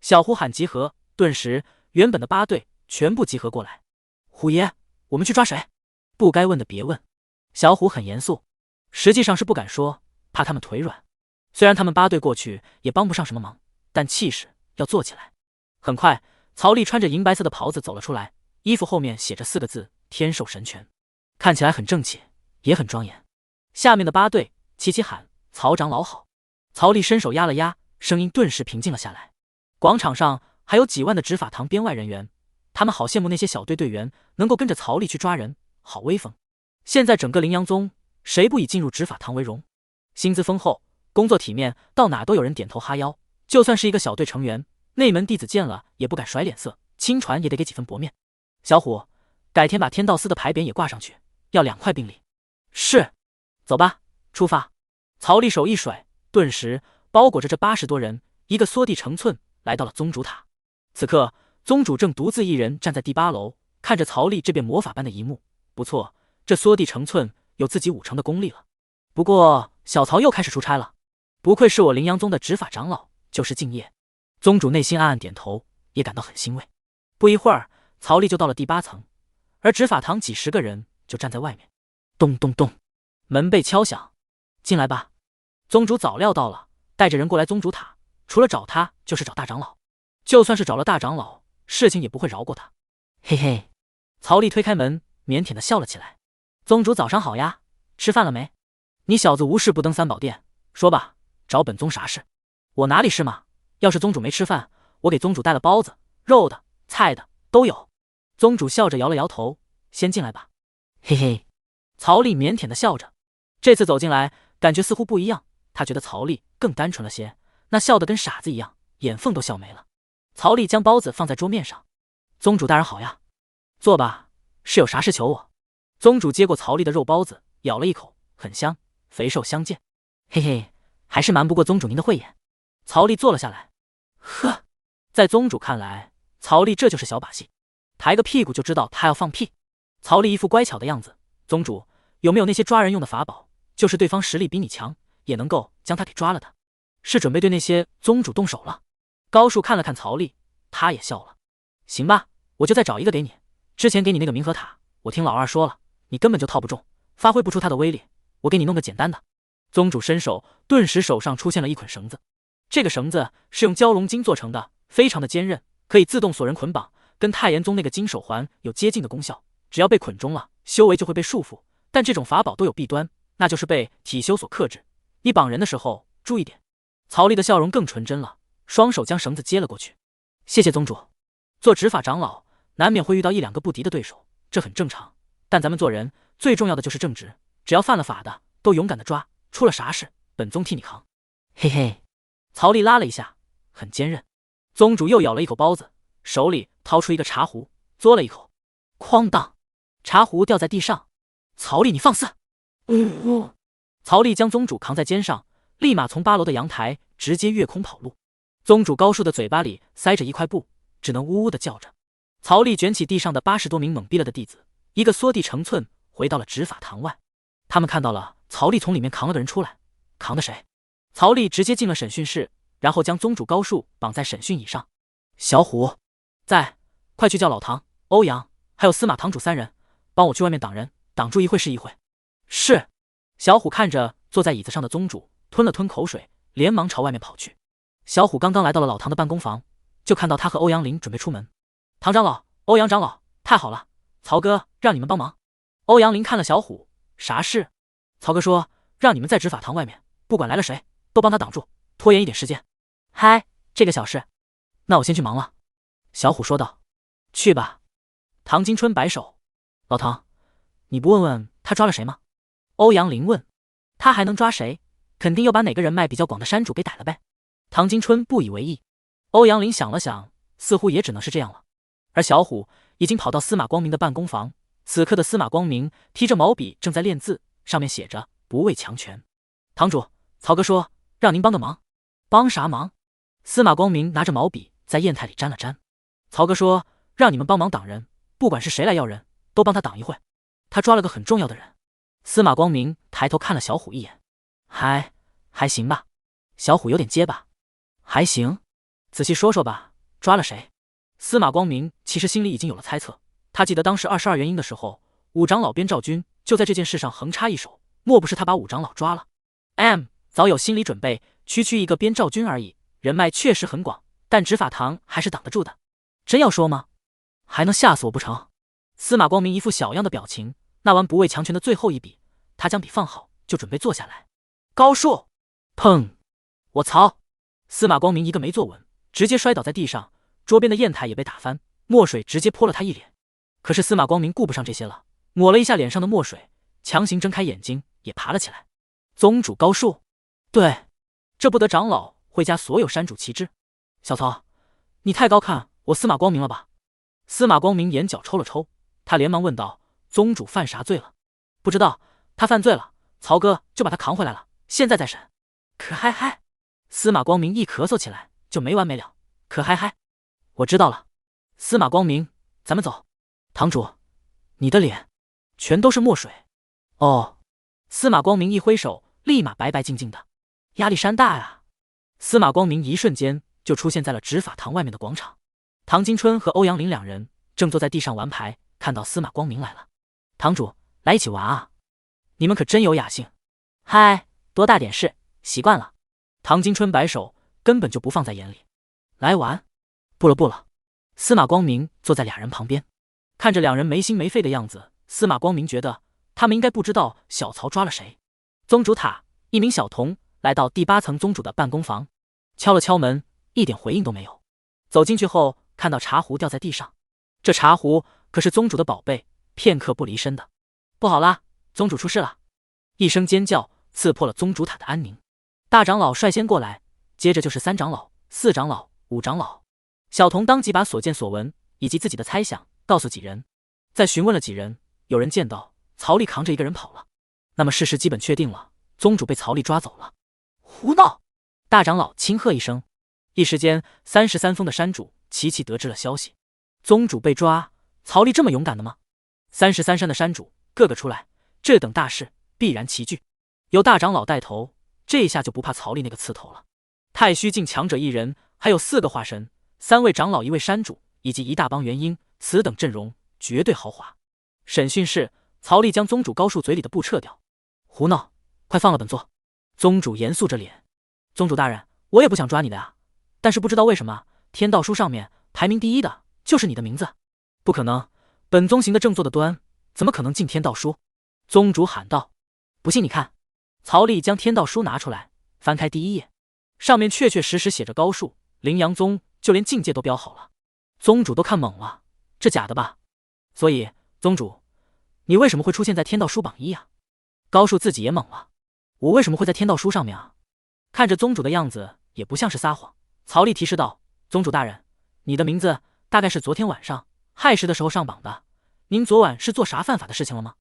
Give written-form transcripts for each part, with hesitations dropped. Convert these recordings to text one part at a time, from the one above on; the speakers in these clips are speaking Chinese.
小虎喊集合，顿时原本的8队全部集合过来。虎爷，我们去抓谁？不该问的别问。小虎很严肃，实际上是不敢说，怕他们腿软。虽然他们8队过去也帮不上什么忙，但气势要做起来。很快，曹丽穿着银白色的袍子走了出来，衣服后面写着4个字：天授神拳，看起来很正气，也很庄严。下面的8队齐齐喊：曹长老好。曹丽伸手压了压，声音顿时平静了下来。广场上还有几万的执法堂编外人员，他们好羡慕那些小队队员能够跟着曹丽去抓人，好威风。现在整个灵阳宗谁不以进入执法堂为荣？薪资丰厚，工作体面，到哪都有人点头哈腰。就算是一个小队成员，内门弟子见了也不敢甩脸色，亲传也得给几分薄面。小虎，改天把天道司的牌匾也挂上去，要2块并立。是，走吧，出发。曹丽手一甩，顿时包裹着这80多人，一个缩地成寸来到了宗主塔。此刻，宗主正独自一人站在第8楼，看着曹丽这变魔法般的一幕。不错，这缩地成寸有自己5成的功力了。不过小曹又开始出差了，不愧是我灵阳宗的执法长老，就是敬业。宗主内心暗暗点头，也感到很欣慰。不一会儿，曹丽就到了第8层，而执法堂几10个人就站在外面。咚咚咚，门被敲响，进来吧。宗主早料到了，带着人过来宗主塔，除了找他就是找大长老。就算是找了大长老，事情也不会饶过他。嘿嘿，曹丽推开门，腼腆的笑了起来。宗主早上好呀，吃饭了没？你小子无事不登3宝殿，说吧，找本宗啥事？我哪里是嘛？要是宗主没吃饭，我给宗主带了包子，肉的、菜的都有。宗主笑着摇了摇头，先进来吧。嘿嘿，曹丽腼腆的笑着。这次走进来，感觉似乎不一样，他觉得曹丽更单纯了些，那笑得跟傻子一样，眼缝都笑没了。曹丽将包子放在桌面上，宗主大人好呀，坐吧，是有啥事求我？宗主接过曹丽的肉包子，咬了一口，很香，肥瘦相间。嘿嘿，还是瞒不过宗主您的慧眼。曹丽坐了下来。呵，在宗主看来，曹丽这就是小把戏，抬个屁股就知道他要放屁。曹丽一副乖巧的样子，宗主有没有那些抓人用的法宝，就是对方实力比你强，也能够将他给抓了的？是准备对那些宗主动手了？高树看了看曹丽，他也笑了。行吧，我就再找一个给你。之前给你那个冥河塔，我听老二说了，你根本就套不中，发挥不出他的威力，我给你弄个简单的。宗主伸手，顿时手上出现了一捆绳子。这个绳子是用蛟龙筋做成的，非常的坚韧，可以自动锁人捆绑，跟太炎宗那个金手环有接近的功效。只要被捆中了，修为就会被束缚。但这种法宝都有弊端，那就是被体修所克制。你绑人的时候注意点。曹丽的笑容更纯真了，双手将绳子接了过去。谢谢宗主。做执法长老，难免会遇到1、2个不敌的对手，这很正常。但咱们做人最重要的就是正直，只要犯了法的，都勇敢的抓，出了啥事，本宗替你扛。嘿嘿，曹丽拉了一下，很坚韧。宗主又咬了一口包子，手里掏出一个茶壶，嘬了一口，哐当，茶壶掉在地上。曹丽，你放肆！曹丽将宗主扛在肩上，立马从8楼的阳台直接越空跑路。宗主高树的嘴巴里塞着一块布，只能呜呜的叫着。曹丽卷起地上的80多名懵逼了的弟子，一个缩地成寸回到了执法堂外。他们看到了曹丽从里面扛了个人出来，扛的谁？曹丽直接进了审讯室，然后将宗主高树绑在审讯椅上。小虎在，快去叫老唐、欧阳还有司马堂主3人，帮我去外面挡人，挡住一会是一会。是。小虎看着坐在椅子上的宗主，吞了吞口水，连忙朝外面跑去。小虎刚刚来到了老唐的办公房，就看到他和欧阳林准备出门。唐长老、欧阳长老，太好了，曹哥让你们帮忙。欧阳林看了小虎，啥事？曹哥说让你们在执法堂外面，不管来了谁，都帮他挡住，拖延一点时间。嗨，这个小事，那我先去忙了。小虎说道。去吧。唐金春摆手。老唐，你不问问他抓了谁吗？欧阳林问。他还能抓谁？肯定要把哪个人脉比较广的山主给逮了呗。唐金春不以为意。欧阳林想了想，似乎也只能是这样了。而小虎已经跑到司马光明的办公房，此刻的司马光明提着毛笔正在练字，上面写着不畏强权。堂主，曹哥说让您帮个忙。帮啥忙？司马光明拿着毛笔在砚台里沾了沾。曹哥说让你们帮忙挡人，不管是谁来要人，都帮他挡一会。他抓了个很重要的人。司马光明抬头看了小虎一眼。还行吧。小虎有点结巴。还行？仔细说说吧，抓了谁？司马光明其实心里已经有了猜测，他记得当时22元婴的时候，五长老边兆军就在这件事上横插一手，莫不是他把五长老抓了？早有心理准备，区一个边兆军而已，人脉确实很广，但执法堂还是挡得住的。真要说吗？还能吓死我不成？司马光明一副小样的表情，那完不畏强权的最后一笔，他将笔放好，就准备坐下来。高数，砰！我操！司马光明一个没坐稳，直接摔倒在地上，桌边的砚台也被打翻，墨水直接泼了他一脸。可是司马光明顾不上这些了，抹了一下脸上的墨水，强行睁开眼睛，也爬了起来。宗主高数，对，这不得长老会加所有山主旗帜。小曹，你太高看我司马光明了吧？司马光明眼角抽了抽，他连忙问道：“宗主犯啥罪了？”不知道，他犯罪了，曹哥就把他扛回来了，现在在审。可嗨嗨！司马光明一咳嗽起来就没完没了。可嗨嗨！我知道了。司马光明，咱们走。堂主，你的脸全都是墨水。哦。司马光明一挥手，立马白白净净的。压力山大呀！司马光明一瞬间就出现在了执法堂外面的广场。唐金春和欧阳林两人正坐在地上玩牌，看到司马光明来了。堂主，来一起玩啊！你们可真有雅兴。嗨，多大点事，习惯了。唐金春摆手，根本就不放在眼里。来玩？不了。司马光明坐在俩人旁边，看着两人没心没肺的样子，司马光明觉得他们应该不知道小曹抓了谁。宗主塔，一名小童来到第8层宗主的办公房，敲了敲门，一点回应都没有。走进去后，看到茶壶掉在地上，这茶壶可是宗主的宝贝，片刻不离身的。不好啦，宗主出事了！一声尖叫刺破了宗主塔的安宁。大长老率先过来，接着就是3长老、4长老、5长老。小童当即把所见所闻以及自己的猜想告诉几人，再询问了几人，有人见到曹丽扛着一个人跑了，那么事实基本确定了，宗主被曹丽抓走了。胡闹！大长老轻喝一声，一时间33峰的山主齐齐得知了消息，宗主被抓，曹丽这么勇敢的吗？33山的山主个个出来，这等大事必然齐聚。由大长老带头，这下就不怕曹丽那个刺头了。太虚境强者1人，还有4个化神，3位长老1位山主，以及一大帮元婴，此等阵容绝对豪华。审讯室，曹丽将宗主高树嘴里的布撤掉。胡闹，快放了本座！宗主严肃着脸。宗主大人，我也不想抓你的啊，但是不知道为什么天道书上面排名第1的就是你的名字。不可能，本宗行的正坐的端，怎么可能进天道书？宗主喊道。不信你看。曹丽将天道书拿出来，翻开第1页，上面确实写着高树、羚羊宗，就连境界都标好了。宗主都看懵了，这假的吧？所以宗主，你为什么会出现在天道书榜1啊？高树自己也懵了，我为什么会在天道书上面啊？看着宗主的样子也不像是撒谎，曹丽提示道：宗主大人，你的名字大概是昨天晚上亥时的时候上榜的，您昨晚是做啥犯法的事情了吗？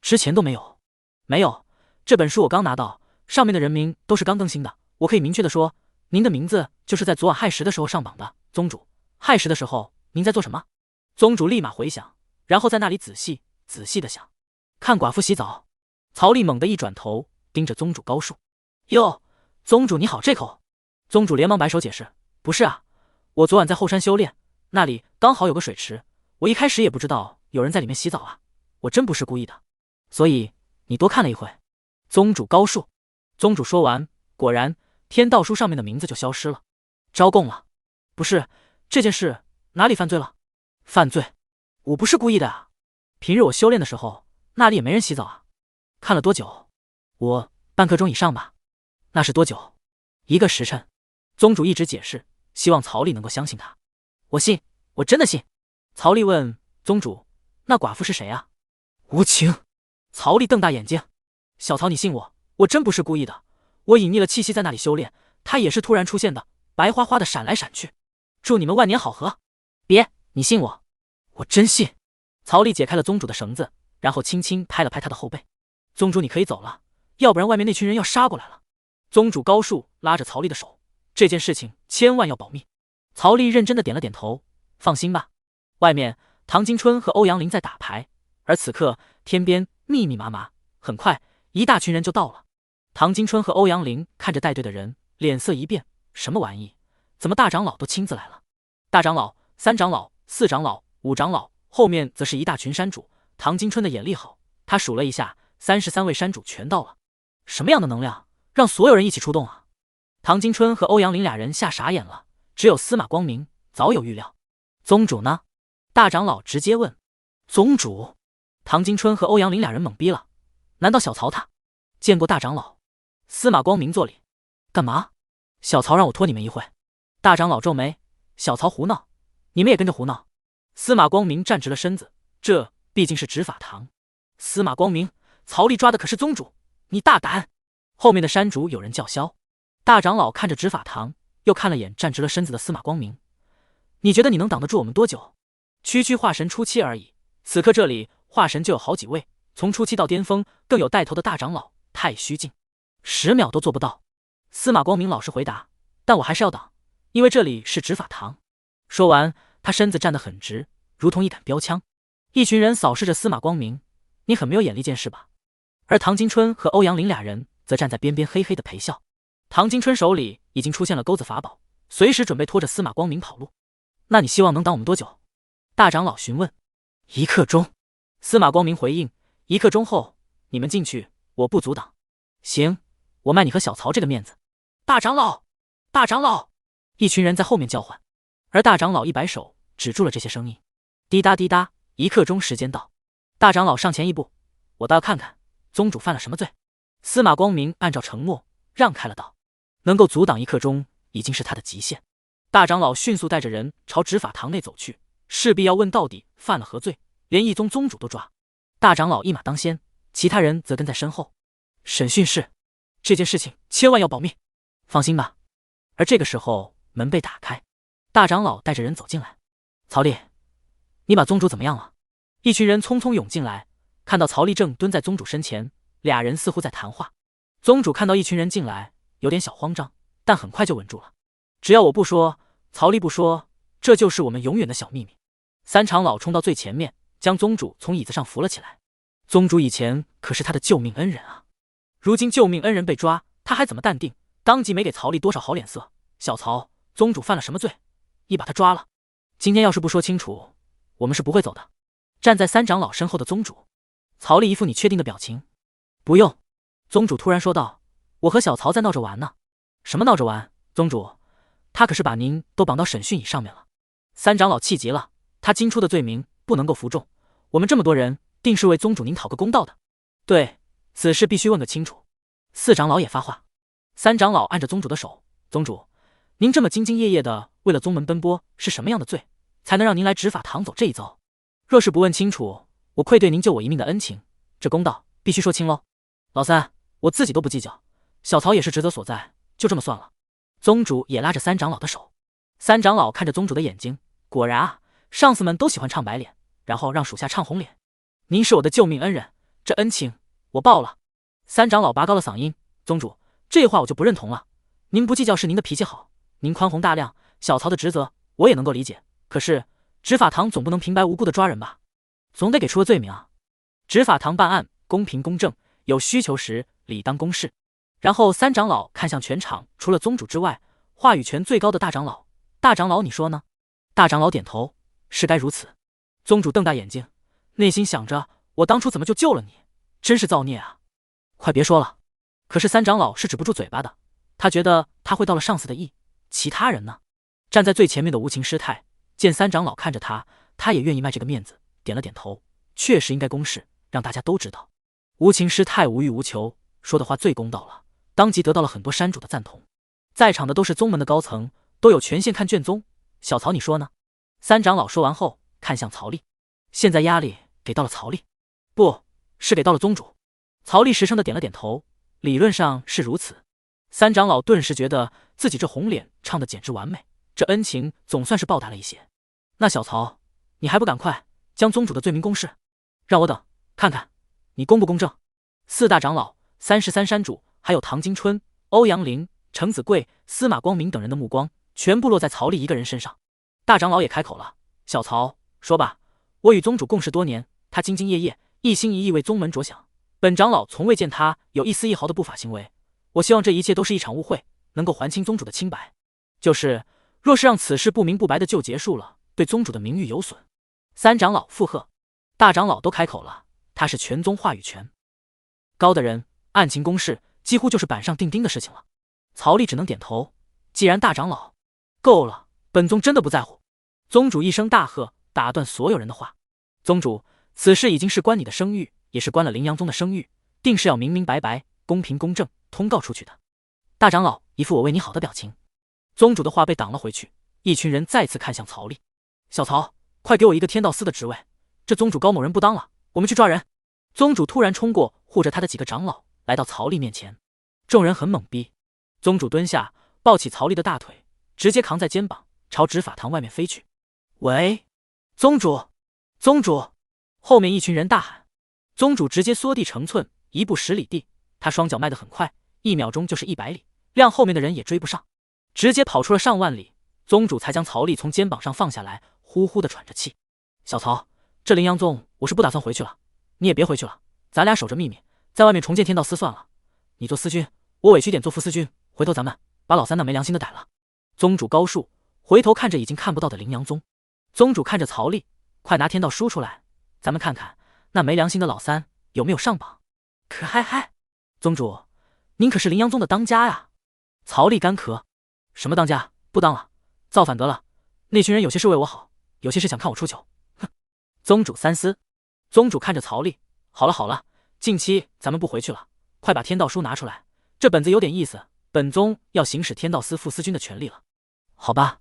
之前都没有。没有，这本书我刚拿到，上面的人名都是刚更新的，我可以明确的说，您的名字就是在昨晚亥时的时候上榜的。宗主，亥时的时候您在做什么？宗主立马回想，然后在那里仔细的想。看寡妇洗澡。曹丽猛地一转头，盯着宗主高树。哟，宗主你好这口。宗主连忙摆手解释，不是啊，我昨晚在后山修炼，那里刚好有个水池，我一开始也不知道有人在里面洗澡啊，我真不是故意的，所以你多看了一会。宗主高树。宗主说完，果然天道书上面的名字就消失了。招供了。不是，这件事哪里犯罪了？犯罪？我不是故意的啊，平日我修炼的时候那里也没人洗澡啊。看了多久？我半刻钟以上吧。那是多久？1个时辰。宗主一直解释，希望曹丽能够相信他。我信，我真的信。曹丽问宗主，那寡妇是谁啊？无情。曹丽瞪大眼睛，小曹你信我，我真不是故意的，我隐匿了气息在那里修炼，他也是突然出现的，白花花的闪来闪去。祝你们万年好合。别，你信我。我真信。曹丽解开了宗主的绳子，然后轻轻拍了拍他的后背。宗主你可以走了，要不然外面那群人要杀过来了。宗主高树拉着曹丽的手，这件事情千万要保密。曹丽认真的点了点头，放心吧。外面唐金春和欧阳林在打牌，而此刻天边密密麻麻，很快一大群人就到了。唐金春和欧阳林看着带队的人，脸色一变，什么玩意？怎么大长老都亲自来了？大长老、三长老、四长老、五长老，后面则是一大群山主。唐金春的眼力好，他数了一下，33位山主全到了。什么样的能量，让所有人一起出动啊？唐金春和欧阳林俩人吓傻眼了，只有司马光明早有预料。宗主呢？大长老直接问。宗主？唐金春和欧阳林俩人懵逼了，难道小曹他见过大长老？司马光明作礼。干嘛？小曹让我拖你们一会。大长老皱眉，小曹胡闹，你们也跟着胡闹。司马光明站直了身子，这毕竟是执法堂。司马光明，曹力抓的可是宗主，你大胆！后面的山主有人叫嚣。大长老看着执法堂，又看了眼站直了身子的司马光明，你觉得你能挡得住我们多久？区区化神初期而已，此刻这里化神就有好几位，从初期到巅峰，更有带头的大长老，太虚劲，10秒都做不到。司马光明老实回答，但我还是要挡，因为这里是执法堂。说完，他身子站得很直，如同一杆标枪。一群人扫视着司马光明，你很没有眼力见识吧？而唐金春和欧阳林俩人则站在边边嘿嘿的陪笑。唐金春手里已经出现了钩子法宝，随时准备拖着司马光明跑路。那你希望能挡我们多久？大长老询问。1刻钟。司马光明回应。1刻钟后，你们进去，我不阻挡。行，我卖你和小曹这个面子。大长老，大长老！一群人在后面叫唤，而大长老一摆手，止住了这些声音。滴答滴答，1刻钟时间到。大长老上前一步，我倒要看看宗主犯了什么罪。司马光明按照承诺让开了道，能够阻挡1刻钟已经是他的极限。大长老迅速带着人朝执法堂内走去，势必要问到底犯了何罪，连一宗宗主都抓。大长老一马当先，其他人则跟在身后。审讯室，这件事情千万要保密，放心吧。而这个时候门被打开，大长老带着人走进来。曹力，你把宗主怎么样了？一群人匆匆涌进来，看到曹力正蹲在宗主身前，俩人似乎在谈话。宗主看到一群人进来，有点小慌张，但很快就稳住了。只要我不说，曹力不说，这就是我们永远的小秘密。三长老冲到最前面，将宗主从椅子上扶了起来。宗主以前可是他的救命恩人啊，如今救命恩人被抓，他还怎么淡定？当即没给曹力多少好脸色。小曹，宗主犯了什么罪？一把他抓了。今天要是不说清楚，我们是不会走的。站在三长老身后的宗主，曹力一副你确定的表情。不用，宗主突然说道，我和小曹在闹着玩呢。什么闹着玩？宗主，他可是把您都绑到审讯椅上面了。三长老气急了，他惊出的罪名不能够服众，我们这么多人定是为宗主您讨个公道的。对，此事必须问个清楚。四长老也发话。三长老按着宗主的手，宗主，您这么兢兢业业的为了宗门奔波，是什么样的罪，才能让您来执法堂走这一遭？若是不问清楚，我愧对您救我一命的恩情，这公道必须说清喽。老三，我自己都不计较，小曹也是职责所在，就这么算了。宗主也拉着三长老的手。三长老看着宗主的眼睛，果然啊，上司们都喜欢唱白脸，然后让属下唱红脸。您是我的救命恩人，这恩情我报了。三长老拔高了嗓音，宗主，这话我就不认同了。您不计较是您的脾气好，您宽宏大量，小曹的职责我也能够理解，可是执法堂总不能平白无故的抓人吧，总得给出个罪名啊。执法堂办案公平公正，有需求时理当公示。然后三长老看向全场，除了宗主之外，话语权最高的大长老，大长老你说呢？大长老点头，是该如此。宗主瞪大眼睛，内心想着，我当初怎么就救了你，真是造孽啊。快别说了。可是三长老是止不住嘴巴的，他觉得他会到了上司的意，其他人呢？站在最前面的无情师太见三长老看着他，他也愿意卖这个面子，点了点头，确实应该公示，让大家都知道。无情师太无欲无求，说的话最公道了，当即得到了很多山主的赞同。在场的都是宗门的高层，都有权限看卷宗。小曹你说呢？三长老说完后看向曹力，现在压力给到了曹力，不是给到了宗主。曹力实诚的点了点头，理论上是如此。三长老顿时觉得自己这红脸唱的简直完美，这恩情总算是报答了一些。那小曹，你还不赶快将宗主的罪名公示，让我等看看你公不公正。四大长老、33山主，还有唐金春、欧阳林、程子贵、司马光明等人的目光全部落在曹力一个人身上。大长老也开口了，小曹，说吧，我与宗主共事多年，他兢兢业业，一心一意为宗门着想，本长老从未见他有一丝一毫的不法行为，我希望这一切都是一场误会，能够还清宗主的清白。就是若是让此事不明不白的就结束了，对宗主的名誉有损。三长老附和，大长老都开口了，他是全宗话语权高的人，案情公事几乎就是板上钉钉的事情了。曹丽只能点头，既然大长老，够了，本宗真的不在乎。宗主一声大喝，打断所有人的话。宗主，此事已经是关你的声誉，也是关了凌阳宗的声誉，定是要明明白白、公平公正通告出去的。大长老一副我为你好的表情。宗主的话被挡了回去，一群人再次看向曹丽。小曹，快给我一个天道司的职位，这宗主高某人不当了，我们去抓人。宗主突然冲过护着他的几个长老，来到曹丽面前。众人很懵逼。宗主蹲下，抱起曹丽的大腿，直接扛在肩膀，朝执法堂外面飞去。喂，宗主，宗主！后面一群人大喊。宗主直接缩地成寸，一步10里地，他双脚迈得很快，1秒钟就是100里，让后面的人也追不上，直接跑出了上万里。宗主才将曹丽从肩膀上放下来，呼呼的喘着气。小曹，这凌阳宗我是不打算回去了，你也别回去了，咱俩守着秘密，在外面重建天道司算了。你做司军，我委屈点做副司军，回头咱们把老三那没良心的逮了。宗主高数，回头看着已经看不到的凌阳宗。宗主看着曹丽，快拿天道书出来，咱们看看那没良心的老三有没有上榜。可嗨，宗主，您可是凌阳宗的当家呀。曹丽干咳，什么当家，不当了，造反得了。那群人有些是为我好，有些是想看我出糗。哼！宗主三思。宗主看着曹丽，好了，近期咱们不回去了，快把天道书拿出来，这本子有点意思，本宗要行使天道司副司军的权利了。好吧，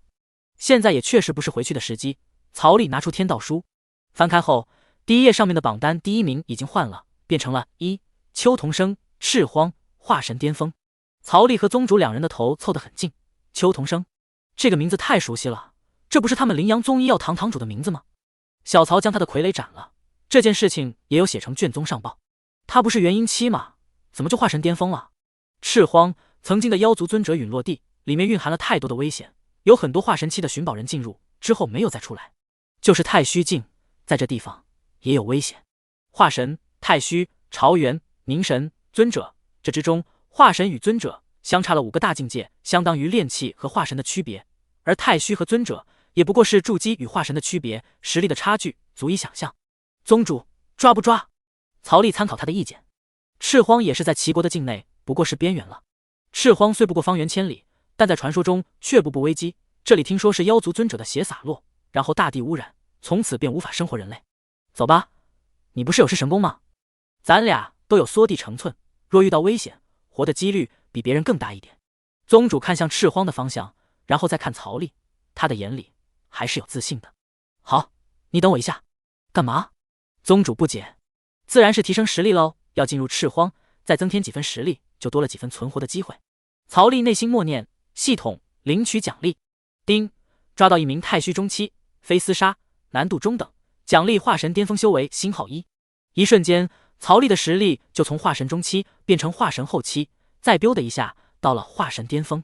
现在也确实不是回去的时机。曹丽拿出天道书，翻开后，第一页上面的榜单第1名已经换了，变成了邱同生，赤荒，化神巅峰。曹丽和宗主两人的头凑得很近。邱同生，这个名字太熟悉了，这不是他们凌阳宗医药堂堂主的名字吗？小曹将他的傀儡斩了，这件事情也有写成卷宗上报。他不是元婴期吗？怎么就化神巅峰了？赤荒，曾经的妖族尊者陨落地，里面蕴含了太多的危险，有很多化神期的寻宝人进入之后没有再出来。就是太虚境，在这地方也有危险。化神、太虚、朝元、冥神、尊者，这之中化神与尊者相差了5个大境界，相当于炼气和化神的区别，而太虚和尊者也不过是筑基与化神的区别，实力的差距足以想象。宗主，抓不抓？曹丽参考他的意见。赤荒也是在齐国的境内，不过是边缘了。赤荒虽不过方圆千里，但在传说中却步步危机。这里听说是妖族尊者的血洒落，然后大地污染，从此便无法生活人类。走吧，你不是有式神功吗？咱俩都有缩地成寸，若遇到危险，活的几率比别人更大一点。宗主看向赤荒的方向，然后再看曹丽，他的眼里还是有自信的。好，你等我一下。干嘛？宗主不解。自然是提升实力喽，要进入赤荒，再增添几分实力，就多了几分存活的机会。曹丽内心默念，系统领取奖励。丁，抓到1名太虚中期，非厮杀，难度中等，奖励化神巅峰修为星号1。一瞬间，曹丽的实力就从化神中期变成化神后期，再biu的一下到了化神巅峰。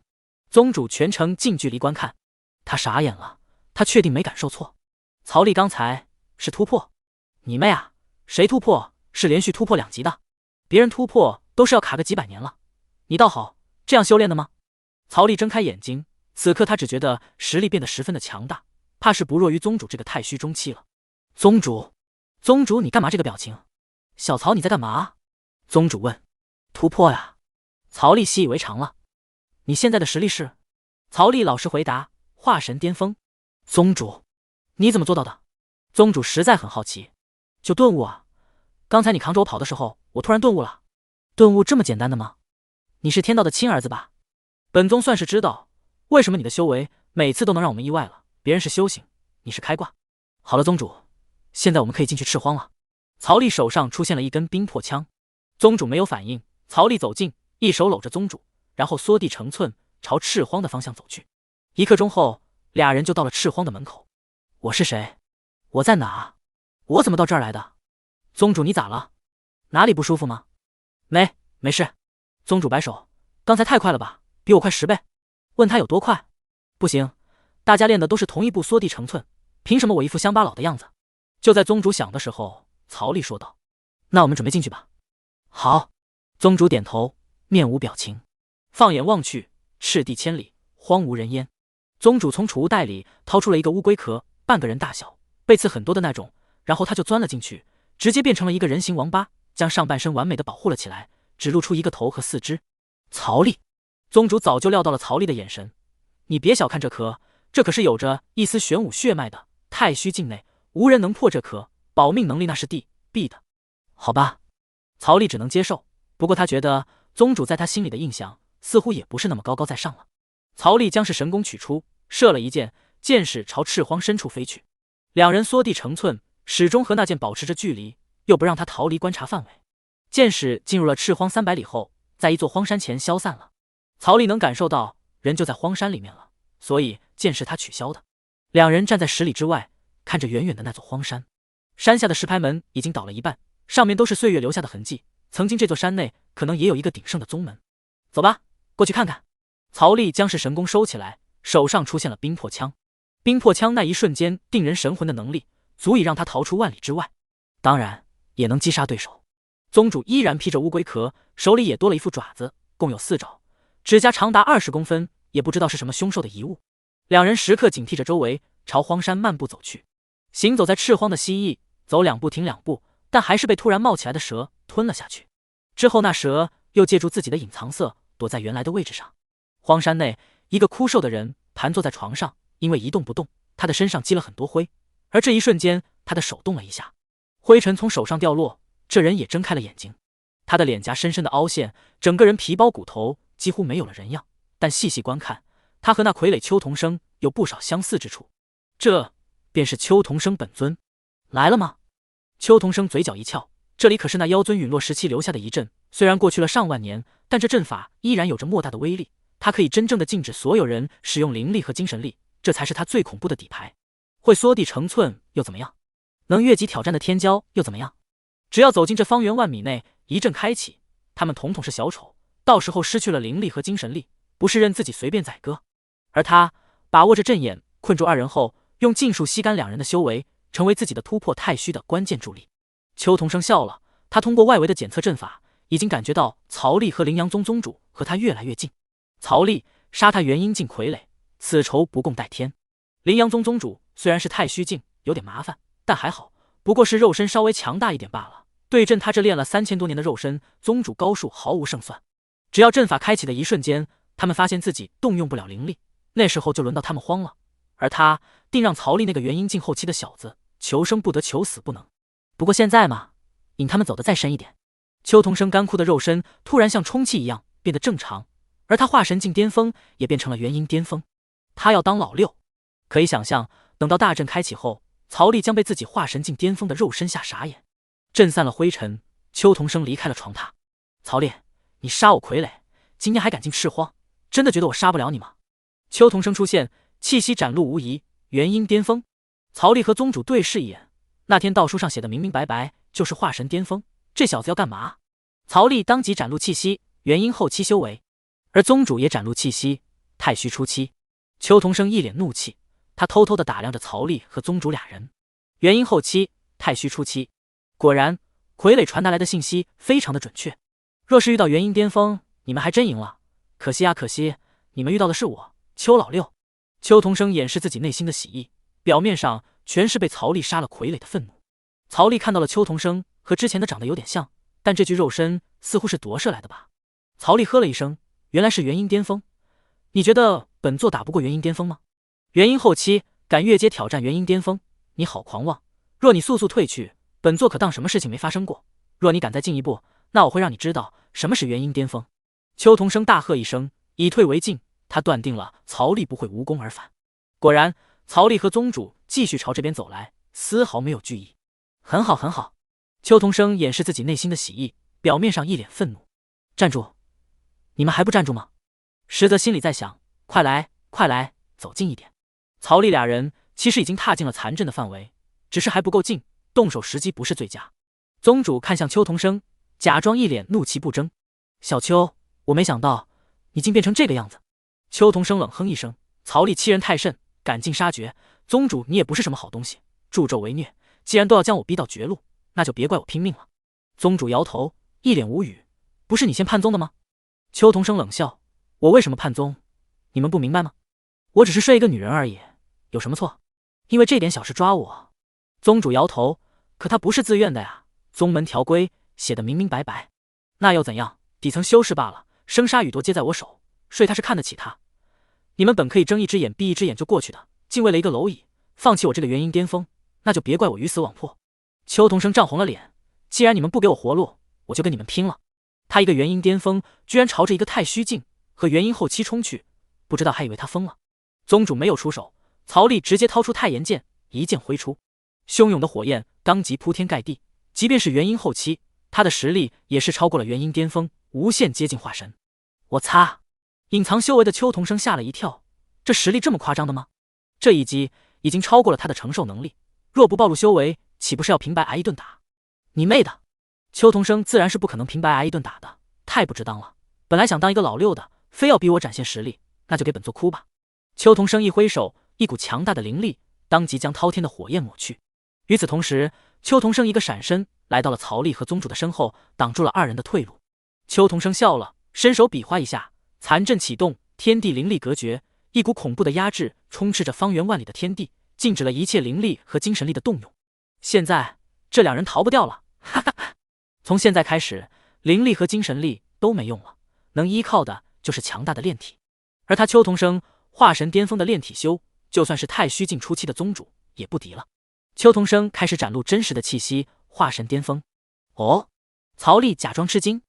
宗主全程近距离观看，他傻眼了，他确定没感受错。曹丽刚才是突破？你妹啊！谁突破是连续突破2级的？别人突破都是要卡个几百年了，你倒好，这样修炼的吗？曹丽睁开眼睛，此刻他只觉得实力变得十分的强大，怕是不弱于宗主这个太虚中期了。宗主，你干嘛这个表情？小曹你在干嘛？宗主问。突破呀。曹丽习以为常了。你现在的实力是？曹丽老实回答，化神巅峰。宗主，你怎么做到的？宗主实在很好奇。就顿悟啊，刚才你扛着我跑的时候，我突然顿悟了。顿悟这么简单的吗？你是天道的亲儿子吧？本宗算是知道，为什么你的修为每次都能让我们意外了。别人是修行，你是开挂。好了，宗主，现在我们可以进去赤荒了。曹丽手上出现了一根冰魄枪，宗主没有反应。曹丽走近，一手搂着宗主，然后缩地成寸，朝赤荒的方向走去。1刻钟后，俩人就到了赤荒的门口。我是谁？我在哪？我怎么到这儿来的？宗主你咋了？哪里不舒服吗？没事。宗主摆手，刚才太快了吧，比我快10倍。问他有多快？不行，大家练的都是同一步缩地成寸，凭什么我一副乡巴佬的样子？就在宗主想的时候，曹丽说道：那我们准备进去吧。好。宗主点头，面无表情。放眼望去，赤地千里，荒无人烟。宗主从储物袋里掏出了一个乌龟壳，半个人大小，被刺很多的那种，然后他就钻了进去，直接变成了一个人形王八，将上半身完美的保护了起来，只露出一个头和四肢。曹丽，宗主早就料到了曹丽的眼神，你别小看这壳，这可是有着一丝玄武血脉的，太虚境内无人能破这壳，保命能力那是必的。好吧，曹丽只能接受，不过他觉得宗主在他心里的印象似乎也不是那么高高在上了。曹丽将是神弓取出，射了一箭，箭矢朝赤荒深处飞去。两人缩地成寸，始终和那箭保持着距离，又不让他逃离观察范围。箭矢进入了赤荒300里后，在一座荒山前消散了。曹丽能感受到人就在荒山里面了，所以箭是他取消的。两人站在10里之外，看着远远的那座荒山。山下的石牌门已经倒了一半，上面都是岁月留下的痕迹。曾经这座山内可能也有一个鼎盛的宗门。走吧，过去看看。曹丽将是神弓收起来，手上出现了冰魄枪。冰魄枪那一瞬间定人神魂的能力，足以让他逃出万里之外，当然也能击杀对手。宗主依然披着乌龟壳，手里也多了一副爪子，共有4爪，指甲长达20公分，也不知道是什么凶兽的遗物。两人时刻警惕着周围，朝荒山漫步走去。行走在赤荒的蜥蜴走2步停2步，但还是被突然冒起来的蛇吞了下去。之后那蛇又借助自己的隐藏色躲在原来的位置上。荒山内，一个枯瘦的人盘坐在床上，因为一动不动，他的身上积了很多灰，而这一瞬间他的手动了一下，灰尘从手上掉落，这人也睁开了眼睛。他的脸颊深深的凹陷，整个人皮包骨头，几乎没有了人样，但细细观看，他和那傀儡邱同生有不少相似之处。这便是邱同生本尊来了吗？邱同生嘴角一翘，这里可是那妖尊陨落时期留下的一阵，虽然过去了上万年，但这阵法依然有着莫大的威力，它可以真正的禁止所有人使用灵力和精神力，这才是他最恐怖的底牌。会缩地成寸又怎么样？能越级挑战的天骄又怎么样？只要走进这方圆万米内，一阵开启，他们统统是小丑，到时候失去了灵力和精神力，不是任自己随便宰割。而他把握着阵眼，困住2人后，用禁术吸干2人的修为，成为自己的突破太虚的关键助力。邱同生笑了，他通过外围的检测阵法，已经感觉到曹丽和灵阳宗宗主和他越来越近。曹丽杀他元婴境傀儡，此仇不共戴天。灵阳宗宗主虽然是太虚境，有点麻烦，但还好，不过是肉身稍微强大一点罢了。对阵他这练了3000多年的肉身，宗主高数毫无胜算。只要阵法开启的一瞬间，他们发现自己动用不了灵力，那时候就轮到他们慌了。而他定让曹丽那个元婴境后期的小子求生不得，求死不能。不过现在嘛，引他们走得再深一点。邱同生干枯的肉身突然像充气一样变得正常，而他化神境巅峰也变成了元婴巅峰。他要当老六。可以想象，等到大阵开启后，曹丽将被自己化神境巅峰的肉身吓傻眼。震散了灰尘，邱同生离开了床榻。曹丽，你杀我傀儡，今天还敢进赤荒，真的觉得我杀不了你吗？邱同生出现，气息展露无遗，元婴巅峰。曹丽和宗主对视一眼，那天道书上写的明明白白，就是化神巅峰，这小子要干嘛？曹丽当即展露气息，元婴后期修为，而宗主也展露气息，太虚初期。邱同生一脸怒气，他偷偷地打量着曹丽和宗主2人，元婴后期，太虚初期。果然，傀儡传达来的信息非常的准确。若是遇到元婴巅峰，你们还真赢了。可惜啊，可惜，你们遇到的是我，邱老六。邱同生掩饰自己内心的喜意，表面上全是被曹丽杀了傀儡的愤怒。曹丽看到了邱同生和之前的长得有点像，但这具肉身似乎是夺舍来的吧。曹丽喝了一声，原来是元婴巅峰。你觉得本座打不过元婴巅峰吗？元婴后期敢越阶挑战元婴巅峰，你好狂妄！若你速速退去，本座可当什么事情没发生过。若你敢再进一步，那我会让你知道什么是元婴巅峰。邱同生大喝一声，以退为进，他断定了曹丽不会无功而返。果然，曹丽和宗主继续朝这边走来，丝毫没有惧意。很好，很好。邱同生掩饰自己内心的喜意，表面上一脸愤怒。站住！你们还不站住吗？实则心里在想，快来，快来，走近一点。曹丽2人其实已经踏进了残阵的范围，只是还不够近，动手时机不是最佳。宗主看向邱同生，假装一脸怒气不争。小邱，我没想到你竟变成这个样子。邱同生冷哼一声，曹丽欺人太甚，赶尽杀绝。宗主你也不是什么好东西，助纣为虐，既然都要将我逼到绝路，那就别怪我拼命了。宗主摇头，一脸无语。不是你先叛宗的吗？邱同生冷笑，我为什么叛宗？你们不明白吗？我只是睡一个女人而已，有什么错？因为这点小事抓我？宗主摇头，可他不是自愿的呀，宗门条规写得明明白白。那又怎样？底层修饰罢了，生杀予夺皆在我手，睡他是看得起他。你们本可以睁一只眼闭一只眼就过去的，竟为了一个蝼蚁，放弃我这个元婴巅峰，那就别怪我鱼死网破。邱同生涨红了脸，既然你们不给我活路，我就跟你们拼了。他一个元婴巅峰，居然朝着一个太虚境和元婴后期冲去，不知道还以为他疯了。宗主没有出手，曹丽直接掏出太炎剑，一剑挥出，汹涌的火焰当即铺天盖地。即便是元婴后期，他的实力也是超过了元婴巅峰，无限接近化神。我擦！隐藏修为的邱同生吓了一跳，这实力这么夸张的吗？这一击已经超过了他的承受能力，若不暴露修为，岂不是要平白挨一顿打？你妹的！邱同生自然是不可能平白挨一顿打的，太不值当了。本来想当一个老六的，非要逼我展现实力，那就给本座哭吧。邱同生一挥手，一股强大的灵力当即将滔天的火焰抹去。与此同时，邱同生一个闪身来到了曹丽和宗主的身后，挡住了二人的退路。邱同生笑了，伸手比划一下，残阵启动，天地灵力隔绝，一股恐怖的压制充斥着方圆万里的天地，禁止了一切灵力和精神力的动用。现在这两人逃不掉了，哈哈哈！从现在开始，灵力和精神力都没用了，能依靠的就是强大的炼体。而他邱同生化神巅峰的炼体修，就算是太虚境初期的宗主也不敌了。邱同生开始展露真实的气息，化神巅峰。哦，曹丽假装吃惊，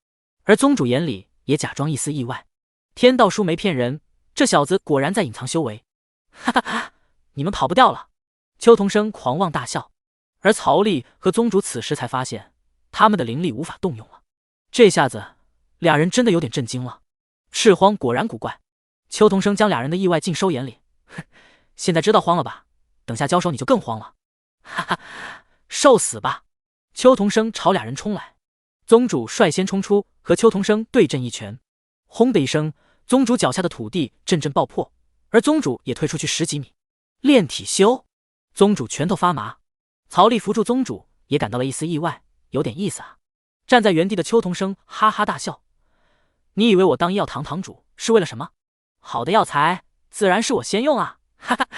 而宗主眼里也假装一丝意外。天道书没骗人，这小子果然在隐藏修为。哈哈哈，你们跑不掉了！邱同生狂妄大笑。而曹丽和宗主此时才发现，他们的灵力无法动用了。这下子，俩人真的有点震惊了。赤荒果然古怪。邱同生将俩人的意外尽收眼里。哼，现在知道慌了吧？等下交手你就更慌了。哈哈，受死吧！邱同生朝俩人冲来，宗主率先冲出，和邱同生对阵一拳。轰的一声，宗主脚下的土地阵阵爆破，而宗主也退出去10几米。炼体修，宗主拳头发麻。曹丽扶住宗主，也感到了一丝意外，有点意思啊。站在原地的邱同生哈哈大笑：“你以为我当医药堂堂主是为了什么？好的药材自然是我先用啊！”哈哈。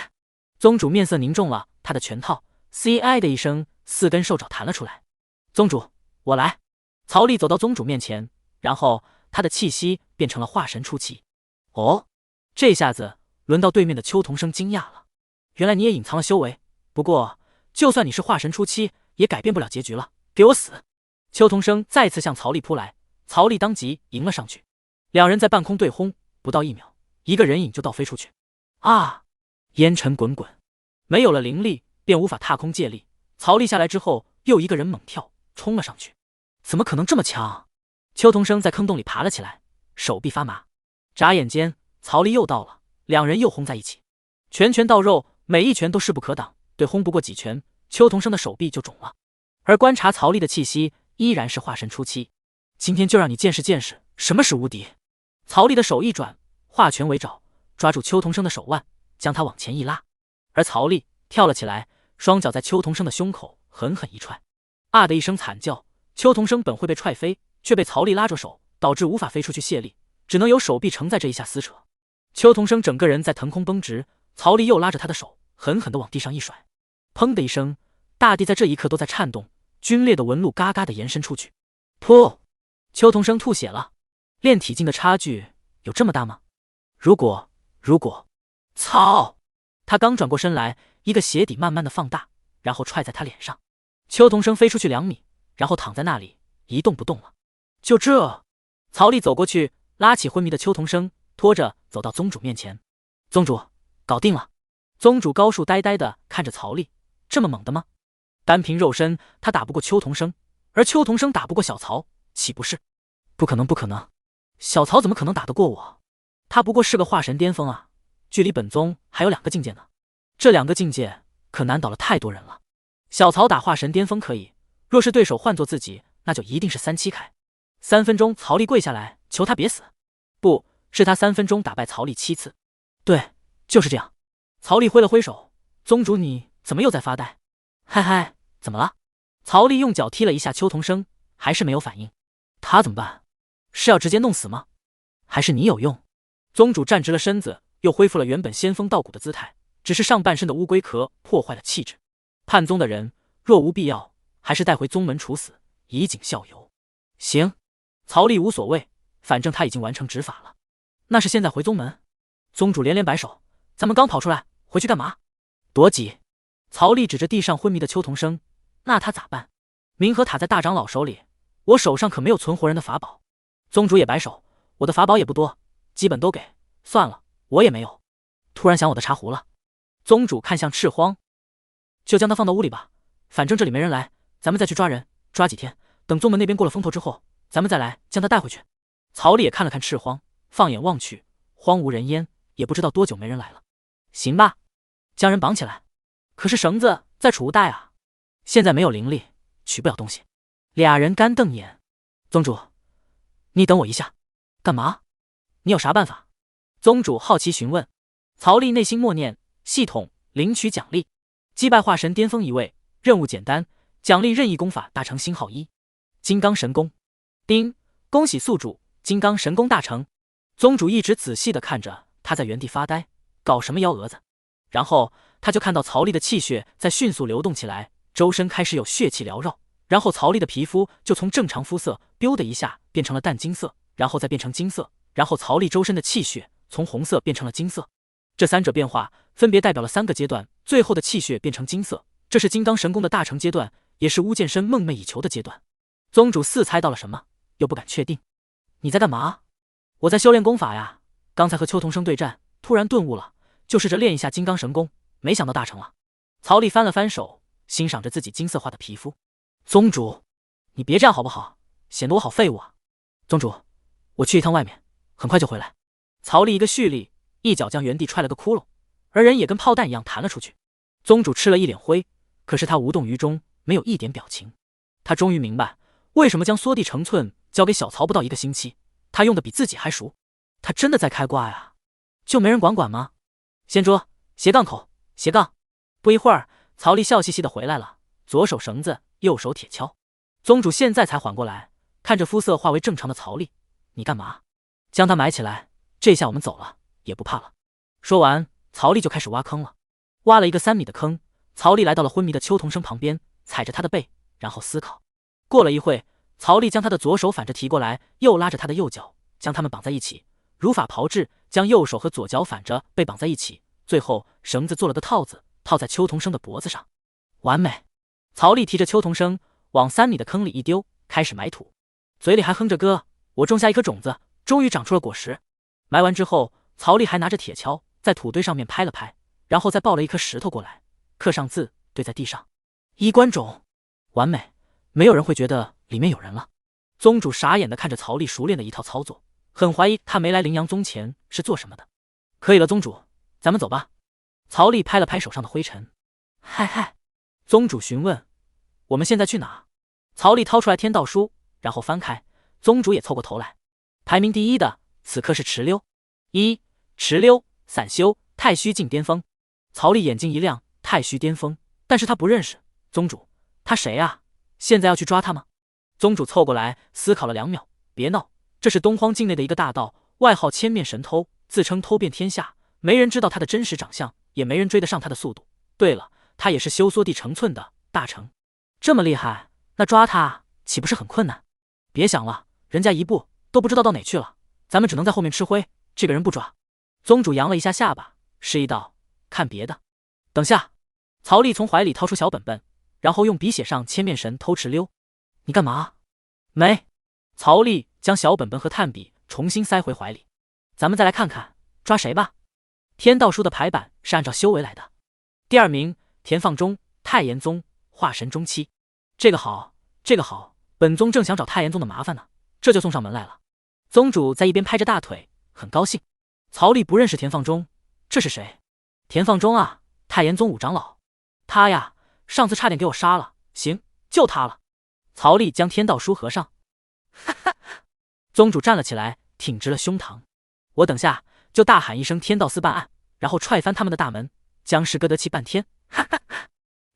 宗主面色凝重了，他的拳套 “ci” 的一声，4根兽爪弹了出来。宗主，我来。曹丽走到宗主面前，然后他的气息变成了化神初期。哦，这下子轮到对面的邱同生惊讶了，原来你也隐藏了修为。不过，就算你是化神初期，也改变不了结局了。给我死！邱同生再次向曹丽扑来，曹丽当即迎了上去。两人在半空对轰，不到1秒，一个人影就倒飞出去。啊！烟尘滚滚，没有了灵力，便无法踏空借力。曹丽下来之后，又一个人猛跳，冲了上去。怎么可能这么强？邱同生在坑洞里爬了起来，手臂发麻。眨眼间，曹丽又到了，两人又轰在一起，拳拳到肉，每一拳都势不可挡。对轰不过几拳，邱同生的手臂就肿了。而观察曹丽的气息，依然是化神初期。今天就让你见识见识什么是无敌！曹丽的手一转，化拳为爪，抓住邱同生的手腕，将他往前一拉。而曹丽跳了起来，双脚在邱同生的胸口狠狠一踹。啊的一声惨叫，邱同生本会被踹飞，却被曹丽拉着手，导致无法飞出去卸力，只能由手臂承载这一下撕扯。邱同生整个人在腾空绷直，曹丽又拉着他的手，狠狠地往地上一甩。砰的一声，大地在这一刻都在颤动，皲裂的纹路嘎嘎地延伸出去。噗！邱同生吐血了。炼体境的差距有这么大吗？如果……操！他刚转过身来，一个鞋底慢慢的放大，然后踹在他脸上。邱同生飞出去2米，然后躺在那里一动不动了。就这，曹丽走过去，拉起昏迷的邱同生，拖着走到宗主面前。宗主，搞定了。宗主高树呆呆的看着曹丽，这么猛的吗？单凭肉身，他打不过邱同生，而邱同生打不过小曹，岂不是？不可能，不可能！小曹怎么可能打得过我？他不过是个化神巅峰啊，距离本宗还有2个境界呢。这2个境界可难倒了太多人了。小曹打化神巅峰可以，若是对手换做自己，那就一定是3七开。3分钟，曹丽跪下来求他别死。不是他3分钟打败曹丽7次。对，就是这样。曹丽挥了挥手，宗主你怎么又在发呆？嗨嗨，怎么了？曹丽用脚踢了一下邱同生，还是没有反应。他怎么办？是要直接弄死吗？还是你有用？宗主站直了身子，又恢复了原本仙风道骨的姿态，只是上半身的乌龟壳破坏了气质。叛宗的人若无必要，还是带回宗门处死，以儆效尤。行，曹丽无所谓，反正他已经完成执法了。那是现在回宗门？宗主连连摆手，咱们刚跑出来，回去干嘛？多急！曹丽指着地上昏迷的邱同生，那他咋办？冥河塔在大长老手里，我手上可没有存活人的法宝。宗主也摆手，我的法宝也不多，基本都给，算了，我也没有。突然想我的茶壶了。宗主看向赤荒，就将他放到屋里吧，反正这里没人来，咱们再去抓人，抓几天，等宗门那边过了风头之后，咱们再来将他带回去。曹丽也看了看赤荒，放眼望去，荒无人烟，也不知道多久没人来了。行吧，将人绑起来。可是绳子在储物袋啊，现在没有灵力，取不了东西。俩人干瞪眼。宗主，你等我一下。干嘛？你有啥办法？宗主好奇询问。曹丽内心默念，系统领取奖励，击败化神巅峰一位，任务简单，奖励任意功法大成星号1，金刚神功。丁，恭喜宿主金刚神功大成。宗主一直仔细地看着他，在原地发呆，搞什么幺蛾子？然后他就看到曹丽的气血在迅速流动起来，周身开始有血气缭绕，然后曹丽的皮肤就从正常肤色 biu 的一下变成了淡金色，然后再变成金色，然后曹丽周身的气血从红色变成了金色。这三者变化分别代表了3个阶段，最后的气血变成金色，这是金刚神功的大成阶段，也是巫剑身梦寐以求的阶段。宗主似猜到了什么，又不敢确定。你在干嘛？我在修炼功法呀，刚才和邱同生对战，突然顿悟了，就试着练一下金刚神功，没想到大成了。曹丽翻了翻手，欣赏着自己金色化的皮肤。宗主，你别这样好不好？显得我好废物啊。宗主，我去一趟外面，很快就回来。曹丽一个蓄力，一脚将原地踹了个窟窿，而人也跟炮弹一样弹了出去。宗主吃了一脸灰，可是他无动于衷，没有一点表情。他终于明白为什么将缩地成寸交给小曹不到1个星期，他用的比自己还熟。他真的在开挂呀？就没人管吗？掀桌，斜杠口，斜杠。不一会儿，曹丽笑嘻嘻的回来了，左手绳子，右手铁锹。宗主现在才缓过来，看着肤色化为正常的曹丽，你干嘛？将他埋起来，这下我们走了，也不怕了。说完，曹丽就开始挖坑了，挖了一个3米的坑。曹丽来到了昏迷的邱同生旁边，踩着他的背，然后思考。过了一会，曹丽将他的左手反着提过来，又拉着他的右脚，将他们绑在一起，如法炮制，将右手和左脚反着被绑在一起，最后绳子做了个套子，套在邱同生的脖子上。完美。曹丽提着邱同生往3米的坑里一丢，开始埋土，嘴里还哼着歌，我种下一颗种子，终于长出了果实。埋完之后，曹丽还拿着铁锹在土堆上面拍了拍，然后再抱了一颗石头过来，刻上字，堆在地上。衣冠冢，完美，没有人会觉得里面有人了。宗主傻眼的看着曹丽熟练的一套操作，很怀疑他没来羚羊宗前是做什么的。可以了，宗主，咱们走吧。曹丽拍了拍手上的灰尘。嗨，宗主询问，我们现在去哪？曹丽掏出来天道书，然后翻开，宗主也凑过头来。排名第1的此刻是池溜。1. 池溜，散修，太虚境巅峰。曹丽眼睛一亮，太虚巅峰，但是他不认识。宗主，他谁啊？现在要去抓他吗？宗主凑过来思考了2秒，别闹，这是东荒境内的一个大盗，外号千面神偷，自称偷遍天下，没人知道他的真实长相，也没人追得上他的速度。对了，他也是修缩地成寸的大成。这么厉害，那抓他岂不是很困难？别想了，人家一步都不知道到哪去了，咱们只能在后面吃灰，这个人不抓。宗主扬了一下下巴，示意道，看别的。等下。曹丽从怀里掏出小本本，然后用笔写上千面神偷池溜。你干嘛？没。曹丽将小本本和炭笔重新塞回怀里。咱们再来看看抓谁吧。天道书的排版是按照修为来的。第2名田放中，太炎宗化神中期。这个好，这个好，本宗正想找太炎宗的麻烦呢，这就送上门来了。宗主在一边拍着大腿，很高兴。曹丽不认识田放中，这是谁？田放中啊，太炎宗5长老。他呀，上次差点给我杀了，行，就他了。曹丽将天道书合上。哈哈，宗主站了起来，挺直了胸膛。我等下就大喊一声天道司办案，然后踹翻他们的大门，僵尸哥德气半天。哈哈哈。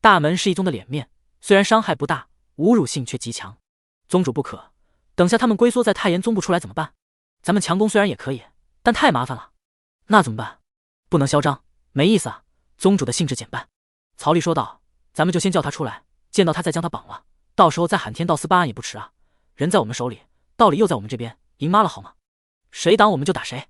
大门是一宗的脸面，虽然伤害不大，侮辱性却极强。宗主不可，等下他们龟缩在太炎宗不出来怎么办？咱们强攻虽然也可以，但太麻烦了。那怎么办？不能嚣张，没意思啊。宗主的兴致减半。曹丽说道：“咱们就先叫他出来，见到他再将他绑了，到时候再喊天道司办案也不迟啊。人在我们手里，道理又在我们这边，赢妈了好吗？谁挡我们就打谁。”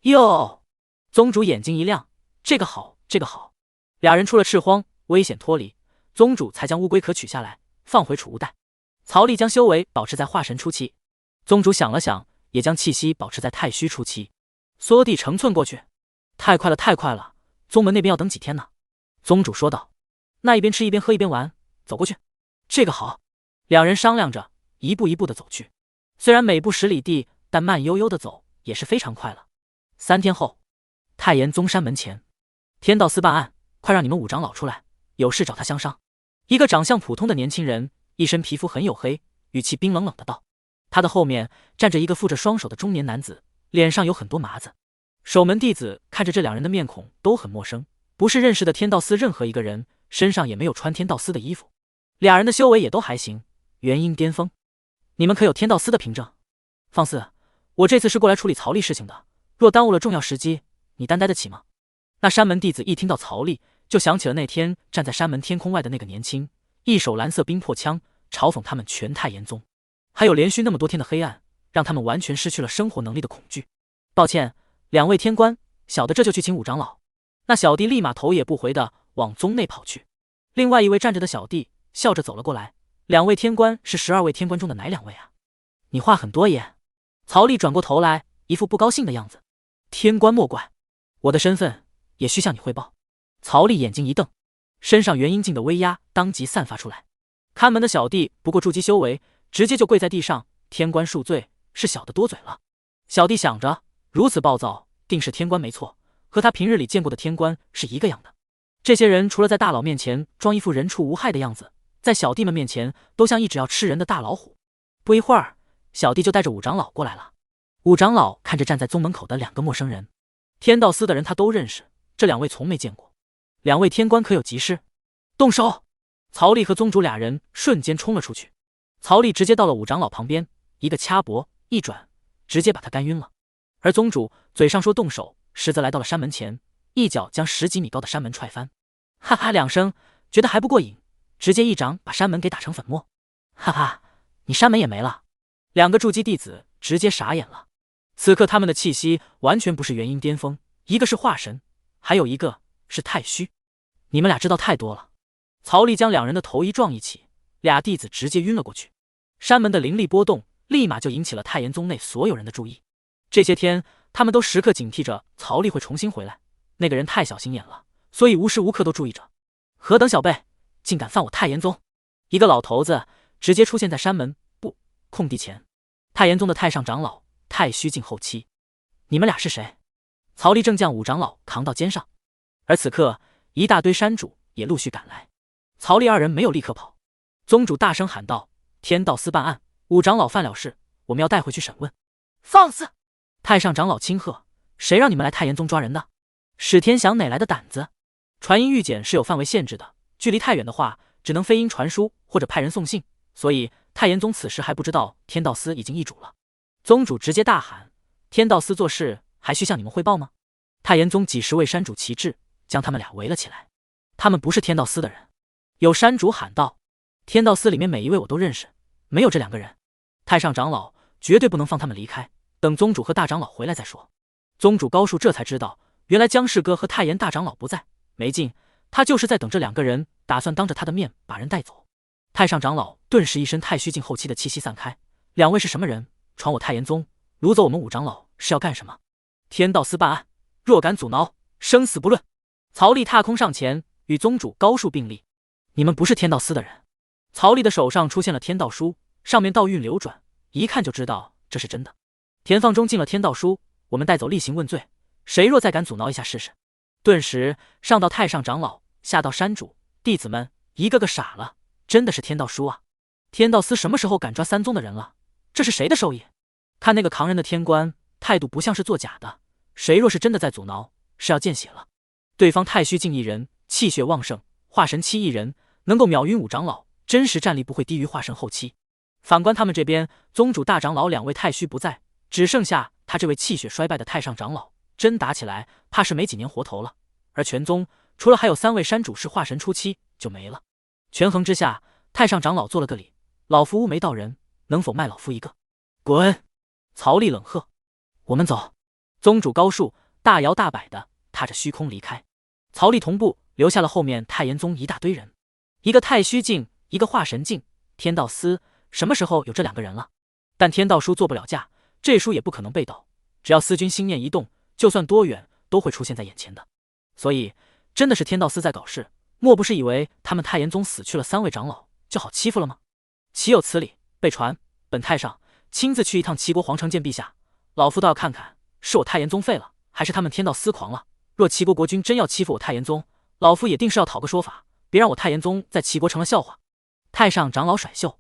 哟，宗主眼睛一亮，这个好，这个好。俩人出了赤荒，危险脱离，宗主才将乌龟壳取下来，放回储物袋。曹丽将修为保持在化神初期，宗主想了想，也将气息保持在太虚初期，缩地成寸过去。太快了，太快了！宗门那边要等几天呢？宗主说道。那一边吃一边喝一边玩，走过去。这个好。两人商量着，一步一步的走去。虽然每步10里地，但慢悠悠的走也是非常快了。3天后，太炎宗山门前，天道司办案，快让你们五长老出来，有事找他相商。一个长相普通的年轻人，一身皮肤很黝黑，语气冰冷冷的道。他的后面站着一个负着双手的中年男子，脸上有很多麻子。守门弟子看着这两人的面孔都很陌生，不是认识的天道司任何一个人，身上也没有穿天道司的衣服。俩人的修为也都还行，元婴巅峰。你们可有天道司的凭证？放肆！我这次是过来处理曹丽事情的，若耽误了重要时机，你担待得起吗？那山门弟子一听到曹丽，就想起了那天站在山门天空外的那个年轻，一手蓝色冰魄枪，嘲讽他们全太炎宗，还有连续那么多天的黑暗，让他们完全失去了生活能力的恐惧。抱歉，两位天官，小的这就去请五长老。那小弟立马头也不回的往宗内跑去。另外一位站着的小弟笑着走了过来，两位天官是12位天官中的哪2位啊？你话很多耶。曹丽转过头来，一副不高兴的样子。天官莫怪，我的身份也需向你汇报。曹丽眼睛一瞪，身上元婴境的威压当即散发出来。看门的小弟不过筑基修为，直接就跪在地上，天官恕罪，是小的多嘴了。小弟想着，如此暴躁，定是天官没错，和他平日里见过的天官是一个样的。这些人除了在大佬面前装一副人畜无害的样子，在小弟们面前都像一只要吃人的大老虎。不一会儿，小弟就带着五长老过来了。五长老看着站在宗门口的2个陌生人，天道司的人他都认识，这2位从没见过。2位天官可有急事？动手！曹丽和宗主俩人瞬间冲了出去。曹丽直接到了五长老旁边，一个掐脖，一转，直接把他干晕了。而宗主嘴上说动手，实则来到了山门前，一脚将10几米高的山门踹翻。哈哈2声，觉得还不过瘾，直接一掌把山门给打成粉末。哈哈，你山门也没了。2个筑基弟子直接傻眼了。此刻他们的气息完全不是元婴巅峰，一个是化神，还有一个是太虚。你们俩知道太多了。曹丽将2人的头一撞一起，2弟子直接晕了过去。山门的灵力波动立马就引起了太炎宗内所有人的注意。这些天他们都时刻警惕着曹丽会重新回来，那个人太小心眼了，所以无时无刻都注意着。何等小辈，竟敢犯我太炎宗！一个老头子直接出现在山门空地前。太炎宗的太上长老，太虚境后期。你们俩是谁？曹丽正将五长老扛到肩上，而此刻一大堆山主也陆续赶来。曹丽2人没有立刻跑，宗主大声喊道：“天道司办案，五长老犯了事，我们要带回去审问。”放肆！太上长老轻喝：“谁让你们来太炎宗抓人的？史天祥哪来的胆子？传音预检是有范围限制的，距离太远的话，只能飞鹰传书或者派人送信，所以太炎宗此时还不知道天道司已经易主了。”宗主直接大喊：“天道司做事还需向你们汇报吗？”太炎宗几10位山主齐至，将他们俩围了起来。他们不是天道司的人。有山主喊道：“天道司里面每一位我都认识，没有这2个人。太上长老绝对不能放他们离开，等宗主和大长老回来再说。”宗主高树这才知道，原来江氏哥和太炎大长老不在，没劲，他就是在等这2个人，打算当着他的面把人带走。太上长老顿时一身太虚境后期的气息散开，2位是什么人？闯我太炎宗，掳走我们五长老是要干什么？天道司办案，若敢阻挠，生死不论！曹丽踏空上前，与宗主高树并立。你们不是天道司的人。曹丽的手上出现了天道书，上面道韵流转，一看就知道这是真的。田放中进了天道书，我们带走例行问罪，谁若再敢阻挠一下试试。顿时上到太上长老，下到山主，弟子们一个个傻了，真的是天道书啊！天道司什么时候敢抓3宗的人了？这是谁的授意？看那个扛人的天官，态度不像是作假的，谁若是真的在阻挠，是要见血了。对方太虚境1人，气血旺盛，化神期1人，能够秒晕五长老，真实战力不会低于化神后期。反观他们这边，宗主大长老2位太虚不在，只剩下他这位气血衰败的太上长老，真打起来，怕是没几年活头了。而全宗除了还有3位山主是化神初期，就没了。权衡之下，太上长老做了个礼：“老夫乌梅道人，能否卖老夫一个？”滚！曹丽冷喝：“我们走！”宗主高树大摇大摆的踏着虚空离开，曹丽同步留下了后面太炎宗一大堆人，一个太虚境，一个化神境。天道司什么时候有这2个人了？但天道书做不了假，这书也不可能被盗。只要司君心念一动，就算多远都会出现在眼前的。所以真的是天道司在搞事，莫不是以为他们太炎宗死去了3位长老就好欺负了吗？岂有此理！被传本太上亲自去一趟齐国皇城见陛下，老夫倒要看看是我太炎宗废了，还是他们天道司狂了。若齐国国君真要欺负我太炎宗，老夫也定是要讨个说法，别让我太炎宗在齐国成了笑话。太上长老甩袖：“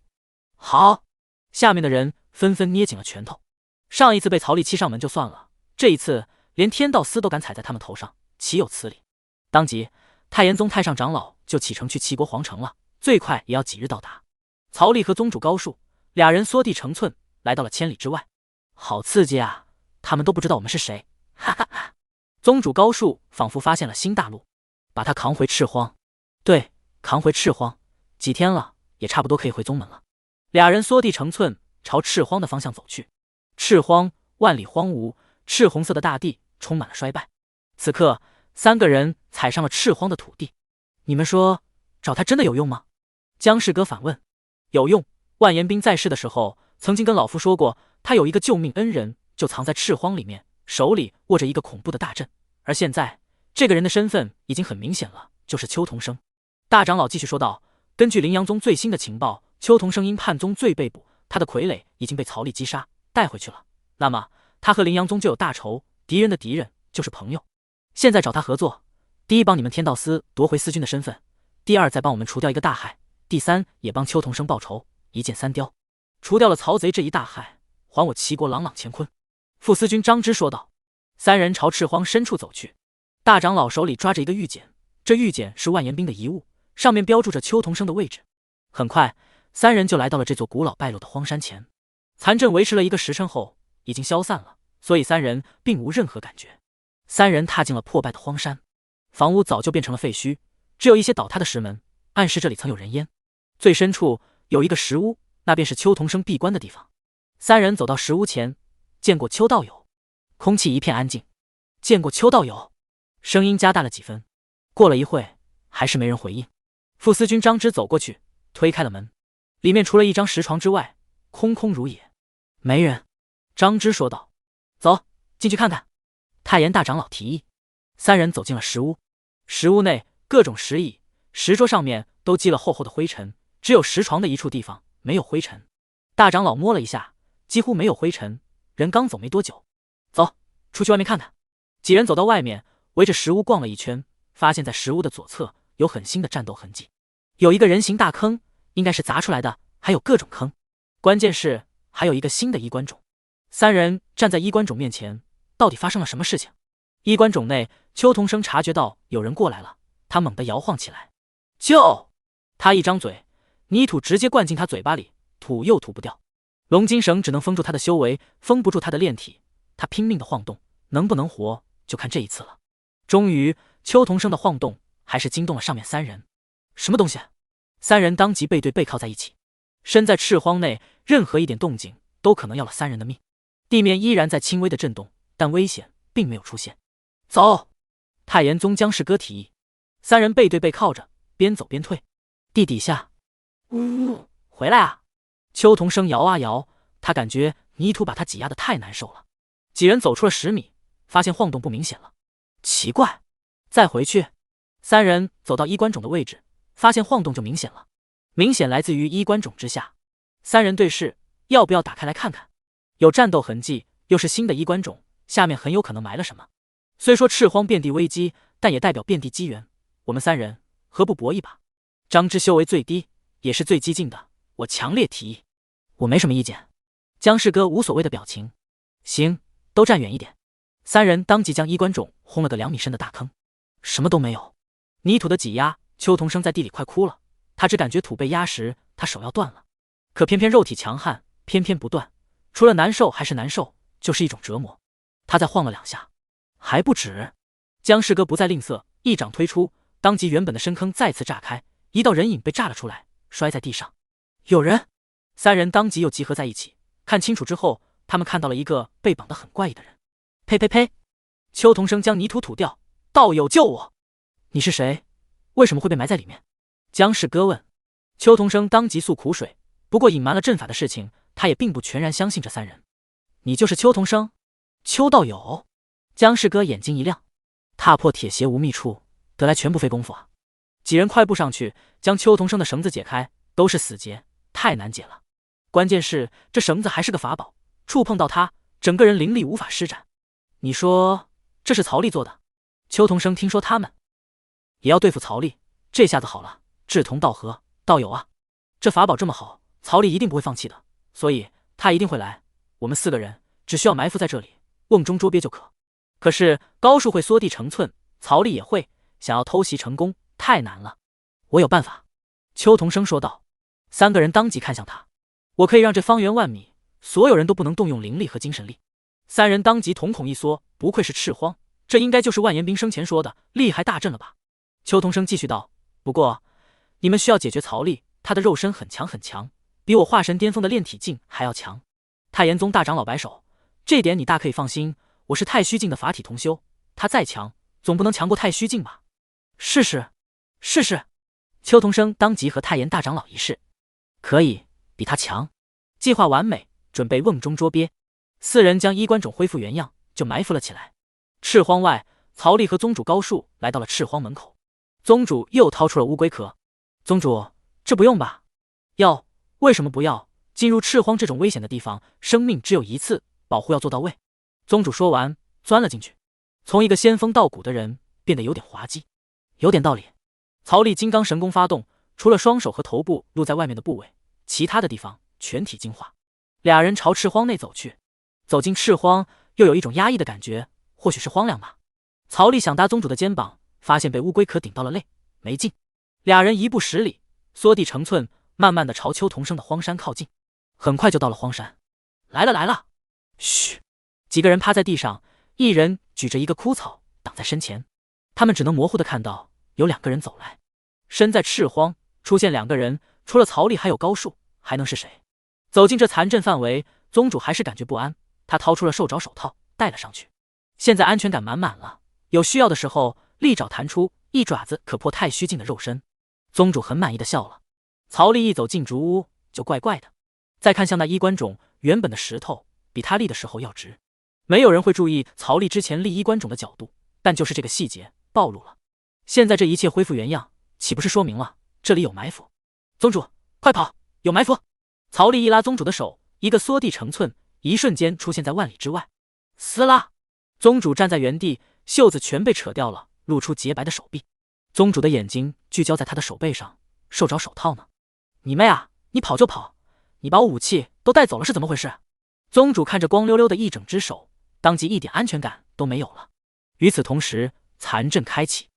好！”下面的人纷纷捏紧了拳头。上一次被曹丽欺上门就算了，这一次连天道司都敢踩在他们头上，岂有此理！当即太炎宗太上长老就启程去齐国皇城了，最快也要几日到达。曹丽和宗主高树俩人缩地成寸，来到了千里之外。好刺激啊！他们都不知道我们是谁，哈哈哈！宗主高树仿佛发现了新大陆，把他扛回赤荒。对，扛回赤荒，几天了，也差不多可以回宗门了。俩人缩地成寸，朝赤荒的方向走去。赤荒万里荒芜，赤红色的大地充满了衰败。此刻3个人踩上了赤荒的土地。你们说找他真的有用吗？姜氏哥反问。有用，万延冰在世的时候曾经跟老夫说过，他有一个救命恩人就藏在赤荒里面，手里握着一个恐怖的大阵。而现在这个人的身份已经很明显了，就是邱同生。大长老继续说道，根据灵阳宗最新的情报，邱同生因叛宗罪被捕，他的傀儡已经被曹丽击杀带回去了。那么他和灵阳宗就有大仇，敌人的敌人就是朋友。现在找他合作，第一帮你们天道司夺回司君的身份，第二再帮我们除掉一个大害，第三也帮邱同生报仇，一箭3雕。除掉了曹贼这一大害，还我齐国朗朗乾坤。副司君张芝说道。3人朝赤荒深处走去，大长老手里抓着一个玉简，这玉简是万延冰的遗物，上面标注着邱同生的位置。很快3人就来到了这座古老败落的荒山前。残阵维持了1个时辰后已经消散了，所以3人并无任何感觉。3人踏进了破败的荒山，房屋早就变成了废墟，只有一些倒塌的石门，暗示这里曾有人烟。最深处有一个石屋，那便是邱同生闭关的地方。3人走到石屋前，见过邱道友。空气一片安静。见过邱道友，声音加大了几分。过了一会，还是没人回应。副司君张芝走过去，推开了门，里面除了一张石床之外，空空如也。没人。张芝说道。走，进去看看。太炎大长老提议。3人走进了石屋。石屋内各种石椅、石桌上面都积了厚厚的灰尘，只有石床的一处地方没有灰尘。大长老摸了一下，几乎没有灰尘。人刚走没多久。走，出去外面看看。几人走到外面，围着石屋逛了一圈，发现在石屋的左侧有很新的战斗痕迹，有一个人形大坑，应该是砸出来的，还有各种坑。关键是还有一个新的衣冠冢。3人站在衣冠冢面前，到底发生了什么事情？衣冠冢内，邱同生察觉到有人过来了，他猛地摇晃起来。救！他一张嘴，泥土直接灌进他嘴巴里，吐又吐不掉。龙金绳只能封住他的修为，封不住他的炼体。他拼命的晃动，能不能活就看这一次了。终于邱同生的晃动还是惊动了上面3人。什么东西？3人当即背对背靠在一起。身在赤荒内，任何一点动静都可能要了3人的命。地面依然在轻微的震动，但危险并没有出现。走！太炎宗姜氏哥提议。3人背对背靠着，边走边退。地底下，呜，回来啊！邱同生摇啊摇，他感觉泥土把他挤压得太难受了。几人走出了10米，发现晃动不明显了。奇怪，再回去。3人走到衣冠冢的位置，发现晃动就明显了，明显来自于衣冠冢之下。3人对视，要不要打开来看看？有战斗痕迹，又是新的衣冠冢，下面很有可能埋了什么。虽说赤荒遍地危机，但也代表遍地机缘。我们3人何不搏一把？张芝修为最低，也是最激进的，我强烈提议。我没什么意见。姜氏哥无所谓的表情。行，都站远一点。3人当即将衣冠冢轰了个2米深的大坑，什么都没有。泥土的挤压，邱同生在地里快哭了。他只感觉土被压实，他手要断了。可偏偏肉体强悍，偏偏不断。除了难受还是难受，就是一种折磨。他再晃了2下，还不止。僵尸哥不再吝啬，一掌推出，当即原本的深坑再次炸开，一道人影被炸了出来，摔在地上。有人！三人当即又集合在一起，看清楚之后，他们看到了一个被绑得很怪异的人。呸呸呸！邱同生将泥土吐掉，道友救我！你是谁？为什么会被埋在里面？僵尸哥问。邱同生当即诉苦水，不过隐瞒了阵法的事情，他也并不全然相信这三人。你就是邱同生？邱道友？僵尸哥眼睛一亮，踏破铁鞋无觅处，得来全不费功夫啊！几人快步上去，将邱同生的绳子解开，都是死结，太难解了。关键是这绳子还是个法宝，触碰到它，整个人灵力无法施展。你说这是曹力做的？邱同生听说他们也要对付曹力，这下子好了，志同道合。道友啊，这法宝这么好，曹力一定不会放弃的，所以他一定会来。我们4个人只需要埋伏在这里，瓮中捉鳖就可。可是高树会缩地成寸，曹力也会，想要偷袭成功太难了。我有办法。邱同生说道。3个人当即看向他。我可以让这方圆万米所有人都不能动用灵力和精神力。3人当即瞳孔一缩，不愧是赤荒，这应该就是万言兵生前说的厉害大阵了吧。邱同生继续道，不过你们需要解决曹力，他的肉身很强很强，比我化神巅峰的炼体境还要强。太炎宗大长老摆手，这点你大可以放心，我是太虚境的法体同修，他再强总不能强过太虚境吧。试试试试。邱同生当即和太炎大长老一试，可以比他强。计划完美，准备瓮中捉鳖。4人将衣冠冢恢复原样，就埋伏了起来。赤荒外，曹力和宗主高树来到了赤荒门口。宗主又掏出了乌龟壳。宗主，这不用吧？要？为什么不要？进入赤荒这种危险的地方，生命只有一次，保护要做到位。宗主说完，钻了进去。从一个仙风道骨的人变得有点滑稽。有点道理。曹力金刚神功发动，除了双手和头部露在外面的部位，其他的地方全体净化。俩人朝赤荒内走去。走进赤荒，又有一种压抑的感觉，或许是荒凉吧。曹力想搭宗主的肩膀，发现被乌龟壳顶到了肋，没劲。俩人一步10里，缩地成寸，慢慢的朝邱同生的荒山靠近。很快就到了荒山。来了来了！嘘！几个人趴在地上，一人举着一个枯草挡在身前。他们只能模糊的看到有2个人走来。身在赤荒，出现2个人，除了曹力还有高树，还能是谁？走进这残阵范围，宗主还是感觉不安，他掏出了兽爪手套戴了上去。现在安全感满满了，有需要的时候利爪弹出，一爪子可破太虚境的肉身。宗主很满意的笑了。曹力一走进竹屋就怪怪的，再看向那衣冠冢，原本的石头比他立的时候要直。没有人会注意曹力之前立衣冠冢的角度，但就是这个细节暴露了。现在这一切恢复原样，岂不是说明了这里有埋伏？宗主，快跑，有埋伏！曹力一拉宗主的手，一个缩地成寸，一瞬间出现在万里之外。撕拉！宗主站在原地，袖子全被扯掉了，露出洁白的手臂。宗主的眼睛聚焦在他的手背上，兽爪手套呢？你妹啊！你跑就跑，你把我武器都带走了是怎么回事？宗主看着光溜溜的一整只手，当即一点安全感都没有了。与此同时，残阵开启，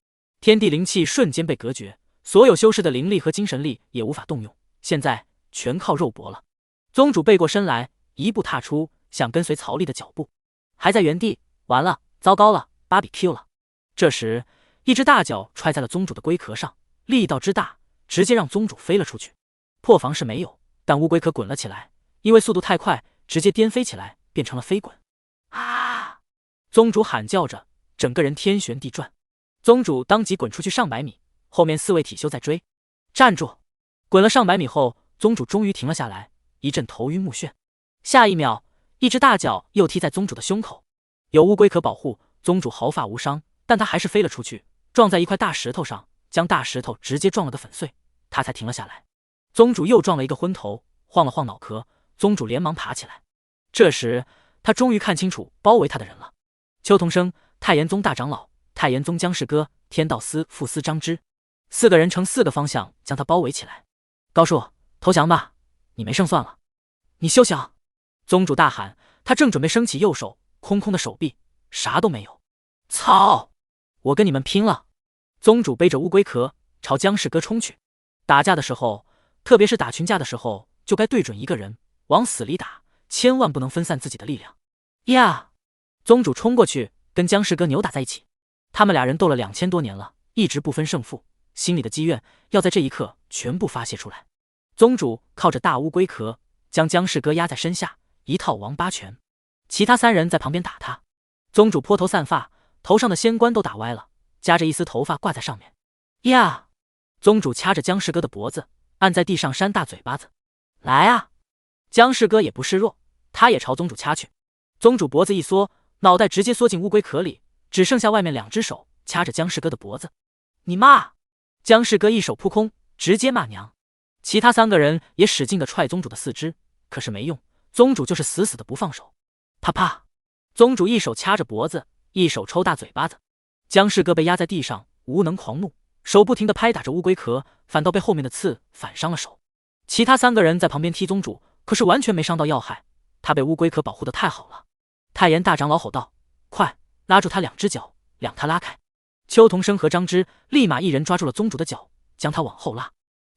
天地灵气瞬间被隔绝，所有修士的灵力和精神力也无法动用，现在全靠肉搏了。宗主背过身来，一步踏出，想跟随曹力的脚步，还在原地，完了，糟糕了，BBQ 了。这时，一只大脚踹在了宗主的龟壳上，力道之大，直接让宗主飞了出去。破防是没有，但乌龟壳滚了起来，因为速度太快，直接颠飞起来，变成了飞滚。啊！宗主喊叫着，整个人天旋地转。宗主当即滚出去上百米，后面4位体修在追。站住！滚了上百米后，宗主终于停了下来，一阵头晕目眩。下一秒，一只大脚又踢在宗主的胸口。有乌龟壳保护，宗主毫发无伤，但他还是飞了出去，撞在一块大石头上，将大石头直接撞了个粉碎，他才停了下来。宗主又撞了一个昏头，晃了晃脑壳，宗主连忙爬起来。这时他终于看清楚包围他的人了：邱同生、太炎宗大长老、太炎宗僵尸哥、天道司副司张芝，4个人呈4个方向将他包围起来。高树，投降吧，你没胜算了。你休想！宗主大喊，他正准备升起右手，空空的手臂，啥都没有。操！我跟你们拼了！宗主背着乌龟壳朝僵尸哥冲去。打架的时候，特别是打群架的时候，就该对准一个人，往死里打，千万不能分散自己的力量。呀！宗主冲过去，跟僵尸哥扭打在一起。他们俩人斗了2000多年了，一直不分胜负，心里的积怨要在这一刻全部发泄出来。宗主靠着大乌龟壳将僵尸哥压在身下，一套王八拳，其他3人在旁边打他。宗主泼头散发，头上的仙冠都打歪了，夹着一丝头发挂在上面。呀！宗主掐着僵尸哥的脖子，按在地上扇大嘴巴子。来啊！僵尸哥也不示弱，他也朝宗主掐去。宗主脖子一缩，脑袋直接缩进乌龟壳里，只剩下外面2只手掐着僵尸哥的脖子。你妈！僵尸哥一手扑空，直接骂娘。其他3个人也使劲地踹宗主的4肢，可是没用，宗主就是死死的不放手。啪啪！宗主一手掐着脖子，一手抽大嘴巴子。僵尸哥被压在地上，无能狂怒，手不停地拍打着乌龟壳，反倒被后面的刺反伤了手。其他3个人在旁边踢宗主，可是完全没伤到要害，他被乌龟壳保护得太好了。太炎大长老吼道：“快，拉住他2只脚，两他拉开！”邱同生和张芝立马一人抓住了宗主的脚，将他往后拉。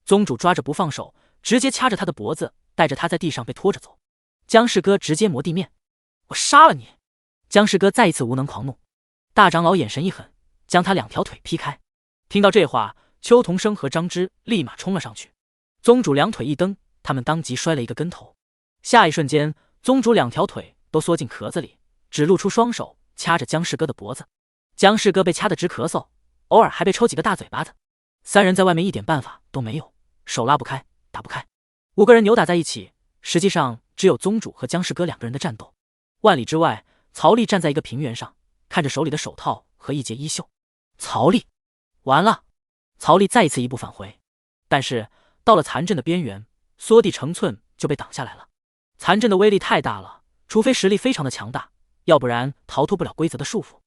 宗主抓着不放手，直接掐着他的脖子，带着他在地上被拖着走。僵尸哥直接磨地面：“我杀了你！”僵尸哥再一次无能狂怒。大长老眼神一狠，将他2条腿劈开。听到这话，邱同生和张芝立马冲了上去。宗主2腿一蹬，他们当即摔了一个跟头。下一瞬间，宗主2条腿都缩进壳子里，只露出双手掐着僵尸哥的脖子。僵尸哥被掐得直咳嗽，偶尔还被抽几个大嘴巴子。3人在外面一点办法都没有，手拉不开，打不开。5个人扭打在一起，实际上只有宗主和僵尸哥2个人的战斗。万里之外，曹丽站在一个平原上，看着手里的手套和一截衣袖。曹丽，完了！曹丽再一次一步返回，但是到了残阵的边缘，缩地成寸就被挡下来了。残阵的威力太大了，除非实力非常的强大，要不然逃脱不了规则的束缚。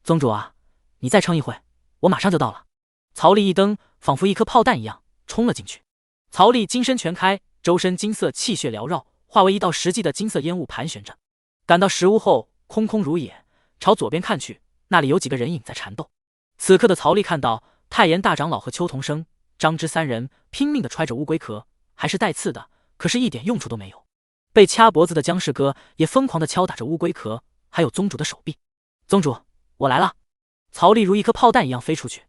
宗主啊，你再撑一会，我马上就到了。曹丽一蹬，仿佛一颗炮弹一样冲了进去。曹丽金身全开，周身金色气血缭绕，化为一道实际的金色烟雾盘旋着。赶到石屋后，空空如也，朝左边看去，那里有几个人影在缠斗。此刻的曹丽看到太炎大长老和邱同生、张芝3人拼命地揣着乌龟壳，还是带刺的，可是一点用处都没有。被掐脖子的僵尸哥也疯狂地敲打着乌龟壳，还有宗主的手臂。宗主，我来了！曹丽如一颗炮弹一样飞出去，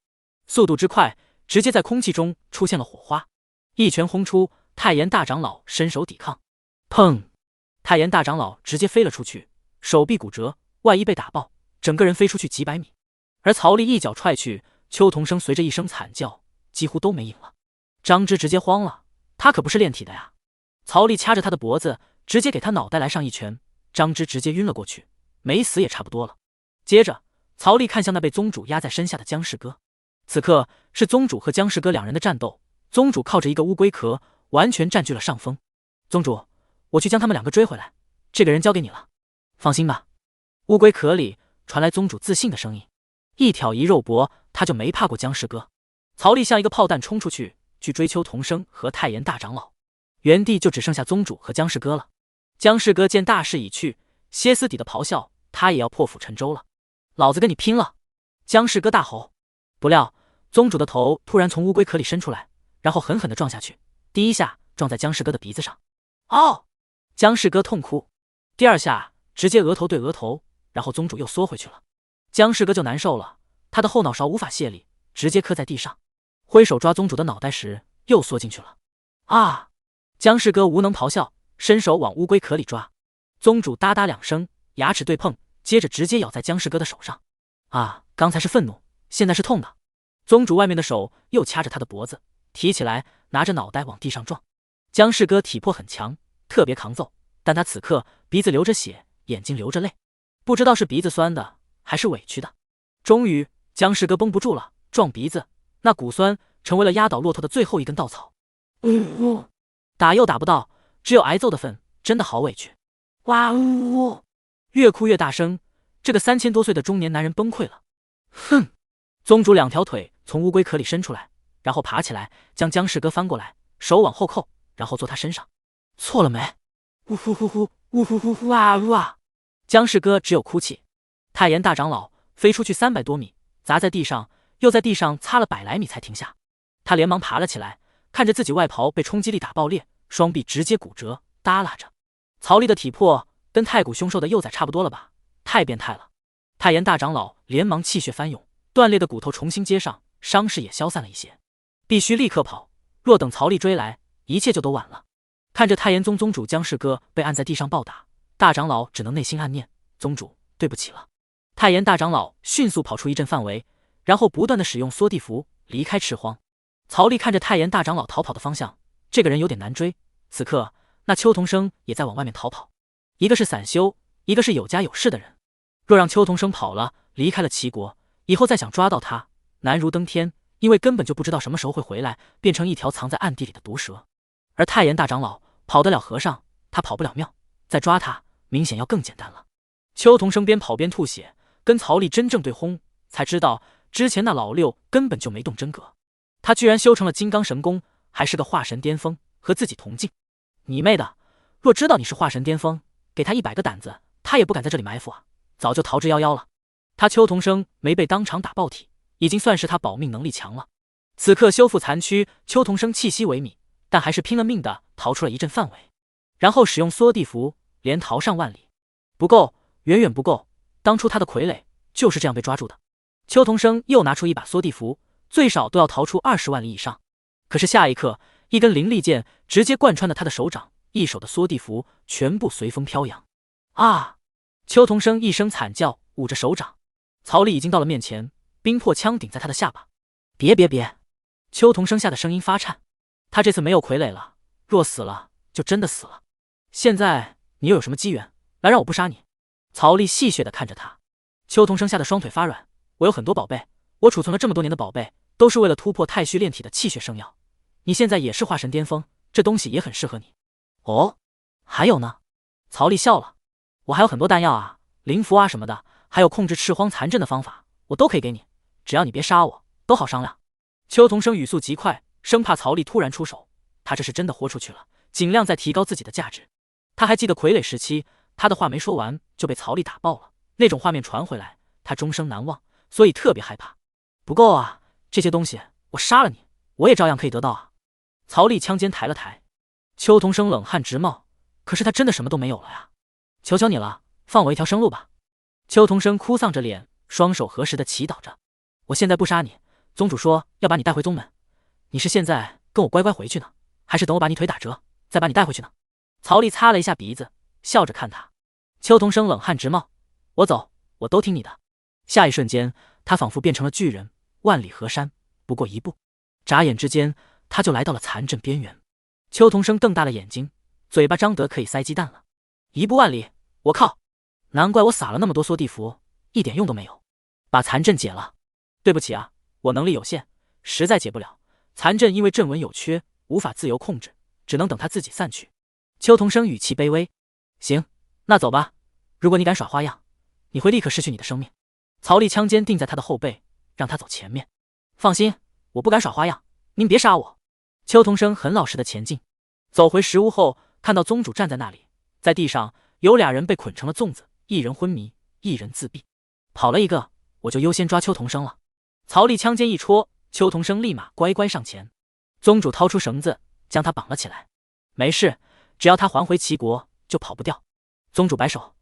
速度之快，直接在空气中出现了火花。一拳轰出，太炎大长老伸手抵抗，砰！太炎大长老直接飞了出去，手臂骨折，外衣被打爆，整个人飞出去几百米。而曹丽一脚踹去，邱同生随着一声惨叫，几乎都没影了。张芝直接慌了，他可不是练体的呀！曹丽掐着他的脖子，直接给他脑袋来上一拳，张芝直接晕了过去，没死也差不多了。接着，曹丽看向那被宗主压在身下的僵尸哥。此刻是宗主和僵尸哥2人的战斗，宗主靠着一个乌龟壳，完全占据了上风。宗主，我去将他们2个追回来，这个人交给你了。放心吧。乌龟壳里传来宗主自信的声音。一挑一肉搏，他就没怕过僵尸哥。曹丽像一个炮弹冲出去，去追邱同生和太炎大长老。原地就只剩下宗主和僵尸哥了。僵尸哥见大势已去，歇斯底的咆哮，他也要破釜沉舟了。老子跟你拼了！僵尸哥大吼。不料宗主的头突然从乌龟壳里伸出来，然后狠狠地撞下去，第一下撞在僵尸哥的鼻子上。哦！僵尸哥痛哭。第2下直接额头对额头，然后宗主又缩回去了。僵尸哥就难受了，他的后脑勺无法卸力，直接磕在地上，挥手抓宗主的脑袋时又缩进去了。啊！僵尸哥无能咆哮，伸手往乌龟壳里抓。宗主哒哒2声，牙齿对碰，接着直接咬在僵尸哥的手上。啊！刚才是愤怒，现在是痛的。宗主外面的手又掐着他的脖子，提起来拿着脑袋往地上撞。僵尸哥体魄很强，特别抗揍，但他此刻鼻子流着血，眼睛流着泪，不知道是鼻子酸的还是委屈的。终于僵尸哥绷不住了，撞鼻子，那骨酸成为了压倒骆驼的最后一根稻草。打又打不到，只有挨揍的份，真的好委屈。哇呜！越哭越大声，这个3000多岁的中年男人崩溃了。哼！宗主2条腿从乌龟壳里伸出来，然后爬起来，将僵尸哥翻过来，手往后扣，然后坐他身上。错了没？呜呼呼呼，呜呼呼呼啊呜啊！僵尸哥只有哭泣。太炎大长老飞出去300多米，砸在地上，又在地上擦了100来米才停下。他连忙爬了起来，看着自己外袍被冲击力打爆裂，双臂直接骨折，耷拉着。曹丽的体魄跟太古凶兽的幼崽差不多了吧？太变态了。太炎大长老连忙气血翻涌，断裂的骨头重新接上，伤势也消散了一些。必须立刻跑，若等曹丽追来，一切就都晚了。看着太炎宗宗主江氏哥被按在地上暴打，大长老只能内心暗念：宗主，对不起了。太炎大长老迅速跑出一阵范围，然后不断的使用缩地符离开赤荒。曹丽看着太炎大长老逃跑的方向，这个人有点难追。此刻那邱同生也在往外面逃跑，一个是散修，一个是有家有室的人。若让邱同生跑了，离开了齐国，以后再想抓到他，难如登天，因为根本就不知道什么时候会回来，变成一条藏在暗地里的毒蛇。而太炎大长老跑得了和尚，他跑不了庙，再抓他明显要更简单了。邱同生边跑边吐血，跟曹丽真正对轰，才知道之前那老六根本就没动真格，他居然修成了金刚神功，还是个化神巅峰，和自己同境。你妹的，若知道你是化神巅峰，给他100个胆子，他也不敢在这里埋伏啊，早就逃之夭夭了。他邱同生没被当场打爆体，已经算是他保命能力强了。此刻修复残躯，邱同生气息萎靡，但还是拼了命的逃出了一阵范围，然后使用缩地符连逃上万里。不够，远远不够，当初他的傀儡就是这样被抓住的。邱同生又拿出一把缩地符，最少都要逃出20万里以上。可是下一刻，一根灵力剑直接贯穿了他的手掌，一手的缩地符全部随风飘扬。啊！邱同生一声惨叫，捂着手掌。曹丽已经到了面前，冰魄枪顶在他的下巴。别！邱同生吓得声音发颤。他这次没有傀儡了，若死了就真的死了。现在你又有什么机缘来让我不杀你？曹丽戏谑地看着他。邱同生吓得双腿发软。我有很多宝贝，我储存了这么多年的宝贝，都是为了突破太虚炼体的气血圣药。你现在也是化神巅峰，这东西也很适合你。哦，还有呢？曹丽笑了。我还有很多丹药啊，灵符啊什么的，还有控制赤荒残阵的方法，我都可以给你，只要你别杀我，都好商量。邱同生语速极快，生怕曹丽突然出手，他这是真的豁出去了，尽量在提高自己的价值。他还记得傀儡时期，他的话没说完就被曹丽打爆了，那种画面传回来，他终生难忘，所以特别害怕。不够啊，这些东西我杀了你，我也照样可以得到啊。曹丽枪尖抬了抬。邱同生冷汗直冒，可是他真的什么都没有了呀。求求你了，放我一条生路吧。邱同生哭丧着脸，双手合十的祈祷着。我现在不杀你，宗主说要把你带回宗门，你是现在跟我乖乖回去呢，还是等我把你腿打折再把你带回去呢？曹丽擦了一下鼻子，笑着看他。邱同生冷汗直冒。我走，我都听你的。下一瞬间，他仿佛变成了巨人，万里河山不过一步，眨眼之间他就来到了残阵边缘。邱同生瞪大了眼睛，嘴巴张得可以塞鸡蛋了。一步万里，我靠！难怪我撒了那么多缩地符，一点用都没有。把残阵解了。对不起啊，我能力有限，实在解不了。残阵因为阵纹有缺，无法自由控制，只能等它自己散去。邱同生语气卑微。行，那走吧。如果你敢耍花样，你会立刻失去你的生命。曹丽枪尖定在他的后背，让他走前面。放心，我不敢耍花样，您别杀我。邱同生很老实的前进。走回石屋后，看到宗主站在那里，在地上有2人被捆成了粽子，一人昏迷，一人自闭。跑了一个，我就优先抓邱同生了。曹丽枪尖一戳，邱同生立马乖乖上前。宗主掏出绳子，将他绑了起来。没事，只要他还回齐国，就跑不掉。宗主摆手，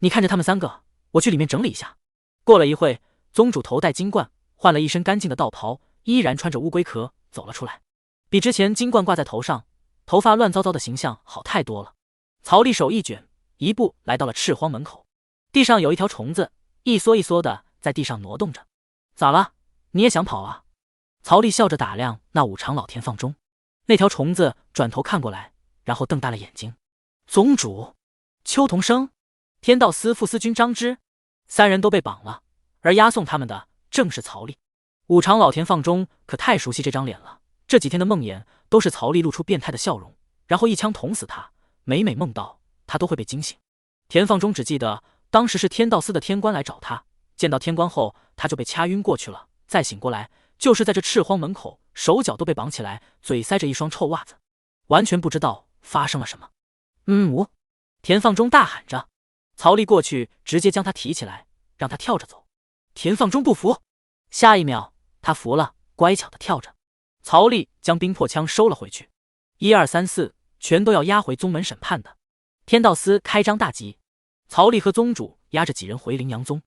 你看着他们3个，我去里面整理一下。过了一会，宗主头戴金冠，换了一身干净的道袍，依然穿着乌龟壳走了出来，比之前金冠挂在头上，头发乱糟糟的形象好太多了。曹丽手一卷，一步来到了赤荒门口。地上有一条虫子，一缩一缩的在地上挪动着。咋了？你也想跑啊？曹丽笑着打量那5长老田放中。那条虫子转头看过来，然后瞪大了眼睛。宗主，邱同生，天道司副司君张芝，3人都被绑了，而押送他们的正是曹丽。5长老田放中可太熟悉这张脸了，这几天的梦魇都是曹丽露出变态的笑容，然后一枪捅死他，每每梦到他都会被惊醒。田放中只记得当时是天道司的天官来找他，见到天官后他就被掐晕过去了，再醒过来就是在这赤荒门口，手脚都被绑起来，嘴塞着一双臭袜子，完全不知道发生了什么。田放中大喊着。曹丽过去直接将他提起来，让他跳着走。田放中不服，下一秒他服了，乖巧的跳着。曹丽将冰魄枪收了回去。1、2、3、4全都要押回宗门审判的。天道司开张大吉，曹丽和宗主押着几人回羚羊宗。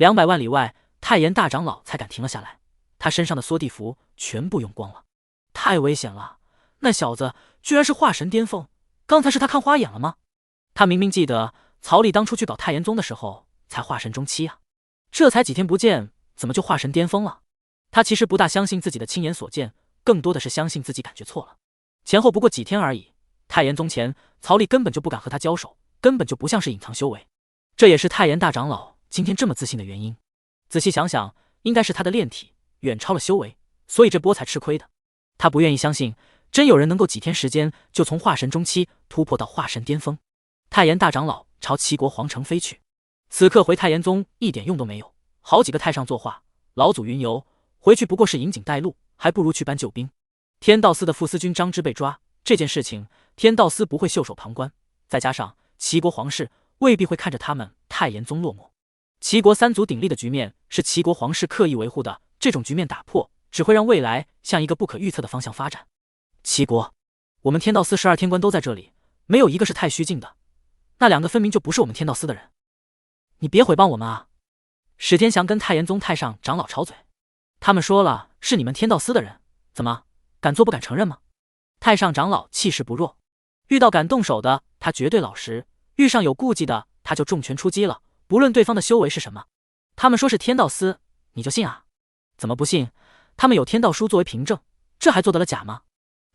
200万里外，太炎大长老才敢停了下来。他身上的缩地符全部用光了，太危险了！那小子居然是化神巅峰，刚才是他看花眼了吗？他明明记得曹丽当初去搞太炎宗的时候才化神中期啊，这才几天不见，怎么就化神巅峰了？他其实不大相信自己的亲眼所见，更多的是相信自己感觉错了。前后不过几天而已，太炎宗前曹丽根本就不敢和他交手，根本就不像是隐藏修为。这也是太炎大长老今天这么自信的原因。仔细想想，应该是他的炼体远超了修为，所以这波才吃亏的。他不愿意相信，真有人能够几天时间就从化神中期突破到化神巅峰。太炎大长老朝齐国皇城飞去，此刻回太炎宗一点用都没有。好几个太上作画，老祖云游，回去不过是引颈带路，还不如去搬救兵。天道司的副司军张芝被抓，这件事情天道司不会袖手旁观，再加上齐国皇室未必会看着他们太炎宗落寞。齐国三足鼎立的局面是齐国皇室刻意维护的，这种局面打破，只会让未来向一个不可预测的方向发展。齐国，我们天道司12天官都在这里，没有一个是太虚境的，那2个分明就不是我们天道司的人。你别诽谤我们啊！史天祥跟太炎宗太上长老吵嘴，他们说了是你们天道司的人，怎么敢做不敢承认吗？太上长老气势不弱，遇到敢动手的他绝对老实，遇上有顾忌的他就重拳出击了，不论对方的修为是什么。他们说是天道司，你就信啊？怎么不信？他们有天道书作为凭证，这还做得了假吗？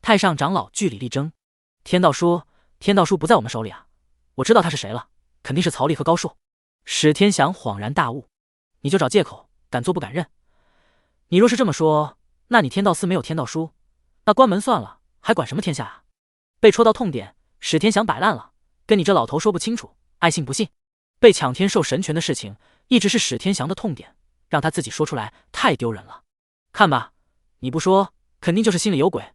太上长老据理力争，天道书不在我们手里啊，我知道他是谁了，肯定是曹丽和高硕。史天祥恍然大悟，你就找借口，敢做不敢认。你若是这么说，那你天道司没有天道书，那关门算了，还管什么天下啊？被戳到痛点，史天祥摆烂了，跟你这老头说不清楚，爱信不信。被抢天授神权的事情一直是史天祥的痛点，让他自己说出来太丢人了。看吧，你不说肯定就是心里有鬼，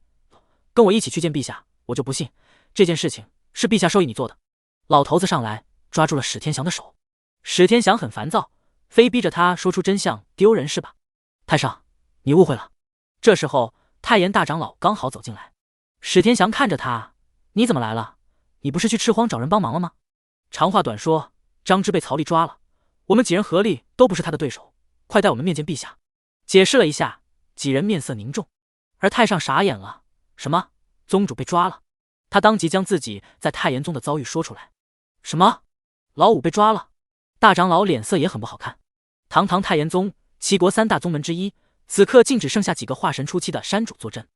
跟我一起去见陛下，我就不信这件事情是陛下授意你做的。老头子上来抓住了史天祥的手，史天祥很烦躁，非逼着他说出真相丢人是吧？太上，你误会了。这时候太炎大长老刚好走进来，史天祥看着他，你怎么来了？你不是去赤荒找人帮忙了吗？长话短说，张芝被曹丽抓了，我们几人合力都不是他的对手，快带我们面见陛下。解释了一下，几人面色凝重，而太上傻眼了，什么？宗主被抓了？他当即将自己在太炎宗的遭遇说出来。什么？老五被抓了？大长老脸色也很不好看。堂堂太炎宗，齐国3大宗门之一，此刻竟只剩下几个化神初期的山主坐镇，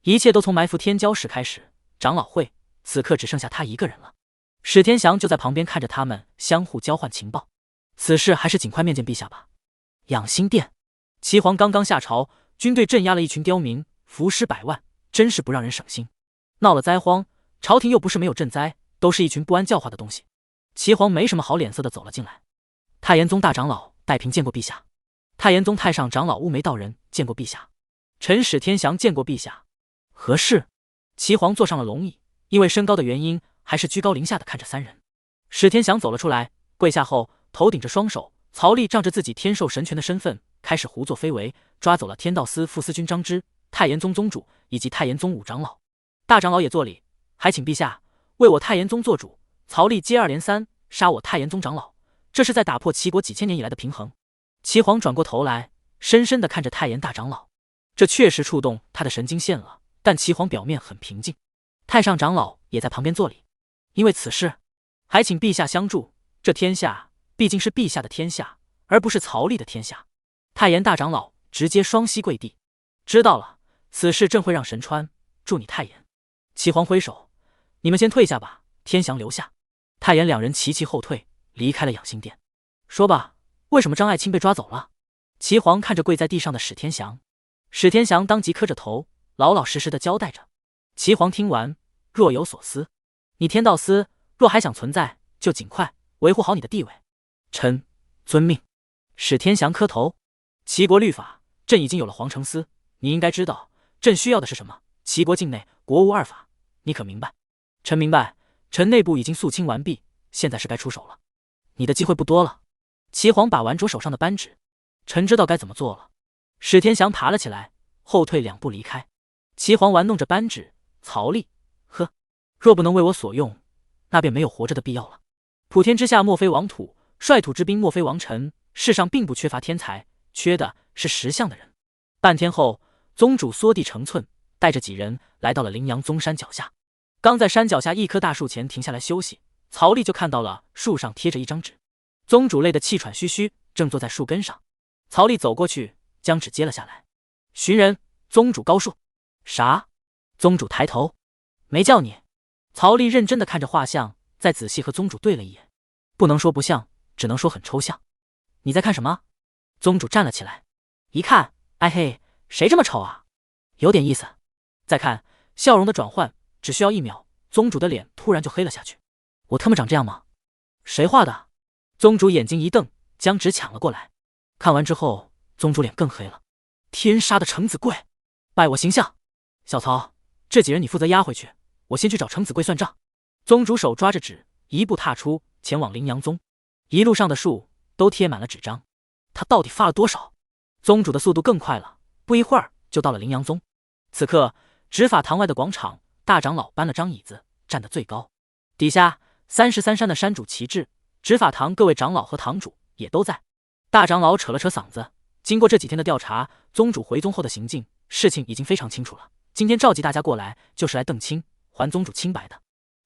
一切都从埋伏天骄时开始，长老会此刻只剩下他一个人了。史天祥就在旁边看着他们相互交换情报，此事还是尽快面见陛下吧。养心殿，齐皇刚刚下朝，军队镇压了一群刁民，伏尸100万，真是不让人省心。闹了灾荒，朝廷又不是没有赈灾，都是一群不安教化的东西。齐皇没什么好脸色的走了进来。太炎宗大长老戴平见过陛下，太炎宗太上长老乌梅道人见过陛下，臣史天祥见过陛下。何事？齐皇坐上了龙椅，因为身高的原因，还是居高临下的看着3人。史天祥走了出来，跪下后头顶着双手，曹丽仗着自己天授神权的身份，开始胡作非为，抓走了天道司副司军张芝、太炎宗宗主以及太炎宗5长老。大长老也作礼，还请陛下为我太炎宗做主。曹丽接二连三杀我太炎宗长老，这是在打破齐国几千年以来的平衡。齐皇转过头来，深深地看着太炎大长老，这确实触动他的神经线了。但齐皇表面很平静，太上长老也在旁边作礼，因为此事还请陛下相助。这天下毕竟是陛下的天下，而不是曹丽的天下。太炎大长老直接双膝跪地，知道了，此事正会让神川助你太炎。齐皇挥手，你们先退下吧，天祥留下。太炎2人齐齐后退，离开了养心殿。说吧，为什么张爱卿被抓走了？齐皇看着跪在地上的史天祥，史天祥当即磕着头，老老实实的交代着。齐皇听完，若有所思。你天道司若还想存在，就尽快维护好你的地位。臣遵命。史天祥磕头。齐国律法，朕已经有了皇城司，你应该知道朕需要的是什么。齐国境内国无2法，你可明白？臣明白。臣内部已经肃清完毕，现在是该出手了。你的机会不多了。齐皇把玩着手上的扳指，臣知道该怎么做了。史天祥爬了起来，后退2步离开。齐皇玩弄着扳指，曹丽，呵，若不能为我所用，那便没有活着的必要了。普天之下莫非王土，率土之滨莫非王臣，世上并不缺乏天才，缺的是识相的人。半天后，宗主缩地成寸，带着几人来到了羚羊宗山脚下。刚在山脚下一棵大树前停下来休息，曹丽就看到了树上贴着一张纸。宗主累得气喘吁吁，正坐在树根上。曹丽走过去，将纸接了下来。寻人，宗主高恕。啥？宗主抬头，没叫你。曹丽认真地看着画像，再仔细和宗主对了一眼，不能说不像，只能说很抽象。你在看什么？宗主站了起来，一看，哎嘿，谁这么丑啊？有点意思。再看，笑容的转换只需要1秒，宗主的脸突然就黑了下去。我他妈长这样吗？谁画的？宗主眼睛一瞪，将纸抢了过来。看完之后，宗主脸更黑了。天杀的程子贵，败我形象！小曹，这几人你负责押回去，我先去找程子贵算账。宗主手抓着纸，一步踏出，前往羚羊宗。一路上的树都贴满了纸张，他到底发了多少？宗主的速度更快了，不一会儿就到了羚羊宗。此刻，执法堂外的广场，大长老搬了张椅子，站得最高，底下33山的山主旗帜，执法堂各位长老和堂主也都在。大长老扯了扯嗓子，经过这几天的调查，宗主回宗后的行径，事情已经非常清楚了。今天召集大家过来，就是来澄清，还宗主清白的。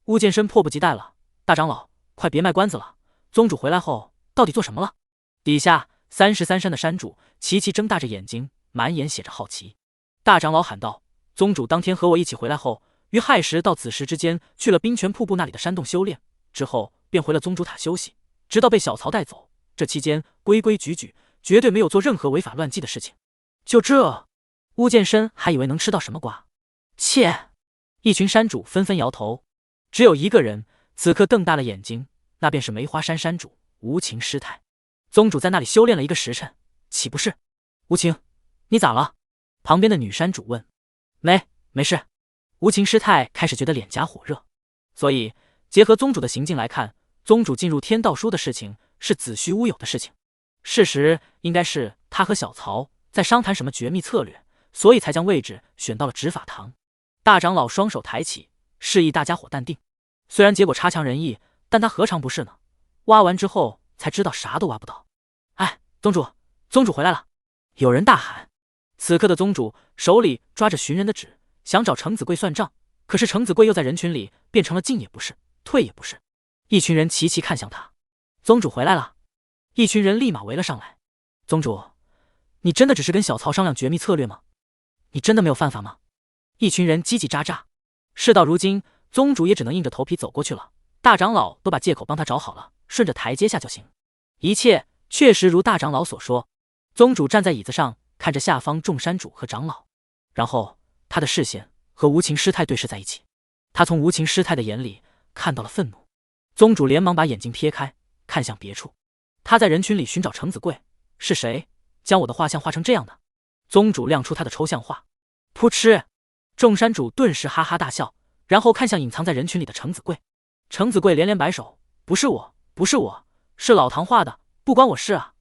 乌剑生迫不及待了，大长老，快别卖关子了，宗主回来后到底做什么了？底下33山的山主齐齐睁大着眼睛，满眼写着好奇。大长老喊道：宗主当天和我一起回来后，于亥时到子时之间去了冰泉瀑布那里的山洞修炼，之后便回了宗主塔休息，直到被小曹带走。这期间规规矩矩，绝对没有做任何违法乱纪的事情。就这，乌剑深还以为能吃到什么瓜。切！一群山主纷纷摇头，只有一个人此刻瞪大了眼睛，那便是梅花山山主无情师太。宗主在那里修炼了1个时辰，岂不是？无情，你咋了？旁边的女山主问。没事。无情师太开始觉得脸颊火热，所以结合宗主的行径来看，宗主进入天道书的事情是子虚乌有的事情。事实应该是他和小曹在商谈什么绝密策略，所以才将位置选到了执法堂。大长老双手抬起，示意大家伙淡定。虽然结果差强人意，但他何尝不是呢？挖完之后才知道啥都挖不到。哎，宗主回来了！有人大喊。此刻的宗主手里抓着寻人的纸，想找程子贵算账，可是程子贵又在人群里变成了进也不是，退也不是。一群人齐齐看向他。宗主回来了！一群人立马围了上来。宗主，你真的只是跟小曹商量绝密策略吗？你真的没有犯法吗？一群人叽叽喳喳。事到如今，宗主也只能硬着头皮走过去了。大长老都把借口帮他找好了，顺着台阶下就行。一切确实如大长老所说。宗主站在椅子上，看着下方众山主和长老，然后他的视线和无情师太对视在一起。他从无情师太的眼里看到了愤怒。宗主连忙把眼睛撇开，看向别处。他在人群里寻找程子贵，是谁将我的画像画成这样的？宗主亮出他的抽象画。噗嗤！众山主顿时哈哈大笑，然后看向隐藏在人群里的程子贵。程子贵连连摆手，不是我，是老唐画的，不关我事啊！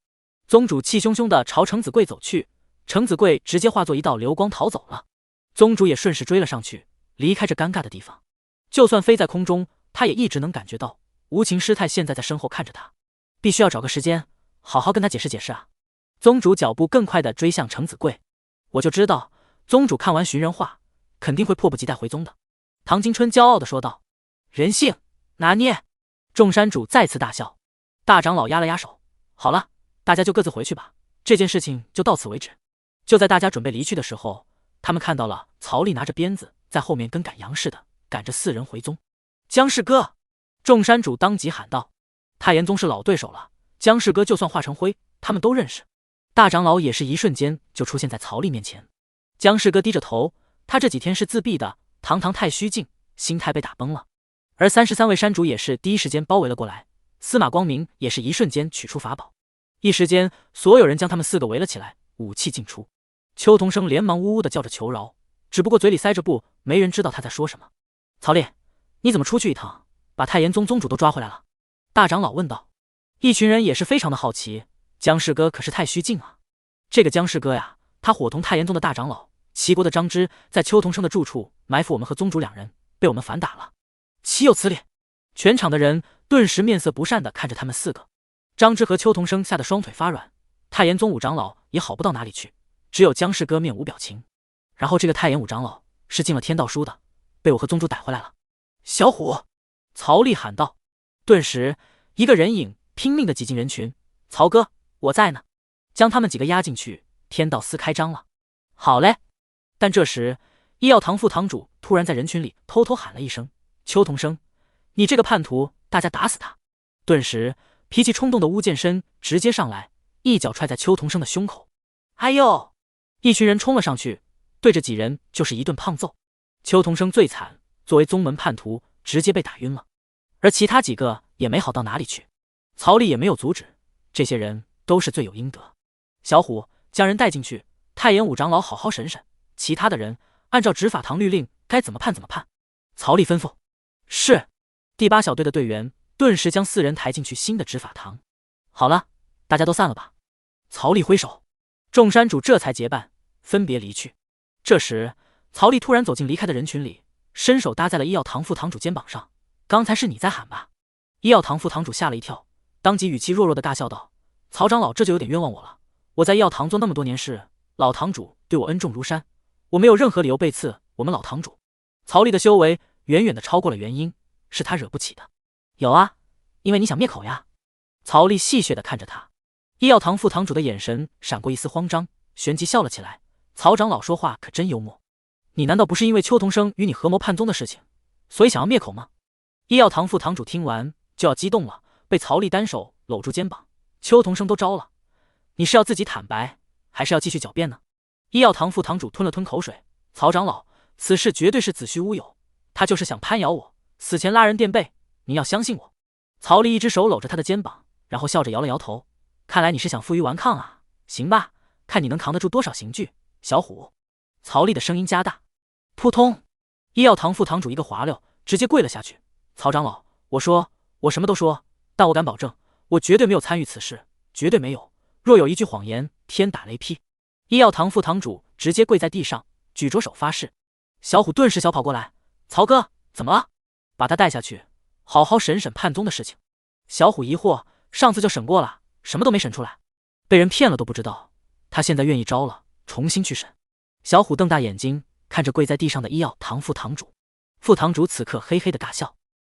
宗主气汹汹地朝程子贵走去，程子贵直接化作一道流光逃走了。宗主也顺势追了上去，离开这尴尬的地方。就算飞在空中，他也一直能感觉到无情师太现在在身后看着他，必须要找个时间好好跟他解释解释啊！宗主脚步更快地追向程子贵。我就知道宗主看完寻人画肯定会迫不及待回宗的。唐金春骄傲地说道。人性拿捏！众山主再次大笑。大长老压了压手，好了，大家就各自回去吧，这件事情就到此为止。就在大家准备离去的时候，他们看到了曹丽拿着鞭子在后面跟赶羊似的赶着4人回宗。姜氏哥！众山主当即喊道。太炎宗是老对手了，姜氏哥就算化成灰，他们都认识。大长老也是一瞬间就出现在曹丽面前。姜氏哥低着头，他这几天是自闭的，堂堂太虚境，心态被打崩了。而33位山主也是第一时间包围了过来，司马光明也是一瞬间取出法宝，一时间所有人将他们4个围了起来，武器尽出。邱同生连忙呜呜的叫着求饶，只不过嘴里塞着布，没人知道他在说什么。曹烈，你怎么出去一趟，把太炎宗宗主都抓回来了？大长老问道。一群人也是非常的好奇，姜氏哥可是太虚境啊。这个姜氏哥呀，他伙同太炎宗的大长老齐国的张芝在邱同生的住处埋伏我们和宗主2人，被我们反打了。岂有此理！全场的人顿时面色不善的看着他们4个。张芝和邱同生吓得双腿发软，太炎宗五长老也好不到哪里去，只有姜氏哥面无表情。然后这个太炎五长老是进了天道书的，被我和宗主逮回来了。小虎，曹丽喊道。顿时，一个人影拼命地挤进人群。曹哥，我在呢，将他们几个押进去。天道司开张了。好嘞。但这时，医药堂副堂主突然在人群里偷偷喊了一声：“邱同生，你这个叛徒，大家打死他！”顿时，脾气冲动的巫剑深直接上来，一脚踹在邱同生的胸口。哎呦！一群人冲了上去，对着几人就是一顿胖揍。邱同生最惨，作为宗门叛徒，直接被打晕了。而其他几个也没好到哪里去，曹丽也没有阻止，这些人都是罪有应得。小虎，将人带进去，太炎五长老好好审审，其他的人按照执法堂律令该怎么判怎么判。曹丽吩咐。是。第8小队的队员顿时将4人抬进去新的执法堂。好了，大家都散了吧。曹丽挥手，众山主这才结伴分别离去。这时，曹丽突然走进离开的人群里，伸手搭在了医药堂副堂主肩膀上。刚才是你在喊吧？医药堂副堂主吓了一跳，当即语气弱弱的大笑道：“曹长老这就有点冤枉我了。我在医药堂做那么多年事，老堂主对我恩重如山，我没有任何理由背刺我们老堂主。”曹丽的修为远远的超过了元婴，是他惹不起的。有啊，因为你想灭口呀。曹丽戏谑的看着他，医药堂副堂主的眼神闪过一丝慌张，旋即笑了起来。曹长老说话可真幽默，你难道不是因为邱同生与你合谋叛宗的事情，所以想要灭口吗？医药堂副堂主听完就要激动了，被曹丽单手搂住肩膀。邱同生都招了，你是要自己坦白，还是要继续狡辩呢？医药堂副堂主吞了吞口水，曹长老，此事绝对是子虚乌有，他就是想攀咬我，死前拉人垫背，您要相信我。曹丽一只手搂着他的肩膀，然后笑着摇了摇头，看来你是想负隅顽抗啊，行吧，看你能扛得住多少刑具，小虎。曹丽的声音加大，扑通，医药堂副堂主一个滑溜，直接跪了下去。曹长老，我什么都说，但我敢保证，我绝对没有参与此事，绝对没有。若有一句谎言，天打雷劈！医药堂副堂主直接跪在地上，举着手发誓。小虎顿时小跑过来，曹哥，怎么了？把他带下去，好好审审叛宗的事情。小虎疑惑，上次就审过了，什么都没审出来，被人骗了都不知道，他现在愿意招了，重新去审。小虎瞪大眼睛看着跪在地上的医药堂副堂主，副堂主此刻嘿嘿的尬笑。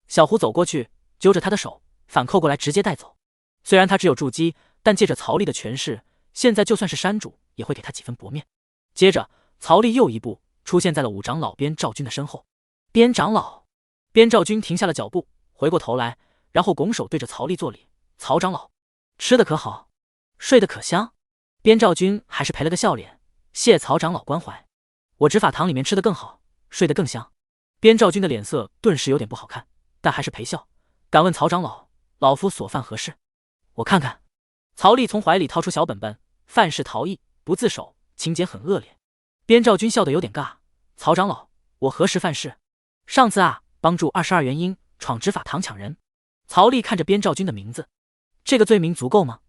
小虎走过去，揪着他的手，反扣过来直接带走。虽然他只有筑基，但借着曹丽的权势，现在就算是山主也会给他几分薄面。接着，曹丽又一步出现在了五长老边兆军的身后。边长老，边兆军停下了脚步，回过头来，然后拱手对着曹丽作礼：“曹长老，吃的可好，睡得可香？”边兆军还是赔了个笑脸：“谢曹长老关怀，我执法堂里面吃得更好，睡得更香。”边兆军的脸色顿时有点不好看，但还是陪笑：“敢问曹长老，老夫所犯何事？我看看。”曹丽从怀里掏出小本本，犯事逃逸，不自首，情节很恶劣。边兆军笑得有点尬：“曹长老，我何时犯事？上次啊，帮助22元婴闯执法堂抢人。”曹丽看着边兆军的名字，这个罪名足够吗？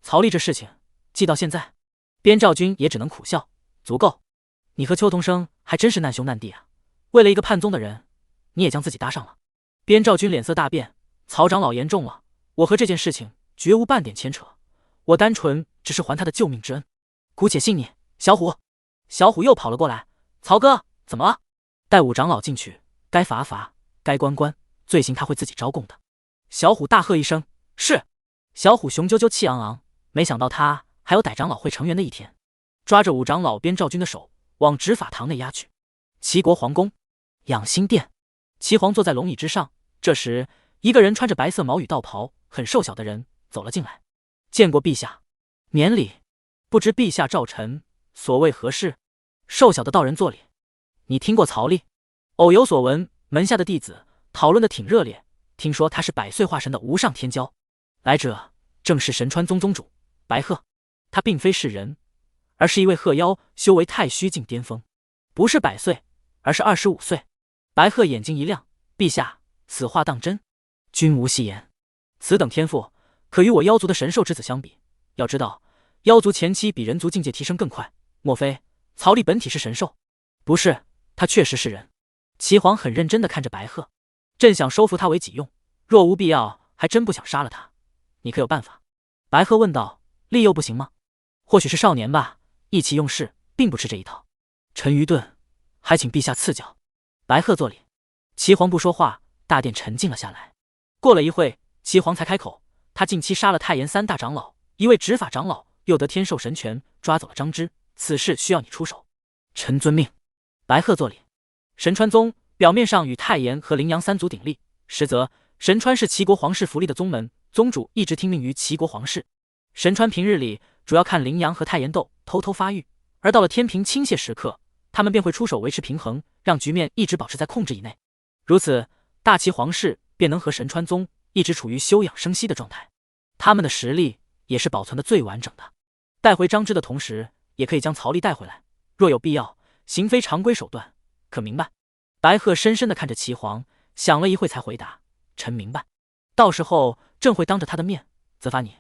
曹丽这事情记到现在，边兆军也只能苦笑：“足够。你和邱同生还真是难兄难弟啊，为了一个叛宗的人，你也将自己搭上了。”边兆军脸色大变：“曹长老言重了，我和这件事情绝无半点牵扯，我单纯只是还他的救命之恩，姑且信你。”小虎，小虎又跑了过来：“曹哥，怎么了？带五长老进去，该罚罚，该关关，罪行他会自己招供的。”小虎大喝一声：“是！”小虎雄赳赳气昂昂，没想到他还有逮长老会成员的一天，抓着五长老边兆军的手往执法堂内压去。齐国皇宫养心殿，齐皇坐在龙椅之上，这时一个人穿着白色毛羽道袍，很瘦小的人走了进来：“见过陛下，免礼。不知陛下召臣，所谓何事？”瘦小的道人作礼：“你听过曹丽？偶有所闻，门下的弟子讨论的挺热烈，听说他是100岁化神的无上天骄，来者正是神川宗宗主白鹤。他并非是人，而是一位鹤妖，修为太虚境巅峰，不是100岁，而是25岁。”白鹤眼睛一亮：“陛下，此话当真？”“君无戏言。此等天赋，可与我妖族的神兽之子相比。要知道，妖族前期比人族境界提升更快。莫非曹丽本体是神兽？”“不是，他确实是人。”齐皇很认真地看着白鹤：“朕想收服他为己用，若无必要，还真不想杀了他。你可有办法？”白鹤问道：“利诱不行吗？或许是少年吧，意气用事，并不吃这一套。”陈愚钝，还请陛下赐教。白鹤作礼。齐皇不说话，大殿沉静了下来。过了一会，齐皇才开口：“他近期杀了太炎3大长老，一位执法长老又得天授神权，抓走了张芝，此事需要你出手。”臣遵命。白鹤作礼。神川宗表面上与太炎和陵阳3族鼎立，实则神川是齐国皇室福利的宗门，宗主一直听命于齐国皇室。神川平日里主要看陵阳和太炎斗，偷偷发育，而到了天平倾泻时刻，他们便会出手维持平衡，让局面一直保持在控制以内。如此，大齐皇室便能和神川宗一直处于休养生息的状态。他们的实力也是保存的最完整的。带回张芝的同时，也可以将曹丽带回来，若有必要，行非常规手段，可明白？白鹤深深地看着齐皇，想了一会才回答：“臣明白。到时候朕会当着他的面责罚你，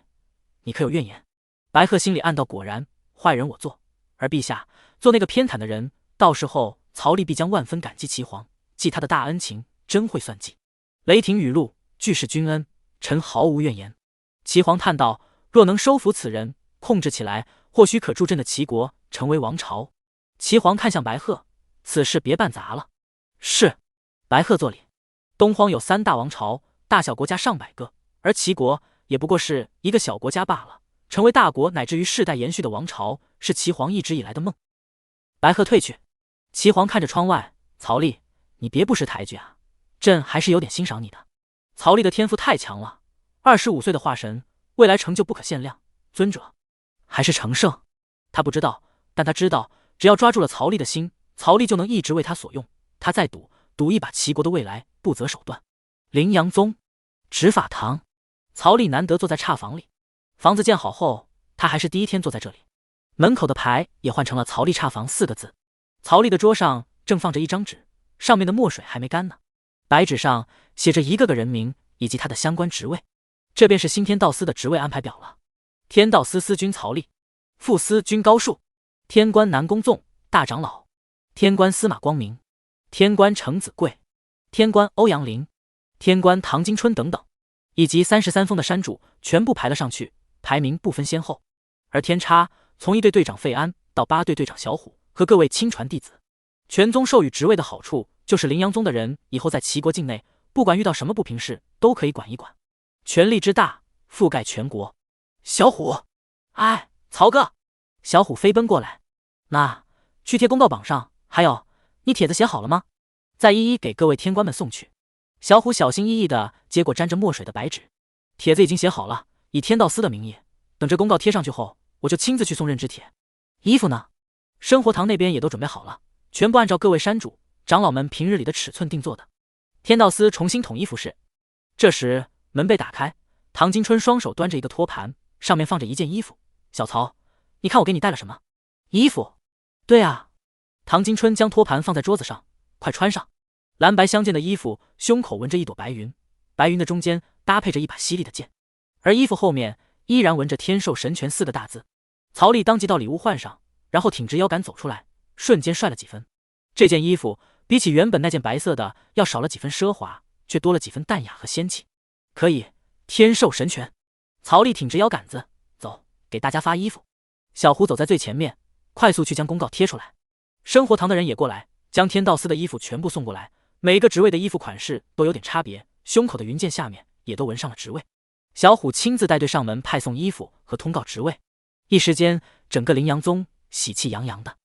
你可有怨言？”白鹤心里暗道：果然，坏人我做，而陛下做那个偏袒的人，到时候曹丽必将万分感激齐皇，记他的大恩情，真会算计。雷霆雨露，俱是君恩，臣毫无怨言。齐皇叹道：“若能收服此人，控制起来，或许可助朕的齐国成为王朝。”齐皇看向白鹤：“此事别办砸了。”是。白鹤作礼。东荒有3大王朝，大小国家上百个，而齐国也不过是一个小国家罢了。成为大国乃至于世代延续的王朝，是齐皇一直以来的梦。白鹤退去。齐皇看着窗外：“曹丽，你别不识抬举啊，朕还是有点欣赏你的。曹丽的天赋太强了，25岁的化神，未来成就不可限量。尊者还是成圣，他不知道，但他知道，只要抓住了曹丽的心，曹丽就能一直为他所用。他再赌一把齐国的未来，不择手段。”陵阳宗执法堂，曹丽难得坐在岔房里。房子建好后，他还是第一天坐在这里。门口的牌也换成了曹丽岔房4个字。曹丽的桌上正放着一张纸，上面的墨水还没干呢。白纸上写着一个个人名以及他的相关职位，这便是新天道司的职位安排表了。天道司司君曹丽，副司君高树，天官南宫纵大长老，天官司马光明，天官程子贵，天官欧阳林，天官唐金春等等，以及33封的山主全部排了上去，排名不分先后。而天差从1队队长费安到8队队长小虎和各位亲传弟子。全宗授予职位的好处就是陵阳宗的人以后在齐国境内，不管遇到什么不平事，都可以管一管，权力之大覆盖全国。小虎，哎，曹哥！小虎飞奔过来，那去贴公告榜上，还有你帖子写好了吗？再一一给各位天官们送去。小虎小心翼翼地接过沾着墨水的白纸，帖子已经写好了，以天道司的名义，等这公告贴上去后，我就亲自去送认知帖。衣服呢？生活堂那边也都准备好了，全部按照各位山主长老们平日里的尺寸定做的。天道司重新统一服饰。这时门被打开，唐金春双手端着一个托盘，上面放着一件衣服。小曹，你看我给你带了什么？衣服？对啊。唐金春将托盘放在桌子上，快穿上。蓝白相间的衣服，胸口纹着一朵白云，白云的中间搭配着一把犀利的剑，而衣服后面依然纹着天授神权4个大字。曹丽当即到礼物换上，然后挺直腰杆走出来，瞬间帅了几分。这件衣服比起原本那件白色的要少了几分奢华，却多了几分淡雅和仙气。可以，天授神权。曹丽挺直腰杆子，走，给大家发衣服。小胡走在最前面，快速去将公告贴出来。生活堂的人也过来，将天道司的衣服全部送过来。每个职位的衣服款式都有点差别，胸口的云剑下面也都纹上了职位。小虎亲自带队上门派送衣服和通告职位，一时间整个陵阳宗喜气洋洋的。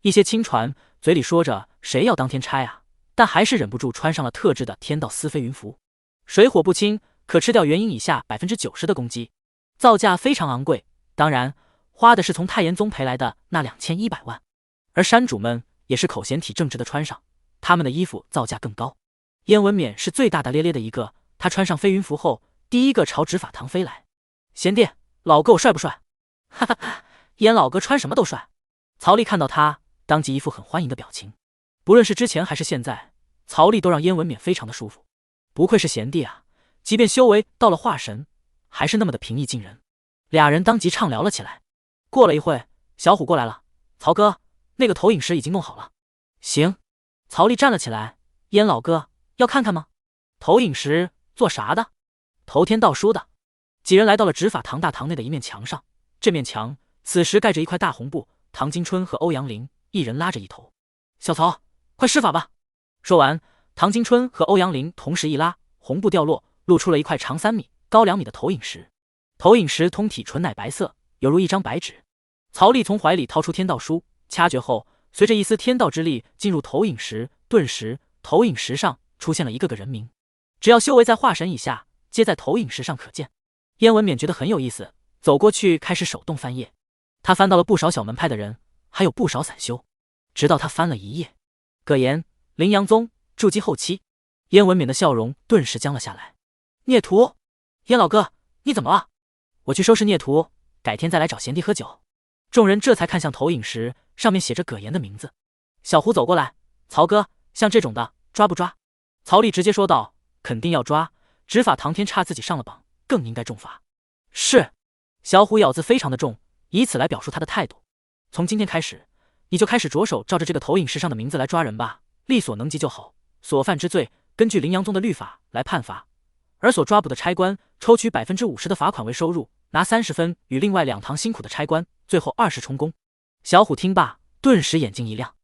一些亲传嘴里说着谁要当天差啊，但还是忍不住穿上了特制的天道司飞云服。水火不侵，可吃掉元婴以下90%的攻击，造价非常昂贵，当然花的是从太炎宗赔来的那2100万。而山主们也是口嫌体正直的穿上，他们的衣服造价更高。燕文冕是最大大咧咧的一个，他穿上飞云服后，第一个朝执法堂飞来。贤弟，老哥我帅不帅？哈哈哈，燕老哥穿什么都帅。曹丽看到他，当即一副很欢迎的表情。不论是之前还是现在，曹丽都让燕文冕非常的舒服。不愧是贤弟啊，即便修为到了化神，还是那么的平易近人。俩人当即畅聊了起来。过了一会，小虎过来了，曹哥，那个投影石已经弄好了。行。曹丽站了起来，燕老哥要看看吗？投影石做啥的？投天道书的。几人来到了执法堂大堂内的一面墙上，这面墙此时盖着一块大红布，唐金春和欧阳林一人拉着一头。小曹，快施法吧！说完，唐金春和欧阳林同时一拉，红布掉落，露出了一块长3米、高2米的投影石。投影石通体纯奶白色，犹如一张白纸。曹丽从怀里掏出天道书，掐诀后，随着一丝天道之力进入投影石，顿时投影石上出现了一个个人名，只要修为在化神以下，皆在投影石上可见。燕文冕觉得很有意思，走过去开始手动翻页。他翻到了不少小门派的人，还有不少散修，直到他翻了一页，葛言、凌阳宗筑基后期。燕文冕的笑容顿时僵了下来。孽徒，燕老哥，你怎么了？我去收拾孽徒，改天再来找贤弟喝酒。众人这才看向投影石，上面写着葛言的名字。小胡走过来，曹哥，像这种的抓不抓？曹丽直接说道，肯定要抓，执法堂天差自己上了榜，更应该重罚。是。小虎咬字非常的重，以此来表述他的态度。从今天开始，你就开始着手照着这个投影石上的名字来抓人吧，力所能及就好，所犯之罪根据凌阳宗的律法来判罚，而所抓捕的差官抽取50%的罚款为收入，拿30分与另外2堂辛苦的差官，最后20充公。小虎听罢，顿时眼睛一亮，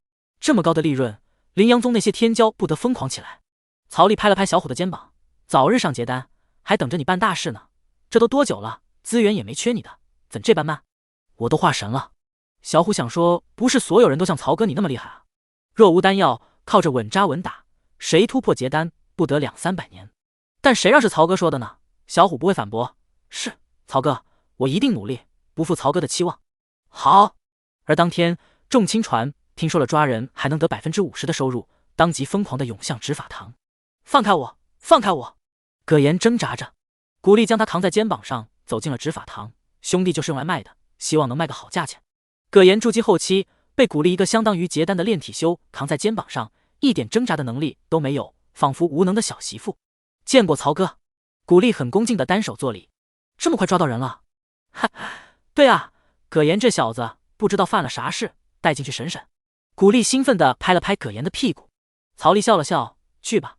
这么高的利润，凌阳宗那些天骄不得疯狂起来。曹丽拍了拍小虎的肩膀，早日上结丹，还等着你办大事呢。这都多久了，资源也没缺你的，怎这般慢？我都化神了。小虎想说，不是所有人都像曹哥你那么厉害啊。若无丹药，靠着稳扎稳打，谁突破结丹不得200-300年。但谁让是曹哥说的呢？小虎不会反驳，是曹哥，我一定努力，不负曹哥的期望。好。而当天，众亲传听说了抓人还能得50%的收入，当即疯狂地涌向执法堂。放开我，放开我！葛言挣扎着，古力将他扛在肩膀上，走进了执法堂。兄弟就是用来卖的，希望能卖个好价钱。葛言筑基后期，被古力一个相当于结丹的炼体修扛在肩膀上，一点挣扎的能力都没有，仿佛无能的小媳妇。见过曹哥。古力很恭敬的单手作礼。这么快抓到人了？哈，对啊，葛言这小子不知道犯了啥事，带进去审审。古力兴奋地拍了拍葛言的屁股。曹丽笑了笑，去吧。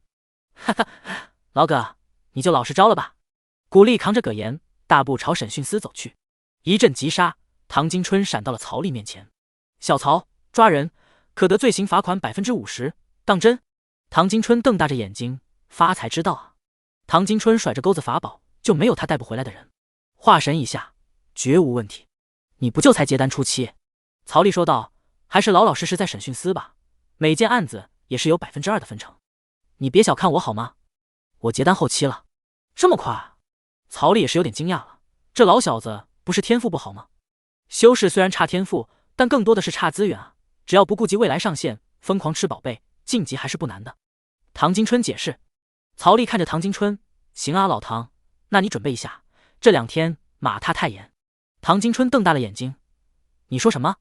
哈哈，老葛，你就老实招了吧。古力扛着葛言，大步朝审讯司走去。一阵急刹，唐金春闪到了曹丽面前。小曹，抓人可得罪刑罚款50%，当真？唐金春瞪大着眼睛，发财之道啊！唐金春甩着钩子法宝，就没有他带不回来的人。化神以下，绝无问题。你不就才结丹初期？曹丽说道，还是老老实实在审讯司吧，每件案子也是有2%的分成。你别小看我好吗？我结丹后期了。这么快？曹丽也是有点惊讶了，这老小子不是天赋不好吗？修士虽然差天赋，但更多的是差资源啊，只要不顾及未来上限，疯狂吃宝贝，晋级还是不难的。唐金春解释。曹丽看着唐金春，行啊老唐，那你准备一下，这2天马踏太严。唐金春瞪大了眼睛，你说什么？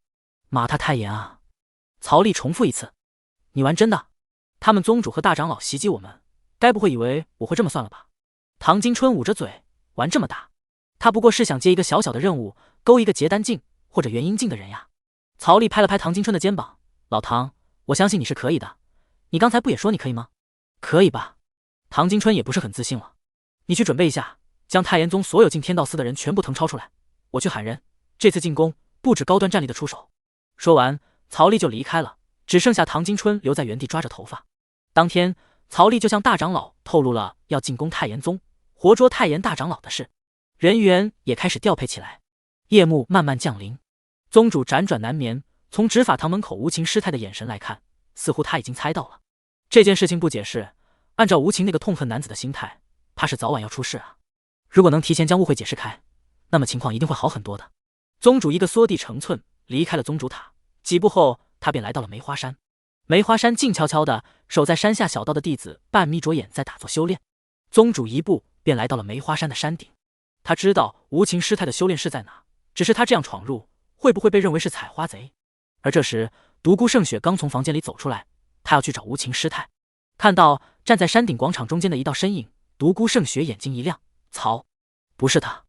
马踏太严啊？曹丽重复一次，你玩真的？他们宗主和大长老袭击我们，该不会以为我会这么算了吧？唐金春捂着嘴，玩这么大？他不过是想接一个小小的任务，勾一个结丹境或者元婴境的人呀。曹丽拍了拍唐金春的肩膀，老唐，我相信你是可以的，你刚才不也说你可以吗？可以吧？唐金春也不是很自信了。你去准备一下，将太炎宗所有进天道司的人全部腾抄出来，我去喊人，这次进攻不止高端战力的出手。说完，曹丽就离开了，只剩下唐金春留在原地抓着头发。当天，曹丽就向大长老透露了要进攻太炎宗，活捉太炎大长老的事，人员也开始调配起来。夜幕慢慢降临，宗主辗转难眠，从执法堂门口无情师太的眼神来看，似乎他已经猜到了这件事情不解释，按照无情那个痛恨男子的心态，怕是早晚要出事啊。如果能提前将误会解释开，那么情况一定会好很多的。宗主一个缩地成寸，离开了宗主塔，几步后他便来到了梅花山。梅花山静悄悄的，守在山下小道的弟子半眯着眼在打坐修炼。宗主一步便来到了梅花山的山顶，他知道无情师太的修炼室在哪，只是他这样闯入，会不会被认为是采花贼？而这时，独孤胜雪刚从房间里走出来，他要去找无情师太。看到站在山顶广场中间的一道身影，独孤胜雪眼睛一亮，曹，不是他。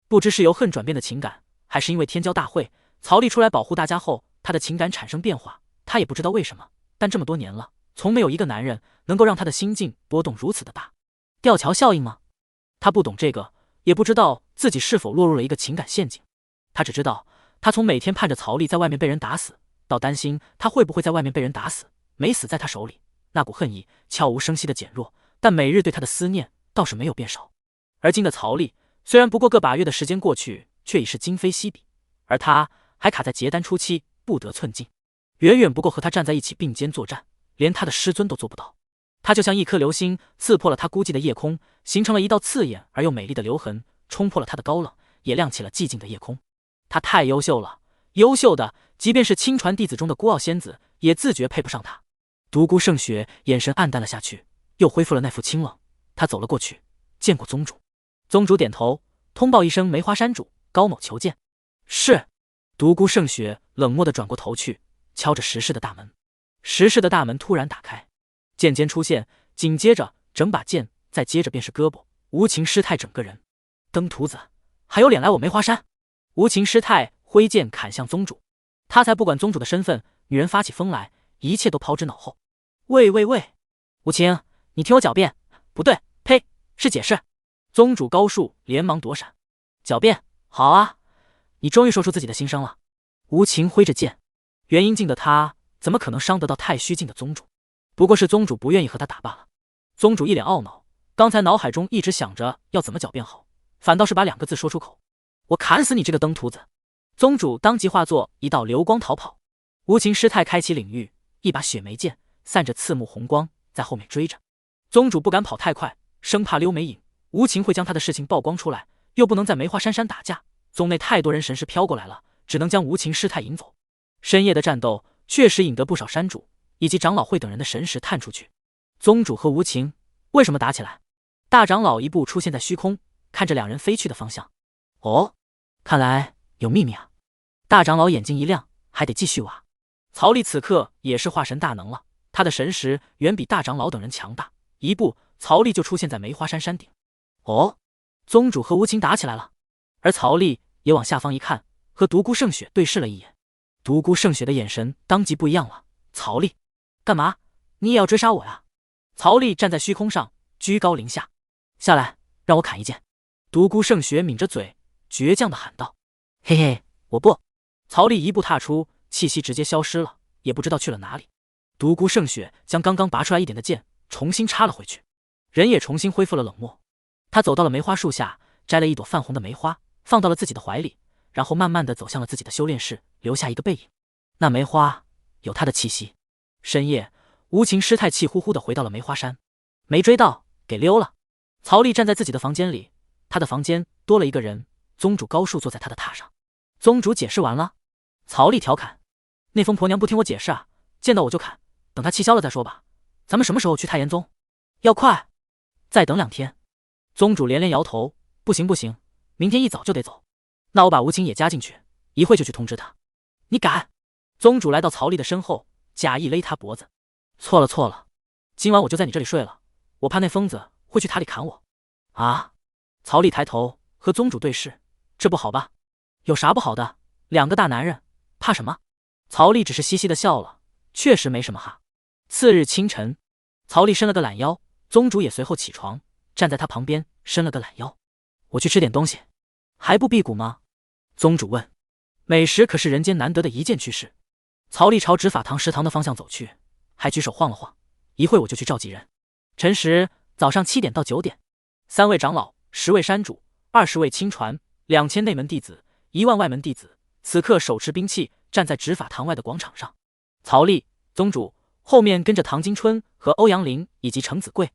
不知是由恨转变的情感，还是因为天骄大会，曹丽出来保护大家后，他的情感产生变化，他也不知道为什么，但这么多年了，从没有一个男人能够让他的心境波动如此的大。吊桥效应吗？他不懂这个，也不知道自己是否落入了一个情感陷阱。他只知道，他从每天盼着曹丽在外面被人打死，到担心他会不会在外面被人打死，没死在他手里，那股恨意悄无声息的减弱，但每日对他的思念倒是没有变少。而今的曹丽，虽然不过个把月的时间过去，却已是今非昔比，而他还卡在结丹初期，不得寸进，远远不够和他站在一起并肩作战，连他的师尊都做不到。他就像一颗流星，刺破了他孤寂的夜空，形成了一道刺眼而又美丽的留痕，冲破了他的高冷，也亮起了寂静的夜空。他太优秀了，优秀的即便是亲传弟子中的孤傲仙子，也自觉配不上他。独孤圣雪眼神暗淡了下去，又恢复了那副清冷。他走了过去，见过宗主。宗主点头，通报一声梅花山主高某求见。是。独孤圣雪冷漠地转过头去，敲着石室的大门。石室的大门突然打开，剑尖出现，紧接着整把剑，再接着便是胳膊。无情师太整个人，登徒子还有脸来我梅花山？无情师太挥剑砍向宗主，他才不管宗主的身份，女人发起疯来，一切都抛之脑后。喂，无情，你听我狡辩。不对，呸，是解释。宗主高树连忙躲闪。狡辩？好啊，你终于说出自己的心声了。无情挥着剑，元婴境的他怎么可能伤得到太虚境的宗主？不过是宗主不愿意和他打罢了。宗主一脸懊恼，刚才脑海中一直想着要怎么狡辩好，反倒是把2个字说出口：我砍死你这个登徒子！宗主当即化作一道流光逃跑。无情师太开启领域，一把雪眉剑散着刺目红光，在后面追着。宗主不敢跑太快，生怕溜眉影无情会将他的事情曝光出来，又不能在梅花山打架，宗内太多人神识飘过来了，只能将无情师太引走。深夜的战斗确实引得不少山主以及长老会等人的神识探出去。宗主和无情为什么打起来？大长老一步出现在虚空，看着2人飞去的方向。哦，看来有秘密啊！大长老眼睛一亮，还得继续挖。曹丽此刻也是化神大能了，他的神识远比大长老等人强大，一步曹丽就出现在梅花山山顶。哦，宗主和无情打起来了。而曹丽也往下方一看，和独孤圣雪对视了一眼。独孤圣雪的眼神当即不一样了。曹丽，干嘛？你也要追杀我呀？曹丽站在虚空上，居高临下。下来，让我砍一剑。独孤圣雪抿着嘴，倔强地喊道：嘿嘿，我不。曹丽一步踏出，气息直接消失了，也不知道去了哪里。独孤圣雪将刚刚拔出来一点的剑重新插了回去，人也重新恢复了冷漠。他走到了梅花树下，摘了一朵泛红的梅花，放到了自己的怀里，然后慢慢地走向了自己的修炼室，留下一个背影。那梅花有他的气息。深夜，无情师太气呼呼地回到了梅花山，没追到，给溜了。曹丽站在自己的房间里，他的房间多了一个人，宗主高树坐在他的榻上。宗主解释完了。曹丽调侃：那疯婆娘不听我解释啊，见到我就砍，等她气消了再说吧。咱们什么时候去太炎宗？要快，再等2天。宗主连连摇头：不行，明天一早就得走。那我把无情也加进去，一会就去通知他。你敢？宗主来到曹丽的身后，假意勒他脖子。错了，今晚我就在你这里睡了，我怕那疯子会去塔里砍我。啊！曹丽抬头和宗主对视，这不好吧？有啥不好的？2个大男人，怕什么？曹丽只是嘻嘻的笑了，确实没什么哈。次日清晨，曹丽伸了个懒腰，宗主也随后起床，站在他旁边伸了个懒腰。我去吃点东西，还不辟谷吗？宗主问。美食可是人间难得的一件趣事。曹丽朝执法堂食堂的方向走去，还举手晃了晃，一会我就去召集人。辰时早上7点到9点，3位长老，10位山主，20位亲传，2000内门弟子，1万外门弟子，此刻手持兵器站在执法堂外的广场上。曹丽、宗主后面跟着唐金春和欧阳林以及程子贵。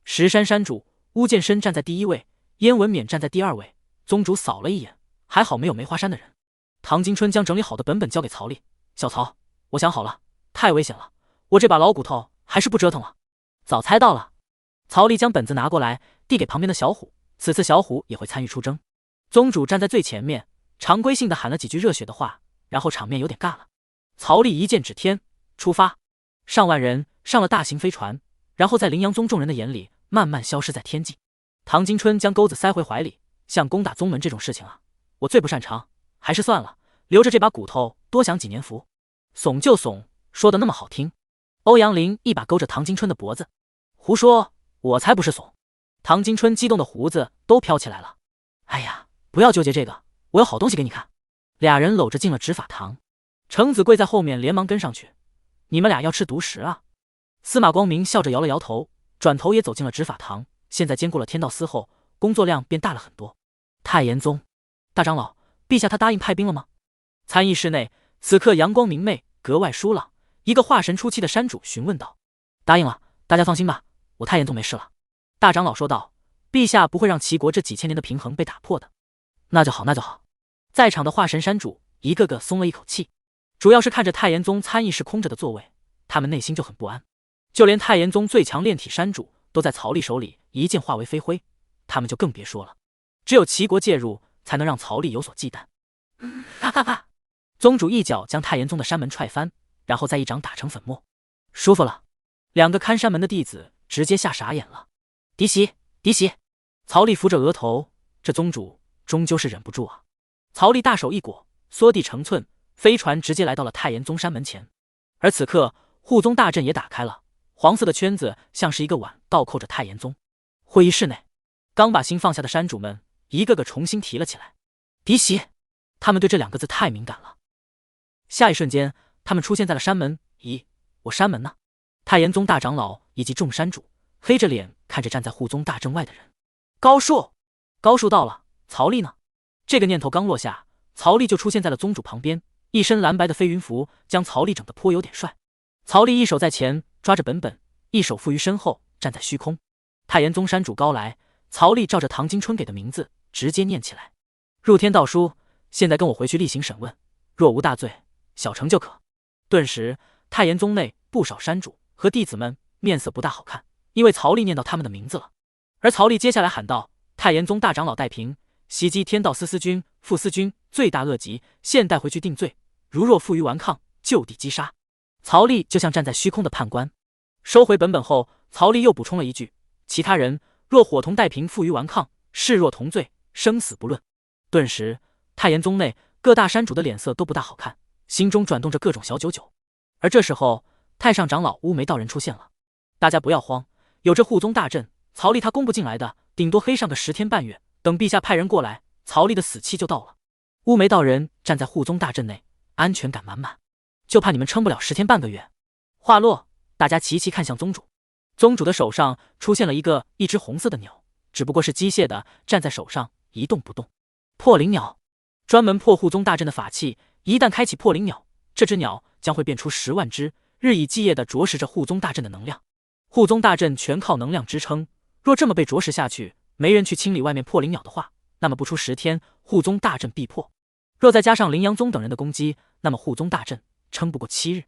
石山山主巫剑深站在第1位，燕文冕站在第2位。宗主扫了一眼，还好没有梅花山的人。唐金春将整理好的本本交给曹丽：小曹，我想好了，太危险了，我这把老骨头还是不折腾了。早猜到了。曹丽将本子拿过来，递给旁边的小虎，此次小虎也会参与出征。宗主站在最前面，常规性的喊了几句热血的话，然后场面有点尬了。曹丽一剑指天，出发。上万人上了大型飞船，然后在灵阳宗众人的眼里慢慢消失在天际。唐金春将钩子塞回怀里，像攻打宗门这种事情啊，我最不擅长，还是算了，留着这把骨头多享几年福。怂就怂，说的那么好听。欧阳林一把勾着唐金春的脖子：胡说，我才不是怂。唐金春激动的胡子都飘起来了。哎呀，不要纠结这个，我有好东西给你看。俩人搂着进了执法堂，程子贵在后面连忙跟上去。你们俩要吃独食啊？司马光明笑着摇了摇头，转头也走进了执法堂。现在兼顾了天道司后，工作量便大了很多。太严宗大长老，陛下他答应派兵了吗？参议室内，此刻阳光明媚，格外舒朗。一个化神初期的山主询问道：“答应了，大家放心吧，我太严宗没事了。”大长老说道：“陛下不会让齐国这几千年的平衡被打破的。”那就好，那就好。在场的化神山主一个个松了一口气，主要是看着太严宗参议室空着的座位，他们内心就很不安。就连太严宗最强炼体山主都在曹力手里一剑化为飞灰，他们就更别说了。只有齐国介入，才能让曹力有所忌惮。哈哈哈！宗主一脚将太严宗的山门踹翻，然后再一掌打成粉末。舒服了，两个看山门的弟子直接吓傻眼了。嫡媳，嫡媳！曹力扶着额头，这宗主终究是忍不住啊。曹力大手一裹，缩地成寸，飞船直接来到了太严宗山门前。而此刻护宗大阵也打开了，黄色的圈子像是一个碗倒扣着太严宗。会议室内，刚把心放下的山主们一个个重新提了起来。嫡媳，他们对这两个字太敏感了。下一瞬间，他们出现在了山门。咦，我山门呢？太严宗大长老以及众山主黑着脸看着站在护宗大阵外的人。高树，高树到了。曹力呢？这个念头刚落下，曹力就出现在了宗主旁边，一身蓝白的飞云服将曹力整得颇有点帅。曹力一手在前抓着本本，一手负于身后，站在虚空。太严宗山主高来，曹力照着唐金春给的名字直接念起来：入天道书，现在跟我回去例行审问，若无大罪，小惩就可。顿时太严宗内不少山主和弟子们面色不大好看，因为曹力念到他们的名字了。而曹力接下来喊道：太严宗大长老戴平袭击天道司军、副司军，罪大恶极，现带回去定罪，如若负隅顽抗，就地击杀。曹力就像站在虚空的判官。收回本本后，曹力又补充了一句：其他人若伙同戴平负隅顽抗，视若同罪，生死不论。顿时太严宗内各大山主的脸色都不大好看，心中转动着各种小九九。而这时候太上长老乌梅道人出现了。大家不要慌，有这护宗大阵，曹力他攻不进来的，顶多黑上个10天半月，等陛下派人过来，曹力的死期就到了。乌梅道人站在护宗大阵内，安全感满满，就怕你们撑不了10天半个月。话落，大家齐齐看向宗主。宗主的手上出现了一只红色的鸟，只不过是机械的，站在手上一动不动。破灵鸟，专门破护宗大阵的法器，一旦开启破灵鸟，这只鸟将会变出10万只，日以继夜地啄食着护宗大阵的能量。护宗大阵全靠能量支撑，若这么被啄食下去，没人去清理外面破灵鸟的话，那么不出10天，护宗大阵必破。若再加上灵阳宗等人的攻击，那么护宗大阵撑不过7日。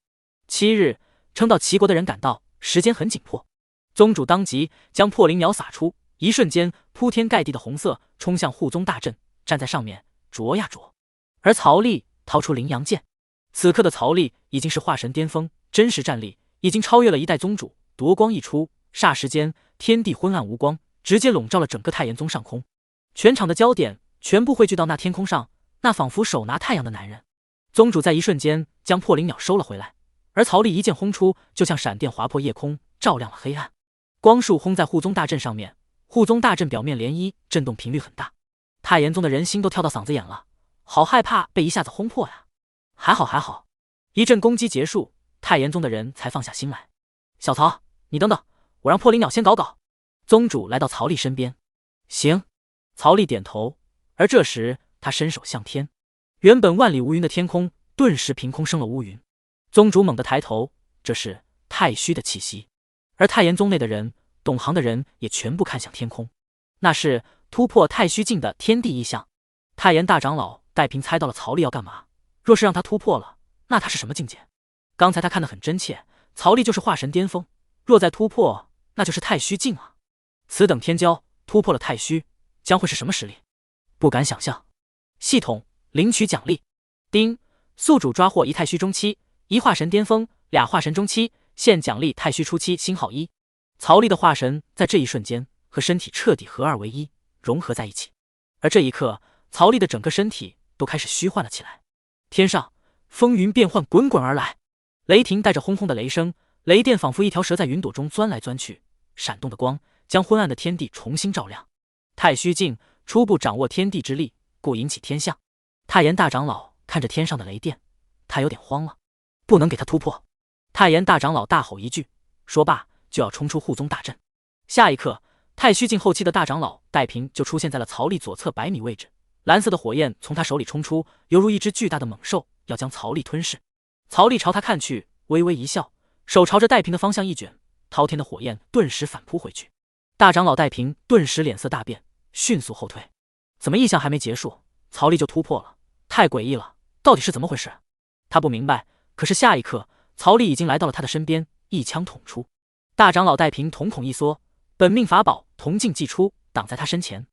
7日撑到齐国的人感到时间很紧迫，宗主当即将破灵鸟撒出，一瞬间铺天盖地的红色冲向护宗大阵，站在上面啄呀啄。而曹力掏出灵阳剑，此刻的曹力已经是化神巅峰，真实战力已经超越了一代宗主。夺光一出，霎时间天地昏暗无光，直接笼罩了整个太严宗上空。全场的焦点全部汇聚到那天空上，那仿佛手拿太阳的男人。宗主在一瞬间将破灵鸟收了回来，而曹力一剑轰出，就像闪电划破夜空，照亮了黑暗。光束轰在护宗大阵上面，护宗大阵表面涟漪震动频率很大，太严宗的人心都跳到嗓子眼了，好害怕被一下子轰破呀！还好还好，一阵攻击结束，太严宗的人才放下心来。小曹，你等等，我让破灵鸟先搞搞。宗主来到曹力身边。行。曹力点头。而这时他伸手向天，原本万里无云的天空顿时凭空生了乌云。宗主猛地抬头，这是太虚的气息。而太严宗内的人，懂行的人也全部看向天空，那是突破太虚境的天地异象。太严大长老戴平猜到了曹力要干嘛，若是让他突破了，那他是什么境界？刚才他看得很真切，曹力就是化神巅峰，若再突破，那就是太虚境啊！此等天骄突破了太虚，将会是什么实力？不敢想象。系统领取奖励：丁，宿主抓获1太虚中期，1化神巅峰，2化神中期，现奖励太虚初期星号1。曹力的化神在这一瞬间和身体彻底合二为一，融合在一起。而这一刻，曹力的整个身体都开始虚幻了起来。天上风云变幻滚滚而来，雷霆带着轰轰的雷声，雷电仿佛一条蛇在云朵中钻来钻去，闪动的光将昏暗的天地重新照亮。太虚境初步掌握天地之力，故引起天象。太炎大长老看着天上的雷电，他有点慌了，不能给他突破。太炎大长老大吼一句，说罢就要冲出护宗大阵。下一刻，太虚境后期的大长老戴平就出现在了曹丽左侧100米位置，蓝色的火焰从他手里冲出，犹如一只巨大的猛兽要将曹丽吞噬。曹丽朝他看去，微微一笑，手朝着戴平的方向一卷，滔天的火焰顿时反扑回去。大长老戴平顿时脸色大变，迅速后退。怎么异象还没结束，曹丽就突破了？太诡异了，到底是怎么回事？他不明白，可是下一刻，曹丽已经来到了他的身边，一枪捅出。大长老戴平瞳孔一缩，本命法宝铜镜祭出，挡在他身前。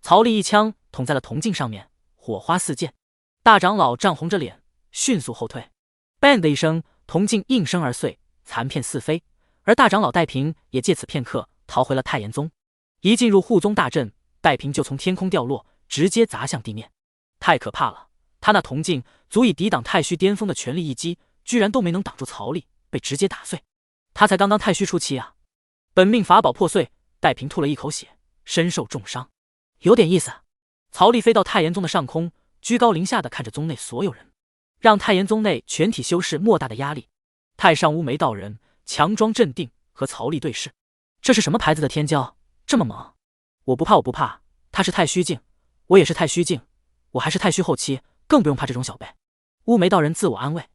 曹丽一枪捅在了铜镜上面，火花四溅。大长老涨红着脸，迅速后退。bang 的一声，铜镜应声而碎，残片四飞。而大长老戴平也借此片刻逃回了太炎宗。一进入护宗大阵，戴平就从天空掉落，直接砸向地面。太可怕了，他那铜镜足以抵挡太虚巅峰的全力一击，居然都没能挡住曹丽，被直接打碎。他才刚刚太虚初期啊！本命法宝破碎，戴平吐了一口血，身受重伤。有点意思。曹丽飞到太炎宗的上空，居高临下的看着宗内所有人，让太炎宗内全体修士莫大的压力。太上乌梅道人强装镇定，和曹丽对视。这是什么牌子的天骄？这么猛？我不怕，我不怕。他是太虚境，我也是太虚境，我还是太虚后期，更不用怕这种小辈。乌梅道人自我安慰。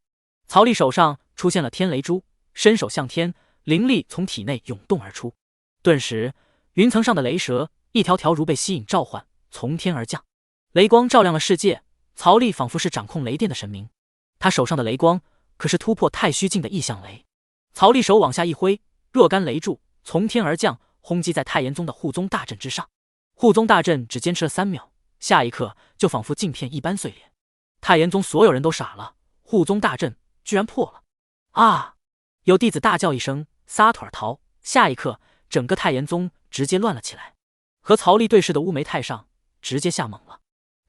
曹丽手上出现了天雷珠，伸手向天，灵力从体内涌动而出。顿时，云层上的雷蛇一条条如被吸引召唤，从天而降。雷光照亮了世界，曹丽仿佛是掌控雷电的神明。他手上的雷光可是突破太虚境的异象雷。曹丽手往下一挥，若干雷柱从天而降，轰击在太炎宗的护宗大阵之上。护宗大阵只坚持了3秒，下一刻就仿佛镜片一般碎裂。太炎宗所有人都傻了，护宗大阵居然破了！啊！有弟子大叫一声，撒腿逃。下一刻，整个太炎宗直接乱了起来。和曹丽对视的乌梅太上直接吓懵了，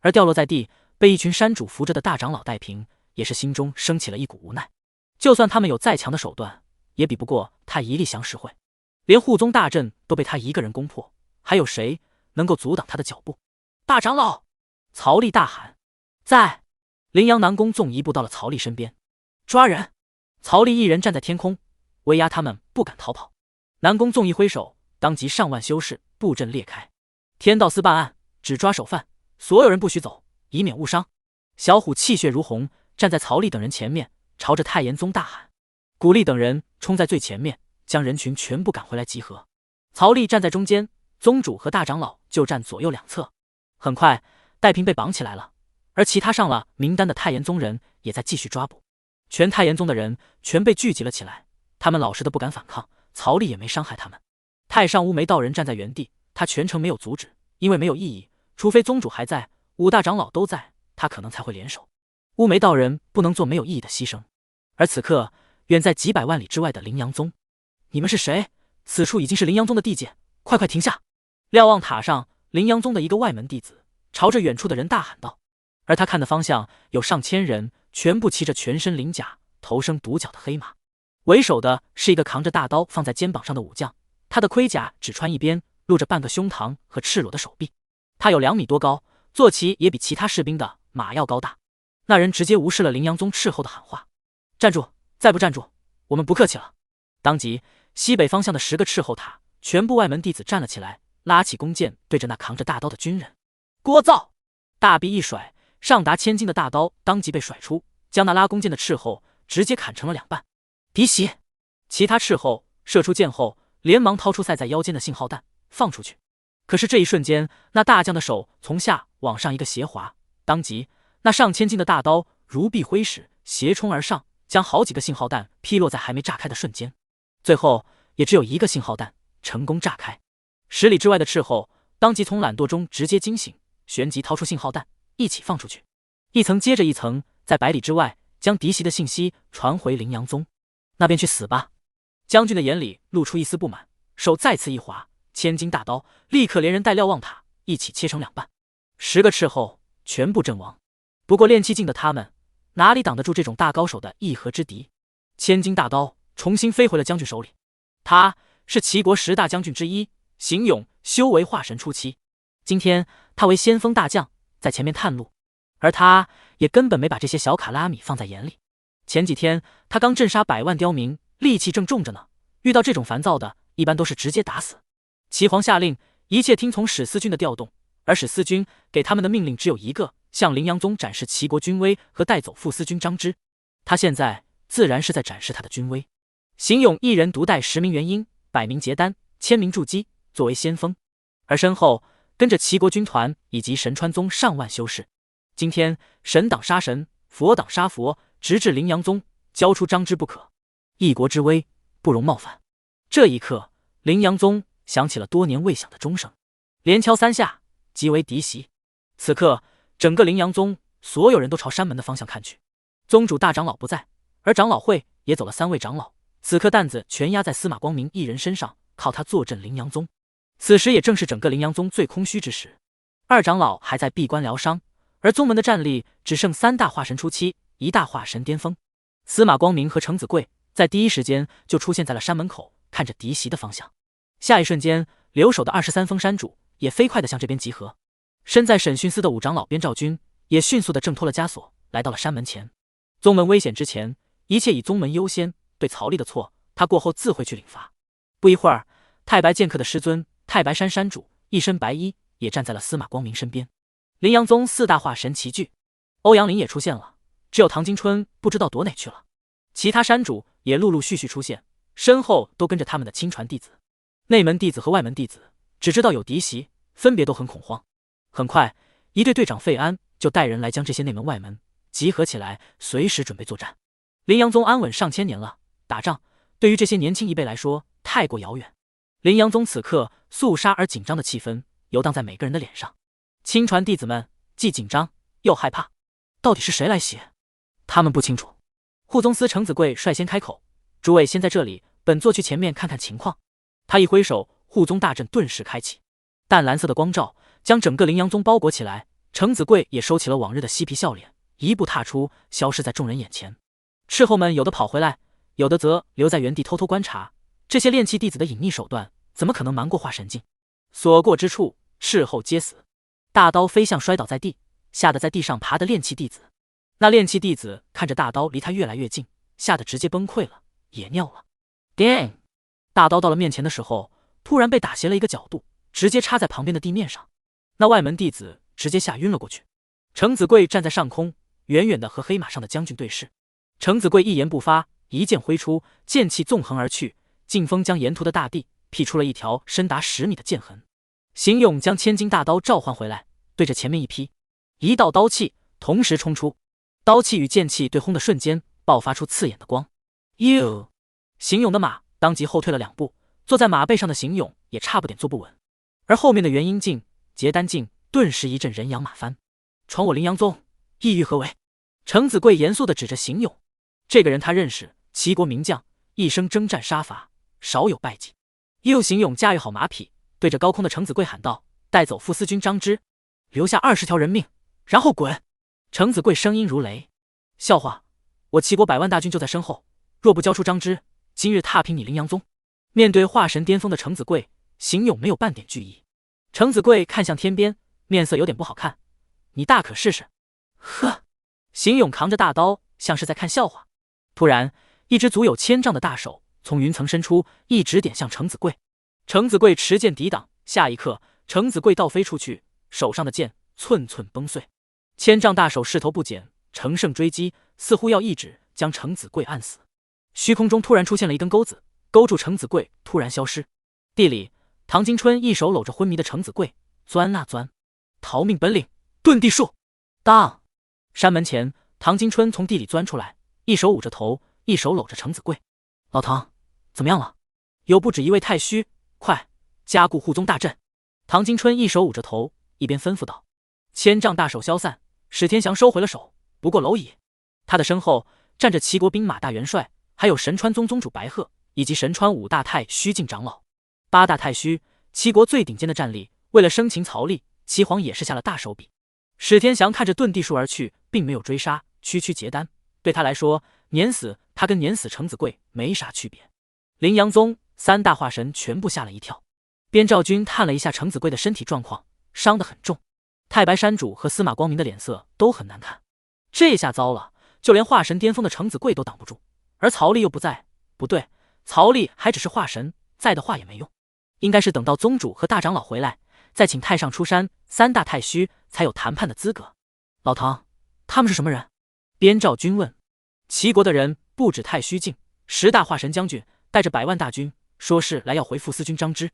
而掉落在地被一群山主扶着的大长老戴平也是心中升起了一股无奈。就算他们有再强的手段，也比不过他一力降十会。连护宗大阵都被他一个人攻破，还有谁能够阻挡他的脚步？大长老！曹丽大喊。在！羚羊南宫纵一步到了曹丽身边，抓人！曹丽一人站在天空，威压他们不敢逃跑。南宫纵一挥手，当即上万修士布阵裂开。天道司办案，只抓首犯，所有人不许走，以免误伤。小虎气血如虹，站在曹丽等人前面，朝着太炎宗大喊。古力等人冲在最前面，将人群全部赶回来集合。曹丽站在中间，宗主和大长老就站左右两侧。很快，戴平被绑起来了，而其他上了名单的太炎宗人也在继续抓捕。全太炎宗的人全被聚集了起来，他们老实的不敢反抗，曹丽也没伤害他们。太上乌梅道人站在原地，他全程没有阻止，因为没有意义，除非宗主还在，5大长老都在，他可能才会联手。乌梅道人不能做没有意义的牺牲。而此刻，远在几百万里之外的羚羊宗，你们是谁？此处已经是羚羊宗的地界，快快停下！瞭望塔上，羚羊宗的一个外门弟子朝着远处的人大喊道，而他看的方向有上千人，全部骑着全身鳞甲、头生独角的黑马。为首的是一个扛着大刀放在肩膀上的武将，他的盔甲只穿一边，露着半个胸膛和赤裸的手臂。他有2米多高，坐骑也比其他士兵的马要高大。那人直接无视了羚羊宗斥候的喊话：“站住！再不站住，我们不客气了！”当即，西北方向的10个斥候塔全部外门弟子站了起来，拉起弓箭对着那扛着大刀的军人。聒噪！大臂一甩，上达千斤的大刀当即被甩出，将那拉弓箭的斥候直接砍成了2半。敌袭！其他斥候射出箭后，连忙掏出塞在腰间的信号弹放出去。可是这一瞬间，那大将的手从下往上一个斜滑，当即那上千斤的大刀如臂挥使，斜冲而上，将好几个信号弹劈落在还没炸开的瞬间。最后也只有1个信号弹成功炸开。10里之外的斥候当即从懒惰中直接惊醒，旋即掏出信号弹一起放出去，一层接着一层，在100里之外将敌袭的信息传回羚羊宗。那便去死吧！将军的眼里露出一丝不满，手再次一划，千斤大刀立刻连人带瞭望塔一起切成2半，10个斥候全部阵亡。不过练气境的他们哪里挡得住这种大高手的一合之敌？千斤大刀重新飞回了将军手里。他是齐国10大将军之一，邢勇修为化神初期，今天他他为先锋大将，在前面探路，而他也根本没把这些小卡拉米放在眼里。前几天他刚镇杀100万刁民，戾气正重着呢，遇到这种烦躁的，一般都是直接打死。齐皇下令一切听从史思军的调动，而史思军给他们的命令只有一个，向凌阳宗展示齐国军威和带走副司军张芝。他现在自然是在展示他的军威。邢勇一人独带10名元婴，100名结丹，1000名筑基，作为先锋，而身后跟着齐国军团以及神川宗上万修士。今天神挡杀神，佛挡杀佛，直至凌阳宗交出张芝不可。一国之威，不容冒犯。这一刻，凌阳宗响起了多年未响的钟声，连敲3下，即为敌袭。此刻，整个凌阳宗所有人都朝山门的方向看去。宗主大长老不在，而长老会也走了3位长老，此刻担子全压在司马光明一人身上，靠他坐镇凌阳宗。此时也正是整个凌阳宗最空虚之时。2长老还在闭关疗伤，而宗门的战力只剩3大化神初期，1大化神巅峰。司马光明和程子贵在第一时间就出现在了山门口，看着敌袭的方向。下一瞬间，留守的23峰山主也飞快地向这边集合。身在审讯司的5长老边兆军也迅速地挣脱了枷锁，来到了山门前。宗门危险之前，一切以宗门优先，对曹力的错，他过后自会去领罚。不一会儿，太白剑客的师尊太白山山主一身白衣也站在了司马光明身边。凌阳宗4大化神齐聚，欧阳林也出现了，只有唐金春不知道躲哪去了。其他山主也陆陆续续出现，身后都跟着他们的亲传弟子。内门弟子和外门弟子只知道有敌袭，分别都很恐慌。很快，一队队长费安就带人来将这些内门外门集合起来，随时准备作战。凌阳宗安稳上千年了，打仗对于这些年轻一辈来说太过遥远。凌阳宗此刻肃杀而紧张的气氛游荡在每个人的脸上，亲传弟子们既紧张又害怕，到底是谁来袭？他们不清楚。护宗司程子贵率先开口：“诸位先在这里，本座去前面看看情况。”他一挥手，护宗大阵顿时开启，淡蓝色的光照将整个凌阳宗包裹起来。程子贵也收起了往日的嬉皮笑脸，一步踏出，消失在众人眼前。斥候们有的跑回来，有的则留在原地偷偷观察。这些炼气弟子的隐匿手段，怎么可能瞒过化神境？所过之处，斥候皆死。大刀飞向摔倒在地，吓得在地上爬的炼气弟子。那炼气弟子看着大刀离他越来越近，吓得直接崩溃了，也尿了。叮！大刀到了面前的时候，突然被打斜了一个角度，直接插在旁边的地面上。那外门弟子直接吓晕了过去。程子贵站在上空，远远的和黑马上的将军对视。程子贵一言不发，一剑挥出，剑气纵横而去，劲风将沿途的大地劈出了一条深达10米的剑痕。邢勇将千斤大刀召唤回来，对着前面一劈，一道刀气同时冲出，刀气与剑气对轰的瞬间，爆发出刺眼的光。哟！邢勇的马当即后退了2步，坐在马背上的邢勇也差不点坐不稳，而后面的元婴镜、结丹镜顿时一阵人仰马翻。闯我凌阳宗，意欲何为？程子贵严肃地指着邢勇，这个人他认识，齐国名将，一生征战杀伐，少有败绩。又邢勇驾驭好马匹，对着高空的程子贵喊道：“带走副司军张芝，留下20条人命，然后滚！”程子贵声音如雷：“笑话，我齐国100万大军就在身后，若不交出张芝，今日踏平你凌阳宗！”面对化神巅峰的程子贵，邢勇没有半点惧意。程子贵看向天边，面色有点不好看：“你大可试试。”呵！邢勇扛着大刀，像是在看笑话。突然，一只足有1000丈的大手从云层伸出，一直点向程子贵。程子贵持剑抵挡，下一刻，程子贵倒飞出去，手上的剑寸寸崩碎。1000丈大手势头不减，乘胜追击，似乎要一指将程子贵按死。虚空中突然出现了一根钩子，勾住程子贵，突然消失。地里，唐金春一手搂着昏迷的程子贵，钻啊钻。逃命本领，遁地术。当！山门前，唐金春从地里钻出来，一手捂着头，一手搂着程子贵。老唐，怎么样了？有不止一位太虚，快加固护宗大阵。唐金春一手捂着头，一边吩咐道。1000丈大手消散，史天祥收回了手，不过蝼蚁。他的身后站着齐国兵马大元帅，还有神川宗宗主白鹤，以及神川5大太虚境长老。8大太虚，齐国最顶尖的战力。为了生擒曹力，齐皇也是下了大手笔。史天祥看着遁地术而去，并没有追杀，区区结丹，对他来说，碾死他跟碾死程子贵没啥区别。凌阳宗3大化神全部吓了一跳。边兆军探了一下程子贵的身体状况，伤得很重。太白山主和司马光明的脸色都很难看。这下糟了，就连化神巅峰的程子贵都挡不住，而曹丽又不在。不对，曹丽还只是化神，在的话也没用，应该是等到宗主和大长老回来，再请太上出山，3大太虚才有谈判的资格。老唐，他们是什么人？边兆军问。齐国的人不止太虚境，10大化神将军带着100万大军，说是来要回副司军张芝。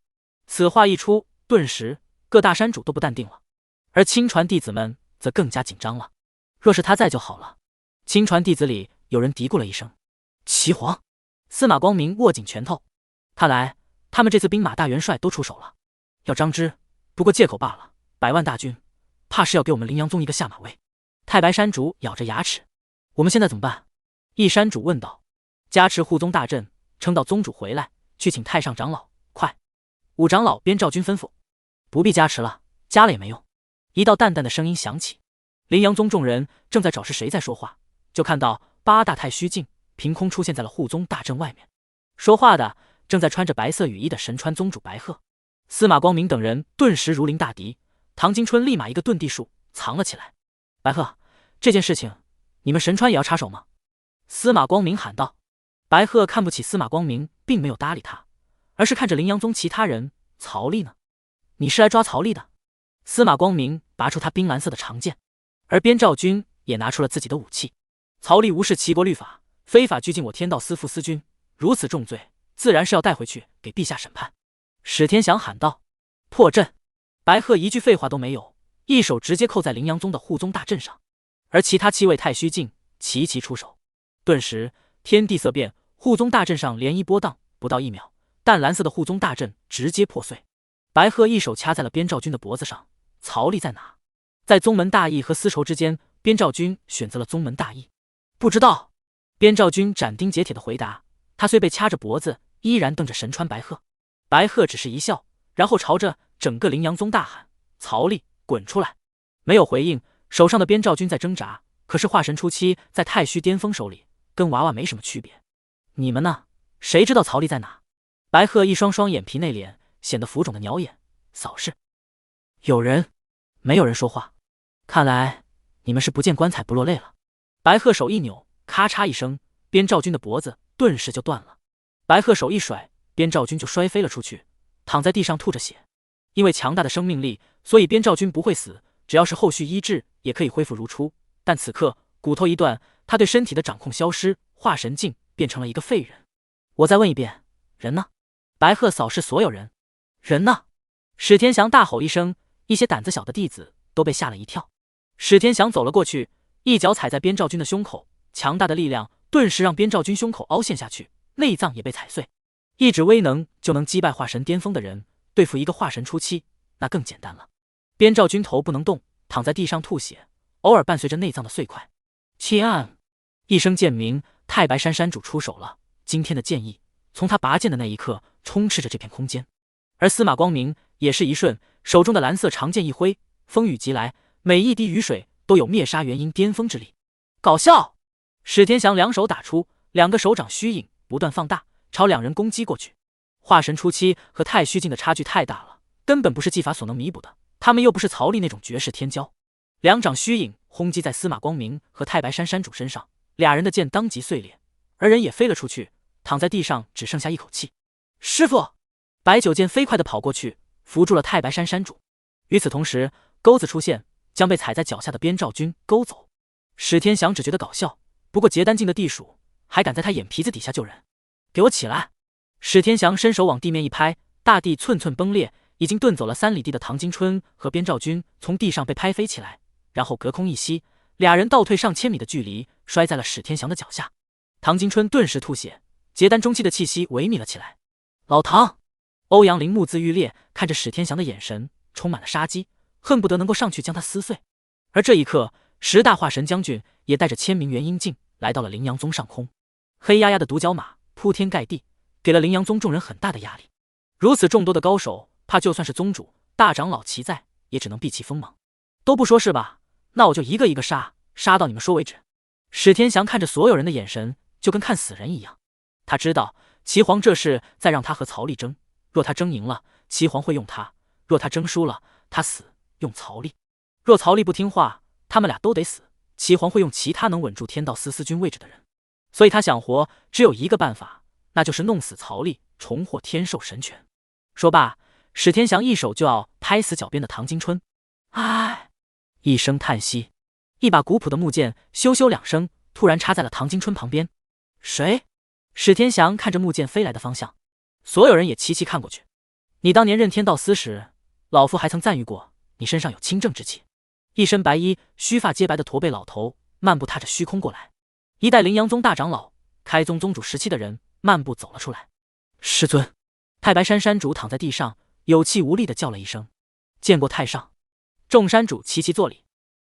此话一出，顿时各大山主都不淡定了，而亲传弟子们则更加紧张了。若是他在就好了。亲传弟子里有人嘀咕了一声：“齐皇。”司马光明握紧拳头，看来他们这次兵马大元帅都出手了，要张芝不过借口罢了，100万大军怕是要给我们凌阳宗一个下马威。太白山主咬着牙齿：“我们现在怎么办？”一山主问道：“加持护宗大阵，撑到宗主回来，去请太上长老，快！”五长老边兆军吩咐：“不必加持了，加了也没用。”一道淡淡的声音响起，凌阳宗众人正在找是谁在说话，就看到8大太虚境凭空出现在了护宗大阵外面。说话的正在穿着白色雨衣的神川宗主白鹤。司马光明等人顿时如临大敌，唐金春立马一个遁地术藏了起来。白鹤，这件事情你们神川也要插手吗？司马光明喊道。白鹤看不起司马光明，并没有搭理他，而是看着凌阳宗其他人。曹丽呢？你是来抓曹丽的？司马光明拔出他冰蓝色的长剑，而边兆军也拿出了自己的武器。曹丽无视齐国律法，非法拘禁我天道司副司军，如此重罪，自然是要带回去给陛下审判。史天祥喊道。破阵！白鹤一句废话都没有，一手直接扣在凌阳宗的护宗大阵上，而其他7位太虚境齐齐出手。顿时天地色变，护宗大阵上涟漪波荡，不到1秒，淡蓝色的护宗大阵直接破碎。白鹤一手掐在了边兆军的脖子上。曹丽在哪？在宗门大义和私仇之间，边兆军选择了宗门大义。不知道。边兆军斩钉截铁的回答。他虽被掐着脖子，依然瞪着神川白鹤。白鹤只是一笑，然后朝着整个凌阳宗大喊：“曹丽，滚出来！”没有回应。手上的边兆军在挣扎，可是化神初期在太虚巅峰手里，跟娃娃没什么区别。你们呢？谁知道曹丽在哪？白鹤一双双眼皮内敛，显得浮肿的鸟眼，扫视。有人？没有人说话。看来你们是不见棺材不落泪了。白鹤手一扭，咔嚓一声，边兆军的脖子顿时就断了。白鹤手一甩，边兆军就摔飞了出去，躺在地上吐着血。因为强大的生命力，所以边兆军不会死，只要是后续医治也可以恢复如初。但此刻骨头一断，他对身体的掌控消失，化神境变成了一个废人。我再问一遍，人呢？白鹤扫视所有人。人呢？史天祥大吼一声，一些胆子小的弟子都被吓了一跳。史天祥走了过去，一脚踩在边兆军的胸口，强大的力量顿时让边兆军胸口凹陷下去，内脏也被踩碎。一指威能就能击败化神巅峰的人，对付一个化神初期那更简单了。边兆军头不能动，躺在地上吐血，偶尔伴随着内脏的碎块。切案！一声剑鸣，太白山山主出手了。今天的剑意从他拔剑的那一刻充斥着这片空间。而司马光明也是一瞬，手中的蓝色长剑一挥，风雨即来，每一滴雨水都有灭杀元婴巅峰之力。搞笑！史天祥两手打出，2个手掌虚影不断放大，朝2人攻击过去。化神初期和太虚境的差距太大了，根本不是技法所能弥补的。他们又不是曹丽那种绝世天骄。2掌虚影轰击在司马光明和太白山山主身上，2人的剑当即碎裂，而人也飞了出去，躺在地上只剩下一口气。师傅！白九剑飞快地跑过去，扶住了太白山山主。与此同时，钩子出现，将被踩在脚下的边兆军勾走。史天祥只觉得搞笑，不过结丹境的地鼠还敢在他眼皮子底下救人？给我起来！史天祥伸手往地面一拍，大地寸寸崩裂，已经遁走了3里地的唐金春和边兆军从地上被拍飞起来，然后隔空一吸，2人倒退上千米的距离，摔在了史天祥的脚下。唐金春顿时吐血，结丹中期的气息萎靡了起来。老唐！欧阳林目眦欲裂，看着史天祥的眼神充满了杀机，恨不得能够上去将他撕碎。而这一刻，10大化神将军也带着1000名元婴境来到了凌阳宗上空。黑压压的独角马铺天盖地，给了凌阳宗众人很大的压力。如此众多的高手，怕就算是宗主、大长老齐在，也只能避其锋芒。都不说是吧？那我就一个一个杀，杀到你们说为止。史天祥看着所有人的眼神就跟看死人一样。他知道齐皇这是在让他和曹丽争，若他争赢了，齐皇会用他；若他争输了，他死用曹丽。若曹丽不听话，他们俩都得死。齐皇会用其他能稳住天道司司君位置的人，所以他想活只有一个办法，那就是弄死曹丽，重获天授神权。说罢，史天祥一手就要拍死脚边的唐金春。唉，一声叹息，一把古朴的木剑咻咻两声，突然插在了唐金春旁边。谁？史天祥看着木剑飞来的方向，所有人也齐齐看过去。你当年任天道司时，老夫还曾赞誉过你身上有清正之气。一身白衣、须发皆白的驼背老头漫步踏着虚空过来，一代灵阳宗大长老、开宗宗主时期的人漫步走了出来。师尊！太白山山主躺在地上，有气无力地叫了一声：“见过太上。”众山主齐齐作礼。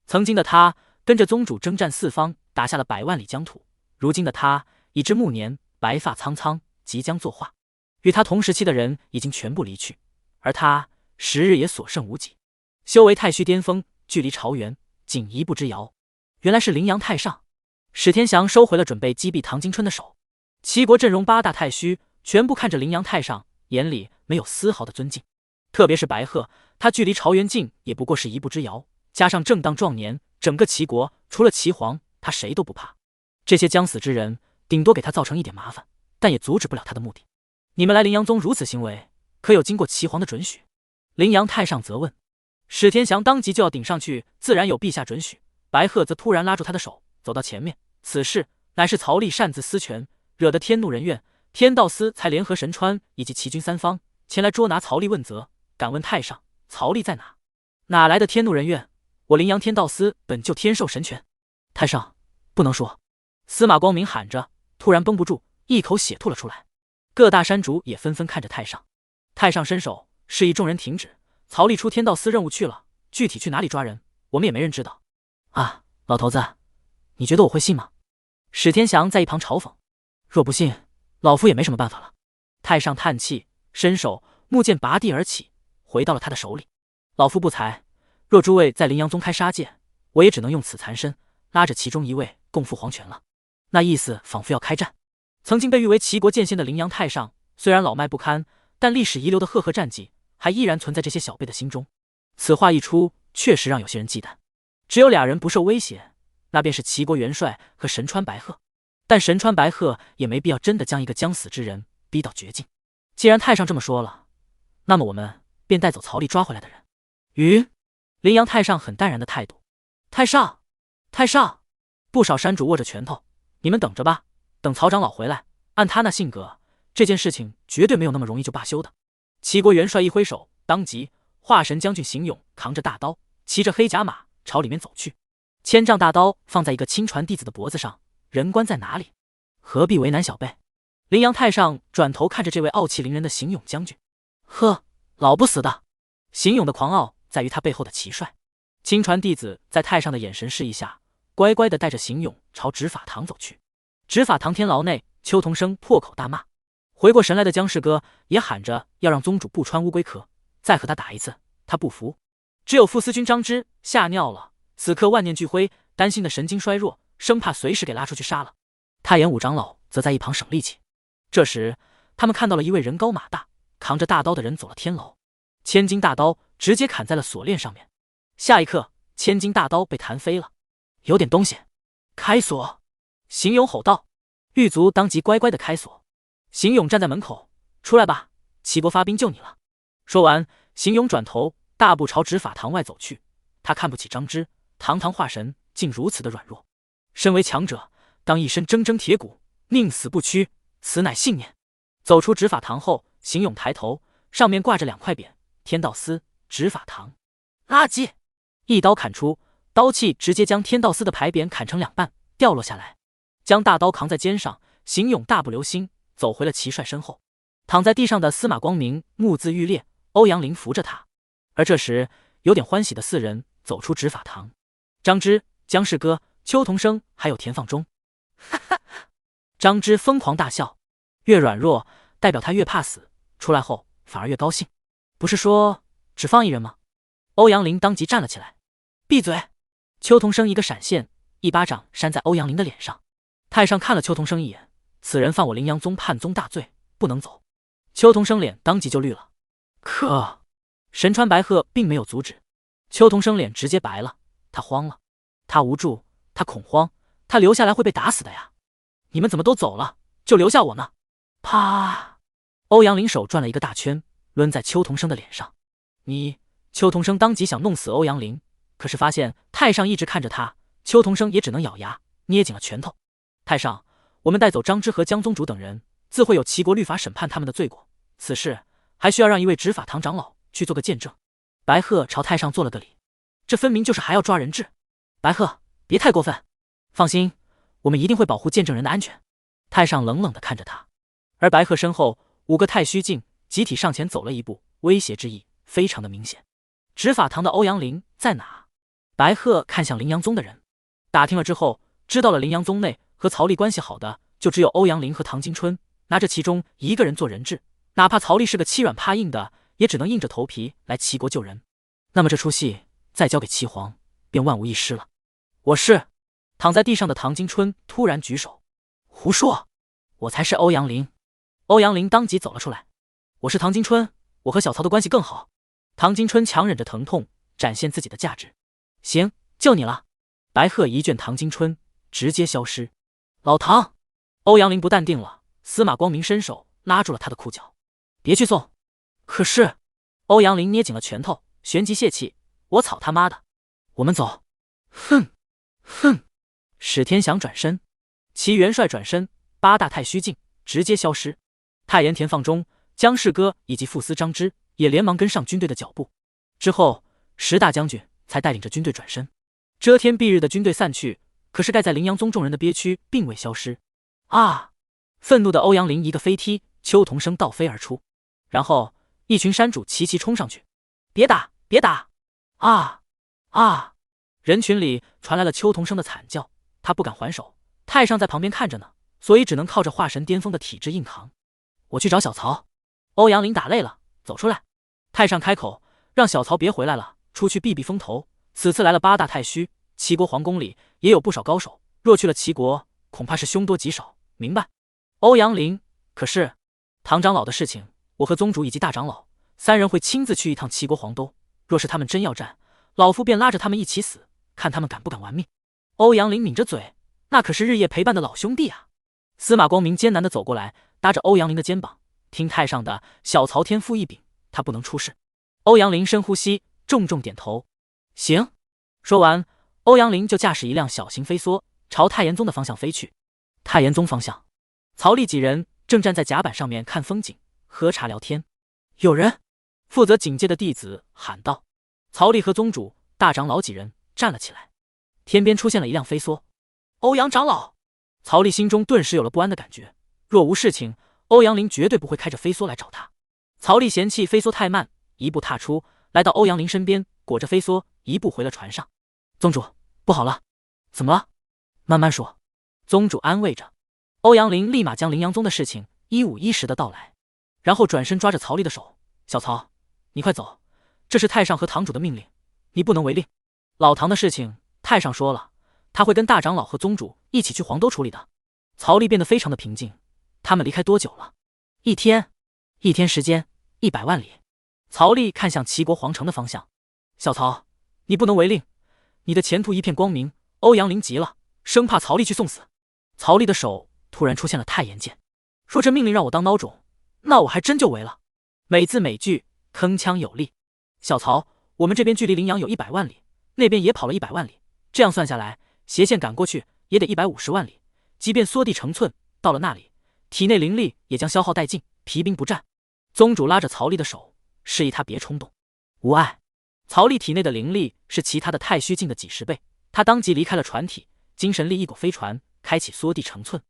曾经的他跟着宗主征战四方，打下了100万里疆土。如今的他已至暮年，白发苍苍，即将作画。与他同时期的人已经全部离去，而他时日也所剩无几，修为太虚巅峰，距离朝元仅1步之遥。原来是灵阳太上。史天祥收回了准备击毙唐金春的手。齐国阵容8大太虚全部看着灵阳太上，眼里没有丝毫的尊敬。特别是白鹤，他距离朝元境也不过是1步之遥，加上正当壮年，整个齐国除了齐皇，他谁都不怕。这些将死之人顶多给他造成一点麻烦，但也阻止不了他的目的。你们来灵阳宗如此行为，可有经过齐皇的准许？灵阳太上责问。史天祥当即就要顶上去，自然有陛下准许。白鹤则突然拉住他的手，走到前面。此事乃是曹丽擅自私权，惹得天怒人怨，天道司才联合神川以及齐军3方前来捉拿曹丽问责。敢问太上，曹丽在哪？哪来的天怒人怨？我灵阳天道司本就天授神权。太上，不能说。司马光明喊着，突然绷不住，一口血吐了出来。各大山主也纷纷看着太上。太上伸手示意众人停止。曹丽出天道司任务去了，具体去哪里抓人，我们也没人知道。啊，老头子，你觉得我会信吗？史天祥在一旁嘲讽。若不信，老夫也没什么办法了。太上叹气，伸手，木剑拔地而起，回到了他的手里。老夫不才，若诸位在灵阳宗开杀戒，我也只能用此残身拉着其中一位共赴黄泉了。那意思仿佛要开战。曾经被誉为齐国剑仙的灵阳太上，虽然老迈不堪，但历史遗留的赫赫战绩还依然存在这些小辈的心中。此话一出，确实让有些人忌惮。只有2人不受威胁，那便是齐国元帅和神川白鹤。但神川白鹤也没必要真的将一个将死之人逼到绝境。既然太上这么说了，那么我们便带走曹丽抓回来的人。灵阳太上很淡然的态度。太上，太上！不少山主握着拳头。你们等着吧，等曹长老回来，按他那性格，这件事情绝对没有那么容易就罢休的。齐国元帅一挥手，当即化神将军邢勇扛着大刀，骑着黑甲马朝里面走去。千丈大刀放在一个亲传弟子的脖子上，人关在哪里？何必为难小辈？灵阳太上转头看着这位傲气凌人的邢勇将军，呵，老不死的！邢勇的狂傲在于他背后的齐帅。亲传弟子在太上的眼神示意下，乖乖地带着邢勇朝执法堂走去。执法堂天牢内，邱同生破口大骂。回过神来的姜氏哥也喊着要让宗主不穿乌龟壳，再和他打一次。他不服。只有副司军张芝吓尿了，此刻万念俱灰，担心的神经衰弱，生怕随时给拉出去杀了。太炎五长老则在一旁省力气。这时他们看到了一位人高马大、扛着大刀的人走了天楼，千斤大刀直接砍在了锁链上面。下一刻，千斤大刀被弹飞了。有点东西，开锁！邢勇吼道。狱卒当即乖乖的开锁。邢勇站在门口，出来吧，齐国发兵救你了。说完，邢勇转头大步朝执法堂外走去。他看不起张芝，堂堂化神竟如此的软弱。身为强者，当一身铮铮铁骨，宁死不屈，此乃信念。走出执法堂后，邢勇抬头，上面挂着2块匾：天道司、执法堂。垃圾！一刀砍出，刀气直接将天道司的牌匾砍成2半，掉落下来。将大刀扛在肩上，邢勇大步流星走回了齐帅身后。躺在地上的司马光明目眦欲裂，欧阳林扶着他。而这时，有点欢喜的4人走出执法堂：张芝、姜氏哥、邱同生，还有田放忠。哈哈！张芝疯狂大笑，越软弱代表他越怕死，出来后反而越高兴。不是说只放1人吗？欧阳林当即站了起来。闭嘴！邱同生一个闪现，一巴掌扇在欧阳林的脸上。太上看了邱同生一眼，此人犯我灵阳宗叛宗大罪，不能走。邱同生脸当即就绿了。可神川白鹤并没有阻止。邱同生脸直接白了，他慌了，他无助，他恐慌，他留下来会被打死的呀！你们怎么都走了，就留下我呢？啪！欧阳林手转了一个大圈，抡在邱同生的脸上。你……邱同生当即想弄死欧阳林，可是发现太上一直看着他，邱同生也只能咬牙，捏紧了拳头。太上，我们带走张之和江宗主等人，自会有齐国律法审判他们的罪过，此事还需要让一位执法堂长老去做个见证。白鹤朝太上做了个礼，这分明就是还要抓人质。白鹤，别太过分，放心，我们一定会保护见证人的安全。太上冷冷地看着他，而白鹤身后5个太虚境集体上前走了一步，威胁之意非常的明显。执法堂的欧阳林在哪？白鹤看向凌阳宗的人，打听了之后，知道了凌阳宗内和曹丽关系好的就只有欧阳林和唐金春，拿着其中一个人做人质，哪怕曹丽是个欺软怕硬的，也只能硬着头皮来齐国救人。那么这出戏再交给齐皇，便万无一失了。我是……躺在地上的唐金春突然举手，胡说，我才是欧阳林。欧阳林当即走了出来，我是唐金春，我和小曹的关系更好。唐金春强忍着疼痛，展现自己的价值。行，就你了。白鹤一卷唐金春，直接消失。老唐，欧阳林不淡定了，司马光明伸手拉住了他的裤脚，别去送。可是，欧阳林捏紧了拳头，旋即泄气，我草他妈的，我们走。哼，哼。史天祥转身，齐元帅转身，8大太虚境直接消失。太盐田放中，姜士哥以及副司张芝也连忙跟上军队的脚步。之后，10大将军才带领着军队转身。遮天蔽日的军队散去，可是盖在凌阳宗众人的憋屈并未消失。啊！愤怒的欧阳林一个飞踢，邱同生倒飞而出，然后一群山主齐齐冲上去，别打，别打！啊啊！人群里传来了邱同生的惨叫，他不敢还手，太上在旁边看着呢，所以只能靠着化神巅峰的体质硬扛。我去找小曹。欧阳林打累了，走出来。太上开口，让小曹别回来了，出去避避风头。此次来了8大太虚，齐国皇宫里也有不少高手，若去了齐国，恐怕是凶多吉少，明白？欧阳林，可是唐长老的事情，我和宗主以及大长老3人会亲自去一趟齐国黄都，若是他们真要战，老夫便拉着他们一起死，看他们敢不敢玩命。欧阳林抿着嘴，那可是日夜陪伴的老兄弟啊。司马光明艰难地走过来，搭着欧阳林的肩膀，听太上的，小曹天赋异禀，他不能出事。欧阳林深呼吸，重重点头，行。说完，欧阳林就驾驶一辆小型飞梭朝太盐宗的方向飞去。太盐宗方向，曹丽几人正站在甲板上面看风景、喝茶聊天。有人！负责警戒的弟子喊道。曹丽和宗主、大长老几人站了起来。天边出现了一辆飞梭。欧阳长老！曹丽心中顿时有了不安的感觉，若无事情，欧阳林绝对不会开着飞梭来找他。曹丽嫌弃飞梭太慢，一步踏出，来到欧阳林身边，裹着飞梭一步回了船上。宗主，不好了！怎么了？慢慢说。宗主安慰着。欧阳林立马将凌阳宗的事情一五一十的道来，然后转身抓着曹丽的手：“小曹，你快走，这是太上和堂主的命令，你不能违令。老唐的事情，太上说了，他会跟大长老和宗主一起去黄都处理的。”曹丽变得非常的平静。他们离开多久了？1天。1天时间，100万里。曹丽看向齐国皇城的方向。小曹，你不能违令，你的前途一片光明。欧阳林急了，生怕曹丽去送死。曹丽的手突然出现了太盐剑，说这命令让我当孬种，那我还真就违了。每字每句铿锵有力。小曹，我们这边距离陵阳有100万里，那边也跑了100万里，这样算下来，斜线赶过去也得150万里。即便缩地成寸，到了那里，体内灵力也将消耗殆尽，疲兵不战。宗主拉着曹丽的手，示意他别冲动。无碍。曹丽体内的灵力是其他的太虚境的几10倍，他当即离开了船体，精神力一裹飞船，开启缩地成寸。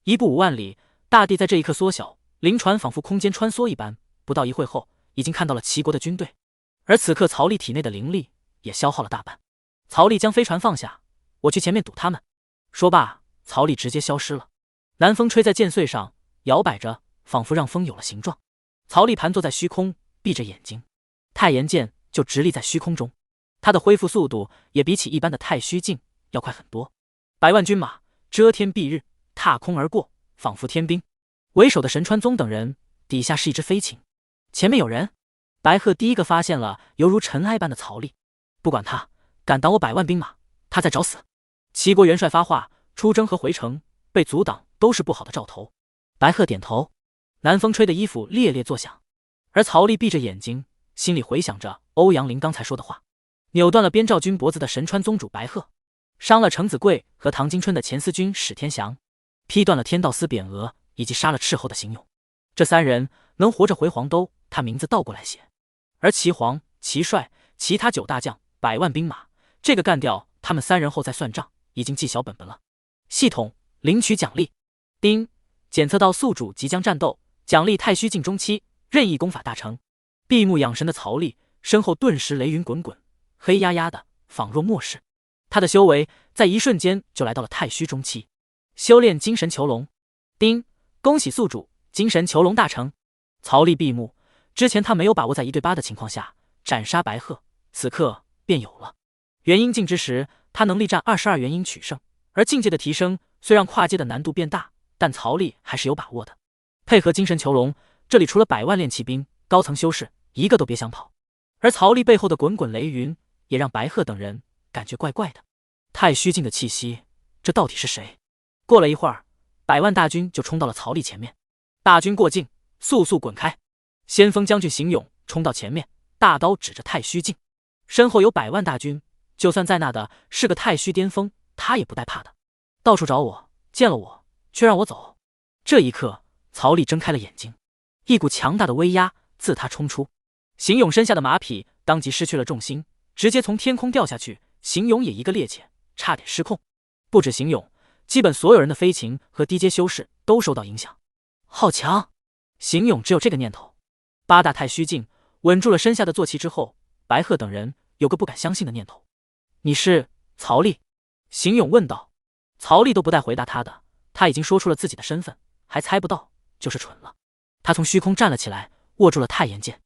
1步5万里，大地在这一刻缩小，灵船仿佛空间穿梭一般，不到一会后，已经看到了齐国的军队。而此刻曹丽体内的灵力也消耗了大半。曹丽将飞船放下，我去前面堵他们。说罢，曹丽直接消失了。南风吹在剑穗上，摇摆着，仿佛让风有了形状。曹丽盘坐在虚空，闭着眼睛，太盐剑就直立在虚空中。他的恢复速度也比起一般的太虚境要快很多。100万军马遮天蔽日，踏空而过，仿佛天兵。为首的神川宗等人底下是一只飞禽，前面有人。白鹤第一个发现了犹如尘埃般的曹丽。不管他，敢挡我100万兵马，他在找死。齐国元帅发话，出征和回城被阻挡都是不好的兆头。白鹤点头，南风吹的衣服猎猎作响，而曹丽闭着眼睛，心里回想着欧阳林刚才说的话。扭断了边赵军脖子的神川宗主白鹤，伤了程子贵和唐金春的前司军史天祥，劈断了天道司匾额，以及杀了斥候的邢勇。这3人能活着回黄兜，他名字倒过来写。而齐黄、齐帅、其他9大将100万兵马，这个干掉他们3人后再算账，已经记小本本了。系统领取奖励。丁，检测到宿主即将战斗，奖励太虚境中期，任意功法大成。闭目养神的曹丽身后顿时雷云滚滚，黑压压的，仿若末世。他的修为在一瞬间就来到了太虚中期，修炼精神囚笼。丁，恭喜宿主精神囚笼大成。曹丽闭目，之前他没有把握在1对8的情况下斩杀白鹤，此刻便有了。元婴境之时，他能力战22元婴取胜，而境界的提升虽让跨阶的难度变大，但曹丽还是有把握的。配合精神囚笼，这里除了100万练气兵、高层修士，一个都别想跑。而曹丽背后的滚滚雷云，也让白鹤等人感觉怪怪的。太虚境的气息，这到底是谁？过了一会儿，100万大军就冲到了曹丽前面。大军过境，速速滚开！先锋将军邢勇冲到前面，大刀指着太虚境，身后有100万大军，就算在那的是个太虚巅峰，他也不带怕的。到处找我，见了我却让我走。这一刻，曹丽睁开了眼睛，一股强大的威压自他冲出。邢勇身下的马匹当即失去了重心，直接从天空掉下去，邢勇也一个趔趄，差点失控。不止邢勇，基本所有人的飞禽和低阶修士都受到影响。好强！邢勇只有这个念头。8大太虚境稳住了身下的坐骑之后，白鹤等人有个不敢相信的念头。你是曹丽？邢勇问道。曹丽都不带回答他的，他已经说出了自己的身份，还猜不到就是蠢了。他从虚空站了起来，握住了太炎剑。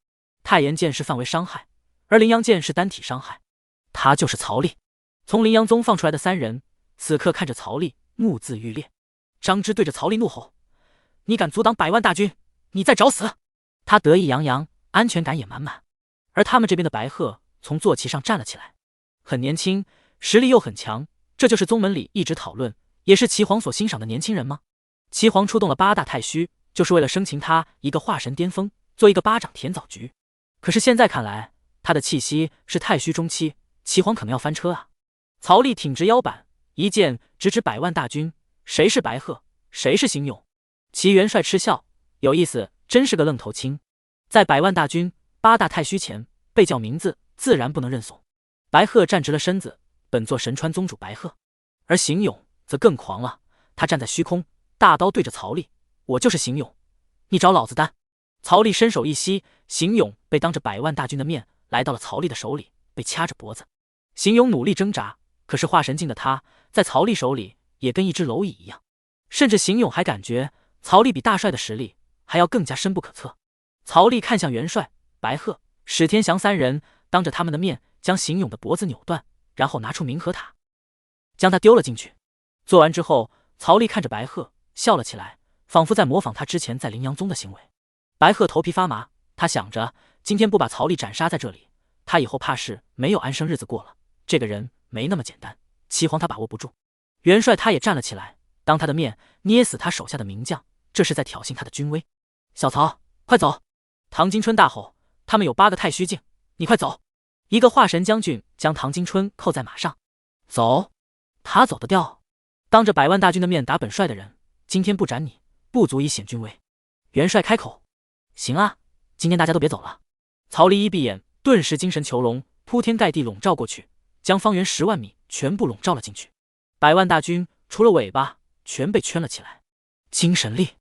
太炎剑是范围伤害，而羚羊剑是单体伤害。他就是曹丽。从羚羊宗放出来的3人，此刻看着曹丽，目眦欲裂。张芝对着曹丽怒吼：你敢阻挡100万大军，你在找死！他得意洋洋，安全感也满满。而他们这边的白鹤从坐骑上站了起来，很年轻，实力又很强，这就是宗门里一直讨论，也是齐皇所欣赏的年轻人吗？齐皇出动了8大太虚，就是为了生擒他一个化神巅峰，做一个巴掌甜枣局。可是现在看来，他的气息是太虚中期，齐皇可能要翻车啊！曹丽挺直腰板，一剑直指100万大军，谁是白鹤，谁是邢勇？齐元帅嗤笑，有意思，真是个愣头青。在100万大军、8大太虚前，被叫名字自然不能认怂。白鹤站直了身子，本作神川宗主白鹤。而邢勇则更狂了，他站在虚空，大刀对着曹丽：我就是邢勇，你找老子担！曹丽伸手一吸，邢勇被当着100万大军的面来到了曹丽的手里，被掐着脖子。邢勇努力挣扎，可是化神境的他在曹丽手里也跟一只蝼蚁一样，甚至邢勇还感觉曹丽比大帅的实力还要更加深不可测。曹丽看向元帅、白鹤、史天祥3人，当着他们的面将邢勇的脖子扭断，然后拿出冥河塔，将他丢了进去。做完之后，曹丽看着白鹤笑了起来，仿佛在模仿他之前在羚羊宗的行为。白鹤头皮发麻，他想着今天不把曹丽斩杀在这里，他以后怕是没有安生日子过了。这个人没那么简单，齐皇他把握不住。元帅他也站了起来，当他的面捏死他手下的名将，这是在挑衅他的军威。小曹，快走！唐金春大吼：他们有8个太虚境，你快走！一个化神将军将唐金春扣在马上。走？他走得掉？当着100万大军的面打本帅的人，今天不斩你，不足以显军威。元帅开口：行啊，今天大家都别走了。曹丽一闭眼，顿时精神囚笼铺天盖地笼罩过去，将方圆10万米全部笼罩了进去。100万大军除了尾巴全被圈了起来。精神力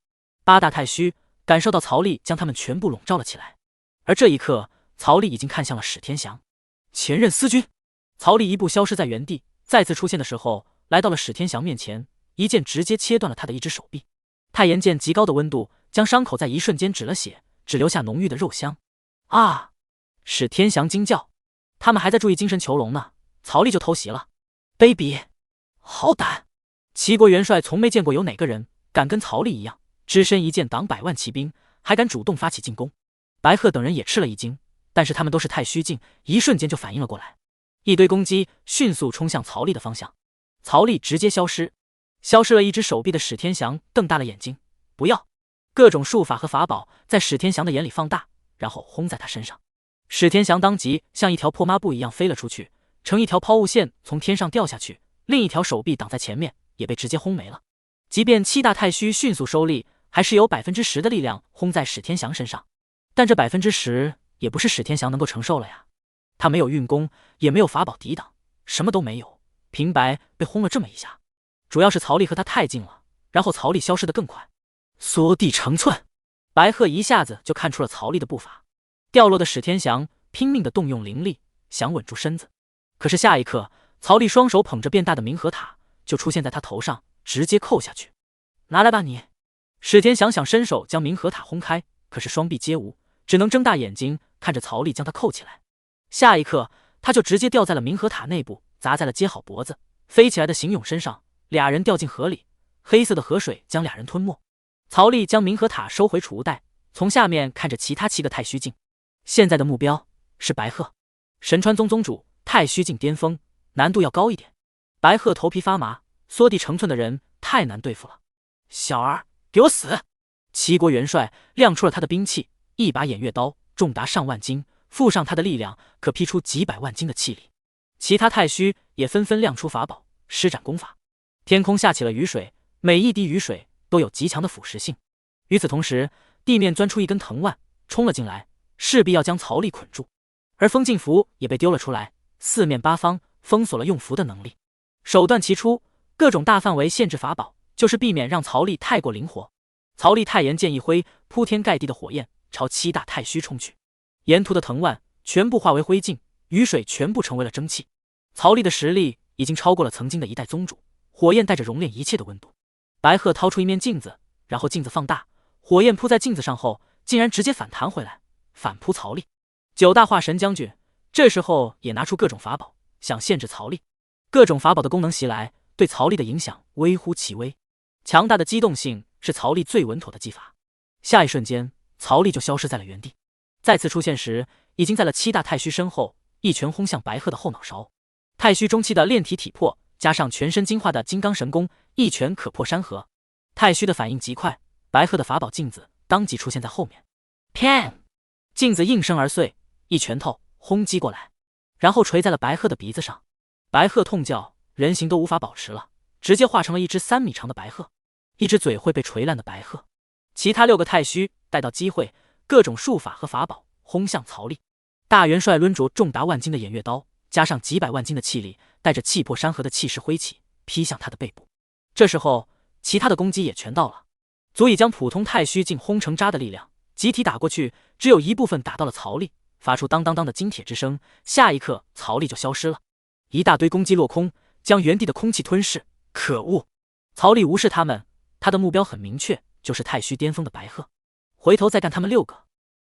，8大太虚感受到曹丽将他们全部笼罩了起来。而这一刻，曹丽已经看向了史天祥，前任司军。曹丽一步消失在原地，再次出现的时候来到了史天祥面前，一剑直接切断了他的一只手臂。太炎剑极高的温度将伤口在一瞬间止了血，只留下浓郁的肉香。啊！史天祥惊叫，他们还在注意精神囚笼呢，曹丽就偷袭了，卑鄙！好胆！齐国元帅从没见过有哪个人敢跟曹丽一样，只身一剑挡100万骑兵，还敢主动发起进攻。白鹤等人也吃了一惊，但是他们都是太虚境，一瞬间就反应了过来。一堆公鸡迅速冲向曹丽的方向，曹丽直接消失。消失了一只手臂的史天祥瞪大了眼睛，不要！各种术法和法宝在史天祥的眼里放大，然后轰在他身上。史天祥当即像一条破抹布一样飞了出去，成一条抛物线从天上掉下去，另一条手臂挡在前面，也被直接轰没了。即便七大太虚迅速收力，还是有10%的力量轰在史天祥身上，但这10%也不是史天祥能够承受了呀。他没有运功，也没有法宝抵挡，什么都没有，平白被轰了这么一下。主要是曹丽和他太近了，然后曹丽消失得更快，缩地成寸。白鹤一下子就看出了曹丽的步伐，掉落的史天祥拼命地动用灵力，想稳住身子。可是下一刻，曹丽双手捧着变大的冥河塔就出现在他头上，直接扣下去。拿来吧你！史天祥想伸手将冥河塔轰开，可是双臂皆无，只能睁大眼睛看着曹丽将他扣起来。下一刻，他就直接掉在了冥河塔内部，砸在了接好脖子飞起来的邢勇身上，俩人掉进河里，黑色的河水将俩人吞没。曹丽将冥河塔收回储物袋，从下面看着其他7个太虚境。现在的目标是白鹤，神川宗宗主，太虚境巅峰，难度要高一点。白鹤头皮发麻，缩地成寸的人太难对付了。小儿，给我死！齐国元帅亮出了他的兵器，一把偃月刀，重达上万斤，附上他的力量，可劈出几百万斤的气力。其他太虚也纷纷亮出法宝，施展功法。天空下起了雨水，每一滴雨水都有极强的腐蚀性。与此同时，地面钻出一根藤蔓，冲了进来，势必要将曹丽捆住。而封禁符也被丢了出来，四面八方封锁了用符的能力。手段齐出，各种大范围限制法宝，就是避免让曹丽太过灵活。曹丽太炎剑一挥，铺天盖地的火焰朝7大太虚冲去，沿途的藤蔓全部化为灰烬，雨水全部成为了蒸汽。曹丽的实力已经超过了曾经的一代宗主，火焰带着熔炼一切的温度。白鹤掏出一面镜子，然后镜子放大，火焰扑在镜子上后，竟然直接反弹回来，反扑曹丽。9大化神将军这时候也拿出各种法宝，想限制曹丽。各种法宝的功能袭来，对曹丽的影响微乎其微。强大的机动性是曹丽最稳妥的技法。下一瞬间，曹丽就消失在了原地。再次出现时，已经在了7大太虚身后，一拳轰向白鹤的后脑勺。太虚中期的炼体体魄，加上全身精化的金刚神功，一拳可破山河。太虚的反应极快，白鹤的法宝镜子当即出现在后面，啪！镜子应声而碎，一拳头轰击过来，然后锤在了白鹤的鼻子上。白鹤痛叫，人形都无法保持了，直接化成了一只3米长的白鹤，一只嘴会被锤烂的白鹤。其他6个太虚逮到机会，各种术法和法宝轰向曹丽。大元帅抡着重达万斤的偃月刀，加上几百万斤的气力，带着气破山河的气势挥起，劈向他的背部。这时候，其他的攻击也全到了，足以将普通太虚境轰成渣的力量集体打过去，只有一部分打到了曹丽，发出当当当的金铁之声。下一刻，曹丽就消失了，一大堆攻击落空，将原地的空气吞噬。可恶！曹丽无视他们，他的目标很明确，就是太虚巅峰的白鹤。回头再干他们6个。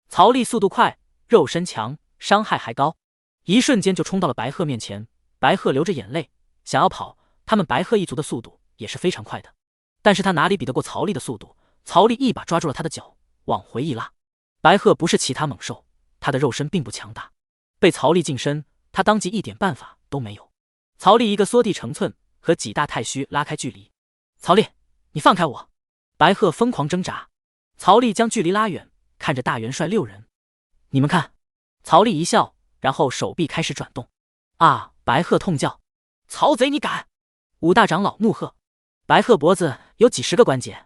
曹丽速度快，肉身强，伤害还高，一瞬间就冲到了白鹤面前。白鹤流着眼泪想要跑，他们白鹤一族的速度也是非常快的，但是他哪里比得过曹丽的速度？曹丽一把抓住了他的脚，往回一拉。白鹤不是其他猛兽，他的肉身并不强大，被曹丽近身，他当即一点办法都没有。曹丽一个缩地成寸，和几大太虚拉开距离。曹丽，你放开我！白鹤疯狂挣扎。曹丽将距离拉远，看着大元帅6人，你们看。曹丽一笑，然后手臂开始转动。啊！白鹤痛叫，曹贼你敢！5大长老怒喝。白鹤脖子有几10个关节。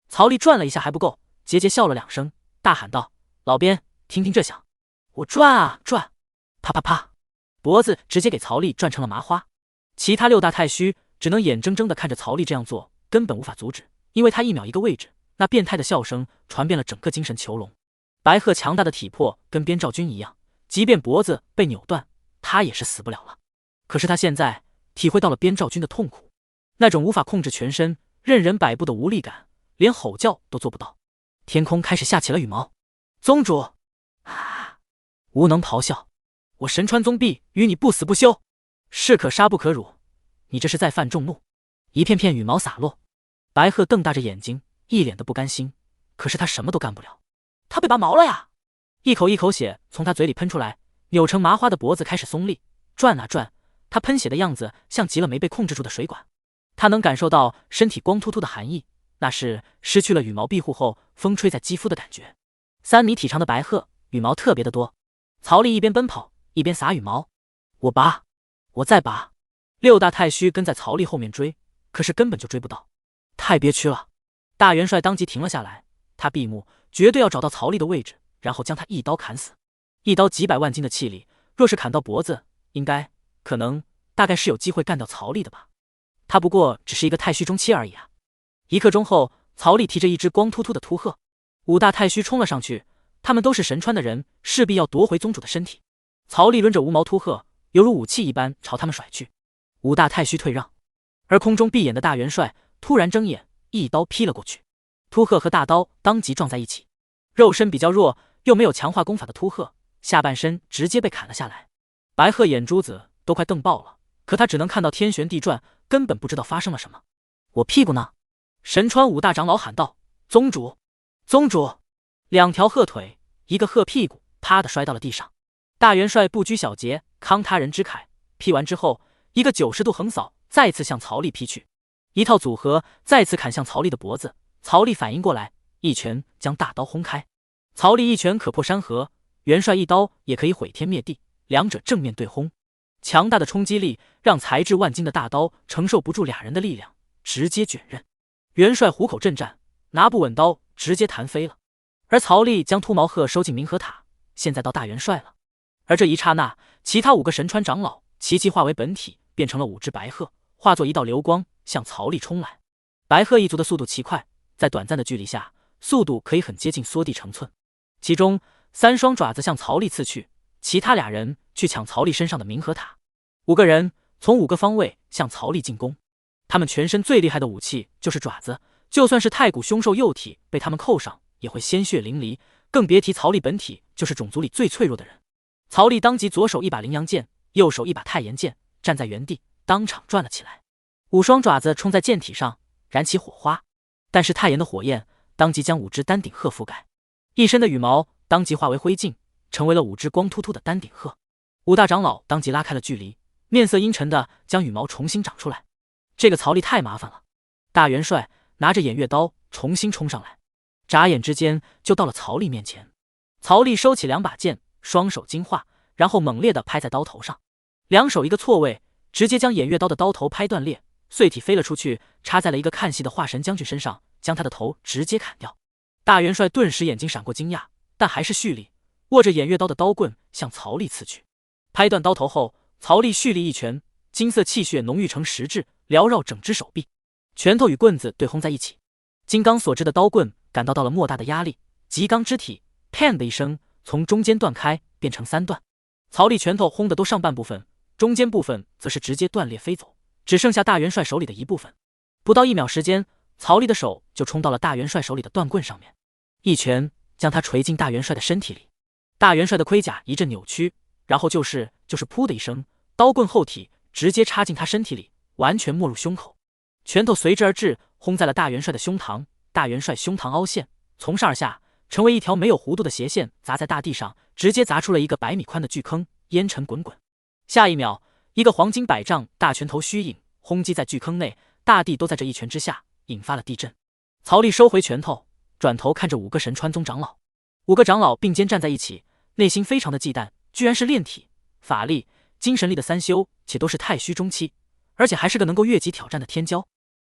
曹丽转了一下还不够，桀桀笑了2声，大喊道：老边，听听这响！我转啊转！啪啪啪，脖子直接给曹丽转成了麻花。其他6大太虚只能眼睁睁地看着曹丽这样做，根本无法阻止，因为他1秒一个位置，那变态的笑声传遍了整个精神囚笼。白鹤强大的体魄跟边兆军一样，即便脖子被扭断，他也是死不了了。可是他现在体会到了边兆军的痛苦，那种无法控制全身、任人摆布的无力感，连吼叫都做不到。天空开始下起了羽毛。宗主啊！无能咆哮，我神川宗弼与你不死不休，士可杀不可辱，你这是在犯众怒。一片片羽毛洒落，白鹤瞪大着眼睛，一脸的不甘心，可是他什么都干不了，他被拔毛了呀！一口一口血从他嘴里喷出来，扭成麻花的脖子开始松力，转啊转，他喷血的样子像极了没被控制住的水管。他能感受到身体光秃秃的寒意，那是失去了羽毛庇护后风吹在肌肤的感觉。3米体长的白鹤，羽毛特别的多。曹丽一边奔跑一边撒羽毛，我拔，我再拔。6大太虚跟在曹丽后面追，可是根本就追不到，太憋屈了。大元帅当即停了下来，他闭目，绝对要找到曹丽的位置，然后将他一刀砍死。一刀几百万斤的气力，若是砍到脖子，应该、可能、大概是有机会干掉曹丽的吧。他不过只是一个太虚中期而已啊。1刻钟后，曹丽提着一只光秃秃的秃鹤，5大太虚冲了上去。他们都是神川的人，势必要夺回宗主的身体。曹丽抡着无毛秃鹤，犹如武器一般朝他们甩去。5大太虚退让，而空中闭眼的大元帅突然睁眼，一刀劈了过去。秃鹤和大刀当即撞在一起，肉身比较弱又没有强化功法的秃鹤，下半身直接被砍了下来。白鹤眼珠子都快瞪爆了，可他只能看到天旋地转，根本不知道发生了什么。我屁股呢？神川5大长老喊道：“宗主，宗主！”2条鹤腿，一个鹤屁股，啪的摔到了地上。大元帅不拘小节，慷他人之慨，劈完之后，一个90度横扫，再次向曹丽劈去。一套组合再次砍向曹丽的脖子。曹丽反应过来，一拳将大刀轰开。曹丽一拳可破山河，元帅一刀也可以毁天灭地，两者正面对轰，强大的冲击力让材质万斤的大刀承受不住俩人的力量，直接卷刃。元帅虎口震战，拿不稳刀，直接弹飞了。而曹丽将秃毛鹤收进冥河塔，现在到大元帅了。而这一刹那，其他5个神川长老齐齐化为本体，变成了5只白鹤，化作一道流光向曹丽冲来。白鹤一族的速度奇快，在短暂的距离下，速度可以很接近缩地成寸。其中3双爪子向曹丽刺去，其他俩人去抢曹丽身上的冥河塔。5个人从5个方位向曹丽进攻，他们全身最厉害的武器就是爪子，就算是太古凶兽幼体被他们扣上，也会鲜血淋漓，更别提曹丽本体就是种族里最脆弱的人。曹丽当即左手一把羚羊剑，右手一把太炎剑，站在原地当场转了起来。5双爪子冲在剑体上，燃起火花，但是太炎的火焰当即将5只丹顶鹤覆盖，一身的羽毛当即化为灰烬，成为了5只光秃秃的丹顶鹤。5大长老当即拉开了距离，面色阴沉的将羽毛重新长出来。这个曹丽太麻烦了。大元帅拿着偃月刀重新冲上来，眨眼之间就到了曹丽面前。曹丽收起2把剑，双手金化，然后猛烈地拍在刀头上，2手一个错位，直接将偃月刀的刀头拍断裂，碎体飞了出去，插在了一个看戏的华神将军身上，将他的头直接砍掉。大元帅顿时眼睛闪过惊讶，但还是蓄力，握着偃月刀的刀棍向曹丽刺去。拍断刀头后，曹丽蓄力一拳，金色气血浓郁成实质，缭绕整只手臂，拳头与棍子对轰在一起。金刚所制的刀棍感到了莫大的压力，极刚之体 pan 的一声从中间断开，变成3段。曹丽拳头轰的都上半部分，中间部分则是直接断裂飞走，只剩下大元帅手里的一部分。不到1秒时间，曹丽的手就冲到了大元帅手里的断棍上面，一拳将他锤进大元帅的身体里。大元帅的盔甲一阵扭曲，然后就是噗的一声，刀棍后体直接插进他身体里，完全没入胸口。拳头随之而至，轰在了大元帅的胸膛。大元帅胸膛凹陷，从上而下成为一条没有弧度的斜线，砸在大地上，直接砸出了一个100米宽的巨坑，烟尘滚滚。下一秒，一个黄金100丈大拳头虚影轰击在巨坑内，大地都在这一拳之下引发了地震。曹丽收回拳头，转头看着5个神川宗长老，5个长老并肩站在一起，内心非常的忌惮，居然是炼体、法力、精神力的3修，且都是太虚中期，而且还是个能够越级挑战的天骄，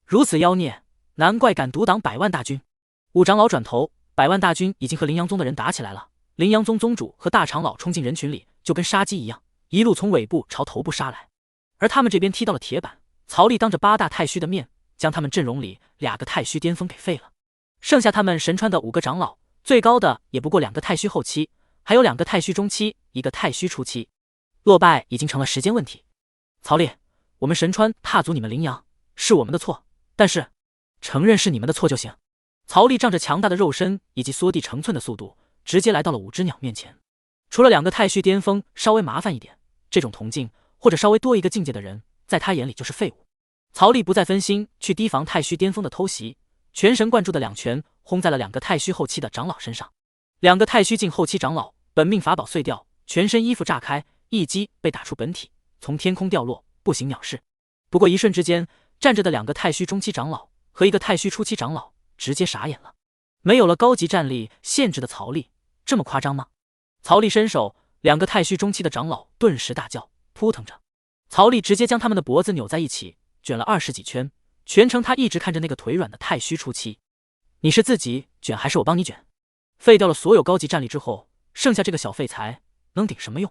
如此妖孽，难怪敢独挡100万大军。5长老转头，100万大军已经和灵阳宗的人打起来了。灵阳宗宗主和大长老冲进人群里，就跟杀鸡一样，一路从尾部朝头部杀来。而他们这边踢到了铁板，曹丽当着8大太虚的面，将他们阵容里2个太虚巅峰给废了。剩下他们神川的5个长老，最高的也不过2个太虚后期，还有2个太虚中期，1个太虚初期，落败已经成了时间问题。曹丽，我们神川踏足你们灵阳，是我们的错，但是承认是你们的错就行。曹丽仗着强大的肉身以及缩地成寸的速度，直接来到了5只鸟面前。除了2个太虚巅峰稍微麻烦一点，这种同境或者稍微多一个境界的人，在他眼里就是废物。曹丽不再分心去提防太虚巅峰的偷袭，全神贯注的2拳轰在了2个太虚后期的长老身上。2个太虚境后期长老本命法宝碎掉，全身衣服炸开，一击被打出本体，从天空掉落，不行藐视。不过一瞬之间，站着的2个太虚中期长老和1个太虚初期长老直接傻眼了。没有了高级战力限制的曹力，这么夸张吗？曹力伸手，2个太虚中期的长老顿时大叫，扑腾着。曹力直接将他们的脖子扭在一起，卷了20几圈，全程他一直看着那个腿软的太虚初期。你是自己卷还是我帮你卷？废掉了所有高级战力之后，剩下这个小废材能顶什么用？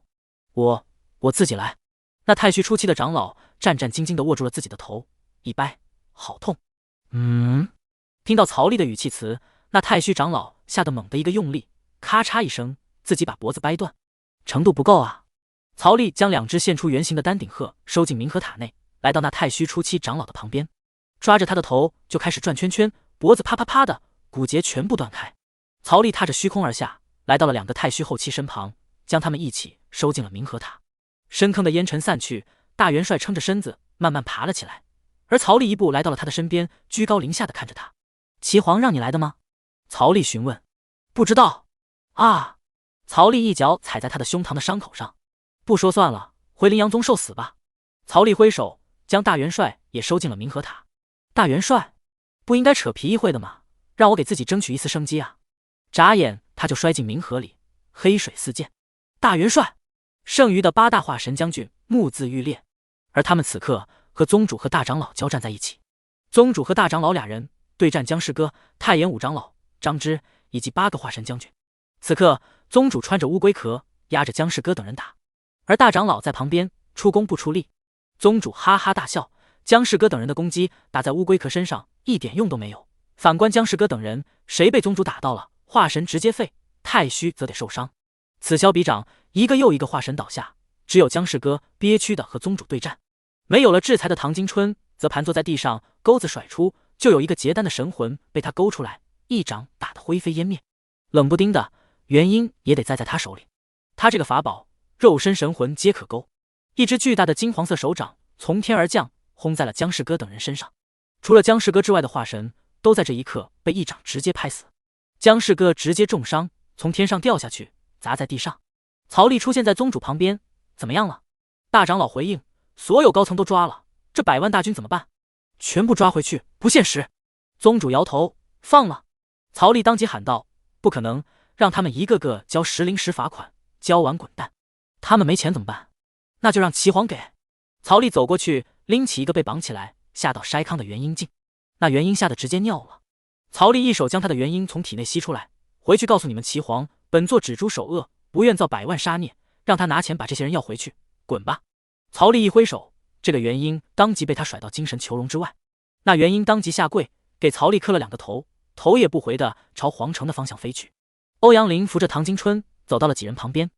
我自己来。那太虚初期的长老战战兢兢地握住了自己的头，一掰，好痛。听到曹力的语气词，那太虚长老吓得猛地一个用力，咔嚓一声，自己把脖子掰断。程度不够啊！曹力将2只现出原形的丹顶鹤收进冥河塔内，来到那太虚初期长老的旁边，抓着他的头就开始转圈圈，脖子啪啪啪的，骨节全部断开。曹力踏着虚空而下，来到了2个太虚后期身旁，将他们一起收进了冥河塔。深坑的烟尘散去，大元帅撑着身子慢慢爬了起来，而曹力一步来到了他的身边，居高临下的看着他。齐皇让你来的吗？曹力询问。不知道。啊！曹力一脚踩在他的胸膛的伤口上。不说算了，回灵阳宗受死吧。曹力挥手将大元帅也收进了冥河塔。大元帅不应该扯皮议会的吗？让我给自己争取一丝生机啊！眨眼他就摔进冥河里，黑水四溅。大元帅，剩余的8大化神将军目眦欲裂，而他们此刻和宗主和大长老交战在一起。宗主和大长老2人对战姜氏哥、太炎武长老张芝以及8个化神将军。此刻宗主穿着乌龟壳压着姜氏哥等人打，而大长老在旁边出工不出力。宗主哈哈大笑，姜氏哥等人的攻击打在乌龟壳身上一点用都没有，反观姜氏哥等人，谁被宗主打到了，化神直接废，太虚则得受伤。此消彼长，一个又一个化神倒下，只有姜氏哥憋屈的和宗主对战。没有了制裁的唐金春则盘坐在地上，钩子甩出，就有一个结丹的神魂被他勾出来，一掌打得灰飞烟灭。冷不丁的，元婴也得栽在他手里。他这个法宝，肉身神魂皆可勾。一只巨大的金黄色手掌从天而降，轰在了姜氏哥等人身上。除了姜氏哥之外的化神都在这一刻被一掌直接拍死。姜氏哥直接重伤，从天上掉下去，砸在地上。曹力出现在宗主旁边，怎么样了？大长老回应，所有高层都抓了，这100万大军怎么办？全部抓回去，不现实。宗主摇头，放了。曹力当即喊道，不可能，让他们一个个交10灵石罚款，交完滚蛋。他们没钱怎么办？那就让齐皇给。曹力走过去，拎起一个被绑起来下到筛糠的元婴镜，那元婴吓得直接尿了。曹力一手将他的元婴从体内吸出来，回去告诉你们齐皇，本座只诛首恶，不愿造100万杀孽，让他拿钱把这些人要回去，滚吧。曹力一挥手，这个元婴当即被他甩到精神囚笼之外。那元婴当即下跪，给曹力磕了2个头，头也不回的朝皇城的方向飞去。欧阳林扶着唐金春走到了几人旁边，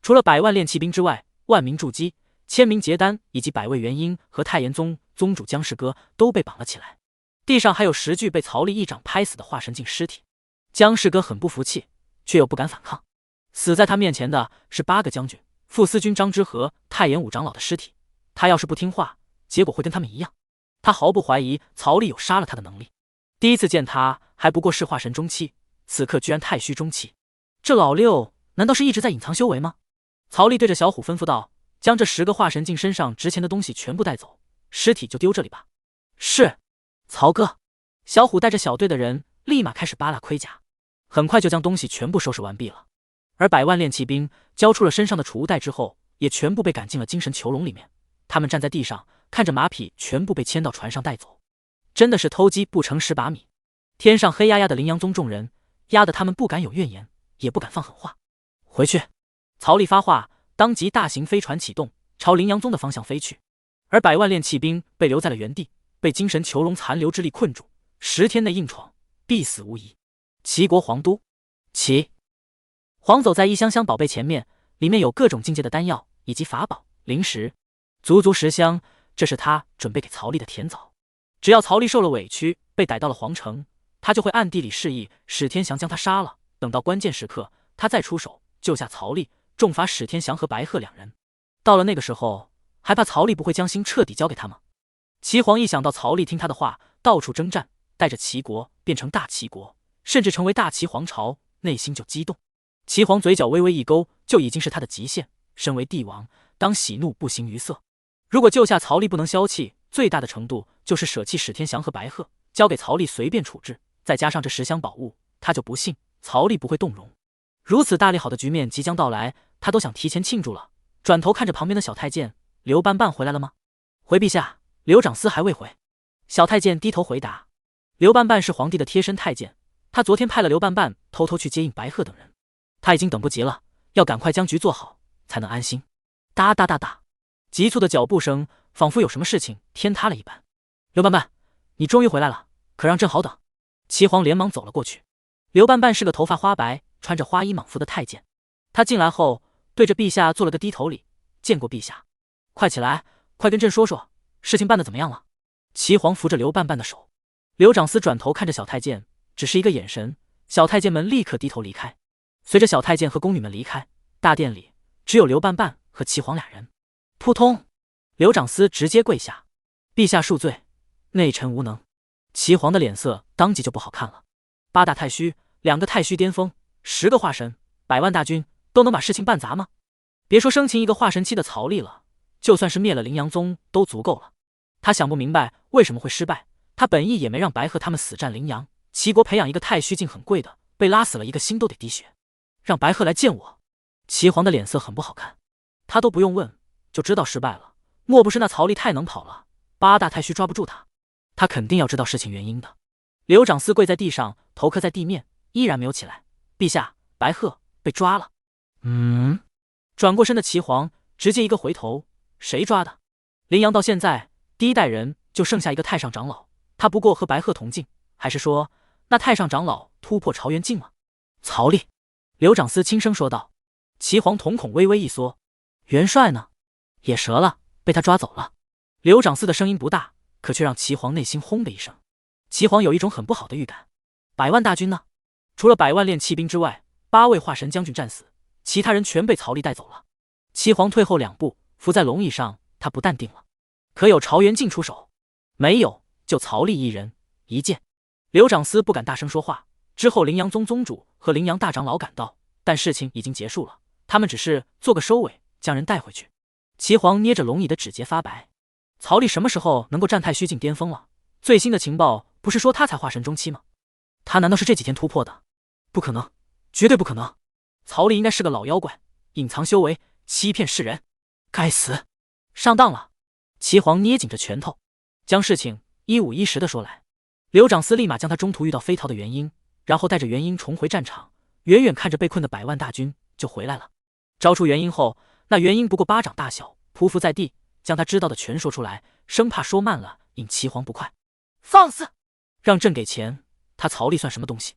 除了100万炼气兵之外，万名筑基、1000名结丹以及100位元婴和太炎宗宗主姜氏哥都被绑了起来。地上还有10具被曹力一掌拍死的化神境尸体。姜氏哥很不服气，却又不敢反抗。死在他面前的是8个将军、副司军张之和太炎武长老的尸体。他要是不听话，结果会跟他们一样。他毫不怀疑曹力有杀了他的能力。第一次见他还不过是化神中期，此刻居然太虚中期。这老六难道是一直在隐藏修为吗？曹力对着小虎吩咐道，将这10个化神境身上值钱的东西全部带走，尸体就丢这里吧。是，曹哥。小虎带着小队的人立马开始扒拉盔甲，很快就将东西全部收拾完毕了。而100万炼气兵交出了身上的储物袋之后，也全部被赶进了精神囚笼里面。他们站在地上，看着马匹全部被牵到船上带走，真的是偷鸡不成蚀把米。天上黑压压的灵阳宗众人压得他们不敢有怨言，也不敢放狠话。回去！曹力发话，当即大型飞船启动，朝灵阳宗的方向飞去。而100万炼气兵被留在了原地，被精神囚笼残留之力困住，10天内硬闯，必死无疑。齐国皇都，齐皇走在一箱箱宝贝前面，里面有各种境界的丹药以及法宝、灵石，足足10箱，这是他准备给曹力的甜枣。只要曹力受了委屈，被逮到了皇城，他就会暗地里示意史天祥将他杀了，等到关键时刻，他再出手救下曹力，重罚史天祥和白鹤2人。到了那个时候，还怕曹力不会将心彻底交给他吗？齐皇一想到曹力听他的话，到处征战，带着齐国变成大齐国，甚至成为大齐皇朝，内心就激动。齐皇嘴角微微一勾，就已经是他的极限。身为帝王，当喜怒不形于色。如果救下曹丽不能消气，最大的程度就是舍弃史天祥和白鹤，交给曹丽随便处置，再加上这10箱宝物，他就不信曹丽不会动容。如此大利好的局面即将到来，他都想提前庆祝了。转头看着旁边的小太监，刘半半回来了吗？回陛下，刘长司还未回。小太监低头回答。刘半半是皇帝的贴身太监，他昨天派了刘半半偷偷去接应白鹤等人，他已经等不及了，要赶快将局做好，才能安心。哒哒哒哒，急促的脚步声仿佛有什么事情天塌了一般。刘半半，你终于回来了，可让朕好等。齐皇连忙走了过去。刘半半是个头发花白、穿着花衣莽服的太监，他进来后对着陛下做了个低头礼，见过陛下。快起来，快跟朕说说，事情办得怎么样了？齐皇扶着刘半半的手。刘长司转头看着小太监，只是一个眼神，小太监们立刻低头离开。随着小太监和宫女们离开，大殿里只有刘半半和齐皇俩人。扑通，刘长司直接跪下，陛下恕罪，内臣无能。齐皇的脸色当即就不好看了。8大太虚，2个太虚巅峰，10个化神，100万大军都能把事情办砸吗？别说生擒一个化神期的曹丽了，就算是灭了羚羊宗都足够了。他想不明白为什么会失败，他本意也没让白鹤他们死战羚羊，齐国培养一个太虚境很贵的，被拉死了一个心都得滴血，让白鹤来见我。齐皇的脸色很不好看，他都不用问就知道失败了，莫不是那曹丽太能跑了，8大太虚抓不住他？他肯定要知道事情原因的。刘长司跪在地上，头磕在地面，依然没有起来。陛下，白鹤被抓了。转过身的齐皇直接一个回头，谁抓的？羚羊到现在第1代人就剩下一个太上长老，他不过和白鹤同境，还是说那太上长老突破朝元境了？曹丽，刘长司轻声说道。齐皇瞳孔微微一缩，元帅呢？也折了，被他抓走了。刘长司的声音不大，可却让齐皇内心轰的一声。齐皇有一种很不好的预感。100万大军呢？除了100万练气兵之外，8位化神将军战死，其他人全被曹丽带走了。齐皇退后2步，伏在龙椅上，他不淡定了。可有朝元境出手？没有，就曹丽一人一剑。刘长司不敢大声说话。之后羚羊宗宗主和羚羊大长老赶到，但事情已经结束了，他们只是做个收尾，将人带回去。齐皇捏着龙椅的指节发白。曹丽什么时候能够战太虚境巅峰了？最新的情报不是说他才化神中期吗？他难道是这几天突破的？不可能，绝对不可能。曹丽应该是个老妖怪，隐藏修为，欺骗世人。该死，上当了。齐皇捏紧着拳头，将事情一五一十的说来。刘长司立马将他中途遇到飞逃的原因，然后带着元婴重回战场，远远看着被困的100万大军就回来了。招出元婴后，那元婴不过巴掌大小，匍匐在地，将他知道的全说出来，生怕说慢了引齐皇不快。放肆！让朕给钱，他曹丽算什么东西？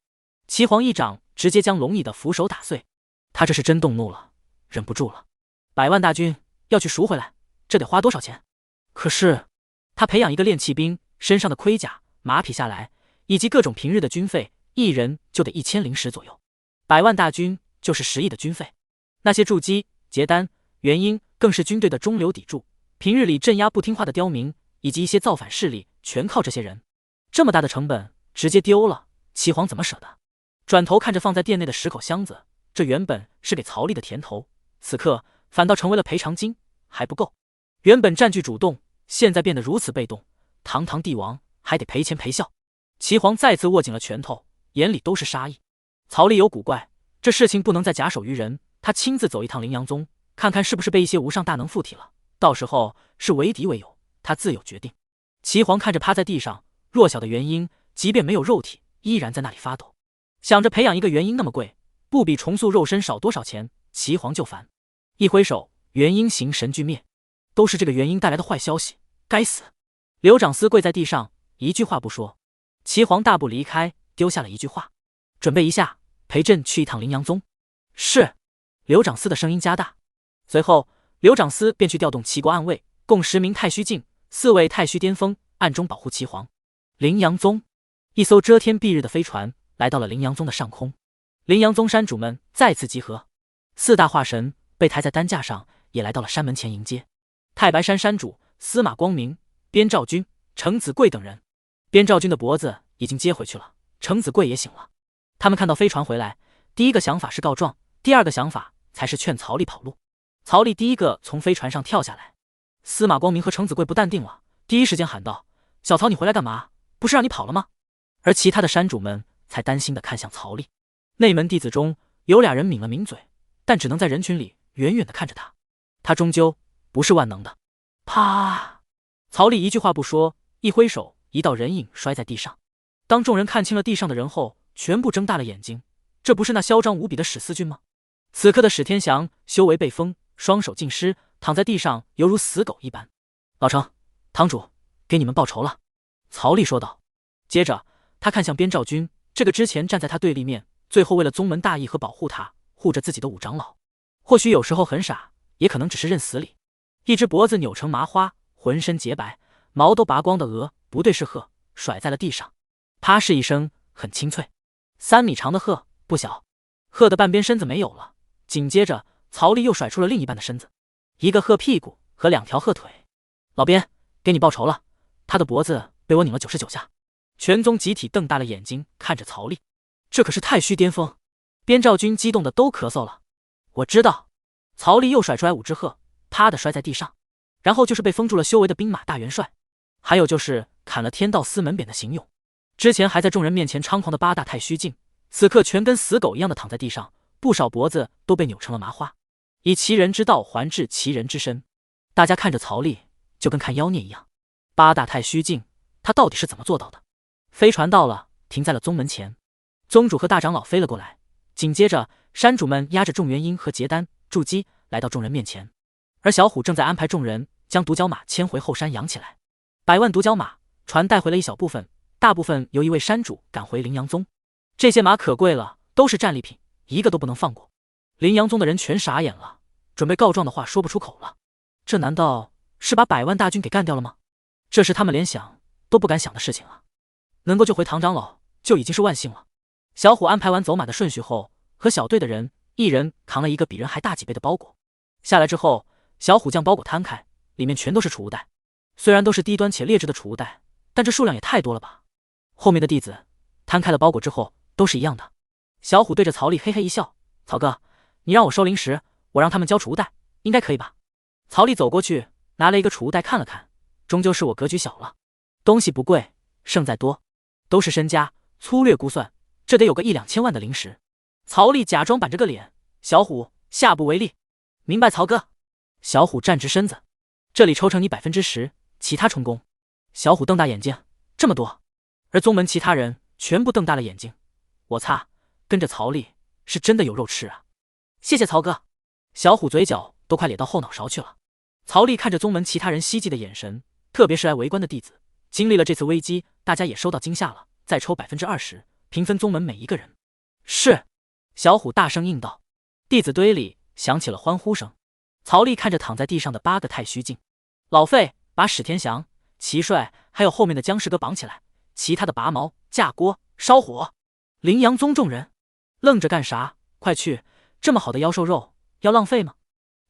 齐皇一掌直接将龙椅的扶手打碎。他这是真动怒了，忍不住了。100万大军要去赎回来，这得花多少钱？可是他培养一个练气兵，身上的盔甲、马匹下来，以及各种平日的军费，一人就得1010左右。100万大军就是10亿的军费。那些筑基、结丹、元婴更是军队的中流砥柱，平日里镇压不听话的刁民以及一些造反势力，全靠这些人。这么大的成本直接丢了，齐皇怎么舍得？转头看着放在殿内的10口箱子，这原本是给曹丽的甜头，此刻反倒成为了赔偿金，还不够。原本占据主动，现在变得如此被动，堂堂帝王还得赔钱赔笑。齐皇再次握紧了拳头，眼里都是杀意。曹丽有古怪，这事情不能再假手于人，他亲自走一趟羚羊宗，看看是不是被一些无上大能附体了，到时候是为敌为友，他自有决定。齐皇看着趴在地上弱小的元婴，即便没有肉体，依然在那里发抖，想着培养一个元婴那么贵，不比重塑肉身少多少钱，齐皇就烦。一挥手，元婴形神俱灭。都是这个元婴带来的坏消息，该死！刘长司跪在地上，一句话不说。齐皇大步离开，丢下了一句话：准备一下，陪朕去一趟羚羊宗。是。刘长司的声音加大。随后刘长司便去调动齐国暗卫，共10名太虚境，4位太虚巅峰，暗中保护齐皇。羚羊宗，一艘遮天蔽日的飞船来到了羚羊宗的上空。羚羊宗山主们再次集合，4大化神被抬在担架上，也来到了山门前迎接。太白山山主司马光明、边兆君、程子贵等人。边兆君的脖子已经接回去了，程子贵也醒了。他们看到飞船回来，第一个想法是告状，第二个想法才是劝曹丽跑路。曹丽第一个从飞船上跳下来。司马光明和程子贵不淡定了，第一时间喊道：“小曹，你回来干嘛？不是让你跑了吗？”而其他的山主们才担心地看向曹丽。内门弟子中有俩人抿了抿嘴，但只能在人群里远远地看着他。他终究不是万能的。啪！曹丽一句话不说，一挥手，一道人影摔在地上。当众人看清了地上的人后，全部睁大了眼睛。这不是那嚣张无比的史思俊吗？此刻的史天祥修为被封，双手尽失，躺在地上犹如死狗一般。老程、堂主，给你们报仇了。曹丽说道。接着他看向边兆军，这个之前站在他对立面，最后为了宗门大义和保护他护着自己的五长老，或许有时候很傻，也可能只是认死理。一只脖子扭成麻花，浑身洁白，毛都拔光的鹅不对是鹤，甩在了地上。啪是一声，很清脆。3米长的鹤，不小。鹤的半边身子没有了，紧接着曹丽又甩出了另一半的身子，一个鹤屁股和2条鹤腿。老边，给你报仇了，他的脖子被我拧了99下。全宗集体瞪大了眼睛看着曹丽，这可是太虚巅峰。边兆军激动的都咳嗽了。我知道。曹丽又甩出来5只鹤，啪的摔在地上。然后就是被封住了修为的兵马大元帅，还有就是砍了天道司门匾的邢勇。之前还在众人面前猖狂的8大太虚境，此刻全跟死狗一样的躺在地上，不少脖子都被扭成了麻花。以其人之道还治其人之身，大家看着曹丽就跟看妖孽一样。8大太虚境，他到底是怎么做到的？飞船到了，停在了宗门前。宗主和大长老飞了过来，紧接着山主们压着众元婴和结丹、筑基来到众人面前，而小虎正在安排众人将独角马牵回后山养起来。100万独角马，船带回了一小部分，大部分由一位山主赶回灵阳宗。这些马可贵了，都是战利品，一个都不能放过。灵阳宗的人全傻眼了，准备告状的话说不出口了。这难道是把100万大军给干掉了吗？这是他们连想都不敢想的事情啊！能够救回唐长老就已经是万幸了。小虎安排完走马的顺序后，和小队的人一人扛了一个比人还大几倍的包裹。下来之后，小虎将包裹摊开，里面全都是储物袋。虽然都是低端且劣质的储物袋，但这数量也太多了吧。后面的弟子摊开了包裹之后都是一样的。小虎对着曹丽嘿嘿一笑，曹哥，你让我收零食，我让他们交储物袋，应该可以吧？曹丽走过去拿了一个储物袋看了看，终究是我格局小了，东西不贵，胜在多，都是身家，粗略估算这得有个1、2千万的零食。曹丽假装板着个脸，小虎下不为例。明白曹哥。小虎站直身子，这里抽成你10%，其他充公。小虎瞪大眼睛，这么多？而宗门其他人全部瞪大了眼睛。我擦，跟着曹丽是真的有肉吃啊！谢谢曹哥。小虎嘴角都快咧到后脑勺去了。曹丽看着宗门其他人希冀的眼神，特别是来围观的弟子，经历了这次危机，大家也收到惊吓了，再抽20%，平分宗门每一个人。是。小虎大声应道。弟子堆里响起了欢呼声。曹丽看着躺在地上的8个太虚境，老费把史天祥、齐帅还有后面的僵尸哥绑起来，其他的拔毛、架锅、烧火。灵阳宗众人愣着干啥？快去！这么好的妖兽肉要浪费吗？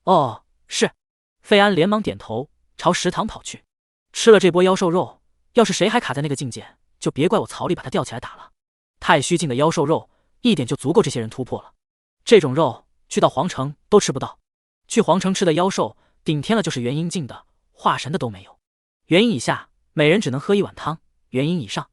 哦，是。费安连忙点头，朝食堂跑去。吃了这波妖兽肉，要是谁还卡在那个境界，就别怪我曹丽把他吊起来打了。太虚境的妖兽肉一点就足够这些人突破了，这种肉去到皇城都吃不到。去皇城吃的妖兽顶天了就是元婴境的，化神的都没有。元婴以下每人只能喝1碗汤，元婴以上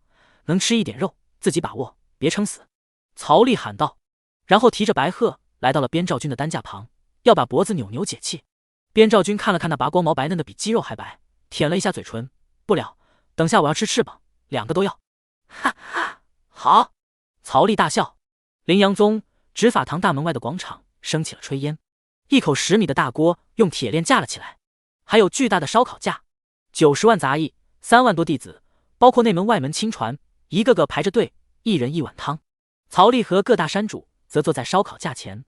能吃一点肉，自己把握，别撑死。曹丽喊道，然后提着白鹤来到了边兆军的担架旁，要把脖子扭解气。边兆军看了看那拔光毛白嫩的比鸡肉还白，舔了一下嘴唇，不了，等下我要吃翅膀，2个都要。哈哈，好。曹丽大笑。灵阳宗执法堂大门外的广场升起了炊烟，一口10米的大锅用铁链架了起来，还有巨大的烧烤架。90万杂役，3万多弟子，包括内门外门亲传，一个个排着队，一人1碗汤。曹丽和各大山主则坐在烧烤架前。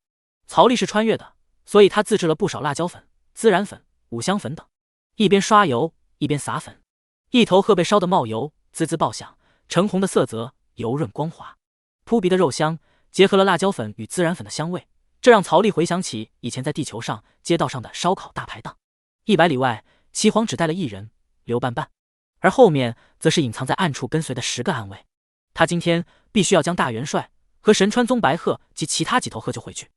曹丽是穿越的，所以他自制了不少辣椒粉、孜然粉、五香粉等，一边刷油一边撒粉，一头鹤被烧得冒油，滋滋爆响，橙红的色泽油润光滑，扑鼻的肉香结合了辣椒粉与孜然粉的香味，这让曹丽回想起以前在地球上街道上的烧烤大排档。100里外，岐黄只带了1人，刘半半，而后面则是隐藏在暗处跟随的10个暗卫。他今天必须要将大元帅和神川宗白鹤及其他几头鹤救回去。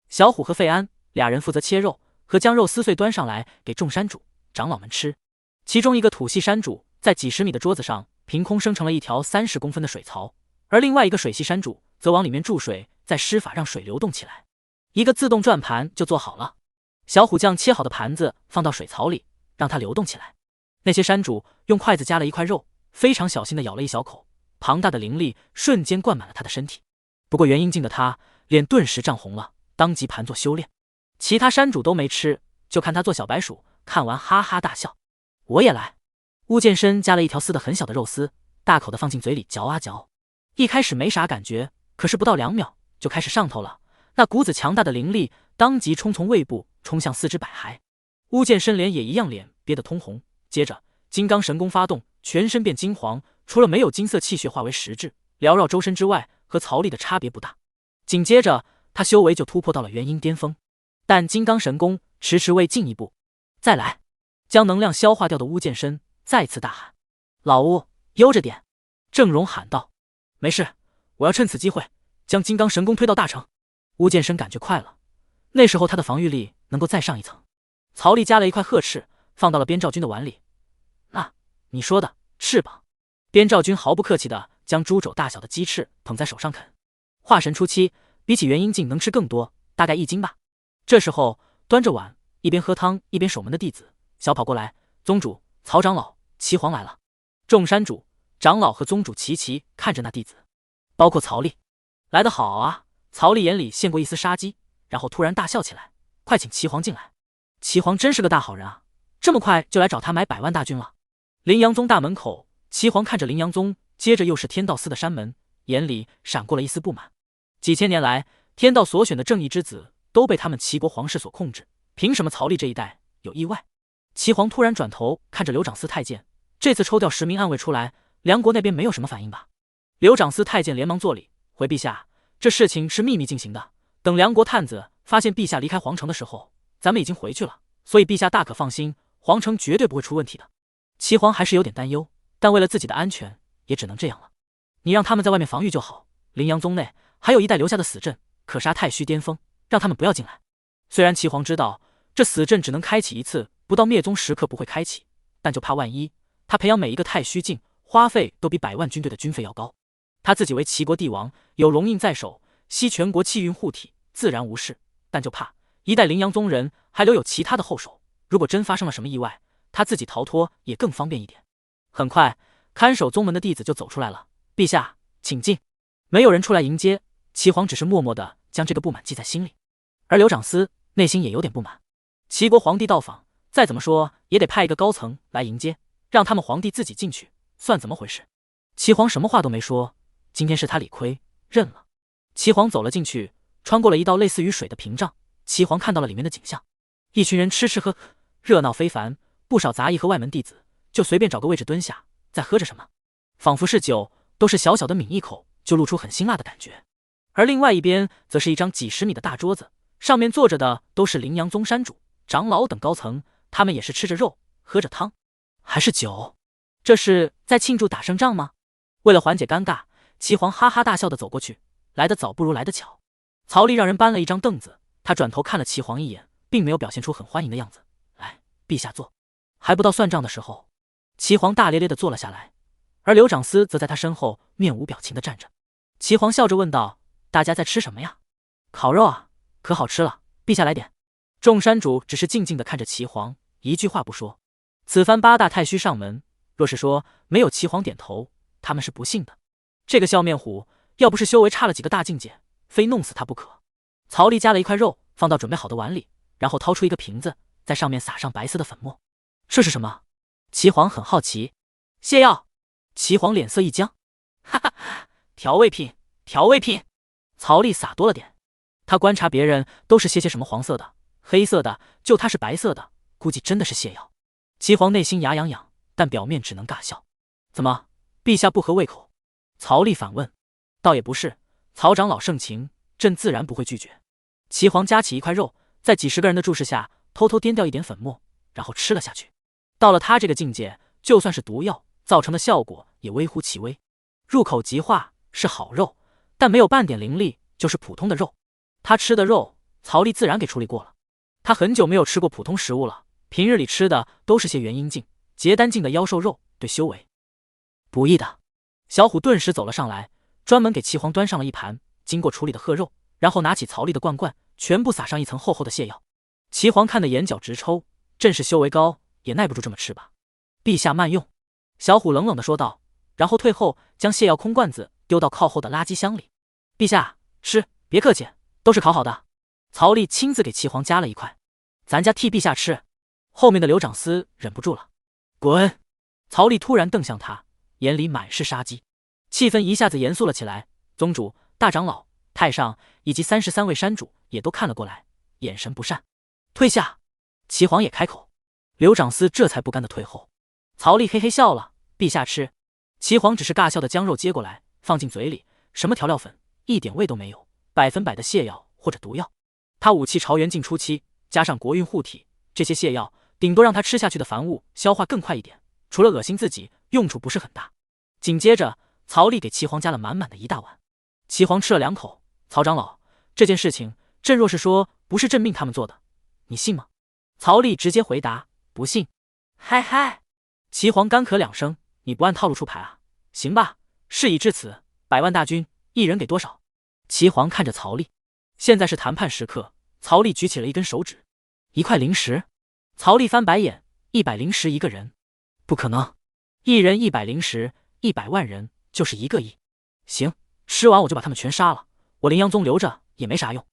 小虎和费安俩人负责切肉和将肉撕碎端上来给众山主，长老们吃。其中一个土系山主在几十米的桌子上凭空生成了一条30公分的水槽，而另外一个水系山主则往里面注水，再施法让水流动起来。一个自动转盘就做好了。小虎将切好的盘子放到水槽里，让它流动起来。那些山主用筷子夹了一块肉，非常小心地咬了一小口，庞大的灵力瞬间灌满了他的身体。不过元阴境的他脸顿时涨红了，当即盘坐修炼。其他山主都没吃，就看他做小白鼠，看完哈哈大笑。我也来。巫剑深夹了一条撕得很小的肉丝，大口地放进嘴里嚼啊嚼。一开始没啥感觉，可是不到2秒就开始上头了。那股子强大的灵力当即冲从胃部冲向4肢百骸。巫剑深脸也一样，脸憋得通红。接着金刚神功发动，全身变金黄，除了没有金色气血化为实质缭绕周身之外，和曹丽的差别不大。紧接着他修为就突破到了元婴巅峰，但金刚神功迟迟未进一步。再来！将能量消化掉的巫剑深再次大喊：“老巫，悠着点！”郑荣喊道：“没事，我要趁此机会将金刚神功推到大成。”巫剑深感觉快了，那时候他的防御力能够再上一层。曹丽夹了一块鹤翅放到了边兆军的碗里。那你说的翅膀。边兆军毫不客气地将猪肘大小的鸡翅捧在手上啃。化神初期比起元婴境能吃更多，大概1斤吧。这时候端着碗一边喝汤一边守门的弟子小跑过来：“宗主，曹长老，齐皇来了。”众山主、长老和宗主齐齐看着那弟子，包括曹丽。来得好啊！曹丽眼里现过一丝杀机，然后突然大笑起来：“快请齐皇进来！齐皇真是个大好人啊，这么快就来找他买100万大军了。”凌阳宗大门口，齐皇看着凌阳宗，接着又是天道司的山门，眼里闪过了一丝不满。几千年来，天道所选的正义之子都被他们齐国皇室所控制，凭什么曹丽这一代有意外？齐皇突然转头看着刘长司太监，这次抽调10名暗卫出来，梁国那边没有什么反应吧？刘长司太监连忙作礼，回陛下，这事情是秘密进行的，等梁国探子发现陛下离开皇城的时候，咱们已经回去了，所以陛下大可放心，皇城绝对不会出问题的。齐皇还是有点担忧，但为了自己的安全，也只能这样了。你让他们在外面防御就好，凌阳宗内还有一代留下的死阵，可杀太虚巅峰，让他们不要进来。虽然齐皇知道这死阵只能开启一次，不到灭宗时刻不会开启，但就怕万一，他培养每一个太虚境花费都比100万军队的军费要高。他自己为齐国帝王，有龙印在手，吸全国气运护体，自然无事，但就怕一代凌阳宗人还留有其他的后手，如果真发生了什么意外，他自己逃脱也更方便一点。很快看守宗门的弟子就走出来了：“陛下请进。”没有人出来迎接，齐皇只是默默地将这个不满记在心里。而刘长司内心也有点不满，齐国皇帝到访，再怎么说也得派一个高层来迎接，让他们皇帝自己进去，算怎么回事？齐皇什么话都没说，今天是他理亏，认了。齐皇走了进去，穿过了一道类似于水的屏障，齐皇看到了里面的景象，一群人吃吃喝喝，热闹非凡，不少杂役和外门弟子就随便找个位置蹲下，在喝着什么，仿佛是酒，都是小小的抿一口就露出很辛辣的感觉。而另外一边则是一张几10米的大桌子，上面坐着的都是凌阳宗山主、长老等高层，他们也是吃着肉，喝着汤，还是酒。这是在庆祝打胜仗吗？为了缓解尴尬，齐皇哈哈大笑地走过去，来得早不如来得巧。曹丽让人搬了一张凳子，他转头看了齐皇一眼，并没有表现出很欢迎的样子。来，陛下坐。还不到算账的时候，齐皇大咧咧地坐了下来，而刘长司则在他身后面无表情地站着。齐皇笑着问道：“大家在吃什么呀？”“烤肉啊，可好吃了，陛下来点。”众山主只是静静地看着齐皇，一句话不说。此番8大太虚上门，若是说没有齐皇点头，他们是不信的。这个笑面虎要不是修为差了几个大境界，非弄死他不可。曹丽夹了一块肉放到准备好的碗里，然后掏出一个瓶子，在上面撒上白色的粉末。这是什么？齐皇很好奇。泻药。齐皇脸色一僵，哈哈，调味品，调味品。曹丽撒多了点。他观察别人都是些什么黄色的、黑色的，就他是白色的，估计真的是泻药。齐皇内心牙痒痒，但表面只能尬笑。怎么，陛下不合胃口？曹丽反问。倒也不是，曹长老盛情，朕自然不会拒绝。齐皇夹起一块肉，在几10个人的注视下，偷偷颠掉一点粉末，然后吃了下去。到了他这个境界，就算是毒药，造成的效果也微乎其微。入口即化，是好肉，但没有半点灵力，就是普通的肉。他吃的肉，曹丽自然给处理过了。他很久没有吃过普通食物了，平日里吃的都是些元阴境、结丹境的妖兽肉，对修为不易的。小虎顿时走了上来，专门给齐黄端上了一盘经过处理的鹤肉，然后拿起曹丽的罐罐，全部撒上一层厚厚的泻药。齐黄看得眼角直抽，正是修为高，也耐不住这么吃吧。陛下慢用。小虎冷冷地说道，然后退后将泻药空罐子丢到靠后的垃圾箱里。陛下，吃，别客气，都是烤好的。曹丽亲自给齐黄夹了一块，咱家替陛下吃。后面的刘长司忍不住了，滚！曹丽突然瞪向他，眼里满是杀机，气氛一下子严肃了起来。宗主、大长老、太上以及33位山主也都看了过来，眼神不善。退下！齐黄也开口，刘长司这才不甘的退后。曹丽嘿嘿笑了，陛下吃。齐黄只是尬笑的将肉接过来，放进嘴里，什么调料粉，一点味都没有，100%的泻药或者毒药。他武器朝元境初期，加上国运护体，这些泻药顶多让他吃下去的凡物消化更快一点，除了恶心自己，用处不是很大。紧接着，曹丽给齐黄加了满满的一大碗。齐黄吃了2口，曹长老，这件事情朕若是说不是朕命他们做的，你信吗？曹丽直接回答，不信。嗨嗨！齐黄干咳2声，你不按套路出牌啊？行吧，事已至此，100万大军，一人给多少？齐黄看着曹丽，现在是谈判时刻。曹丽举起了一根手指，1块灵石。曹丽翻白眼，100灵石一个人？不可能，一人100灵石，100万人就是1个亿。行，吃完我就把他们全杀了，我灵阳宗留着也没啥用。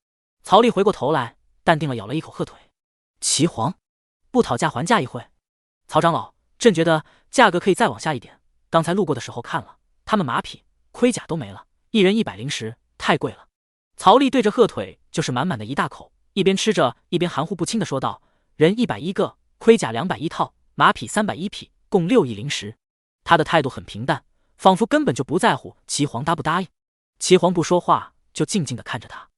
曹丽回过头来，淡定了咬了一口鹤腿。齐黄，不讨价还价一会？曹长老，朕觉得价格可以再往下一点，刚才路过的时候看了，他们马匹、盔甲都没了，一人100灵石，太贵了。曹丽对着鹤腿就是满满的一大口，一边吃着一边含糊不清的说道，人110个，盔甲210套，马匹310匹，共6亿灵石。他的态度很平淡，仿佛根本就不在乎齐黄答不答应。齐黄不说话，就静静的看着他。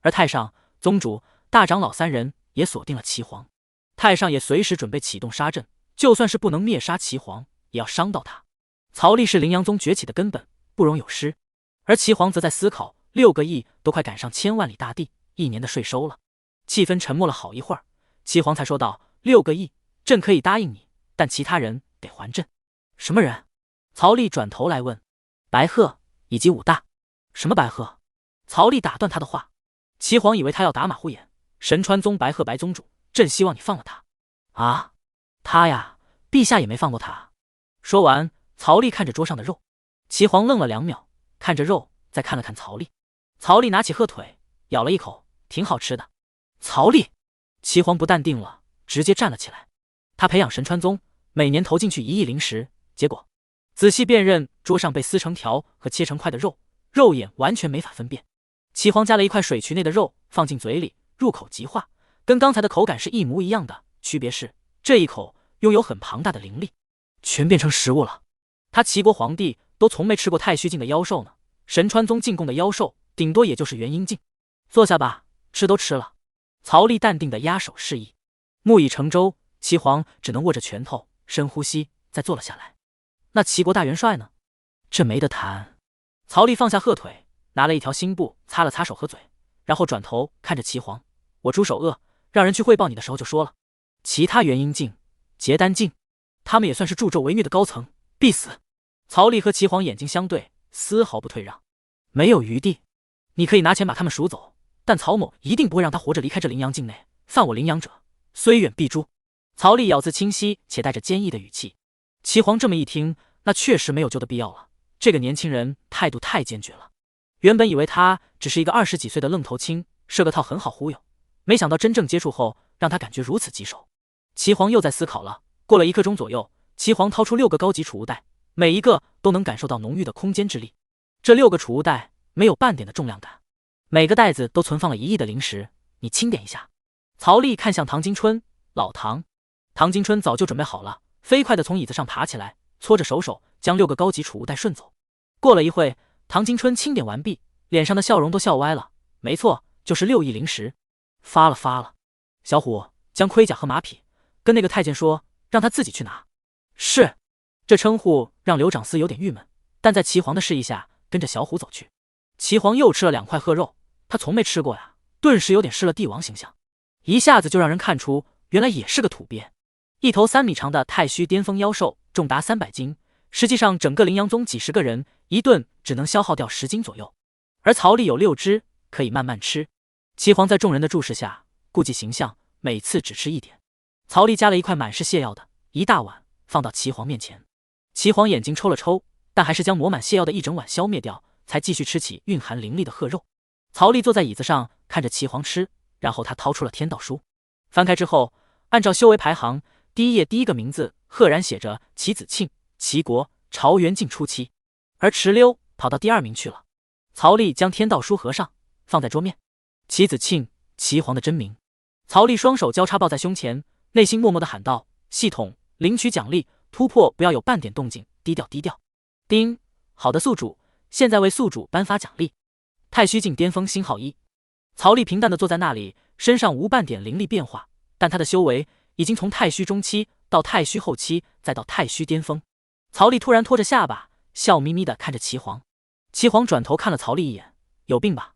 而太上、宗主、大长老3人也锁定了齐黄，太上也随时准备启动杀阵，就算是不能灭杀齐黄，也要伤到他。曹丽是灵阳宗崛起的根本，不容有失。而齐黄则在思考，6个亿都快赶上千万里大地1年的税收了。气氛沉默了好一会儿，齐黄才说道：“6个亿，朕可以答应你，但其他人得还朕。”什么人？曹丽转头来问。白鹤以及武大。什么白鹤？曹丽打断他的话。齐黄以为他要打马虎眼。神川宗白鹤白宗主，朕希望你放了他。啊，他呀，陛下也没放过他。说完，曹丽看着桌上的肉。齐黄愣了2秒，看着肉，再看了看曹丽。曹丽拿起鹤腿，咬了一口，挺好吃的。曹丽，齐黄不淡定了，直接站了起来。他培养神川宗，每年投进去1亿灵石，结果仔细辨认桌上被撕成条和切成块的肉，肉眼完全没法分辨。齐黄夹了一块水渠内的肉放进嘴里，入口即化，跟刚才的口感是一模一样的，区别是这一口拥有很庞大的灵力，全变成食物了。他齐国皇帝都从没吃过太虚境的妖兽呢，神川宗进贡的妖兽顶多也就是元阴境。坐下吧，吃都吃了。曹丽淡定的压手示意。木已成舟，齐黄只能握着拳头，深呼吸，再坐了下来。那齐国大元帅呢？这没得谈。曹丽放下鹤腿，拿了一条新布擦了擦手和嘴，然后转头看着齐黄：“我朱守鄂让人去汇报你的时候就说了，其他元阴境、结丹境，他们也算是助纣为虐的高层，必死。”曹丽和齐黄眼睛相对，丝毫不退让，没有余地。你可以拿钱把他们赎走，但曹某一定不会让他活着离开这灵阳境内，犯我灵阳者，虽远必诛。曹丽咬字清晰且带着坚毅的语气。齐黄这么一听，那确实没有救的必要了。这个年轻人态度太坚决了。原本以为他只是一个20几岁的愣头青，设个套很好忽悠，没想到真正接触后，让他感觉如此棘手。齐黄又在思考了。过了1刻钟左右，齐黄掏出6个高级储物袋，每一个都能感受到浓郁的空间之力。这6个储物袋没有半点的重量感，每个袋子都存放了1亿的灵石。你清点一下。曹丽看向唐金春，老唐。唐金春早就准备好了，飞快地从椅子上爬起来，搓着手将6个高级储物袋顺走。过了一会，唐金春清点完毕，脸上的笑容都笑歪了。没错，就是6亿灵石。发了。小虎，将盔甲和马匹跟那个太监说，让他自己去拿。是。这称呼让刘长司有点郁闷，但在齐黄的示意下，跟着小虎走去。齐黄又吃了2块鹤肉，他从没吃过呀，顿时有点失了帝王形象，一下子就让人看出原来也是个土鳖。一头3米长的太虚巅峰妖兽，重达300斤。实际上，整个灵阳宗几十个人，一顿只能消耗掉10斤左右。而曹丽有6只，可以慢慢吃。岐黄在众人的注视下，顾忌形象，每次只吃1点。曹丽夹了一块满是泻药的一大碗，放到岐黄面前。岐黄眼睛抽了抽，但还是将抹满泻药的一整碗消灭掉，才继续吃起蕴含灵力的褐肉。曹丽坐在椅子上，看着岐黄吃，然后他掏出了天道书，翻开之后，按照修为排行，第1页第1个名字赫然写着齐子庆，齐国朝元晋初期，而池溜跑到第2名去了。曹丽将天道书合上，放在桌面。齐子庆，岐黄的真名。曹丽双手交叉抱在胸前，内心默默地喊道：系统，领取奖励，突破不要有半点动静，低调低调。叮，好的宿主，现在为宿主颁发奖励，太虚境巅峰星号1。曹丽平淡地坐在那里，身上无半点灵力变化，但他的修为已经从太虚中期到太虚后期，再到太虚巅峰。曹丽突然拖着下巴，笑眯眯地看着岐黄。岐黄转头看了曹丽一眼，有病吧？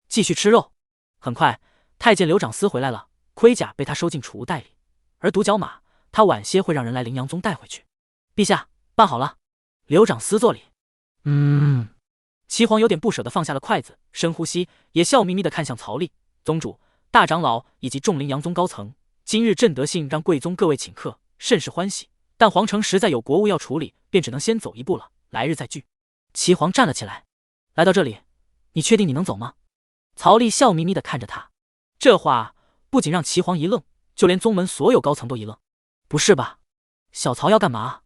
继续吃肉。很快，太监刘长思回来了，盔甲被他收进储物袋里，而独角马他晚些会让人来灵阳宗带回去。陛下，办好了。刘长思作礼。岐黄有点不舍地放下了筷子，深呼吸，也笑眯眯地看向曹丽。宗主、大长老以及众灵阳宗高层，今日朕得信让贵宗各位请客，甚是欢喜。但皇城实在有国务要处理，便只能先走一步了，来日再聚。岐黄站了起来，来到这里，你确定你能走吗？曹丽笑眯眯地看着他，这话不仅让岐黄一愣，就连宗门所有高层都一愣。不是吧？小曹要干嘛？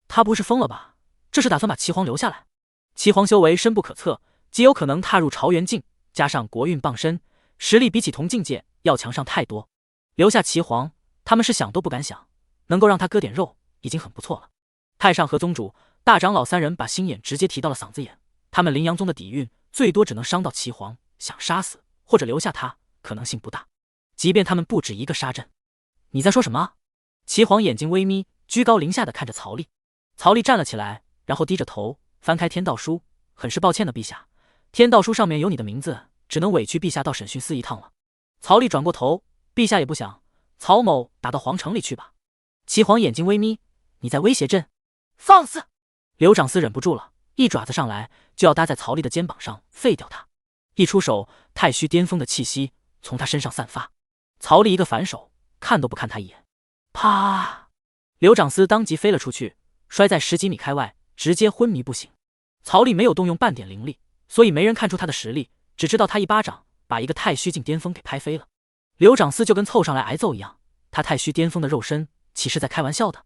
他不是疯了吧？这是打算把岐黄留下来？岐黄修为深不可测，极有可能踏入朝元境，加上国运傍身，实力比起同境界要强上太多。留下岐黄，他们是想都不敢想，能够让他割点肉已经很不错了。太上和宗主、大长老3人把心眼直接提到了嗓子眼，他们灵阳宗的底蕴最多只能伤到岐黄，想杀死或者留下他可能性不大，即便他们不止一个杀阵。你在说什么？岐黄眼睛微眯，居高临下的看着曹丽。曹丽站了起来，然后低着头翻开天道书，很是抱歉的陛下，天道书上面有你的名字，只能委屈陛下到审讯司一趟了。曹丽转过头，陛下也不想，曹某打到皇城里去吧。岐黄眼睛微眯，你在威胁朕？放肆！刘长思忍不住了，一爪子上来就要搭在曹丽的肩膀上废掉他，一出手，太虚巅峰的气息从他身上散发。曹丽一个反手，看都不看他一眼，啪！刘长思当即飞了出去，摔在10几米开外，直接昏迷不醒。曹丽没有动用半点灵力，所以没人看出他的实力，只知道他一巴掌把一个太虚境巅峰给拍飞了。刘长思就跟凑上来挨揍一样，他太虚巅峰的肉身岂是在开玩笑的？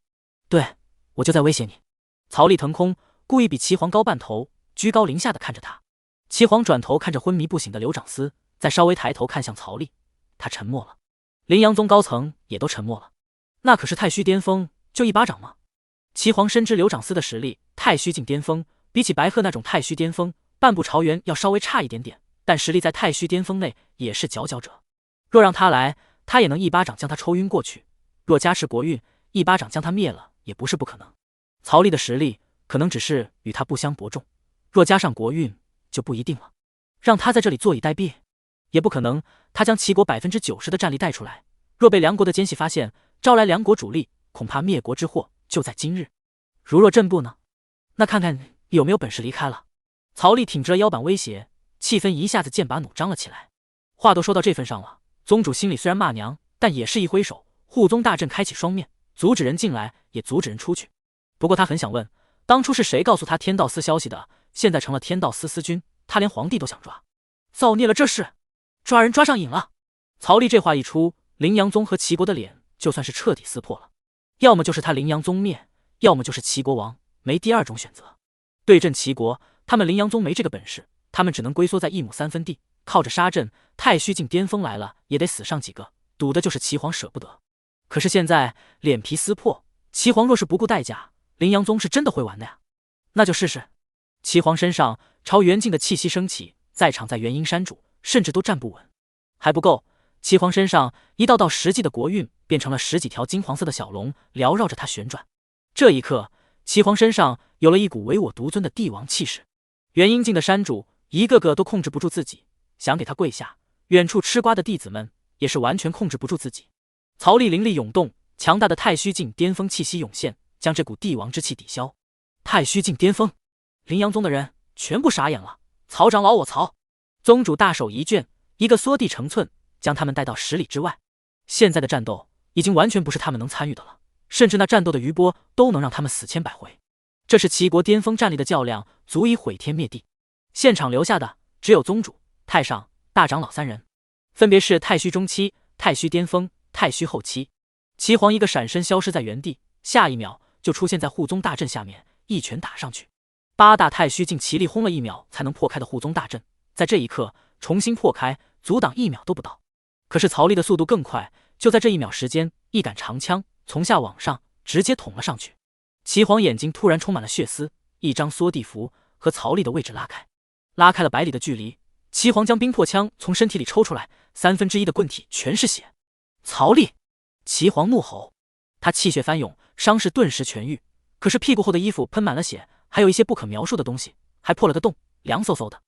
对，我就在威胁你。曹丽腾空，故意比岐黄高半头，居高临下的看着他。岐黄转头看着昏迷不醒的刘长思，再稍微抬头看向曹丽，他沉默了。灵阳宗高层也都沉默了。那可是太虚巅峰，就一巴掌吗？岐黄深知刘长思的实力，太虚境巅峰比起白鹤那种太虚巅峰，半步朝元要稍微差一点点，但实力在太虚巅峰内也是佼佼者。若让他来，他也能一巴掌将他抽晕过去；若加持国运，一巴掌将他灭了也不是不可能。曹丽的实力可能只是与他不相伯仲，若加上国运就不一定了。让他在这里坐以待毙也不可能，他将齐国90%的战力带出来，若被梁国的奸细发现，招来梁国主力，恐怕灭国之祸就在今日。如若朕不呢？那看看你有没有本事离开了。曹丽挺直了腰板威胁，气氛一下子剑拔弩张了起来。话都说到这份上了，宗主心里虽然骂娘，但也是一挥手，护宗大阵开启双面，阻止人进来，也阻止人出去。不过他很想问，当初是谁告诉他天道司消息的？现在成了天道司司君，他连皇帝都想抓，造孽了这是！抓人抓上瘾了。曹丽这话一出，灵阳宗和齐国的脸就算是彻底撕破了，要么就是他灵阳宗灭，要么就是齐国亡，没第二种选择。对阵齐国，他们灵阳宗没这个本事，他们只能龟缩在1亩3分地，靠着杀阵，太虚境巅峰来了也得死上几个，赌的就是齐黄舍不得。可是现在脸皮撕破，齐黄若是不顾代价，灵阳宗是真的会玩的呀。那就试试。齐黄身上朝元境的气息升起，在场在元婴山主甚至都站不稳。还不够，齐黄身上一道道实际的国运变成了10几条金黄色的小龙，缭绕着他旋转。这一刻，齐黄身上有了一股唯我独尊的帝王气势。元婴境的山主一个个都控制不住自己，想给他跪下。远处吃瓜的弟子们也是完全控制不住自己。曹丽灵力涌动，强大的太虚境巅峰气息涌现，将这股帝王之气抵消。太虚境巅峰，羚羊宗的人全部傻眼了。曹长老，我曹宗主大手一卷，一个缩地成寸，将他们带到10里之外。现在的战斗已经完全不是他们能参与的了，甚至那战斗的余波都能让他们死千百回。这是齐国巅峰战力的较量，足以毁天灭地。现场留下的只有宗主、太上、大长老3人，分别是太虚中期、太虚巅峰、太虚后期。齐黄一个闪身消失在原地，下一秒就出现在护宗大阵下面，一拳打上去。8大太虚境齐力轰了1秒才能破开的护宗大阵，在这一刻重新破开，阻挡1秒都不到。可是曹丽的速度更快，就在这1秒时间，一杆长枪从下往上直接捅了上去。齐黄眼睛突然充满了血丝，一张缩地符和曹丽的位置拉开了100里的距离。齐黄将冰魄枪从身体里抽出来，1/3的棍体全是血。曹丽！齐黄怒吼，他气血翻涌，伤势顿时痊愈，可是屁股后的衣服喷满了血，还有一些不可描述的东西，还破了个洞，凉飕飕的。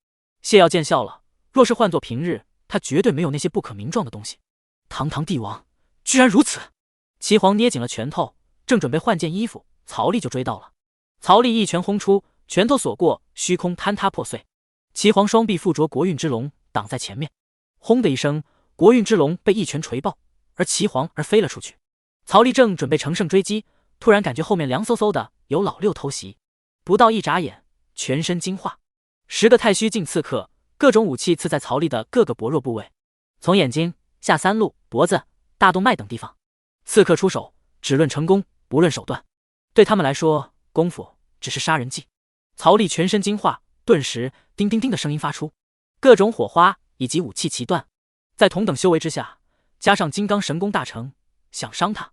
泻药见效了，若是换作平日，他绝对没有那些不可名状的东西。堂堂帝王，居然如此！齐黄捏紧了拳头，正准备换件衣服，曹丽就追到了。曹丽一拳轰出，拳头所过，虚空坍塌破碎。齐黄双臂附着国运之龙挡在前面，轰的一声，国运之龙被一拳锤爆，而齐黄飞了出去。曹丽正准备乘胜追击，突然感觉后面凉飕飕的，有老六偷袭。不到一眨眼，全身金化，10个太虚境刺客，各种武器刺在曹丽的各个薄弱部位，从眼睛、下3路、脖子、大动脉等地方。刺客出手，只论成功，不论手段。对他们来说，功夫只是杀人技。曹丽全身金化，顿时叮叮叮的声音发出，各种火花以及武器齐断。在同等修为之下，加上金刚神功大成，想伤他？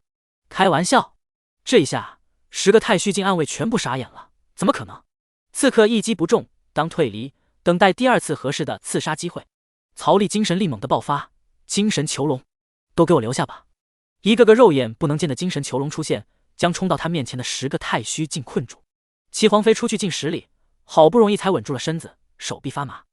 开玩笑！这一下10个太虚境暗卫全部傻眼了，怎么可能？刺客一击不中，当退离，等待第2次合适的刺杀机会。曹丽精神力猛地爆发，精神囚笼，都给我留下吧！一个个肉眼不能见的精神囚笼出现，将冲到他面前的10个太虚境困住。齐黄飞出去近10里，好不容易才稳住了身子，手臂发麻。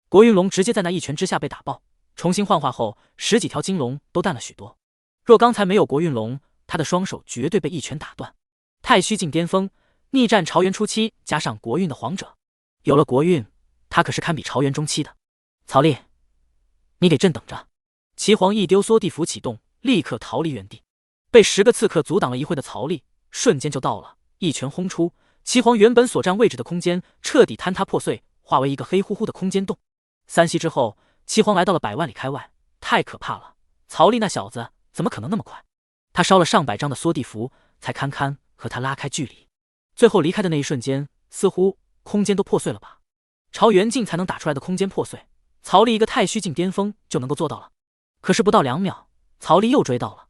国运龙直接在那一拳之下被打爆，重新幻化后10几条金龙都淡了许多。若刚才没有国运龙，他的双手绝对被一拳打断。太虚境巅峰，逆战朝元初期加上国运的皇者，有了国运，他可是堪比朝元中期的。曹丽，你给朕等着！齐黄一丢缩地符启动，立刻逃离原地。被10个刺客阻挡了一会的曹丽，瞬间就到了，一拳轰出，齐黄原本所占位置的空间彻底坍塌破碎，化为一个黑乎乎的空间洞。3息之后，齐黄来到了100万里开外，太可怕了！曹丽那小子怎么可能那么快？他烧了上百张的缩地符，才堪堪和他拉开距离。最后离开的那一瞬间，似乎空间都破碎了吧？朝元境才能打出来的空间破碎，曹丽一个太虚境巅峰就能够做到了。可是不到2秒，曹丽又追到了。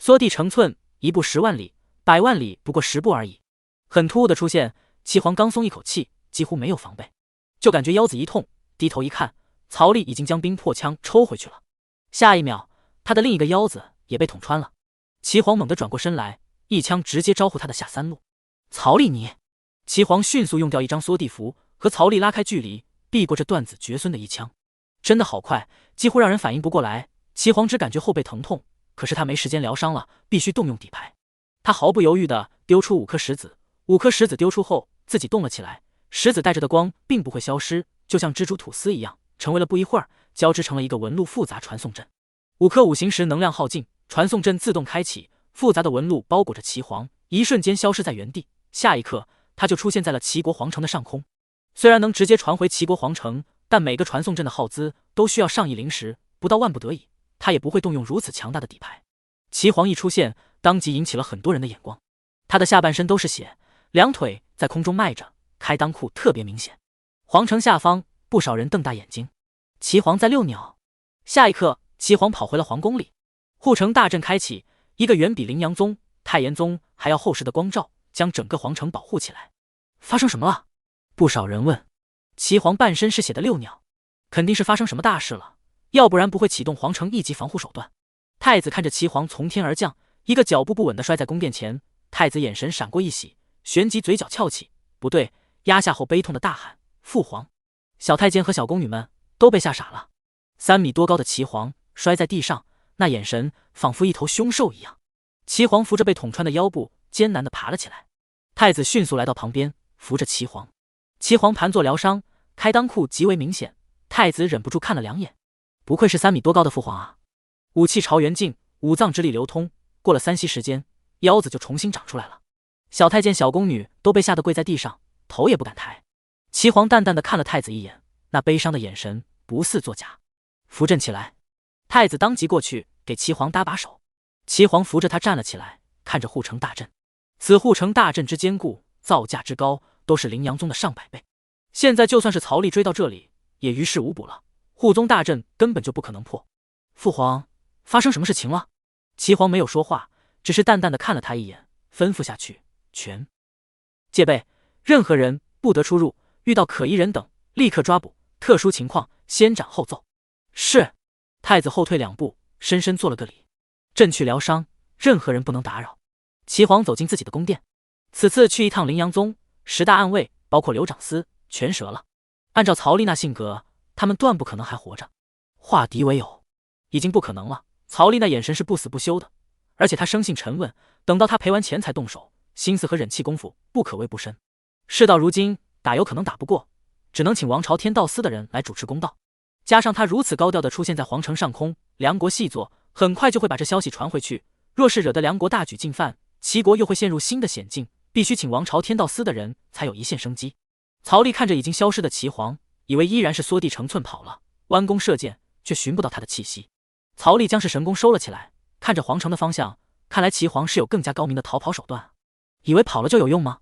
缩地成寸，一步10万里，100万里不过10步而已。很突兀的出现，齐黄刚松一口气，几乎没有防备，就感觉腰子一痛，低头一看，曹丽已经将冰魄枪抽回去了。下一秒，他的另一个腰子也被捅穿了。齐黄猛地转过身来，一枪直接招呼他的下3路。曹丽你！齐黄迅速用掉一张缩地符，和曹丽拉开距离，避过这断子绝孙的一枪。真的好快，几乎让人反应不过来。齐黄只感觉后背疼痛，可是他没时间疗伤了，必须动用底牌。他毫不犹豫地丢出5颗石子，5颗石子丢出后，自己动了起来。石子带着的光并不会消失，就像蜘蛛吐丝一样，成为了不一会儿交织成了一个纹路复杂传送阵。5颗5行石能量耗尽，传送阵自动开启，复杂的纹路包裹着齐黄，一瞬间消失在原地。下一刻，他就出现在了齐国皇城的上空。虽然能直接传回齐国皇城，但每个传送阵的耗资都需要上亿灵石，不到万不得已，他也不会动用如此强大的底牌。齐黄一出现，当即引起了很多人的眼光。他的下半身都是血，2腿在空中迈着，开裆裤特别明显。皇城下方，不少人瞪大眼睛。齐黄在遛鸟。下一刻，齐黄跑回了皇宫里，护城大阵开启，一个远比羚羊宗、太炎宗还要厚实的光罩将整个皇城保护起来。发生什么了？不少人问。齐黄半身是血的遛鸟，肯定是发生什么大事了，要不然不会启动皇城一级防护手段。太子看着齐黄从天而降，一个脚步不稳地摔在宫殿前，太子眼神闪过一喜，旋即嘴角翘起，不对，压下后悲痛的大喊：父皇！小太监和小宫女们都被吓傻了。3米多高的齐黄摔在地上，那眼神仿佛一头凶兽一样。齐黄扶着被捅穿的腰部，艰难地爬了起来。太子迅速来到旁边，扶着齐黄。齐黄盘坐疗伤，开裆裤极为明显。太子忍不住看了两眼，不愧是3米多高的父皇啊！武气朝元劲，五脏之力流通，过了3息时间，腰子就重新长出来了。小太监、小宫女都被吓得跪在地上，头也不敢抬。齐黄淡淡的看了太子一眼，那悲伤的眼神不似作假。扶朕起来。太子当即过去给齐黄搭把手。齐黄扶着他站了起来，看着护城大阵。此护城大阵之坚固，造价之高，都是灵阳宗的上百倍。现在就算是曹吏追到这里，也于事无补了。护宗大阵根本就不可能破。父皇，发生什么事情了？齐黄没有说话，只是淡淡的看了他一眼，吩咐下去：全戒备，任何人不得出入，遇到可疑人等立刻抓捕，特殊情况先斩后奏。是。太子后退2步，深深做了个礼。朕去疗伤，任何人不能打扰。齐黄走进自己的宫殿。此次去一趟灵阳宗，10大暗卫包括刘长司全折了。按照曹丽娜性格，他们断不可能还活着。化敌为友，已经不可能了。曹丽娜眼神是不死不休的，而且她生性沉稳，等到她赔完钱才动手，心思和忍气功夫不可谓不深。事到如今，打有可能打不过，只能请王朝天道司的人来主持公道。加上他如此高调的出现在皇城上空，梁国细作，很快就会把这消息传回去。若是惹得梁国大举进犯，齐国又会陷入新的险境，必须请王朝天道司的人才有一线生机。曹丽看着已经消失的齐黄，以为依然是缩地成寸跑了，弯弓射箭，却寻不到他的气息。曹丽将是神弓收了起来，看着皇城的方向，看来齐黄是有更加高明的逃跑手段。以为跑了就有用吗？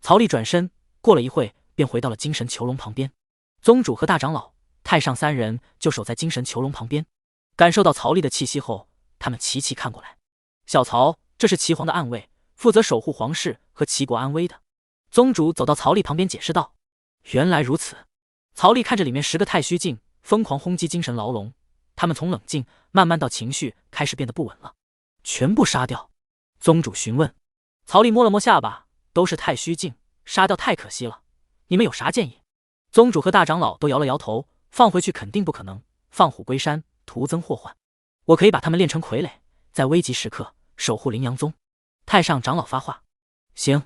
曹丽转身，过了一会便回到了精神囚笼旁边。宗主和大长老、太上3人就守在精神囚笼旁边，感受到曹丽的气息后，他们齐齐看过来。小曹，这是齐黄的暗卫，负责守护皇室和齐国安危的。宗主走到曹丽旁边解释道：原来如此。曹丽看着里面10个太虚镜，疯狂轰击精神牢笼，他们从冷静慢慢到情绪开始变得不稳了。全部杀掉？宗主询问。曹丽摸了摸下巴，都是太虚镜，杀掉太可惜了，你们有啥建议？宗主和大长老都摇了摇头，放回去肯定不可能，放虎归山，徒增祸患。我可以把他们练成傀儡，在危急时刻守护灵阳宗。太上长老发话。行，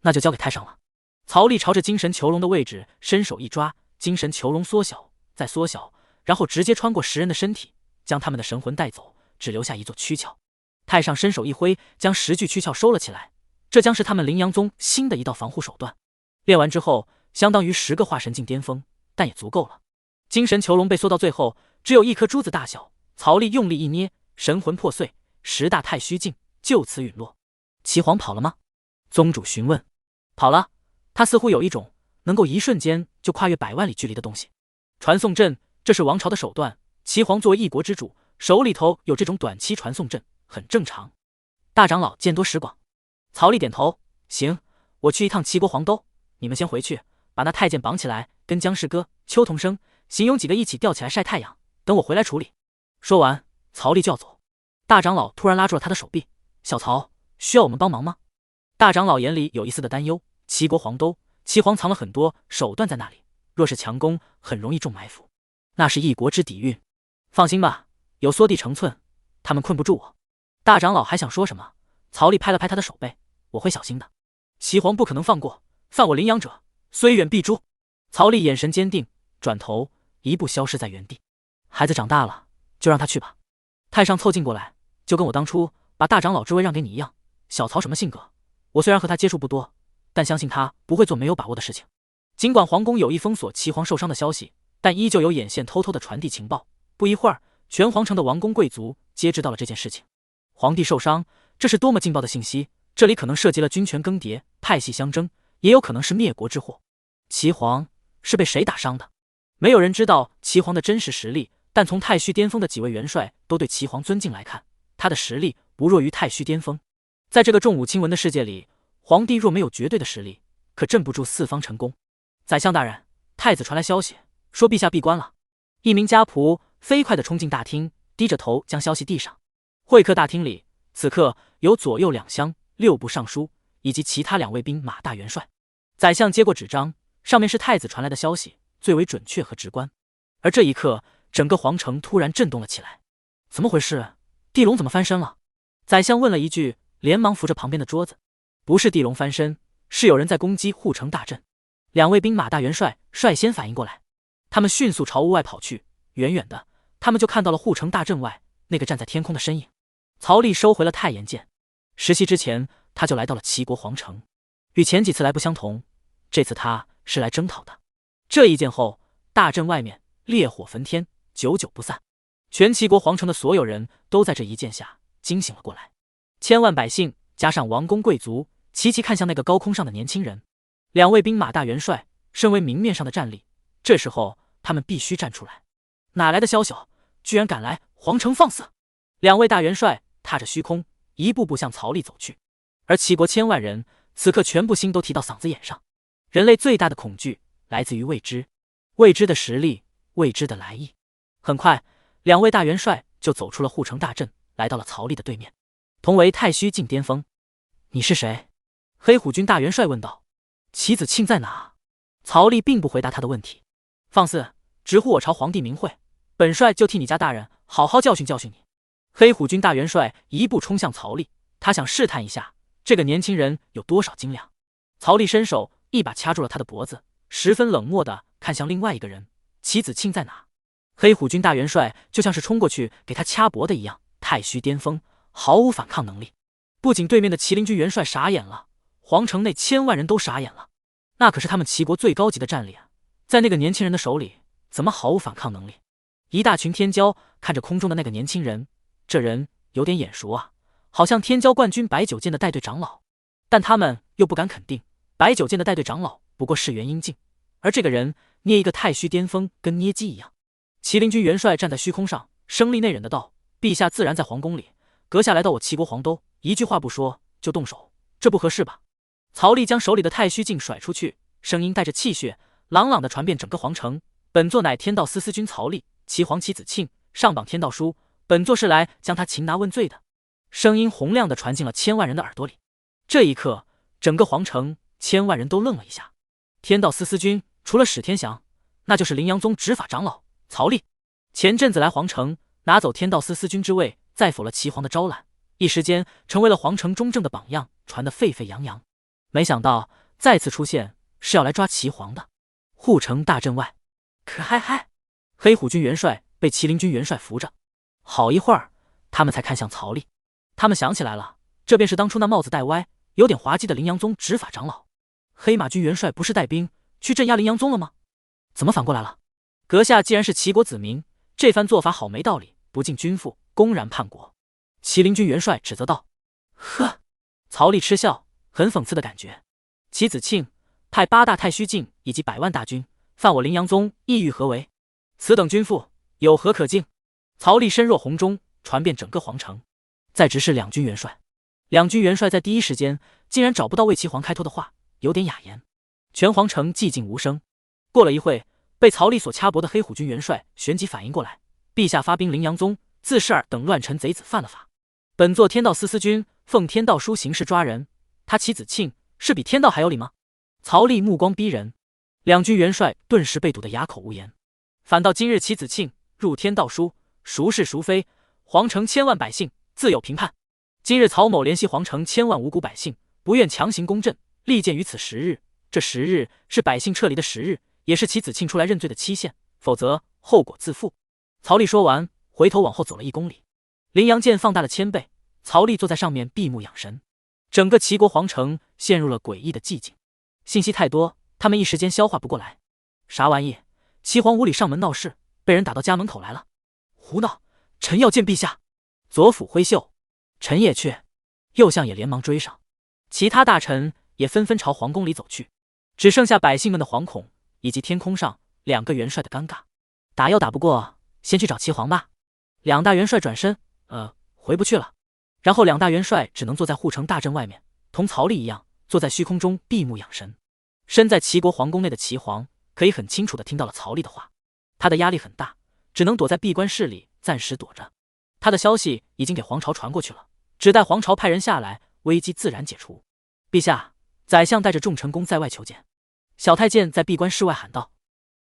那就交给太上了。曹丽朝着精神囚笼的位置伸手一抓，精神囚笼缩小，再缩小，然后直接穿过10人的身体，将他们的神魂带走，只留下一座躯壳。太上伸手一挥，将10具躯壳收了起来，这将是他们灵阳宗新的一道防护手段。练完之后，相当于10个化神境巅峰，但也足够了。精神囚笼被缩到最后，只有1颗珠子大小。曹丽用力一捏，神魂破碎，10大太虚境就此陨落。齐黄跑了吗？宗主询问。跑了，他似乎有一种能够一瞬间就跨越100万里距离的东西。传送阵，这是王朝的手段。齐黄作为一国之主，手里头有这种短期传送阵，很正常。大长老见多识广。曹丽点头，行，我去一趟齐国黄都，你们先回去，把那太监绑起来，跟姜氏哥、邱同生、邢勇几个一起吊起来晒太阳，等我回来处理。说完，曹丽就要走。大长老突然拉住了他的手臂，小曹，需要我们帮忙吗？大长老眼里有一丝的担忧。齐国黄都，齐黄藏了很多手段在那里，若是强攻，很容易中埋伏，那是一国之底蕴。放心吧，有缩地成寸，他们困不住我。大长老还想说什么，曹丽拍了拍他的手背，我会小心的。齐黄不可能放过，犯我灵阳者，虽远必诛。曹丽眼神坚定，转头一步消失在原地。孩子长大了，就让他去吧。太上凑近过来，就跟我当初把大长老之位让给你一样。小曹什么性格？我虽然和他接触不多，但相信他不会做没有把握的事情。尽管皇宫有意封锁齐黄受伤的消息，但依旧有眼线偷偷的传递情报。不一会儿，全皇城的王公贵族皆知道了这件事情。皇帝受伤，这是多么劲爆的信息！这里可能涉及了军权更迭、派系相争，也有可能是灭国之祸。齐黄是被谁打伤的？没有人知道齐黄的真实实力，但从太虚巅峰的几位元帅都对齐黄尊敬来看，他的实力不弱于太虚巅峰。在这个重武轻文的世界里，皇帝若没有绝对的实力，可镇不住四方成功。宰相大人，太子传来消息，说陛下闭关了。一名家仆飞快地冲进大厅，低着头将消息递上。会客大厅里，此刻有左右2厢、6部尚书以及其他2位兵马大元帅。宰相接过纸张，上面是太子传来的消息，最为准确和直观。而这一刻，整个皇城突然震动了起来。怎么回事？地龙怎么翻身了？宰相问了一句，连忙扶着旁边的桌子。不是地龙翻身，是有人在攻击护城大阵。两位兵马大元帅率先反应过来，他们迅速朝屋外跑去。远远的，他们就看到了护城大阵外那个站在天空的身影。曹丽收回了太炎剑，10夕之前他就来到了齐国皇城，与前几次来不相同，这次他是来征讨的。这一剑后，大阵外面烈火焚天，久久不散。全齐国皇城的所有人都在这一剑下惊醒了过来，千万百姓加上王公贵族齐齐看向那个高空上的年轻人。两位兵马大元帅身为明面上的战力，这时候他们必须站出来。哪来的宵小，居然敢来皇城放肆！两位大元帅踏着虚空，一步步向曹丽走去。而齐国千万人此刻全部心都提到嗓子眼上。人类最大的恐惧来自于未知，未知的实力，未知的来意。很快，两位大元帅就走出了护城大阵，来到了曹丽的对面。同为太虚境巅峰，你是谁？黑虎军大元帅问道。齐子庆在哪？曹丽并不回答他的问题。放肆，直呼我朝皇帝明讳，本帅就替你家大人好好教训教训你。黑虎军大元帅一步冲向曹丽，他想试探一下这个年轻人有多少斤两。曹丽伸手一把掐住了他的脖子，十分冷漠地看向另外一个人。齐子庆在哪？黑虎军大元帅就像是冲过去给他掐脖的一样，太虚巅峰，毫无反抗能力。不仅对面的麒麟军元帅傻眼了，皇城内千万人都傻眼了。那可是他们齐国最高级的战力啊，在那个年轻人的手里，怎么毫无反抗能力？一大群天骄看着空中的那个年轻人，这人有点眼熟啊，好像天骄冠军白九剑的带队长老。但他们又不敢肯定，白九剑的带队长老不过是元婴境，而这个人捏一个太虚巅峰跟捏鸡一样。麒麟军元帅站在虚空上，声力内忍的道：陛下自然在皇宫里，阁下来到我齐国皇都，一句话不说就动手，这不合适吧？曹丽将手里的太虚镜甩出去，声音带着气血，朗朗的传遍整个皇城。本座乃天道司司军曹丽，齐皇齐子庆，上榜天道书，本座是来将他擒拿问罪的。声音洪亮的传进了千万人的耳朵里。这一刻，整个皇城千万人都愣了一下。天道司司军除了史天祥，那就是凌阳宗执法长老曹丽。前阵子来皇城拿走天道司司军之位，再否了齐皇的招揽，一时间成为了皇城中正的榜样，传得沸沸扬扬。没想到再次出现是要来抓齐皇的。护城大阵外，可嗨嗨，黑虎军元帅被麒麟军元帅扶着，好一会儿他们才看向曹丽。他们想起来了，这便是当初那帽子戴歪有点滑稽的凌阳宗执法长老。黑马军元帅不是带兵去镇压凌阳宗了吗？怎么反过来了？阁下既然是齐国子民，这番做法好没道理，不敬君父，公然叛国。麒麟军元帅指责道。呵，曹丽嗤笑，很讽刺的感觉。齐子庆派8大太虚境以及100万大军犯我凌阳宗，意欲何为？此等君父有何可敬？曹丽身若洪钟，传遍整个皇城。再直视两军元帅，两军元帅在第一时间竟然找不到为齐皇开脱的话，有点哑言。全皇城寂静无声。过了一会，被曹丽所掐脖的黑虎军元帅旋即反应过来，陛下发兵凌阳宗，自是尔等乱臣贼子犯了法，本座天道司司军奉天道书行事抓人，他齐子庆是比天道还有理吗？曹丽目光逼人，两军元帅顿时被堵得哑口无言。反倒今日齐子庆入天道书，孰是孰非，皇城千万百姓自有评判。今日曹某怜惜皇城千万无辜百姓，不愿强行攻镇，力荐于此10日。这10日是百姓撤离的10日，也是齐子庆出来认罪的期限，否则后果自负。曹丽说完，回头往后走了1公里。羚羊剑放大了1000倍，曹丽坐在上面闭目养神。整个齐国皇城陷入了诡异的寂静，信息太多，他们一时间消化不过来。啥玩意？齐皇无理上门闹事，被人打到家门口来了。胡闹！臣要见陛下。左辅挥袖，臣也去。右相也连忙追上，其他大臣也纷纷朝皇宫里走去，只剩下百姓们的惶恐，以及天空上2个元帅的尴尬。打又打不过，先去找齐皇吧。2大元帅转身，回不去了。然后2大元帅只能坐在护城大阵外面，同曹丽一样，坐在虚空中闭目养神。身在齐国皇宫内的齐皇可以很清楚地听到了曹丽的话，他的压力很大，只能躲在闭关室里暂时躲着。他的消息已经给皇朝传过去了，只待皇朝派人下来，危机自然解除。陛下，宰相带着众臣工在外求见。小太监在闭关室外喊道。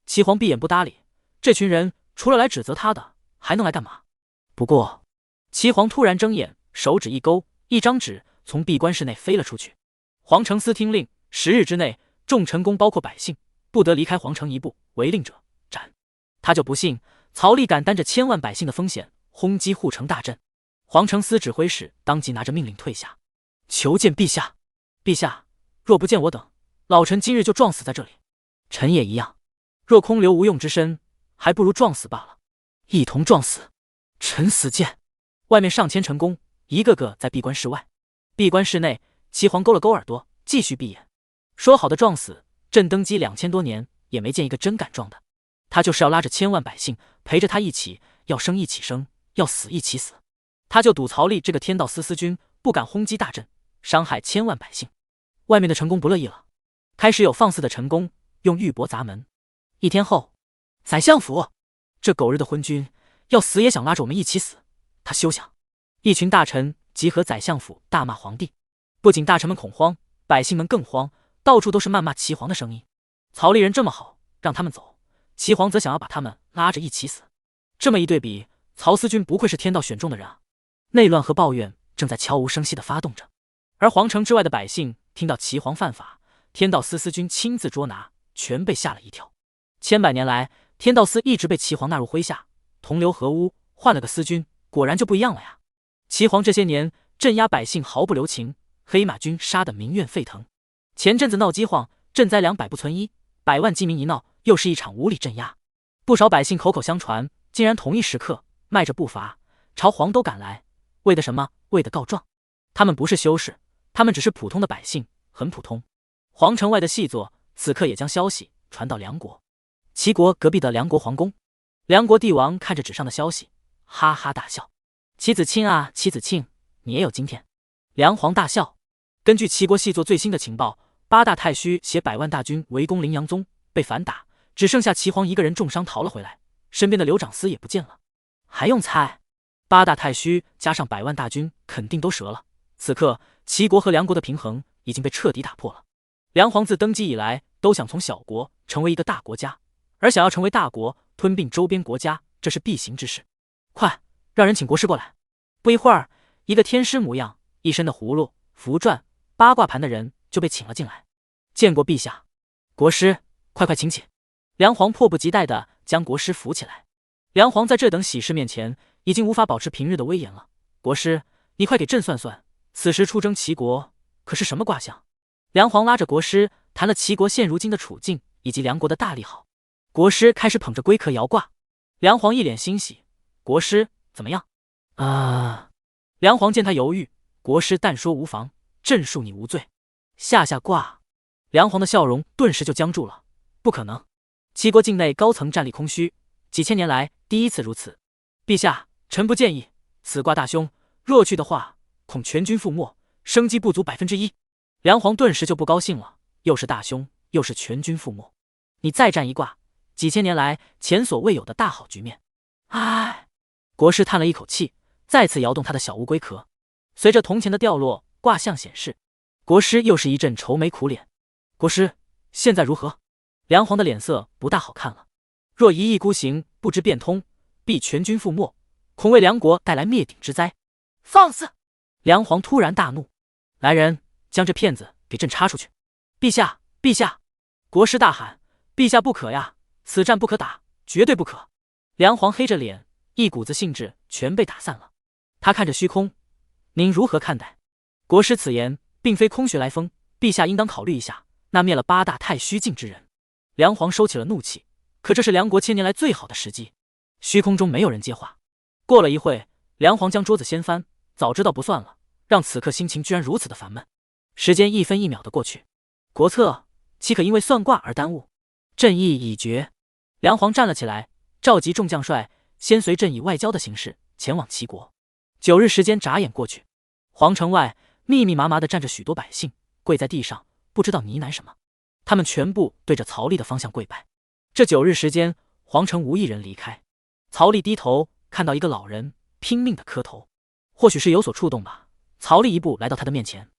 齐皇闭眼不搭理，这群人除了来指责他的，还能来干嘛？不过齐皇突然睁眼，手指一勾，一张纸从闭关室内飞了出去。皇城司听令，10日之内，众臣工包括百姓，不得离开皇城一步，违令者斩。他就不信曹利敢担着千万百姓的风险轰击护城大阵。皇城司指挥使当即拿着命令退下，求见陛下。陛下，若不见我等，老臣今日就撞死在这里。臣也一样，若空留无用之身，还不如撞死罢了。一同撞死，臣死谏。外面上千臣工，一个个在闭关室外。闭关室内，齐皇勾了勾耳朵，继续闭眼。说好的撞死，朕登基2000多年，也没见一个真敢撞的。他就是要拉着千万百姓陪着他一起，要生一起生，要死一起死。他就赌曹利这个天道司军不敢轰击大阵，伤害千万百姓。外面的臣工不乐意了，开始有放肆的臣工用玉帛砸门。1天后，宰相府，这狗日的昏君要死也想拉着我们一起死，他休想！一群大臣集合宰相府，大骂皇帝。不仅大臣们恐慌，百姓们更慌，到处都是谩骂齐皇的声音。曹利人这么好，让他们走，齐皇则想要把他们拉着一起死。这么一对比，曹司军不愧是天道选中的人啊！内乱和抱怨正在悄无声息地发动着，而皇城之外的百姓听到齐皇犯法，天道司军亲自捉拿，全被吓了一跳。千百年来，天道司一直被齐皇纳入麾下，同流合污，换了个司军，果然就不一样了呀！齐皇这些年镇压百姓毫不留情，黑马军杀得民怨沸腾。前阵子闹饥荒，赈灾200不存一，100万饥民一闹，又是一场无理镇压。不少百姓口口相传，竟然同一时刻迈着步伐朝皇都赶来，为的什么？为的告状。他们不是修士，他们只是普通的百姓，很普通。皇城外的细作此刻也将消息传到梁国。齐国隔壁的梁国皇宫，梁国帝王看着纸上的消息，哈哈大笑。齐子庆啊，齐子庆，你也有今天。梁皇大笑。根据齐国细作最新的情报，8大太虚携100万大军围攻陵阳宗，被反打，只剩下齐皇一个人重伤逃了回来，身边的刘长司也不见了。还用猜？8大太虚加上100万大军，肯定都折了。此刻，齐国和梁国的平衡已经被彻底打破了。梁皇自登基以来，都想从小国成为一个大国家，而想要成为大国，吞并周边国家，这是必行之事。快，让人请国师过来。不一会儿，一个天师模样、一身的葫芦、符篆、八卦盘的人就被请了进来。见过陛下。国师，快快请起。梁皇迫不及待地将国师扶起来。梁皇在这等喜事面前，已经无法保持平日的威严了。国师，你快给朕算算，此时出征齐国可是什么卦象？梁皇拉着国师谈了齐国现如今的处境以及梁国的大利好。国师开始捧着龟壳摇卦。梁皇一脸欣喜。国师怎么样？梁皇见他犹豫，国师但说无妨，朕恕你无罪。下卦。梁皇的笑容顿时就僵住了。不可能，齐国境内高层战力空虚，几千年来第一次如此。陛下，臣不建议，此卦大凶，若去的话，恐全军覆没，生机不足1%。梁皇顿时就不高兴了，又是大凶，又是全军覆没，你再战一卦，几千年来前所未有的大好局面。唉，国师叹了一口气，再次摇动他的小乌龟壳。随着铜钱的掉落，卦象显示，国师又是一阵愁眉苦脸。国师，现在如何？梁皇的脸色不大好看了。若一意孤行，不知变通，必全军覆没，恐为梁国带来灭顶之灾。放肆！梁皇突然大怒，来人，将这骗子给朕插出去！陛下，陛下！国师大喊：陛下不可呀，此战不可打，绝对不可！梁皇黑着脸，一股子兴致全被打散了。他看着虚空，您如何看待？国师此言并非空穴来风，陛下应当考虑一下那灭了8大太虚境之人。梁皇收起了怒气，可这是梁国千年来最好的时机。虚空中没有人接话。过了一会，梁皇将桌子掀翻，早知道不算了，让此刻心情居然如此的烦闷。时间1分1秒的过去，国策岂可因为算卦而耽误？朕意已决。梁皇站了起来，召集众将帅，先随朕以外交的形式前往齐国。9日时间眨眼过去，皇城外密密麻麻地站着许多百姓，跪在地上，不知道呢喃什么。他们全部对着曹利的方向跪拜。这9日时间，皇城无一人离开。曹利低头看到一个老人拼命地磕头，或许是有所触动吧。曹利一步来到他的面前。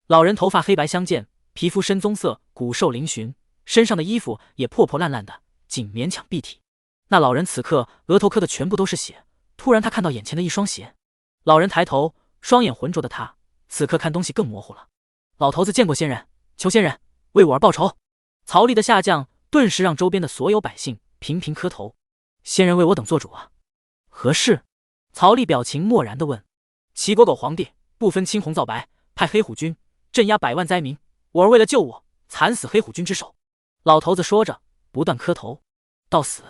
老人头发黑白相间，皮肤深棕色，骨瘦嶙峋，身上的衣服也破破烂烂的，仅勉强蔽体。那老人此刻额头磕的全部都是血。突然他看到眼前的一双鞋。老人抬头，双眼浑浊的他此刻看东西更模糊了。老头子见过仙人，求仙人为我儿报仇。曹丽的下降顿时让周边的所有百姓频频磕头。仙人为我等做主啊！何事？曹丽表情漠然地问。齐国狗皇帝不分青红皂白，派黑虎军镇压百万灾民，我儿为了救我，惨死黑虎军之手。老头子说着，不断磕头。到死，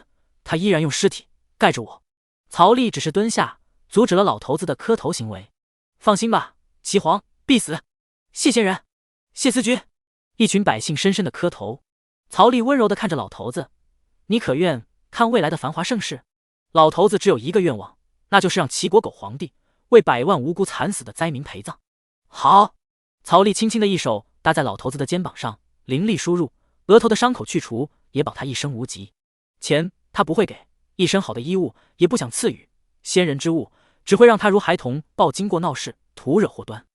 他依然用尸体盖着我。曹丽只是蹲下，阻止了老头子的磕头行为。放心吧，齐皇必死。谢仙人，谢司君。一群百姓深深的磕头。曹丽温柔地看着老头子，你可愿看未来的繁华盛世？老头子只有一个愿望，那就是让齐国狗皇帝为百万无辜惨死的灾民陪葬。好。曹丽轻轻的一手搭在老头子的肩膀上，灵力输入，额头的伤口去除，也保他一生无疾。钱他不会给，一身好的衣物也不想赐予，仙人之物只会让他如孩童抱经过闹事，徒惹祸端。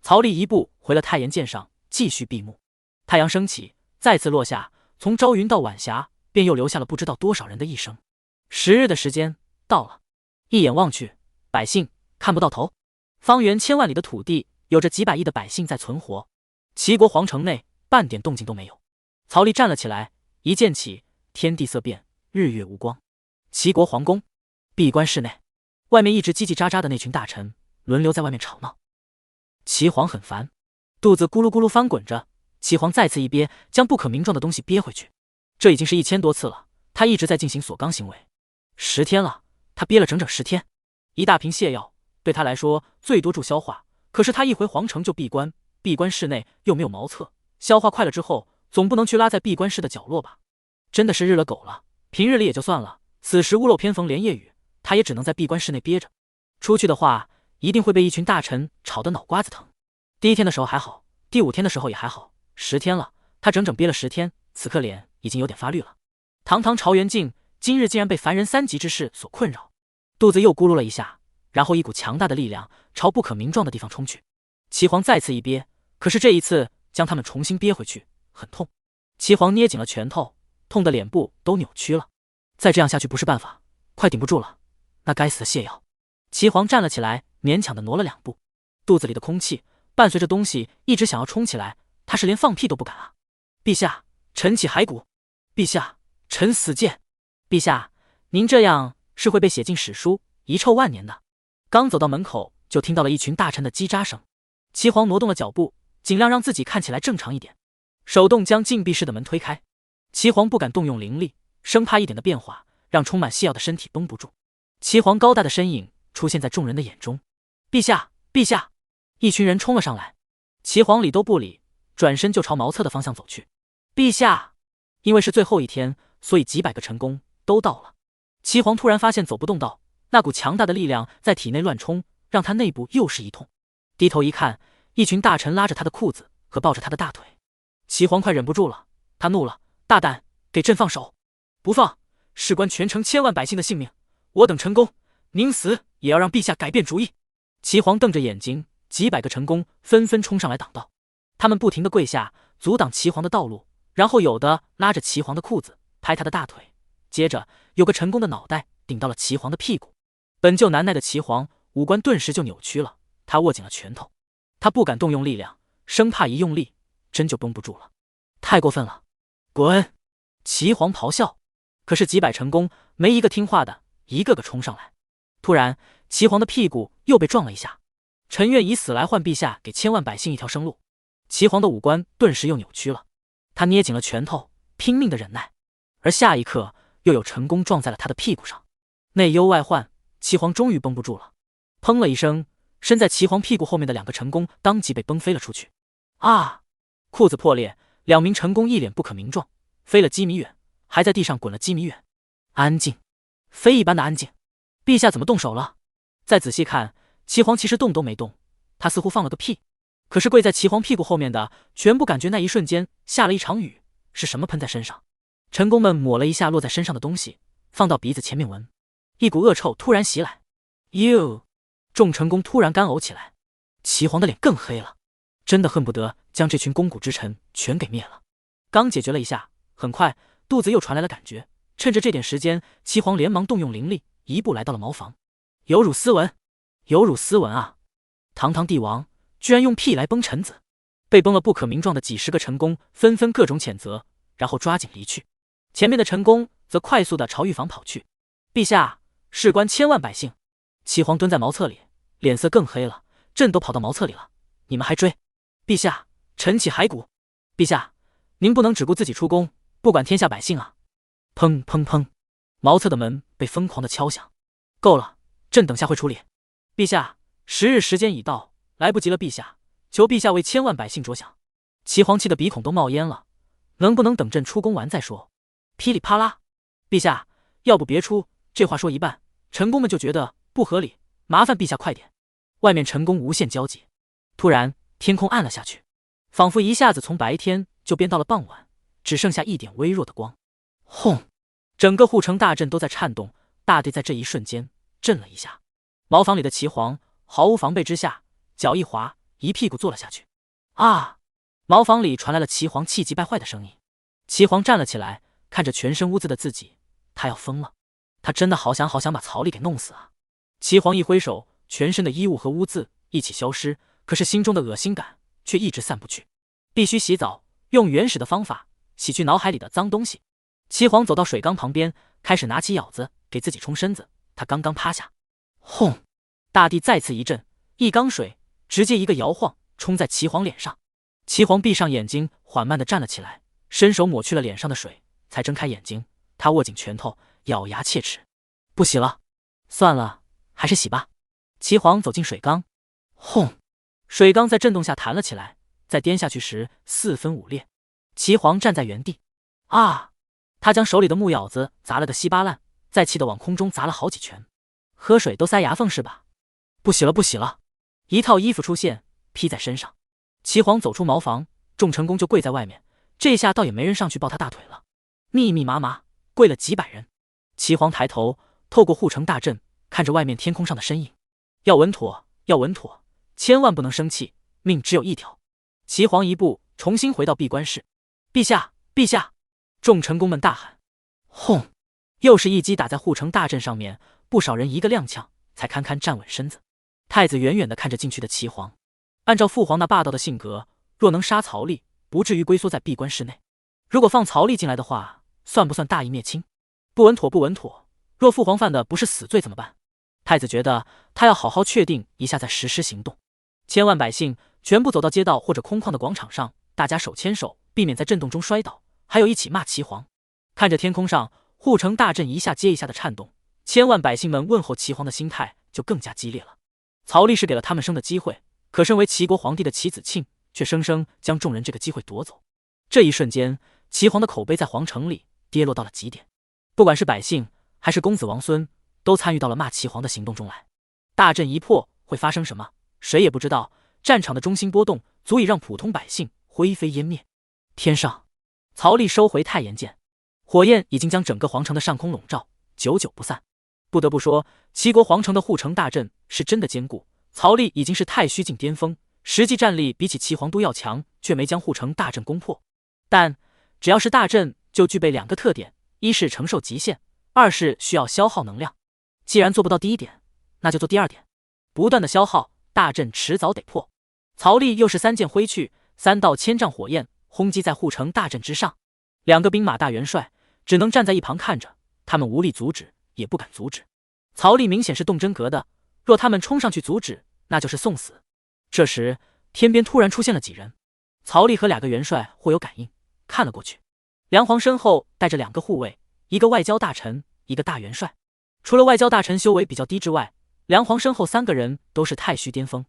曹丽一步回了太炎剑上，继续闭目。太阳升起，再次落下，从朝云到晚霞，便又留下了不知道多少人的一生。10日的时间到了，一眼望去，百姓看不到头。方圆千万里的土地，有着几百亿的百姓在存活。齐国皇城内半点动静都没有。曹丽站了起来，一剑起，天地色变，日月无光。齐国皇宫闭关室内，外面一直叽叽喳喳的那群大臣轮流在外面吵闹。齐皇很烦，肚子咕噜咕噜翻滚着。齐皇再次一憋，将不可名状的东西憋回去。这已经是1000多次了，他一直在进行锁肛行为。10天了，他憋了整整10天。一大瓶泻药对他来说最多助消化，可是他一回皇城就闭关，闭关室内又没有茅厕，消化快了之后总不能去拉在闭关室的角落吧？真的是日了狗了。平日里也就算了，此时屋漏偏逢连夜雨，他也只能在闭关室内憋着。出去的话，一定会被一群大臣吵得脑瓜子疼。第1天的时候还好，第5天的时候也还好，10天了，他整整憋了10天，此刻脸已经有点发绿了。堂堂朝元镜，今日竟然被凡人3级之事所困扰，肚子又咕噜了一下，然后一股强大的力量朝不可名状的地方冲去。齐皇再次一憋，可是这一次将他们重新憋回去，很痛。齐皇捏紧了拳头，痛得脸部都扭曲了。再这样下去不是办法，快顶不住了。那该死的泻药！齐皇站了起来，勉强的挪了2步，肚子里的空气伴随着东西一直想要冲起来，他是连放屁都不敢啊！陛下，臣起骸骨！陛下，臣死谏！陛下，您这样是会被写进史书，遗臭万年的。刚走到门口，就听到了一群大臣的叽喳声。齐皇挪动了脚步，尽量让自己看起来正常一点，手动将禁闭室的门推开。齐皇不敢动用灵力，生怕一点的变化让充满泻药的身体绷不住。齐皇高大的身影出现在众人的眼中。陛下，陛下！一群人冲了上来，齐皇理都不理，转身就朝茅厕的方向走去。陛下！因为是最后1天，所以几百个臣工都到了。齐皇突然发现走不动道，那股强大的力量在体内乱冲，让他内部又是一痛。低头一看，一群大臣拉着他的裤子和抱着他的大腿。齐皇快忍不住了，他怒了：大胆，给朕放手！不放，事关全城千万百姓的性命，我等臣工宁死也要让陛下改变主意。齐皇瞪着眼睛，几百个臣工纷纷冲上来挡道，他们不停地跪下阻挡齐皇的道路，然后有的拉着齐皇的裤子拍他的大腿，接着有个臣工的脑袋顶到了齐皇的屁股。本就难耐的齐皇五官顿时就扭曲了，他握紧了拳头，他不敢动用力量，生怕一用力真就绷不住了。太过分了，滚！齐皇咆哮，可是几百臣工没一个听话的，一个个冲上来。突然齐皇的屁股又被撞了一下，臣愿以死来换陛下给千万百姓一条生路。齐皇的五官顿时又扭曲了，他捏紧了拳头，拼命的忍耐，而下一刻又有臣工撞在了他的屁股上。内忧外患，齐皇终于绷不住了，砰了一声，身在齐皇屁股后面的2个臣工当即被崩飞了出去。啊！裤子破裂，2名臣工一脸不可名状，飞了几米远，还在地上滚了几米远。安静，非一般的安静。陛下怎么动手了？再仔细看，齐皇其实动都没动，他似乎放了个屁。可是跪在齐皇屁股后面的全部感觉那一瞬间下了一场雨，是什么喷在身上？臣工们抹了一下落在身上的东西，放到鼻子前面闻，一股恶臭突然袭来。哟！众臣工突然干呕起来，齐皇的脸更黑了，真的恨不得将这群肱骨之臣全给灭了。刚解决了一下，很快肚子又传来了感觉，趁着这点时间，齐皇连忙动用灵力，一步来到了茅房。有辱斯文，有辱斯文啊！堂堂帝王居然用屁来崩臣子！被崩了不可名状的几十个臣工纷纷各种谴责，然后抓紧离去。前面的臣工则快速的朝御房跑去。陛下，事关千万百姓！齐皇蹲在茅厕里，脸色更黑了。朕都跑到茅厕里了，你们还追？陛下，臣起骸骨！陛下，您不能只顾自己出宫，不管天下百姓啊！砰砰砰，茅厕的门被疯狂的敲响。够了，朕等下会处理。陛下，10日时间已到，来不及了，陛下，求陛下为千万百姓着想。齐皇气的鼻孔都冒烟了，能不能等朕出宫完再说？噼里啪啦，陛下，要不别出，这话说一半，臣工们就觉得不合理，麻烦陛下快点。外面臣工无限焦急。突然，天空暗了下去，仿佛一下子从白天就变到了傍晚，只剩下一点微弱的光。轰！整个护城大阵都在颤动，大地在这一瞬间震了一下。茅房里的齐皇毫无防备之下，脚一滑，一屁股坐了下去。啊！茅房里传来了齐皇气急败坏的声音。齐皇站了起来，看着全身污渍的自己，他要疯了。他真的好想把曹丽给弄死啊！齐皇一挥手，全身的衣物和污渍一起消失，可是心中的恶心感却一直散不去。必须洗澡，用原始的方法洗去脑海里的脏东西。齐皇走到水缸旁边，开始拿起舀子给自己冲身子。他刚刚趴下，轰！大地再次一震，一缸水直接一个摇晃冲在齐皇脸上。齐皇闭上眼睛，缓慢地站了起来，伸手抹去了脸上的水，才睁开眼睛。他握紧拳头，咬牙切齿：不洗了，算了，还是洗吧。齐皇走进水缸，轰！水缸在震动下弹了起来，在颠下去时四分五裂。齐皇站在原地，啊！他将手里的木舀子砸了个稀巴烂，再气得往空中砸了好几拳。喝水都塞牙缝是吧？不洗了，不洗了。一套衣服出现，披在身上。齐皇走出茅房，众臣工就跪在外面，这下倒也没人上去抱他大腿了。密密麻麻跪了几百人。齐皇抬头，透过护城大阵，看着外面天空上的身影。要稳妥，要稳妥，千万不能生气，命只有一条。齐皇一步重新回到闭关室。陛下，陛下！众臣工们大喊。轰！又是一击打在护城大阵上面，不少人一个踉跄，才堪堪站稳身子。太子远远地看着进去的齐皇，按照父皇那霸道的性格，若能杀曹丽，不至于龟缩在闭关室内。如果放曹丽进来的话，算不算大义灭亲？不稳妥，不稳妥！若父皇犯的不是死罪怎么办？太子觉得他要好好确定一下再实施行动。千万百姓全部走到街道或者空旷的广场上，大家手牵手，避免在震动中摔倒，还有一起骂齐皇。看着天空上护城大阵一下接一下的颤动，千万百姓们问候齐皇的心态就更加激烈了。曹丽是给了他们生的机会，可身为齐国皇帝的齐子庆却生生将众人这个机会夺走。这一瞬间，齐皇的口碑在皇城里跌落到了极点。不管是百姓还是公子王孙，都参与到了骂齐皇的行动中来。大阵一破，会发生什么？谁也不知道。战场的中心波动足以让普通百姓灰飞烟灭。天上，曹丽收回太炎剑，火焰已经将整个皇城的上空笼罩，久久不散。不得不说，齐国皇城的护城大阵是真的坚固。曹丽已经是太虚境巅峰，实际战力比起齐皇都要强，却没将护城大阵攻破。但只要是大阵，就具备两个特点：一是承受极限，二是需要消耗能量。既然做不到第一点，那就做第二点，不断的消耗，大阵迟早得破。曹丽又是三剑挥去，3道千丈火焰轰击在护城大阵之上。2个兵马大元帅只能站在一旁看着，他们无力阻止，也不敢阻止。曹丽明显是动真格的，若他们冲上去阻止，那就是送死。这时天边突然出现了几人，曹丽和2个元帅或有感应，看了过去。梁皇身后带着2个护卫，一个外交大臣，一个大元帅。除了外交大臣修为比较低之外，梁皇身后3个人都是太虚巅峰。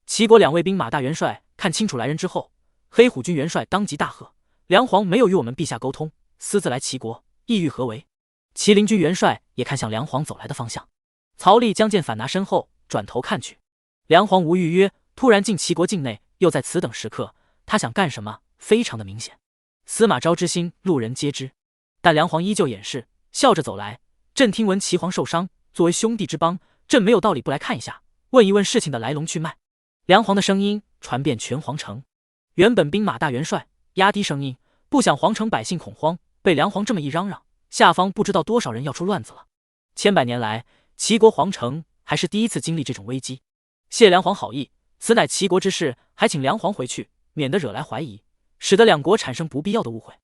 齐国2位兵马大元帅看清楚来人之后，黑虎军元帅当即大喝：梁皇没有与我们陛下沟通，私自来齐国，意欲何为？麒麟军元帅也看向梁皇走来的方向。曹丽将剑反拿身后，转头看去，梁皇无预约，突然进齐国境内，又在此等时刻，他想干什么非常的明显。司马昭之心，路人皆知。但梁皇依旧掩饰，笑着走来：朕听闻齐皇受伤，作为兄弟之邦，朕没有道理不来看一下，问一问事情的来龙去脉。梁皇的声音传遍全皇城，原本兵马大元帅压低声音，不想皇城百姓恐慌，被梁皇这么一嚷嚷，下方不知道多少人要出乱子了。千百年来，齐国皇城还是第一次经历这种危机。谢梁皇好意，此乃齐国之事，还请梁皇回去，免得惹来怀疑，使得两国产生不必要的误会。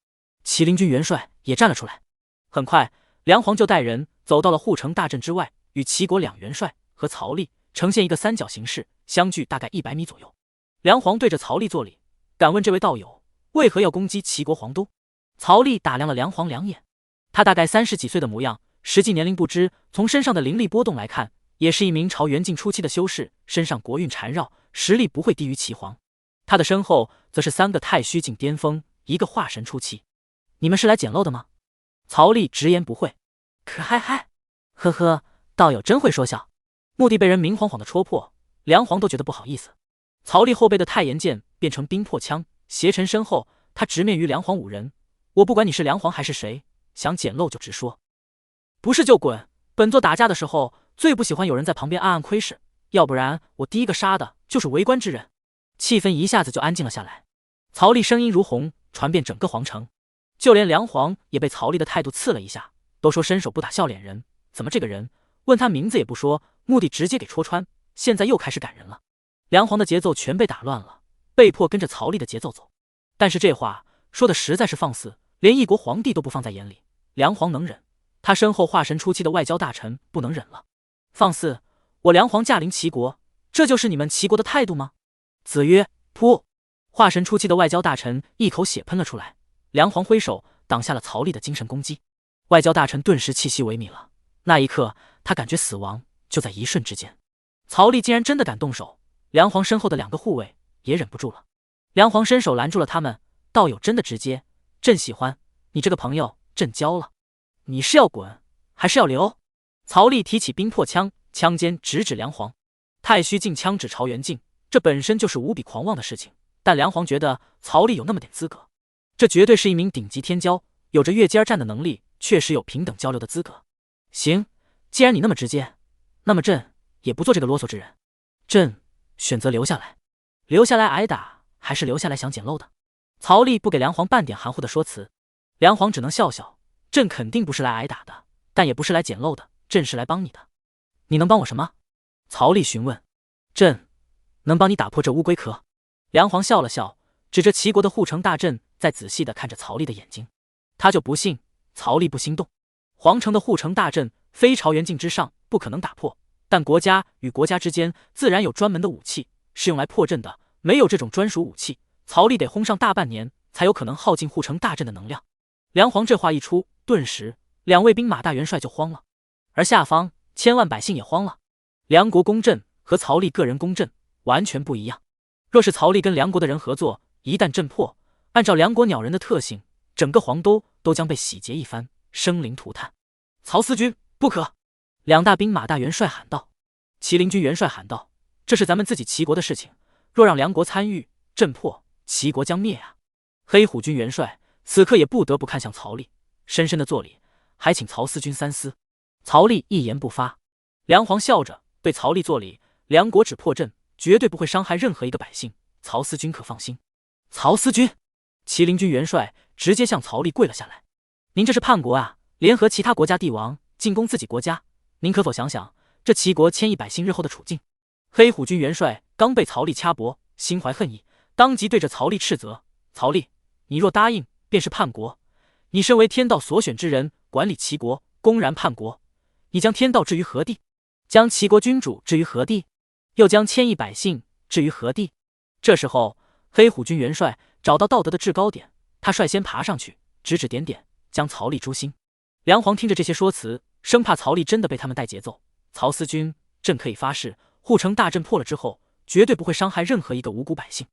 麒麟军元帅也站了出来。很快，梁皇就带人走到了护城大阵之外，与齐国两元帅和曹吏呈现一个三角形式，相距大概100米左右。梁皇对着曹吏作礼，敢问这位道友，为何要攻击齐国皇都？曹吏打量了梁皇两眼，他大概30几岁的模样，实际年龄不知，从身上的灵力波动来看，也是一名朝元晋初期的修士，身上国运缠绕，实力不会低于齐皇。他的身后则是3个太虚境巅峰，一个化神初期。你们是来捡漏的吗？曹吏直言不讳。可嗨嗨，呵呵，道友真会说笑。目的被人明晃晃的戳破，梁皇都觉得不好意思。曹吏后背的太炎剑变成冰魄枪，斜沉身后，他直面于梁皇5人。我不管你是梁皇还是谁，想捡漏就直说，不是就滚。本座打架的时候最不喜欢有人在旁边暗暗窥视，要不然我第一个杀的就是围观之人。气氛一下子就安静了下来。曹吏声音如洪，传遍整个皇城，就连梁皇也被曹吏的态度刺了一下。都说伸手不打笑脸人，怎么这个人问他名字也不说，目的直接给戳穿，现在又开始赶人了。梁皇的节奏全被打乱了，被迫跟着曹吏的节奏走。但是这话说的实在是放肆，连一国皇帝都不放在眼里。梁皇能忍，他身后化神初期的外交大臣不能忍了。放肆！我梁皇驾临齐国，这就是你们齐国的态度吗？子曰：噗！化神初期的外交大臣一口血喷了出来。梁皇挥手挡下了曹吏的精神攻击，外交大臣顿时气息萎靡了。那一刻，他感觉死亡就在一瞬之间。曹吏竟然真的敢动手，梁皇身后的2个护卫也忍不住了。梁皇伸手拦住了他们，道友真的直接，朕喜欢你这个朋友，朕交了。你是要滚还是要留？曹吏提起冰魄枪，枪尖直指梁皇。太虚境枪指朝元镜，这本身就是无比狂妄的事情，但梁皇觉得曹吏有那么点资格，这绝对是一名顶级天骄，有着越阶战的能力，确实有平等交流的资格。行，既然你那么直接，那么朕也不做这个啰嗦之人，朕选择留下来。留下来挨打，还是留下来想捡漏的？曹吏不给梁皇半点含糊的说辞，梁皇只能笑笑，朕肯定不是来挨打的，但也不是来捡漏的，朕是来帮你的。你能帮我什么？曹吏询问。朕能帮你打破这乌龟壳。梁皇笑了笑，指着齐国的护城大阵，再仔细地看着曹吏的眼睛。他就不信曹吏不心动。皇城的护城大阵非朝元镜之上不可能打破，但国家与国家之间自然有专门的武器是用来破阵的，没有这种专属武器，曹吏得轰上大半年才有可能耗尽护城大阵的能量。梁皇这话一出，顿时2位兵马大元帅就慌了，而下方千万百姓也慌了。梁国攻阵和曹吏个人攻阵完全不一样。若是曹吏跟梁国的人合作，一旦阵破，按照梁国鸟人的特性，整个黄都都将被洗劫一番，生灵涂炭。曹司军，不可！2大兵马大元帅喊道。麒麟军元帅喊道：这是咱们自己齐国的事情，若让梁国参与，阵破，齐国将灭啊！黑虎军元帅此刻也不得不看向曹吏，深深的作礼，还请曹司军三思。曹吏一言不发。梁皇笑着对曹吏作礼，梁国只破阵，绝对不会伤害任何一个百姓，曹司军可放心。曹司军，麒麟军元帅直接向曹吏跪了下来。您这是叛国啊，联合其他国家帝王进攻自己国家，您可否想想这齐国千亿百姓日后的处境？黑虎军元帅刚被曹吏掐脖，心怀恨意，当即对着曹吏斥责：曹吏，你若答应便是叛国，你身为天道所选之人，管理齐国，公然叛国，你将天道置于何地？将齐国君主置于何地？又将千亿百姓置于何地？这时候黑虎军元帅找到道德的制高点，他率先爬上去，指指点点，将曹吏诛心。梁皇听着这些说辞，生怕曹吏真的被他们带节奏。曹司军，朕可以发誓，护城大阵破了之后，绝对不会伤害任何一个无辜百姓。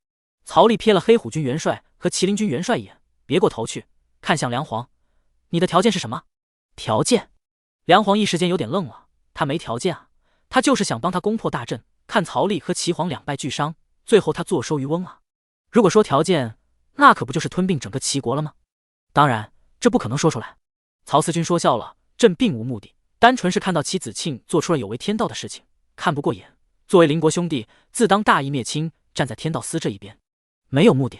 曹吏瞥了黑虎军元帅和麒麟军元帅一眼，别过头去看向梁皇：你的条件是什么？条件？梁皇一时间有点愣了，他没条件啊，他就是想帮他攻破大阵，看曹吏和齐皇两败俱伤，最后他坐收渔翁啊。如果说条件，那可不就是吞并整个齐国了吗？当然这不可能说出来。曹司军说笑了，朕并无目的，单纯是看到齐子庆做出了有违天道的事情，看不过眼，作为邻国兄弟，自当大义灭亲，站在天道司这一边，没有目的。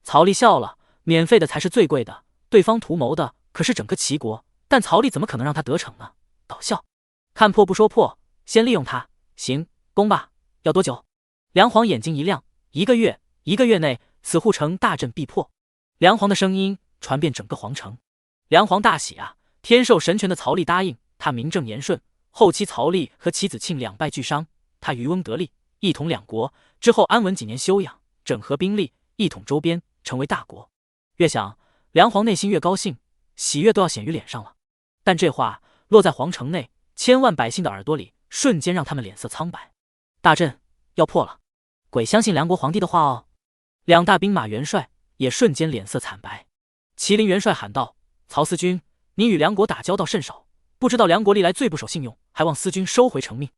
曹吏笑了，免费的才是最贵的，对方图谋的可是整个齐国，但曹吏怎么可能让他得逞呢？搞笑。看破不说破，先利用他。行，攻吧，要多久？梁皇眼睛一亮，1个月内，此护城大阵必破。梁皇的声音传遍整个皇城。梁皇大喜啊！天授神权的曹利答应他名正言顺。后期曹利和其子庆两败俱伤，他渔翁得利，一统两国之后安稳几年休养，整合兵力，一统周边，成为大国。越想，梁皇内心越高兴，喜悦都要显于脸上了。但这话落在皇城内千万百姓的耳朵里，瞬间让他们脸色苍白。大阵要破了，鬼相信梁国皇帝的话哦！两大兵马元帅也瞬间脸色惨白。麒麟元帅喊道：“曹思君，你与梁国打交道甚少，不知道梁国历来最不守信用，还望思君收回成命。”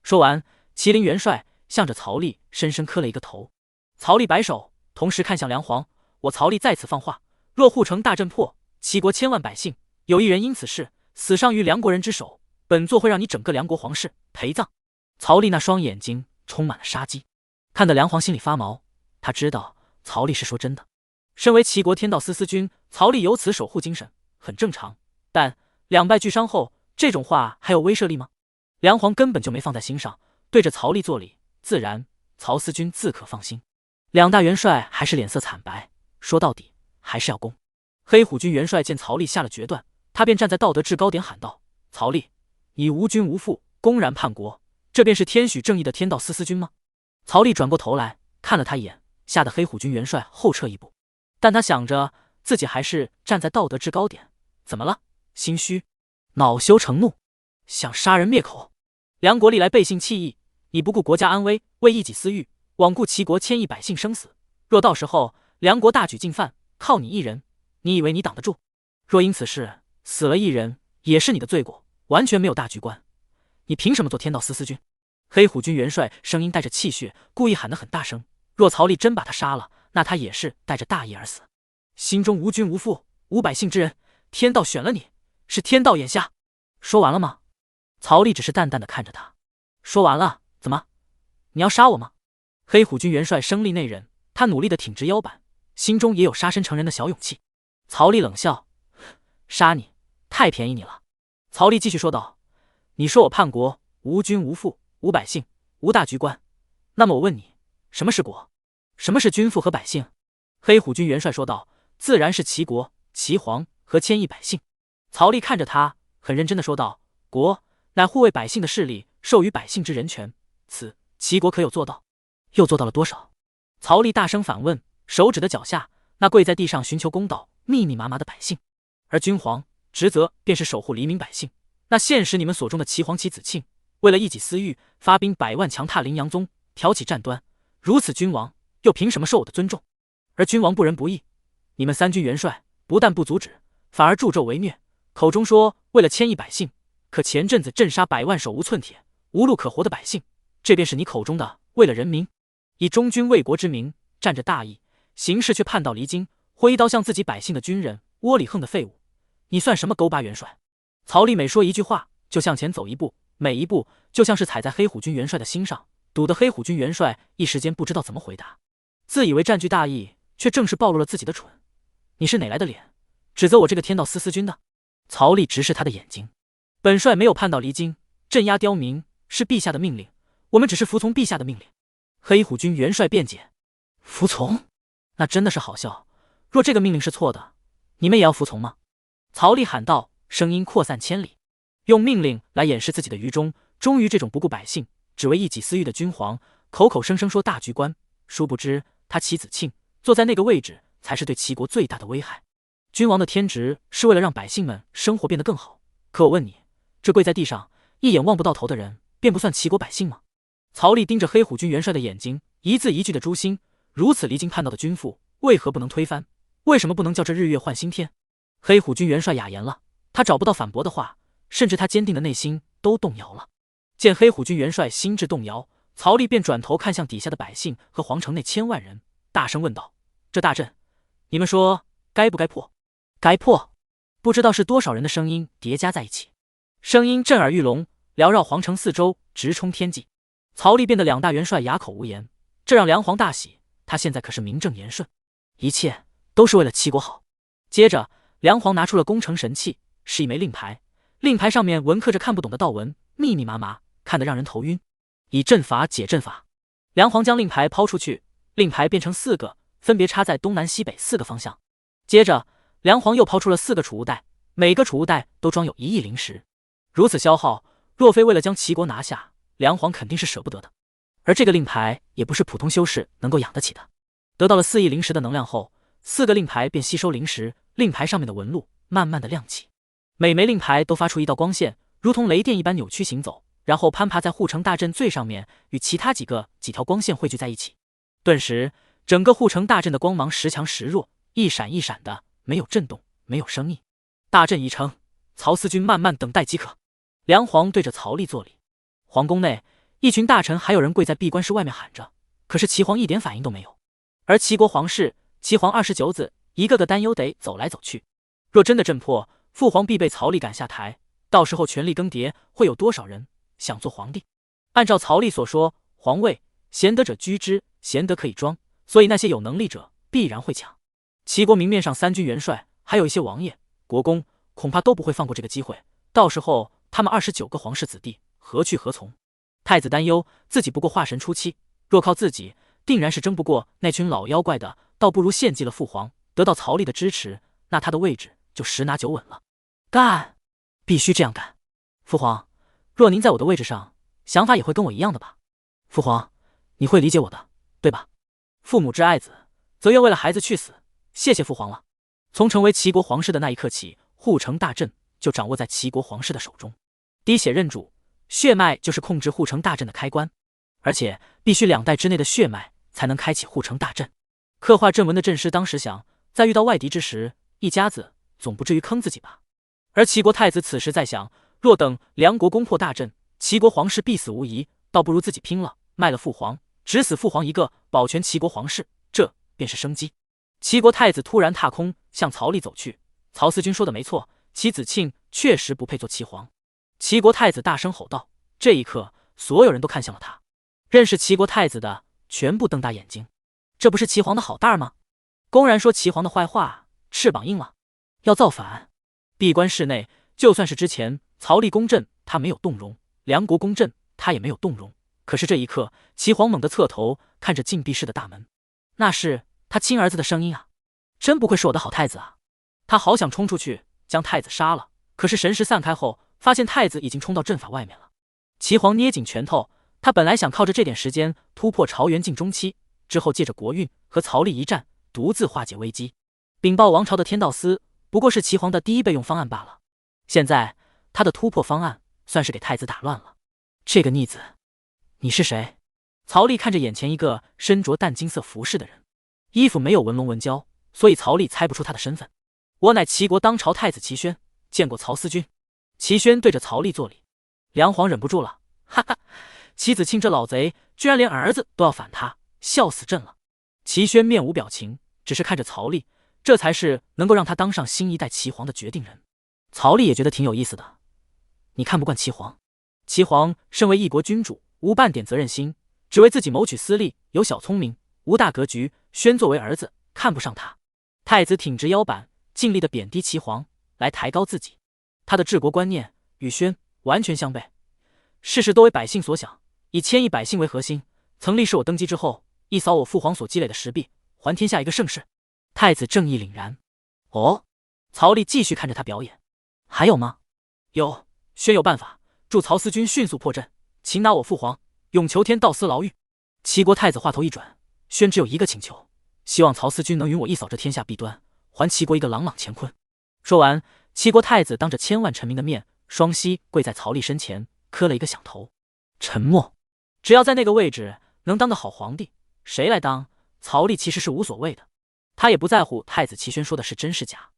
说完，麒麟元帅向着曹利深深磕了一个头。曹利摆手，同时看向梁皇：“我曹利在此放话，若护城大阵破，齐国千万百姓有一人因此事死伤于梁国人之手，本座会让你整个梁国皇室陪葬。”曹利那双眼睛充满了杀机，看得梁皇心里发毛。他知道曹利是说真的。身为齐国天道司君，曹利有此守护精神很正常，但两败俱伤后，这种话还有威慑力吗？梁皇根本就没放在心上，对着曹利作礼：“自然，曹司君自可放心。”两大元帅还是脸色惨白，说到底还是要攻。黑虎军元帅见曹利下了决断，他便站在道德制高点喊道：“曹利，你无君无父，公然叛国，这便是天许正义的天道司君吗？”曹利转过头来看了他一眼，吓得黑虎军元帅后撤一步。但他想着自己还是站在道德制高点，怎么了？心虚？恼羞成怒？想杀人灭口？梁国历来背信弃义，你不顾国家安危，为一己私欲，罔顾齐国千亿百姓生死。若到时候梁国大举进犯，靠你一人，你以为你挡得住？若因此事死了一人，也是你的罪过，完全没有大局观。你凭什么做天道司君？黑虎军元帅声音带着气血，故意喊得很大声。若曹利真把他杀了，那他也是带着大义而死。心中无君无父无百姓之人，天道选了你，是天道眼瞎。说完了吗？曹利只是淡淡的看着他。说完了，怎么？你要杀我吗？黑虎军元帅声力内荏，他努力的挺直腰板，心中也有杀身成仁的小勇气。曹利冷笑：“杀你，太便宜你了。”曹利继续说道：“你说我叛国，无君无父无百姓无大局观，那么我问你，什么是国？什么是君父和百姓？”黑虎军元帅说道：“自然是齐国、齐皇和千亿百姓。”曹利看着他，很认真的说道：“国乃护卫百姓的势力，授予百姓之人权，此齐国可有做到？又做到了多少？”曹利大声反问，手指的脚下那跪在地上寻求公道、密密麻麻的百姓。而君皇职责便是守护黎民百姓。那现实你们所中的齐皇其子庆，为了一己私欲，发兵100万强踏陵阳宗，挑起战端，如此君王又凭什么受我的尊重？而君王不仁不义，你们三军元帅不但不阻止，反而助纣为虐，口中说为了千亿百姓，可前阵子镇杀100万手无寸铁、无路可活的百姓，这便是你口中的为了人民。以忠君为国之名，占着大义，行事却叛道离经，挥刀向自己百姓的军人，窝里横的废物，你算什么勾巴元帅？曹利每说一句话，就向前走一步，每一步就像是踩在黑虎军元帅的心上，堵得黑虎军元帅一时间不知道怎么回答。自以为占据大义，却正是暴露了自己的蠢。你是哪来的脸，指责我这个天道司君的？曹利直视他的眼睛。本帅没有叛道离经，镇压刁民是陛下的命令，我们只是服从陛下的命令。黑虎军元帅辩解：“服从？那真的是好笑。若这个命令是错的，你们也要服从吗？”曹利喊道，声音扩散千里，用命令来掩饰自己的愚忠。终于这种不顾百姓，只为一己私欲的君皇，口口声声说大局观，殊不知他其子庆坐在那个位置，才是对齐国最大的危害。君王的天职是为了让百姓们生活变得更好，可我问你，这跪在地上一眼望不到头的人，便不算齐国百姓吗？曹利盯着黑虎军元帅的眼睛，一字一句的诛心。如此离经叛道的君父，为何不能推翻？为什么不能叫这日月换新天？黑虎军元帅哑言了，他找不到反驳的话，甚至他坚定的内心都动摇了。见黑虎军元帅心智动摇，曹利便转头看向底下的百姓和皇城内千万人，大声问道：“这大阵，你们说该不该破？”“该破！”不知道是多少人的声音叠加在一起，声音震耳欲聋，缭绕皇城四周，直冲天际。曹利变得两大元帅哑口无言，这让梁皇大喜，他现在可是名正言顺，一切都是为了齐国好。接着，梁皇拿出了攻城神器，是一枚令牌，令牌上面纹刻着看不懂的道文，密密麻麻，看得让人头晕。以阵法解阵法。梁皇将令牌抛出去，令牌变成4个，分别插在东南西北4个方向。接着，梁皇又抛出了4个储物袋，每个储物袋都装有1亿灵石。如此消耗，若非为了将齐国拿下，梁皇肯定是舍不得的。而这个令牌也不是普通修士能够养得起的。得到了4亿灵石的能量后，4个令牌便吸收灵石，令牌上面的纹路慢慢的亮起。每枚令牌都发出一道光线，如同雷电一般扭曲行走，然后攀爬在护城大阵最上面，与其他几条光线汇聚在一起。顿时，整个护城大阵的光芒时强时弱，一闪一闪的，没有震动，没有声音。大阵已成，曹思君慢慢等待即可。梁皇对着曹丽作礼。皇宫内，一群大臣还有人跪在闭关室外面喊着，可是齐皇一点反应都没有。而齐国皇室，齐皇29子，一个个担忧得走来走去。若真的震破，父皇必被曹丽赶下台，到时候权力更迭，会有多少人想做皇帝？按照曹丽所说，皇位贤德者居之，贤德可以装，所以那些有能力者必然会抢。齐国明面上3军元帅，还有一些王爷、国公，恐怕都不会放过这个机会。到时候他们29个皇室子弟何去何从？太子担忧自己不过化神初期，若靠自己，定然是争不过那群老妖怪的，倒不如献祭了父皇，得到曹丽的支持，那他的位置就10拿9稳了。干！必须这样干！父皇，若您在我的位置上，想法也会跟我一样的吧？父皇，你会理解我的，对吧？父母之爱子，则愿为了孩子去死。谢谢父皇了。从成为齐国皇室的那一刻起，护城大阵就掌握在齐国皇室的手中。滴血认主，血脉就是控制护城大阵的开关，而且必须2代之内的血脉才能开启护城大阵。刻画阵纹的阵师当时想，在遇到外敌之时，一家子总不至于坑自己吧？而齐国太子此时在想，若等梁国攻破大阵，齐国皇室必死无疑，倒不如自己拼了，卖了父皇，只死父皇一个，保全齐国皇室，这便是生机。齐国太子突然踏空向曹丽走去，曹思君说的没错，齐子庆确实不配做齐皇。齐国太子大声吼道，这一刻所有人都看向了他，认识齐国太子的全部瞪大眼睛，这不是齐皇的好蛋儿吗？公然说齐皇的坏话，翅膀硬了，要造反。闭关室内，就算是之前曹丽攻阵他没有动容，梁国攻阵他也没有动容，可是这一刻齐皇猛地侧头看着禁闭室的大门，那是他亲儿子的声音啊！真不愧是我的好太子啊！他好想冲出去将太子杀了，可是神识散开后，发现太子已经冲到阵法外面了。齐皇捏紧拳头，他本来想靠着这点时间突破朝元进中期，之后借着国运和曹丽一战，独自化解危机。禀报王朝的天道司不过是齐皇的第一备用方案罢了。现在他的突破方案算是给太子打乱了。这个逆子，你是谁？曹丽看着眼前一个身着淡金色服饰的人，衣服没有纹龙纹胶，所以曹丽猜不出他的身份。我乃齐国当朝太子齐宣，见过曹思君。齐宣对着曹丽作礼。梁皇忍不住了，哈哈，齐子庆这老贼居然连儿子都要反他，笑死朕了。齐宣面无表情，只是看着曹丽，这才是能够让他当上新一代齐皇的决定人。曹丽也觉得挺有意思的。你看不惯齐皇？齐皇身为一国君主，无半点责任心，只为自己谋取私利，有小聪明，无大格局。宣作为儿子，看不上他。太子挺直腰板，尽力的贬低齐皇，来抬高自己。他的治国观念与宣完全相悖，事事都为百姓所想，以千亿百姓为核心，曾历是我登基之后，一扫我父皇所积累的石壁，还天下一个盛世。太子正义凛然。哦，曹丽继续看着他表演。还有吗？有，宣有办法，助曹思君迅速破阵，擒拿我父皇，永求天道司牢狱。齐国太子话头一转，宣只有一个请求，希望曹思君能允我一扫这天下弊端，还齐国一个朗朗乾坤。说完，齐国太子当着千万臣民的面，双膝跪在曹丽身前，磕了一个响头。沉默。只要在那个位置能当个好皇帝，谁来当，曹丽其实是无所谓的。他也不在乎太子齐宣说的是真是假。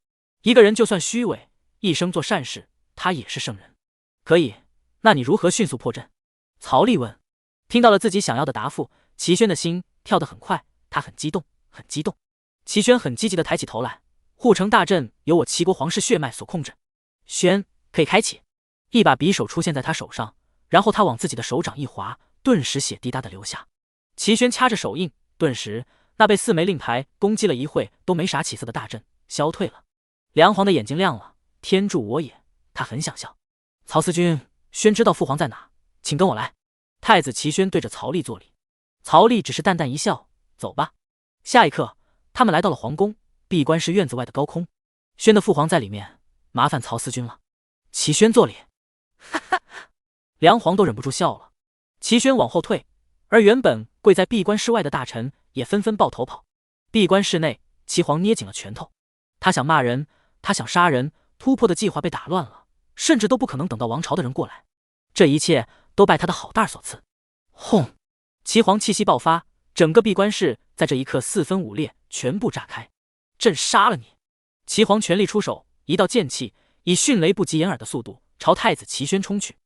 一个人就算虚伪，一生做善事，他也是圣人。可以，那你如何迅速破阵？曹丽问。听到了自己想要的答复，齐宣的心跳得很快，他很激动，很激动。齐宣很积极地抬起头来，护城大阵由我齐国皇室血脉所控制。宣，可以开启。一把匕首出现在他手上，然后他往自己的手掌一划，顿时血滴答的流下。齐宣掐着手印，顿时那被4枚令牌攻击了一会都没啥起色的大阵消退了。梁皇的眼睛亮了，天助我也，他很想笑。曹思君，宣知道父皇在哪，请跟我来。太子齐宣对着曹丽作礼。曹丽只是淡淡一笑，走吧。下一刻，他们来到了皇宫，闭关室院子外的高空。宣的父皇在里面，麻烦曹思君了。齐宣作礼。哈哈，梁皇都忍不住笑了。齐宣往后退，而原本跪在闭关室外的大臣也纷纷抱头跑。闭关室内，齐皇捏紧了拳头，他想骂人，他想杀人，突破的计划被打乱了，甚至都不可能等到王朝的人过来。这一切都拜他的好大所赐。轰！齐皇气息爆发，整个闭关室在这一刻四分五裂，全部炸开。朕杀了你！齐皇全力出手，一道剑气以迅雷不及掩耳的速度朝太子齐宣冲去。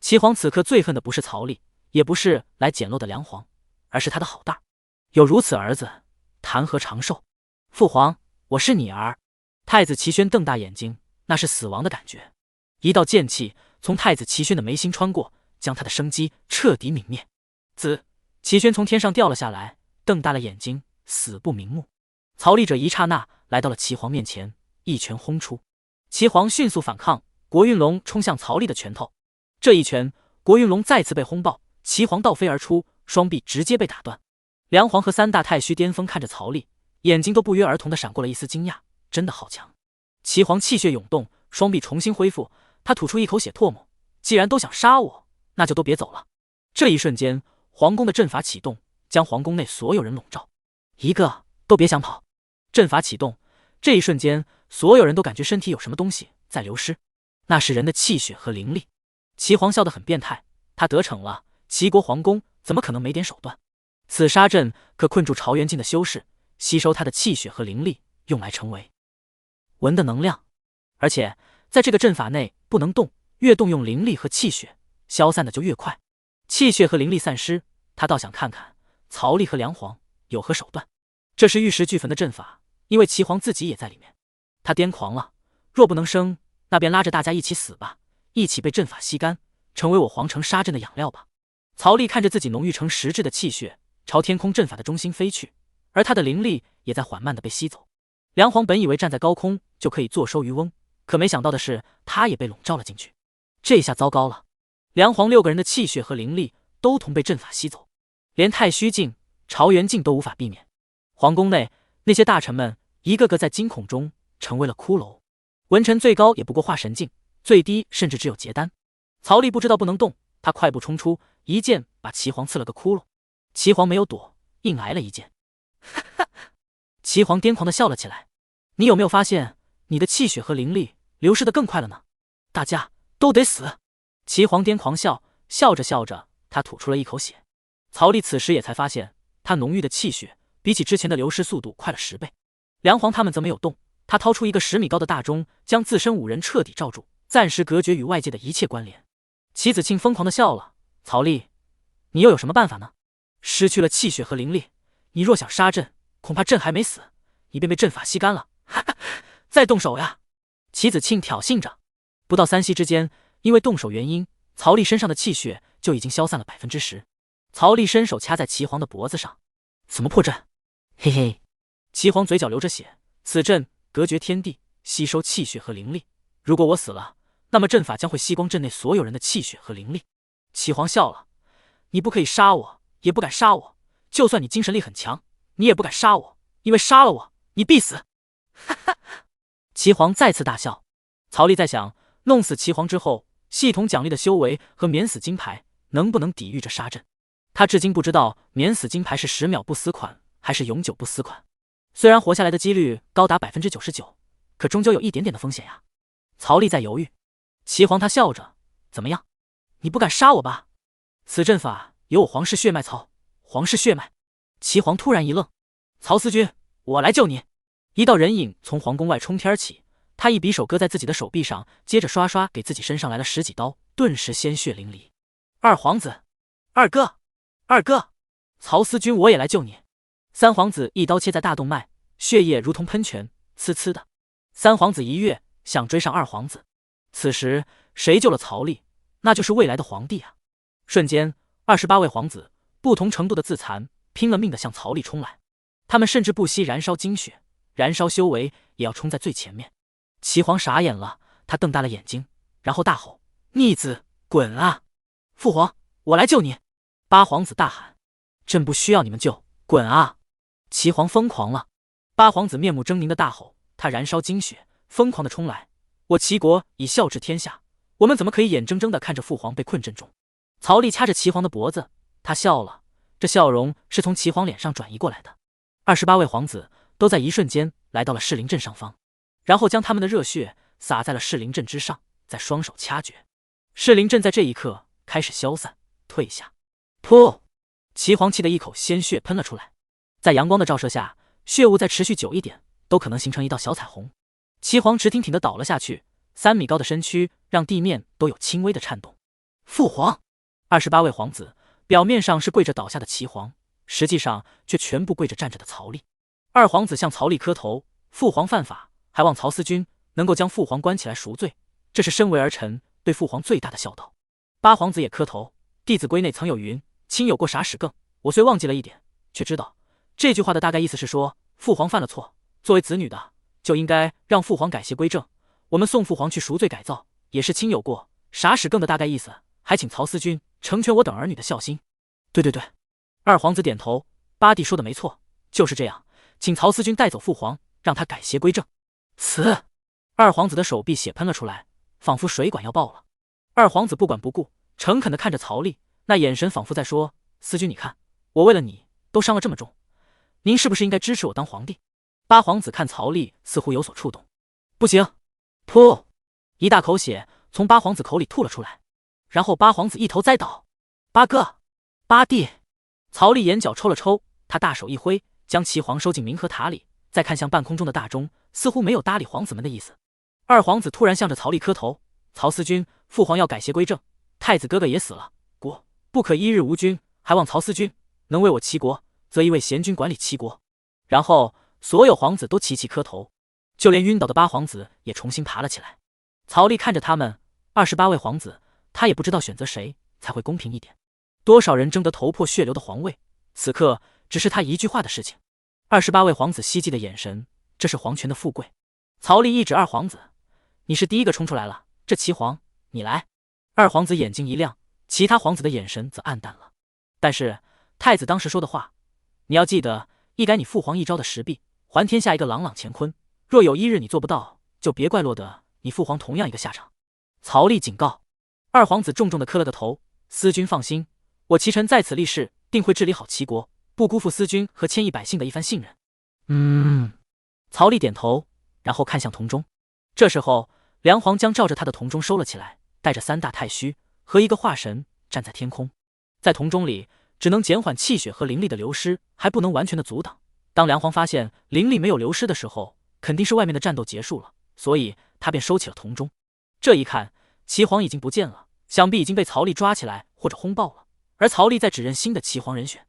齐皇此刻最恨的不是曹丽，也不是来捡漏的梁皇，而是他的好大。有如此儿子，谈何长寿？父皇，我是你儿。太子齐宣瞪大眼睛，那是死亡的感觉。一道剑气从太子齐宣的眉心穿过，将他的生机彻底泯灭。齐宣从天上掉了下来，瞪大了眼睛，死不瞑目。曹丽者一刹那来到了齐皇面前，一拳轰出。齐皇迅速反抗，国运龙冲向曹丽的拳头。这一拳，国运龙再次被轰爆，齐皇倒飞而出，双臂直接被打断。梁皇和三大太虚巅峰看着曹丽，眼睛都不约而同地闪过了一丝惊讶，真的好强。齐皇气血涌动，双臂重新恢复，他吐出一口血唾沫，既然都想杀我，那就都别走了。这一瞬间，皇宫的阵法启动，将皇宫内所有人笼罩，一个都别想跑。阵法启动，这一瞬间，所有人都感觉身体有什么东西在流失，那是人的气血和灵力。齐皇笑得很变态，他得逞了，齐国皇宫怎么可能没点手段？此杀阵可困住曹元敬的修士，吸收他的气血和灵力，用来成为文的能量。而且在这个阵法内不能动，越动用灵力和气血，消散的就越快。气血和灵力散失，他倒想看看曹丽和梁皇有何手段。这是玉石俱焚的阵法，因为齐皇自己也在里面。他癫狂了，若不能生，那便拉着大家一起死吧，一起被阵法吸干，成为我皇城杀阵的养料吧。曹丽看着自己浓郁成实质的气血朝天空阵法的中心飞去，而他的灵力也在缓慢地被吸走。梁皇本以为站在高空就可以坐收渔翁，可没想到的是他也被笼罩了进去。这下糟糕了，梁皇6个人的气血和灵力都同被阵法吸走，连太虚境、曹元敬都无法避免。皇宫内那些大臣们一个个在惊恐中成为了骷髅。文臣最高也不过化神境，最低甚至只有结丹。曹丽不知道不能动，他快步冲出，一剑把齐皇刺了个窟窿。齐皇没有躲，硬挨了一剑。齐皇癫狂地笑了起来，你有没有发现你的气血和灵力流失得更快了呢？大家都得死！齐皇癫狂笑，笑着笑着他吐出了一口血。曹丽此时也才发现他浓郁的气血比起之前的流失速度快了10倍。梁皇他们则没有动，他掏出一个10米高的大钟，将自身5人彻底罩住，暂时隔绝与外界的一切关联。齐子庆疯狂地笑了，曹丽，你又有什么办法呢？失去了气血和灵力，你若想杀朕，恐怕朕还没死，你便被阵法吸干了。哈哈，再动手呀！齐子庆挑衅着。不到3息之间，因为动手原因，曹丽身上的气血就已经消散了10%。曹丽伸手掐在齐皇的脖子上，怎么破阵？嘿嘿。齐皇嘴角流着血，此阵隔绝天地，吸收气血和灵力。如果我死了，那么阵法将会吸光阵内所有人的气血和灵力。齐皇笑了，你不可以杀我，也不敢杀我，就算你精神力很强，你也不敢杀我，因为杀了我，你必死。哈哈！齐皇再次大笑。曹丽在想，弄死齐皇之后，系统奖励的修为和免死金牌能不能抵御这杀阵？他至今不知道免死金牌是10秒不死款还是永久不死款。虽然活下来的几率高达99%，可终究有一点点的风险呀。曹丽在犹豫。齐皇他笑着，怎么样？你不敢杀我吧？此阵法有我皇室血脉曹，皇室血脉。齐皇突然一愣，曹思君，我来救你！一道人影从皇宫外冲天起，他一匕首割在自己的手臂上，接着刷刷给自己身上来了10几刀，顿时鲜血淋漓。二皇子，二哥，二哥，曹思君，我也来救你！三皇子一刀切在大动脉，血液如同喷泉，呲呲的。三皇子一跃想追上二皇子，此时谁救了曹丽，那就是未来的皇帝啊！瞬间，28位皇子不同程度的自残，拼了命的向曹丽冲来。他们甚至不惜燃烧精血，燃烧修为，也要冲在最前面。齐皇傻眼了，他瞪大了眼睛，然后大吼：“逆子，滚啊！父皇，我来救你！”八皇子大喊。朕不需要你们救，滚啊！齐皇疯狂了，八皇子面目狰狞的大吼，他燃烧精血，疯狂的冲来。我齐国已笑治天下，我们怎么可以眼睁睁的看着父皇被困阵中？曹丽掐着齐皇的脖子，他笑了，这笑容是从齐皇脸上转移过来的。28位皇子都在一瞬间来到了士林镇上方，然后将他们的热血洒在了士林镇之上，再双手掐诀。士林镇在这一刻开始消散退下。噗！齐皇气的一口鲜血喷了出来，在阳光的照射下，血雾再持续久一点，都可能形成一道小彩虹。齐皇直挺挺地倒了下去，3米高的身躯让地面都有轻微的颤动。父皇！28位皇子表面上是跪着倒下的齐皇，实际上却全部跪着站着的曹丽。二皇子向曹丽磕头，父皇犯法，还望曹思君能够将父皇关起来赎罪，这是身为儿臣对父皇最大的孝道。八皇子也磕头，弟子规内曾有云：亲有过傻使更。我虽忘记了一点，却知道这句话的大概意思是说，父皇犯了错，作为子女的就应该让父皇改邪归正。我们送父皇去赎罪改造，也是亲有过傻使更的大概意思。还请曹思君成全我等儿女的孝心。对，二皇子点头，八弟说的没错，就是这样，请曹思君带走父皇，让他改邪归正。此二皇子的手臂血喷了出来，仿佛水管要爆了。二皇子不管不顾，诚恳地看着曹丽，那眼神仿佛在说：思君，你看，我为了你都伤了这么重，您是不是应该支持我当皇帝？八皇子看曹丽似乎有所触动，不行！噗！一大口血从八皇子口里吐了出来，然后八皇子一头栽倒。八哥，八弟！曹丽眼角抽了抽，他大手一挥，将齐皇收进冥河塔里，再看向半空中的大钟，似乎没有搭理皇子们的意思。二皇子突然向着曹丽磕头：曹思君，父皇要改邪归正，太子哥哥也死了，国不可一日无君，还望曹思君能为我齐国，则一位贤君管理齐国。然后所有皇子都齐齐磕头，就连晕倒的八皇子也重新爬了起来。曹丽看着他们28位皇子，他也不知道选择谁才会公平一点。多少人争得头破血流的皇位，此刻只是他一句话的事情。28位皇子希冀的眼神，这是皇权的富贵。曹丽一指二皇子：你是第一个冲出来了，这齐皇，你来。二皇子眼睛一亮，其他皇子的眼神则暗淡了。但是太子当时说的话，你要记得，一改你父皇一朝的石壁，还天下一个朗朗乾坤。若有一日你做不到，就别怪落得你父皇同样一个下场。曹丽警告。二皇子重重地磕了个头：思君放心，我齐臣在此立誓，定会治理好齐国，不辜负思君和千亿百姓的一番信任。曹丽点头，然后看向铜钟。这时候梁皇将照着他的铜钟收了起来，带着3大太虚和一个化神站在天空。在铜钟里只能减缓气血和灵力的流失，还不能完全的阻挡。当梁皇发现灵力没有流失的时候，肯定是外面的战斗结束了，所以他便收起了铜钟。这一看，齐皇已经不见了，想必已经被曹丽抓起来或者轰爆了，而曹丽在指认新的齐皇人选。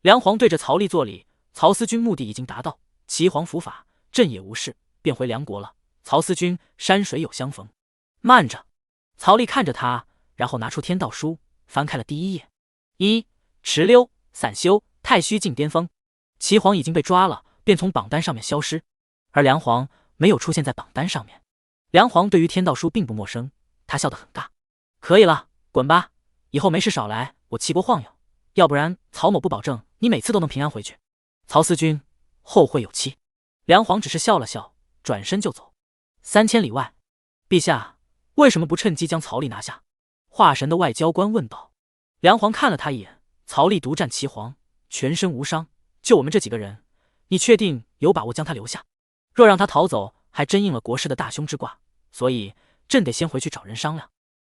梁皇对着曹丽作礼：曹思君目的已经达到，齐皇伏法，朕也无事，便回梁国了。曹思君，山水有相逢。慢着！曹丽看着他，然后拿出天道书，翻开了第1页。池溜、散修、太虚境巅峰。齐皇已经被抓了，便从榜单上面消失，而梁皇没有出现在榜单上面。梁皇对于天道书并不陌生，他笑得很尬。可以了，滚吧，以后没事少来我齐国晃悠，要不然曹某不保证你每次都能平安回去。曹思君，后会有期。梁皇只是笑了笑，转身就走。3000里外，陛下为什么不趁机将曹丽拿下？华神的外交官问道。梁皇看了他一眼：曹丽独占齐皇，全身无伤，就我们这几个人，你确定有把握将他留下？若让他逃走，还真应了国师的大凶之卦，所以朕得先回去找人商量。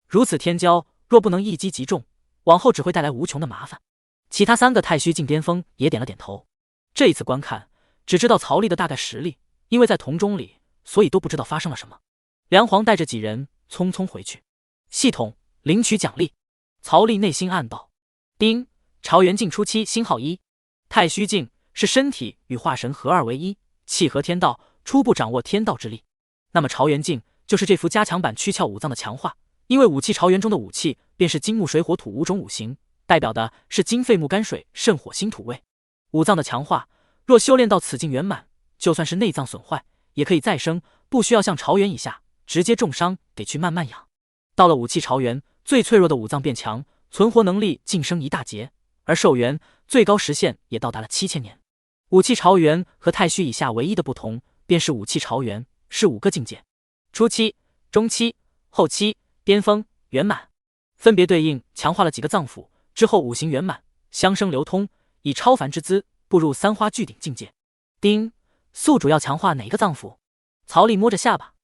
如此天骄，若不能一击即中，往后只会带来无穷的麻烦。其他3个太虚境巅峰也点了点头。这一次观看，只知道曹丽的大概实力，因为在铜钟里，所以都不知道发生了什么。梁皇带着几人匆匆回去，系统领取奖励。曹丽内心暗道：丁，朝元境初期星号1，太虚境是身体与化神合二为一，契合天道，初步掌握天道之力。那么朝元境就是这幅加强版躯壳五脏的强化，因为武器朝元中的武器便是金木水火土5种五行，代表的是金肺木肝水肾火心土味。五脏的强化，若修炼到此境圆满，就算是内脏损坏也可以再生，不需要像朝元以下直接重伤得去慢慢养。到了武器朝元，最脆弱的五脏变强，存活能力晋升一大截，而寿元最高时限也到达了7000年。武器朝元和太虚以下唯一的不同，便是武器朝元是5个境界：初期、中期、后期、巅峰、圆满，分别对应强化了几个脏腑，之后五行圆满，相生流通，以超凡之姿步入3花聚顶境界。丁，宿主要强化哪个脏腑？曹丽摸着下巴。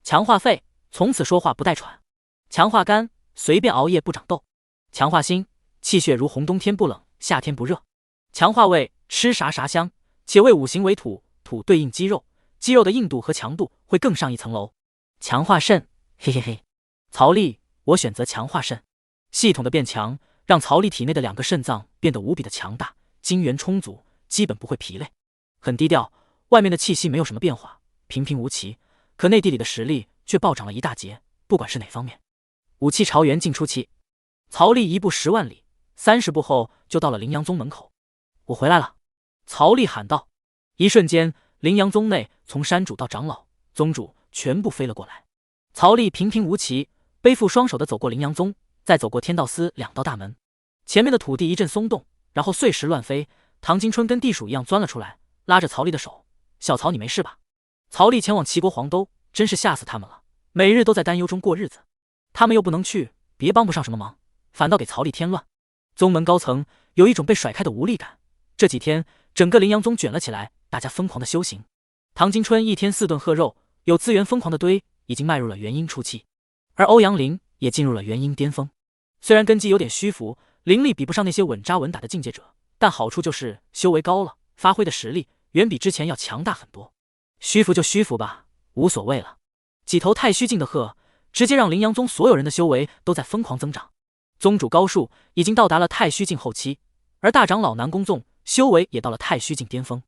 强化肺，从此说话不带喘；强化肝，随便熬夜不长痘；强化心，气血如虹，冬天不冷，夏天不热；强化胃，吃啥啥香，且为五行为土，土对应肌肉，肌肉的硬度和强度会更上一层楼。强化肾，嘿嘿嘿，曹丽，我选择强化肾。系统的变强，让曹丽体内的2个肾脏变得无比的强大，精元充足，基本不会疲累。很低调，外面的气息没有什么变化，平平无奇，可内地里的实力却暴涨了一大截，不管是哪方面。武器朝元进初期，曹丽1步10万里，30步后就到了灵阳宗门口。我回来了，曹丽喊道。一瞬间，灵阳宗内从山主到长老、宗主全部飞了过来。曹丽平平无奇，背负双手的走过灵阳宗，再走过天道司2道大门。前面的土地一阵松动，然后碎石乱飞。唐金春跟地鼠一样钻了出来，拉着曹丽的手：“小曹，你没事吧？”曹丽前往齐国黄都，真是吓死他们了，每日都在担忧中过日子。他们又不能去，别帮不上什么忙，反倒给曹丽添乱。宗门高层有一种被甩开的无力感。这几天，整个灵阳宗卷了起来，大家疯狂的修行。唐金春1天4顿鹤肉，有资源疯狂的堆，已经迈入了元婴初期，而欧阳林也进入了元婴巅峰。虽然根基有点虚浮，灵力比不上那些稳扎稳打的境界者，但好处就是修为高了，发挥的实力远比之前要强大很多。虚浮就虚浮吧，无所谓了。几头太虚境的鹤，直接让灵阳宗所有人的修为都在疯狂增长。宗主高树已经到达了太虚境后期，而大长老南宫纵修为也到了太虚境巅峰。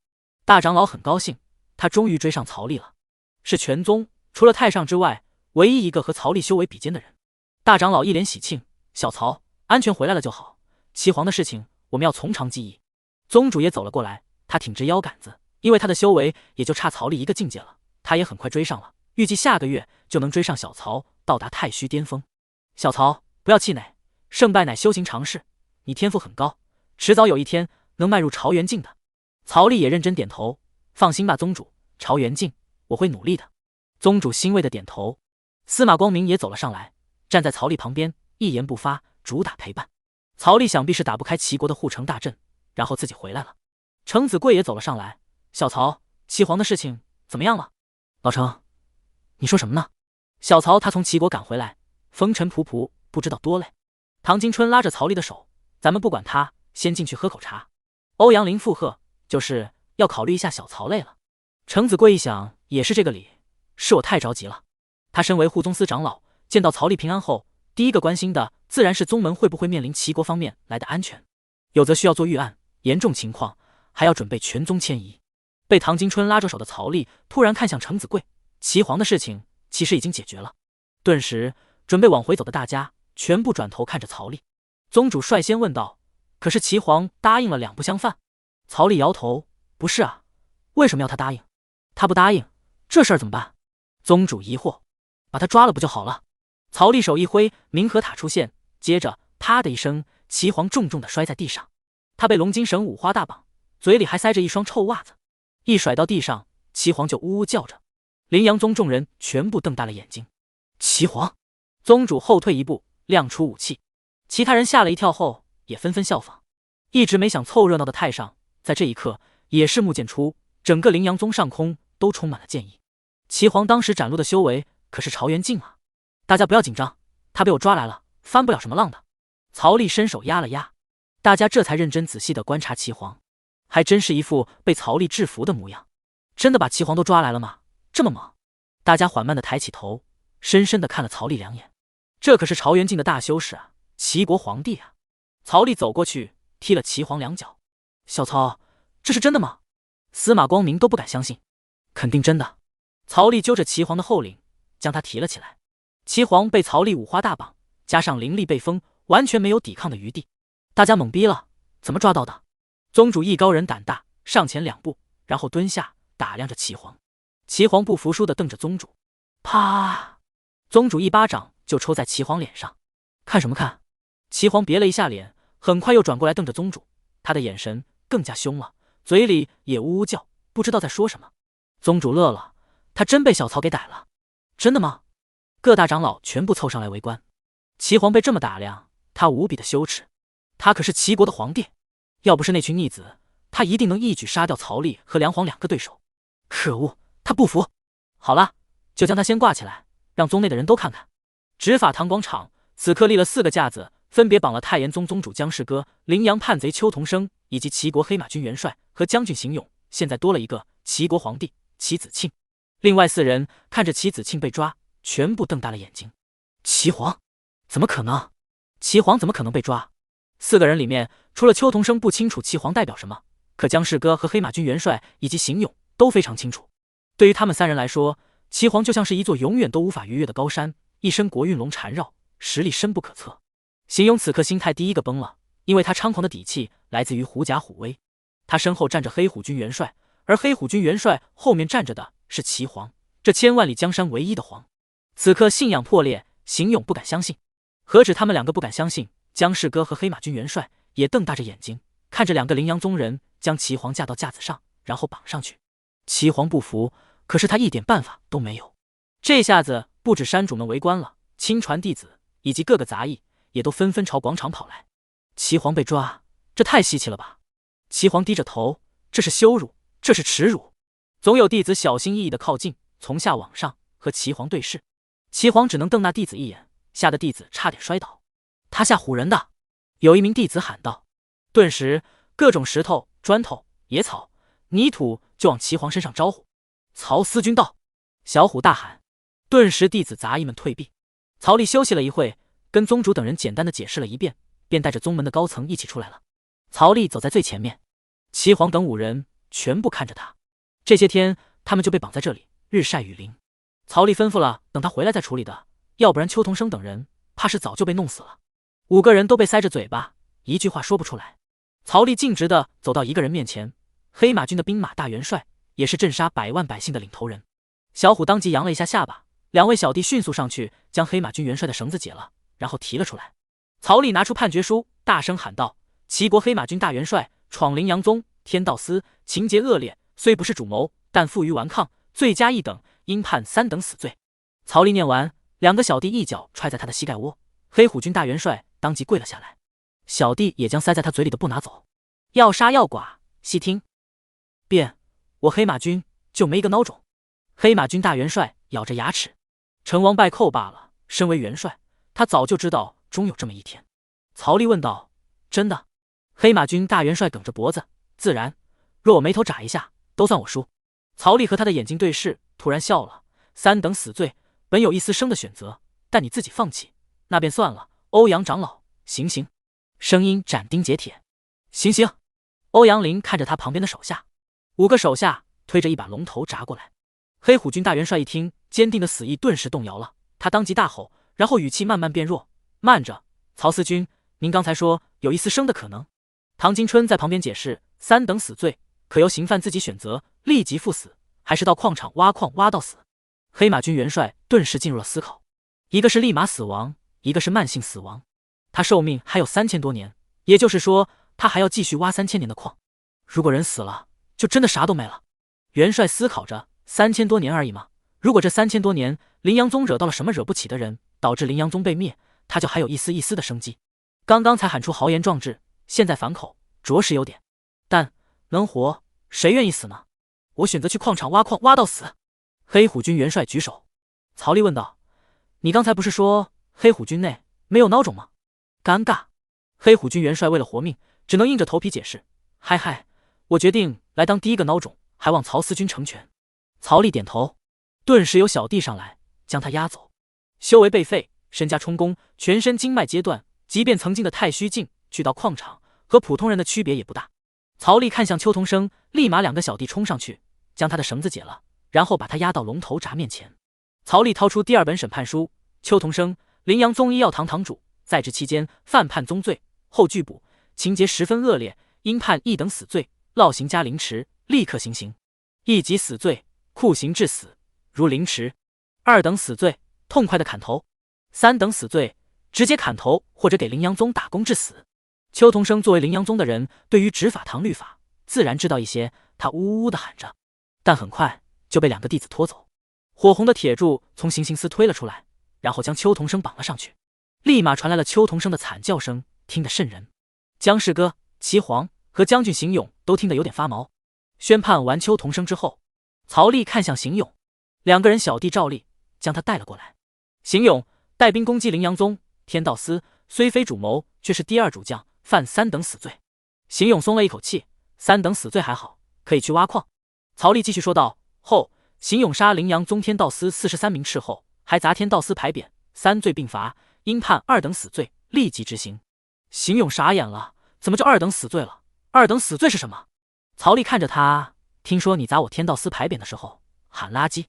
大长老很高兴，他终于追上曹丽了，是全宗除了太上之外唯一一个和曹丽修为比肩的人。大长老一脸喜庆：“小曹，安全回来了就好，齐皇的事情我们要从长计议。”宗主也走了过来，他挺直腰杆子，因为他的修为也就差曹丽一个境界了，他也很快追上了，预计下个月就能追上小曹，到达太虚巅峰。小曹，不要气馁，胜败乃修行常事，你天赋很高，迟早有一天能迈入朝元境的。曹丽也认真点头：“放心吧，宗主，朝元境我会努力的。”宗主欣慰的点头。司马光明也走了上来，站在曹丽旁边，一言不发，主打陪伴。曹丽想必是打不开齐国的护城大阵，然后自己回来了。程子贵也走了上来：“小曹，齐皇的事情怎么样了？”老程，你说什么呢？小曹他从齐国赶回来，风尘仆仆，不知道多累。唐金春拉着曹丽的手：“咱们不管他，先进去喝口茶。”欧阳林附和：“就是要考虑一下小曹累了。”程子贵一想，也是这个理，是我太着急了。他身为护宗司长老，见到曹丽平安后，第一个关心的自然是宗门会不会面临齐国方面来的安全，有则需要做预案，严重情况还要准备全宗迁移。被唐金春拉着手的曹丽突然看向程子贵，齐皇的事情其实已经解决了。顿时准备往回走的大家全部转头看着曹丽。宗主率先问道：“可是齐皇答应了2不相犯。”曹丽摇头：“不是啊，为什么要他答应？他不答应，这事儿怎么办？”宗主疑惑：“把他抓了不就好了？”曹丽手一挥，冥河塔出现，接着啪的一声，齐皇重重的摔在地上。他被龙筋绳5花大绑，嘴里还塞着一双臭袜子，一甩到地上，齐皇就呜呜叫着。灵阳宗众人全部瞪大了眼睛。齐皇！宗主后退一步，亮出武器。其他人吓了一跳后，也纷纷效仿。一直没想凑热闹的太上，在这一刻也是目见出，整个灵阳宗上空都充满了剑意。齐皇当时展露的修为可是朝元境啊！大家不要紧张，他被我抓来了，翻不了什么浪的。曹丽伸手压了压，大家这才认真仔细地观察齐皇，还真是一副被曹丽制服的模样。真的把齐皇都抓来了吗？这么猛！大家缓慢地抬起头，深深地看了曹丽2眼。这可是朝元境的大修士啊，齐国皇帝啊！曹丽走过去踢了齐皇2脚。小曹，这是真的吗？司马光明都不敢相信。肯定真的。曹丽揪着齐皇的后领，将他提了起来。齐皇被曹丽5花大绑，加上灵力被封，完全没有抵抗的余地。大家懵逼了，怎么抓到的？宗主艺高人胆大，上前2步，然后蹲下打量着齐皇。齐皇不服输地瞪着宗主，啪！宗主一巴掌就抽在齐皇脸上。看什么看？齐皇别了一下脸，很快又转过来瞪着宗主。他的眼神更加凶了，嘴里也呜呜叫，不知道在说什么。宗主乐了，他真被小曹给逮了。真的吗？各大长老全部凑上来围观。齐皇被这么打量，他无比的羞耻。他可是齐国的皇帝，要不是那群逆子，他一定能一举杀掉曹丽和梁皇2个对手。可恶，他不服。好了，就将他先挂起来，让宗内的人都看看。执法堂广场此刻立了4个架子，分别绑了太炎宗宗主姜氏哥、陵阳叛贼邱同生以及齐国黑马军元帅和将军邢勇，现在多了一个齐国皇帝齐子庆。另外4人看着齐子庆被抓，全部瞪大了眼睛。齐皇？怎么可能？齐皇怎么可能被抓？4个人里面，除了邱同生不清楚齐皇代表什么，可姜氏哥和黑马军元帅以及邢勇都非常清楚。对于他们3人来说，齐皇就像是一座永远都无法逾越的高山，一身国运龙缠绕，实力深不可测。邢勇此刻心态第一个崩了，因为他猖狂的底气来自于狐假虎威。他身后站着黑虎军元帅，而黑虎军元帅后面站着的是齐皇，这千万里江山唯一的皇。此刻信仰破裂，邢勇不敢相信。何止他们2个不敢相信，姜氏哥和黑马军元帅也瞪大着眼睛，看着2个陵阳宗人将齐皇架到架子上，然后绑上去。齐皇不服，可是他一点办法都没有。这下子不止山主们围观了，亲传弟子以及各个杂役也都纷纷朝广场跑来。齐皇被抓，这太稀奇了吧？齐皇低着头，这是羞辱，这是耻辱。总有弟子小心翼翼地靠近，从下往上和齐皇对视。齐皇只能瞪那弟子一眼，吓得弟子差点摔倒。他吓唬人的！有一名弟子喊道。顿时各种石头、砖头、野草、泥土就往齐皇身上招呼。曹思君到！小虎大喊。顿时弟子杂役们退避。曹丽休息了一会，跟宗主等人简单的解释了一遍，便带着宗门的高层一起出来了。曹丽走在最前面，齐皇等5人全部看着他。这些天他们就被绑在这里，日晒雨淋。曹丽吩咐了等他回来再处理的，要不然邱同生等人怕是早就被弄死了。5个人都被塞着嘴巴，一句话说不出来。曹丽径直的走到1个人面前，黑马军的兵马大元帅，也是镇杀100万百姓的领头人。小虎当即扬了一下下巴，2位小弟迅速上去将黑马军元帅的绳子解了，然后提了出来。曹丽拿出判决书，大声喊道：齐国黑马军大元帅闯陵阳宗，天道司，情节恶劣，虽不是主谋，但负隅顽抗，罪加1等，应判3等死罪。曹丽念完，2个小弟一脚踹在他的膝盖窝，黑虎军大元帅当即跪了下来，小弟也将塞在他嘴里的布拿走。要杀要剐，细听。便我黑马军就没一个孬种。黑马军大元帅咬着牙齿，成王败寇罢了，身为元帅，他早就知道终有这么一天。曹丽问道：真的？黑马军大元帅梗着脖子：自然，若我眉头眨一下，都算我输。曹丽和他的眼睛对视，突然笑了：3等死罪，本有一丝生的选择，但你自己放弃，那便算了。欧阳长老，行刑！声音斩钉截铁。行刑！欧阳林看着他旁边的手下，5个手下推着一把龙头砸过来。黑虎军大元帅一听，坚定的死意顿时动摇了，他当即大吼，然后语气慢慢变弱：慢着，曹司君，您刚才说有一丝生的可能。唐金春在旁边解释：3等死罪，可由刑犯自己选择，立即赴死，还是到矿场挖矿挖到死。黑马军元帅顿时进入了思考，一个是立马死亡，一个是慢性死亡。他寿命还有3000多年，也就是说他还要继续挖3000年的矿。如果人死了，就真的啥都没了。元帅思考着，3000多年而已嘛，如果这3000多年陵阳宗惹到了什么惹不起的人，导致陵阳宗被灭，他就还有一丝一丝的生机。刚刚才喊出豪言壮志，现在反口，着实有点。但能活，谁愿意死呢？我选择去矿场挖矿挖到死。黑虎军元帅举手。曹丽问道：你刚才不是说黑虎军内没有孬种吗？尴尬。黑虎军元帅为了活命，只能硬着头皮解释：嗨，我决定来当第一个孬种，还望曹司君成全。曹丽点头。顿时有小弟上来将他押走。修为被废，身家充公，全身经脉皆断，即便曾经的太虚境去到矿场，和普通人的区别也不大。曹丽看向邱同生，立马2个小弟冲上去将他的绳子解了，然后把他押到龙头闸面前。曹丽掏出第2本审判书：邱同生，陵阳宗医药堂堂主，在职期间犯判宗罪，后拒捕，情节十分恶劣，应判1等死罪，烙刑加凌迟，立刻行刑。1级死罪，酷刑致死，如凌迟；2等死罪，痛快的砍头；3等死罪，直接砍头或者给陵阳宗打工致死。邱同生作为灵阳宗的人，对于执法堂律法自然知道一些，他呜呜的喊着，但很快就被2个弟子拖走。火红的铁柱从行刑司推了出来，然后将邱同生绑了上去。立马传来了邱同生的惨叫声，听得瘆人。姜氏哥、齐黄和将军邢勇都听得有点发毛。宣判完邱同生之后，曹丽看向邢勇，2个人小弟照例将他带了过来。邢勇带兵攻击灵阳宗，天道司虽非主谋，却是第2主将，犯3等死罪。邢勇松了一口气，3等死罪还好，可以去挖矿。曹丽继续说道：后邢勇杀灵阳宗天道司43名斥候，还砸天道司牌匾，3罪并罚，应判2等死罪，立即执行。邢勇傻眼了，怎么就2等死罪了？2等死罪是什么？曹丽看着他，听说你砸我天道司牌匾的时候喊垃圾。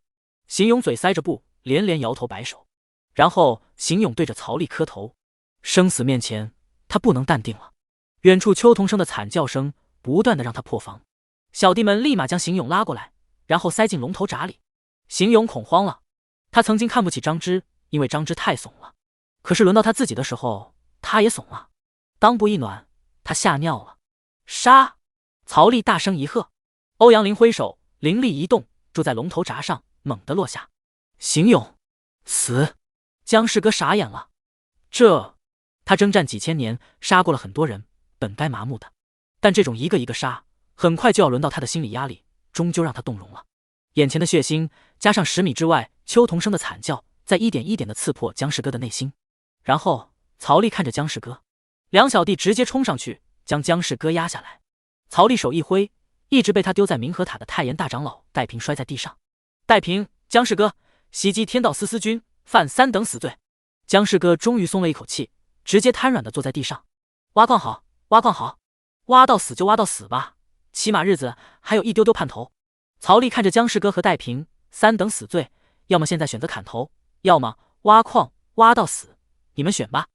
邢勇嘴塞着布，连连摇头摆手。然后邢勇对着曹丽磕头，生死面前他不能淡定了。远处邱同生的惨叫声不断的让他破防，小弟们立马将邢勇拉过来，然后塞进龙头闸里。邢勇恐慌了，他曾经看不起张芝，因为张芝太怂了，可是轮到他自己的时候他也怂了，裆部一暖，他吓尿了。杀！曹丽大声一喝，欧阳林挥手，灵力一动，住在龙头闸上，猛地落下。邢勇死！姜氏哥傻眼了，他征战几千年，杀过了很多人，本该麻木的，但这种一个一个杀，很快就要轮到他的心理压力，终究让他动容了。眼前的血腥，加上10米之外邱同生的惨叫，在一点一点的刺破姜氏哥的内心。然后曹丽看着姜氏哥，2小弟直接冲上去将姜氏哥压下来。曹丽手一挥，一直被他丢在明和塔的太炎大长老戴平摔在地上。戴平，姜氏哥袭击天道司司军，犯3等死罪。姜氏哥终于松了一口气，直接瘫软的坐在地上。挖矿好，挖矿好，挖到死就挖到死吧，起码日子还有一丢丢盼头。曹丽看着姜氏哥和戴平，3等死罪，要么现在选择砍头，要么挖矿挖到死，你们选吧。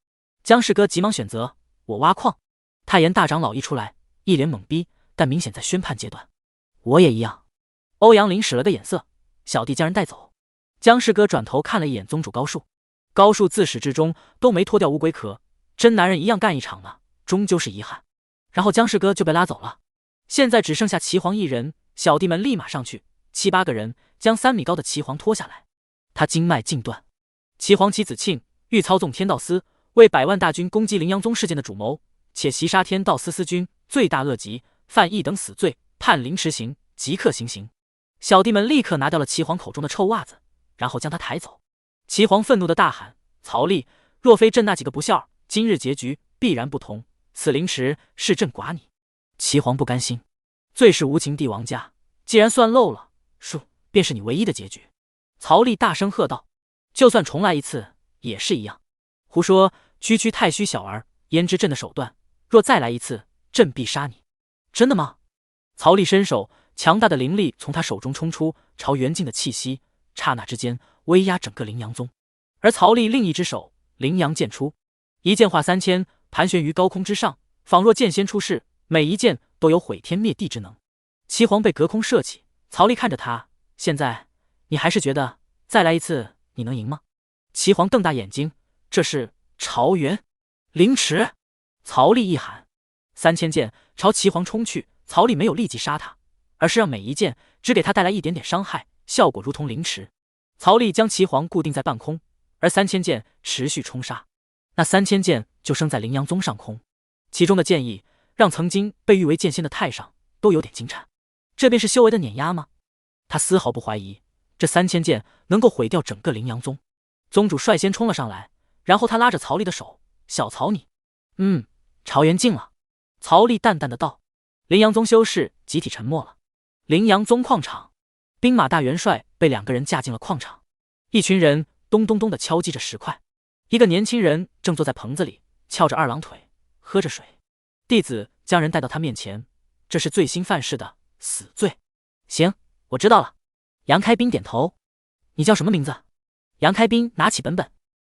姜氏哥急忙选择，我挖矿。太炎大长老一出来，一脸懵逼，但明显在宣判阶段。我也一样。欧阳林使了个眼色，小弟将人带走。姜氏哥转头看了一眼宗主高树，高树自始至终都没脱掉乌龟壳，真男人一样干一场呢，终究是遗憾。然后姜氏哥就被拉走了。现在只剩下齐黄一人，小弟们立马上去，7、8个人将3米高的齐黄拖下来。他经脉尽断。齐黄齐子庆欲操纵天道司，为100万大军攻击灵阳宗事件的主谋，且袭杀天道司司军，罪大恶极，犯1等死罪，判凌迟刑，即刻行刑。小弟们立刻拿掉了齐黄口中的臭袜子，然后将他抬走。齐黄愤怒的大喊：曹丽，若非朕那几个不孝，今日结局必然不同，此凌迟是朕剐你。齐黄不甘心，最是无情帝王家，既然算漏了，便是你唯一的结局。曹丽大声喝道：就算重来一次也是一样。胡说，区区太虚小儿，焉知朕的手段？若再来一次，朕必杀你。真的吗？曹丽伸手，强大的灵力从他手中冲出，朝元镜的气息，刹那之间威压整个灵阳宗。而曹丽另一只手灵阳剑出，一剑化3000，盘旋于高空之上，仿若剑仙出世，每一剑都有毁天灭地之能。齐黄被隔空射起，曹丽看着他，现在你还是觉得再来一次你能赢吗？齐黄瞪大眼睛，这是朝元凌迟。曹丽一喊，3000剑朝齐黄冲去。曹丽没有立即杀他，而是让每一剑只给他带来一点点伤害，效果如同凌迟。曹丽将齐黄固定在半空，而3000剑持续冲杀，那3000剑就升在灵阳宗上空。其中的剑意让曾经被誉为剑仙的太上都有点惊颤。这便是修为的碾压吗？他丝毫不怀疑这3000剑能够毁掉整个灵阳宗。宗主率先冲了上来，然后他拉着曹丽的手：小曹你朝元尽了。曹丽淡淡的道。灵阳宗修士集体沉默了。灵阳宗矿场，兵马大元帅被2个人架进了矿场，一群人咚咚咚的敲击着石块。一个年轻人正坐在棚子里，翘着2郎腿，喝着水。弟子将人带到他面前，这是最新犯事的死罪。行，我知道了。杨开斌点头。你叫什么名字？杨开斌拿起本本。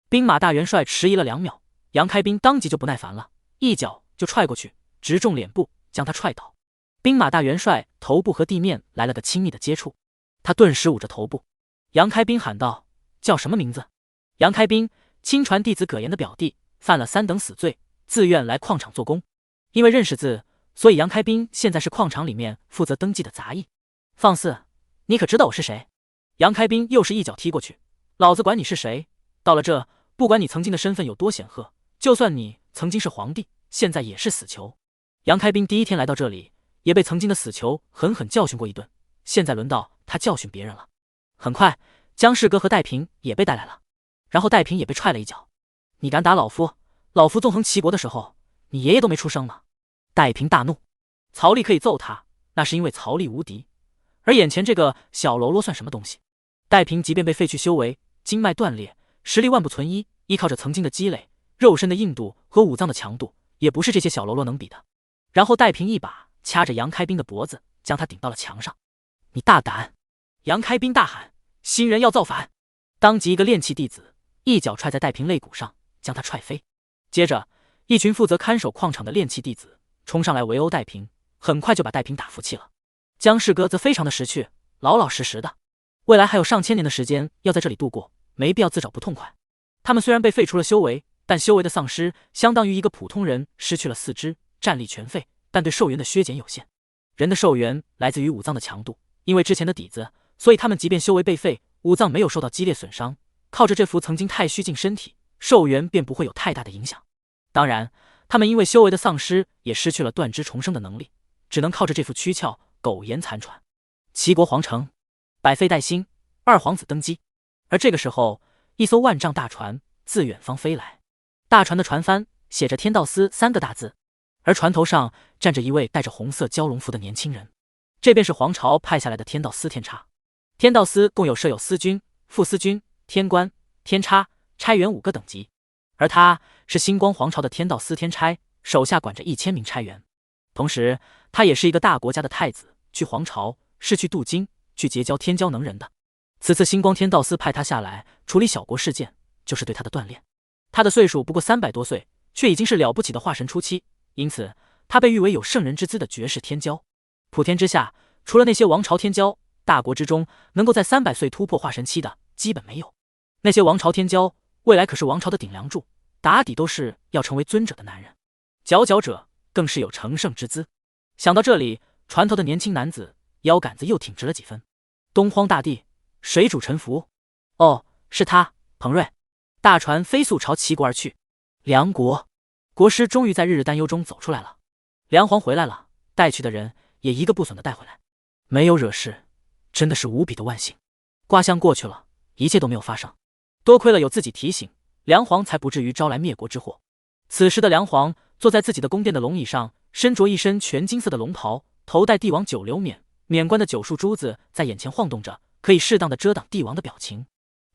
兵马大元帅迟疑了2秒，杨开斌当即就不耐烦了，一脚就踹过去，直中脸部，将他踹倒。兵马大元帅头部和地面来了个亲密的接触，他顿时捂着头部。杨开斌喊道：叫什么名字？杨开斌，亲传弟子葛岩的表弟，犯了3等死罪，自愿来矿场做工。因为认识字，所以杨开斌现在是矿场里面负责登记的杂役。放肆！你可知道我是谁？杨开斌又是一脚踢过去，老子管你是谁！到了这，不管你曾经的身份有多显赫，就算你曾经是皇帝，现在也是死囚。杨开斌第一天来到这里，也被曾经的死囚狠狠教训过一顿，现在轮到他教训别人了。很快，江世哥和戴平也被带来了，然后戴平也被踹了一脚。你敢打老夫？老夫纵横齐国的时候，你爷爷都没出生呢！戴平大怒，曹丽可以揍他，那是因为曹丽无敌，而眼前这个小喽啰算什么东西？戴平即便被废去修为，经脉断裂，实力万不存一，依靠着曾经的积累，肉身的硬度和五脏的强度，也不是这些小喽啰能比的。然后戴平一把掐着杨开斌的脖子，将他顶到了墙上。你大胆！杨开斌大喊：新人要造反！当即一个炼气弟子一脚踹在戴平肋骨上，将他踹飞。接着一群负责看守矿场的炼气弟子冲上来围殴戴平，很快就把戴平打服气了。江世哥则非常的识趣，老老实实的，未来还有上千年的时间要在这里度过，没必要自找不痛快。他们虽然被废除了修为，但修为的丧失相当于一个普通人失去了四肢，战力全废，但对寿元的削减有限。人的寿元来自于五脏的强度，因为之前的底子，所以他们即便修为被废，五脏没有受到激烈损伤，靠着这副曾经太虚境身体，寿元便不会有太大的影响。当然，他们因为修为的丧失，也失去了断肢重生的能力，只能靠着这副躯壳苟延残喘。齐国皇城，百废待兴，二皇子登基。而这个时候，一艘万丈大船自远方飞来，大船的船帆写着天道司3个大字，而船头上站着一位戴着红色蛟龙服的年轻人，这便是皇朝派下来的天道司天差。天道司共设有司军、副司军、天官、天差、差员5个等级，而他是星光皇朝的天道司天差，手下管着1000名差员。同时，他也是一个大国家的太子，去皇朝是去镀金，去结交天骄能人的。此次星光天道司派他下来处理小国事件，就是对他的锻炼。他的岁数不过300多岁，却已经是了不起的化神初期，因此他被誉为有圣人之姿的绝世天骄。普天之下，除了那些王朝天骄，大国之中能够在300岁突破化神期的基本没有。那些王朝天骄未来可是王朝的顶梁柱，打底都是要成为尊者的男人，佼佼者更是有成圣之姿。想到这里，船头的年轻男子腰杆子又挺直了几分。东荒大帝，水主臣服。哦，是他，彭瑞。大船飞速朝齐国而去。梁国，国师终于在日日担忧中走出来了。梁皇回来了，带去的人也一个不损的带回来，没有惹事，真的是无比的万幸。卦象过去了，一切都没有发生，多亏了有自己提醒，梁皇才不至于招来灭国之祸。此时的梁皇坐在自己的宫殿的龙椅上，身着一身全金色的龙袍，头戴帝王9流冕，冕冠的9束珠子在眼前晃动着，可以适当的遮挡帝王的表情。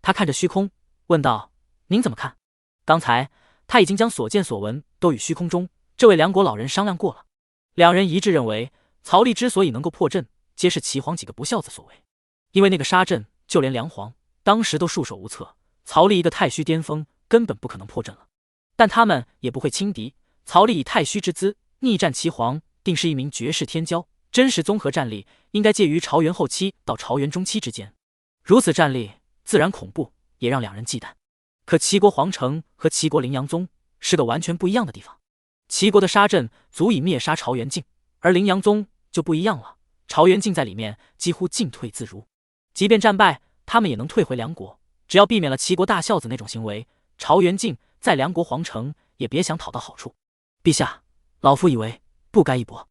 他看着虚空，问道：您怎么看？刚才他已经将所见所闻都与虚空中这位梁国老人商量过了，两人一致认为，曹丽之所以能够破阵，皆是齐皇几个不孝子所为。因为那个杀阵，就连梁皇当时都束手无策，曹丽一个太虚巅峰根本不可能破阵了。但他们也不会轻敌，曹丽以太虚之姿逆战齐皇，定是一名绝世天骄，真实综合战力应该介于朝元后期到朝元中期之间。如此战力自然恐怖，也让两人忌惮。可齐国皇城和齐国陵阳宗是个完全不一样的地方。齐国的杀阵足以灭杀朝元镜，而陵阳宗就不一样了，朝元镜在里面几乎进退自如，即便战败，他们也能退回梁国，只要避免了齐国大孝子那种行为，朝元镜在梁国皇城也别想讨到好处。陛下，老夫以为不该一搏。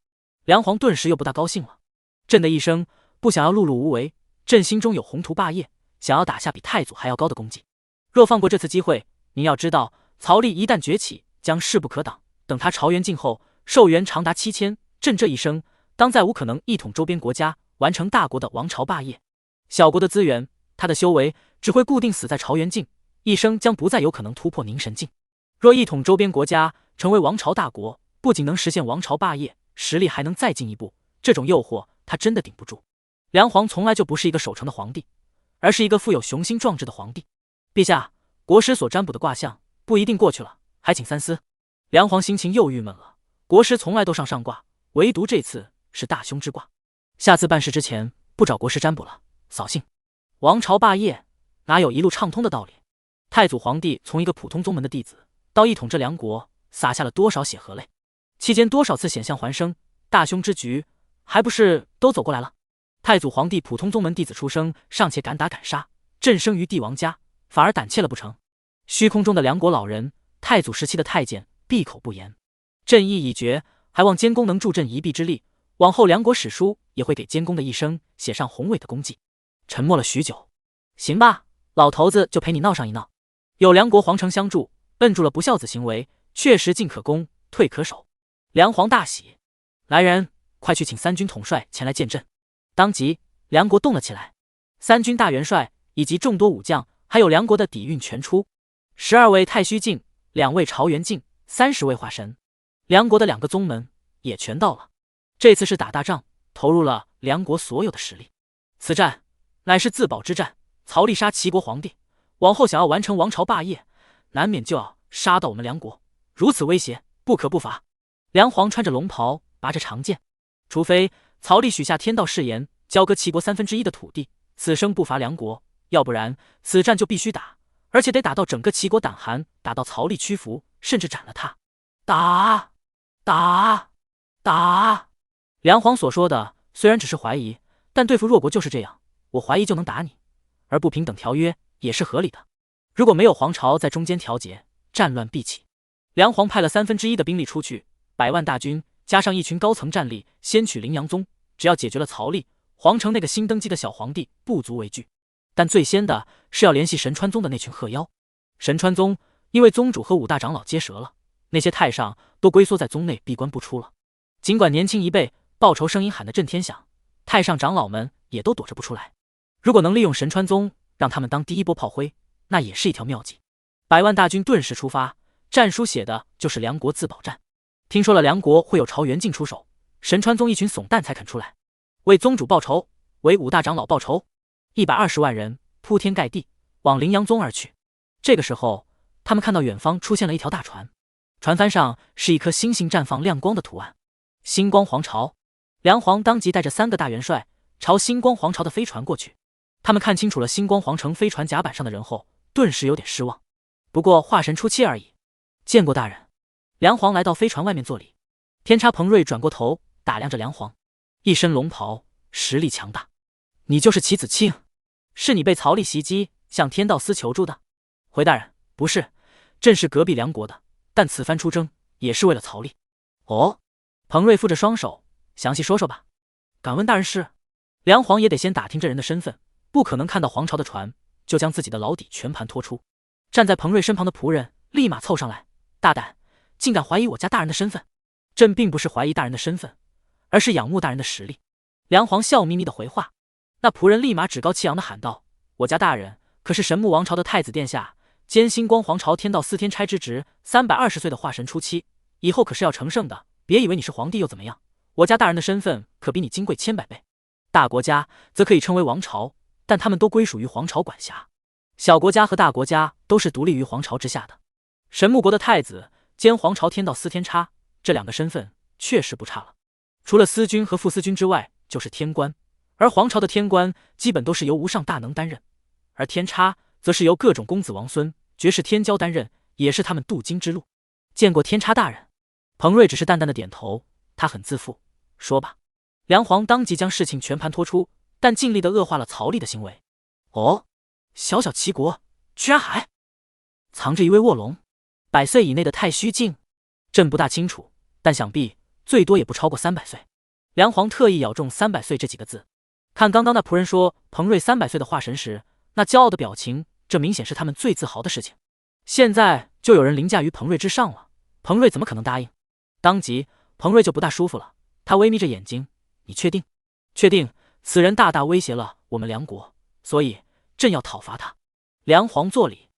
梁皇顿时又不大高兴了。朕的一生不想要碌碌无为，朕心中有宏图霸业，想要打下比太祖还要高的功绩。若放过这次机会，您要知道，曹丽一旦崛起，将势不可挡。等他朝元尽后，寿元长达7000，朕这一生当再无可能一统周边国家，完成大国的王朝霸业。小国的资源，他的修为只会固定死在朝元境，一生将不再有可能突破凝神境。若一统周边国家，成为王朝大国，不仅能实现王朝霸业，实力还能再进一步，这种诱惑他真的顶不住。梁皇从来就不是一个守成的皇帝，而是一个富有雄心壮志的皇帝。陛下，国师所占卜的卦象不一定过去了，还请三思。梁皇心情又郁闷了，国师从来都上卦，唯独这次是大凶之卦，下次办事之前不找国师占卜了，扫兴。王朝霸业哪有一路畅通的道理？太祖皇帝从一个普通宗门的弟子到一统这梁国，洒下了多少血和泪？期间多少次险象环生，大凶之局还不是都走过来了？太祖皇帝普通宗门弟子出生，尚且敢打敢杀，朕生于帝王家，反而胆怯了不成？虚空中的梁国老人，太祖时期的太监闭口不言。朕意已决，还望监公能助朕一臂之力，往后梁国史书也会给监公的一生写上宏伟的功绩。沉默了许久，行吧，老头子就陪你闹上一闹。有梁国皇城相助，摁住了不孝子行为，确实进可攻，退可守。梁皇大喜，来人，快去请三军统帅前来见朕。当即，梁国动了起来，三军大元帅以及众多武将，还有梁国的底蕴全出，12位太虚镜，2位朝元镜，30位化神，梁国的2个宗门也全到了。这次是打大仗，投入了梁国所有的实力。此战乃是自保之战，曹利杀齐国皇帝，往后想要完成王朝霸业，难免就要杀到我们梁国，如此威胁，不可不伐。梁皇穿着龙袍，拔着长剑，除非曹利许下天道誓言，交割齐国1/3的土地，此生不伐梁国，要不然此战就必须打，而且得打到整个齐国胆寒，打到曹利屈服，甚至斩了他。打！打！打！梁皇所说的虽然只是怀疑，但对付弱国就是这样，我怀疑就能打你，而不平等条约也是合理的。如果没有皇朝在中间调节，战乱必起。梁皇派了1/3的兵力出去，100万大军加上一群高层战力，先取陵阳宗，只要解决了曹利，皇城那个新登基的小皇帝不足为惧。但最先的是要联系神川宗的那群鹤妖。神川宗因为宗主和5大长老结舌了，那些太上都龟缩在宗内闭关不出了。尽管年轻一辈报仇声音喊得震天响，太上长老们也都躲着不出来。如果能利用神川宗，让他们当第一波炮灰，那也是一条妙计。100万大军顿时出发，战书写的就是梁国自保战。听说了梁国会有朝元镜出手，神川宗一群怂蛋才肯出来，为宗主报仇，为5大长老报仇。120万人铺天盖地往陵阳宗而去。这个时候，他们看到远方出现了一条大船，船帆上是一颗星星绽放亮光的图案。星光皇朝。梁皇当即带着3个大元帅朝星光皇朝的飞船过去。他们看清楚了星光皇城飞船甲板上的人后，顿时有点失望。不过化神初期而已。见过大人。梁皇来到飞船外面作礼。天差彭瑞转过头打量着梁皇，一身龙袍，实力强大。你就是齐子庆？是你被曹利袭击，向天道司求助的？回大人，不是，朕是隔壁梁国的，但此番出征也是为了曹利。哦，彭瑞负着双手，详细说说吧。敢问大人是？梁皇也得先打听这人的身份，不可能看到皇朝的船就将自己的老底全盘托出。站在彭瑞身旁的仆人立马凑上来，大胆，竟敢怀疑我家大人的身份？朕并不是怀疑大人的身份，而是仰慕大人的实力。梁皇笑眯眯的回话。那仆人立马趾高气扬的喊道：我家大人可是神木王朝的太子殿下，兼星光皇朝天道司天差之职，320岁的化神初期，以后可是要成圣的，别以为你是皇帝又怎么样，我家大人的身份可比你金贵千百倍。大国家则可以称为王朝，但他们都归属于皇朝管辖，小国家和大国家都是独立于皇朝之下的。神木国的太子兼皇朝天道司天差，这2个身份确实不差了。除了司军和副司军之外，就是天官，而皇朝的天官基本都是由无上大能担任，而天差则是由各种公子王孙、绝世天骄担任，也是他们渡京之路。见过天差大人。彭瑞只是淡淡的点头，他很自负。说吧。梁皇当即将事情全盘托出，但尽力的恶化了曹利的行为。哦，小小齐国居然还藏着一位卧龙，100岁以内的太虚镜？朕不大清楚，但想必最多也不超过300岁。梁皇特意咬中300岁这几个字。看刚刚那仆人说彭瑞300岁的化神时，那骄傲的表情，这明显是他们最自豪的事情。现在就有人凌驾于彭瑞之上了，彭瑞怎么可能答应？当即彭瑞就不大舒服了，他微眯着眼睛，你确定？确定，此人大大威胁了我们梁国，所以朕要讨伐他。梁皇作礼，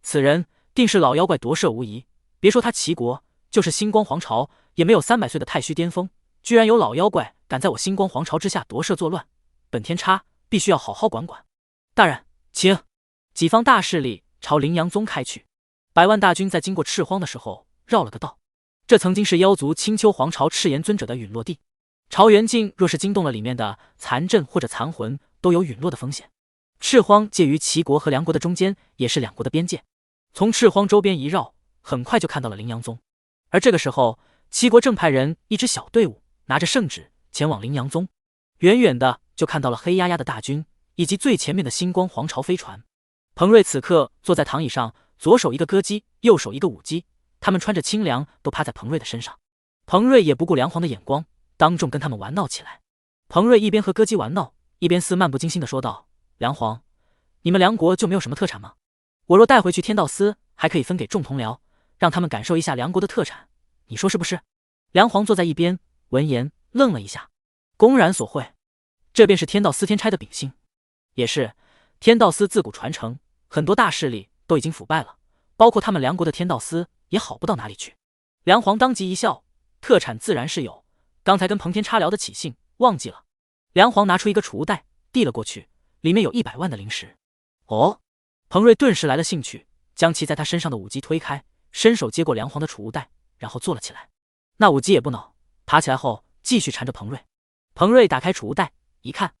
此人定是老妖怪夺舍无疑，别说他齐国，就是星光皇朝也没有300岁的太虚巅峰，居然有老妖怪敢在我星光皇朝之下夺舍作乱，本天差必须要好好管管。大人，请。几方大势力朝陵阳宗开去。100万大军在经过赤荒的时候绕了个道，这曾经是妖族青丘皇朝赤炎尊者的陨落地，朝元镜若是惊动了里面的残阵或者残魂，都有陨落的风险。赤荒介于齐国和梁国的中间，也是2国的边界。从赤荒周边一绕，很快就看到了陵阳宗。而这个时候，齐国正派人一支小队伍拿着圣旨前往羚羊宗，远远的就看到了黑压压的大军以及最前面的星光皇朝飞船。彭瑞此刻坐在躺椅上，左手一个歌姬，右手一个舞姬，他们穿着清凉，都趴在彭瑞的身上。彭瑞也不顾梁皇的眼光，当众跟他们玩闹起来。彭瑞一边和歌姬玩闹，一边漫不经心地说道：“梁皇，你们梁国就没有什么特产吗？我若带回去天道司，还可以分给众同僚，让他们感受一下梁国的特产，你说是不是？”梁皇坐在一边，闻言愣了一下，公然所会，这便是天道司天差的秉性。也是，天道司自古传承，很多大势力都已经腐败了，包括他们梁国的天道司也好不到哪里去。梁皇当即一笑，特产自然是有，刚才跟彭天差聊得起兴，忘记了。梁皇拿出一个储物袋递了过去，里面有100万的灵石。哦，彭瑞顿时来了兴趣，将骑在他身上的舞姬推开，伸手接过梁皇的储物袋，然后坐了起来。那舞姬也不恼，爬起来后继续缠着彭瑞。彭瑞打开储物袋一看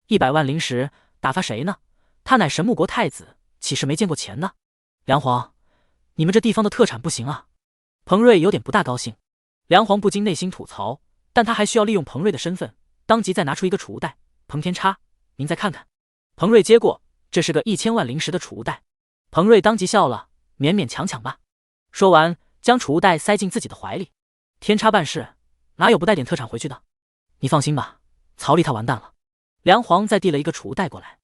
，100万灵石打发谁呢？他乃神木国太子，岂是没见过钱呢？梁皇，你们这地方的特产不行啊！彭瑞有点不大高兴。梁皇不禁内心吐槽，但他还需要利用彭瑞的身份，当即再拿出一个储物袋。彭天差，您再看看。彭瑞接过，这是个1000万灵石的储物袋。彭瑞当即笑了，勉勉强强吧。说完，将储物袋塞进自己的怀里。天差办事，哪有不带点特产回去的？你放心吧，曹丽他完蛋了。梁皇再递了一个储物袋过来。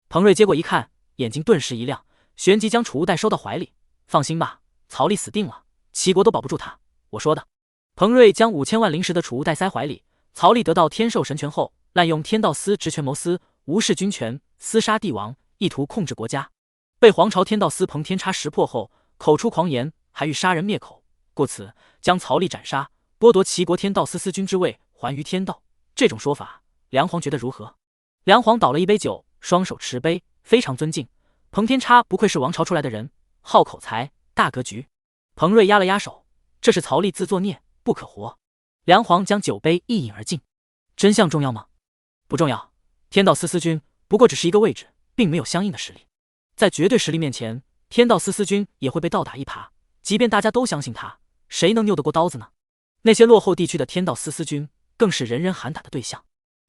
彭瑞接过一看，眼睛顿时一亮，旋即将储物袋收到怀里。放心吧，曹丽死定了，齐国都保不住他，我说的。彭瑞将5000万灵石的储物袋塞怀里。曹丽得到天授神权后，滥用天道司职权谋私，无视军权，厮杀帝王，意图控制国家。被皇朝天道司彭天差识破后，口出狂言，还欲杀人灭口，故此将曹丽斩杀，剥夺齐国天道司司君之位，还于天道。这种说法，梁皇觉得如何？梁皇倒了一杯酒，双手持杯，非常尊敬。彭天差不愧是王朝出来的人，好口才，大格局。彭瑞压了压手，这是曹丽自作孽，不可活。梁皇将酒杯一饮而尽。真相重要吗？不重要。天道司司君不过只是一个位置，并没有相应的实力。在绝对实力面前，天道司司君也会被倒打一耙。即便大家都相信他，谁能拗得过刀子呢？那些落后地区的天道司司君更是人人喊打的对象。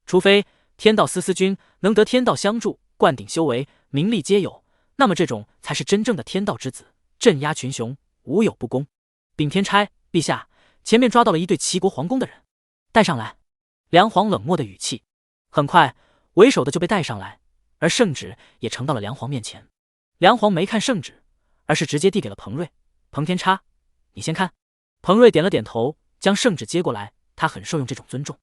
除非天道司司君能得天道相助，灌顶修为，名利皆有，那么这种才是真正的天道之子，镇压群雄，无有不公。禀天差，陛下，前面抓到了一对齐国皇宫的人，带上来。梁皇冷漠的语气。很快，为首的就被带上来，而圣旨也呈到了梁皇面前。梁皇没看圣旨，而是直接递给了彭瑞。彭天差，你先看。彭瑞点了点头，将圣旨接过来，他很受用这种尊重。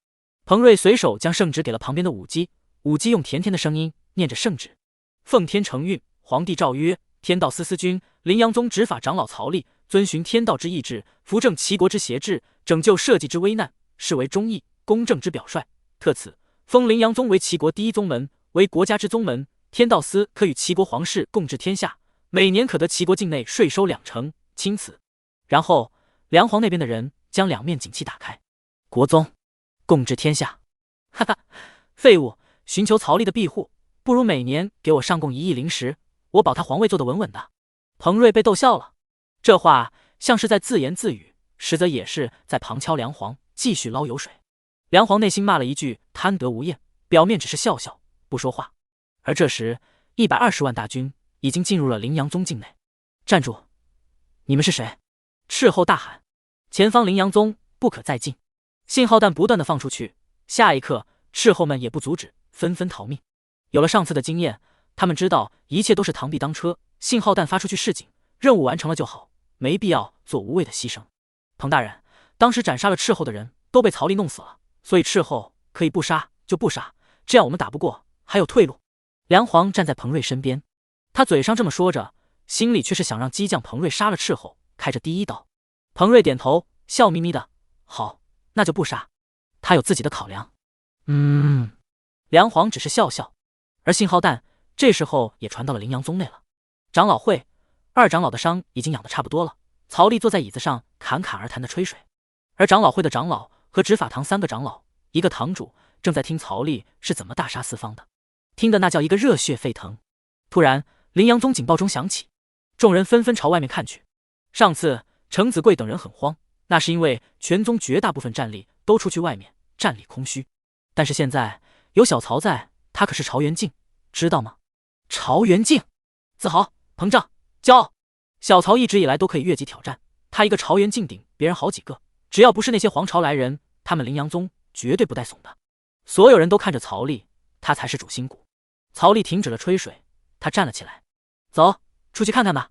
彭瑞随手将圣旨给了旁边的舞姬，舞姬用甜甜的声音念着圣旨：奉天承运，皇帝诏曰：天道司司君羚羊宗执法长老曹丽，遵循天道之意志，扶正齐国之邪志，拯救社稷之危难，是为忠义公正之表率。特此封羚羊宗为齐国第一宗门，为国家之宗门。天道司可与齐国皇室共治天下，每年可得齐国境内税收2成，钦此。然后梁皇那边的人将两面锦旗打开。国宗，共治天下。哈哈，废物，寻求曹丽的庇护，不如每年给我上贡1亿灵石，我保他皇位坐得稳稳的。彭瑞被逗笑了，这话像是在自言自语，实则也是在旁敲梁皇，继续捞油水。梁皇内心骂了一句贪得无厌，表面只是笑笑不说话。而这时120万大军已经进入了羚羊宗境内。站住！你们是谁？斥候大喊，前方羚羊宗不可再进。信号弹不断的放出去，下一刻斥候们也不阻止，纷纷逃命。有了上次的经验，他们知道一切都是螳臂当车，信号弹发出去示警，任务完成了就好，没必要做无谓的牺牲。彭大人，当时斩杀了斥候的人都被曹丽弄死了，所以斥候可以不杀就不杀，这样我们打不过还有退路。梁皇站在彭瑞身边，他嘴上这么说着，心里却是想让激将彭瑞杀了斥候，开着第一刀。彭瑞点头，笑眯眯的，好，那就不杀。他有自己的考量。梁皇只是笑笑。而信号弹这时候也传到了羚羊宗内了。长老会二长老的伤已经养得差不多了，曹丽坐在椅子上侃侃而谈的吹水，而长老会的长老和执法堂3个长老，一个堂主，正在听曹丽是怎么大杀四方的，听得那叫一个热血沸腾。突然羚羊宗警报钟响起，众人纷纷朝外面看去。上次程子贵等人很慌，那是因为全宗绝大部分战力都出去外面，战力空虚。但是现在有小曹在，他可是朝元镜，知道吗？朝元镜，自豪、膨胀、骄傲。小曹一直以来都可以越级挑战，他一个朝元镜顶别人好几个，只要不是那些皇朝来人，他们羚羊宗绝对不带怂的。所有人都看着曹丽，他才是主心骨。曹丽停止了吹水，他站了起来，走，出去看看吧。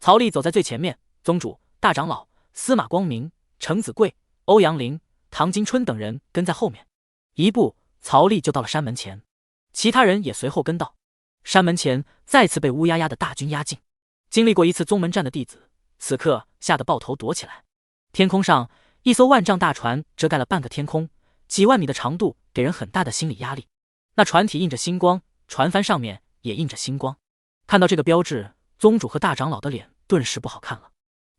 曹丽走在最前面，宗主、大长老、司马光明、程子贵、欧阳林、唐金春等人跟在后面。一步，曹丽就到了山门前，其他人也随后跟到。山门前再次被乌压压的大军压境。经历过一次宗门战的弟子，此刻吓得抱头躲起来。天空上，一艘万丈大船遮盖了半个天空，几万米的长度给人很大的心理压力。那船体映着星光，船帆上面也映着星光。看到这个标志，宗主和大长老的脸顿时不好看了。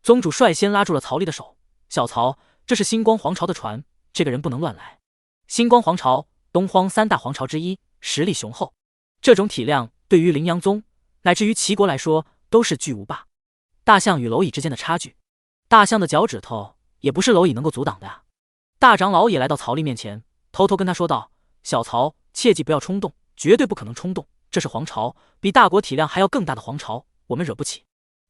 宗主率先拉住了曹丽的手，小曹，这是星光皇朝的船，这个人不能乱来。星光皇朝，东荒三大皇朝之一，实力雄厚，这种体量对于羚羊宗乃至于齐国来说都是巨无霸。大象与蝼蚁之间的差距，大象的脚趾头也不是蝼蚁能够阻挡的啊。大长老也来到曹丽面前，偷偷跟他说道：小曹，切记不要冲动，绝对不可能冲动，这是皇朝，比大国体量还要更大的皇朝，我们惹不起。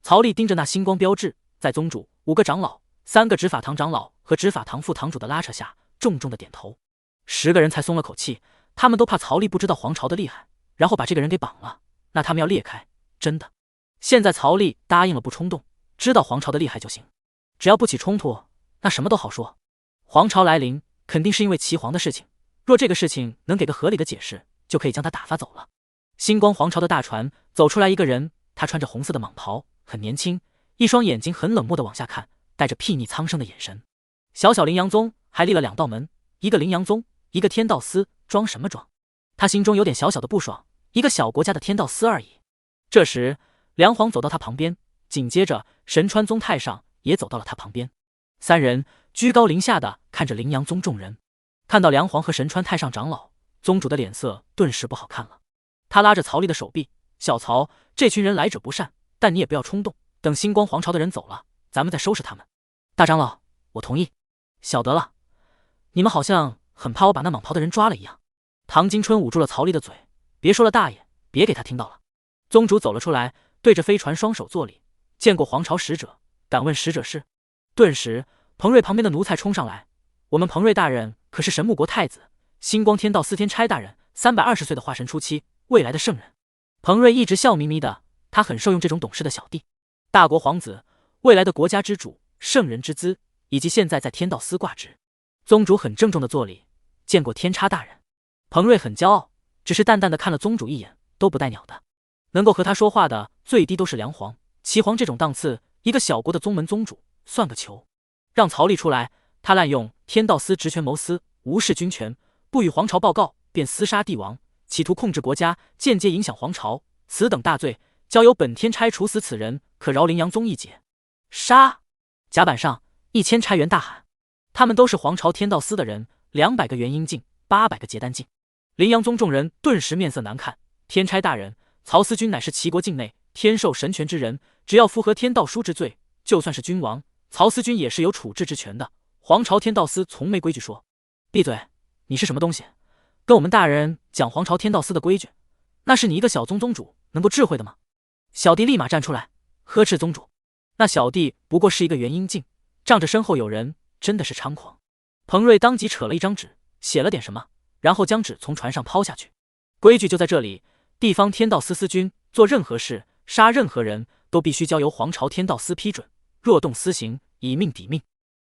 曹丽盯着那星光标志，在宗主、5个长老、3个执法堂长老和执法堂副堂主的拉扯下，重重的点头。10个人才松了口气，他们都怕曹丽不知道皇朝的厉害，然后把这个人给绑了，那他们要裂开，真的。现在曹丽答应了不冲动，知道皇朝的厉害就行，只要不起冲突，那什么都好说。皇朝来临肯定是因为齐皇的事情，若这个事情能给个合理的解释，就可以将他打发走了。星光皇朝的大船走出来一个人，他穿着红色的蟒袍，很年轻，一双眼睛很冷漠的往下看，带着睥睨苍生的眼神。小小羚羊宗还立了2道门，一个羚羊宗，一个天道司，装什么装？他心中有点小小的不爽，一个小国家的天道司而已。这时梁皇走到他旁边，紧接着神川宗太上也走到了他旁边，3人居高临下的看着羚羊宗众人。看到梁皇和神川太上长老，宗主的脸色顿时不好看了。他拉着曹丽的手臂，小曹，这群人来者不善，但你也不要冲动，等星光皇朝的人走了，咱们再收拾他们。大长老，我同意。晓得了，你们好像很怕我把那蟒袍的人抓了一样。唐金春捂住了曹丽的嘴，别说了大爷，别给他听到了。宗主走了出来，对着飞船双手作礼，见过皇朝使者，敢问使者是？顿时彭瑞旁边的奴才冲上来，我们彭瑞大人可是神木国太子，星光天道司天差大人，320岁的化神初期，未来的圣人。彭瑞一直笑眯眯的，他很受用这种懂事的小弟。大国皇子，未来的国家之主，圣人之资，以及现在在天道司挂职。宗主很郑重的作礼，见过天差大人。彭瑞很骄傲，只是淡淡的看了宗主一眼，都不带鸟的。能够和他说话的最低都是梁皇、齐皇这种档次，一个小国的宗门宗主算个球。让曹丽出来，他滥用天道司职权谋私，无视军权，不与皇朝报告便厮杀帝王，企图控制国家，间接影响皇朝，此等大罪，交由本天差处死此人，可饶羚羊宗一劫。杀！甲板上1000差员大喊，他们都是皇朝天道司的人，200个元婴镜，800个结丹镜。羚羊宗众人顿时面色难看。天差大人，曹司君乃是齐国境内天授神权之人，只要符合天道书之罪，就算是君王，曹司君也是有处置之权的。皇朝天道司从没规矩说。闭嘴！你是什么东西？跟我们大人讲皇朝天道司的规矩，那是你一个小宗宗主能够智慧的吗？小弟立马站出来呵斥宗主。那小弟不过是一个元婴镜，仗着身后有人，真的是猖狂。彭瑞当即扯了一张纸，写了点什么，然后将纸从船上抛下去。规矩就在这里，地方天道司司君做任何事，杀任何人都必须交由皇朝天道司批准，若动私刑，以命抵命。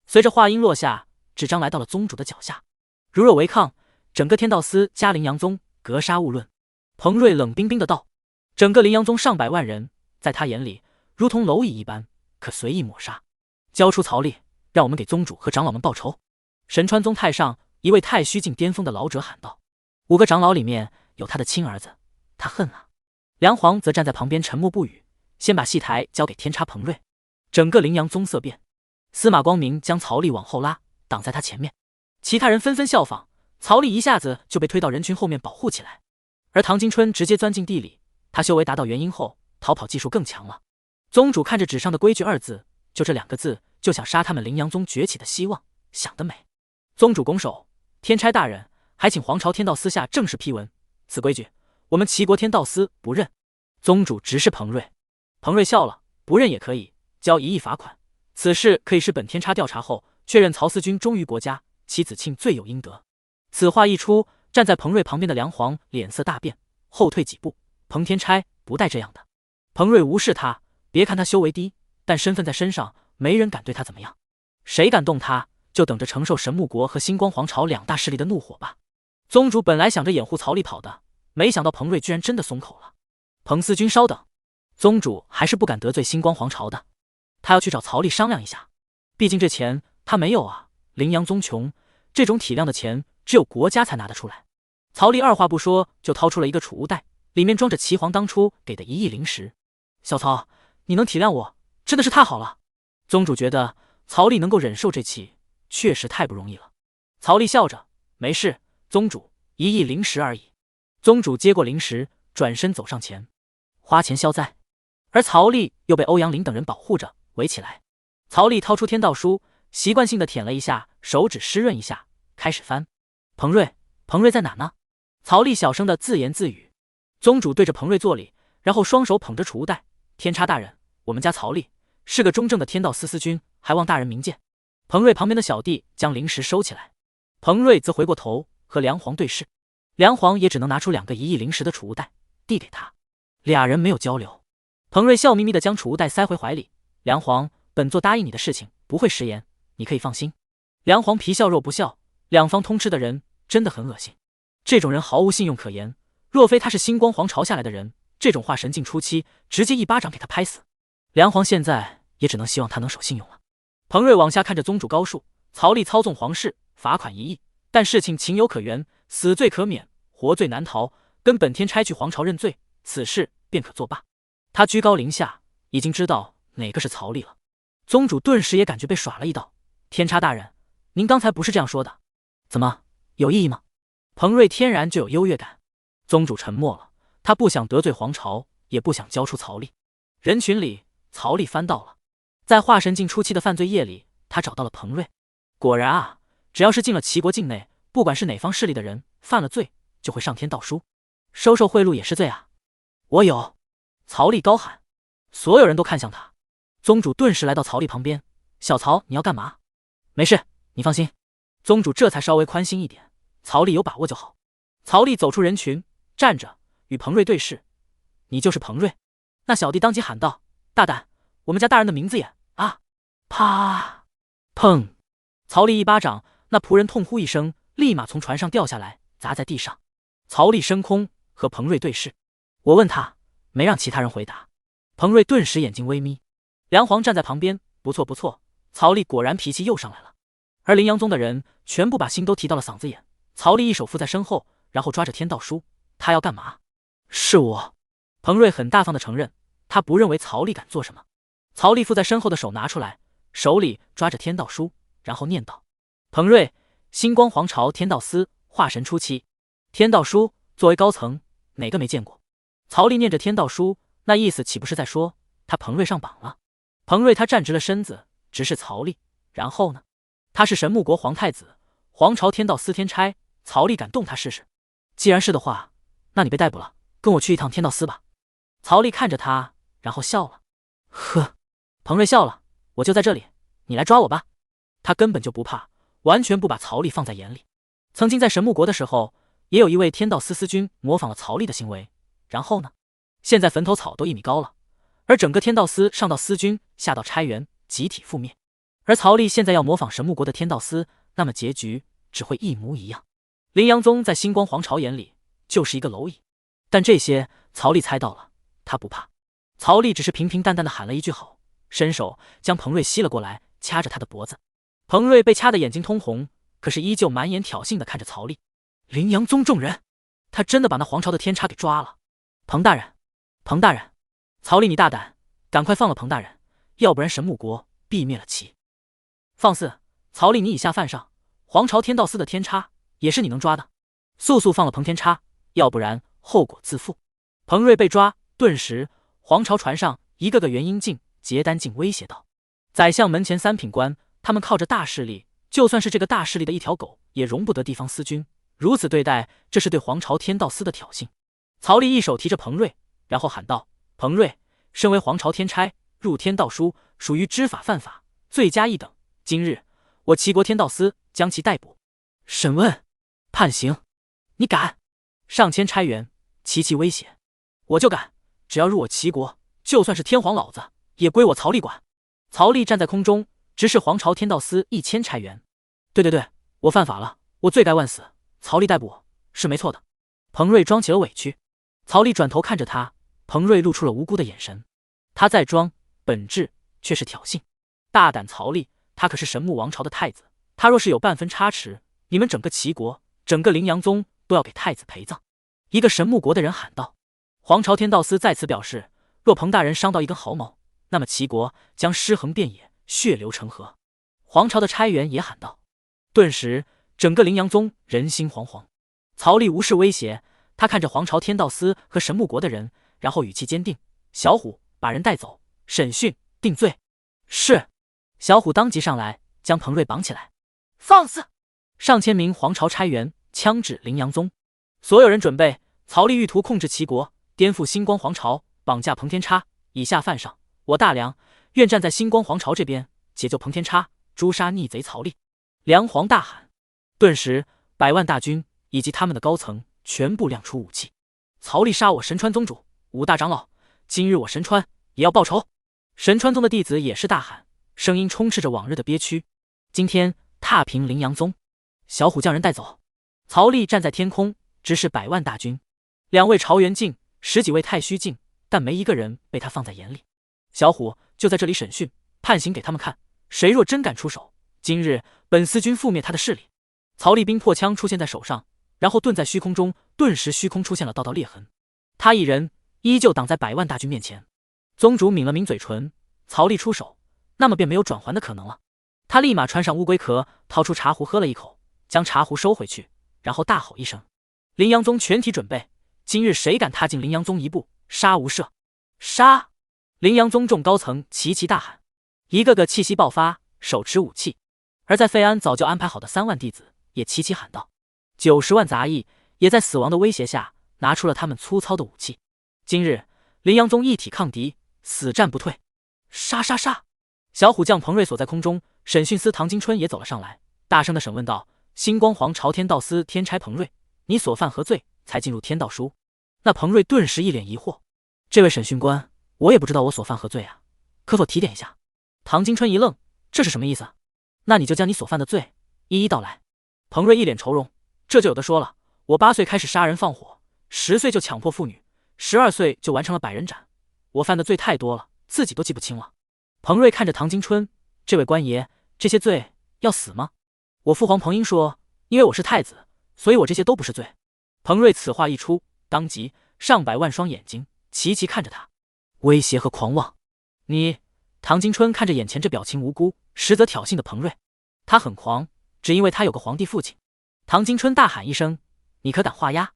随着话音落下，纸张来到了宗主的脚下。如若违抗，整个天道司加羚羊宗格杀勿论。彭瑞冷冰冰的道。整个羚羊宗上百万人，在他眼里如同蝼蚁一般，可随意抹杀。交出曹丽，让我们给宗主和长老们报仇。神川宗太上一位太虚境巅峰的老者喊道。5个长老里面有他的亲儿子，他恨啊。梁皇则站在旁边沉默不语，先把戏台交给天差彭瑞。整个羚羊宗色变，司马光明将曹丽往后拉，挡在他前面。其他人纷纷效仿，曹丽一下子就被推到人群后面保护起来。而唐金春直接钻进地里，他修为达到元婴后，逃跑技术更强了。宗主看着纸上的规矩2字，就这2个字，就想杀他们羚羊宗崛起的希望，想得美！宗主拱手，天差大人，还请皇朝天道司下正式批文，此规矩我们齐国天道司不认。宗主直视彭瑞，彭瑞笑了，不认也可以，交1亿罚款。此事可以使本天差调查后确认曹司君忠于国家，其子庆罪有应得。此话一出，站在彭瑞旁边的梁皇脸色大变，后退几步。彭天差不带这样的。彭瑞无视他，别看他修为低，但身份在身上，没人敢对他怎么样。谁敢动他，就等着承受神木国和星光皇朝2大势力的怒火吧。宗主本来想着掩护曹丽跑的，没想到彭瑞居然真的松口了。彭司君稍等，宗主还是不敢得罪星光皇朝的，他要去找曹丽商量一下。毕竟这钱他没有啊，羚羊宗穷，这种体量的钱只有国家才拿得出来。曹丽二话不说就掏出了一个储物袋，里面装着齐皇当初给的1亿灵石。小曹，你能体谅我，真的是太好了。宗主觉得曹丽能够忍受这气，确实太不容易了。曹丽笑着，没事，宗主，1亿灵石而已。宗主接过灵石，转身走上前，花钱消灾。而曹丽又被欧阳林等人保护着，围起来。曹丽掏出天道书，习惯性的舔了一下，手指湿润一下，开始翻。彭瑞，彭瑞在哪呢？曹丽小声的自言自语。宗主对着彭瑞作礼，然后双手捧着储物袋，天差大人，我们家曹丽是个忠正的天道司君，还望大人明鉴。彭瑞旁边的小弟将灵石收起来，彭瑞则回过头和梁皇对视，梁皇也只能拿出2个1亿灵石的储物袋递给他，俩人没有交流。彭瑞笑眯眯的将储物袋塞回怀里，梁皇，本座答应你的事情不会食言，你可以放心。梁皇皮笑肉不笑，两方通吃的人真的很恶心，这种人毫无信用可言，若非他是星光皇朝下来的人，这种话神境初期直接一巴掌给他拍死。梁皇现在也只能希望他能守信用了。彭瑞往下看着宗主高述，曹丽操纵皇室，罚款1亿，但事情情有可原，死罪可免，活罪难逃，跟本天差去皇朝认罪，此事便可作罢。他居高临下，已经知道哪个是曹丽了。宗主顿时也感觉被耍了一道，天差大人，您刚才不是这样说的，怎么有异议吗？彭瑞天然就有优越感。宗主沉默了，他不想得罪皇朝，也不想交出曹丽。人群里，曹丽翻到了，在化神境初期的犯罪夜里，他找到了彭瑞。果然啊，只要是进了齐国境内，不管是哪方势力的人，犯了罪就会上天道书，收受贿赂也是罪啊。我有！曹丽高喊，所有人都看向他。宗主顿时来到曹丽旁边，小曹，你要干嘛？没事，你放心。宗主这才稍微宽心一点，曹丽有把握就好。曹丽走出人群，站着与彭瑞对视。你就是彭瑞？那小弟当即喊道，大胆，我们家大人的名字也啊！啪！砰！曹丽一巴掌，那仆人痛呼一声，立马从船上掉下来，砸在地上。曹丽升空和彭瑞对视，我问他，没让其他人回答。彭瑞顿时眼睛微眯。梁皇站在旁边，不错不错，曹丽果然脾气又上来了。而羚羊宗的人全部把心都提到了嗓子眼。曹丽一手扶在身后，然后抓着天道书，他要干嘛？是我。彭瑞很大方的承认，他不认为曹丽敢做什么。曹丽附在身后的手拿出来，手里抓着天道书，然后念道：彭瑞，星光皇朝天道司化神初期，天道书作为高层，哪个没见过？曹丽念着天道书，那意思岂不是在说他彭瑞上榜了？彭瑞他站直了身子，直视曹丽，然后呢？他是神木国皇太子，皇朝天道司天差，曹丽敢动他试试？既然是的话，那你被逮捕了，跟我去一趟天道司吧。曹丽看着他，然后笑了。呵，彭瑞笑了，我就在这里，你来抓我吧。他根本就不怕，完全不把曹丽放在眼里。曾经在神木国的时候，也有一位天道司司君模仿了曹丽的行为，然后呢？现在坟头草都1米高了，而整个天道司上到司君，下到差员，集体覆灭。而曹丽现在要模仿神木国的天道司，那么结局只会一模一样。羚羊宗在星光皇朝眼里就是一个蝼蚁，但这些曹丽猜到了，他不怕。曹丽只是平平淡淡的喊了一句好，伸手将彭瑞吸了过来，掐着他的脖子。彭瑞被掐得眼睛通红，可是依旧满眼挑衅的看着曹丽。羚羊宗众人，他真的把那皇朝的天差给抓了。彭大人，彭大人，曹丽你大胆，赶快放了彭大人，要不然神木国必灭了齐。放肆！曹丽你以下犯上，皇朝天道司的天差也是你能抓的，速速放了彭天差，要不然后果自负。彭瑞被抓，顿时皇朝船上一个个元婴镜、结丹镜威胁道：宰相门前三品官，他们靠着大势力，就算是这个大势力的一条狗，也容不得地方司军如此对待，这是对皇朝天道司的挑衅。曹丽一手提着彭瑞，然后喊道：“彭瑞，身为皇朝天差，入天道书，属于知法犯法，罪加一等。今日我齐国天道司将其逮捕、审问、判刑。你敢？上千差员齐齐威胁。我就敢，只要入我齐国，就算是天皇老子，也归我曹丽管。”曹丽站在空中，直视皇朝天道司1000差员。对，我犯法了，我罪该万死。曹丽逮捕我是没错的。彭瑞装起了委屈。曹丽转头看着他，彭瑞露出了无辜的眼神。他在装，本质却是挑衅。大胆曹丽，他可是神木王朝的太子，他若是有半分差池，你们整个齐国，整个陵阳宗都要给太子陪葬。一个神木国的人喊道。皇朝天道司在此表示，若彭大人伤到一根毫毛，那么齐国将尸横遍野，血流成河。皇朝的差员也喊道。顿时整个陵阳宗人心惶惶。曹丽无视威胁，他看着皇朝天道司和神木国的人，然后语气坚定：“小虎，把人带走，审讯定罪。”是。小虎当即上来，将彭瑞绑起来。放肆！上千名皇朝差员枪指陵阳宗。所有人准备！曹丽欲图控制齐国，颠覆星光皇朝，绑架彭天差。以下犯上，我大梁愿站在星光皇朝这边，解救彭天差，诛杀逆贼曹丽。梁皇大喊。顿时100万大军以及他们的高层全部亮出武器。曹丽杀我神川宗主5大长老，今日我神川也要报仇。神川宗的弟子也是大喊，声音充斥着往日的憋屈。今天踏平陵阳宗。小虎将人带走。曹丽站在天空，直视100万大军。2位朝元进，10几位太虚进，但没一个人被他放在眼里。小虎就在这里审讯判刑给他们看，谁若真敢出手，今日本司军覆灭他的势力。曹丽兵破枪出现在手上，然后遁在虚空中，顿时虚空出现了道道裂痕。他一人依旧挡在100万大军面前。宗主抿了抿嘴唇，曹丽出手，那么便没有转圜的可能了。他立马穿上乌龟壳，掏出茶壶喝了一口，将茶壶收回去，然后大吼一声：“陵阳宗全体准备！今日谁敢踏进陵阳宗一步，杀无赦！”杀！陵阳宗众高层齐齐大喊，一个个气息爆发，手持武器。而在费安早就安排好的3万弟子也齐齐喊道：“90万杂役也在死亡的威胁下拿出了他们粗糙的武器。今日陵阳宗一体抗敌，死战不退！”杀杀杀！小虎将彭瑞锁在空中，审讯司唐金春也走了上来，大声的审问道：“星光皇朝天道司天差彭瑞，你所犯何罪，才进入天道书？”那彭瑞顿时一脸疑惑：“这位审讯官，我也不知道我所犯何罪啊，可否提点一下？”唐金春一愣，这是什么意思？那你就将你所犯的罪一一道来。彭瑞一脸愁容，这就有的说了，我8岁开始杀人放火，10岁就强迫妇女，12岁就完成了100人斩，我犯的罪太多了，自己都记不清了。彭瑞看着唐金春，这位官爷，这些罪要死吗？我父皇彭英说，因为我是太子，所以我这些都不是罪。彭瑞此话一出，当即上百万双眼睛齐齐看着他，威胁和狂妄。你……唐金春看着眼前这表情无辜，实则挑衅的彭瑞，他很狂，只因为他有个皇帝父亲。唐金春大喊一声：“你可敢画押？”“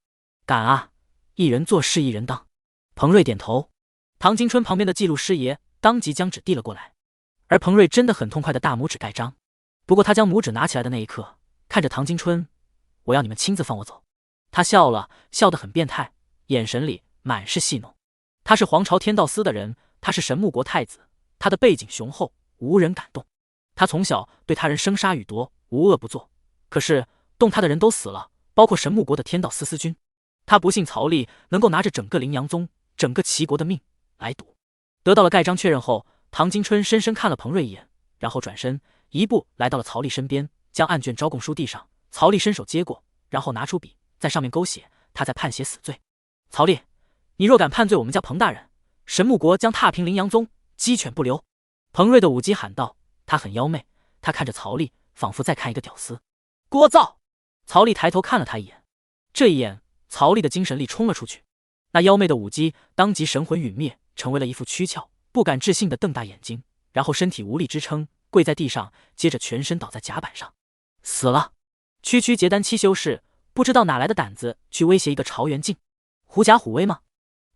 敢啊，一人做事一人当。”彭瑞点头。唐金春旁边的记录师爷当即将纸递了过来，而彭瑞真的很痛快的大拇指盖章。不过他将拇指拿起来的那一刻，看着唐金春：“我要你们亲自放我走。”他笑了，笑得很变态，眼神里满是戏弄。他是皇朝天道司的人，他是神木国太子，他的背景雄厚，无人敢动。他从小对他人生杀予夺，无恶不作。可是动他的人都死了，包括神木国的天道司司军。他不信曹丽能够拿着整个陵阳宗、整个齐国的命来赌。得到了盖章确认后，唐金春深深看了彭瑞一眼，然后转身一步来到了曹丽身边，将案卷招供书递上。曹丽伸手接过，然后拿出笔，在上面勾写他在判写死罪。曹丽，你若敢判罪我们家彭大人，神木国将踏平陵阳宗，鸡犬不留。彭瑞的舞姬喊道，他很妖媚，他看着曹丽，仿佛在看一个屌丝。聒噪！曹丽抬头看了他一眼，这一眼，曹丽的精神力冲了出去。那妖媚的舞姬当即神魂陨灭，成为了一副躯壳，不敢置信地瞪大眼睛，然后身体无力支撑，跪在地上，接着全身倒在甲板上，死了。区区结丹期修士，不知道哪来的胆子去威胁一个朝元敬，狐假虎威吗？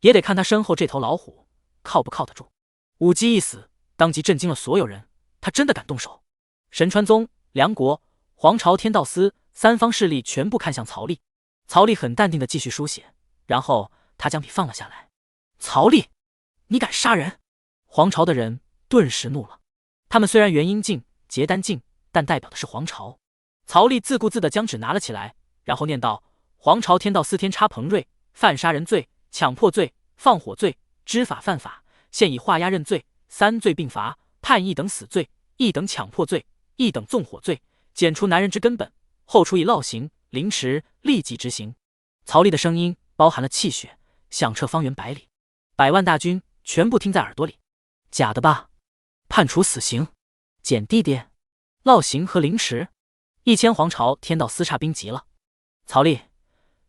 也得看他身后这头老虎靠不靠得住。舞姬一死，当即震惊了所有人，他真的敢动手。神川宗、梁国、黄巢天道司三方势力全部看向曹丽。曹丽很淡定地继续书写，然后他将笔放了下来。曹丽，你敢杀人！黄巢的人顿时怒了。他们虽然元婴境、结丹境，但代表的是黄巢。曹丽自顾自地将纸拿了起来，然后念道：黄巢天道司天差彭瑞，犯杀人罪、强迫罪、放火罪、知法犯法，现以画押认罪，3罪并罚，判1等死罪、1等强迫罪、1等纵火罪，剪除男人之根本，后处以烙刑、凌迟，立即执行。曹丽的声音包含了气血，响彻方圆百里。百万大军全部听在耳朵里。假的吧？判处死刑、减地点、烙刑和凌迟，1000黄巢天道司差兵急了。曹丽，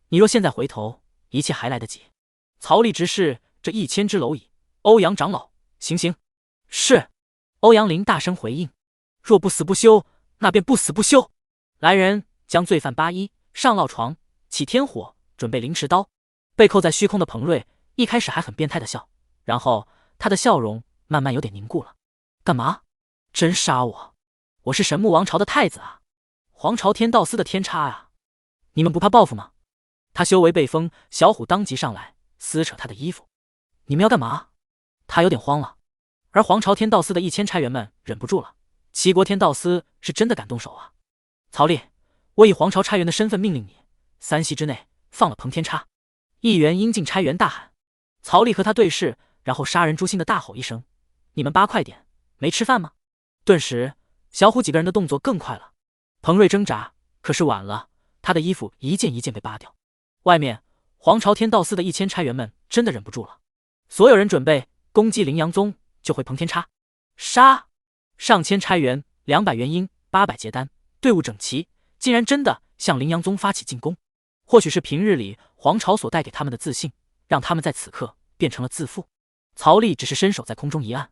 你若现在回头，一切还来得及。曹丽直视这1000只蝼蚁。欧阳长老，行刑。是。欧阳林大声回应。若不死不休，那便不死不休。来人，将罪犯扒衣，上烙床，起天火，准备凌迟刀。被扣在虚空的彭瑞一开始还很变态的笑，然后他的笑容慢慢有点凝固了。干嘛？真杀我？我是神木王朝的太子啊，黄巢天道司的天差啊，你们不怕报复吗？他修为被封，小虎当即上来撕扯他的衣服。你们要干嘛？他有点慌了。而黄巢天道司的1000差员们忍不住了，齐国天道司是真的敢动手啊。曹丽，我以黄巢差员的身份命令你，3息之内放了彭天差。一员阴境差员大喊。曹丽和他对视，然后杀人诛心的大吼一声：你们扒快点，没吃饭吗？顿时小虎几个人的动作更快了。彭瑞挣扎，可是晚了，他的衣服一件一件被扒掉。外面黄巢天道司的1000差员们真的忍不住了，所有人准备攻击羚羊宗，救回彭天差。杀！上千差员，200元婴，800结丹，队伍整齐，竟然真的向羚羊宗发起进攻。或许是平日里黄巢所带给他们的自信，让他们在此刻变成了自负。曹丽只是伸手在空中一按，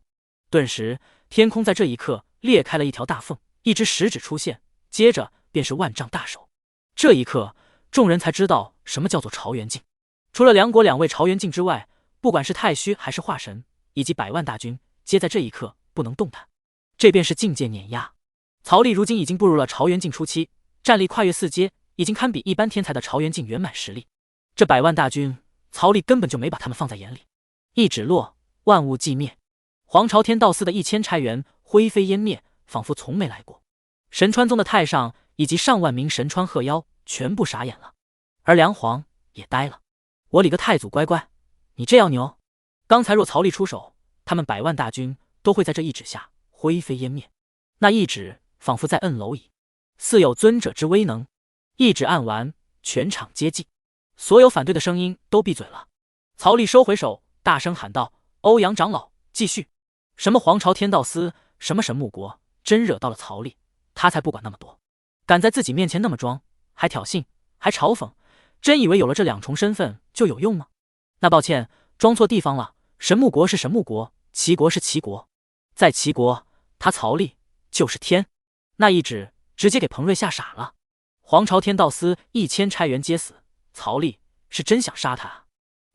顿时天空在这一刻裂开了一条大缝，一只食指出现，接着便是万丈大手。这一刻众人才知道什么叫做朝元境。除了梁国2位朝元境之外，不管是太虚还是化神，以及百万大军，皆在这一刻不能动弹。这便是境界碾压。曹丽如今已经步入了朝元境初期，战力跨越4阶，已经堪比一般天才的朝元境圆满实力。这百万大军，曹丽根本就没把他们放在眼里。一指落，万物寂灭。黄巢天道司的1000差员灰飞烟灭，仿佛从没来过。神川宗的太上以及上万名神川鹤妖全部傻眼了，而梁皇也呆了。我理个太祖乖乖，你这样牛？刚才若曹丽出手，他们百万大军都会在这一指下灰飞烟灭。那一指仿佛在摁蝼蚁，似有尊者之威能。一指按完，全场皆寂，所有反对的声音都闭嘴了。曹丽收回手，大声喊道：欧阳长老，继续！什么黄巢天道司，什么神木国，真惹到了曹丽，他才不管那么多。敢在自己面前那么装，还挑衅，还嘲讽，真以为有了这2重身份就有用吗？那抱歉，装错地方了。神木国是神木国，齐国是齐国，在齐国，他曹丽就是天。那一指直接给彭瑞吓傻了。黄巢天道司1000差员皆死，曹丽是真想杀他啊！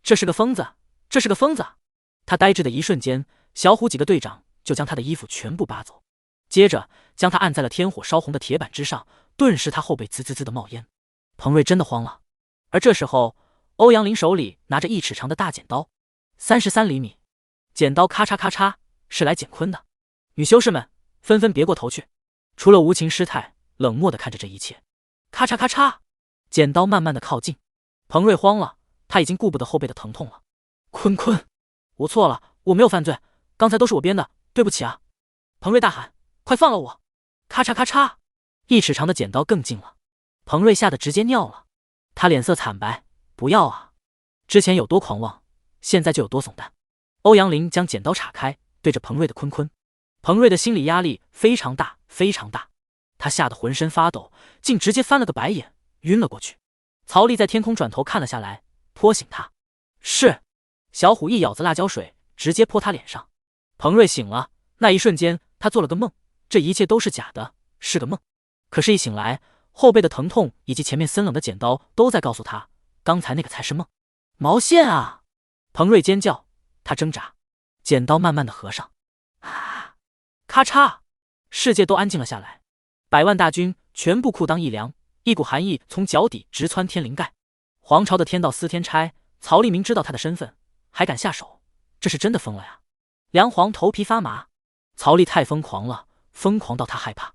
这是个疯子，这是个疯子！他呆滞的一瞬间，小虎几个队长就将他的衣服全部扒走，接着将他按在了天火烧红的铁板之上，顿时他后背滋滋滋的冒烟。彭瑞真的慌了。而这时候，欧阳林手里拿着1尺长的大剪刀，33厘米，剪刀咔嚓咔嚓，是来剪坤的。女修士们纷纷别过头去，除了无情师太冷漠地看着这一切。咔嚓咔嚓，剪刀慢慢的靠近。彭瑞慌了，他已经顾不得后背的疼痛了。坤坤，我错了，我没有犯罪，刚才都是我编的，对不起啊！彭瑞大喊：快放了我！咔嚓咔嚓，1尺长的剪刀更近了。彭瑞吓得直接尿了，他脸色惨白：不要啊！之前有多狂妄，现在就有多怂蛋。欧阳林将剪刀岔开，对着彭瑞的坤坤。彭瑞的心理压力非常大，非常大，他吓得浑身发抖，竟直接翻了个白眼，晕了过去。曹丽在天空转头看了下来，泼醒他。是。小虎一舀子辣椒水，直接泼他脸上。彭瑞醒了，那一瞬间他做了个梦，这一切都是假的，是个梦。可是，一醒来，后背的疼痛以及前面森冷的剪刀都在告诉他，刚才那个才是梦。毛线啊！彭瑞尖叫，他挣扎，剪刀慢慢的合上。啊！咔嚓！世界都安静了下来。百万大军全部裤裆一凉，一股寒意从脚底直窜天灵盖。皇朝的天道司天差曹利明知道他的身份，还敢下手，这是真的疯了呀！梁皇头皮发麻，曹利太疯狂了，疯狂到他害怕。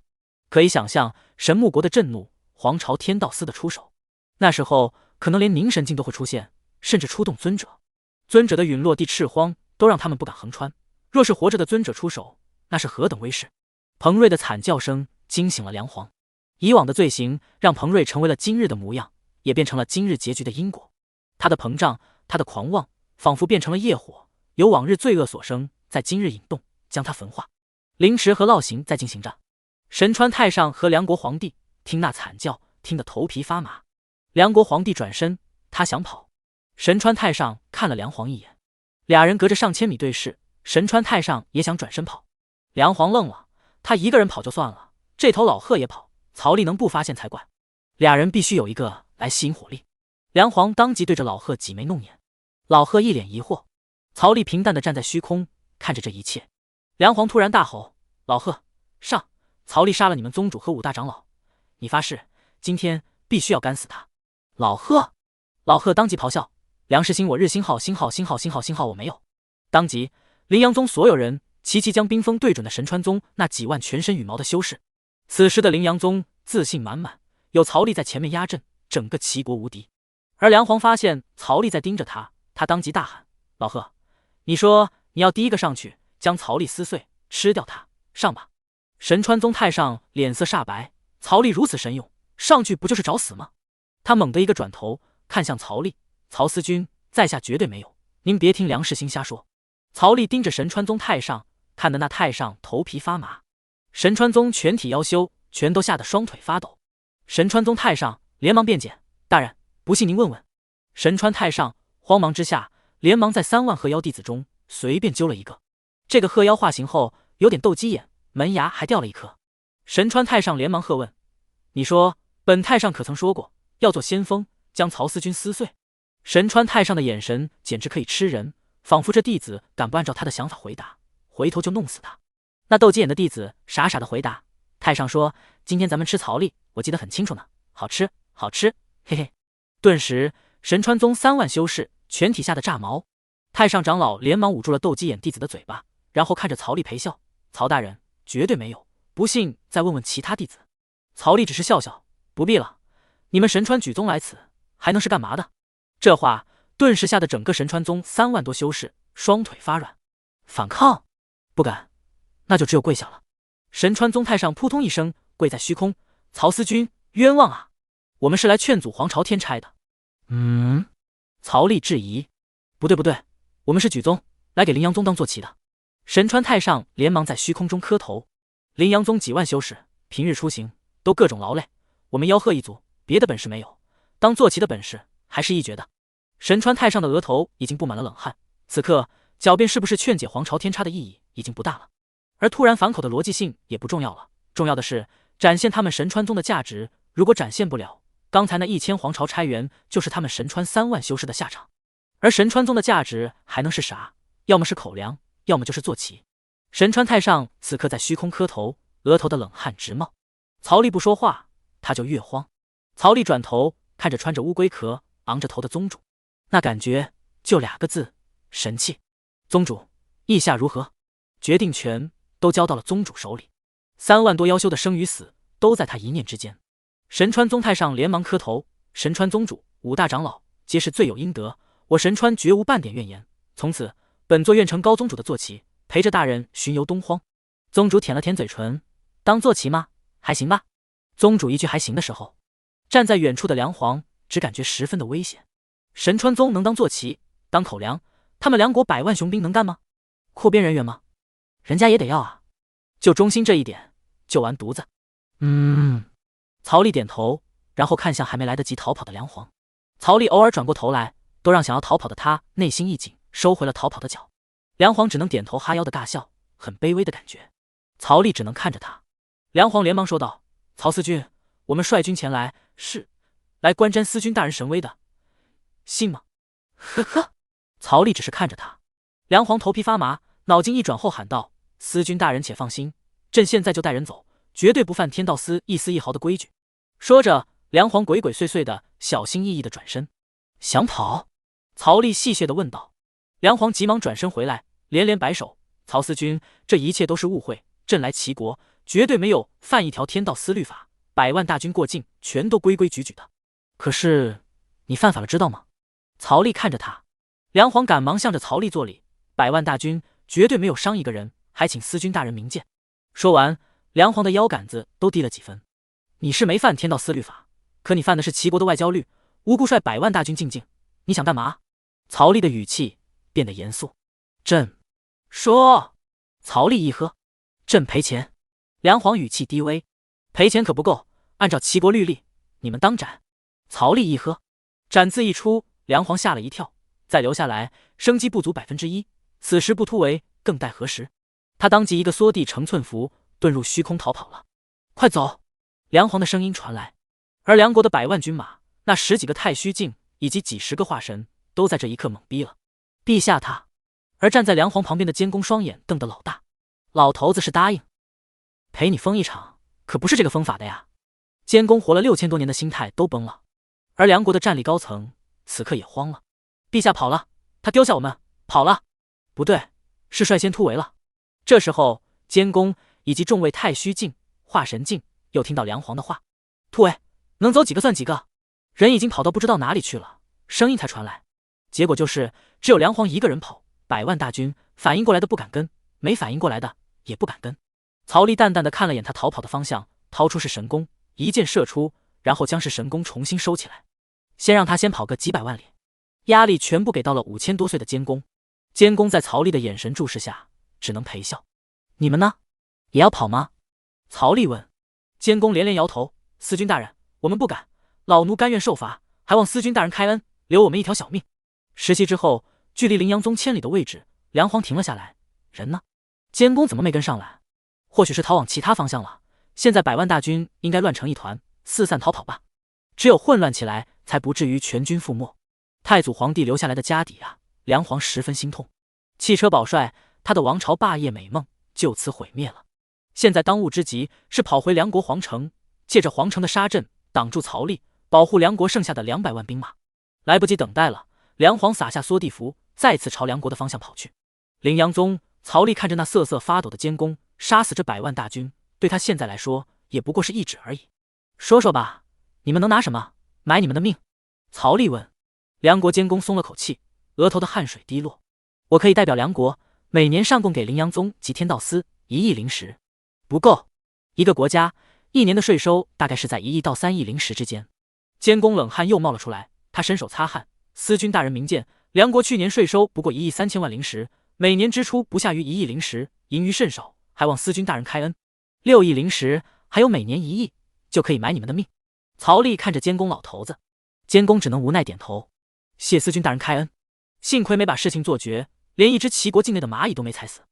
可以想象神木国的震怒，皇朝天道司的出手，那时候可能连凝神镜都会出现，甚至出动尊者。尊者的陨落地赤荒都让他们不敢横穿，若是活着的尊者出手，那是何等威势！彭瑞的惨叫声惊醒了梁皇，以往的罪行让彭瑞成为了今日的模样，也变成了今日结局的因果。他的膨胀，他的狂妄，仿佛变成了业火，由往日罪恶所生，在今日引动，将他焚化。凌迟和烙刑在进行着。神川太上和梁国皇帝听那惨叫，听得头皮发麻。梁国皇帝转身，他想跑。神川太上看了梁皇一眼，俩人隔着上千米对视。神川太上也想转身跑，梁皇愣了，他一个人跑就算了，这头老鹤也跑，曹利能不发现才怪。俩人必须有一个来吸引火力。梁皇当即对着老鹤挤眉弄眼，老鹤一脸疑惑。曹利平淡地站在虚空，看着这一切。梁皇突然大吼：“老鹤，上！曹利杀了你们宗主和五大长老，你发誓今天必须要干死他！”老鹤当即咆哮：“梁师星，我日星号我没有！”当即林阳宗所有人齐将兵锋对准了神川宗那几万全身羽毛的修士。此时的林阳宗自信满满，有曹利在前面压阵，整个齐国无敌。而梁皇发现曹利在盯着他，他当即大喊：“老鹤，你说你要第一个上去将曹利撕碎，吃掉他，上吧！”神川宗太上脸色煞白，曹利如此神勇，上去不就是找死吗？他猛地一个转头看向曹利：“曹司君，在下绝对没有，您别听梁世兴瞎说。”曹利盯着神川宗太上，看得那太上头皮发麻。神川宗全体妖修全都吓得双腿发抖。神川宗太上连忙辩解：“大人，不信您问问。”神川太上慌忙之下，连忙在3万鹤妖弟子中随便揪了一个。这个鹤妖化形后有点斗鸡眼，门牙还掉了一颗。神川太上连忙喝问：“你说本太上可曾说过要做先锋，将曹司君撕碎？”神川太上的眼神简直可以吃人，仿佛这弟子敢不按照他的想法回答，回头就弄死他。那斗鸡眼的弟子傻傻的回答：“太上说今天咱们吃曹利，我记得很清楚呢，好吃好吃，嘿嘿。”顿时神川宗3万修士全体吓得炸毛。太上长老连忙捂住了斗鸡眼弟子的嘴巴，然后看着曹利陪笑：“曹大人，绝对没有，不信再问问其他弟子。”曹利只是笑笑：“不必了，你们神川举宗来此还能是干嘛的？”这话顿时吓得整个神川宗3万多修士双腿发软。反抗？不敢，那就只有跪下了。神川宗太上扑通一声跪在虚空：“曹司君冤枉啊！我们是来劝阻皇朝天差的。”曹利质疑：“不对，我们是举宗来给林阳宗当坐骑的。”神川太上连忙在虚空中磕头：“林阳宗几万修士平日出行都各种劳累，我们吆喝一族别的本事没有，当坐骑的本事还是一绝的。”神川太上的额头已经布满了冷汗，此刻狡辩是不是劝解皇朝天差的意义已经不大了，而突然反口的逻辑性也不重要了，重要的是展现他们神川宗的价值。如果展现不了，刚才那1000皇朝差员就是他们神川3万修士的下场。而神川宗的价值还能是啥？要么是口粮，要么就是坐骑。神川太上此刻在虚空磕头，额头的冷汗直冒。曹利不说话，他就越慌。曹利转头看着穿着乌龟壳昂着头的宗主，那感觉就2个字：神气。宗主，意下如何？决定权都交到了宗主手里，3万多妖修的生与死都在他一念之间。神川宗太上连忙磕头：“神川宗主、5大长老皆是罪有应得，我神川绝无半点怨言。从此本座愿成高宗主的坐骑，陪着大人巡游东荒。”宗主舔了舔嘴唇：“当坐骑吗？还行吧。”宗主一句还行的时候，站在远处的梁皇只感觉十分的危险。神川宗能当坐骑，当口粮，他们梁国100万雄兵能干吗？扩编人员吗？人家也得要啊。就忠心这一点，就完犊子。曹利点头，然后看向还没来得及逃跑的梁皇。曹利偶尔转过头来，都让想要逃跑的他内心一紧，收回了逃跑的脚。梁皇只能点头哈腰的尬笑，很卑微的感觉。曹利只能看着他。梁皇连忙说道：“曹司君，我们率军前来是来观瞻司君大人神威的，信吗？”呵呵。曹利只是看着他。梁皇头皮发麻，脑筋一转后喊道：“司君大人且放心，朕现在就带人走，绝对不犯天道司一丝一毫的规矩。说着，梁皇鬼鬼祟祟的、小心翼翼的转身。想跑？曹丽戏谑的问道。梁皇急忙转身回来，连连摆手：“曹司君，这一切都是误会。朕来齐国，绝对没有犯一条天道司律法。100万大军过境，全都规规矩矩的。可是你犯法了，知道吗？”曹丽看着他，梁皇赶忙向着曹丽作礼：“100万大军绝对没有伤一个人，还请司君大人明鉴。”说完，梁皇的腰杆子都低了几分。你是没犯天道司律法，可你犯的是齐国的外交律，无故率100万大军进境，你想干嘛？曹丽的语气变得严肃。朕说。曹丽一喝，朕赔钱。梁皇语气低微，赔钱可不够，按照齐国律例，你们当斩。曹丽一喝，斩字一出，梁皇吓了一跳，再留下来，生机不足1%，此时不突围，更待何时？他当即一个缩地成寸符，遁入虚空逃跑了。快走！梁皇的声音传来，而梁国的100万军马，那10几个太虚境以及几10个化神，都在这一刻懵逼了。陛下他。而站在梁皇旁边的监公双眼瞪得老大，老头子是答应陪你疯一场，可不是这个疯法的呀。监公活了6000多年的心态都崩了，而梁国的战力高层此刻也慌了。陛下跑了，他丢下我们跑了。不对，是率先突围了。这时候监公以及众位太虚境、化神境又听到梁皇的话，突围能走几个算几个，人已经跑到不知道哪里去了，声音才传来。结果就是只有梁皇一个人跑，100万大军反应过来的不敢跟，没反应过来的也不敢跟。曹丽淡淡的看了眼他逃跑的方向，掏出是神弓，一箭射出，然后将是神弓重新收起来，先让他先跑个几百万里。压力全部给到了5000多岁的监公。监公在曹丽的眼神注视下只能陪笑。你们呢？也要跑吗？曹丽问。监公连连摇头，司君大人，我们不敢，老奴甘愿受罚，还望司君大人开恩，留我们一条小命。10息之后，距离灵阳宗1000里的位置，梁皇停了下来。人呢？监公怎么没跟上来？或许是逃往其他方向了。现在100万大军应该乱成一团，四散逃跑吧。只有混乱起来，才不至于全军覆没。太祖皇帝留下来的家底啊，梁皇十分心痛。汽车保帅，他的王朝霸业美梦就此毁灭了。现在当务之急是跑回梁国皇城，借着皇城的杀阵挡住曹丽，保护梁国剩下的200万兵马。来不及等待了，梁皇撒下缩地符，再次朝梁国的方向跑去。灵阳宗，曹丽看着那瑟瑟发抖的监公，杀死这100万大军，对他现在来说也不过是一指而已。说说吧，你们能拿什么买你们的命？曹丽问。梁国监公松了口气，额头的汗水滴落。我可以代表梁国，每年上贡给灵阳宗及天道司1亿灵石。不够，一个国家1年的税收大概是在1亿到3亿灵石之间。监公冷汗又冒了出来，他伸手擦汗，司君大人明鉴，梁国去年税收不过1亿3000万灵石，每年支出不下于1亿灵石，盈余甚少，还望司君大人开恩。6亿灵石，还有每年1亿，就可以买你们的命。曹丽看着监公老头子，监公只能无奈点头，谢司君大人开恩。幸亏没把事情做绝，连一只齐国境内的蚂蚁都没踩死。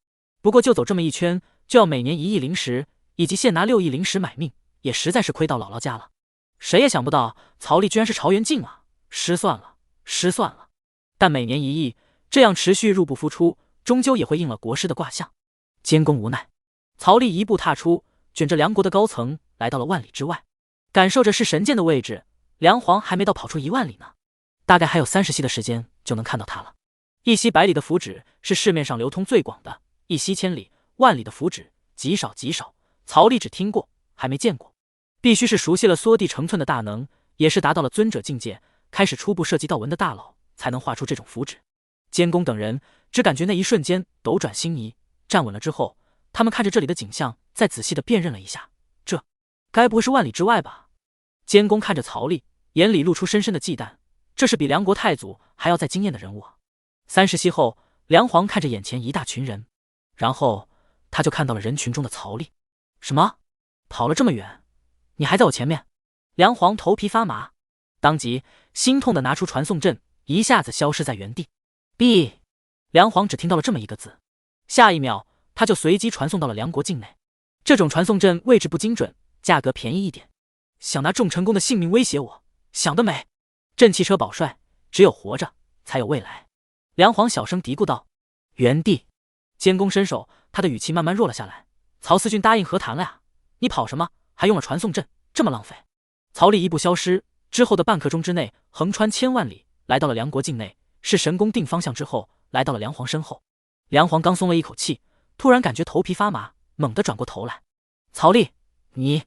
不过就走这么一圈，就要每年1亿灵石，以及现拿6亿灵石买命，也实在是亏到姥姥家了。谁也想不到曹丽居然是朝元镜啊，失算了，失算了。但每年1亿，这样持续入不敷出，终究也会应了国师的卦象。监公无奈，曹丽一步踏出，卷着梁国的高层来到了万里之外，感受着是神剑的位置。梁皇还没到跑出1万里呢，大概还有30息的时间就能看到他了。1息100里的符纸是市面上流通最广的，1息1000里、万里的符纸极少极少，曹丽只听过，还没见过。必须是熟悉了缩地成寸的大能，也是达到了尊者境界，开始初步涉及道文的大佬，才能画出这种符纸。监公等人只感觉那一瞬间斗转星移，站稳了之后，他们看着这里的景象，再仔细的辨认了一下，这该不会是万里之外吧？监公看着曹丽，眼里露出深深的忌惮，这是比梁国太祖还要再惊艳的人物啊。30息后，梁皇看着眼前一大群人，然后他就看到了人群中的曹丽。什么？跑了这么远，你还在我前面？梁皇头皮发麻，当即心痛的拿出传送阵，一下子消失在原地。B， 梁皇只听到了这么一个字，下一秒他就随机传送到了梁国境内。这种传送阵位置不精准，价格便宜一点，想拿众成功的性命威胁我，想得美！朕汽车保帅，只有活着才有未来。梁皇小声嘀咕道。原地，监公伸手，他的语气慢慢弱了下来。曹思俊答应和谈了呀，你跑什么？还用了传送阵，这么浪费。曹丽一步消失，之后的半刻钟之内，横穿千万里，来到了梁国境内。是神功定方向之后，来到了梁皇身后。梁皇刚松了一口气，突然感觉头皮发麻，猛地转过头来。曹丽，你……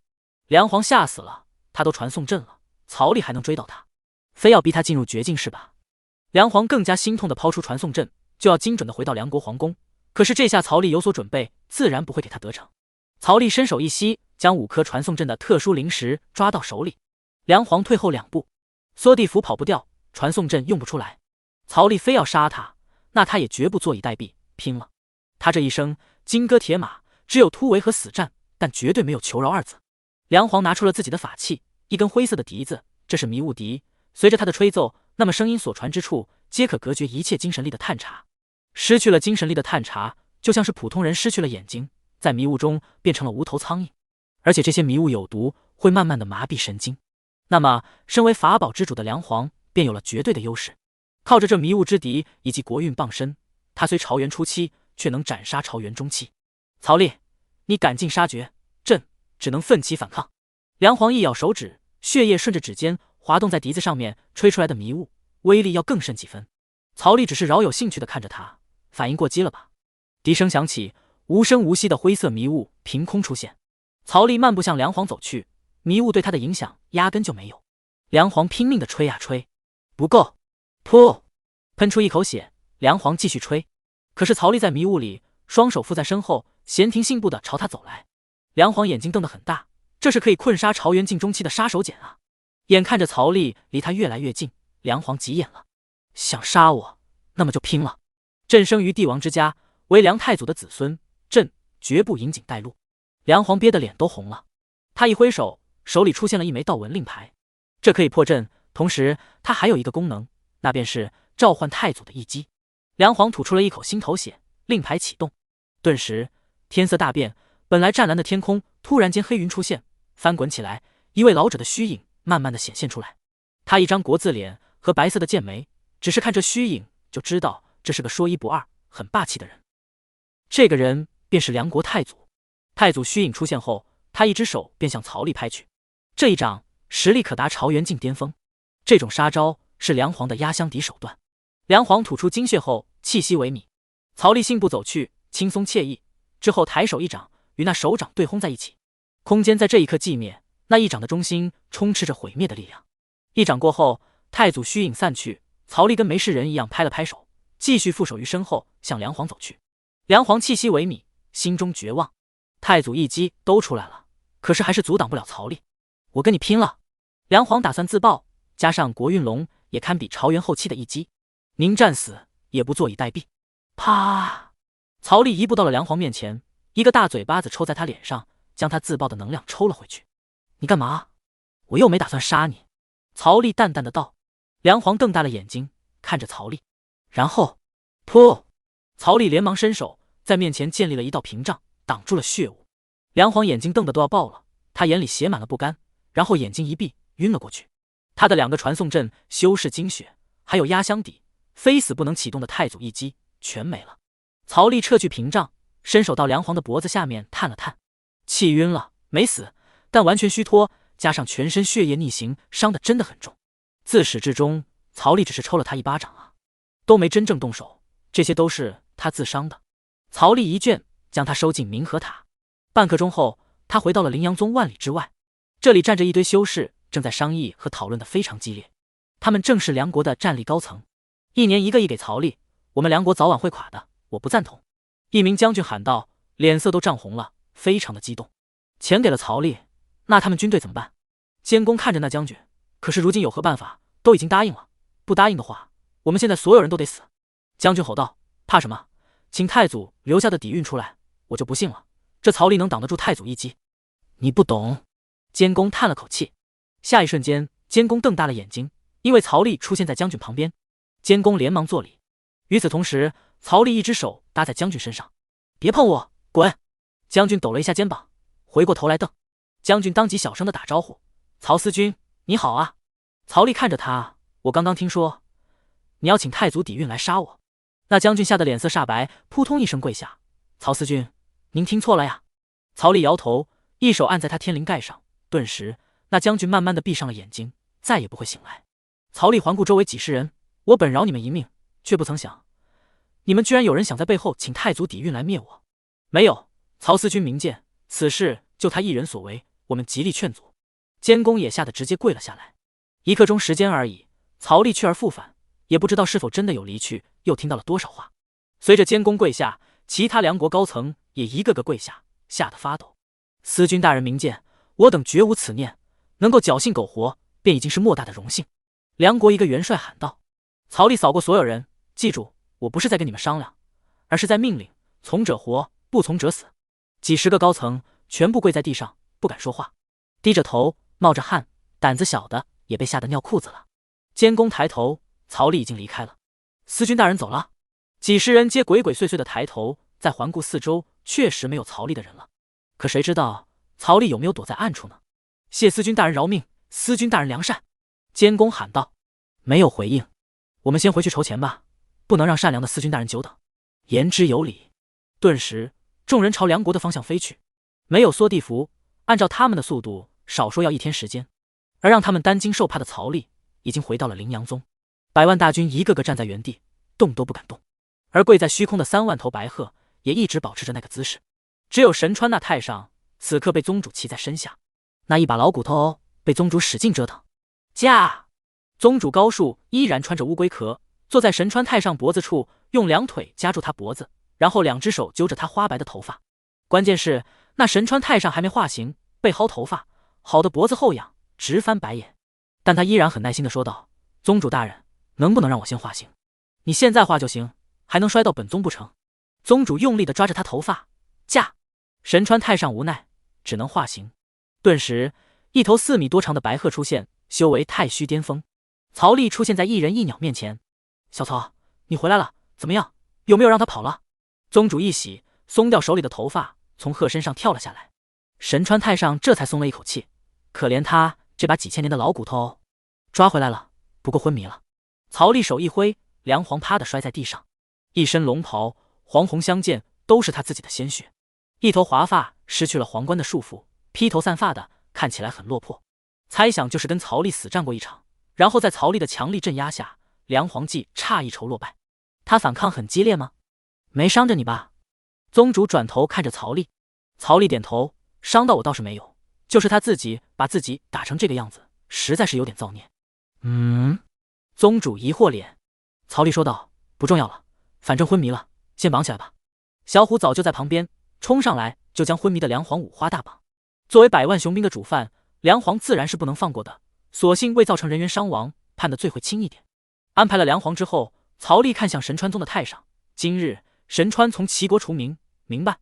梁皇吓死了，他都传送阵了，曹丽还能追到他？非要逼他进入绝境是吧？梁皇更加心痛地抛出传送阵，就要精准地回到梁国皇宫。可是这下曹丽有所准备，自然不会给他得逞。曹丽伸手一吸，将5颗传送阵的特殊灵石抓到手里。梁皇退后2步，缩地符跑不掉，传送阵用不出来。曹丽非要杀他，那他也绝不坐以待毙，拼了！他这一生金戈铁马，只有突围和死战，但绝对没有求饶2字。梁皇拿出了自己的法器，一根灰色的笛子，这是迷雾笛。随着他的吹奏，那么声音所传之处，皆可隔绝一切精神力的探查。失去了精神力的探查，就像是普通人失去了眼睛，在迷雾中变成了无头苍蝇。而且这些迷雾有毒，会慢慢的麻痹神经。那么，身为法宝之主的梁皇便有了绝对的优势。靠着这迷雾之笛以及国运傍身，他虽朝元初期，却能斩杀朝元中期。曹丽，你赶尽杀绝，朕只能奋起反抗。梁皇一咬手指，血液顺着指尖滑动在笛子上面，吹出来的迷雾威力要更甚几分。曹丽只是饶有兴趣地看着他，反应过激了吧？笛声响起，无声无息的灰色迷雾凭空出现。曹丽漫步向梁皇走去，迷雾对他的影响压根就没有。梁皇拼命地吹呀吹，不够，噗，喷出一口血。梁皇继续吹，可是曹丽在迷雾里，双手负在身后，闲庭信步地朝他走来。梁皇眼睛瞪得很大，这是可以困杀朝元境中期的杀手锏啊！眼看着曹丽离他越来越近，梁皇急眼了，想杀我，那么就拼了！朕生于帝王之家，为梁太祖的子孙，朕绝不引颈带路。梁皇憋得脸都红了，他一挥手，手里出现了一枚道纹令牌，这可以破阵，同时它还有一个功能，那便是召唤太祖的一击。梁皇吐出了一口心头血，令牌启动，顿时天色大变，本来湛蓝的天空突然间黑云出现，翻滚起来，一位老者的虚影慢慢的显现出来。他一张国字脸和白色的剑眉，只是看这虚影就知道这是个说一不二、很霸气的人。这个人便是梁国太祖。太祖虚影出现后，他一只手便向曹丽拍去，这一掌实力可达朝元境巅峰。这种杀招是梁皇的压箱底手段。梁皇吐出精血后，气息萎靡。曹丽信步走去，轻松惬意，之后抬手一掌，与那手掌对轰在一起。空间在这一刻寂灭，那一掌的中心充斥着毁灭的力量。一掌过后，太祖虚影散去，曹丽跟没事人一样拍了拍手，继续负手于身后向梁皇走去。梁皇气息萎靡，心中绝望。太祖一击都出来了，可是还是阻挡不了曹丽。我跟你拼了！梁皇打算自爆，加上国运龙也堪比朝元后期的一击，宁战死也不坐以待毙。啪！曹丽一步到了梁皇面前，一个大嘴巴子抽在他脸上，将他自爆的能量抽了回去。你干嘛？我又没打算杀你。曹丽淡淡的道。梁皇瞪大了眼睛看着曹丽，然后噗！曹丽连忙伸手在面前建立了一道屏障，挡住了血雾。梁皇眼睛瞪得都要爆了，他眼里写满了不甘，然后眼睛一闭，晕了过去。他的2个传送阵、修士精血，还有压箱底，非死不能启动的太祖一击全没了。曹丽撤去屏障，伸手到梁皇的脖子下面探了探，气晕了，没死，但完全虚脱，加上全身血液逆行，伤得真的很重。自始至终，曹丽只是抽了他一巴掌啊，都没真正动手，这些都是他自伤的。曹丽一卷，将他收进冥河塔。半刻钟后，他回到了羚羊宗万里之外，这里站着一堆修士，正在商议和讨论得非常激烈。他们正是梁国的战力高层，一年一个亿给曹丽，我们梁国早晚会垮的，我不赞同。一名将军喊道，脸色都涨红了，非常的激动。钱给了曹丽，那他们军队怎么办？监工看着那将军，可是如今有何办法？都已经答应了，不答应的话，我们现在所有人都得死。将军吼道，怕什么？请太祖留下的底蕴出来，我就不信了，这曹丽能挡得住太祖一击？你不懂。监工叹了口气。下一瞬间，监工瞪大了眼睛，因为曹丽出现在将军旁边。监工连忙作礼。与此同时，曹丽一只手搭在将军身上，别碰我，滚！将军抖了一下肩膀，回过头来瞪。将军当即小声的打招呼，曹思君，你好啊。曹丽看着他，我刚刚听说你要请太祖底蕴来杀我。那将军吓得脸色煞白，扑通一声跪下，曹思君，您听错了呀。曹丽摇头，一手按在他天灵盖上，顿时那将军慢慢的闭上了眼睛，再也不会醒来。曹丽环顾周围几十人，我本饶你们一命，却不曾想，你们居然有人想在背后请太祖底蕴来灭我。没有，曹司君明鉴，此事就他一人所为，我们极力劝阻。监公也吓得直接跪了下来。一刻钟时间而已，曹丽去而复返，也不知道是否真的有离去，又听到了多少话。随着监公跪下，其他梁国高层也一个个跪下，吓得发抖。司君大人明鉴，我等绝无此念，能够侥幸苟活，便已经是莫大的荣幸。梁国一个元帅喊道。曹丽扫过所有人，记住，我不是在跟你们商量，而是在命令，从者活，不从者死。几十个高层全部跪在地上，不敢说话，低着头，冒着汗，胆子小的也被吓得尿裤子了。监公抬头，曹丽已经离开了。司君大人走了。几十人皆鬼鬼祟祟的抬头，再环顾四周，确实没有曹丽的人了。可谁知道曹丽有没有躲在暗处呢？谢司君大人饶命，司君大人良善。监公喊道。没有回应。我们先回去筹钱吧，不能让善良的司君大人久等。言之有理。顿时众人朝梁国的方向飞去。没有缩地符，按照他们的速度，少说要1天时间。而让他们担惊受怕的曹丽已经回到了灵阳宗。百万大军一个个站在原地，动都不敢动。而跪在虚空的3万头白鹤也一直保持着那个姿势。只有神川那太上此刻被宗主骑在身下，那一把老骨头被宗主使劲折腾。驾！宗主高树依然穿着乌龟壳，坐在神川太上脖子处，用2腿夹住他脖子，然后2只手揪着他花白的头发。关键是那神川太上还没化形，被薅头发，好的脖子后仰，直翻白眼。但他依然很耐心地说道：宗主大人，能不能让我先化形？你现在化就行，还能摔到本宗不成？宗主用力地抓着他头发。驾！神川太上无奈，只能化形。顿时一头4米多长的白鹤出现，修为太虚巅峰。曹丽出现在一人一鸟面前。小曹，你回来了，怎么样？有没有让他跑了？宗主一喜，松掉手里的头发，从鹤身上跳了下来。神川太上这才松了一口气，可怜他这把几千年的老骨头。抓回来了，不过昏迷了。曹丽手一挥，梁皇啪的摔在地上，一身龙袍，黄红相间，都是他自己的鲜血。一头华发失去了皇冠的束缚，披头散发的，看起来很落魄。猜想就是跟曹丽死战过一场，然后在曹丽的强力镇压下，梁皇既差一筹落败。他反抗很激烈吗？没伤着你吧？宗主转头看着曹丽。曹丽点头，伤到我倒是没有，就是他自己把自己打成这个样子，实在是有点造孽。宗主疑惑脸。曹丽说道：不重要了，反正昏迷了，先绑起来吧。小虎早就在旁边冲上来，就将昏迷的梁皇五花大绑。作为100万雄兵的主犯，梁皇自然是不能放过的，所幸未造成人员伤亡，判的罪会轻一点。安排了梁皇之后，曹丽看向神川宗的太上。今日神川从齐国除名，明白？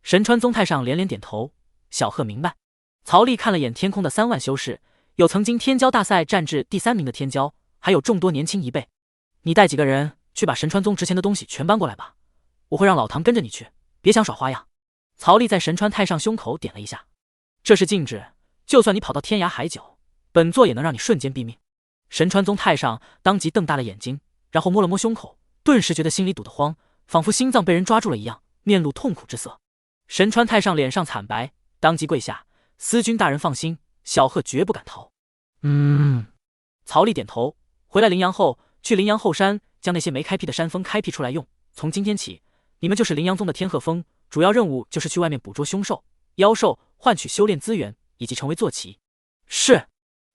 神川宗太上连连点头。小贺明白。曹丽看了眼天空的3万修士，有曾经天骄大赛战至第3名的天骄，还有众多年轻一辈。你带几个人去把神川宗值钱的东西全搬过来吧，我会让老唐跟着你去，别想耍花样。曹丽在神川太上胸口点了一下。这是禁制，就算你跑到天涯海角，本座也能让你瞬间毙命。神川宗太上当即瞪大了眼睛，然后摸了摸胸口，顿时觉得心里堵得慌，仿佛心脏被人抓住了一样，面露痛苦之色。神川太上脸上惨白，当即跪下：司君大人放心，小贺绝不敢逃。曹丽点头。回来灵阳后，去灵阳后山将那些没开辟的山峰开辟出来用。从今天起，你们就是灵阳宗的天鹤峰，主要任务就是去外面捕捉凶兽、妖兽，换取修炼资源，以及成为坐骑。是。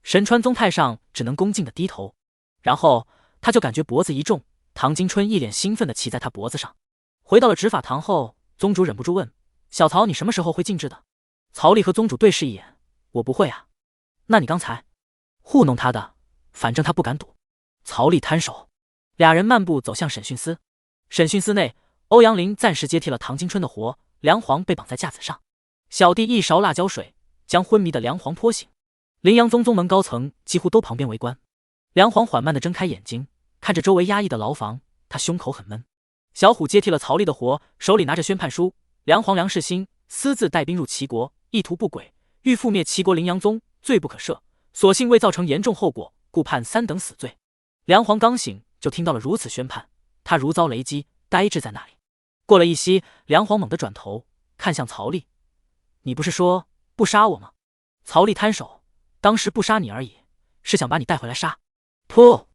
神川宗太上只能恭敬的低头，然后他就感觉脖子一重，唐金春一脸兴奋的骑在他脖子上。回到了执法堂后，宗主忍不住问：小曹，你什么时候会禁制的？曹丽和宗主对视一眼：我不会啊。那你刚才糊弄他的，反正他不敢赌。曹丽摊手。俩人漫步走向审讯司。审讯司内，欧阳林暂时接替了唐金春的活，梁皇被绑在架子上。小弟一勺辣椒水将昏迷的梁皇泼醒。灵阳宗宗门高层几乎都旁边围观。梁皇缓慢地睁开眼睛，看着周围压抑的牢房，他胸口很闷。小虎接替了曹丽的活，手里拿着宣判书。梁皇梁世兴私自带兵入齐国，意图不轨，欲覆灭齐国灵阳宗，罪不可赦，所幸未造成严重后果，故判3等死罪。梁皇刚醒就听到了如此宣判，他如遭雷击，呆滞在那里。过了一息，梁皇猛地转头看向曹丽：你不是说不杀我吗？曹丽摊手，当时不杀你而已，是想把你带回来杀。噗！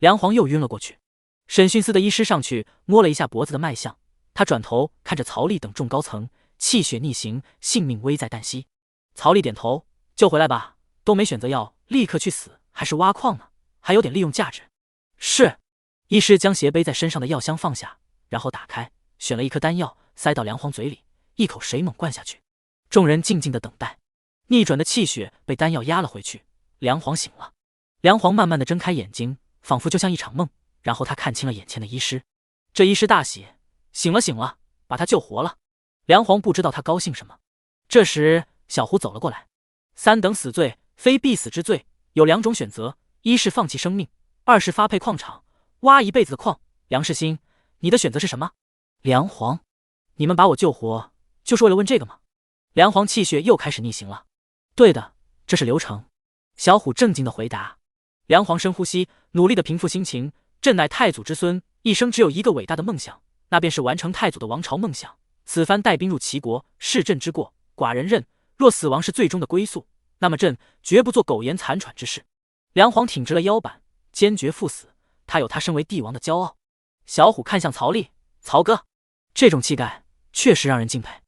梁皇又晕了过去。审讯司的医师上去摸了一下脖子的脉象，他转头看着曹丽等众高层，气血逆行，性命危在旦夕。曹丽点头，救回来吧，都没选择要立刻去死，还是挖矿呢，还有点利用价值。是。医师将斜背在身上的药箱放下，然后打开，选了一颗丹药塞到梁皇嘴里，一口水猛灌下去。众人静静的等待。逆转的气血被丹药压了回去，梁皇醒了。梁皇慢慢的睁开眼睛，仿佛就像一场梦，然后他看清了眼前的医师。这医师大喜，醒了醒了，把他救活了。梁皇不知道他高兴什么。这时小胡走了过来。三等死罪非必死之罪，有两种选择，一是放弃生命，二是发配矿场，挖一辈子的矿。梁世新，你的选择是什么？梁皇，你们把我救活，就是为了问这个吗？梁皇气血又开始逆行了。对的，这是流程。小虎正经的回答。梁皇深呼吸，努力的平复心情。朕乃太祖之孙，一生只有一个伟大的梦想，那便是完成太祖的王朝梦想。此番带兵入齐国，是朕之过，寡人认。若死亡是最终的归宿，那么朕绝不做苟延残喘之事。梁皇挺直了腰板，坚决赴死。他有他身为帝王的骄傲。小虎看向曹丽，曹哥，这种气概确实让人敬佩。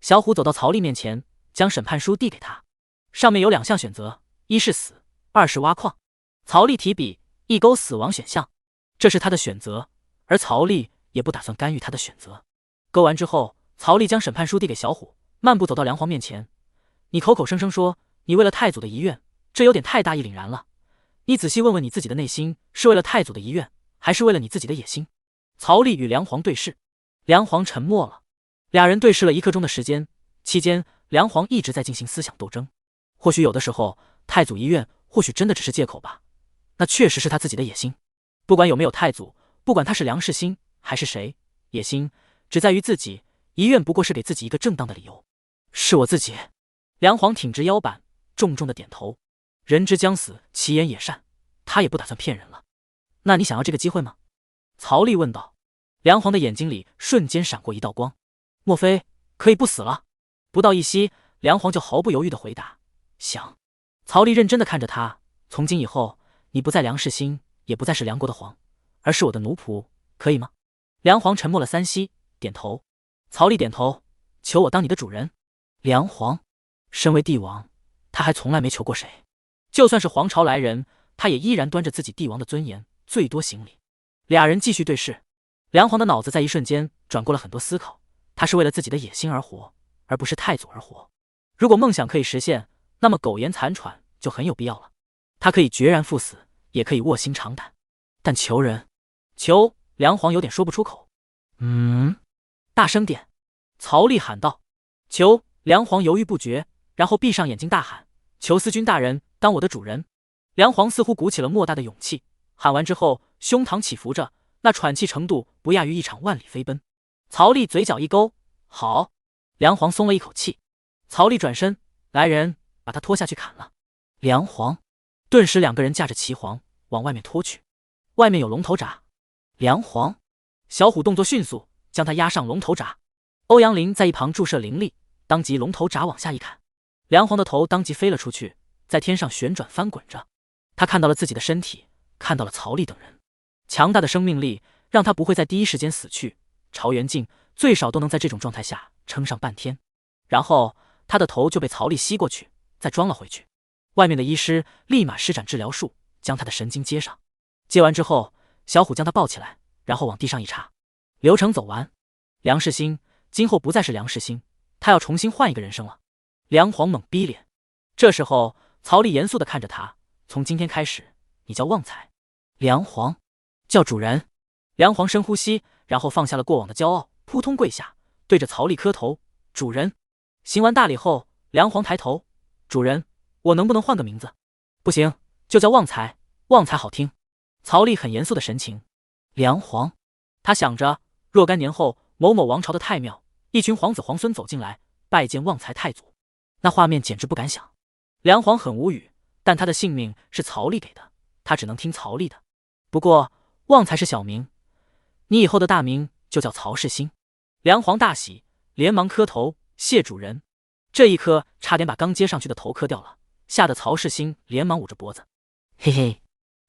小虎走到曹丽面前，将审判书递给他，上面有两项选择，一是死，二是挖矿。曹丽提笔一勾死亡选项，这是他的选择，而曹丽也不打算干预他的选择。勾完之后，曹丽将审判书递给小虎，漫步走到梁皇面前。你口口声声说你为了太祖的遗愿，这有点太大义凛然了。你仔细问问你自己的内心，是为了太祖的遗愿，还是为了你自己的野心？曹丽与梁皇对视，梁皇沉默了。俩人对视了1刻钟的时间，期间梁皇一直在进行思想斗争。或许有的时候太祖遗愿或许真的只是借口吧，那确实是他自己的野心。不管有没有太祖，不管他是梁世新还是谁，野心只在于自己，遗愿不过是给自己一个正当的理由。是我自己。梁皇挺直腰板，重重的点头。人之将死，其言也善，他也不打算骗人了。那你想要这个机会吗？曹丽问道。梁皇的眼睛里瞬间闪过一道光，莫非可以不死了？不到一息，梁皇就毫不犹豫地回答：想。曹丽认真地看着他，从今以后，你不再梁世新，也不再是梁国的皇，而是我的奴仆，可以吗？梁皇沉默了3息，点头。曹丽点头，求我当你的主人。梁皇，身为帝王，他还从来没求过谁，就算是皇朝来人，他也依然端着自己帝王的尊严，最多行礼。俩人继续对视。梁皇的脑子在一瞬间转过了很多思考，他是为了自己的野心而活，而不是太祖而活。如果梦想可以实现，那么苟延残喘就很有必要了。他可以决然赴死，也可以卧薪尝胆，但求人，求，梁皇有点说不出口。大声点！曹丽喊道。求！梁皇犹豫不决，然后闭上眼睛大喊：求司君大人当我的主人。梁皇似乎鼓起了莫大的勇气，喊完之后胸膛起伏着，那喘气程度不亚于一场万里飞奔。曹丽嘴角一勾，好。梁皇松了一口气。曹丽转身，来人，把他拖下去砍了。梁皇，顿时2个人架着旗簧往外面拖去。外面有龙头铡。梁皇，小虎动作迅速，将他押上龙头铡。欧阳林在一旁注射灵力，当即龙头铡往下一砍，梁皇的头当即飞了出去，在天上旋转翻滚着。他看到了自己的身体，看到了曹丽等人。强大的生命力让他不会在第一时间死去，朝元镜最少都能在这种状态下撑上半天。然后他的头就被曹丽吸过去，再装了回去。外面的医师立马施展治疗术，将他的神经接上。接完之后，小虎将他抱起来，然后往地上一插。流程走完，梁世新今后不再是梁世新，他要重新换一个人生了。梁皇猛逼脸。这时候曹丽严肃地看着他，从今天开始，你叫旺财。梁皇，叫主人。梁皇深呼吸，然后放下了过往的骄傲，扑通跪下，对着曹丽磕头：主人。行完大礼后，梁皇抬头：主人，我能不能换个名字？不行，就叫旺财，旺财好听。曹丽很严肃的神情。梁皇，他想着若干年后某某王朝的太庙，一群皇子皇孙走进来拜见旺财太祖，那画面简直不敢想。梁皇很无语，但他的性命是曹丽给的，他只能听曹丽的。不过旺财是小名，你以后的大名就叫曹世新。梁皇大喜，连忙磕头谢主人。这一磕差点把刚接上去的头磕掉了，吓得曹世兴连忙捂着脖子。嘿嘿，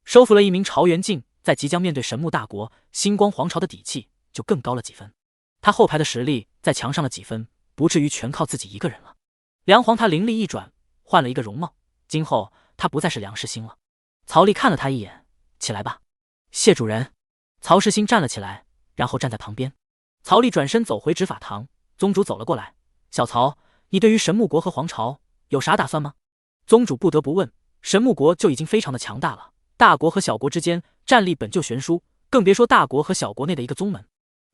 收服了一名朝元镜，在即将面对神木大国星光皇朝的底气就更高了几分。他后排的实力再强上了几分，不至于全靠自己一个人了。梁皇他灵力一转，换了一个容貌，今后他不再是梁世兴了。曹丽看了他一眼，起来吧。谢主人。曹世兴站了起来，然后站在旁边。曹丽转身走回执法堂，宗主走了过来。小曹，你对于神木国和皇朝有啥打算吗？宗主不得不问，神木国就已经非常的强大了，大国和小国之间战力本就悬殊，更别说大国和小国内的一个宗门。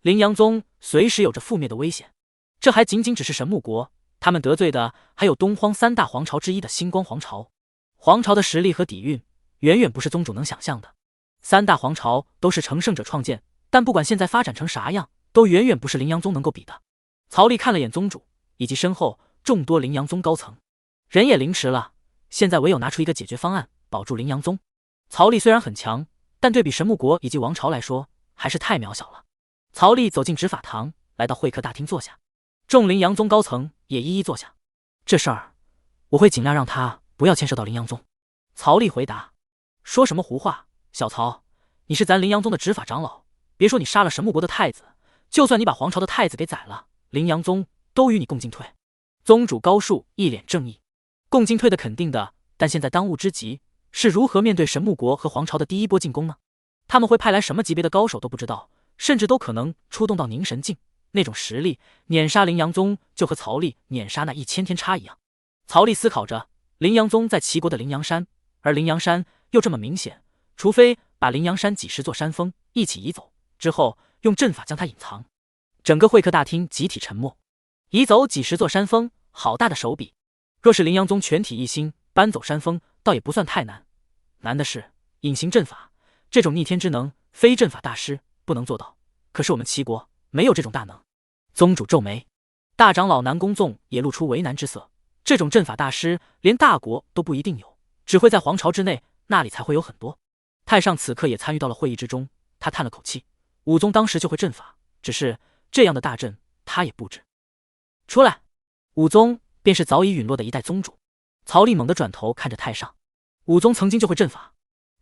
凌阳宗随时有着覆灭的危险，这还仅仅只是神木国，他们得罪的还有东荒三大皇朝之一的星光皇朝。皇朝的实力和底蕴远远不是宗主能想象的。三大皇朝都是成圣者创建，但不管现在发展成啥样，都远远不是凌阳宗能够比的。曹丽看了眼宗主以及身后众多凌阳宗高层，人也凌迟了，现在唯有拿出一个解决方案，保住凌阳宗。曹丽虽然很强，但对比神木国以及王朝来说，还是太渺小了。曹丽走进执法堂，来到会客大厅坐下，众凌阳宗高层也一一坐下。这事儿我会尽量让他不要牵涉到凌阳宗。曹丽回答。说什么胡话，小曹，你是咱凌阳宗的执法长老，别说你杀了神木国的太子，就算你把皇朝的太子给宰了，凌阳宗都与你共进退。宗主高树一脸正义。共进退的肯定的，但现在当务之急是如何面对神木国和皇朝的第一波进攻呢？他们会派来什么级别的高手都不知道，甚至都可能出动到凝神境，那种实力碾杀凌阳宗就和曹丽碾杀那1000天差一样。曹丽思考着，凌阳宗在齐国的凌阳山，而凌阳山又这么明显，除非把凌阳山几十座山峰一起移走，之后用阵法将它隐藏。整个会客大厅集体沉默。移走几十座山峰，好大的手笔。若是凌阳宗全体一心搬走山峰，倒也不算太难，难的是隐形阵法，这种逆天之能，非阵法大师不能做到。可是我们齐国没有这种大能。宗主皱眉，大长老南宫纵也露出为难之色。这种阵法大师连大国都不一定有，只会在皇朝之内，那里才会有很多。太上此刻也参与到了会议之中，他叹了口气，武宗当时就会阵法，只是这样的大阵他也布置。出来。武宗便是早已陨落的一代宗主。曹丽猛地转头看着太上，武宗曾经就会阵法，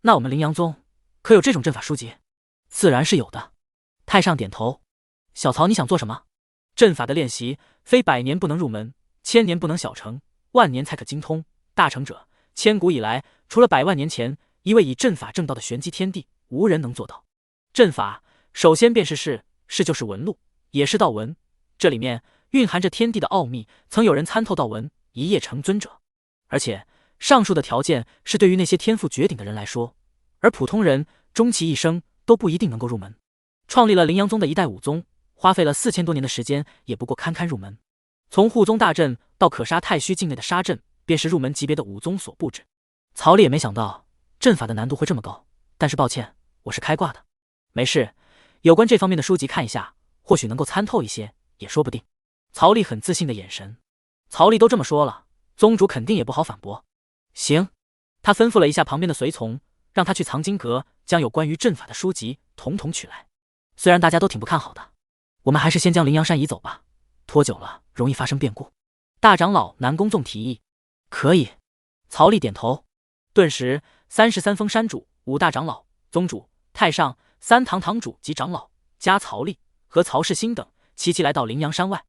那我们凌阳宗可有这种阵法书籍？自然是有的。太上点头。小曹，你想做什么？阵法的练习非100年不能入门，1000年不能小成，10000年才可精通。大成者千古以来，除了100万年前一位以阵法正道的玄机天帝，无人能做到。阵法首先便是事，事就是纹路，也是道纹，这里面蕴含着天地的奥秘，曾有人参透道纹，一夜成尊者。而且上述的条件是对于那些天赋绝顶的人来说，而普通人终其一生都不一定能够入门。创立了凌阳宗的一代武宗，花费了4000多年的时间，也不过堪堪入门。从护宗大阵到可杀太虚境内的杀阵，便是入门级别的武宗所布置。曹丽也没想到阵法的难度会这么高，但是抱歉，我是开挂的。没事，有关这方面的书籍看一下，或许能够参透一些，也说不定。曹丽很自信的眼神。曹丽都这么说了，宗主肯定也不好反驳。行，他吩咐了一下旁边的随从，让他去藏经阁将有关于阵法的书籍统统取来。虽然大家都挺不看好的，我们还是先将凌阳山移走吧，拖久了容易发生变故。大长老南宫纵提议。可以。曹丽点头。顿时33峰山主、5大长老、宗主、太上、3堂堂主及长老加曹丽和曹世兴等齐齐来到凌阳山外。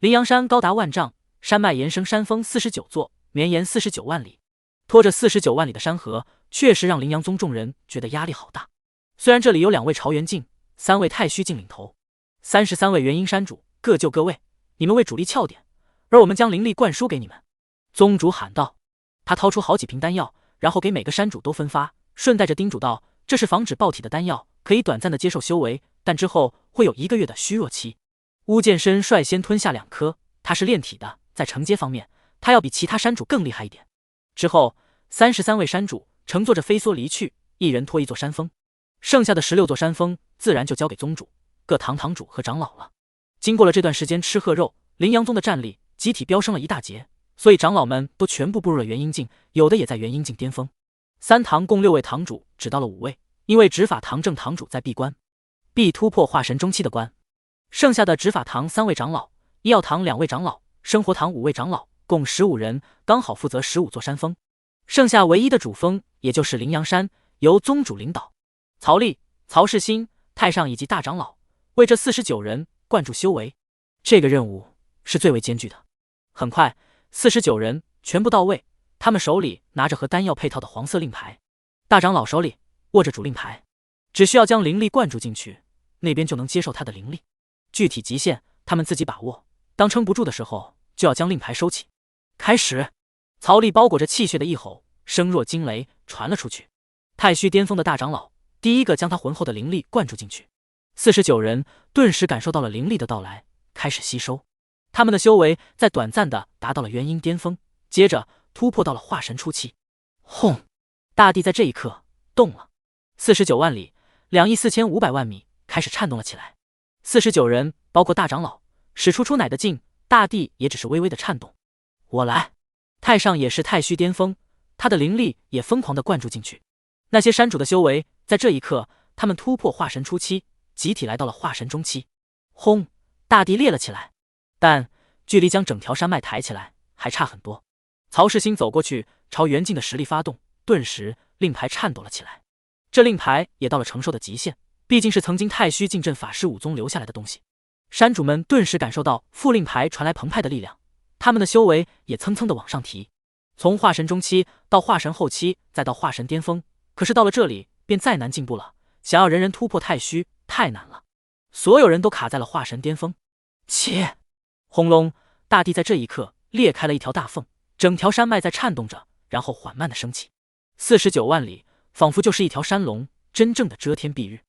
凌阳山高达万丈，山脉延伸山峰49座，绵延49万里。拖着49万里的山河，确实让凌阳宗众人觉得压力好大。虽然这里有2位朝元镜，3位太虚镜领头，33位元婴山主各就各位，你们为主力翘点，而我们将灵力灌输给你们。宗主喊道。他掏出好几瓶丹药，然后给每个山主都分发，顺带着叮嘱道：这是防止爆体的丹药，可以短暂的接受修为，但之后会有1个月的虚弱期。巫剑深率先吞下2颗，他是炼体的，在承接方面，他要比其他山主更厉害一点。之后33位山主乘坐着飞梭离去，一人拖一座山峰，剩下的16座山峰自然就交给宗主、各堂堂主和长老了。经过了这段时间吃喝肉，凌阳宗的战力集体飙升了一大截，所以长老们都全部步入了元婴境，有的也在元婴境巅峰。3堂共6位堂主只到了5位，因为执法堂正堂主在闭关，必突破化神中期的关。剩下的执法堂3位长老、医药堂2位长老、生活堂5位长老、共15人，刚好负责15座山峰，剩下唯一的主峰也就是羚羊山，由宗主领导。曹丽、曹世新、太上以及大长老为这49人灌注修为，这个任务是最为艰巨的。很快，49人全部到位，他们手里拿着和丹药配套的黄色令牌，大长老手里握着主令牌，只需要将灵力灌注进去，那边就能接受他的灵力。具体极限他们自己把握，当撑不住的时候，就要将令牌收起。开始！曹丽包裹着气血的一吼，声若惊雷传了出去。太虚巅峰的大长老第一个将他浑厚的灵力灌注进去，49人顿时感受到了灵力的到来，开始吸收。他们的修为在短暂的达到了元婴巅峰，接着突破到了化神初期。轰！大地在这一刻动了，49万里，2亿4500万米开始颤动了起来。49人，包括大长老，使出出奶的劲，大地也只是微微的颤动。我来！太上也是太虚巅峰，他的灵力也疯狂的灌注进去。那些山主的修为在这一刻，他们突破化神初期，集体来到了化神中期。轰！大地裂了起来，但距离将整条山脉抬起来还差很多。曹世新走过去，朝袁静的实力发动，顿时令牌颤抖了起来。这令牌也到了承受的极限，毕竟是曾经太虚禁镇法师武宗留下来的东西。山主们顿时感受到副令牌传来澎湃的力量，他们的修为也蹭蹭的往上提，从化神中期到化神后期，再到化神巅峰。可是到了这里便再难进步了，想要人人突破太虚太难了，所有人都卡在了化神巅峰。切！轰隆！大地在这一刻裂开了一条大缝，整条山脉在颤动着，然后缓慢的升起。49万里，仿佛就是一条山龙，真正的遮天蔽日。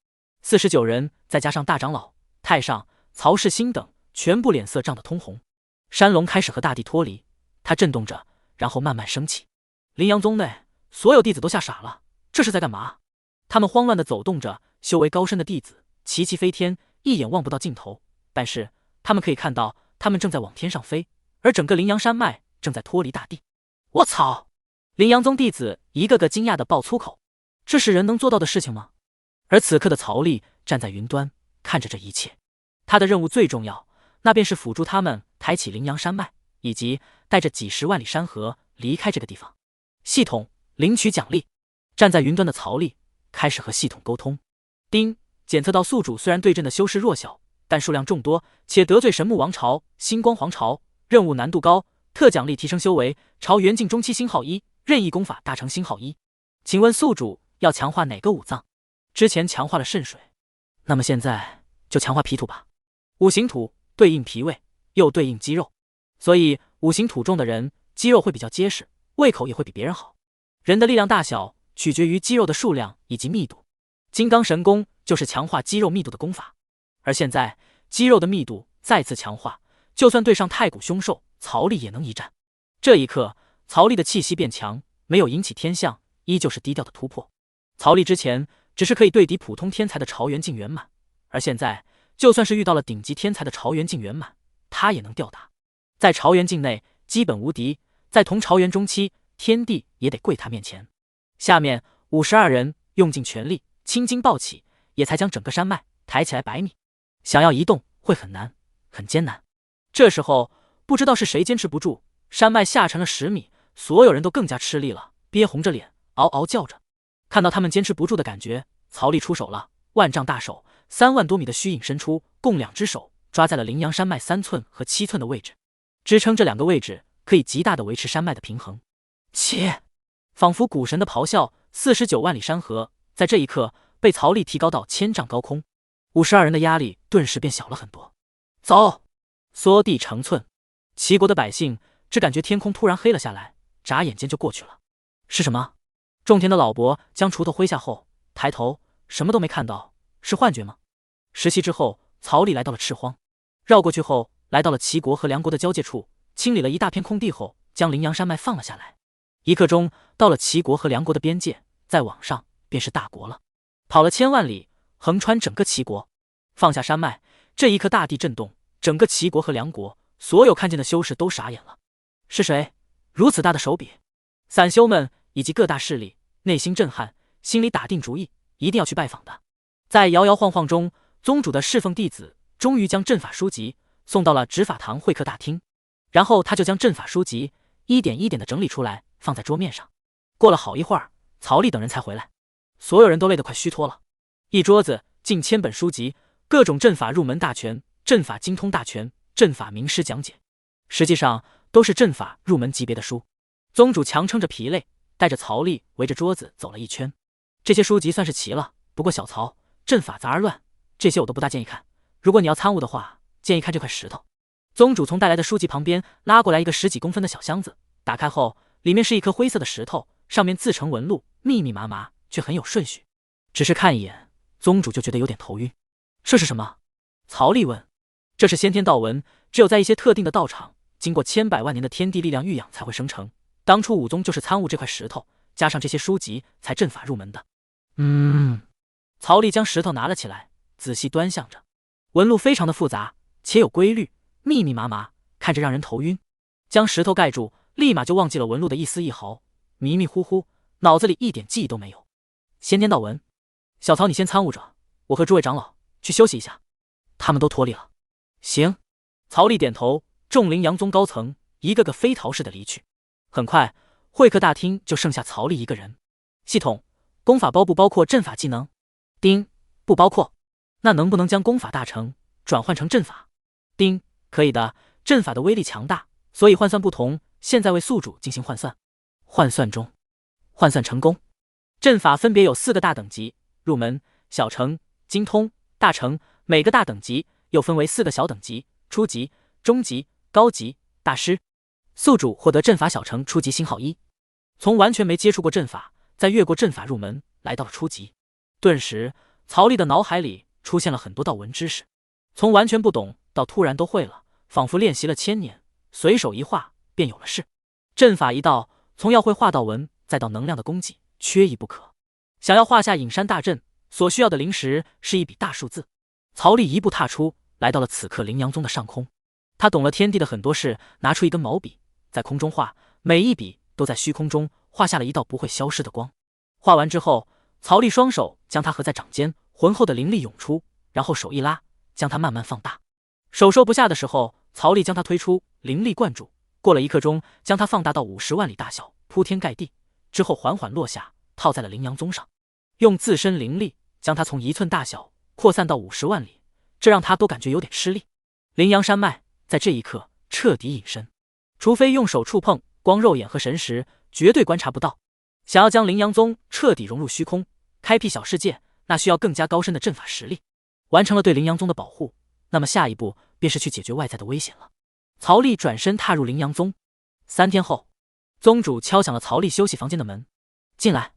49人再加上大长老、太上、曹世新等，全部脸色涨得通红。山龙开始和大地脱离，它震动着，然后慢慢升起。羚羊宗内所有弟子都吓傻了，这是在干嘛？他们慌乱地走动着，修为高深的弟子齐齐飞天，一眼望不到尽头，但是他们可以看到，他们正在往天上飞，而整个羚羊山脉正在脱离大地。我操！羚羊宗弟子一个个惊讶地爆粗口，这是人能做到的事情吗？而此刻的曹丽站在云端，看着这一切，他的任务最重要，那便是辅助他们抬起羚羊山脉，以及带着几十万里山河离开这个地方。系统领取奖励。站在云端的曹丽开始和系统沟通。丁，检测到宿主虽然对阵的修士弱小，但数量众多，且得罪神木王朝、星光皇朝，任务难度高，特奖励提升修为，朝元境中期星号1，任意功法大成星号1。请问宿主要强化哪个五脏？之前强化了肾水，那么现在就强化脾土吧。五行土对应脾胃，又对应肌肉，所以五行土重的人肌肉会比较结实，胃口也会比别人好。人的力量大小取决于肌肉的数量以及密度，金刚神功就是强化肌肉密度的功法。而现在肌肉的密度再次强化，就算对上太古凶兽，曹丽也能一战。这一刻，曹丽的气息变强，没有引起天象，依旧是低调的突破。曹丽之前只是可以对敌普通天才的朝元境圆满，而现在就算是遇到了顶级天才的朝元境圆满，他也能吊打。在朝元境内基本无敌，在同朝元中期，天地也得跪他面前。下面52人用尽全力，青筋暴起，也才将整个山脉抬起来100米。想要移动会很难，很艰难。这时候不知道是谁坚持不住，山脉下沉了10米，所有人都更加吃力了，憋红着脸，嗷嗷叫着。看到他们坚持不住的感觉，曹丽出手了，万丈大手，3万多米的虚影伸出，共2只手抓在了羚羊山脉3寸和7寸的位置，支撑这2个位置可以极大的维持山脉的平衡。切！仿佛古神的咆哮，49万里山河在这一刻被曹丽提高到1000丈高空，52人的压力顿时变小了很多。走！缩地成寸，齐国的百姓只感觉天空突然黑了下来，眨眼间就过去了。是什么？种田的老伯将锄头挥下后，抬头什么都没看到，是幻觉吗？10息之后，曹丽来到了赤荒，绕过去后，来到了齐国和梁国的交界处，清理了一大片空地后，将羚羊山脉放了下来。一刻钟到了齐国和梁国的边界，再往上便是大国了。跑了1000万里，横穿整个齐国，放下山脉，这一刻大地震动，整个齐国和梁国，所有看见的修士都傻眼了。是谁？如此大的手笔？散修们以及各大势力内心震撼，心里打定主意，一定要去拜访的。在摇摇晃晃中，宗主的侍奉弟子终于将阵法书籍送到了执法堂会客大厅。然后他就将阵法书籍一点一点的整理出来，放在桌面上。过了好一会儿，曹丽等人才回来，所有人都累得快虚脱了。一桌子近1000本书籍，各种阵法入门大全、阵法精通大全、阵法名师讲解，实际上都是阵法入门级别的书。宗主强撑着疲累，带着曹丽围着桌子走了一圈。这些书籍算是齐了，不过小曹，阵法杂而乱，这些我都不大建议看。如果你要参悟的话，建议看这块石头。宗主从带来的书籍旁边拉过来一个10几公分的小箱子，打开后，里面是一颗灰色的石头，上面自成纹路，密密麻麻，却很有顺序。只是看一眼，宗主就觉得有点头晕。这是什么？曹丽问。这是先天道纹，只有在一些特定的道场，经过千百万年的天地力量育养才会生成。当初武宗就是参悟这块石头，加上这些书籍，才阵法入门的。曹丽将石头拿了起来，仔细端详着，纹路非常的复杂，且有规律，密密麻麻，看着让人头晕。将石头盖住，立马就忘记了纹路的一丝一毫，迷迷糊糊，脑子里一点记忆都没有。先天道纹，小曹你先参悟着，我和诸位长老去休息一下。他们都脱离了。行。曹丽点头，众灵阳宗高层一个个飞逃似的离去。很快，会客大厅就剩下曹丽一个人。系统，功法包不包括阵法技能？丁，不包括。那能不能将功法大成转换成阵法？丁，可以的。阵法的威力强大，所以换算不同，现在为宿主进行换算。换算中。换算成功。阵法分别有4个大等级：入门、小成、精通、大成。每个大等级又分为4个小等级：初级、中级、高级、大师。宿主获得阵法小成初级星号1。从完全没接触过阵法，再越过阵法入门，来到了初级。顿时，曹丽的脑海里出现了很多道纹知识，从完全不懂到突然都会了，仿佛练习了1000年，随手一画便有了事。阵法一道，从要会画道纹，再到能量的功绩，缺一不可。想要画下隐山大阵，所需要的灵石是一笔大数字。曹丽一步踏出，来到了此刻灵阳宗的上空。他懂了天地的很多事，拿出一根毛笔，在空中画，每一笔都在虚空中画下了一道不会消失的光。画完之后，曹丽双手将它合在掌间，浑厚的灵力涌出，然后手一拉，将它慢慢放大。手收不下的时候，曹丽将它推出，灵力灌注，过了1刻钟，将它放大到50万里大小，铺天盖地，之后缓缓落下，套在了灵阳宗上，用自身灵力将它从1寸大小扩散到50万里，这让他都感觉有点吃力。灵阳山脉在这一刻彻底隐身，除非用手触碰，光肉眼和神识绝对观察不到。想要将灵阳宗彻底融入虚空，开辟小世界，那需要更加高深的阵法实力。完成了对灵阳宗的保护，那么下一步便是去解决外在的危险了。曹丽转身踏入灵阳宗。3天后，宗主敲响了曹丽休息房间的门。进来。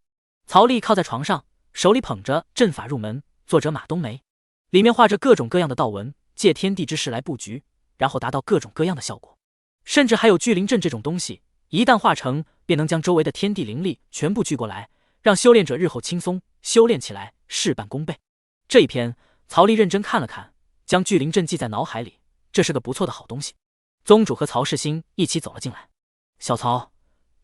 曹丽靠在床上，手里捧着阵法入门，作者马冬梅，里面画着各种各样的道纹，借天地之势来布局，然后达到各种各样的效果。甚至还有聚灵阵这种东西，一旦化成，便能将周围的天地灵力全部聚过来，让修炼者日后轻松修炼起来，事半功倍。这一篇，曹丽认真看了看，将聚灵阵记在脑海里，这是个不错的好东西。宗主和曹世新一起走了进来。小曹，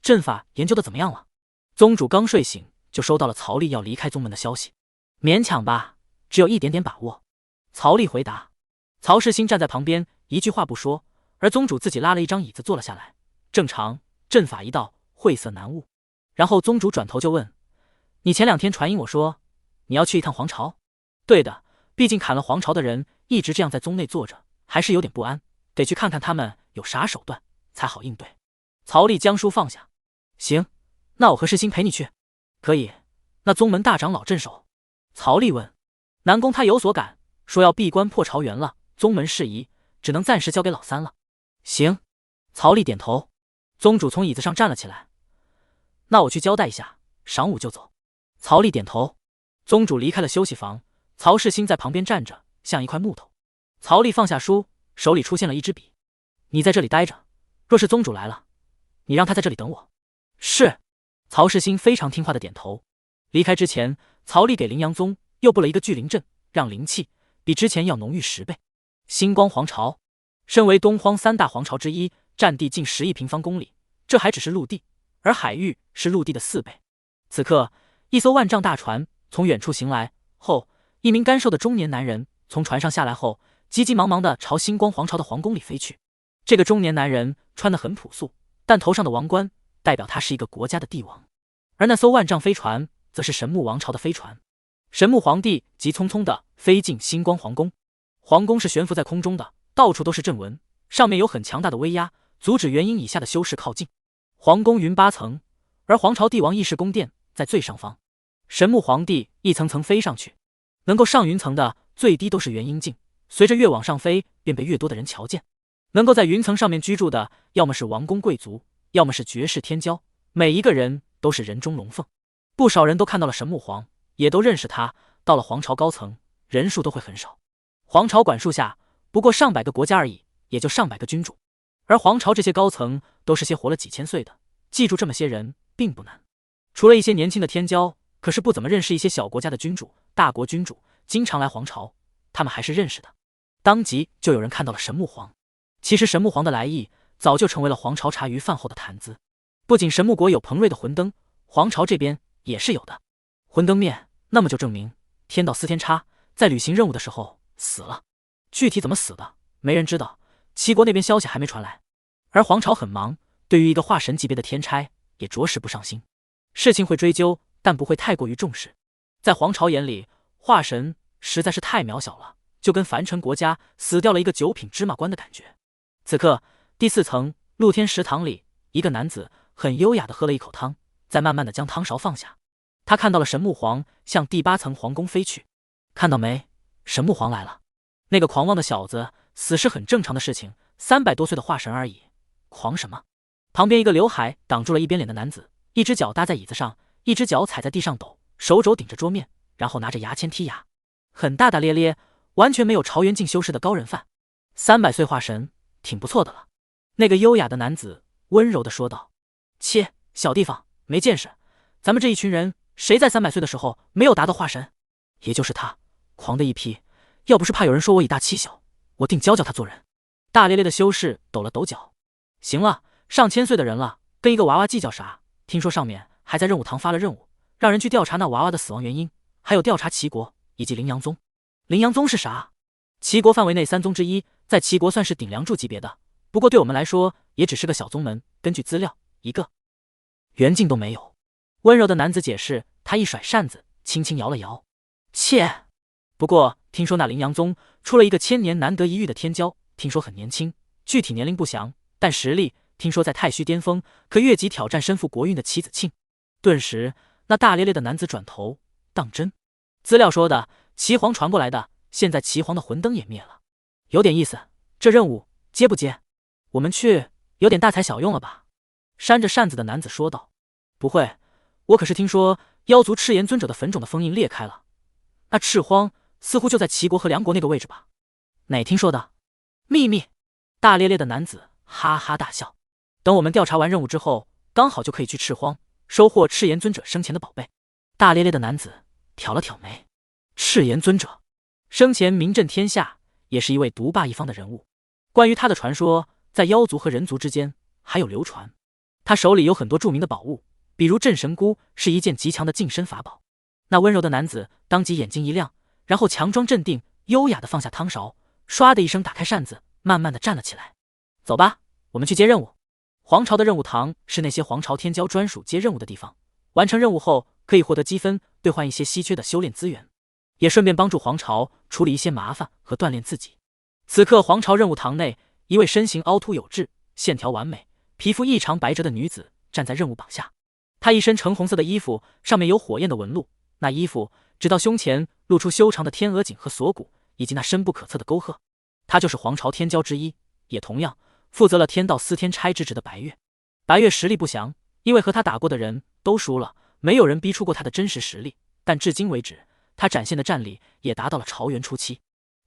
阵法研究的怎么样了？宗主刚睡醒，就收到了曹丽要离开宗门的消息。勉强吧，只有一点点把握。曹丽回答。曹世新站在旁边，一句话不说，而宗主自己拉了一张椅子坐了下来。正常，阵法一道，晦涩难悟。然后宗主转头就问：你前2天传音我说你要去一趟皇朝？对的，毕竟砍了皇朝的人一直这样在宗内坐着，还是有点不安，得去看看他们有啥手段才好应对。曹丽将书放下。行，那我和世新陪你去。可以，那宗门大长老镇守？曹丽问。南宫他有所感，说要闭关破朝元了，宗门事宜只能暂时交给老三了。行。曹丽点头。宗主从椅子上站了起来。那我去交代一下，晌午就走。曹丽点头。宗主离开了休息房，曹世新在旁边站着，像一块木头。曹丽放下书，手里出现了一支笔。你在这里待着，若是宗主来了，你让他在这里等我。是。曹世新非常听话的点头。离开之前，曹丽给灵阳宗又布了一个聚灵阵，让灵气比之前要浓郁10倍。星光皇朝身为东荒3大皇朝之一，占地近10亿平方公里，这还只是陆地，而海域是陆地的4倍。此刻，一艘万丈大船从远处行来后，一名干瘦的中年男人从船上下来后，急急忙忙地朝星光皇朝的皇宫里飞去。这个中年男人穿得很朴素，但头上的王冠代表他是一个国家的帝王，而那艘万丈飞船则是神木王朝的飞船。神木皇帝急匆匆地飞进星光皇宫，皇宫是悬浮在空中的，到处都是阵纹，上面有很强大的威压，阻止元婴以下的修士靠近。皇宫云8层，而皇朝帝王议事宫殿在最上方。神木皇帝一层层飞上去，能够上云层的最低都是元婴境，随着越往上飞，便被越多的人瞧见。能够在云层上面居住的，要么是王公贵族，要么是绝世天骄，每一个人都是人中龙凤。不少人都看到了神木皇，也都认识他。到了皇朝高层，人数都会很少。皇朝管束下不过上百个国家而已，也就上百个君主，而皇朝这些高层都是些活了几千岁的，记住这么些人并不难。除了一些年轻的天骄，可是不怎么认识一些小国家的君主、大国君主，经常来皇朝，他们还是认识的。当即就有人看到了神木皇。其实神木皇的来意早就成为了皇朝茶余饭后的谈资。不仅神木国有彭瑞的魂灯，皇朝这边也是有的。魂灯面，那么就证明天道司天差在履行任务的时候死了，具体怎么死的没人知道，齐国那边消息还没传来。而皇朝很忙，对于一个化神级别的天差也着实不上心。事情会追究，但不会太过于重视。在皇朝眼里，化神实在是太渺小了，就跟凡尘国家死掉了一个9品芝麻官的感觉。此刻第4层露天食堂里，一个男子很优雅地喝了一口汤，再慢慢地将汤勺放下。他看到了神木皇向第8层皇宫飞去。看到没，神木皇来了。那个狂妄的小子死是很正常的事情，300多岁的化神而已，狂什么？旁边一个刘海挡住了一边脸的男子，一只脚搭在椅子上，一只脚踩在地上抖，手肘顶着桌面，然后拿着牙签剔牙，很大大咧咧，完全没有朝元境修士的高人范。300岁化神挺不错的了。那个优雅的男子温柔地说道：切，小地方没见识，咱们这一群人谁在300岁的时候没有达到化神？也就是他，狂的一批，要不是怕有人说我以大欺小，我定教教他做人。大咧咧的修士抖了抖脚。行了，上千岁的人了，跟一个娃娃计较啥？听说上面还在任务堂发了任务，让人去调查那娃娃的死亡原因，还有调查齐国以及羚羊宗。羚羊宗是啥？齐国范围内3宗之一，在齐国算是顶梁柱级别的，不过对我们来说也只是个小宗门。根据资料，一个元境都没有。温柔的男子解释，他一甩扇子，轻轻摇了摇。切，不过听说那羚羊宗出了一个1000年难得一遇的天骄，听说很年轻，具体年龄不详，但实力听说在太虚巅峰，可越级挑战身负国运的齐子庆。顿时那大咧咧的男子转头当真。资料说的，齐皇传过来的，现在齐皇的魂灯也灭了，有点意思。这任务接不接？我们去有点大材小用了吧？扇着扇子的男子说道。不会，我可是听说妖族赤炎尊者的坟冢的封印裂开了，那赤荒似乎就在齐国和梁国那个位置吧？哪听说的？秘密。大咧咧的男子哈哈大笑。等我们调查完任务之后，刚好就可以去赤荒收获赤炎尊者生前的宝贝。大咧咧的男子挑了挑眉。赤炎尊者生前名震天下，也是一位独霸一方的人物。关于他的传说，在妖族和人族之间还有流传。他手里有很多著名的宝物，比如镇神箍是一件极强的净身法宝。那温柔的男子当即眼睛一亮，然后强装镇定，优雅地放下汤勺，唰的一声打开扇子，慢慢地站了起来。走吧，我们去接任务。皇朝的任务堂是那些皇朝天骄专属接任务的地方，完成任务后可以获得积分，兑换一些稀缺的修炼资源，也顺便帮助皇朝处理一些麻烦和锻炼自己。此刻皇朝任务堂内，一位身形凹凸有致、线条完美、皮肤异常白泽的女子站在任务榜下。她一身橙红色的衣服，上面有火焰的纹路，那衣服直到胸前，露出修长的天鹅颈和锁骨，以及那深不可测的沟壑。她就是皇朝天骄之一，也同样负责了天道司天差之职的白月。白月实力不详，因为和他打过的人都输了，没有人逼出过他的真实实力，但至今为止，他展现的战力也达到了朝元初期。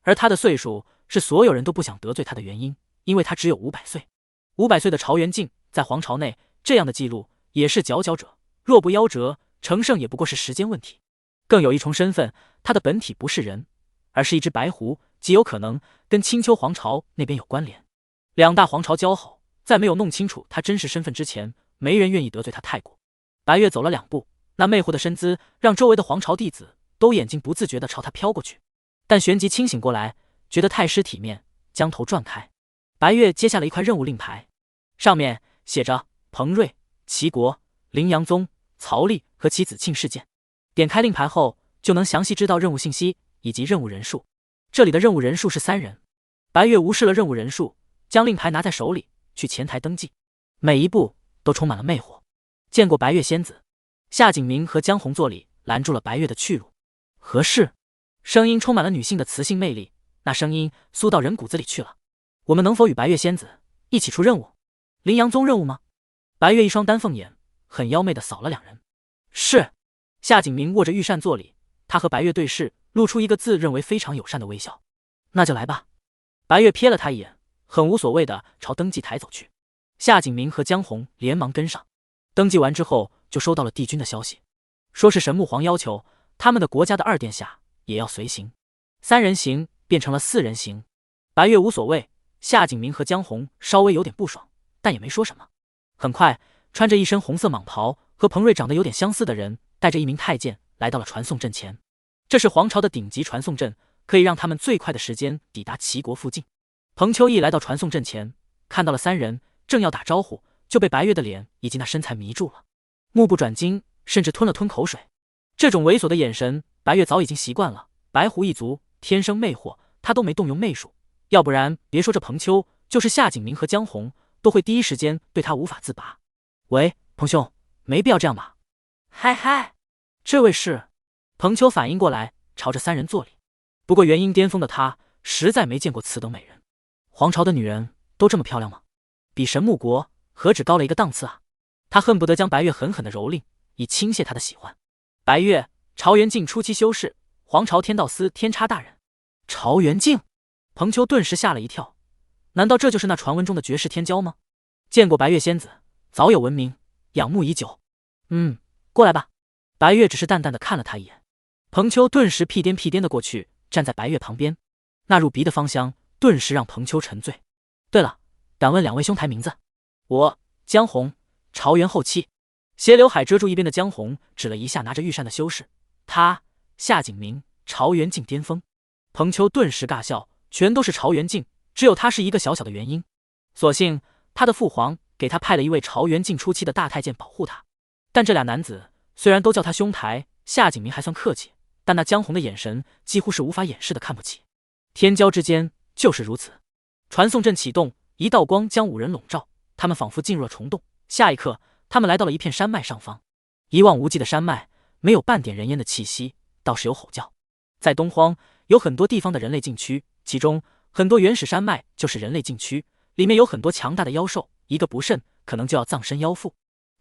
而他的岁数是所有人都不想得罪他的原因，因为他只有500岁。500岁的朝元境在皇朝内，这样的记录也是佼佼者，若不夭折，成圣也不过是时间问题。更有一重身份，他的本体不是人，而是一只白狐，极有可能跟青丘皇朝那边有关联。两大皇朝交好，在没有弄清楚他真实身份之前，没人愿意得罪他太过。白月走了2步，那魅惑的身姿让周围的皇朝弟子都眼睛不自觉地朝他飘过去，但旋即清醒过来，觉得太失体面，将头转开。白月接下了一块任务令牌，上面写着彭瑞、齐国、凌阳宗、曹丽和其子庆事件。点开令牌后，就能详细知道任务信息以及任务人数。这里的任务人数是3人。白月无视了任务人数，将令牌拿在手里，去前台登记。每一步都充满了魅惑。见过白月仙子，夏景明和江红坐里拦住了白月的去路。何事？声音充满了女性的磁性魅力，那声音酥到人骨子里去了。我们能否与白月仙子一起出任务？凌阳宗任务吗？白月一双丹凤眼很妖媚的扫了2人。是。夏景明握着御扇坐里，他和白月对视，露出一个自认为非常友善的微笑。那就来吧。白月瞥了他一眼，很无所谓的朝登记台走去。夏景明和江红连忙跟上。登记完之后，就收到了帝君的消息，说是神木皇要求他们的国家的2殿下也要随行，3人行变成了4人行。白月无所谓，夏景明和江红稍微有点不爽，但也没说什么。很快，穿着一身红色蟒袍和彭瑞长得有点相似的人，带着1名太监来到了传送阵前。这是皇朝的顶级传送阵，可以让他们最快的时间抵达齐国附近。彭秋义来到传送阵前，看到了3人，正要打招呼，就被白月的脸以及那身材迷住了，目不转睛，甚至吞了吞口水。这种猥琐的眼神，白月早已经习惯了。白狐一族天生魅惑，他都没动用媚术，要不然别说这彭秋，就是夏景明和江红都会第一时间对他无法自拔。喂，彭兄，没必要这样吧？嗨嗨，这位是……彭秋反应过来，朝着3人坐里。不过元婴巅峰的他实在没见过此等美人。皇朝的女人都这么漂亮吗？比神木国何止高了一个档次啊！他恨不得将白月狠狠的蹂躏，以倾泻他的喜欢。白月，朝元敬初期修士，皇朝天道司天差大人。朝元敬，彭秋顿时吓了一跳，难道这就是那传闻中的绝世天骄吗？见过白月仙子，早有闻名，仰慕已久。过来吧。白月只是淡淡的看了他一眼，彭秋顿时屁颠屁颠的过去，站在白月旁边，那入鼻的芳香顿时让彭秋沉醉。对了，敢问2位兄台名字？我江红，朝元后期。斜刘海遮住一边的江红指了一下拿着玉扇的修士，他夏景明，朝元敬巅峰。彭秋顿时尬笑，全都是朝元敬，只有他是一个小小的元婴。所幸他的父皇给他派了一位朝元敬初期的大太监保护他，但这俩男子虽然都叫他兄台，夏景明还算客气，但那江红的眼神几乎是无法掩饰的看不起。天骄之间就是如此。传送阵启动，一道光将5人笼罩，他们仿佛进入了虫洞。下一刻，他们来到了一片山脉上方。一望无际的山脉，没有半点人烟的气息，倒是有吼叫。在东荒，有很多地方的人类禁区，其中很多原始山脉就是人类禁区，里面有很多强大的妖兽，一个不慎，可能就要葬身妖腹。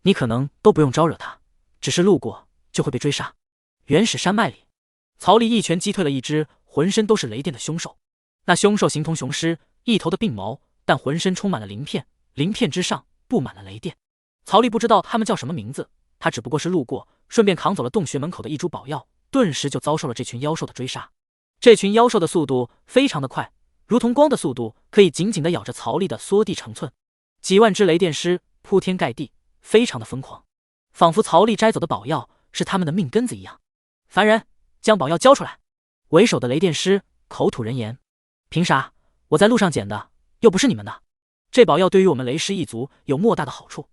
你可能都不用招惹他，只是路过就会被追杀。原始山脉里，曹丽一拳击退了一只浑身都是雷电的凶兽。那凶兽形同雄狮，一头的鬓毛，但浑身充满了鳞片，鳞片之上布满了雷电。曹丽不知道他们叫什么名字，他只不过是路过，顺便扛走了洞穴门口的一株宝药，顿时就遭受了这群妖兽的追杀。这群妖兽的速度非常的快，如同光的速度，可以紧紧地咬着曹丽的缩地成寸。几万只雷电狮铺天盖地，非常的疯狂，仿佛曹丽摘走的宝药是他们的命根子一样。凡人，将宝药交出来！为首的雷电狮口吐人言：凭啥？我在路上捡的，又不是你们的。这宝药对于我们雷狮一族有莫大的好处，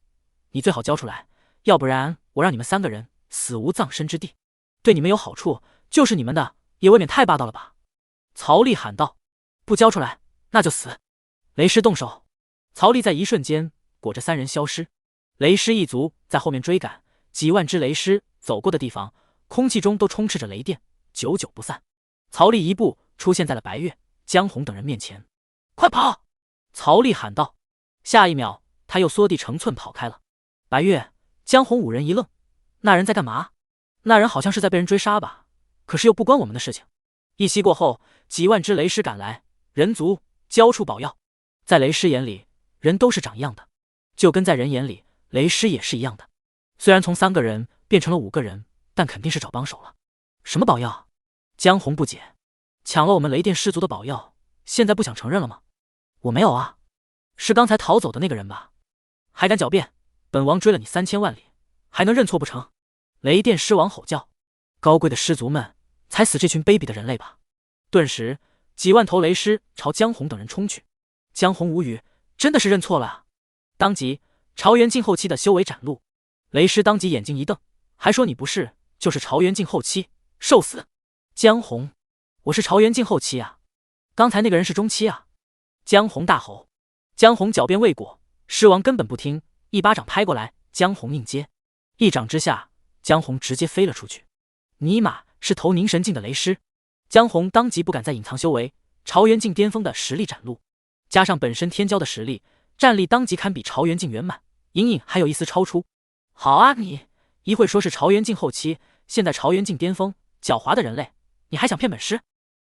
你最好交出来，要不然我让你们3个人死无葬身之地。对你们有好处，就是你们的，也未免太霸道了吧！曹丽喊道：不交出来，那就死！雷狮动手！曹丽在一瞬间裹着3人消失，雷狮一族在后面追赶，几万只雷狮走过的地方，空气中都充斥着雷电，久久不散。曹丽一步出现在了白月、江红等人面前。快跑！曹丽喊道。下一秒，他又缩地成寸跑开了。白月、江红5人一愣，那人在干嘛？那人好像是在被人追杀吧，可是又不关我们的事情。一息过后，几万只雷狮赶来，人族交出宝药。在雷狮眼里，人都是长一样的，就跟在人眼里，雷狮也是一样的。虽然从3个人变成了5个人，但肯定是找帮手了。什么宝药？江红不解。抢了我们雷电狮族的宝药，现在不想承认了吗？我没有啊，是刚才逃走的那个人吧？还敢狡辩，本王追了你3000万里，还能认错不成？雷电狮王吼叫。高贵的狮族们，才死这群卑鄙的人类吧！顿时，几万头雷狮朝江红等人冲去。江红无语，真的是认错了啊！当即，朝元境后期的修为展露，雷师当即眼睛一瞪，还说你不是就是朝元境后期，受死！江红，我是朝元境后期啊，刚才那个人是中期啊！江红大吼，江红狡辩未果，狮王根本不听，一巴掌拍过来，江红应接，一掌之下，江红直接飞了出去。尼玛，是投凝神境的雷师！江红当即不敢再隐藏修为，朝元境巅峰的实力展露，加上本身天骄的实力，战力当即堪比朝元境圆满，隐隐还有一丝超出。好啊，你一会说是朝元境后期，现在朝元境巅峰，狡猾的人类，你还想骗本师？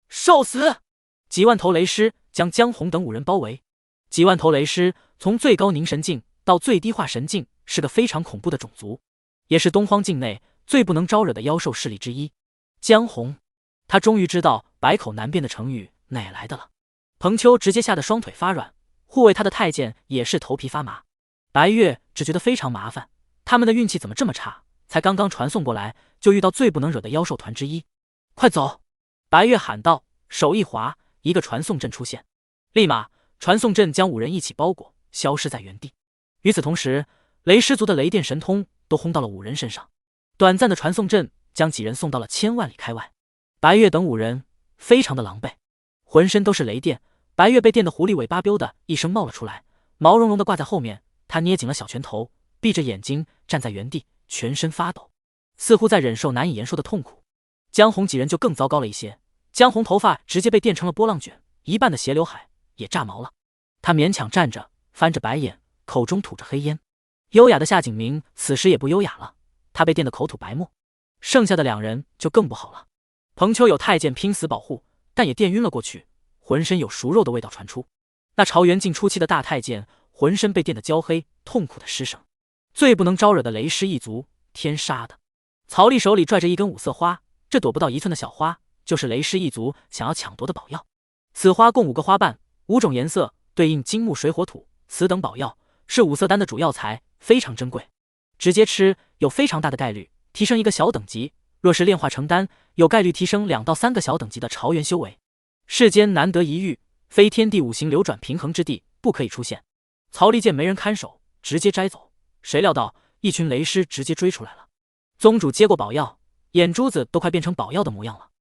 受死！几万头雷师将江红等5人包围。几万头雷师从最高凝神境到最低化神境，是个非常恐怖的种族，也是东荒境内最不能招惹的妖兽势力之一。江红，他终于知道百口难辩的成语哪来的了。彭秋直接吓得双腿发软，护卫他的太监也是头皮发麻。白月只觉得非常麻烦，他们的运气怎么这么差？才刚刚传送过来，就遇到最不能惹的妖兽团之一。快走！白月喊道，手一滑，一个传送阵出现，立马传送阵将5人一起包裹，消失在原地。与此同时，雷师族的雷电神通都轰到了5人身上，短暂的传送阵将几人送到了千万里开外。白月等5人非常的狼狈，浑身都是雷电。白月被电的狐狸尾巴biu的一声冒了出来，毛茸茸的挂在后面。他捏紧了小拳头，闭着眼睛站在原地，全身发抖，似乎在忍受难以言说的痛苦。江红几人就更糟糕了一些，江红头发直接被电成了波浪卷，一半的斜刘海也炸毛了。他勉强站着，翻着白眼，口中吐着黑烟。优雅的夏景明此时也不优雅了，他被电得口吐白沫。剩下的2人就更不好了。彭秋有太监拼死保护，但也电晕了过去，浑身有熟肉的味道传出。那朝元境初期的大太监浑身被电得焦黑，痛苦的失声。最不能招惹的雷师一族，天杀的！曹丽手里拽着一根5色花，这朵不到1寸的小花，就是雷师一族想要抢夺的宝药。此花共5个花瓣，5种颜色，对应金木水火土，此等宝药是5色丹的主药材，非常珍贵。直接吃有非常大的概率提升1个小等级，若是炼化成丹，有概率提升2到3个小等级的朝元修为。世间难得一遇，非天地5行流转平衡之地，不可以出现。曹丽见没人看守，直接摘走。谁料到一群雷师直接追出来了。宗主接过宝药，眼珠子都快变成宝药的模样了，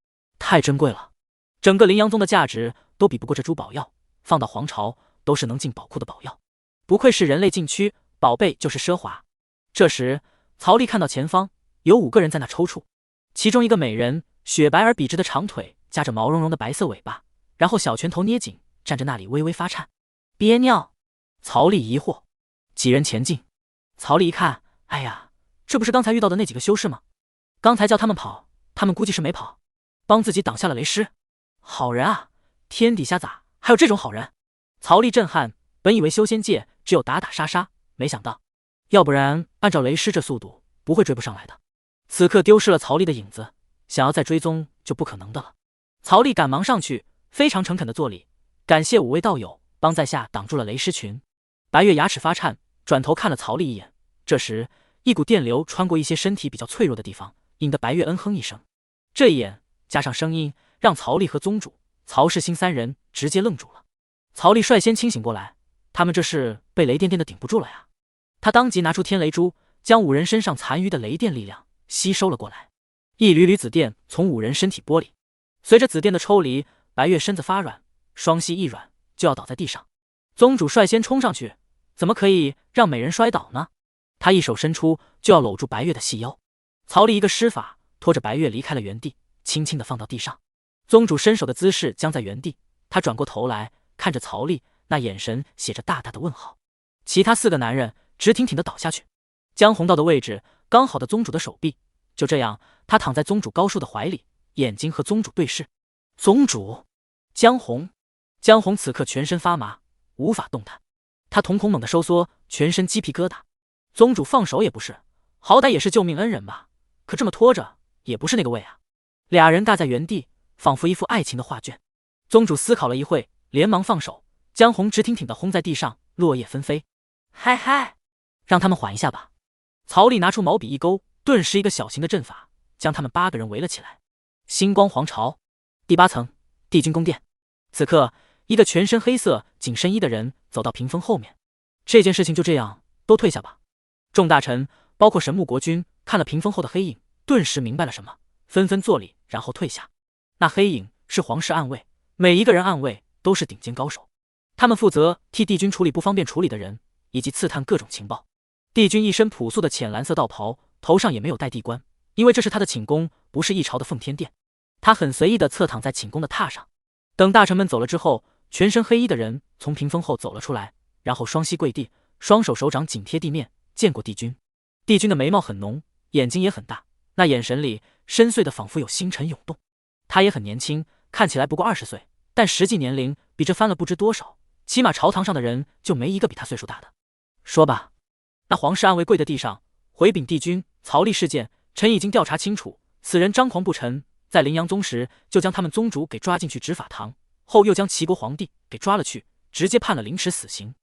太珍贵了，整个羚羊宗的价值都比不过这株宝药，放到皇朝都是能进宝库的宝药，不愧是人类禁区，宝贝就是奢华。这时曹丽看到前方有5个人在那抽搐，其中一个美人，雪白而笔直的长腿夹着毛茸茸的白色尾巴，然后小拳头捏紧，站着那里微微发颤。憋尿！曹丽疑惑。几人前进，曹丽一看，哎呀，这不是刚才遇到的那几个修士吗？刚才叫他们跑，他们估计是没跑，帮自己挡下了雷师。好人啊，天底下咋还有这种好人？曹丽震撼，本以为修仙界只有打打杀杀，没想到，要不然按照雷师这速度，不会追不上来的。此刻丢失了曹丽的影子，想要再追踪就不可能的了。曹丽赶忙上去，非常诚恳的作礼，感谢5位道友帮在下挡住了雷师群。白月牙齿发颤，转头看了曹丽一眼。这时一股电流穿过一些身体比较脆弱的地方，引得白月嗯哼一声。这一眼加上声音，让曹丽和宗主曹世新3人直接愣住了。曹丽率先清醒过来，他们这是被雷电电的顶不住了呀。他当即拿出天雷珠，将5人身上残余的雷电力量吸收了过来。一缕缕紫电从5人身体剥离，随着紫电的抽离，白月身子发软，双膝一软就要倒在地上。宗主率先冲上去，怎么可以让美人摔倒呢？他一手伸出就要搂住白月的细腰。曹丽一个施法，拖着白月离开了原地，轻轻地放到地上。宗主伸手的姿势僵在原地，他转过头来看着曹丽，那眼神写着大大的问号。其他4个男人直挺挺地倒下去，江红道的位置刚好的宗主的手臂。就这样，他躺在宗主高树的怀里，眼睛和宗主对视。宗主，江红此刻全身发麻，无法动弹。他瞳孔猛地收缩，全身鸡皮疙瘩。宗主放手也不是，好歹也是救命恩人吧，可这么拖着也不是那个味啊。2人尬在原地，仿佛一幅爱情的画卷。宗主思考了一会，连忙放手，江红直挺挺地轰在地上，落叶纷飞。嗨嗨，让他们缓一下吧。曹丽拿出毛笔一勾，顿时一个小型的阵法将他们8个人围了起来。星光皇朝第8层帝君宫殿。此刻一个全身黑色紧身衣的人走到屏风后面。这件事情就这样，都退下吧。众大臣，包括神木国君，看了屏风后的黑影，顿时明白了什么，纷纷作礼，然后退下。那黑影是皇室暗卫，每一个人暗卫都是顶尖高手，他们负责替帝君处理不方便处理的人，以及刺探各种情报。帝君一身朴素的浅蓝色道袍，头上也没有戴帝冠，因为这是他的寝宫，不是一朝的奉天殿。他很随意地侧躺在寝宫的榻上。等大臣们走了之后，全身黑衣的人从屏风后走了出来，然后双膝跪地，双手手掌紧贴地面，见过帝君。帝君的眉毛很浓，眼睛也很大，那眼神里深邃的仿佛有星辰涌动。他也很年轻，看起来不过20岁，但实际年龄比这翻了不知多少，起码朝堂上的人就没一个比他岁数大的。说吧。那皇室暗卫跪在地上，回禀帝君，曹利事件，臣已经调查清楚，此人张狂不臣，在临阳宗时就将他们宗主给抓进去执法堂，后又将齐国皇帝给抓了去，直接判了凌迟死刑。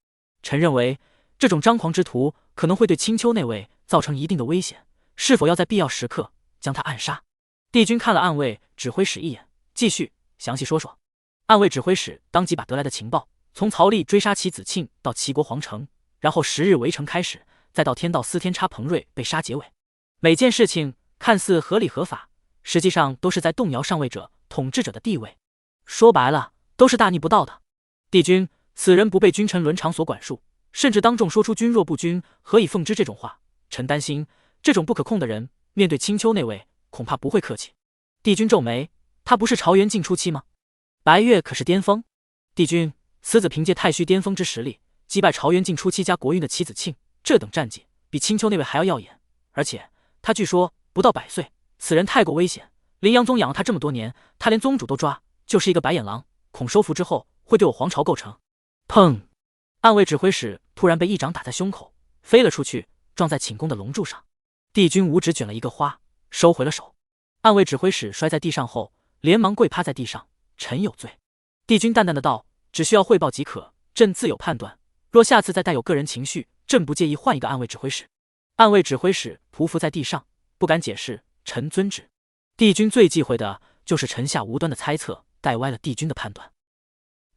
臣认为这种张狂之徒可能会对青丘那位造成一定的危险，是否要在必要时刻将他暗杀？帝君看了暗卫指挥使一眼，继续详细说说。暗卫指挥使当即把得来的情报从曹利追杀齐子庆到齐国皇城，然后10日围城开始，再到天道司天差彭瑞被杀结尾，每件事情看似合理合法，实际上都是在动摇上位者统治者的地位，说白了都是大逆不道的。帝君，此人不被君臣伦常所管束，甚至当众说出君若不君，何以奉之这种话，臣担心这种不可控的人面对青丘那位恐怕不会客气。帝君皱眉，他不是朝元晋初期吗？白月可是巅峰。帝君，此子凭借太虚巅峰之实力击败朝元晋初期加国运的齐子庆，这等战绩比青丘那位还要耀眼，而且他据说不到100岁，此人太过危险，临阳宗养了他这么多年，他连宗主都抓，就是一个白眼狼，恐收服之后会对我皇朝构成。砰！暗卫指挥使突然被一掌打在胸口，飞了出去，撞在寝宫的龙柱上。帝君五指卷了一个花，收回了手。暗卫指挥使摔在地上后，连忙跪趴在地上，臣有罪。帝君淡淡的道，只需要汇报即可，朕自有判断，若下次再带有个人情绪，朕不介意换一个暗卫指挥使。暗卫指挥使匍匐在地上，不敢解释，臣遵旨。帝君最忌讳的就是臣下无端的猜测，带歪了帝君的判断。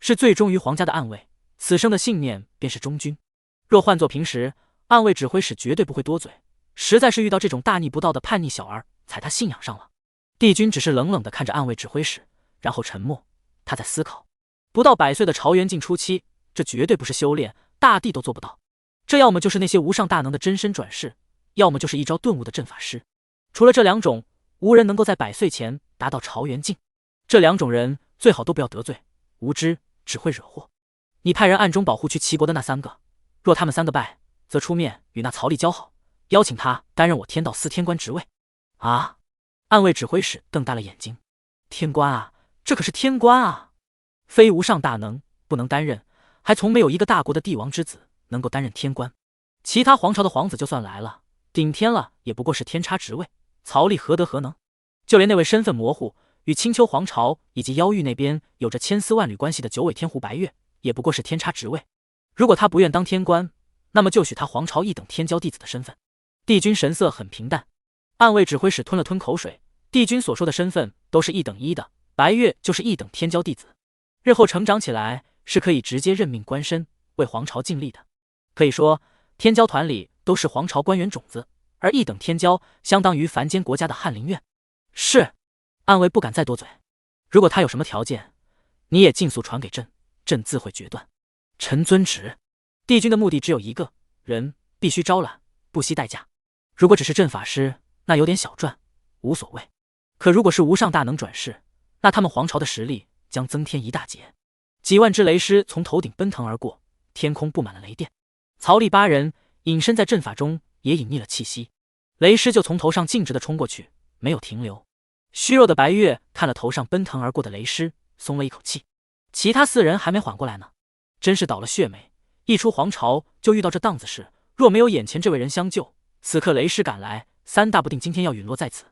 是最忠于皇家的暗卫，此生的信念便是忠君。若换作平时，暗卫指挥使绝对不会多嘴，实在是遇到这种大逆不道的叛逆小儿，踩他信仰上了。帝君只是冷冷地看着暗卫指挥使，然后沉默。他在思考，不到100岁的朝元晋初期，这绝对不是修炼，大帝都做不到。这要么就是那些无上大能的真身转世，要么就是一招顿悟的阵法师。除了这两种，无人能够在100岁前达到朝元晋。这两种人最好都不要得罪，无知只会惹祸。你派人暗中保护去齐国的那3个，若他们3个败，则出面与那曹利交好，邀请他担任我天道司天官职位。啊！暗卫指挥使瞪大了眼睛，天官啊，这可是天官啊，非无上大能不能担任，还从没有一个大国的帝王之子能够担任天官。其他皇朝的皇子就算来了，顶天了也不过是天差职位，曹利何德何能？就连那位身份模糊，与青丘皇朝以及妖域那边有着千丝万缕关系的九尾天狐白月，也不过是天差职位。如果他不愿当天官，那么就许他皇朝一等天骄弟子的身份。帝君神色很平淡，暗卫指挥使吞了吞口水。帝君所说的身份都是1等1的，白月就是1等天骄弟子，日后成长起来是可以直接任命官身，为皇朝尽力的。可以说，天骄团里都是皇朝官员种子，而1等天骄相当于凡间国家的翰林院。是，暗卫不敢再多嘴。如果他有什么条件，你也尽速传给朕，朕自会决断。臣遵旨。帝君的目的只有一个，人必须招揽，不惜代价。如果只是阵法师，那有点小赚，无所谓。可如果是无上大能转世，那他们皇朝的实力将增添一大截。几万只雷狮从头顶奔腾而过，天空布满了雷电。曹利8人隐身在阵法中，也隐匿了气息。雷狮就从头上径直地冲过去，没有停留。虚弱的白月看了头上奔腾而过的雷狮，松了一口气。其他4人还没缓过来呢，真是倒了血霉。一出皇朝就遇到这档子事，若没有眼前这位人相救，此刻雷狮赶来，3大不定今天要陨落在此。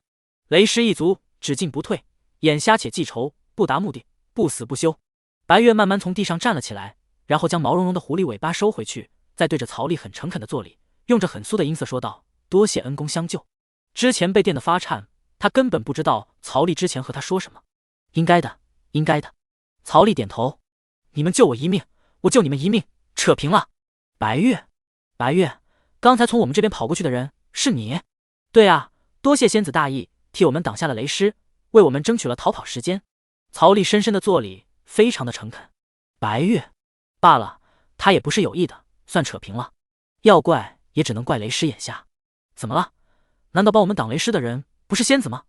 雷狮一族只进不退，眼瞎且记仇，不达目的不死不休。白月慢慢从地上站了起来，然后将毛茸茸的狐狸尾巴收回去，再对着曹利很诚恳的作礼，用着很酥的音色说道：多谢恩公相救。之前被电得发颤，他根本不知道曹利之前和他说什么。应该的，应该的。曹利点头。你们救我一命，我救你们一命，扯平了。白月，白月，刚才从我们这边跑过去的人是你？对啊，多谢仙子大义，替我们挡下了雷师，为我们争取了逃跑时间。曹丽深深的作礼，非常的诚恳。白月，罢了，他也不是有意的，算扯平了。要怪也只能怪雷师眼瞎。怎么了？难道帮我们挡雷师的人不是仙子吗？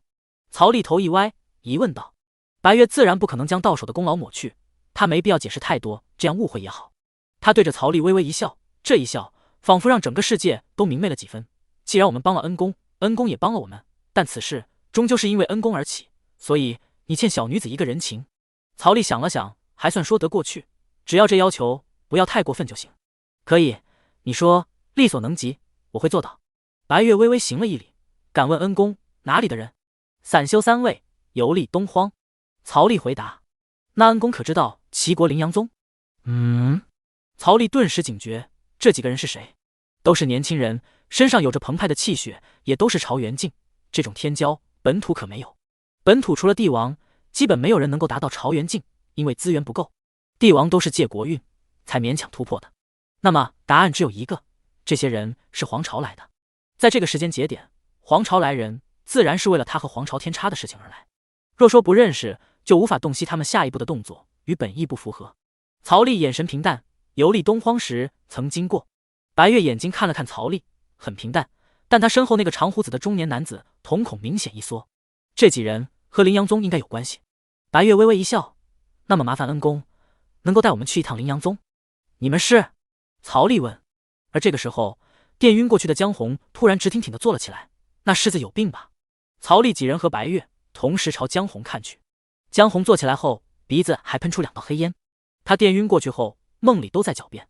曹丽头一歪，疑问道。白月自然不可能将到手的功劳抹去，他没必要解释太多，这样误会也好。他对着曹丽微微一笑，这一笑仿佛让整个世界都明媚了几分。既然我们帮了恩公，恩公也帮了我们，但此事终究是因为恩公而起，所以你欠小女子一个人情。曹丽想了想，还算说得过去，只要这要求不要太过分就行。可以，你说力所能及，我会做到。白月微微行了一礼，敢问恩公哪里的人？散修3位，游历东荒。曹丽回答。那恩公可知道齐国羚羊宗？曹丽顿时警觉，这几个人是谁？都是年轻人，身上有着澎湃的气血，也都是朝元境，这种天骄本土可没有。本土除了帝王，基本没有人能够达到朝元境，因为资源不够，帝王都是借国运才勉强突破的。那么答案只有一个，这些人是黄巢来的。在这个时间节点，黄巢来人自然是为了他和黄巢天差的事情而来。若说不认识，就无法洞悉他们下一步的动作与本意不符合。曹丽眼神平淡，游历东荒时曾经过。白月眼睛看了看曹丽，很平淡，但他身后那个长胡子的中年男子瞳孔明显一缩。这几人和羚羊宗应该有关系。白月微微一笑，那么麻烦恩公能够带我们去一趟羚羊宗。你们是？曹丽问。而这个时候，电晕过去的江红突然直挺挺地坐了起来。那狮子有病吧？曹丽几人和白月同时朝江红看去。江红坐起来后，鼻子还喷出2道黑烟。他电晕过去后，梦里都在狡辩。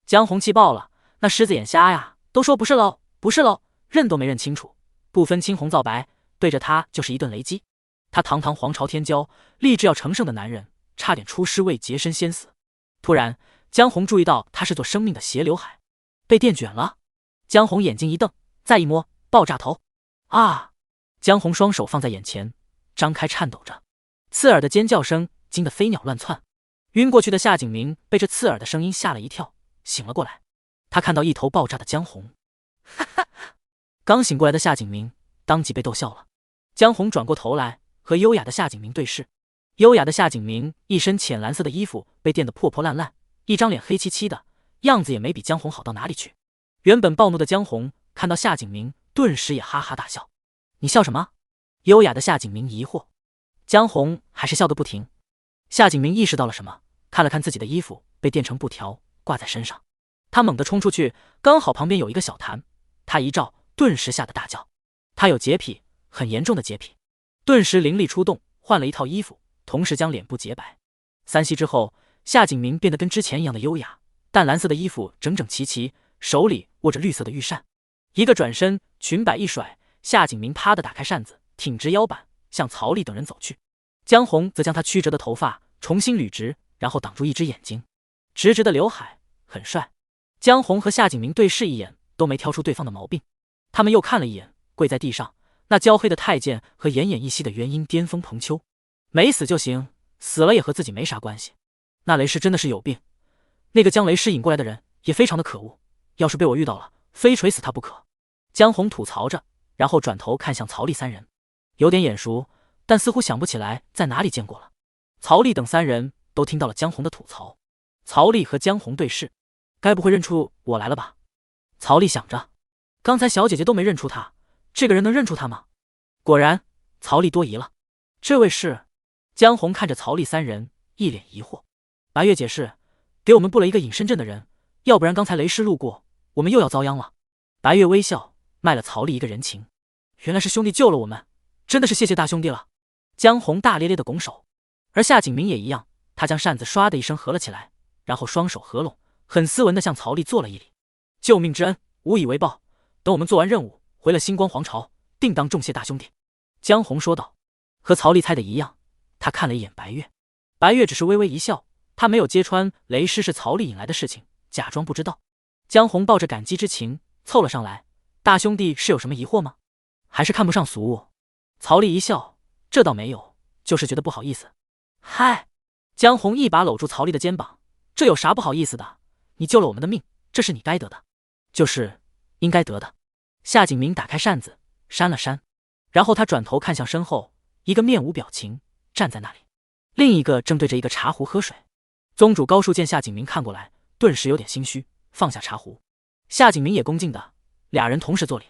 江红气爆了，那狮子眼瞎呀，都说不是喽，不是喽，认都没认清楚，不分青红皂白，对着他就是一顿雷击。他堂堂黄巢天骄，立志要成圣的男人，差点出师未捷身先死。突然，江红注意到他是做生命的斜刘海，被电卷了。江红眼睛一瞪，再一摸，爆炸头！啊！江红双手放在眼前，张开颤抖着，刺耳的尖叫声惊得飞鸟乱窜。晕过去的夏景明被这刺耳的声音吓了一跳，醒了过来。他看到一头爆炸的江红，哈哈！刚醒过来的夏景明当即被逗笑了。江红转过头来和优雅的夏景明对视。优雅的夏景明一身浅蓝色的衣服被电得破破烂烂，一张脸黑漆漆的，样子也没比江红好到哪里去。原本暴怒的江红看到夏景明，顿时也哈哈大笑。你笑什么？优雅的夏景明疑惑。江红还是笑得不停。夏景明意识到了什么，看了看自己的衣服被电成布条挂在身上，他猛地冲出去，刚好旁边有一个小潭，他一照，顿时吓得大叫。他有洁癖，很严重的洁癖，顿时灵力出动，换了一套衣服，同时将脸部洁白。3息之后，夏景明变得跟之前一样的优雅，淡蓝色的衣服整整齐齐，手里握着绿色的玉扇。一个转身，裙摆一甩，夏景明啪地打开扇子，挺直腰板向曹丽等人走去。江红则将他曲折的头发重新捋直，然后挡住一只眼睛，直直的刘海，很帅。江红和夏景明对视一眼，都没挑出对方的毛病。他们又看了一眼跪在地上那焦黑的太监和奄奄一息的元婴巅峰彭秋，没死就行，死了也和自己没啥关系。那雷师真的是有病，那个将雷师引过来的人也非常的可恶，要是被我遇到了，非锤死他不可。江红吐槽着，然后转头看向曹丽3人，有点眼熟，但似乎想不起来在哪里见过了。曹丽等3人都听到了江红的吐槽。曹丽和江红对视，该不会认出我来了吧？曹丽想着，刚才小姐姐都没认出他，这个人能认出他吗？果然，曹丽多疑了。这位是？江红看着曹丽3人，一脸疑惑。白月解释，给我们布了一个隐身阵的人，要不然刚才雷师路过，我们又要遭殃了。白月微笑，卖了曹丽一个人情。原来是兄弟救了我们，真的是谢谢大兄弟了。江红大咧咧的拱手，而夏景明也一样，他将扇子唰的一声合了起来，然后双手合拢，很斯文的向曹丽做了一礼。救命之恩，无以为报，等我们做完任务，回了星光皇朝，定当重谢大兄弟。江红说道。和曹丽猜的一样，他看了一眼白月，白月只是微微一笑，他没有揭穿雷师是曹丽引来的事情，假装不知道。江红抱着感激之情凑了上来，大兄弟是有什么疑惑吗？还是看不上俗物？曹丽一笑，这倒没有，就是觉得不好意思。嗨！江红一把搂住曹丽的肩膀，这有啥不好意思的？你救了我们的命，这是你该得的，就是应该得的。夏景明打开扇子，扇了扇，然后他转头看向身后，一个面无表情站在那里，另一个正对着一个茶壶喝水。宗主高树见夏景明看过来，顿时有点心虚，放下茶壶。夏景明也恭敬的，俩人同时作礼。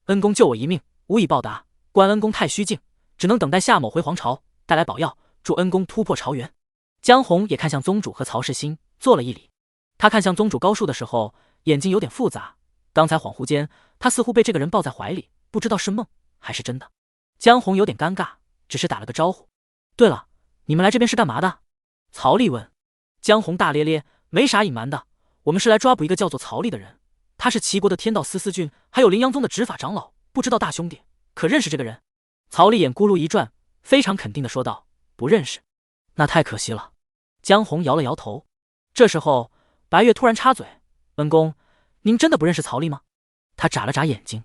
恩公救我一命，无以报答，关恩公太虚静，只能等待夏某回皇朝，带来宝药，祝恩公突破朝元。江红也看向宗主和曹世新，做了一礼。他看向宗主高树的时候，眼睛有点复杂，刚才恍惚间，他似乎被这个人抱在怀里，不知道是梦还是真的。江红有点尴尬，只是打了个招呼。对了，你们来这边是干嘛的？曹丽问。江红大咧咧，没啥隐瞒的，我们是来抓捕一个叫做曹丽的人，他是齐国的天道司司君，还有灵阳宗的执法长老，不知道大兄弟可认识这个人？曹丽眼咕噜一转，非常肯定的说道：不认识。那太可惜了。江红摇了摇头。这时候白月突然插嘴：恩公，您真的不认识曹丽吗？他眨了眨眼睛。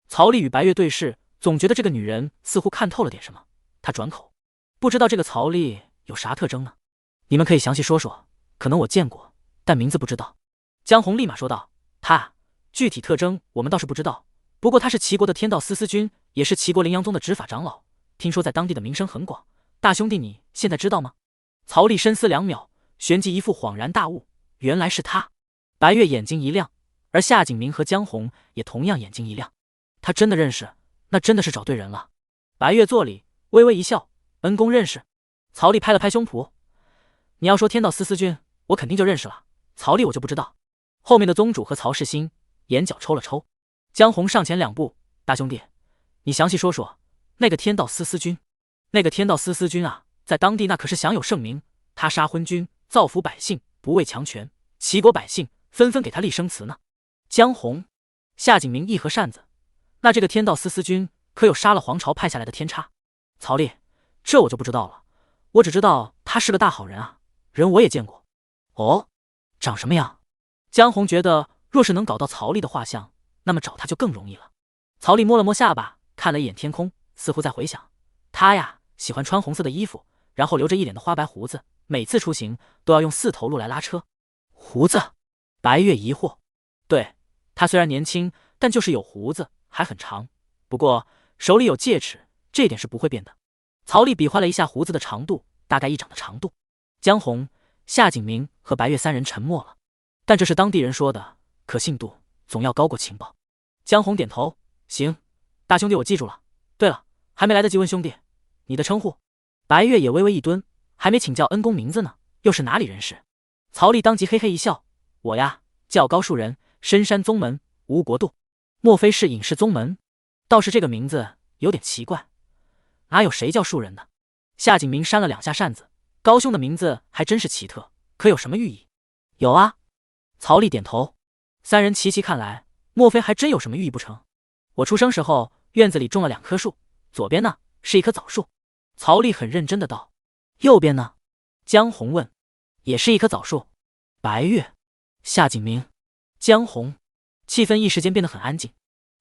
曹丽与白月对视，总觉得这个女人似乎看透了点什么。他转口：不知道这个曹丽有啥特征呢？你们可以详细说说，可能我见过，但名字不知道。江红立马说道：他具体特征我们倒是不知道，不过他是齐国的天道司司君，也是齐国灵阳宗的执法长老，听说在当地的名声很广。大兄弟你现在知道吗？曹丽深思2秒，旋即一副恍然大悟，原来是他。白月眼睛一亮，而夏景明和江红也同样眼睛一亮。他真的认识，那真的是找对人了。白月作礼，微微一笑：恩公认识。曹丽拍了拍胸脯：你要说天道司司君，我肯定就认识了，曹丽我就不知道。后面的宗主和曹世新眼角抽了抽。江红上前2步：大兄弟，你详细说说那个天道司司君。那个天道司司君啊，在当地那可是享有盛名，他杀昏君，造福百姓，不畏强权，齐国百姓纷纷给他立生祠呢。江红、夏景明一合扇子：那这个天道司司君可有杀了皇朝派下来的天差？曹丽，这我就不知道了，我只知道他是个大好人啊，人我也见过。哦，长什么样？江红觉得若是能搞到曹丽的画像，那么找他就更容易了。曹丽摸了摸下巴，看了一眼天空，似乎在回想。他呀，喜欢穿红色的衣服，然后留着一脸的花白胡子，每次出行都要用4头鹿来拉车。胡子？白月疑惑。对，他虽然年轻，但就是有胡子，还很长。不过手里有戒尺，这点是不会变的。曹丽比划了一下胡子的长度，大概1掌的长度。江红、夏景明和白月3人沉默了。但这是当地人说的，可信度总要高过情报。江红点头：行，大兄弟我记住了。对了，还没来得及问兄弟，你的称呼？白月也微微一蹲，还没请教恩公名字呢，又是哪里人士？曹丽当即嘿嘿一笑：我呀，叫高树人，深山宗门，吴国度。莫非是隐士宗门？倒是这个名字有点奇怪，哪有谁叫树人的？夏景明扇了2下扇子：高兄的名字还真是奇特，可有什么寓意？有啊。曹丽点头。3人齐齐看来，莫非还真有什么寓意不成？我出生时候院子里种了2棵树，左边呢是一棵枣树。曹丽很认真的道。右边呢？江红问。也是一棵枣树。白月、夏景明、江红，气氛一时间变得很安静。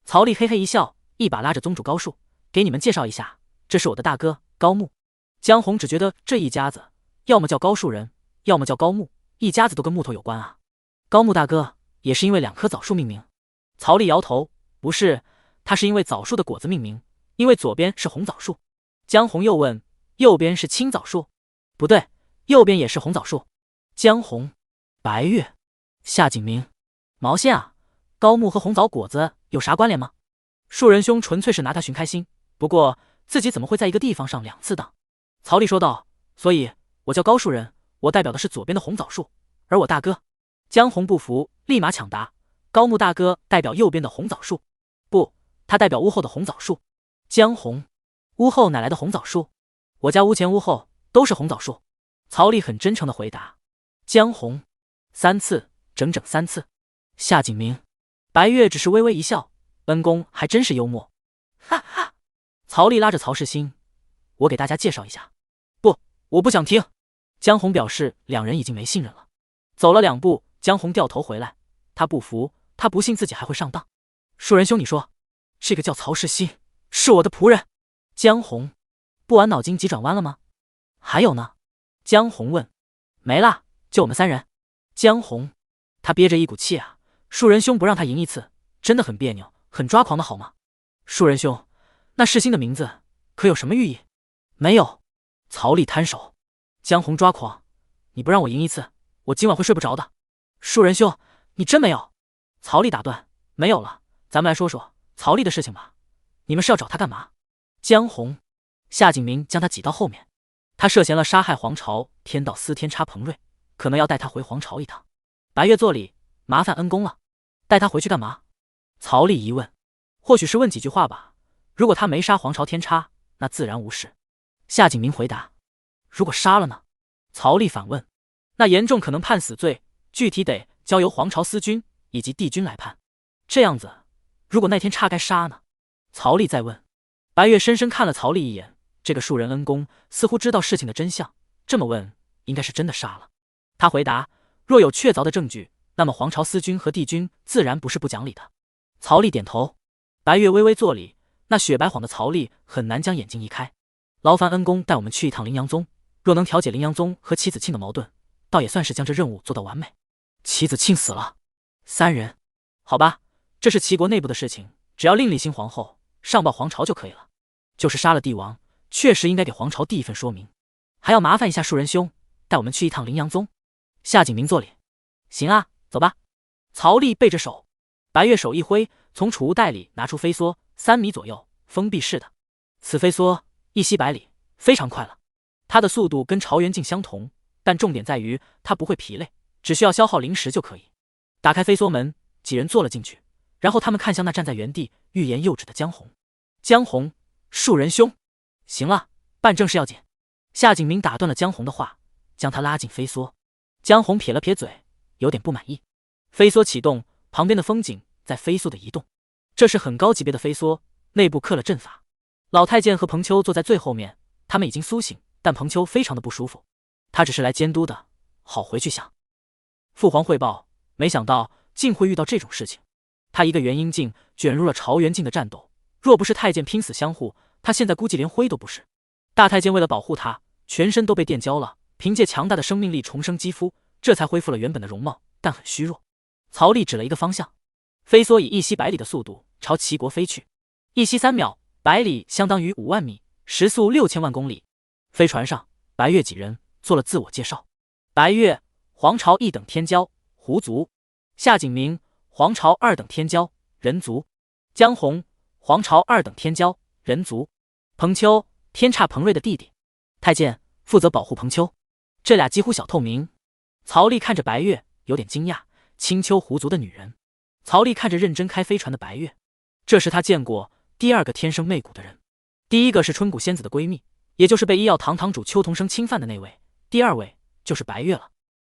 曹丽嘿嘿一笑，一把拉着宗主高树：给你们介绍一下，这是我的大哥高木。江红只觉得这一家子要么叫高树人，要么叫高木，一家子都跟木头有关啊。高木大哥也是因为2棵枣树命名？曹丽摇头：不是，他是因为枣树的果子命名，因为左边是红枣树。江红又问：右边是青枣树？不对，右边也是红枣树。江红、白月、夏景明，毛线啊，高木和红枣果子有啥关联吗？树人兄纯粹是拿他寻开心，不过自己怎么会在一个地方上2次当？曹丽说道：所以我叫高树人，我代表的是左边的红枣树，而我大哥……江红不服，立马抢答：高木大哥代表右边的红枣树。不，他代表屋后的红枣树。江红：屋后哪来的红枣树？我家屋前屋后都是红枣树。曹丽很真诚的回答。江红：3次，整整3次。夏景明、白月只是微微一笑：恩公还真是幽默。哈哈。曹丽拉着曹世新：我给大家介绍一下。不，我不想听。江红表示2人已经没信任了。走了2步，江红掉头回来，他不服，他不信自己还会上当。树人兄，你说这个叫曹世新是我的仆人？江红：不玩脑筋急转弯了吗？还有呢？江红问。没啦，就我们3人。江红，他憋着一股气啊，树人兄不让他赢一次，真的很别扭，很抓狂的好吗？树人兄，那世新的名字可有什么寓意？没有。曹丽摊手。江红抓狂，你不让我赢一次，我今晚会睡不着的。树人兄，你真没有？曹丽打断，没有了，咱们来说说曹丽的事情吧。你们是要找他干嘛？江红，夏景明将他挤到后面，他涉嫌了杀害皇朝天道司天差彭瑞，可能要带他回皇朝一趟。白月作礼，麻烦恩公了。带他回去干嘛？曹丽疑问。或许是问几句话吧，如果他没杀皇朝天差，那自然无事。夏景明回答。如果杀了呢？曹丽反问。那严重可能判死罪，具体得交由皇朝司军以及帝君来判。这样子，如果那天差该杀呢？曹丽再问。白月深深看了曹丽一眼，这个树人恩公似乎知道事情的真相，这么问应该是真的杀了。他回答，若有确凿的证据，那么皇朝司军和帝君自然不是不讲理的。曹丽点头。白月微微作礼，那雪白晃的曹丽很难将眼睛移开。劳烦恩公带我们去一趟羚羊宗，若能调解羚羊宗和齐子庆的矛盾，倒也算是将这任务做到完美。齐子庆死了，3人。好吧，这是齐国内部的事情，只要另立新皇后，上报皇朝就可以了。就是杀了帝王，确实应该给皇朝递一份说明。还要麻烦一下树人兄，带我们去一趟羚羊宗。夏景明作礼。行啊，走吧。曹丽背着手，白月手一挥，从储物袋里拿出飞梭，3米左右，封闭式的。此飞梭一吸百里，非常快了。它的速度跟潮元镜相同，但重点在于它不会疲累，只需要消耗零食就可以。打开飞梭门，几人坐了进去，然后他们看向那站在原地欲言又止的江红。江红，树人兄，行了，办正事要紧。夏景明打断了江红的话，将他拉进飞梭。江红撇了撇嘴，有点不满意。飞梭启动，旁边的风景在飞速的移动。这是很高级别的飞梭，内部刻了阵法。老太监和彭秋坐在最后面，他们已经苏醒，但彭秋非常的不舒服。他只是来监督的，好回去想。父皇汇报，没想到竟会遇到这种事情。他一个元婴境卷入了潮元境的战斗，若不是太监拼死相护，他现在估计连灰都不是。大太监为了保护他，全身都被电焦了，凭借强大的生命力重生肌肤，这才恢复了原本的容貌，但很虚弱。曹丽指了一个方向，飞梭以一息百里的速度朝齐国飞去。一息3秒，百里相当于5万米，时速6000万公里。飞船上，白月几人做了自我介绍。白月，皇朝1等天骄，狐族。夏景明，皇朝2等天骄，人族。江红，皇朝2等天骄，人族。彭秋，天差彭瑞的弟弟。太监，负责保护彭秋。这俩几乎小透明。曹丽看着白月，有点惊讶，青丘狐族的女人。曹丽看着认真开飞船的白月，这是他见过第2个天生媚骨的人。第一个是春谷仙子的闺蜜，也就是被医药堂堂主邱同生侵犯的那位，第2位就是白月了。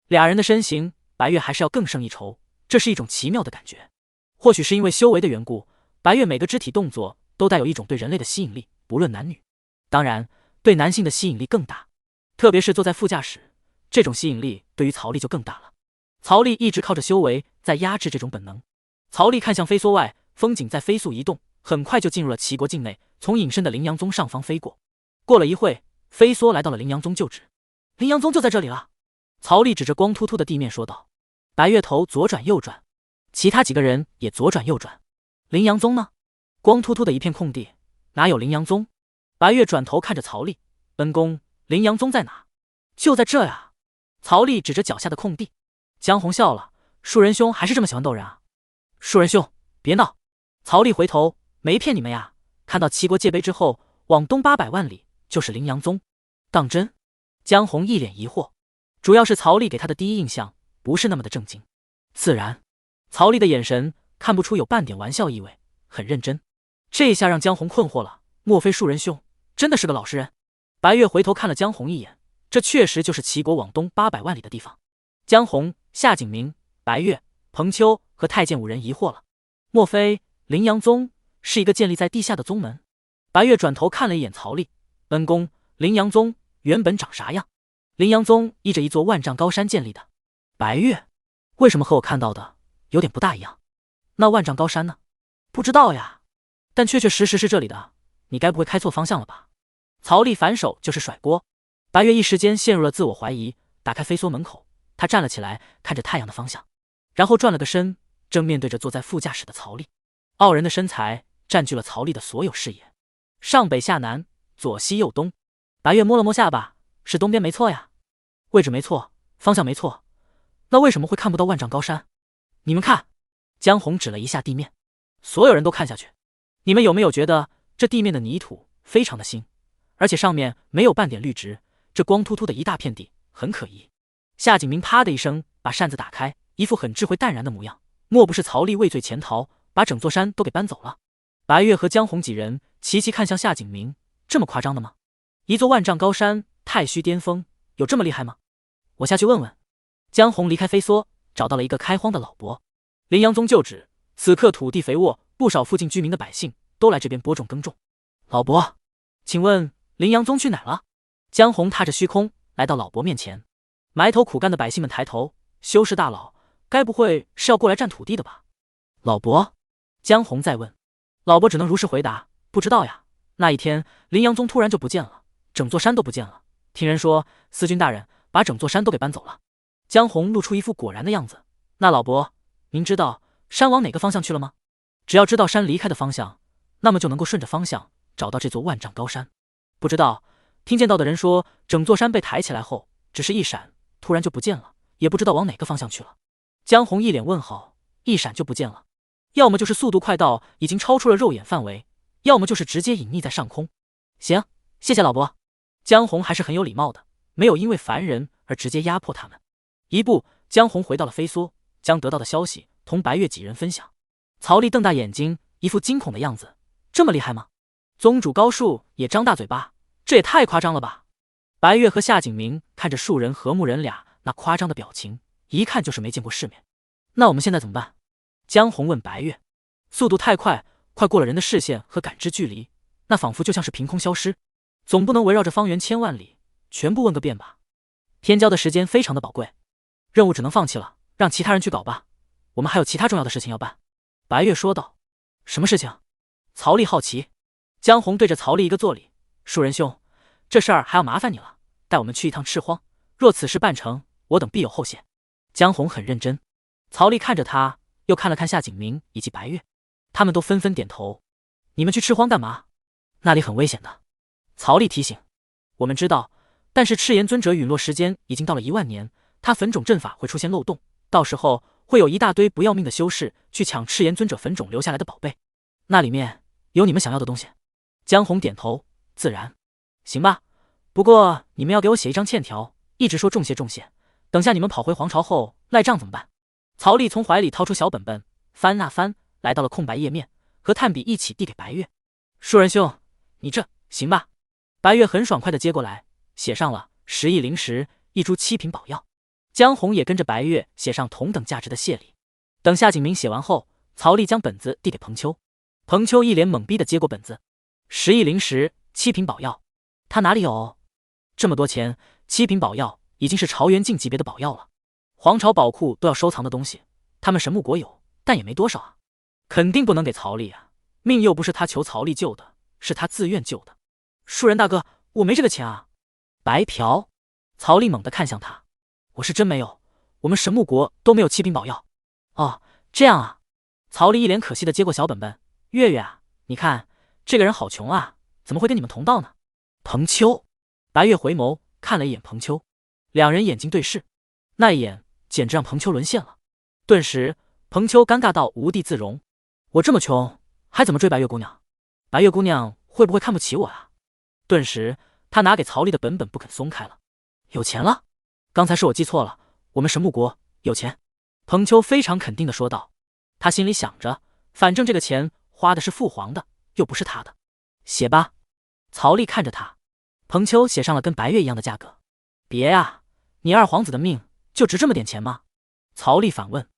俩人的身形，白月还是要更胜一筹，这是一种奇妙的感觉。或许是因为修为的缘故，白月每个肢体动作都带有一种对人类的吸引力，不论男女。当然，对男性的吸引力更大，特别是坐在副驾驶，这种吸引力对于曹丽就更大了。曹丽一直靠着修为在压制这种本能。曹丽看向飞梭外，风景在飞速移动，很快就进入了齐国境内，从隐身的羚羊宗上方飞过。过了一会，飞梭来到了羚羊宗旧址。羚羊宗就在这里了。曹丽指着光秃秃的地面说道。白月头左转右转，其他几个人也左转右转。羚羊宗呢？光秃秃的一片空地，哪有羚羊宗？白月转头看着曹丽，恩公，羚羊宗在哪？就在这呀。曹丽指着脚下的空地。江红笑了，树人兄还是这么喜欢逗人啊。树人兄，别闹。曹丽回头，没骗你们呀，看到齐国界碑之后，往东800万里就是羚羊宗。当真？江红一脸疑惑，主要是曹丽给他的第一印象不是那么的正经。自然，曹丽的眼神看不出有半点玩笑意味，很认真。这下让江红困惑了，莫非树人兄真的是个老实人？白月回头看了江红一眼，这确实就是齐国往东800万里的地方。江红、夏景明、白月、彭秋和太监5人疑惑了，莫非羚羊宗是一个建立在地下的宗门？白月转头看了一眼曹丽，恩公，羚羊宗原本长啥样？羚羊宗依着一座万丈高山建立的。白月，为什么和我看到的有点不大一样？那万丈高山呢？不知道呀，但确确实实是这里的，你该不会开错方向了吧？曹丽反手就是甩锅。白月一时间陷入了自我怀疑，打开飞梭门口，他站了起来，看着太阳的方向，然后转了个身，正面对着坐在副驾驶的曹丽。傲人的身材占据了曹丽的所有视野，上北下南，左西右东。白月摸了摸下巴，是东边没错呀，位置没错，方向没错，那为什么会看不到万丈高山？你们看，江红指了一下地面，所有人都看下去。你们有没有觉得这地面的泥土非常的新，而且上面没有半点绿植，这光秃秃的一大片地，很可疑。夏景明啪的一声把扇子打开，一副很智慧淡然的模样，莫不是曹丽畏罪潜逃，把整座山都给搬走了？白月和江红几人齐齐看向夏景明，这么夸张的吗？一座万丈高山，太虚巅峰，有这么厉害吗？我下去问问。江红离开飞梭，找到了一个开荒的老伯。林阳宗就职，此刻土地肥沃，不少附近居民的百姓都来这边播种耕种。老伯，请问林阳宗去哪了？江红踏着虚空来到老伯面前。埋头苦干的百姓们抬头，修士大佬，该不会是要过来占土地的吧？老伯，江红再问。老伯只能如实回答，不知道呀。那一天林阳宗突然就不见了，整座山都不见了。听人说司军大人把整座山都给搬走了。江红露出一副果然的样子。那老伯，您知道山往哪个方向去了吗？只要知道山离开的方向，那么就能够顺着方向找到这座万丈高山。不知道，听见到的人说整座山被抬起来后只是一闪，突然就不见了，也不知道往哪个方向去了。江红一脸问号，一闪就不见了，要么就是速度快到已经超出了肉眼范围，要么就是直接隐匿在上空。行，谢谢老伯。江红还是很有礼貌的，没有因为烦人而直接压迫他们。一步，江红回到了飞梭，将得到的消息同白月几人分享。曹丽瞪大眼睛，一副惊恐的样子，这么厉害吗？宗主高树也张大嘴巴，这也太夸张了吧。白月和夏景明看着树人和牧人俩那夸张的表情，一看就是没见过世面。那我们现在怎么办？江红问白月。速度太快，快过了人的视线和感知距离，那仿佛就像是凭空消失，总不能围绕着方圆千万里全部问个遍吧。天骄的时间非常的宝贵，任务只能放弃了，让其他人去搞吧，我们还有其他重要的事情要办。白月说道。什么事情？曹丽好奇。江红对着曹丽一个作礼，树人兄，这事儿还要麻烦你了，带我们去一趟赤荒，若此事办成，我等必有后谢。江红很认真。曹丽看着他，又看了看夏景明以及白月，他们都纷纷点头。你们去赤荒干嘛？那里很危险的。曹丽提醒。我们知道，但是赤炎尊者陨落时间已经到了1万年，他坟冢阵法会出现漏洞，到时候会有一大堆不要命的修士去抢赤炎尊者坟冢留下来的宝贝，那里面有你们想要的东西。江红点头，自然。行吧，不过你们要给我写一张欠条，一直说重谢重谢，等下你们跑回皇朝后赖账怎么办？曹丽从怀里掏出小本本，翻啊翻，来到了空白页面，和炭笔一起递给白月。树人兄，你这行吧？白月很爽快地接过来，写上了10亿灵石，1株7品宝药。江红也跟着白月写上同等价值的谢礼。等夏景明写完后，曹丽将本子递给彭秋。彭秋一脸懵逼地接过本子，10亿灵石，7品宝药，他哪里有这么多钱？7品宝药已经是朝元境级别的宝药了，皇朝宝库都要收藏的东西，他们神木国有，但也没多少啊，肯定不能给曹丽啊，命又不是他求曹丽救的，是他自愿救的。树人大哥，我没这个钱啊。白嫖。曹丽猛地看向他，我是真没有，我们神木国都没有7品宝药。哦，这样啊。曹丽一脸可惜地接过小本本，月月啊，你看这个人好穷啊，怎么会跟你们同道呢？彭秋。白月回眸看了一眼彭秋，两人眼睛对视，那一眼简直让彭秋沦陷了。顿时彭秋尴尬到无地自容，我这么穷还怎么追白月姑娘？白月姑娘会不会看不起我啊？顿时他拿给曹丽的本本不肯松开了。有钱了？刚才是我记错了，我们神木国有钱。彭秋非常肯定地说道。他心里想着，反正这个钱花的是父皇的，又不是他的。写吧。曹丽看着他。彭秋写上了跟白月一样的价格。别啊，你二皇子的命就值这么点钱吗？曹丽反问。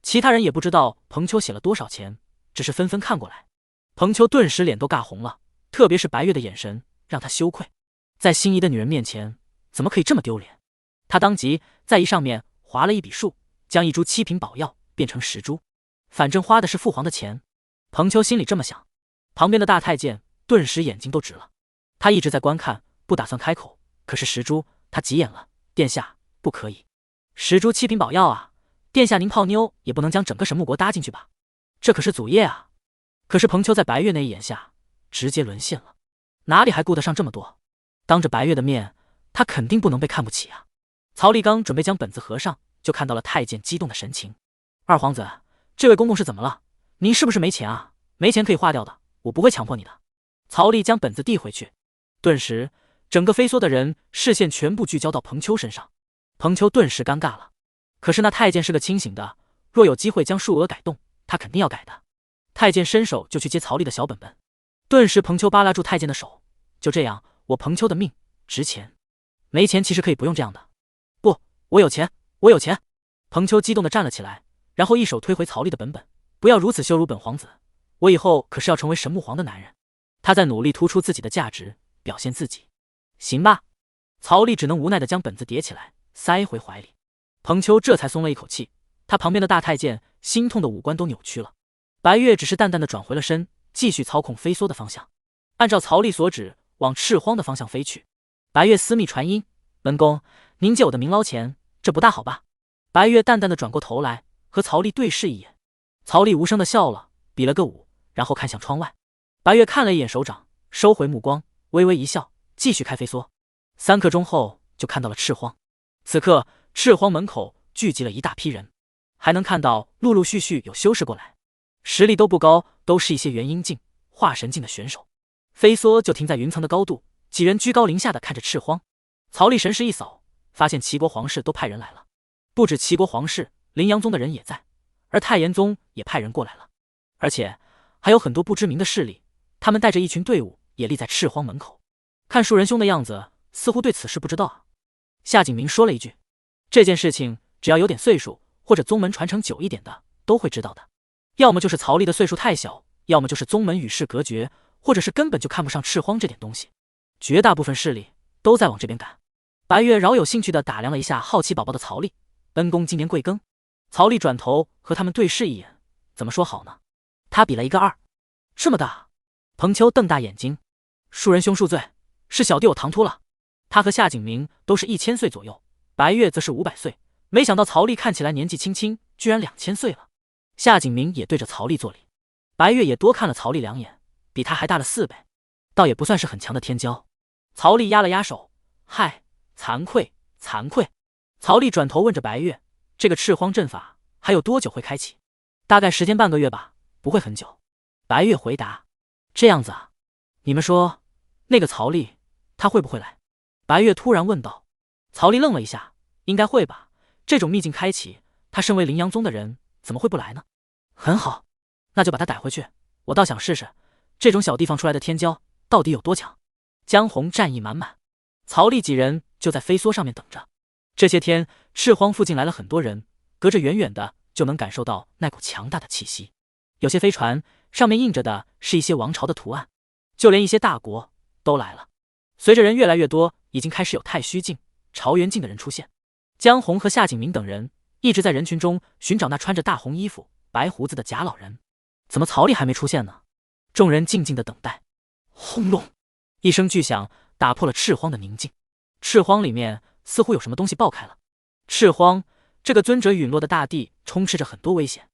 其他人也不知道彭秋写了多少钱，只是纷纷看过来。彭秋顿时脸都尬红了，特别是白月的眼神让他羞愧，在心仪的女人面前怎么可以这么丢脸？他当即在一上面划了一笔数，将1株7品宝药变成10株，反正花的是父皇的钱。彭秋心里这么想，旁边的大太监顿时眼睛都直了，他一直在观看，不打算开口，可是10株他急眼了，殿下不可以。石珠七品宝药啊，殿下您泡妞也不能将整个神木国搭进去吧？这可是祖业啊！可是彭秋在白月那一眼下，直接沦陷了，哪里还顾得上这么多？当着白月的面，他肯定不能被看不起啊！曹立刚准备将本子合上，就看到了太监激动的神情。二皇子，这位公公是怎么了？您是不是没钱啊？没钱可以花掉的，我不会强迫你的。曹立将本子递回去，顿时整个飞梭的人视线全部聚焦到彭秋身上。彭秋顿时尴尬了，可是那太监是个清醒的，若有机会将数额改动，他肯定要改的。太监伸手就去接曹立的小本本，顿时彭秋扒拉住太监的手，就这样，我彭秋的命值钱，没钱其实可以不用这样的。不，我有钱，我有钱！彭秋激动地站了起来，然后一手推回曹立的本本，不要如此羞辱本皇子，我以后可是要成为神木皇的男人。他在努力突出自己的价值，表现自己。行吧，曹立只能无奈地将本子叠起来，塞回怀里。彭秋这才松了一口气，他旁边的大太监心痛的五官都扭曲了。白月只是淡淡的转回了身，继续操控飞梭的方向，按照曹立所指往赤荒的方向飞去。白月私密传音：文公，您借我的明捞钱，这不大好吧？白月淡淡的转过头来和曹立对视一眼，曹立无声的笑了，比了个舞，然后看向窗外。白月看了一眼手掌，收回目光，微微一笑，继续开飞梭。3刻钟后就看到了赤荒。此刻赤荒门口聚集了一大批人，还能看到陆陆续续有修士过来，实力都不高，都是一些元婴境、化神境的选手。飞梭就停在云层的高度，几人居高临下的看着赤荒。曹立神识一扫，发现齐国皇室都派人来了，不止齐国皇室，临阳宗的人也在，而太炎宗也派人过来了，而且还有很多不知名的势力，他们带着一群队伍也立在赤荒门口。看树人兄的样子，似乎对此事不知道啊。夏景明说了一句：这件事情只要有点岁数或者宗门传承久一点的都会知道的，要么就是曹立的岁数太小，要么就是宗门与世隔绝，或者是根本就看不上赤荒这点东西，绝大部分势力都在往这边赶。白月饶有兴趣地打量了一下好奇宝宝的曹立，恩公今年贵庚？曹立转头和他们对视一眼，怎么说好呢？他比了一个2，这么大？彭秋瞪大眼睛，树人兄恕罪，是小弟我唐突了。他和夏景明都是1000岁左右，白月则是500岁，没想到曹立看起来年纪轻轻，居然2000岁了。夏景明也对着曹立作礼，白月也多看了曹立2眼，比他还大了4倍，倒也不算是很强的天骄。曹立压了压手，嗨，惭愧惭愧。曹立转头问着白月，这个赤荒阵法还有多久会开启？大概时间半个月吧，不会很久。白月回答。这样子啊，你们说那个曹立他会不会来？白月突然问道。曹立愣了一下，应该会吧，这种秘境开启，他身为临阳宗的人怎么会不来呢？很好，那就把他逮回去，我倒想试试这种小地方出来的天骄到底有多强。江红战意满满，曹立几人就在飞梭上面等着。这些天赤荒附近来了很多人，隔着远远的就能感受到那股强大的气息。有些飞船上面印着的是一些王朝的图案，就连一些大国都来了。随着人越来越多，已经开始有太虚境、朝元境的人出现。江红和夏景明等人一直在人群中寻找那穿着大红衣服、白胡子的假老人。怎么曹立还没出现呢？众人静静的等待。轰隆！一声巨响打破了赤荒的宁静。赤荒里面似乎有什么东西爆开了。赤荒这个尊者陨落的大地充斥着很多危险，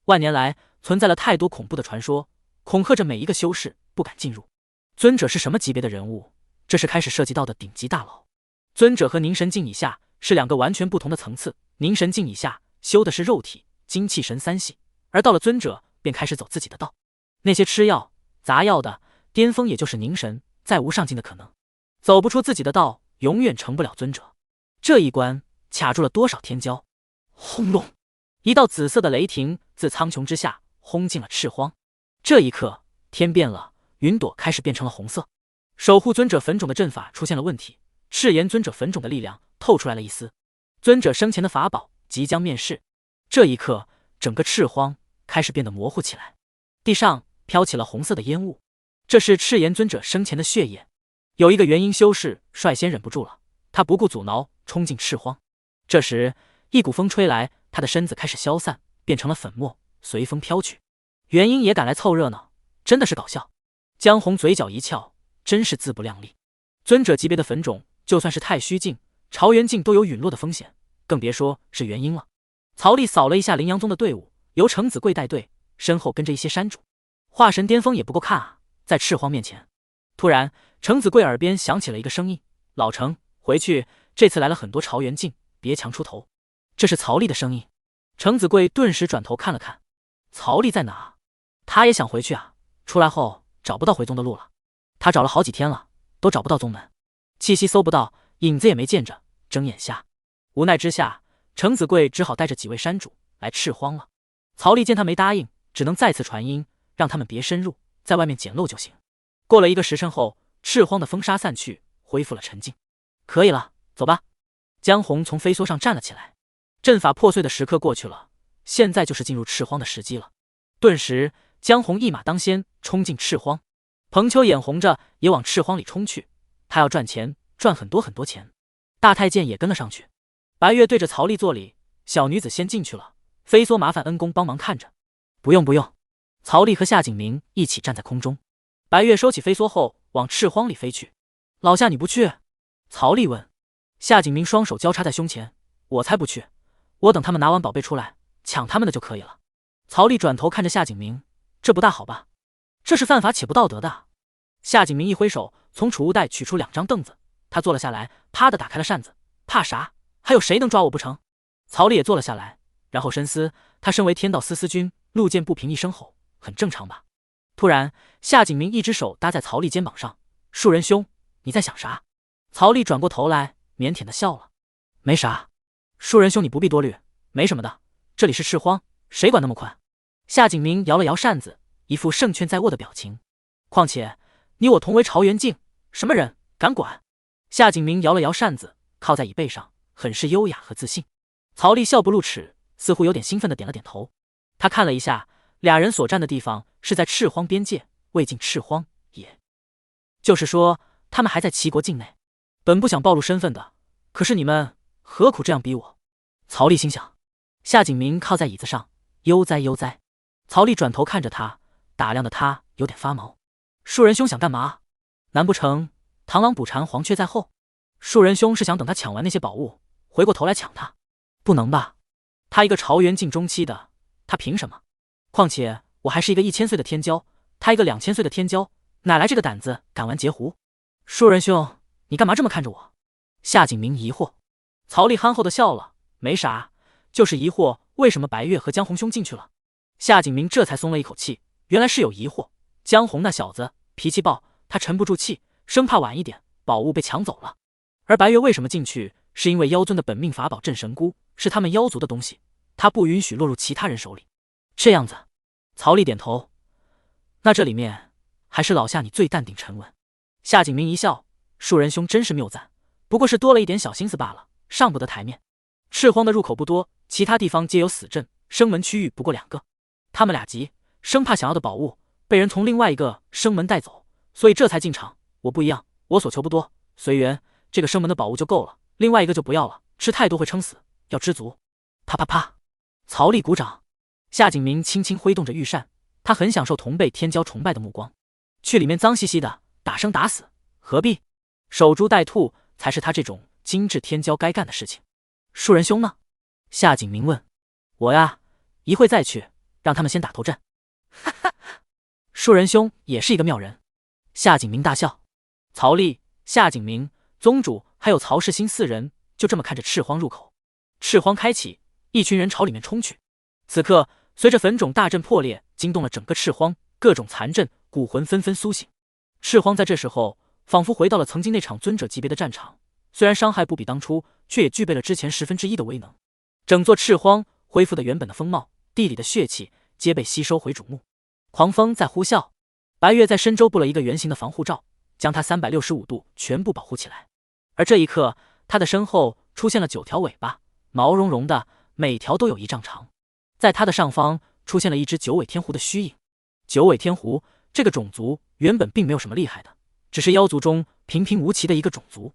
万年来存在了太多恐怖的传说，恐吓着每一个修士不敢进入。尊者是什么级别的人物？这是开始涉及到的顶级大佬。尊者和凝神境以下是2个完全不同的层次，凝神境以下修的是肉体、精气神3系，而到了尊者便开始走自己的道。那些吃药、杂药的，巅峰也就是凝神，再无上进的可能。走不出自己的道，永远成不了尊者。这一关卡住了多少天骄？轰隆！一道紫色的雷霆自苍穹之下轰进了赤荒。这一刻，天变了，云朵开始变成了红色。守护尊者坟冢的阵法出现了问题，赤炎尊者坟冢的力量透出来了一丝。尊者生前的法宝即将面世。这一刻，整个赤荒开始变得模糊起来，地上飘起了红色的烟雾，这是赤炎尊者生前的血液。有一个元婴修士率先忍不住了，他不顾阻挠，冲进赤荒。这时，一股风吹来，他的身子开始消散，变成了粉末，随风飘去。元婴也赶来凑热闹，真的是搞笑。江红嘴角一翘，真是自不量力。尊者级别的坟冢，就算是太虚境、朝元境都有陨落的风险，更别说是元婴了。曹丽扫了一下羚羊宗的队伍，由程子贵带队，身后跟着一些山主。化神巅峰也不够看啊，在赤荒面前。突然，程子贵耳边响起了一个声音：“老程，回去，这次来了很多朝元镜，别强出头。”这是曹丽的声音。程子贵顿时转头看了看，曹丽在哪？他也想回去啊，出来后找不到回宗的路了。他找了好几天了，都找不到宗门，气息搜不到，影子也没见着，睁眼瞎。无奈之下，程子贵只好带着几位山主来赤荒了。曹丽见他没答应，只能再次传音，让他们别深入，在外面捡漏就行。过了1个时辰后，赤荒的风沙散去，恢复了沉静。可以了，走吧。江红从飞梭上站了起来。阵法破碎的时刻过去了，现在就是进入赤荒的时机了。顿时，江红一马当先，冲进赤荒。彭秋眼红着也往赤荒里冲去，他要赚钱，赚很多很多钱。大太监也跟了上去。白月对着曹丽作礼：“小女子先进去了，飞梭麻烦恩公帮忙看着。”“不用不用。”曹丽和夏景明一起站在空中。白月收起飞梭后往赤荒里飞去。“老夏你不去？”曹丽问。夏景明双手交叉在胸前：“我才不去，我等他们拿完宝贝出来，抢他们的就可以了。”曹丽转头看着夏景明：“这不大好吧？这是犯法且不道德的。”夏景明一挥手，从储物袋取出2张凳子，他坐了下来，啪的打开了扇子。“怕啥？还有谁能抓我不成？”曹丽也坐了下来，然后深思，他身为天道司司君，路见不平一声吼，很正常吧。突然，夏景明一只手搭在曹丽肩膀上：“树人兄，你在想啥？”曹丽转过头来，腼腆的笑了：“没啥。树人兄你不必多虑，没什么的，这里是赤荒，谁管那么宽？”夏景明摇了摇扇子，一副胜券在握的表情：“况且你我同为朝元镜，什么人敢管？”夏景明摇了摇扇子，靠在椅背上，很是优雅和自信。曹丽笑不露齿，似乎有点兴奋的点了点头。他看了一下，俩人所站的地方是在赤荒边界，未进赤荒，也就是说他们还在齐国境内。本不想暴露身份的，可是你们何苦这样逼我？曹丽心想。夏景明靠在椅子上，悠哉悠哉。曹丽转头看着他，打量的他有点发毛。树人兄想干嘛？难不成螳螂捕蝉，黄雀在后？树人兄是想等他抢完那些宝物，回过头来抢他？不能吧，他一个朝元镜中期的，他凭什么？况且我还是一个1000岁的天骄，他一个2000岁的天骄，哪来这个胆子敢玩截胡？树人兄，你干嘛这么看着我？夏景明疑惑。曹丽憨厚的笑了：“没啥，就是疑惑为什么白月和江红兄进去了。”夏景明这才松了一口气，原来是有疑惑。江红那小子脾气暴，他沉不住气，生怕晚一点宝物被抢走了。而白月为什么进去，是因为妖尊的本命法宝镇神菇是他们妖族的东西，他不允许落入其他人手里。这样子，曹丽点头。那这里面还是老夏你最淡定沉稳。夏景明一笑：“树人兄真是谬赞，不过是多了一点小心思罢了，上不得台面。赤荒的入口不多，其他地方皆有死阵，生门区域不过2个。他们俩急，生怕想要的宝物被人从另外一个生门带走，所以这才进场。我不一样，我所求不多，随缘，这个生门的宝物就够了，另外一个就不要了，吃太多会撑死，要知足。”啪啪啪，曹丽鼓掌。夏景明轻轻挥动着玉扇，他很享受同辈天骄崇拜的目光。去里面脏兮兮的，打生打死，何必？守株待兔才是他这种精致天骄该干的事情。树人兄呢？夏景明问。我呀，一会再去，让他们先打头阵。哈哈，树人兄也是一个妙人。夏景明大笑。曹丽、夏景明、宗主还有曹世新4人就这么看着赤荒入口。赤荒开启，一群人朝里面冲去。此刻，随着坟冢大阵破裂，惊动了整个赤荒，各种残阵、蛊魂纷纷苏醒。赤荒在这时候仿佛回到了曾经那场尊者级别的战场，虽然伤害不比当初，却也具备了之前1/10的威能。整座赤荒恢复的原本的风貌，地里的血气皆被吸收回主目。狂风在呼啸，白月在身周布了一个圆形的防护罩，将它365度全部保护起来。而这一刻，它的身后出现了9条尾巴，毛茸茸的，每条都有1丈长。在它的上方出现了一只9尾天狐的虚影。9尾天狐这个种族原本并没有什么厉害的，只是妖族中平平无奇的一个种族。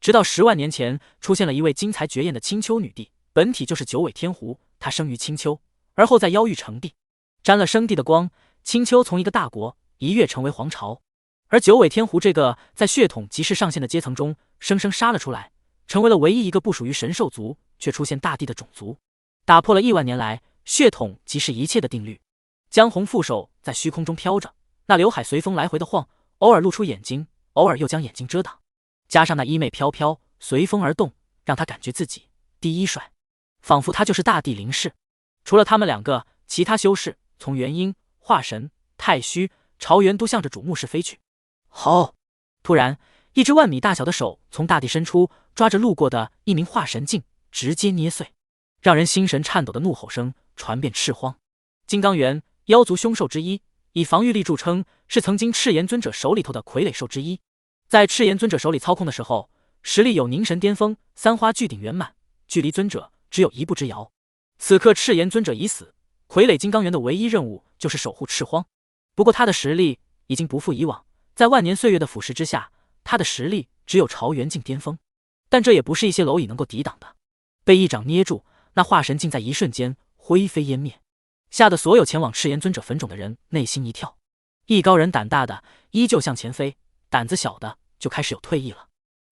直到10万年前，出现了一位惊才绝艳的青丘女帝，本体就是9尾天狐，她生于青丘，而后在妖域成帝，沾了生帝的光，青丘从一个大国一跃成为皇朝。而9尾天狐这个在血统即是上限的阶层中生生杀了出来，成为了唯一一个不属于神兽族，却出现大地的种族，打破了亿万年来血统即是一切的定律。江红负手在虚空中飘着，那刘海随风来回的晃，偶尔露出眼睛，偶尔又将眼睛遮挡，加上那衣袂飘飘，随风而动，让他感觉自己第一帅，仿佛他就是大地灵士。除了他们两个，其他修士从元婴、化神、太虚、朝元都向着主墓室飞去。吼！突然，一只1万米大小的手从大地伸出，抓着路过的一名化神镜，直接捏碎，让人心神颤抖的怒吼声传遍赤荒。金刚猿，妖族凶兽之一，以防御力著称，是曾经赤炎尊者手里头的傀儡兽之一。在赤炎尊者手里操控的时候，实力有凝神巅峰、三花巨顶圆满，距离尊者只有一步之遥。此刻赤炎尊者已死，傀儡金刚猿的唯一任务就是守护赤荒。不过他的实力已经不复以往，在万年岁月的腐蚀之下，他的实力只有朝元境巅峰。但这也不是一些蝼蚁能够抵挡的。被一掌捏住，那化神镜在一瞬间灰飞烟灭，吓得所有前往赤炎尊者坟冢的人内心一跳。艺高人胆大的依旧向前飞，胆子小的就开始有退役了。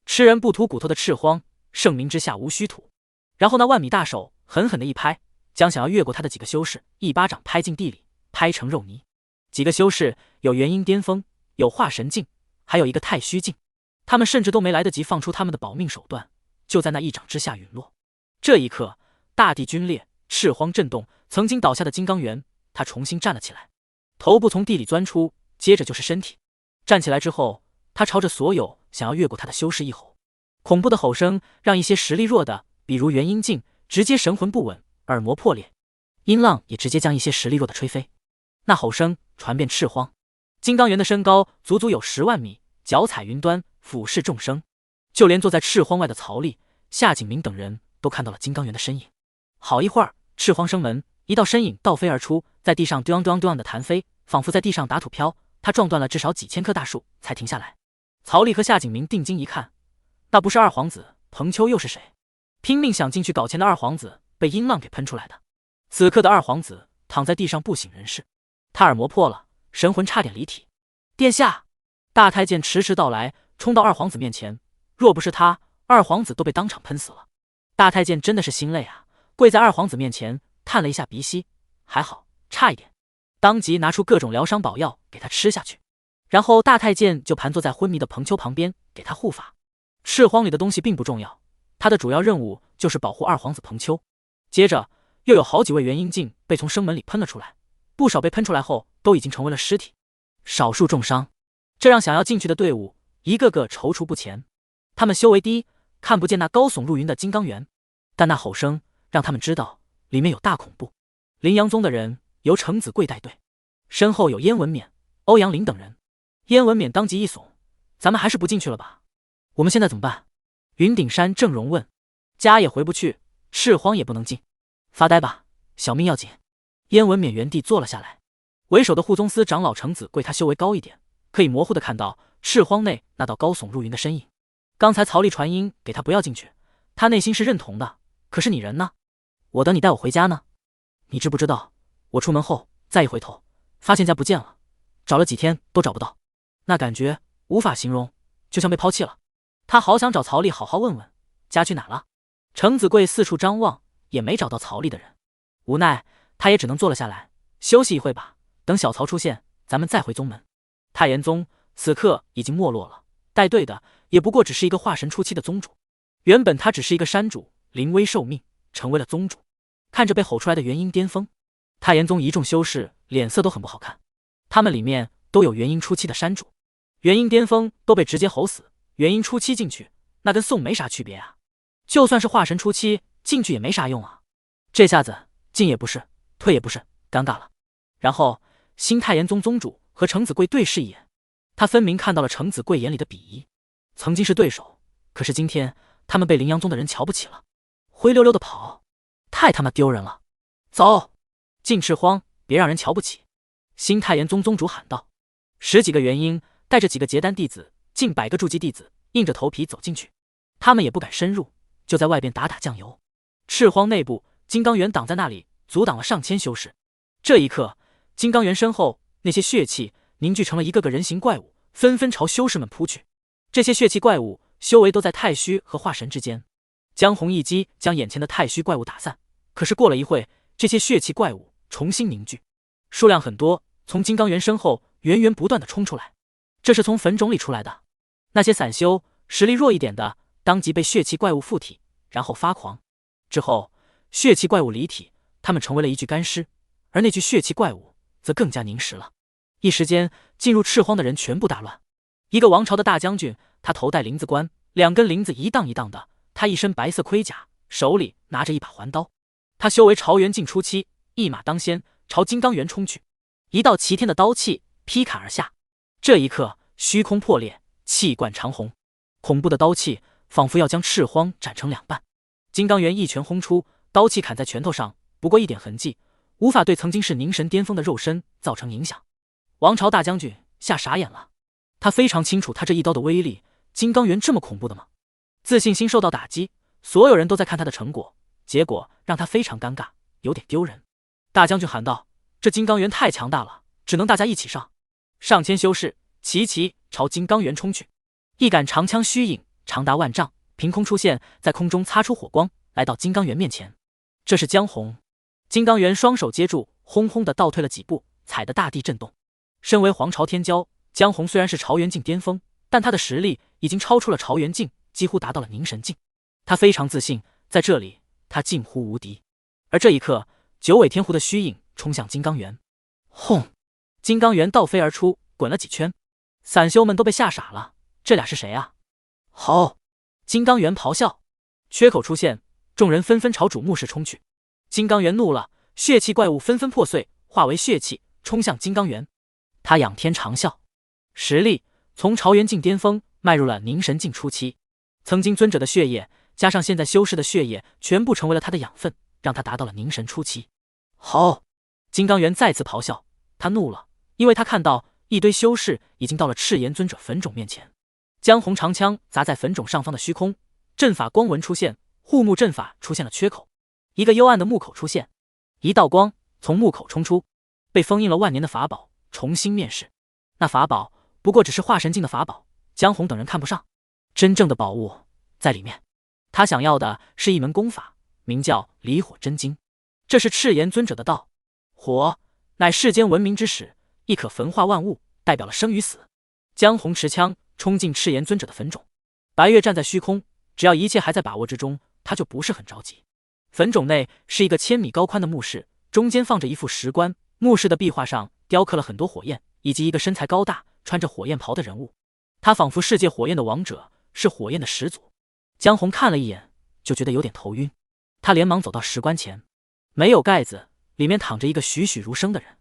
吃人不吐骨头的赤荒，盛名之下无虚土。然后那1万米大手狠狠的一拍，将想要越过他的几个修士一巴掌拍进地里，拍成肉泥。几个修士有元婴巅峰，有化神境，还有一个太虚境，他们甚至都没来得及放出他们的保命手段，就在那一掌之下陨落。这一刻，大地龟裂，赤荒震动，曾经倒下的金刚猿，他重新站了起来，头部从地里钻出，接着就是身体。站起来之后，他朝着所有想要越过他的修士一吼，恐怖的吼声让一些实力弱的，比如元婴境，直接神魂不稳，耳膜破裂，音浪也直接将一些实力弱的吹飞。那吼声传遍赤荒，金刚猿的身高足足有10万米，脚踩云端，俯视众生，就连坐在赤荒外的曹丽、夏景明等人都看到了金刚猿的身影。好一会儿，赤荒生门，一道身影倒飞而出，在地上丢丢丢的弹飞，仿佛在地上打土漂。他撞断了至少几千棵大树才停下来。曹丽和夏景明定睛一看，那不是二皇子彭秋又是谁？拼命想进去搞钱的二皇子被音浪给喷出来的。此刻的二皇子躺在地上不省人事，他耳膜破了，神魂差点离体。殿下！大太监迟迟到来，冲到二皇子面前，若不是他，二皇子都被当场喷死了。大太监真的是心累啊，跪在二皇子面前叹了一下鼻息，还好，差一点。当即拿出各种疗伤宝药给他吃下去，然后大太监就盘坐在昏迷的彭秋旁边给他护法。赤荒里的东西并不重要，他的主要任务就是保护二皇子彭秋。接着又有好几位元婴境被从生门里喷了出来，不少被喷出来后都已经成为了尸体，少数重伤，这让想要进去的队伍一个个踌躇不前。他们修为低，看不见那高耸入云的金刚猿，但那吼声让他们知道里面有大恐怖。灵阳宗的人由程子贵带队，身后有燕文冕、欧阳林等人。燕文冕当即一耸，咱们还是不进去了吧？我们现在怎么办？云顶山郑荣问。家也回不去，赤荒也不能进，发呆吧，小命要紧。燕文冕原地坐了下来，为首的护宗司长老程子贵他修为高一点，可以模糊的看到赤荒内那道高耸入云的身影。刚才曹丽传音给他不要进去，他内心是认同的，可是你人呢？我等你带我回家呢。你知不知道我出门后再一回头，发现家不见了，找了几天都找不到，那感觉无法形容，就像被抛弃了。他好想找曹丽好好问问家去哪了。程子贵四处张望，也没找到曹丽的人，无奈他也只能坐了下来，休息一会吧，等小曹出现，咱们再回宗门。太炎宗此刻已经没落了，带队的也不过只是一个化神初期的宗主，原本他只是一个山主，临危受命成为了宗主。看着被吼出来的元婴巅峰，太炎宗一众修士脸色都很不好看，他们里面都有元婴初期的山主，元婴巅峰都被直接吼死，元婴初期进去那跟送没啥区别啊，就算是化神初期进去也没啥用啊。这下子进也不是，退也不是，尴尬了。然后新太炎宗宗主和程子贵对视一眼，他分明看到了程子贵眼里的鄙夷。曾经是对手，可是今天他们被灵阳宗的人瞧不起了，灰溜溜的跑，太他妈丢人了。走，进赤荒，别让人瞧不起。新太炎宗宗主喊道。10几个元婴带着几个结丹弟子，近100个筑基弟子，硬着头皮走进去。他们也不敢深入，就在外边打打酱油。赤荒内部，金刚猿挡在那里，阻挡了上千修士。这一刻，金刚猿身后那些血气凝聚成了一个个人形怪物，纷纷朝修士们扑去。这些血气怪物修为都在太虚和化神之间，江红一击将眼前的太虚怪物打散，可是过了一会，这些血气怪物重新凝聚，数量很多，从金刚猿身后源源不断的冲出来。这是从坟冢里出来的。那些散修实力弱一点的，当即被血气怪物附体，然后发狂。之后，血气怪物离体，他们成为了一具干尸，而那具血气怪物则更加凝实了。一时间，进入赤荒的人全部大乱。一个王朝的大将军，他头戴翎子冠，2根翎子一荡一荡的，他一身白色盔甲，手里拿着一把环刀。他修为朝元境初期，一马当先，朝金刚猿冲去。一道齐天的刀气劈砍而下，这一刻，虚空破裂，气贯长虹，恐怖的刀气仿佛要将赤荒斩成2半。金刚猿一拳轰出，刀气砍在拳头上，不过一点痕迹，无法对曾经是凝神巅峰的肉身造成影响。王朝大将军吓傻眼了，他非常清楚他这一刀的威力，金刚猿这么恐怖的吗？自信心受到打击，所有人都在看他的成果，结果让他非常尴尬，有点丢人。大将军喊道：“这金刚猿太强大了，只能大家一起上。”上千修士齐齐朝金刚猿冲去，一杆长枪虚影长达万丈，凭空出现在空中，擦出火光，来到金刚猿面前。这是江红。金刚猿双手接住，轰轰的倒退了几步，踩得大地震动。身为皇朝天骄，江红虽然是朝元境巅峰，但他的实力已经超出了朝元境，几乎达到了凝神境。他非常自信，在这里他近乎无敌。而这一刻，九尾天狐的虚影冲向金刚猿，轰！金刚猿倒飞而出，滚了几圈，散修们都被吓傻了，这俩是谁啊？吼！金刚猿咆哮，缺口出现，众人纷纷朝主墓室冲去。金刚猿怒了，血气怪物纷纷破碎，化为血气冲向金刚猿。他仰天长啸，实力从朝元境巅峰迈入了凝神境初期。曾经尊者的血液加上现在修士的血液，全部成为了他的养分，让他达到了凝神初期。吼！金刚猿再次咆哮，他怒了，因为他看到一堆修士已经到了赤炎尊者坟冢面前。江红长枪砸在坟冢上方的虚空，阵法光纹出现，护墓阵法出现了缺口，一个幽暗的墓口出现，一道光从墓口冲出，被封印了万年的法宝重新面世。那法宝不过只是化神境的法宝，江红等人看不上，真正的宝物在里面。他想要的是一门功法，名叫离火真经，这是赤炎尊者的道。火乃世间文明之始，亦可焚化万物，代表了生与死。江红持枪冲进赤炎尊者的坟冢，白月站在虚空，只要一切还在把握之中，他就不是很着急。坟冢内是一个1000米高宽的墓室，中间放着一副石棺，墓室的壁画上雕刻了很多火焰，以及一个身材高大穿着火焰袍的人物，他仿佛世界火焰的王者，是火焰的始祖。江红看了一眼就觉得有点头晕，他连忙走到石棺前，没有盖子，里面躺着一个栩栩如生的人，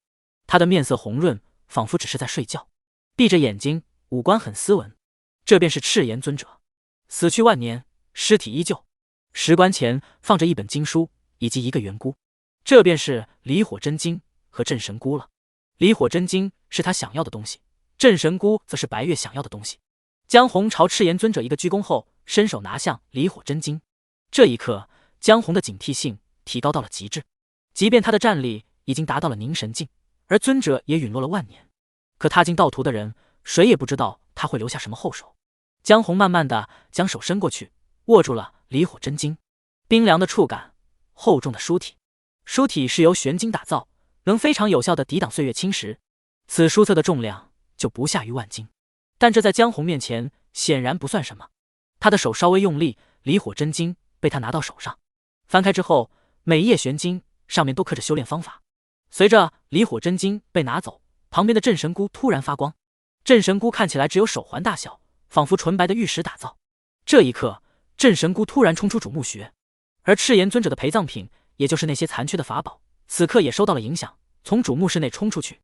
他的面色红润，仿佛只是在睡觉，闭着眼睛，五官很斯文。这便是赤炎尊者，死去万年，尸体依旧。石棺前放着一本经书以及一个圆箍，这便是离火真经和镇神箍了。离火真经是他想要的东西，镇神箍则是白月想要的东西。江红朝赤炎尊者一个鞠躬后，伸手拿向离火真经。这一刻，江红的警惕性提高到了极致，即便他的战力已经达到了凝神境，而尊者也陨落了万年，可踏进道途的人谁也不知道他会留下什么后手。江红慢慢的将手伸过去，握住了离火真经，冰凉的触感，厚重的书体。书体是由玄晶打造，能非常有效的抵挡岁月侵蚀，此书册的重量就不下于万斤，但这在江红面前显然不算什么。他的手稍微用力，离火真经被他拿到手上，翻开之后，每一页玄经上面都刻着修炼方法。随着离火真经被拿走，旁边的镇神箍突然发光，镇神箍看起来只有手环大小，仿佛纯白的玉石打造。这一刻，镇神箍突然冲出主墓穴，而赤炎尊者的陪葬品，也就是那些残缺的法宝，此刻也受到了影响，从主墓室内冲出去。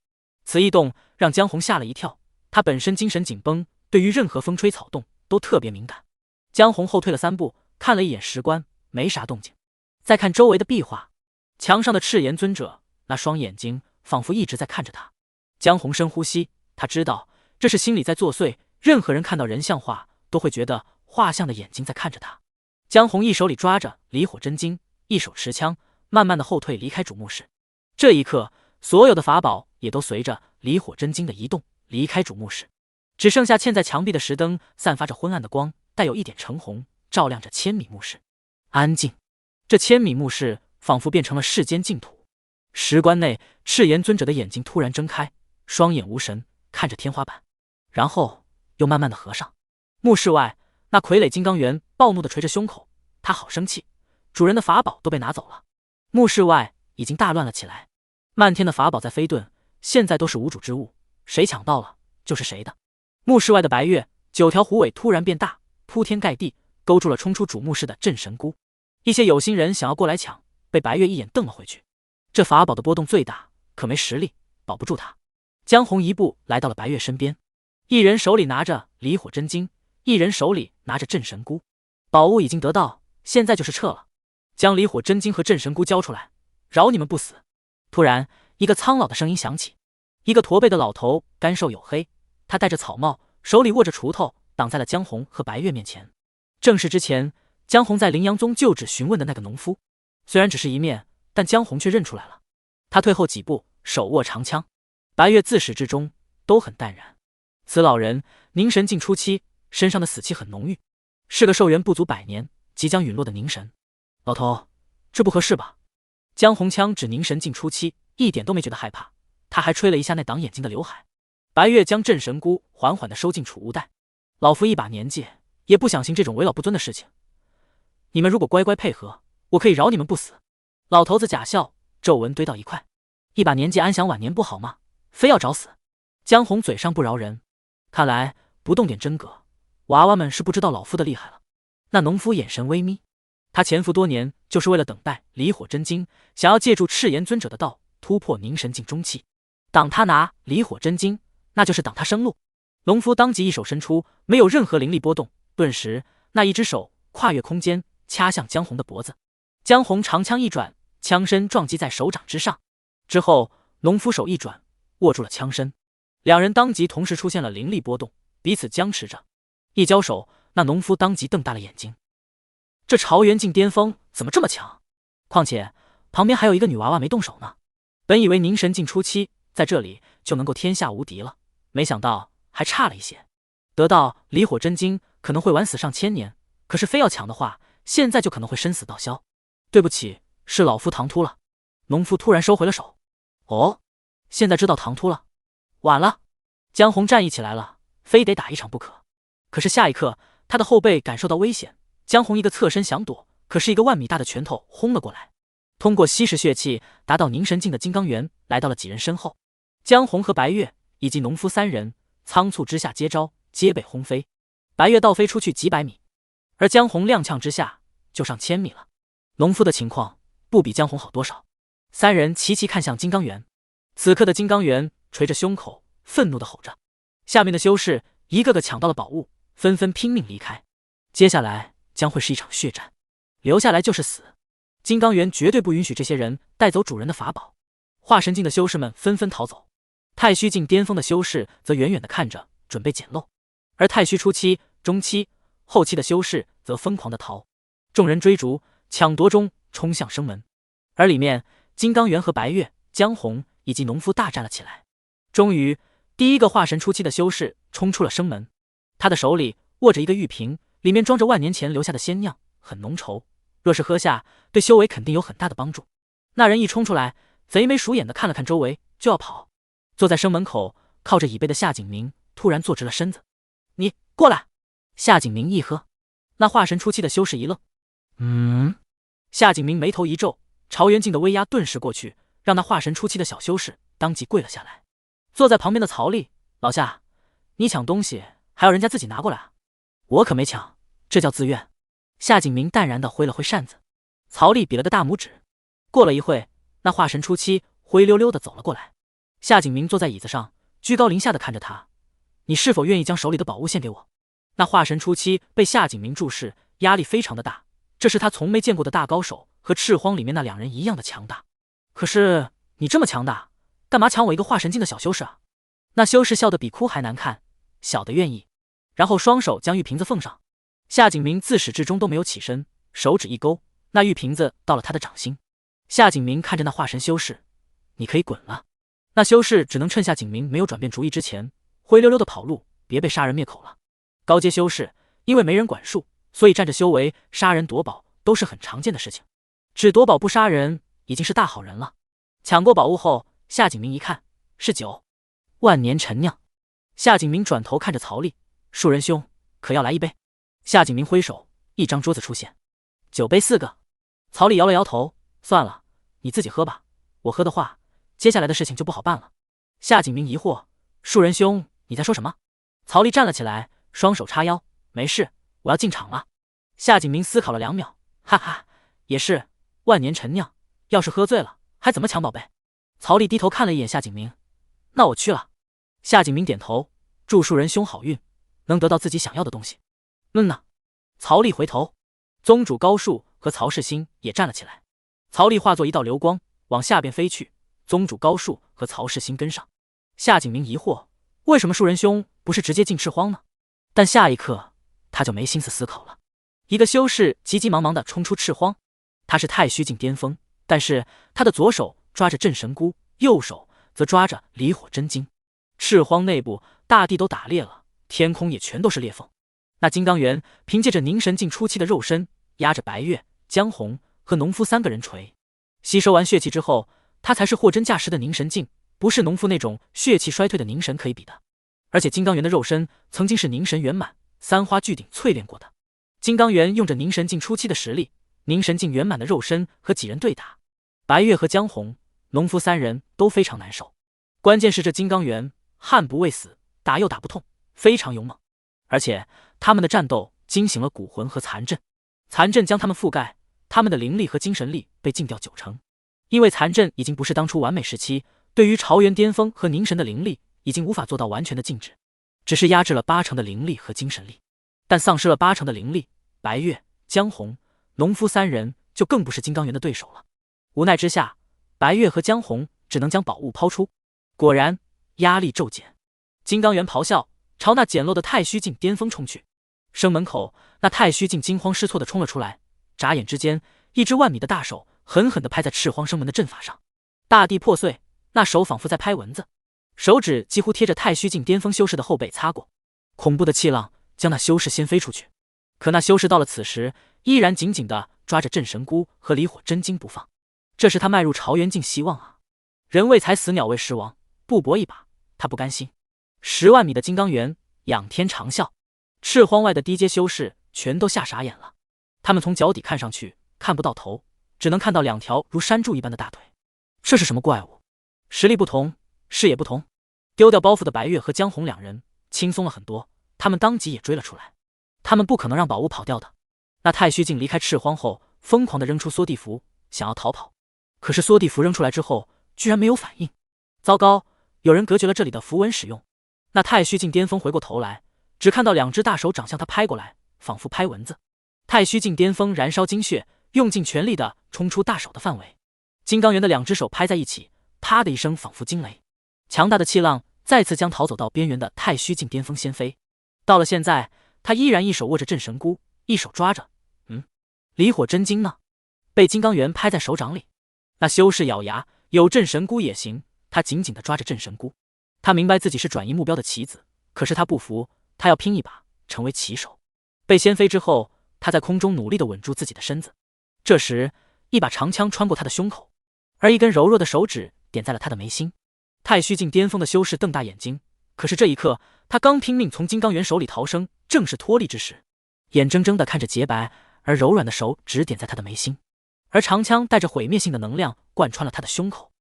此异动让江红吓了一跳，他本身精神紧绷，对于任何风吹草动都特别敏感。江红后退了3步，看了一眼石棺，没啥动静。再看周围的壁画，墙上的赤炎尊者那双眼睛仿佛一直在看着他。江红深呼吸，他知道这是心理在作祟，任何人看到人像画都会觉得画像的眼睛在看着他。江红一手里抓着离火真经，一手持枪，慢慢的后退离开主墓室。这一刻，所有的法宝也都随着离火真经的移动离开主墓室，只剩下嵌在墙壁的石灯散发着昏暗的光，带有一点橙红，照亮着1000米墓室。安静。这千米墓室仿佛变成了世间净土。石棺内，赤炎尊者的眼睛突然睁开，双眼无神，看着天花板，然后又慢慢的合上。墓室外，那傀儡金刚猿暴怒的捶着胸口，他好生气，主人的法宝都被拿走了。墓室外已经大乱了起来，漫天的法宝在飞遁，现在都是无主之物，谁抢到了就是谁的。墓室外的白月9条虎尾突然变大，铺天盖地，勾住了冲出主墓室的镇神菇。一些有心人想要过来抢，被白月一眼瞪了回去。这法宝的波动最大，可没实力，保不住他。江红一步来到了白月身边，一人手里拿着离火真经，一人手里拿着镇神菇。宝物已经得到，现在就是撤了。将离火真经和镇神菇交出来，饶你们不死。突然，一个苍老的声音响起。一个驼背的老头，干瘦黝黑，他戴着草帽，手里握着锄头，挡在了江红和白月面前。正是之前江红在羚羊宗旧址询问的那个农夫。虽然只是一面，但江红却认出来了。他退后几步，手握长枪。白月自始至终都很淡然。此老人凝神境初期，身上的死气很浓郁，是个寿元不足100年即将陨落的凝神。老头，这不合适吧？江红枪指凝神境初期，一点都没觉得害怕，他还吹了一下那挡眼睛的刘海。白月将镇神菇缓缓地收进储物袋。老夫一把年纪，也不想行这种为老不尊的事情。你们如果乖乖配合，我可以饶你们不死。老头子假笑，皱纹堆到一块。一把年纪安享晚年不好吗？非要找死？江红嘴上不饶人，看来不动点真格，娃娃们是不知道老夫的厉害了。那农夫眼神微眯，他潜伏多年，就是为了等待离火真经，想要借助赤炎尊者的道突破凝神境中期。挡他拿离火真经，那就是挡他生路。农夫当即一手伸出，没有任何灵力波动，顿时那一只手跨越空间，掐向江红的脖子。江红长枪一转，枪身撞击在手掌之上，之后农夫手一转，握住了枪身。两人当即同时出现了灵力波动，彼此僵持着。一交手，那农夫当即瞪大了眼睛。这朝元境巅峰怎么这么强？况且旁边还有一个女娃娃没动手呢。本以为凝神境初期在这里就能够天下无敌了，没想到还差了一些。得到离火真经可能会晚死上千年，可是非要抢的话，现在就可能会身死道消。对不起，是老夫唐突了。农夫突然收回了手。哦，现在知道唐突了。晚了。江红站立起来了，非得打一场不可。可是下一刻，他的后背感受到危险，江红一个侧身想躲，可是一个1米大的拳头轰了过来。通过吸食血气达到凝神境的金刚猿来到了几人身后，江红和白月以及农夫3人仓促之下接招，皆被轰飞。白月倒飞出去几百米，而江红踉跄之下就上1000米了。农夫的情况不比江红好多少。3人齐齐看向金刚猿，此刻的金刚猿捶着胸口，愤怒地吼着。下面的修士一个个抢到了宝物，纷纷拼命离开。接下来将会是一场血战，留下来就是死。金刚猿绝对不允许这些人带走主人的法宝。化神境的修士们纷纷逃走，太虚境巅峰的修士则远远地看着，准备捡漏。而太虚初期、中期、后期的修士则疯狂地逃。众人追逐抢夺中冲向生门，而里面金刚猿和白月、江红以及农夫大战了起来。终于，第一个化神初期的修士冲出了生门，他的手里握着一个玉瓶，里面装着万年前留下的仙酿，很浓稠，若是喝下，对修为肯定有很大的帮助。那人一冲出来，贼眉鼠眼的看了看周围，就要跑。坐在生门口靠着椅背的夏景明突然坐直了身子。你过来！夏景明一喝，那化神初期的修士一愣。夏景明眉头一皱，朝元境的威压顿时过去，让那化神初期的小修士当即跪了下来。坐在旁边的曹丽，老夏，你抢东西还要人家自己拿过来啊？我可没抢，这叫自愿。夏景明淡然地挥了挥扇子，曹丽比了个大拇指。过了一会，那化神初期灰溜溜地走了过来。夏景明坐在椅子上，居高临下地看着他，你是否愿意将手里的宝物献给我？那化神初期被夏景明注视，压力非常的大，这是他从没见过的大高手，和赤荒里面那2人一样的强大。可是你这么强大，干嘛抢我一个化神境的小修士啊？那修士笑得比哭还难看，小的愿意。然后双手将玉瓶子奉上。夏景明自始至终都没有起身，手指一勾，那玉瓶子到了他的掌心。夏景明看着那化神修士，你可以滚了。那修士只能趁夏景明没有转变主意之前，灰溜溜的跑路，别被杀人灭口了。高阶修士因为没人管束，所以占着修为，杀人夺宝都是很常见的事情，只夺宝不杀人已经是大好人了。抢过宝物后，夏景明一看是酒，万年陈酿。夏景明转头看着曹丽，树人兄，可要来一杯？夏景明挥手，一张桌子出现，酒杯4个。曹丽摇了摇头，算了，你自己喝吧，我喝的话，接下来的事情就不好办了。夏景明疑惑，树人兄，你在说什么？曹丽站了起来，双手叉腰，没事，我要进场了。夏景明思考了2秒，哈哈，也是，万年陈酿，要是喝醉了，还怎么抢宝贝？曹丽低头看了一眼夏景明，那我去了。夏景明点头，祝树人兄好运，能得到自己想要的东西。呢。曹丽回头，宗主高树和曹世新也站了起来。曹丽化作一道流光往下边飞去，宗主高树和曹世新跟上。夏景明疑惑，为什么树人兄不是直接进赤荒呢？但下一刻他就没心思思考了。一个修士急急忙忙地冲出赤荒，他是太虚境巅峰，但是他的左手抓着镇神菇，右手则抓着离火真经。赤荒内部大地都打裂了，天空也全都是裂缝。那金刚猿凭借着凝神境初期的肉身，压着白月、江红和农夫3个人锤。吸收完血气之后，他才是货真价实的凝神境，不是农夫那种血气衰退的凝神可以比的。而且金刚猿的肉身曾经是凝神圆满、3花聚顶淬炼过的。金刚猿用着凝神境初期的实力，凝神境圆满的肉身和几人对打，白月和江红、农夫3人都非常难受。关键是这金刚猿悍不畏死，打又打不痛，非常勇猛。而且他们的战斗惊醒了蛊魂和残阵，残阵将他们覆盖，他们的灵力和精神力被禁掉90%。因为残阵已经不是当初完美时期，对于朝元巅峰和凝神的灵力已经无法做到完全的禁止，只是压制了80%的灵力和精神力。但丧失了80%的灵力，白月、江红、农夫3人就更不是金刚猿的对手了。无奈之下，白月和江红只能将宝物抛出。果然压力骤减，金刚猿咆哮，朝那简陋的太虚境巅峰冲去。生门口，那太虚境惊慌失措地冲了出来，眨眼之间，一只1万米的大手狠狠地拍在赤荒生门的阵法上，大地破碎，那手仿佛在拍蚊子，手指几乎贴着太虚境巅峰修士的后背擦过，恐怖的气浪将那修士掀飞出去。可那修士到了此时，依然紧紧地抓着镇神菇和离火真经不放，这是他迈入朝元境希望啊！人为财死，鸟为食亡，不搏一把，他不甘心。10万米的金刚猿仰天长啸，赤荒外的低阶修士全都吓傻眼了。他们从脚底看上去看不到头，只能看到2条如山柱一般的大腿。这是什么怪物？实力不同，视野不同。丢掉包袱的白月和江红2人轻松了很多，他们当即也追了出来。他们不可能让宝物跑掉的。那太虚境离开赤荒后，疯狂地扔出缩地符，想要逃跑。可是缩地符扔出来之后，居然没有反应。糟糕，有人隔绝了这里的符文使用。那太虚境巅峰回过头来，只看到2只大手掌向他拍过来，仿佛拍蚊子。太虚境巅峰燃烧精血，用尽全力地冲出大手的范围。金刚猿的2只手拍在一起，啪的一声，仿佛惊雷。强大的气浪再次将逃走到边缘的太虚境巅峰掀飞。到了现在，他依然一手握着镇神菇，一手抓着离火真经呢，被金刚猿拍在手掌里。那修士咬牙，有镇神菇也行。他紧紧地抓着镇神菇，他明白自己是转移目标的棋子，可是他不服，他要拼一把，成为棋手。被掀飞之后，他在空中努力地稳住自己的身子。这时，一把长枪穿过他的胸口，而一根柔弱的手指点在了他的眉心。太虚境巅峰的修士瞪大眼睛，可是这一刻，他刚拼命从金刚猿手里逃生，正是脱力之时，眼睁睁地看着洁白而柔软的手指点在他的眉心，而长枪带着毁灭性的能量贯穿了他的胸口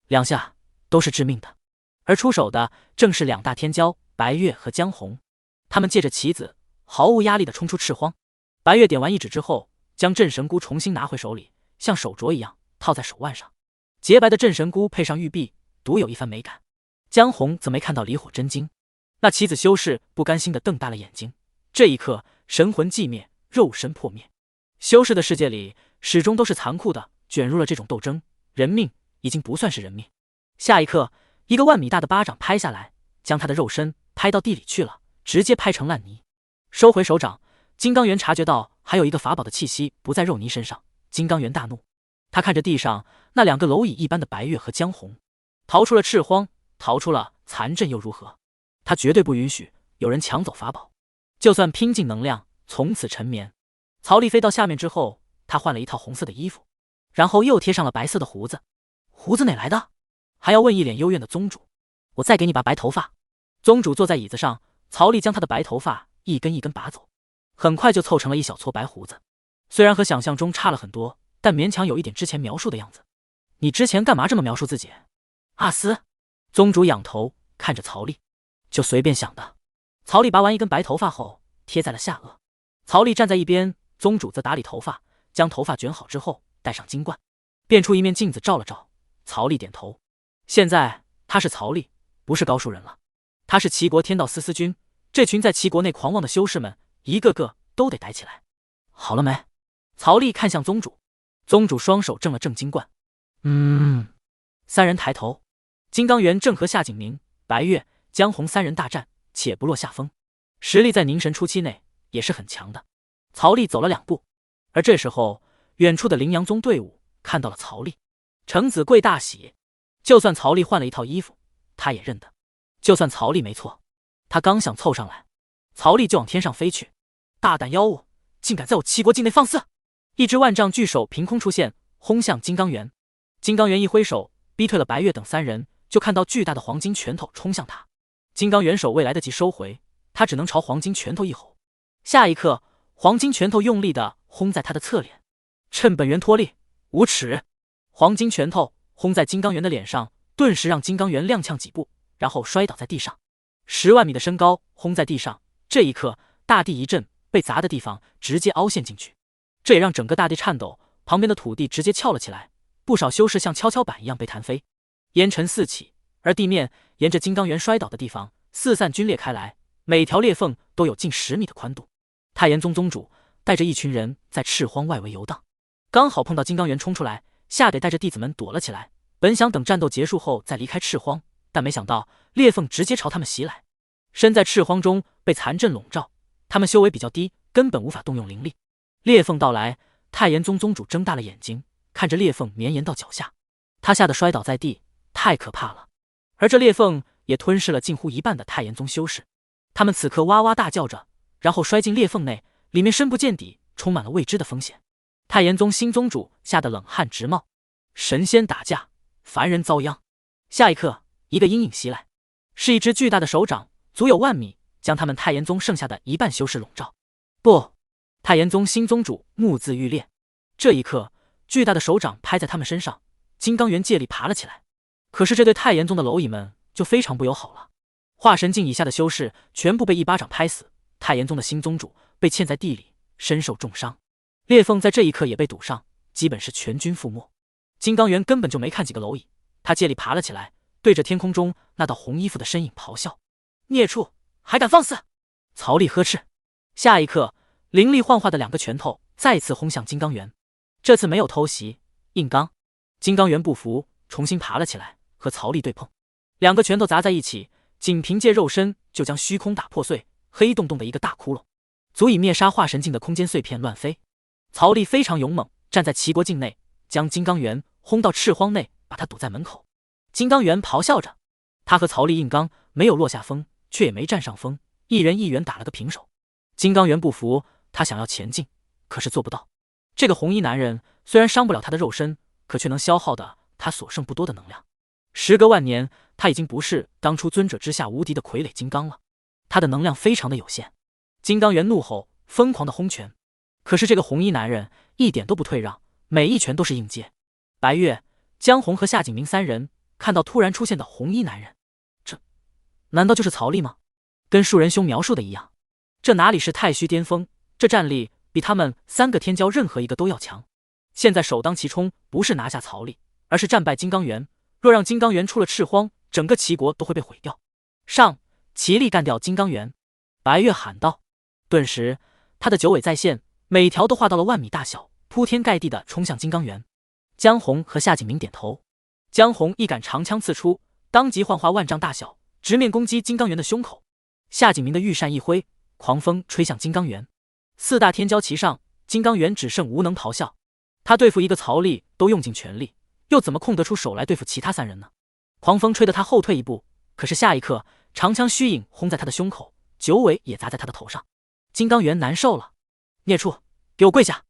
，2下都是致命的。而出手的正是2大天骄白月和江红，他们借着棋子毫无压力地冲出赤荒。白月点完一指之后，将镇神菇重新拿回手里，像手镯一样套在手腕上。洁白的镇神菇配上玉璧，独有一番美感。江红则没看到离火真经，那棋子修士不甘心地瞪大了眼睛。这一刻，神魂寂灭，肉身破灭。修士的世界里始终都是残酷的，卷入了这种斗争，人命已经不算是人命。下一刻，一个1万米大的巴掌拍下来，将他的肉身拍到地里去了，直接拍成烂泥。收回手掌，金刚猿察觉到还有一个法宝的气息不在肉泥身上，金刚猿大怒。他看着地上那2个蝼蚁一般的白月和江红，逃出了赤荒，逃出了残阵又如何？他绝对不允许有人抢走法宝，就算拼尽能量从此沉眠。曹丽飞到下面之后，他换了一套红色的衣服，然后又贴上了白色的胡子。胡子哪来的？还要问一脸幽怨的宗主。我再给你拔白头发。宗主坐在椅子上，曹丽将他的白头发一根一根拔走，很快就凑成了一小撮白胡子。虽然和想象中差了很多，但勉强有一点之前描述的样子。你之前干嘛这么描述自己？阿斯。宗主仰头看着曹丽，就随便想的。曹丽拔完一根白头发后，贴在了下颚。曹丽站在一边，宗主则打理头发，将头发卷好之后戴上金冠，变出一面镜子照了照。曹丽点头。现在他是曹丽，不是高树人了。他是齐国天道司司君，这群在齐国内狂妄的修士们，一个个都得逮起来。好了没？曹丽看向宗主，宗主双手正了正金冠。三人抬头，金刚原正和夏景明、白月、江红三人大战，且不落下风，实力在凝神初期内也是很强的。曹丽走了2步，而这时候远处的羚羊宗队伍看到了曹丽，程子贵大喜。就算曹丽换了一套衣服，他也认得。就算曹丽没错，他刚想凑上来，曹丽就往天上飞去。大胆妖物，竟敢在我齐国境内放肆！一只万丈巨手凭空出现，轰向金刚原。金刚原一挥手，逼退了白月等3人，就看到巨大的黄金拳头冲向他。金刚元首未来得及收回，他只能朝黄金拳头一吼。下一刻，黄金拳头用力地轰在他的侧脸。趁本源脱力，无耻！黄金拳头轰在金刚原的脸上，顿时让金刚原踉跄几步，然后摔倒在地上。10万米的身高轰在地上，这一刻大地一震，被砸的地方直接凹陷进去，这也让整个大地颤抖，旁边的土地直接翘了起来，不少修士像跷跷板一样被弹飞，烟尘四起，而地面沿着金刚原摔倒的地方四散龟裂开来，每条裂缝都有近10米的宽度。太炎宗宗主带着一群人在赤荒外围游荡，刚好碰到金刚原冲出来，吓得带着弟子们躲了起来。本想等战斗结束后再离开赤荒，但没想到裂缝直接朝他们袭来。身在赤荒中被残阵笼罩，他们修为比较低，根本无法动用灵力。裂缝到来，太炎宗宗主睁大了眼睛，看着裂缝绵延到脚下，他吓得摔倒在地，太可怕了。而这裂缝也吞噬了近乎一半的太炎宗修士，他们此刻哇哇大叫着，然后摔进裂缝内，里面深不见底，充满了未知的风险。太炎宗新宗主吓得冷汗直冒，神仙打架，凡人遭殃。下一刻，一个阴影袭来，是一只巨大的手掌，足有万米，将他们太炎宗剩下的一半修士笼罩。不！太炎宗新宗主目眦欲裂。这一刻，巨大的手掌拍在他们身上，金刚原借力爬了起来。可是这对太炎宗的蝼蚁们就非常不友好了，化神境以下的修士全部被一巴掌拍死，太炎宗的新宗主被嵌在地里，身受重伤。裂缝在这一刻也被堵上，基本是全军覆没。金刚原根本就没看几个蝼蚁，他借力爬了起来，对着天空中那道红衣服的身影咆哮：孽畜，还敢放肆！曹力呵斥。下一刻，灵力幻化的2个拳头再次轰向金刚原，这次没有偷袭，硬刚。金刚原不服，重新爬了起来，和曹力对碰。2个拳头砸在一起，仅凭借肉身就将虚空打破碎，黑洞洞的一个大窟窿，足以灭杀化神境的空间碎片乱飞。曹力非常勇猛，站在齐国境内，将金刚原轰到赤荒内，把他堵在门口。金刚原咆哮着，他和曹力硬刚，没有落下风，却也没占上风，一人一员打了个平手。金刚原不服，他想要前进，可是做不到。这个红衣男人虽然伤不了他的肉身，可却能消耗的他所剩不多的能量。时隔万年，他已经不是当初尊者之下无敌的傀儡金刚了，他的能量非常的有限。金刚原怒吼，疯狂的轰拳，可是这个红衣男人一点都不退让，每一拳都是硬接。白月、江红和夏景明3人看到突然出现的红衣男人，这难道就是曹力吗？跟树人兄描述的一样，这哪里是太虚巅峰，这战力比他们3个天骄任何一个都要强。现在首当其冲不是拿下曹力，而是战败金刚原。若让金刚原出了赤荒，整个齐国都会被毁掉。上，齐力干掉金刚原！白月喊道。顿时，他的9尾再现，每条都化到了万米大小，铺天盖地的冲向金刚原。江红和夏景明点头。江红一杆长枪刺出，当即幻化万丈大小，直面攻击金刚原的胸口。夏景明的玉扇一挥，狂风吹向金刚原。4大天骄齐上，金刚原只剩无能咆哮。他对付一个曹力都用尽全力，又怎么空得出手来对付其他3人呢？狂风吹得他后退一步，可是下一刻，长枪虚影轰在他的胸口，9尾也砸在他的头上。金刚原难受了，孽畜，给我跪下！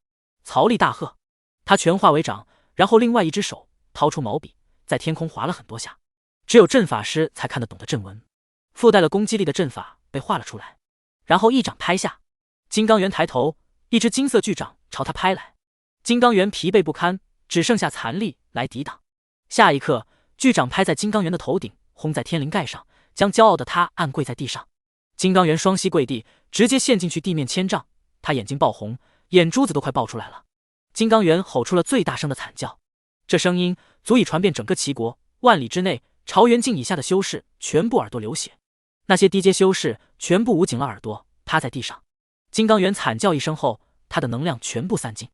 曹丽大喝，他拳化为掌，然后另外一只手掏出毛笔，在天空划了很多下，只有阵法师才看得懂的阵文，附带了攻击力的阵法被画了出来，然后一掌拍下。金刚猿抬头，一只金色巨掌朝他拍来，金刚猿疲惫不堪，只剩下残力来抵挡。下一刻，巨掌拍在金刚猿的头顶，轰在天灵盖上，将骄傲的他按跪在地上。金刚猿双膝跪地，直接陷进去地面1000丈，他眼睛爆红，眼珠子都快爆出来了。金刚猿吼出了最大声的惨叫，这声音足以传遍整个齐国，万里之内，朝元境以下的修士全部耳朵流血，那些低阶修士全部捂紧了耳朵，趴在地上。金刚猿惨叫一声后，他的能量全部散尽，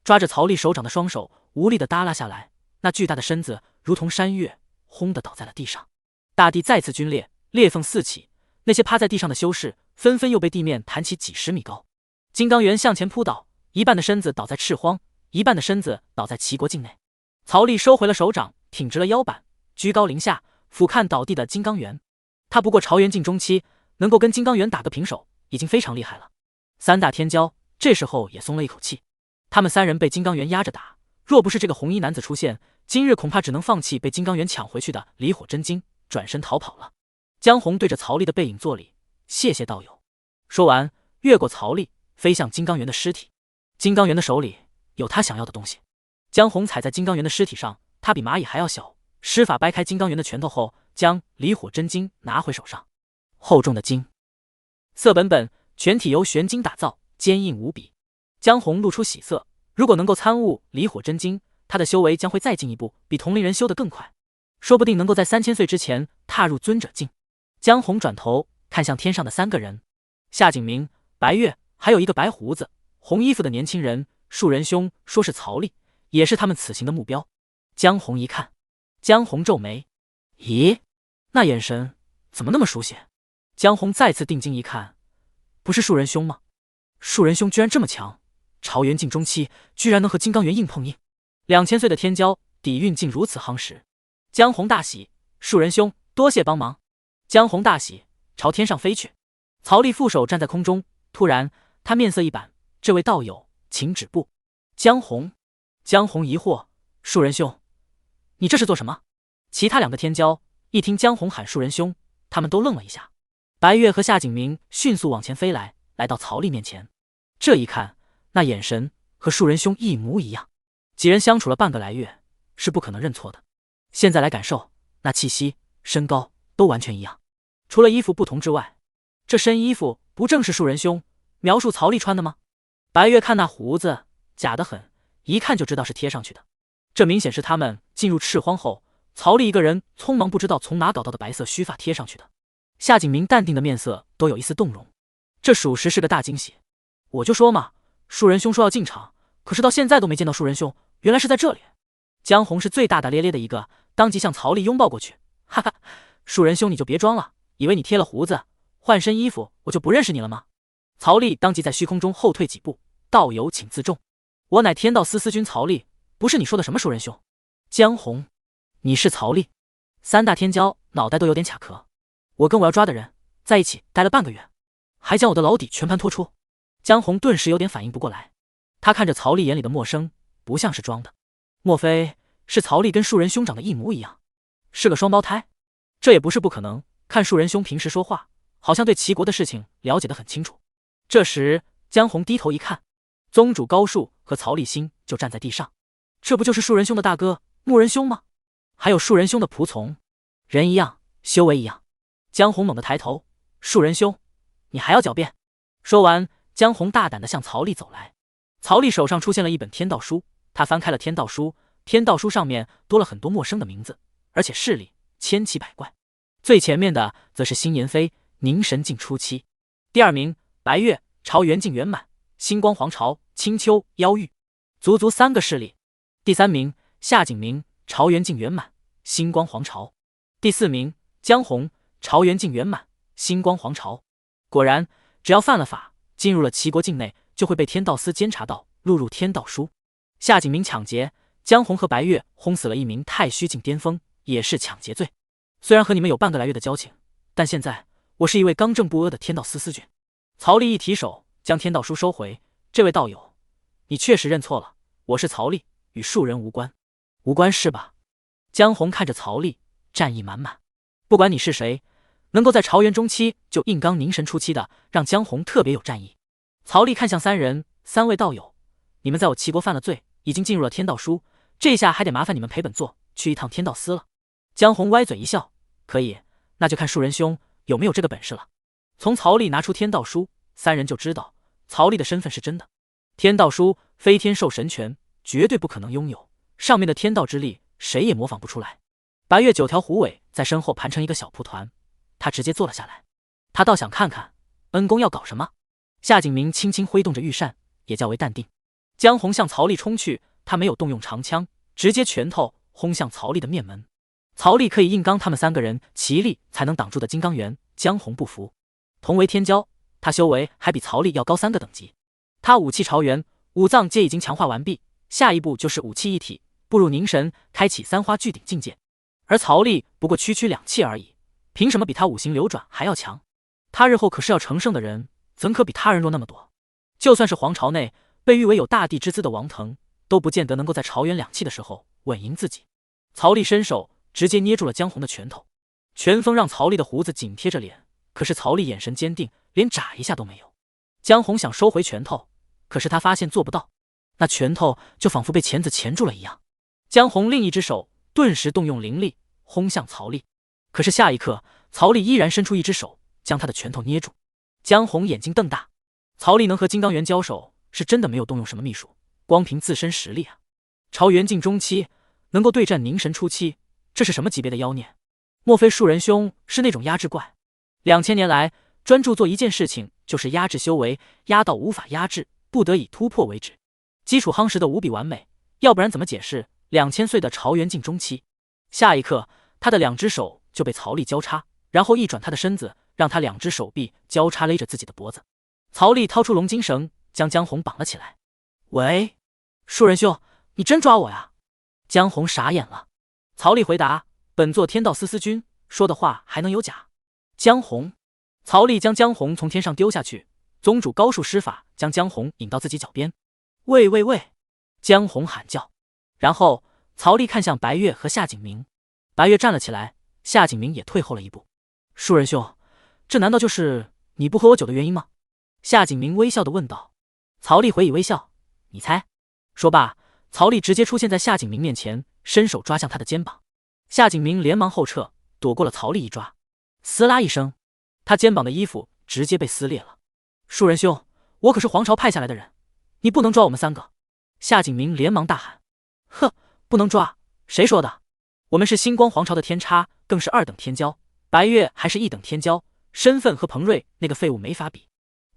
抓着曹丽手掌的双手无力地耷拉下来，那巨大的身子如同山岳，轰地倒在了地上。大地再次皲裂，裂缝四起，那些趴在地上的修士纷纷又被地面弹起几10米高。金刚猿向前扑倒，一半的身子倒在赤荒，一半的身子倒在齐国境内。曹丽收回了手掌，挺直了腰板，居高临下俯瞰倒地的金刚猿。他不过朝元境中期，能够跟金刚猿打个平手，已经非常厉害了。3大天骄这时候也松了一口气，他们3人被金刚猿压着打，若不是这个红衣男子出现，今日恐怕只能放弃被金刚猿抢回去的离火真经，转身逃跑了。江红对着曹丽的背影作礼，谢谢道友。说完，越过曹丽，飞向金刚猿的尸体。金刚猿的手里有他想要的东西。江红踩在金刚猿的尸体上，他比蚂蚁还要小。施法掰开金刚猿的拳头后，将离火真经拿回手上。厚重的金色本本，全体由玄金打造，坚硬无比。江红露出喜色，如果能够参悟离火真经，他的修为将会再进一步，比同龄人修得更快，说不定能够在3000岁之前踏入尊者境。江红转头看向天上的3个人，夏景明、白月，还有一个白胡子、红衣服的年轻人。树人兄说是曹丽，也是他们此行的目标。江红一看，江红皱眉，咦，那眼神怎么那么熟悉？江红再次定睛一看，不是树人兄吗？树人兄居然这么强，朝元境中期居然能和金刚猿硬碰硬，2000岁的天骄底蕴竟如此夯实。江红大喜，树人兄多谢帮忙。江红大喜，朝天上飞去。曹丽负手站在空中，突然他面色一板，这位道友请止步。江红疑惑，树人兄，你这是做什么？其他2个天骄一听江红喊树人兄，他们都愣了一下。白月和夏景明迅速往前飞来，来到曹丽面前。这一看，那眼神和树人兄一模一样，几人相处了半个来月，是不可能认错的。现在来感受，那气息、身高都完全一样，除了衣服不同之外，这身衣服不正是树人兄描述曹丽穿的吗？白月看那胡子假得很，一看就知道是贴上去的。这明显是他们进入赤荒后，曹丽一个人匆忙不知道从哪搞到的白色须发贴上去的。夏景明淡定的面色都有一丝动容，这属实是个大惊喜。我就说嘛，树人兄说要进场，可是到现在都没见到树人兄，原来是在这里。江红是最大大咧咧的一个，当即向曹丽拥抱过去。哈哈，树人兄你就别装了，以为你贴了胡子换身衣服我就不认识你了吗？曹丽当即在虚空中后退几步，道友请自重，我乃天道司司君曹丽，不是你说的什么树人兄。江红，你是曹丽？3大天骄脑袋都有点卡壳。我跟我要抓的人在一起待了半个月，还将我的老底全盘托出。江红顿时有点反应不过来，他看着曹丽眼里的陌生，不像是装的。莫非是曹丽跟树人兄长得一模一样，是个双胞胎？这也不是不可能，看树人兄平时说话，好像对齐国的事情了解得很清楚。这时江红低头一看，宗主高树和曹立新就站在地上，这不就是树人兄的大哥木人兄吗？还有树人兄的仆从，人一样，修为一样。江红猛地抬头，树人兄，你还要狡辩？说完，江红大胆地向曹丽走来。曹丽手上出现了一本天道书，他翻开了天道书，天道书上面多了很多陌生的名字，而且势力千奇百怪。最前面的则是新颜飞，凝神境初期；第2名白月，朝元境圆满，星光皇朝，青丘妖域，足足3个势力。第3名夏景明，朝元境圆满，星光皇朝。第4名江红，朝元境圆满，星光皇朝。果然，只要犯了法，进入了齐国境内，就会被天道司监察到，录入天道书。夏景明抢劫，江红和白月轰死了1名太虚境巅峰，也是抢劫罪。虽然和你们有半个来月的交情，但现在我是一位刚正不阿的天道司司君。曹丽一提手将天道书收回，这位道友，你确实认错了，我是曹丽，与庶人无关。无关是吧？江红看着曹丽，战意满满。不管你是谁，能够在朝元中期就硬刚凝神出期的，让江红特别有战意。曹丽看向三人，三位道友，你们在我齐国犯了罪，已经进入了天道书，这下还得麻烦你们陪本座去一趟天道司了。江红歪嘴一笑，可以，那就看庶人兄有没有这个本事了。从曹丽拿出天道书，三人就知道曹丽的身份是真的。天道书非天授神权，绝对不可能拥有，上面的天道之力谁也模仿不出来。白月九条狐尾在身后盘成一个小蒲团，他直接坐了下来。他倒想看看恩公要搞什么。夏景明轻轻挥动着玉扇，也较为淡定。江红向曹丽冲去，他没有动用长枪，直接拳头轰向曹丽的面门。曹丽可以硬刚他们三个人齐力才能挡住的金刚猿，江红不服。同为天骄，他修为还比曹丽要高3个等级。他武器朝元，五脏皆已经强化完毕，下一步就是武器一体，步入凝神，开启三花聚顶境界。而曹丽不过区2气而已，凭什么比他五行流转还要强？他日后可是要成圣的人，怎可比他人弱那么多？就算是皇朝内被誉为有大帝之姿的王腾，都不见得能够在朝元2气的时候稳赢自己。曹丽伸手直接捏住了江红的拳头，拳风让曹丽的胡子紧贴着脸，可是曹丽眼神坚定，连眨一下都没有。江红想收回拳头，可是他发现做不到，那拳头就仿佛被钳子钳住了一样。江红另一只手顿时动用灵力轰向曹丽，可是下一刻曹丽依然伸出一只手将他的拳头捏住。江红眼睛瞪大，曹丽能和金刚猿交手是真的没有动用什么秘术，光凭自身实力啊！朝元境中期能够对战凝神初期，这是什么级别的妖孽？莫非庶人兄是那种压制怪？2000年来专注做一件事情，就是压制修为，压到无法压制，不得已突破为止，基础夯实的无比完美，要不然怎么解释2000岁的朝元境中期？下一刻他的2只手就被曹丽交叉，然后一转他的身子，让他2只手臂交叉勒着自己的脖子。曹丽掏出龙筋绳将江红绑了起来。喂，庶人兄，你真抓我呀？江红傻眼了。曹丽回答，本座天道司君，说的话还能有假？江红。曹丽将江红从天上丢下去，宗主高术施法将江红引到自己脚边。喂喂喂！江红喊叫。然后曹丽看向白月和夏景明，白月站了起来，夏景明也退后了一步。庶人兄，这难道就是你不喝我酒的原因吗？夏景明微笑地问道。曹丽回以微笑，你猜？说罢，曹丽直接出现在夏景明面前，伸手抓向他的肩膀。夏景明连忙后撤，躲过了曹丽一抓。撕拉一声，他肩膀的衣服直接被撕裂了。庶人兄，我可是皇朝派下来的人，你不能抓我们3个！夏景明连忙大喊。呵，不能抓？谁说的？我们是星光皇朝的天差，更是2等天骄，白月还是1等天骄，身份和彭瑞那个废物没法比。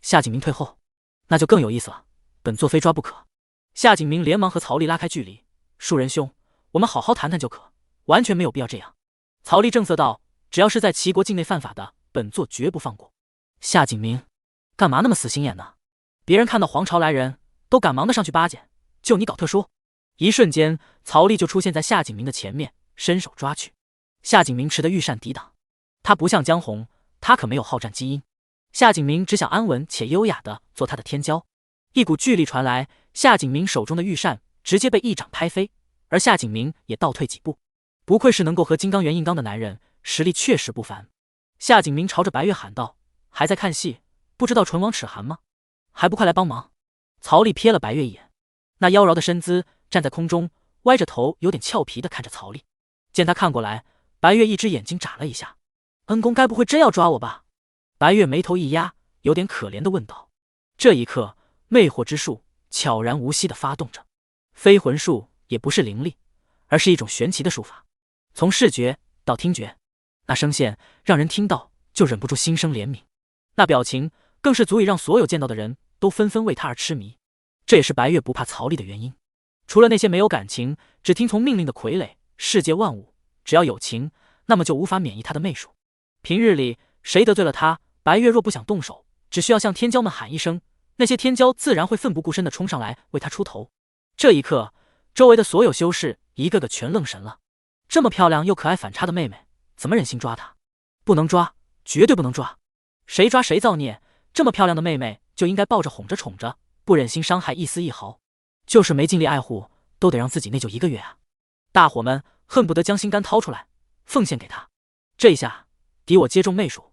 夏景明退后，那就更有意思了，本座非抓不可。夏景明连忙和曹丽拉开距离。庶人兄，我们好好谈谈就可，完全没有必要这样。曹丽正色道，只要是在齐国境内犯法的，本座绝不放过。夏景明，干嘛那么死心眼呢？别人看到皇朝来人都赶忙的上去巴结，就你搞特殊。一瞬间，曹丽就出现在夏景明的前面，伸手抓去。夏景明持的玉扇抵挡，他不像江红，他可没有好战基因。夏景明只想安稳且优雅的做他的天骄。一股巨力传来，夏景明手中的玉扇直接被一掌拍飞，而夏景明也倒退几步。不愧是能够和金刚猿硬刚的男人，实力确实不凡。夏景明朝着白月喊道，还在看戏，不知道唇亡齿寒吗？还不快来帮忙！曹丽瞥了白月一眼，那妖娆的身姿站在空中，歪着头有点俏皮的看着曹丽。见他看过来，白月一只眼睛眨了一下。恩公该不会真要抓我吧？白月眉头一压，有点可怜的问道。这一刻，魅惑之术悄然无息的发动着。飞魂术也不是灵力，而是一种玄奇的术法，从视觉到听觉，那声线让人听到就忍不住心生怜悯，那表情更是足以让所有见到的人都纷纷为他而痴迷。这也是白月不怕曹丽的原因。除了那些没有感情只听从命令的傀儡，世界万物只要有情，那么就无法免疫他的媚术。平日里谁得罪了他，白月若不想动手，只需要向天骄们喊一声，那些天骄自然会奋不顾身地冲上来为他出头。这一刻，周围的所有修士一个个全愣神了。这么漂亮又可爱反差的妹妹，怎么忍心抓她？不能抓，绝对不能抓！谁抓谁造孽！这么漂亮的妹妹就应该抱着哄着宠着，不忍心伤害一丝一毫。就是没尽力爱护，都得让自己内疚1个月啊！大伙们恨不得将心肝掏出来奉献给他。这一下，敌我皆中媚术，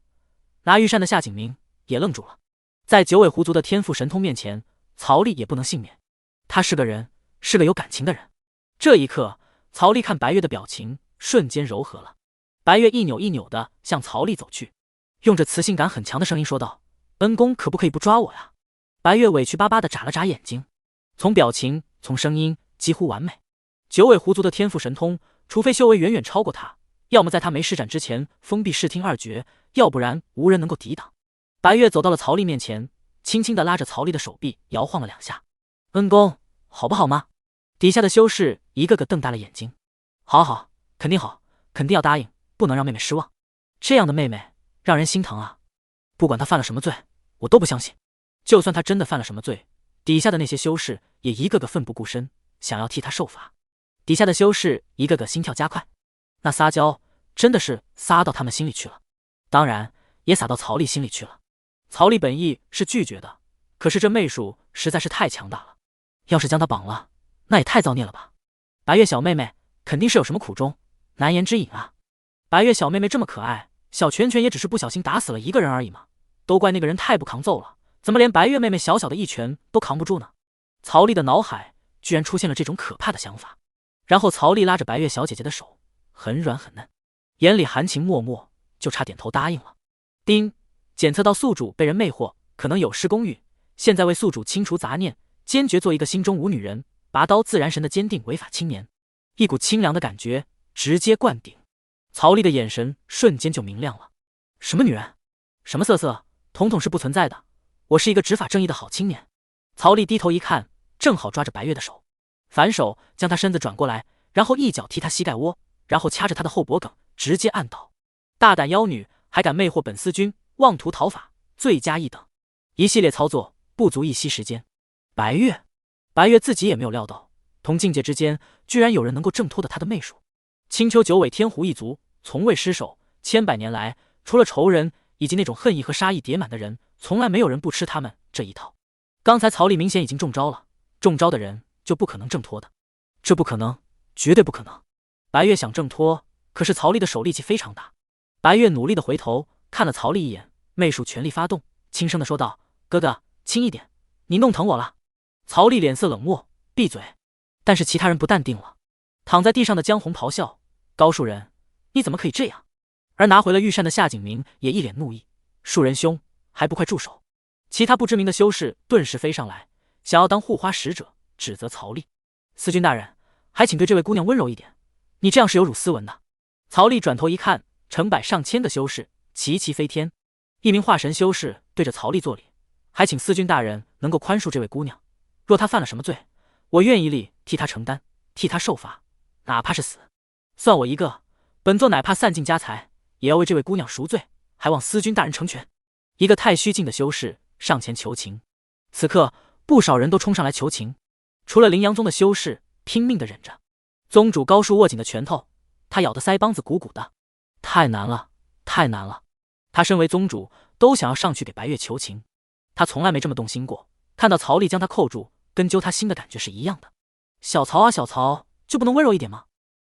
拿御膳的夏景明也愣住了。在九尾狐族的天赋神通面前，曹丽也不能幸免。他是个人，是个有感情的人。这一刻，曹丽看白月的表情瞬间柔和了。白月一扭一扭的向曹丽走去，用着磁性感很强的声音说道：“恩公可不可以不抓我呀？”白月委屈巴巴的眨了眨眼睛，从表情，从声音，几乎完美。九尾狐族的天赋神通，除非修为远远超过他，要么在他没施展之前封闭视听二绝，要不然无人能够抵挡。白月走到了曹丽面前，轻轻的拉着曹丽的手臂摇晃了2下。“恩公，好不好吗？”底下的修士一个个瞪大了眼睛。“好好，肯定好，肯定要答应，不能让妹妹失望。这样的妹妹让人心疼啊！不管她犯了什么罪，我都不相信。就算她真的犯了什么罪，底下的那些修士也一个个奋不顾身，想要替她受罚。”底下的修士一个个心跳加快，那撒娇真的是撒到他们心里去了，当然也撒到曹丽心里去了。曹丽本意是拒绝的，可是这媚术实在是太强大了，要是将她绑了，那也太造孽了吧。白月小妹妹肯定是有什么苦衷，难言之隐啊。白月小妹妹这么可爱，小拳拳也只是不小心打死了1个人而已嘛，都怪那个人太不抗揍了，怎么连白月妹妹小小的一拳都扛不住呢？曹丽的脑海居然出现了这种可怕的想法。然后曹丽拉着白月小姐姐的手，很软很嫩，眼里含情脉脉，就差点头答应了。丁，检测到宿主被人魅惑，可能有失公寓，现在为宿主清除杂念，坚决做一个心中无女人，拔刀自然神的坚定违法青年。一股清凉的感觉直接灌顶，曹丽的眼神瞬间就明亮了。什么女人，什么色色，统统是不存在的，我是一个执法正义的好青年。曹丽低头一看，正好抓着白月的手，反手将他身子转过来，然后一脚踢他膝盖窝，然后掐着他的后脖梗，直接按倒。大胆妖女，还敢魅惑本司君，妄图逃法，罪加一等。一系列操作不足一息时间。白月自己也没有料到，同境界之间居然有人能够挣脱的他的媚术。青丘九尾天狐一族从未失手，千百年来，除了仇人以及那种恨意和杀意叠满的人，从来没有人不吃他们这一套。刚才曹丽明显已经中招了，中招的人就不可能挣脱的，这不可能，绝对不可能。白月想挣脱，可是曹丽的手力气非常大。白月努力的回头看了曹丽一眼，媚术全力发动，轻声的说道：“哥哥，轻一点，你弄疼我了。”曹丽脸色冷漠，闭嘴。但是其他人不淡定了，躺在地上的江红咆哮：“高树人，你怎么可以这样？”而拿回了御膳的夏景明也一脸怒意：“树人兄，还不快住手！”其他不知名的修士顿时飞上来，想要当护花使者，指责曹丽：“司君大人，还请对这位姑娘温柔一点，你这样是有辱斯文的。”曹丽转头一看，成百上千的修士齐齐飞天。一名化神修士对着曹丽作礼：“还请司君大人能够宽恕这位姑娘，若她犯了什么罪，我愿一力替她承担，替她受罚，哪怕是死，算我一个。本座哪怕散尽家财，也要为这位姑娘赎罪，还望司君大人成全。”一个太虚境的修士上前求情。此刻不少人都冲上来求情，除了灵阳宗的修士拼命的忍着。宗主高树握紧的拳头，他咬得腮帮子鼓鼓的。太难了，太难了。他身为宗主，都想要上去给白月求情。他从来没这么动心过，看到曹丽将他扣住，跟揪他心的感觉是一样的。小曹啊小曹，就不能温柔一点吗？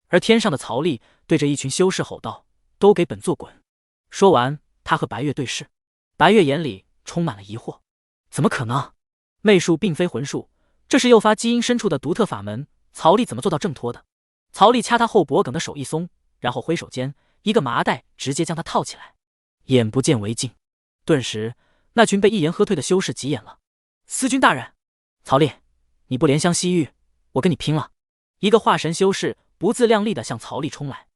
而天上的曹丽对着一群修士吼道：“都给本座滚！”说完，他和白月对视。白月眼里充满了疑惑，怎么可能？媚术并非魂术，这是诱发基因深处的独特法门，曹丽怎么做到挣脱的？曹丽掐他后脖梗的手一松，然后挥手间，一个麻袋直接将他套起来，眼不见为净。顿时，那群被一言喝退的修士急眼了：“司君大人，曹丽，你不怜香惜玉，我跟你拼了！”一个化神修士不自量力地向曹丽冲来，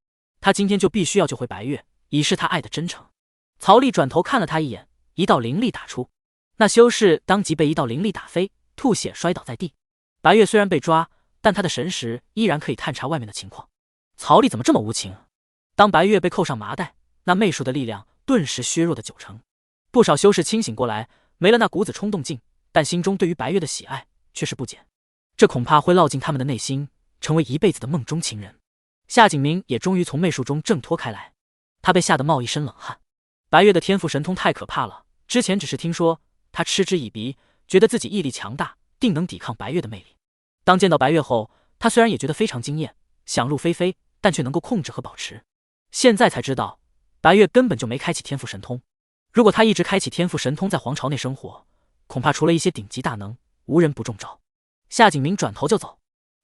他今天就必须要救回白月，以示他爱的真诚。曹丽转头看了他一眼，一道灵力打出，那修士当即被一道灵力打飞，吐血摔倒在地。白月虽然被抓，但他的神识依然可以探查外面的情况。曹丽怎么这么无情？当白月被扣上麻袋，那媚术的力量顿时削弱的90%。不少修士清醒过来，没了那股子冲动劲，但心中对于白月的喜爱却是不减。这恐怕会烙进他们的内心，成为一辈子的梦中情人。夏景明也终于从媚术中挣脱开来，他被吓得冒一身冷汗。白月的天赋神通太可怕了，之前只是听说，他嗤之以鼻，觉得自己毅力强大，定能抵抗白月的魅力。当见到白月后，他虽然也觉得非常惊艳，想入非非，但却能够控制和保持。现在才知道，白月根本就没开启天赋神通。如果他一直开启天赋神通在皇朝内生活，恐怕除了一些顶级大能，无人不中招。夏景明转头就走，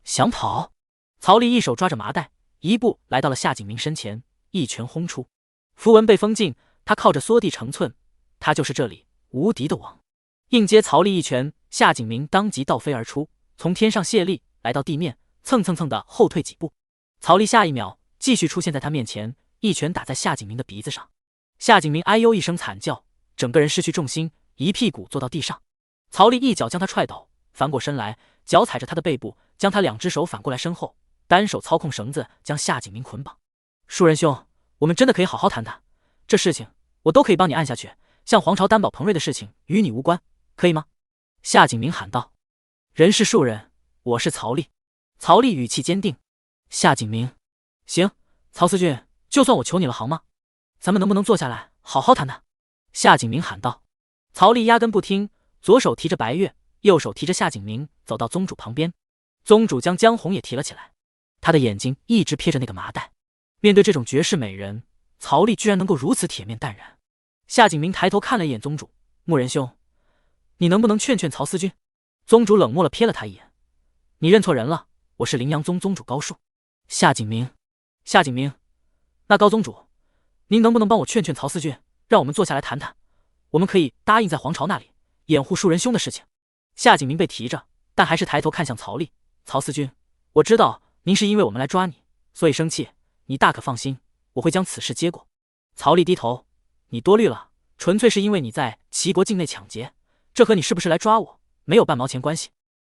想跑。曹丽一手抓着麻袋，一步来到了夏景明身前，一拳轰出。符文被封禁，他靠着缩地成寸，他就是这里无敌的王。应接曹丽一拳，夏景明当即倒飞而出，从天上卸力来到地面，蹭蹭蹭的后退几步。曹丽下一秒继续出现在他面前，一拳打在夏景明的鼻子上。夏景明哎呦一声惨叫，整个人失去重心，一屁股坐到地上。曹丽一脚将他踹倒，翻过身来，脚踩着他的背部，将他两只手反过来身后，单手操控绳子将夏景明捆绑。树人兄，我们真的可以好好谈谈，这事情我都可以帮你按下去，像皇朝担保彭瑞的事情与你无关，可以吗？夏景明喊道。人是树人，我是曹丽。曹丽语气坚定。夏景明，行，曹思俊，就算我求你了好吗？咱们能不能坐下来好好谈谈？夏景明喊道。曹丽压根不听，左手提着白月，右手提着夏景明，走到宗主旁边。宗主将江红也提了起来，他的眼睛一直瞥着那个麻袋。面对这种绝世美人，曹丽居然能够如此铁面淡然。夏景明抬头看了一眼宗主，牧人兄，你能不能劝劝曹思君？宗主冷漠了瞥了他一眼，你认错人了，我是凌阳宗宗主高树。夏景明，那高宗主，您能不能帮我劝劝曹思君，让我们坐下来谈谈，我们可以答应在皇朝那里掩护树人兄的事情。夏景明被提着，但还是抬头看向曹丽。曹思君，我知道您是因为我们来抓你，所以生气，你大可放心，我会将此事接过。曹丽低头，你多虑了，纯粹是因为你在齐国境内抢劫，这和你是不是来抓我没有半毛钱关系。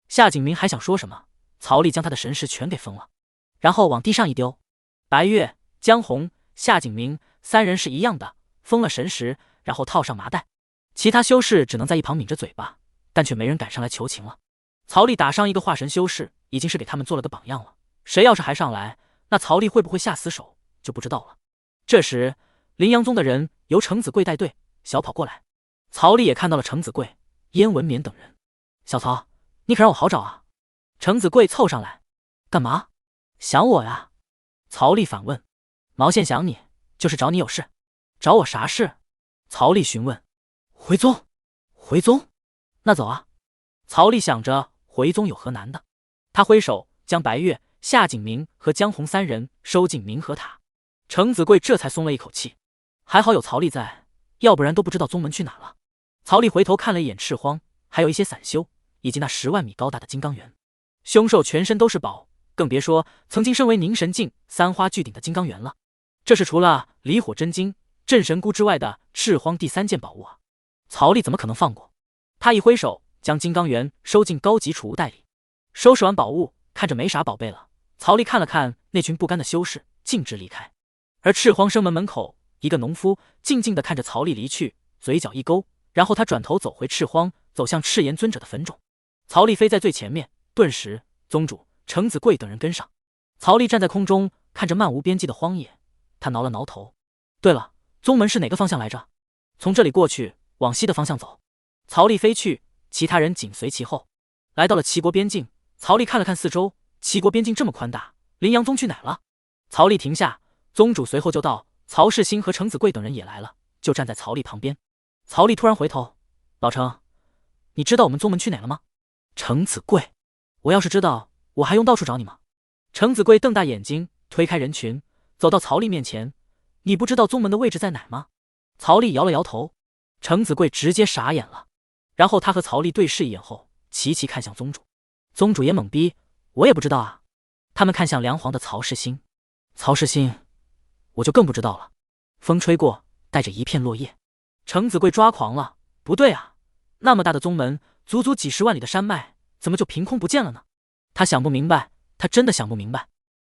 夏景明还想说什么，曹丽将他的神识全给封了，然后往地上一丢。白月、江红、夏景明三人是一样的，封了神识，然后套上麻袋。其他修士只能在一旁抿着嘴巴，但却没人敢上来求情了。曹丽打伤一个化神修士，已经是给他们做了个榜样了，谁要是还上来，那曹丽会不会下死手就不知道了。这时凌阳宗的人由程子贵带队小跑过来，曹丽也看到了程子贵、燕文冕等人。小曹，你可让我好找啊。程子贵凑上来，干嘛？想我呀？曹丽反问。毛线想你，就是找你有事。找我啥事？曹丽询问。回宗，回宗，那走啊。曹丽想着回宗有何难的，他挥手将白月、夏景明和江红三人收进冥河塔。程子贵这才松了一口气，还好有曹丽在，要不然都不知道宗门去哪了。曹丽回头看了一眼赤荒，还有一些散修，以及那10万米高大的金刚猿。凶兽全身都是宝，更别说曾经身为凝神境3花巨鼎的金刚猿了。这是除了离火真经、镇神菇之外的赤荒第3件宝物啊！曹丽怎么可能放过？他一挥手将金刚猿收进高级储物袋里。收拾完宝物，看着没啥宝贝了，曹丽看了看那群不甘的修士，径直离开。而赤荒生门门口，一个农夫静静地看着曹丽离去，嘴角一勾，然后他转头走回赤荒，走向赤炎尊者的坟冢。曹丽飞在最前面，顿时宗主、程子贵等人跟上。曹丽站在空中，看着漫无边际的荒野，他挠了挠头。对了，宗门是哪个方向来着？从这里过去，往西的方向走。曹丽飞去，其他人紧随其后。来到了齐国边境，曹丽看了看四周，齐国边境这么宽大，凌阳宗去哪了？曹丽停下，宗主随后就到，曹世兴和程子贵等人也来了，就站在曹丽旁边。曹丽突然回头，老程，你知道我们宗门去哪了吗？程子贵，我要是知道，我还用到处找你吗？程子贵瞪大眼睛，推开人群，走到曹丽面前，你不知道宗门的位置在哪吗？曹丽摇了摇头。程子贵直接傻眼了，然后他和曹丽对视一眼后，齐齐看向宗主。宗主也懵逼，我也不知道啊。他们看向梁皇的曹世兴。曹世兴，我就更不知道了。风吹过，带着一片落叶。程子贵抓狂了，不对啊，那么大的宗门，足足几10万里的山脉，怎么就凭空不见了呢？他想不明白，他真的想不明白。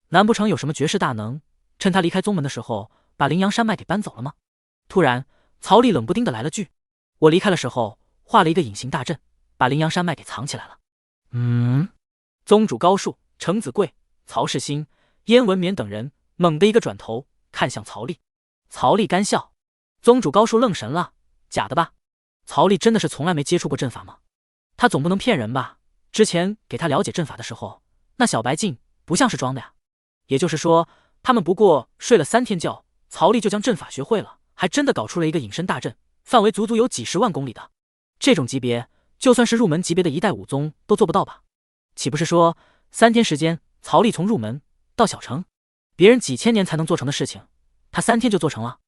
难不成有什么绝世大能，趁他离开宗门的时候，把羚羊山脉给搬走了吗？突然，曹丽冷不丁的来了句：我离开的时候，画了一个隐形大阵，把羚羊山脉给藏起来了。宗主高树、程子贵、曹世兴、燕文冕等人猛地一个转头看向曹丽。曹丽干笑。宗主高树愣神了，假的吧？曹丽真的是从来没接触过阵法吗？他总不能骗人吧？之前给他了解阵法的时候，那小白净不像是装的呀。也就是说，他们不过睡了3天觉，曹丽就将阵法学会了，还真的搞出了一个隐身大阵，范围足足有几十万公里的。这种级别，就算是入门级别的1代武宗都做不到吧？岂不是说3天时间，曹丽从入门到小成，别人几千年才能做成的事情，他3天就做成了？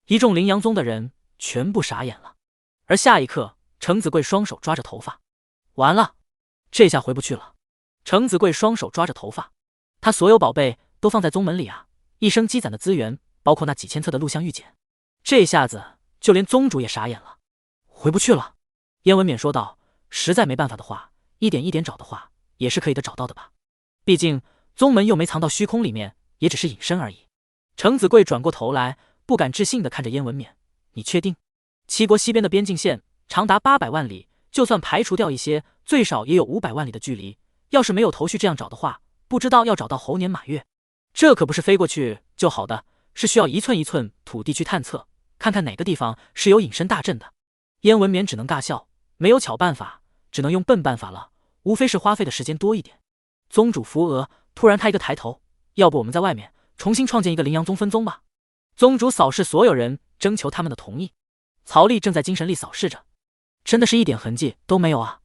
一众灵阳宗的人全部傻眼了。而下一刻，程子贵双手抓着头发，完了，这下回不去了。程子贵双手抓着头发，他所有宝贝都放在宗门里啊，一生积攒的资源，包括那几千册的录像玉简，这下子就连宗主也傻眼了。回不去了。燕文冕说道，实在没办法的话，一点一点找的话，也是可以的找到的吧。毕竟宗门又没藏到虚空里面，也只是隐身而已。程子贵转过头来，不敢置信地看着燕文冕，你确定？齐国西边的边境线长达800万里，就算排除掉一些，最少也有500万里的距离。要是没有头绪这样找的话，不知道要找到猴年马月。这可不是飞过去就好的，是需要一寸一寸土地去探测，看看哪个地方是有隐身大阵的。燕文冕只能尬笑，没有巧办法，只能用笨办法了，无非是花费的时间多一点。宗主扶额，突然他一个抬头，要不我们在外面重新创建一个灵阳宗分宗吧？宗主扫视所有人，征求他们的同意。曹丽正在精神力扫视着，真的是一点痕迹都没有啊。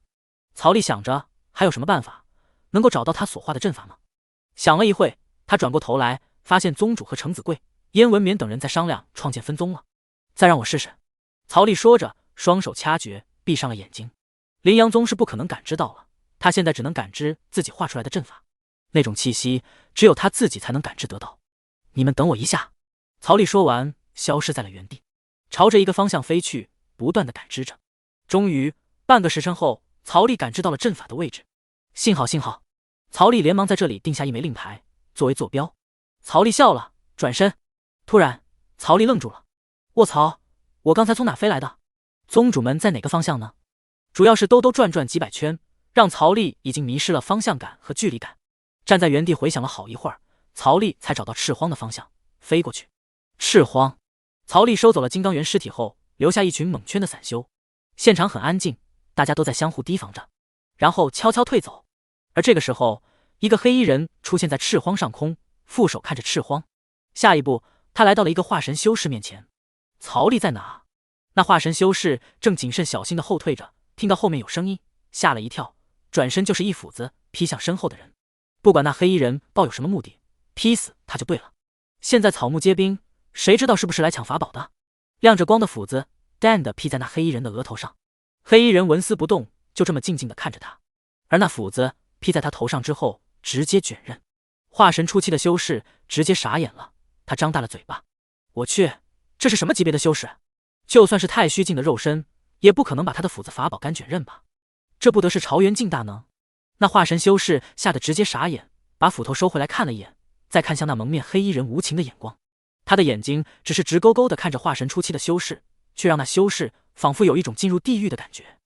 曹丽想着还有什么办法能够找到他所画的阵法吗？想了一会，他转过头来，发现宗主和程子贵、燕文冕等人在商量创建分宗了。再让我试试。曹丽说着，双手掐诀，闭上了眼睛。灵阳宗是不可能感知到了，他现在只能感知自己画出来的阵法，那种气息只有他自己才能感知得到。你们等我一下。曹丽说完，消失在了原地，朝着一个方向飞去，不断的感知着。终于，半个时辰后，曹丽感知到了阵法的位置。幸好，幸好！曹丽连忙在这里定下一枚令牌，作为坐标。曹丽笑了，转身。突然，曹丽愣住了。卧槽，我刚才从哪飞来的？宗主们在哪个方向呢？主要是兜兜转转几百圈，让曹丽已经迷失了方向感和距离感。站在原地回想了好一会儿，曹丽才找到赤荒的方向，飞过去。赤荒，曹丽收走了金刚猿尸体后，留下一群蒙圈的散修。现场很安静，大家都在相互提防着，然后悄悄退走。而这个时候，一个黑衣人出现在赤荒上空，负手看着赤荒。下一步，他来到了一个化神修士面前。曹丽在哪？那化神修士正谨慎小心地后退着，听到后面有声音，吓了一跳，转身就是一斧子劈向身后的人。不管那黑衣人抱有什么目的，劈死他就对了。现在草木皆兵，谁知道是不是来抢法宝的？亮着光的斧子淡地劈在那黑衣人的额头上。黑衣人纹丝不动，就这么静静地看着他。而那斧子劈在他头上之后，直接卷刃。化神初期的修士直接傻眼了，他张大了嘴巴。我去，这是什么级别的修士？就算是太虚境的肉身，也不可能把他的斧子法宝干卷刃吧？这不得是朝元境大能？那化神修士吓得直接傻眼，把斧头收回来看了一眼，再看向那蒙面黑衣人无情的眼光。他的眼睛只是直勾勾地看着化神初期的修士，却让那修士仿佛有一种进入地狱的感觉。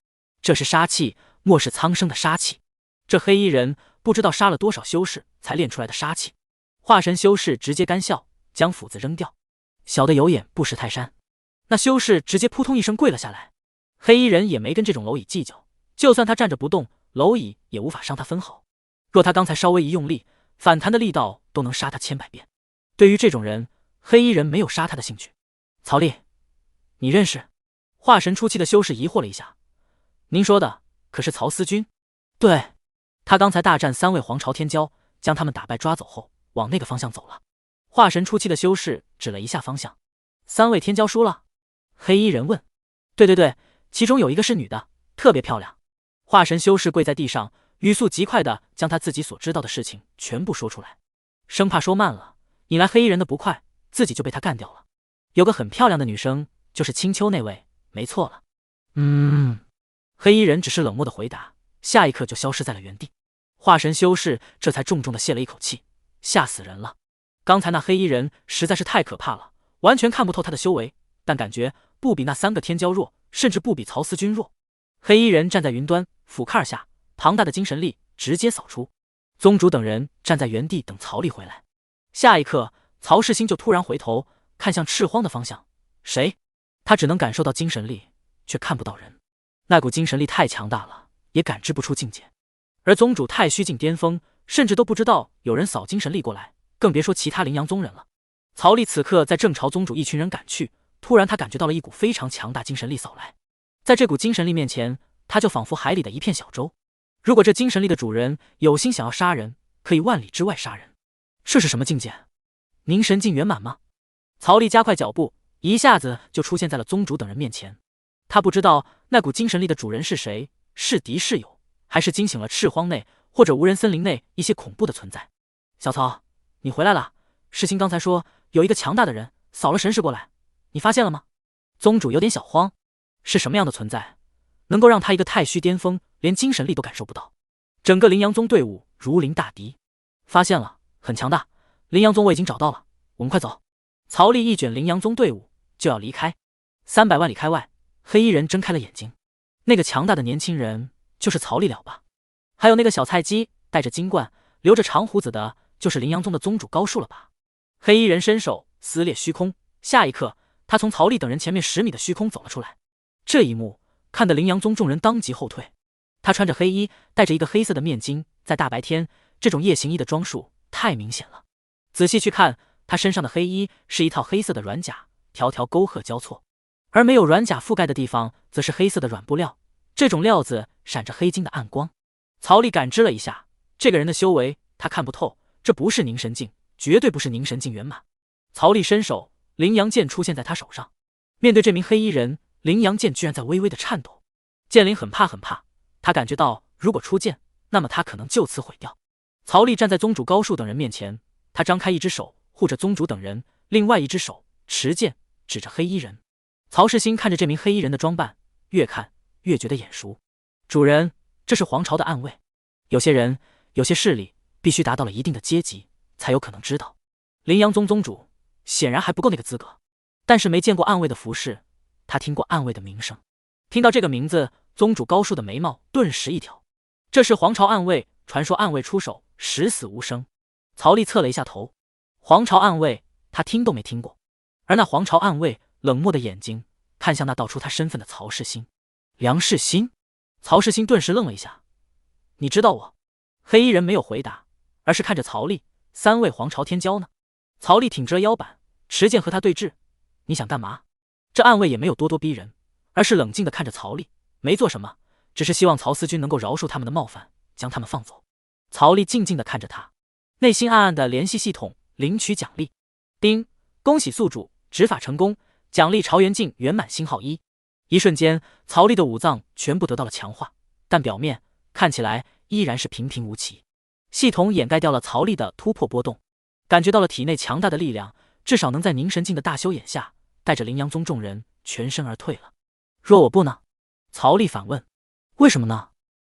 这是杀气，末世苍生的杀气。这黑衣人不知道杀了多少修士才练出来的杀气。化神修士直接干笑，将斧子扔掉。小的有眼不识泰山。那修士直接扑通一声跪了下来。黑衣人也没跟这种蝼蚁计较，就算他站着不动，蝼蚁也无法伤他分毫。若他刚才稍微一用力，反弹的力道都能杀他千百遍。对于这种人，黑衣人没有杀他的兴趣。曹丽，你认识？化神初期的修士疑惑了一下。您说的可是曹思君？对，他刚才大战3位皇朝天骄，将他们打败抓走后，往那个方向走了。化神初期的修士指了一下方向。3位天骄输了？黑衣人问。对，其中有一个是女的，特别漂亮。化神修士跪在地上，语速极快地将他自己所知道的事情全部说出来，生怕说慢了，引来黑衣人的不快，自己就被他干掉了。有个很漂亮的女生，就是青丘那位，没错了。黑衣人只是冷漠的回答，下一刻就消失在了原地。化神修士这才重重的泄了一口气，吓死人了。刚才那黑衣人实在是太可怕了，完全看不透他的修为，但感觉不比那3个天骄弱，甚至不比曹思君弱。黑衣人站在云端，俯瞰下，庞大的精神力直接扫出。宗主等人站在原地等曹丽回来。下一刻，曹世兴就突然回头看向赤荒的方向。谁？他只能感受到精神力，却看不到人。那股精神力太强大了，也感知不出境界。而宗主太虚境巅峰，甚至都不知道有人扫精神力过来，更别说其他羚羊宗人了。曹丽此刻在正朝宗主一群人赶去，突然他感觉到了一股非常强大精神力扫来，在这股精神力面前，他就仿佛海里的一片小舟。如果这精神力的主人有心想要杀人，可以万里之外杀人。这是什么境界？凝神境圆满吗？曹丽加快脚步，一下子就出现在了宗主等人面前。他不知道那股精神力的主人是谁，是敌是友，还是惊醒了赤荒内或者无人森林内一些恐怖的存在。小曹，你回来了。世兴刚才说有一个强大的人扫了神识过来，你发现了吗？宗主有点小慌，是什么样的存在，能够让他一个太虚巅峰连精神力都感受不到？整个羚羊宗队伍如临大敌。发现了，很强大。羚羊宗我已经找到了，我们快走。曹丽一卷羚羊宗队伍就要离开。300万里开外，黑衣人睁开了眼睛。那个强大的年轻人就是曹丽了吧？还有那个小菜鸡带着金冠留着长胡子的，就是羚羊宗的宗主高树了吧？黑衣人伸手撕裂虚空，下一刻他从曹丽等人前面10米的虚空走了出来。这一幕看得羚羊宗众人当即后退。他穿着黑衣，戴着一个黑色的面巾，在大白天，这种夜行衣的装束太明显了。仔细去看，他身上的黑衣是一套黑色的软甲，条条沟壑交错，而没有软甲覆盖的地方则是黑色的软布料，这种料子闪着黑金的暗光。曹丽感知了一下这个人的修为，他看不透，这不是凝神境，绝对不是凝神境圆满。曹丽伸手，羚羊剑出现在他手上。面对这名黑衣人，羚羊剑居然在微微的颤抖。剑灵很怕很怕，他感觉到如果出剑，那么他可能就此毁掉。曹丽站在宗主高树等人面前，他张开一只手护着宗主等人，另外一只手持剑指着黑衣人。曹世新看着这名黑衣人的装扮，越看越觉得眼熟。主人，这是皇朝的暗卫。有些人，有些势力必须达到了一定的阶级才有可能知道。羚羊宗宗主显然还不够那个资格，但是没见过暗卫的服饰，他听过暗卫的名声。听到这个名字，宗主高树的眉毛顿时一挑。这是皇朝暗卫，传说暗卫出手十死无生。曹丽侧了一下头，皇朝暗卫他听都没听过。而那皇朝暗卫冷漠的眼睛看向那道出他身份的曹世新。梁世新？曹世新顿时愣了一下。你知道我？黑衣人没有回答，而是看着曹丽。3位皇朝天骄呢？曹丽挺直了腰板，持剑和他对峙。你想干嘛？这暗卫也没有咄咄逼人，而是冷静地看着曹丽，没做什么，只是希望曹思君能够饶恕他们的冒犯，将他们放走。曹丽静静地看着他，内心暗暗的联系系统，领取奖励。叮，恭喜宿主执法成功，奖励朝元境圆满星号1。一瞬间，曹丽的五脏全部得到了强化，但表面看起来依然是平平无奇。系统掩盖掉了曹丽的突破波动，感觉到了体内强大的力量，至少能在凝神境的大修眼下，带着羚羊宗众人全身而退了。若我不呢？曹丽反问。为什么呢？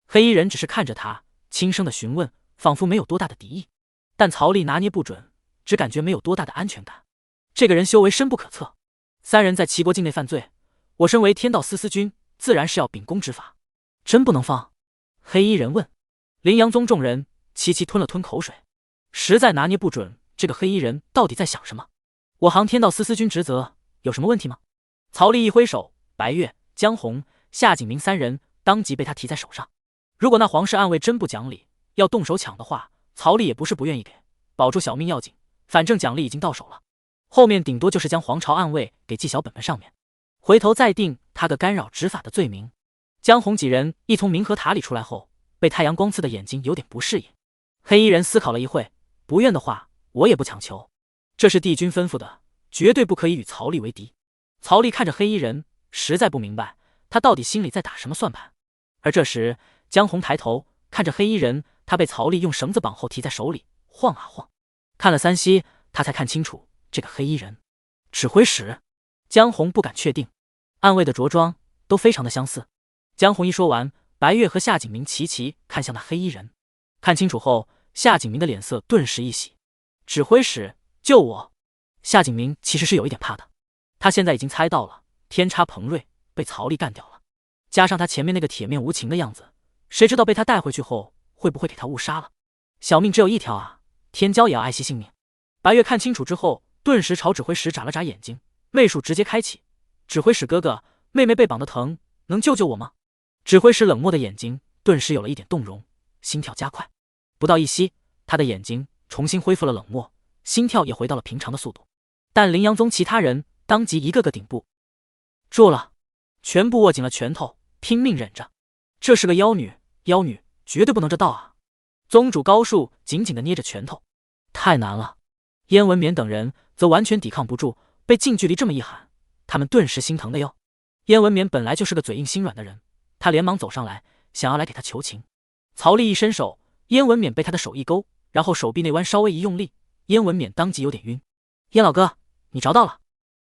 黑衣人只是看着他，轻声的询问，仿佛没有多大的敌意。但曹丽拿捏不准，只感觉没有多大的安全感。这个人修为深不可测。3人在齐国境内犯罪，我身为天道司君，自然是要秉公执法。真不能放？黑衣人问。羚羊宗众人齐齐吞了吞口水，实在拿捏不准这个黑衣人到底在想什么。我行天道司君职责有什么问题吗？曹丽一挥手，白月、江红、夏景明3人当即被他提在手上。如果那皇室暗卫真不讲理，要动手抢的话，曹丽也不是不愿意给，保住小命要紧，反正奖励已经到手了，后面顶多就是将皇朝暗卫给记小本本上面，回头再定他个干扰执法的罪名。江红几人一从冥河塔里出来后，被太阳光刺的眼睛有点不适应。黑衣人思考了一会，不愿的话我也不强求，这是帝君吩咐的，绝对不可以与曹丽为敌。曹丽看着黑衣人，实在不明白他到底心里在打什么算盘。而这时江红抬头看着黑衣人，他被曹丽用绳子绑后提在手里晃啊晃，看了3息，他才看清楚这个黑衣人指挥使。江红不敢确定，暗卫的着装都非常的相似。江红一说完，白月和夏景明齐齐看向那黑衣人，看清楚后，夏景明的脸色顿时一喜。指挥使，救我！夏景明其实是有一点怕的，他现在已经猜到了天差彭瑞被曹丽干掉了，加上他前面那个铁面无情的样子，谁知道被他带回去后会不会给他误杀了？小命只有一条啊，天骄也要爱惜性命。白月看清楚之后，顿时朝指挥使眨了眨眼睛，媚术直接开启。指挥使哥哥，妹妹被绑得疼，能救救我吗？指挥使冷漠的眼睛顿时有了一点动容，心跳加快。不到一息，他的眼睛重新恢复了冷漠，心跳也回到了平常的速度。但羚羊宗其他人当即一个个顶部住了，全部握紧了拳头，拼命忍着。这是个妖女，妖女绝对不能这道啊！宗主高树紧紧地捏着拳头，太难了。燕文冕等人则完全抵抗不住，被近距离这么一喊，他们顿时心疼的哟。燕文冕本来就是个嘴硬心软的人，他连忙走上来，想要来给他求情。曹丽一伸手，燕文冕被他的手一勾，然后手臂内弯稍微一用力，燕文冕当即有点晕。燕老哥，你着到了。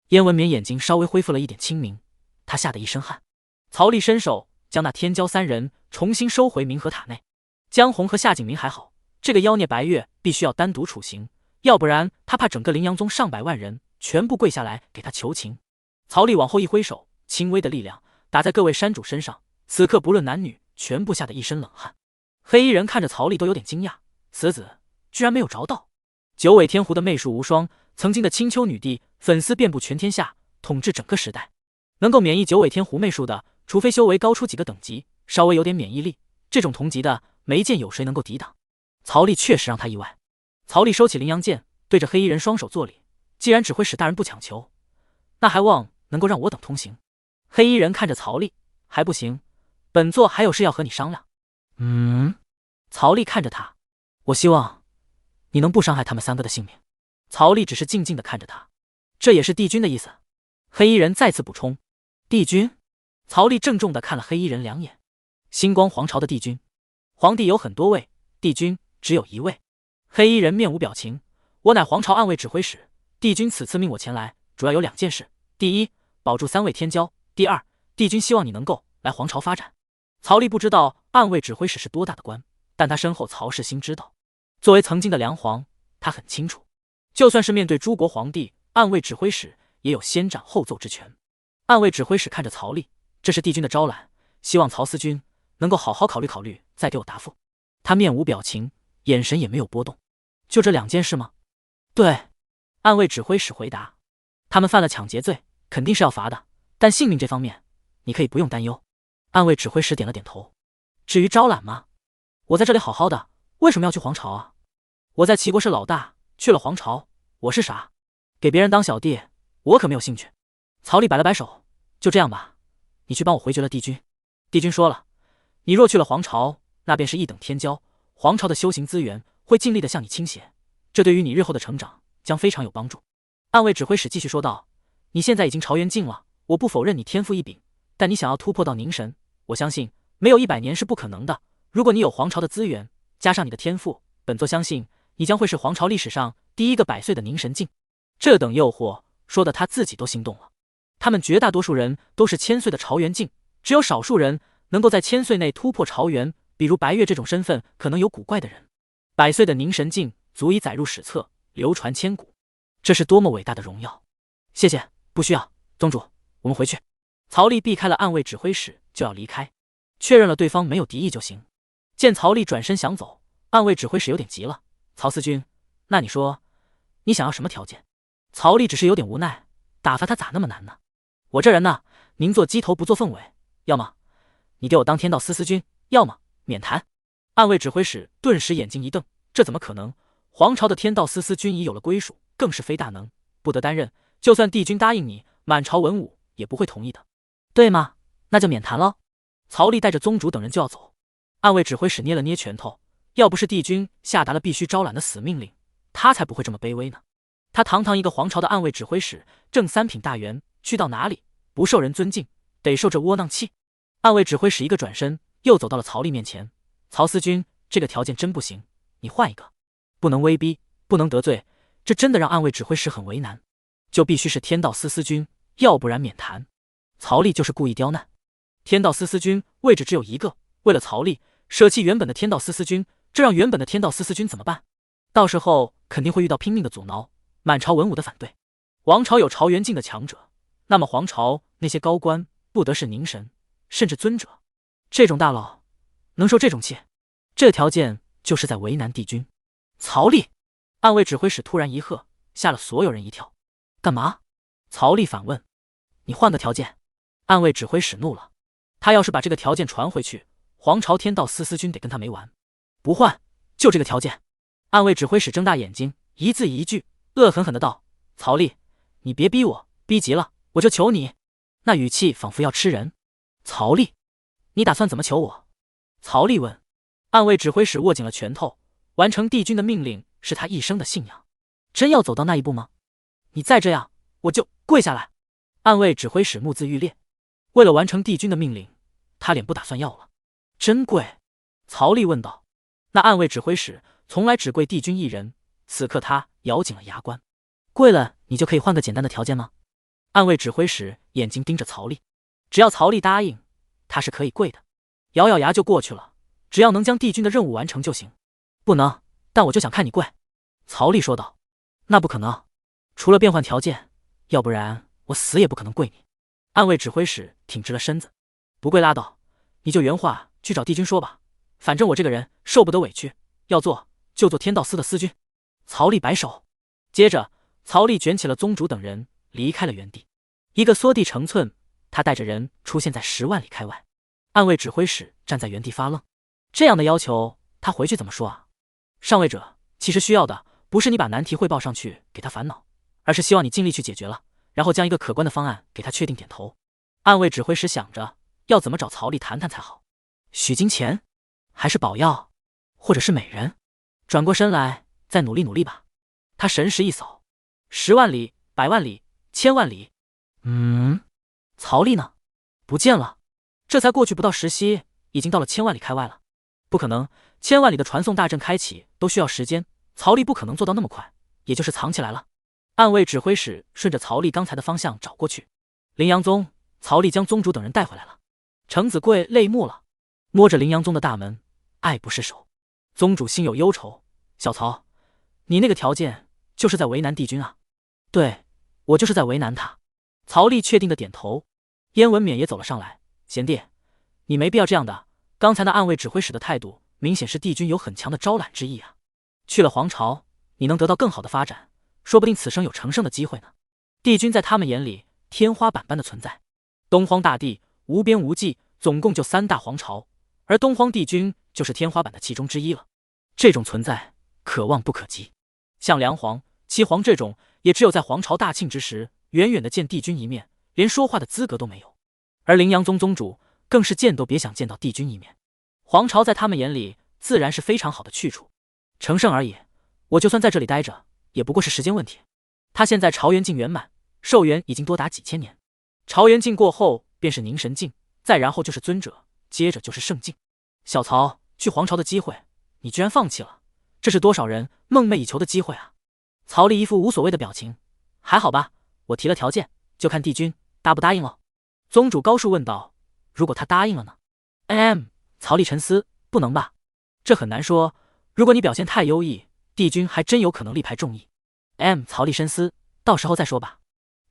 燕文冕眼睛稍微恢复了一点清明，他吓得一身汗。曹丽伸手将那天骄三人重新收回冥河塔内。江红和夏景明还好，这个妖孽白月必须要单独处刑，要不然他怕整个羚羊宗上百万人全部跪下来给他求情。曹丽往后一挥手，轻微的力量打在各位山主身上，此刻不论男女，全部吓得一身冷汗。黑衣人看着曹丽都有点惊讶，此子居然没有着到。九尾天狐的媚术无双，曾经的青丘女帝粉丝遍布全天下，统治整个时代。能够免疫九尾天狐媚术的，除非修为高出几个等级，稍微有点免疫力，这种同级的没见有谁能够抵挡。曹丽确实让他意外。曹丽收起羚羊剑，对着黑衣人双手作礼，既然指挥使大人不强求，那还望能够让我等通行。黑衣人看着曹丽，还不行，本座还有事要和你商量。曹丽看着他，我希望你能不伤害他们三个的性命。曹丽只是静静地看着他，这也是帝君的意思。黑衣人再次补充，帝君。曹丽郑重地看了黑衣人两眼。星光皇朝的帝君，皇帝有很多位，帝君只有一位。黑衣人面无表情，我乃皇朝暗卫指挥使，帝君此次命我前来，主要有2件事：第一，保住3位天骄；第二，帝君希望你能够来皇朝发展。曹丽不知道暗卫指挥使是多大的官，但他身后曹世兴知道。作为曾经的梁皇，他很清楚，就算是面对诸国皇帝，暗卫指挥使也有先斩后奏之权。暗卫指挥使看着曹丽，这是帝君的招揽，希望曹司君能够好好考虑考虑，再给我答复。他面无表情，眼神也没有波动。就这2件事吗？对，暗卫指挥使回答。他们犯了抢劫罪，肯定是要罚的，但性命这方面，你可以不用担忧。暗卫指挥使点了点头。至于招揽吗？我在这里好好的，为什么要去皇朝啊？我在齐国是老大，去了皇朝，我是啥？给别人当小弟，我可没有兴趣。曹丽摆了摆手，就这样吧，你去帮我回绝了帝君。帝君说了，你若去了皇朝，那便是一等天骄，皇朝的修行资源会尽力的向你倾斜，这对于你日后的成长将非常有帮助。暗卫指挥使继续说道，你现在已经朝元境了，我不否认你天赋异禀，但你想要突破到凝神，我相信没有100年是不可能的。如果你有皇朝的资源，加上你的天赋，本座相信你将会是皇朝历史上第一个100岁的凝神境。这等诱惑说的他自己都心动了。他们绝大多数人都是1000岁的朝元境，只有少数人能够在1000岁内突破朝元，比如白月这种身份可能有古怪的人。100岁的凝神境足以载入史册，流传千古，这是多么伟大的荣耀！谢谢，不需要，宗主，我们回去。曹丽避开了暗卫指挥使，就要离开，确认了对方没有敌意就行。见曹丽转身想走，暗卫指挥使有点急了。曹司君，那你说，你想要什么条件？曹丽只是有点无奈，打发他咋那么难呢？我这人呢，宁做鸡头不做凤尾，要么你给我当天道司君，要么免谈。暗卫指挥使顿时眼睛一瞪，这怎么可能？皇朝的天道司君已有了归属，更是非大能，不得担任。就算帝君答应你，满朝文武也不会同意的，对吗？那就免谈喽。曹丽带着宗主等人就要走，暗卫指挥使捏了捏拳头，要不是帝君下达了必须招揽的死命令，他才不会这么卑微呢。他堂堂一个皇朝的暗卫指挥使，正3品大员，去到哪里不受人尊敬，得受这窝囊气。暗卫指挥使一个转身，又走到了曹丽面前。曹司君，这个条件真不行，你换一个。不能威逼，不能得罪，这真的让暗卫指挥使很为难。就必须是天道司君，要不然免谈。曹丽就是故意刁难。天道司君位置只有一个，为了曹丽舍弃原本的天道司君，这让原本的天道司君怎么办？到时候肯定会遇到拼命的阻挠，满朝文武的反对。王朝有朝元境的强者，那么皇朝那些高官不得是凝神甚至尊者，这种大佬能受这种气？这条件就是在为难帝君。曹丽，暗卫指挥使突然一喝，吓了所有人一跳。干嘛？曹丽反问。你换个条件。暗卫指挥使怒了，他要是把这个条件传回去，皇朝天道司君得跟他没完。不换，就这个条件。暗卫指挥使睁大眼睛，一字一句，恶狠狠的道：“曹丽，你别逼我，逼急了我就求你。”那语气仿佛要吃人。曹丽，你打算怎么求我？曹丽问。暗卫指挥使握紧了拳头，完成帝君的命令是他一生的信仰。真要走到那一步吗？你再这样，我就跪下来。暗卫指挥使目眦欲裂，为了完成帝君的命令，他脸不打算要了。真跪？曹丽问道。那暗卫指挥使从来只跪帝君一人，此刻他咬紧了牙关。跪了，你就可以换个简单的条件吗？暗卫指挥使眼睛盯着曹丽，只要曹丽答应，他是可以跪的。咬咬牙就过去了，只要能将帝君的任务完成就行。不能，但我就想看你跪。曹丽说道。那不可能，除了变换条件，要不然我死也不可能跪你。暗卫指挥使挺直了身子。不跪拉倒，你就原话去找帝君说吧，反正我这个人受不得委屈，要做就做天道司的司君。曹丽摆手，接着曹丽卷起了宗主等人离开了原地。一个缩地成寸，他带着人出现在10万里开外。暗卫指挥使站在原地发愣，这样的要求他回去怎么说啊？上位者，其实需要的不是你把难题汇报上去给他烦恼，而是希望你尽力去解决了，然后将一个可观的方案给他确定点头。暗卫指挥使想着要怎么找曹丽谈谈才好，许金钱，还是宝药，或者是美人？转过身来再努力努力吧。他神识一扫，10万里、100万里、1000万里，曹丽呢？不见了。这才过去不到10息，已经到了1000万里开外了。不可能，1000万里的传送大阵开启都需要时间，曹丽不可能做到那么快，也就是藏起来了。暗卫指挥使顺着曹丽刚才的方向找过去。凌阳宗，曹丽将宗主等人带回来了。程子贵泪目了，摸着凌阳宗的大门，爱不释手。宗主心有忧愁，小曹，你那个条件就是在为难帝君啊？对，我就是在为难他。曹丽确定的点头。燕文冕也走了上来，贤弟，你没必要这样的，刚才那暗卫指挥使的态度明显是帝君有很强的招揽之意啊。去了皇朝，你能得到更好的发展，说不定此生有成圣的机会呢。帝君在他们眼里天花板般的存在，东荒大地无边无际，总共就3大皇朝，而东荒帝君就是天花板的其中之一了。这种存在可望不可及，像梁皇、齐皇这种，也只有在皇朝大庆之时远远的见帝君一面，连说话的资格都没有。而凌阳宗宗主更是见都别想见到帝君一面。皇朝在他们眼里自然是非常好的去处，成圣而已，我就算在这里待着也不过是时间问题。他现在朝元境圆满，寿元已经多达几千年，朝元境过后便是凝神境，再然后就是尊者，接着就是圣境。小曹，去皇朝的机会你居然放弃了，这是多少人梦寐以求的机会啊！曹丽一副无所谓的表情，还好吧，我提了条件，就看帝君答不答应了。宗主高树问道：“如果他答应了呢？”曹丽沉思：“不能吧？这很难说。如果你表现太优异，帝君还真有可能力排众议。”曹丽深思：“到时候再说吧。”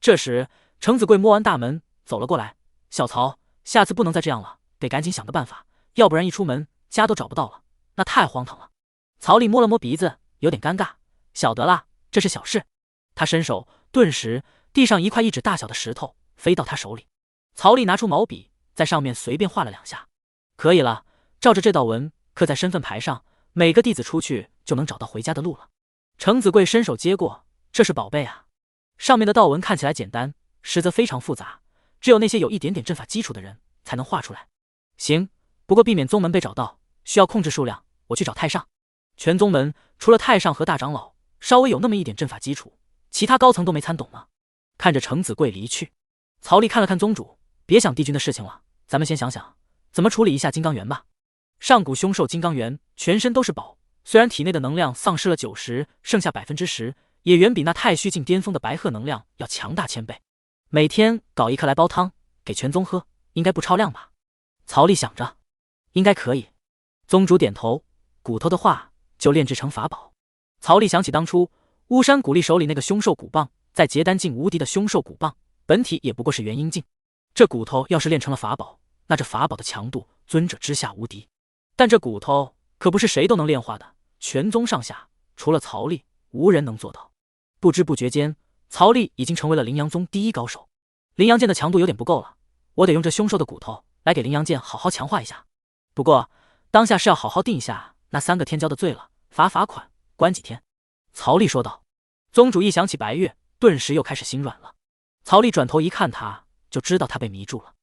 这时，程子贵摸完大门走了过来：“小曹，下次不能再这样了，得赶紧想个办法，要不然一出门家都找不到了，那太荒唐了。”曹丽摸了摸鼻子，有点尴尬：“晓得啦，这是小事。”他伸手，顿时地上一块1指大小的石头飞到他手里。曹丽拿出毛笔，在上面随便画了2下。可以了，照着这道纹刻在身份牌上，每个弟子出去就能找到回家的路了。程子贵伸手接过，这是宝贝啊。上面的道纹看起来简单，实则非常复杂，只有那些有一点点阵法基础的人才能画出来。行，不过避免宗门被找到，需要控制数量，我去找太上。全宗门除了太上和大长老稍微有那么一点阵法基础，其他高层都没参懂呢。看着程子贵离去，曹丽看了看宗主，别想帝君的事情了，咱们先想想怎么处理一下金刚猿吧。上古凶兽金刚猿全身都是宝，虽然体内的能量丧失了90%，剩下10%，也远比那太虚境巅峰的白鹤能量要强大1000倍。每天搞1颗来煲汤给全宗喝，应该不超量吧？曹丽想着，应该可以。宗主点头，骨头的话就炼制成法宝。曹丽想起当初巫山古力手里那个凶兽骨棒，在结丹境无敌的凶兽骨棒，本体也不过是元婴境，这骨头要是炼成了法宝，那这法宝的强度尊者之下无敌。但这骨头可不是谁都能炼化的，全宗上下除了曹丽无人能做到。不知不觉间，曹丽已经成为了凌阳宗第1高手。凌阳剑的强度有点不够了，我得用这凶兽的骨头来给凌阳剑好好强化一下。不过当下是要好好定一下那3个天骄的罪了，罚款，关几天。曹丽说道。宗主一想起白月，顿时又开始心软了。曹丽转头一看他，就知道他被迷住了。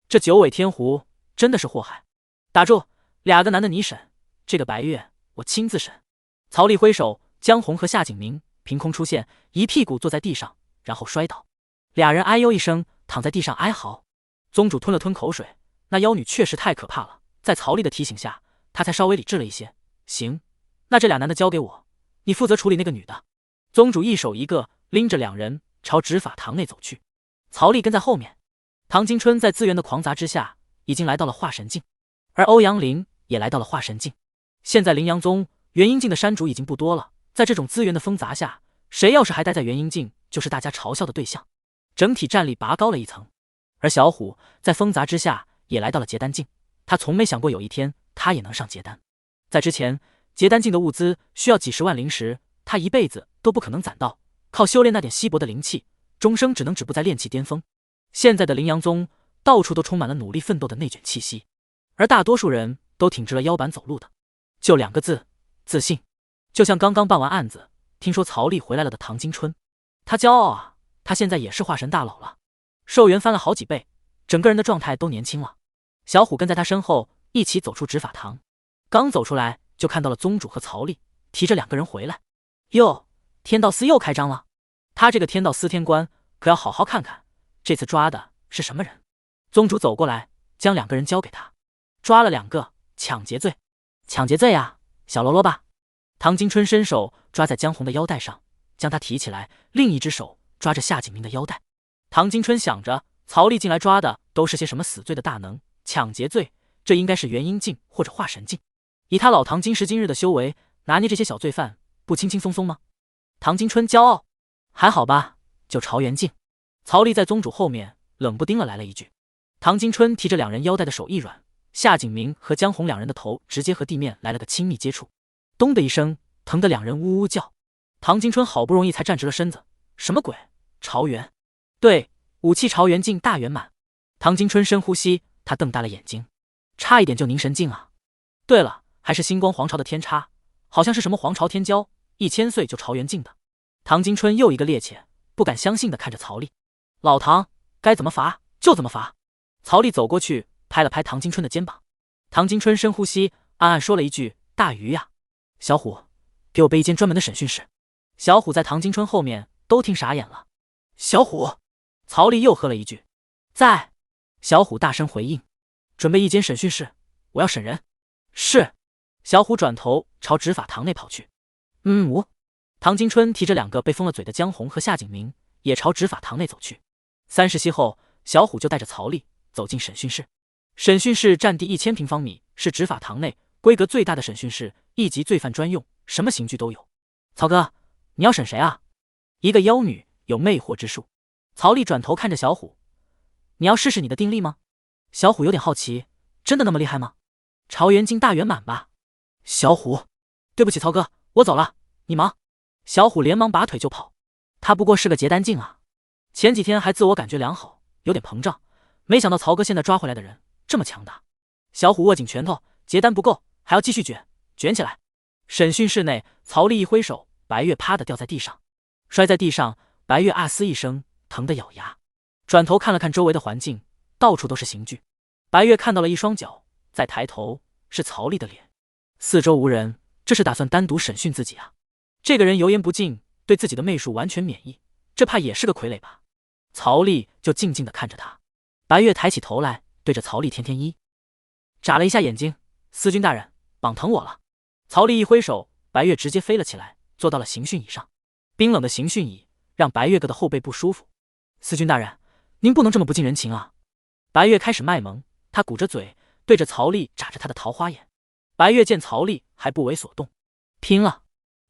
这九尾天狐真的是祸害。打住，2个男的你审，这个白月我亲自审。曹丽挥手，江红和夏景明凭空出现，一屁股坐在地上，然后摔倒。俩人哎呦一声，躺在地上哀嚎。宗主吞了吞口水，那妖女确实太可怕了。在曹丽的提醒下，他才稍微理智了一些。行，那这俩男的交给我，你负责处理那个女的。宗主一手一个拎着2人朝执法堂内走去，曹丽跟在后面。唐金春在资源的狂杂之下，已经来到了化神境，而欧阳林也来到了化神境。现在灵阳宗元阴境的山主已经不多了，在这种资源的纷杂下，谁要是还待在元阴境，就是大家嘲笑的对象。整体战力拔高了一层。而小虎在纷杂之下也来到了结丹境，他从没想过有一天他也能上结丹。在之前，结丹境的物资需要几十万灵石，他一辈子都不可能攒到，靠修炼那点稀薄的灵气，终生只能止步在炼气巅峰。现在的灵阳宗到处都充满了努力奋斗的内卷气息，而大多数人都挺直了腰板走路的，就2个字：自信。就像刚刚办完案子，听说曹丽回来了的唐金春，他骄傲啊，他现在也是化神大佬了，寿元翻了好几倍，整个人的状态都年轻了。小虎跟在他身后一起走出执法堂，刚走出来就看到了宗主和曹丽提着2个人回来。哟，天道司又开张了，他这个天道司天官可要好好看看，这次抓的是什么人。宗主走过来，将2个人交给他，抓了2个抢劫罪。抢劫罪啊，小喽啰吧。唐金春伸手抓在江红的腰带上，将他提起来，另一只手抓着夏景明的腰带。唐金春想着，曹丽进来抓的都是些什么死罪的大能，抢劫罪这应该是元阴境或者化神境，以他老唐今时今日的修为，拿捏这些小罪犯不轻轻松松吗？唐金春骄傲，还好吧，就朝元境。曹丽在宗主后面冷不丁了来了一句。唐金春提着2人腰带的手一软，夏景明和江红2人的头直接和地面来了个亲密接触，咚的一声，疼得2人呜呜叫。唐金春好不容易才站直了身子，什么鬼？朝元？对，武器朝元境大圆满。唐金春深呼吸，他瞪大了眼睛，差一点就凝神境啊。对了，还是星光皇朝的天差，好像是什么皇朝天骄，1000岁就朝元境的。唐金春又一个趔趄，不敢相信地看着曹丽。老唐，该怎么罚就怎么罚。曹丽走过去拍了拍唐金春的肩膀。唐金春深呼吸，暗暗说了一句：大鱼呀。小虎，给我备一间专门的审讯室。小虎在唐金春后面都听傻眼了。小虎，曹丽又喝了一句：在。小虎大声回应：准备一间审讯室，我要审人。是。小虎转头朝执法堂内跑去。唐金春提着2个被封了嘴的江红和夏景明，也朝执法堂内走去。3时息后，小虎就带着曹丽走进审讯室。审讯室占地1000平方米，是执法堂内规格最大的审讯室，1级罪犯专用，什么刑具都有。曹哥，你要审谁啊？一个妖女，有魅惑之术。曹丽转头看着小虎，你要试试你的定力吗？小虎有点好奇，真的那么厉害吗？朝元境大圆满吧。小虎，对不起曹哥，我走了，你忙。小虎连忙拔腿就跑，他不过是个结丹境啊。前几天还自我感觉良好，有点膨胀，没想到曹哥现在抓回来的人这么强大。小虎握紧拳头，结丹不够，还要继续卷起来。审讯室内，曹丽一挥手，白月啪的掉在地上，摔在地上，白月啊嘶一声，疼得咬牙。转头看了看周围的环境，到处都是刑具。白月看到了一双脚，再抬头是曹丽的脸，四周无人，这是打算单独审讯自己啊？这个人油盐不进，对自己的媚术完全免疫，这怕也是个傀儡吧？曹丽就静静地看着他。白月抬起头来，对着曹丽天天一眨了一下眼睛。司军大人，绑疼我了。曹丽一挥手，白月直接飞了起来，坐到了刑讯椅上。冰冷的刑讯椅让白月哥的后背不舒服。司军大人，您不能这么不近人情啊！白月开始卖萌，他鼓着嘴对着曹丽眨着他的桃花眼。白月见曹丽还不为所动，拼了！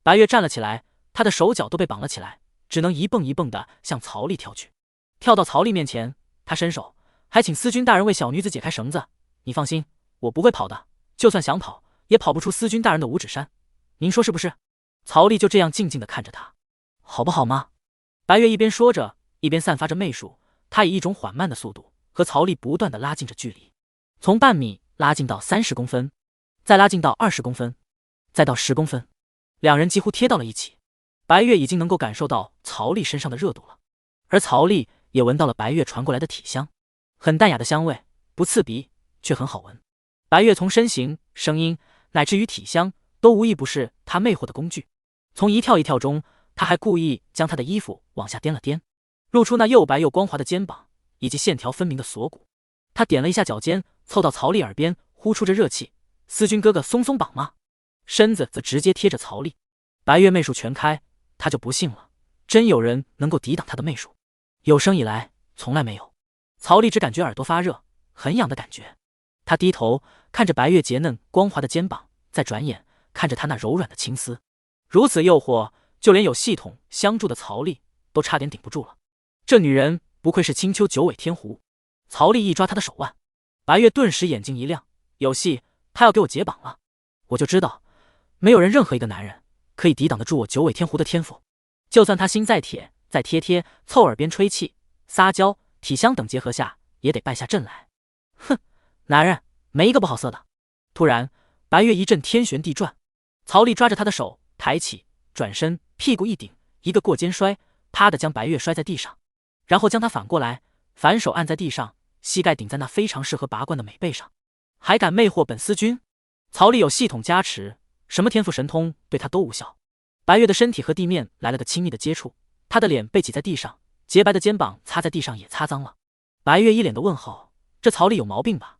白月站了起来，他的手脚都被绑了起来，只能一蹦一蹦的向曹丽跳去。跳到曹丽面前，他伸手，还请司军大人为小女子解开绳子。你放心，我不会跑的，就算想跑，也跑不出司军大人的五指山。您说是不是？曹丽就这样静静的看着他，好不好吗？白月一边说着，一边散发着媚术，他以一种缓慢的速度和曹丽不断的拉近着距离，从半米拉近到30公分，再拉近到20公分。再到10公分，两人几乎贴到了一起。白月已经能够感受到曹丽身上的热度了，而曹丽也闻到了白月传过来的体香，很淡雅的香味，不刺鼻，却很好闻。白月从身形、声音乃至于体香，都无一不是他魅惑的工具。从一跳一跳中，他还故意将他的衣服往下掂了掂，露出那又白又光滑的肩膀以及线条分明的锁骨。他点了一下脚尖，凑到曹丽耳边，呼出着热气：“思君哥哥松松绑吗？”身子则直接贴着曹丽。白月媚术全开，他就不信了，真有人能够抵挡他的媚术？有生以来从来没有。曹丽只感觉耳朵发热，很痒的感觉。他低头看着白月洁嫩光滑的肩膀，再转眼看着他那柔软的青丝，如此诱惑，就连有系统相助的曹丽都差点顶不住了。这女人不愧是青丘九尾天狐。曹丽一抓他的手腕，白月顿时眼睛一亮，有戏，他要给我解绑了。我就知道，没有人任何一个男人可以抵挡得住我九尾天狐的天赋。就算他心再铁，再贴，凑耳边吹气、撒娇、体香等结合下，也得败下阵来。哼，男人没一个不好色的。突然，白月一阵天旋地转，曹丽抓着他的手抬起，转身，屁股一顶，一个过肩摔，啪的将白月摔在地上，然后将他反过来，反手按在地上，膝盖顶在那非常适合拔罐的美背上。还敢魅惑本司君？曹丽有系统加持，什么天赋神通对他都无效。白月的身体和地面来了个亲密的接触，他的脸被挤在地上，洁白的肩膀擦在地上也擦脏了。白月一脸的问号，这曹丽有毛病吧？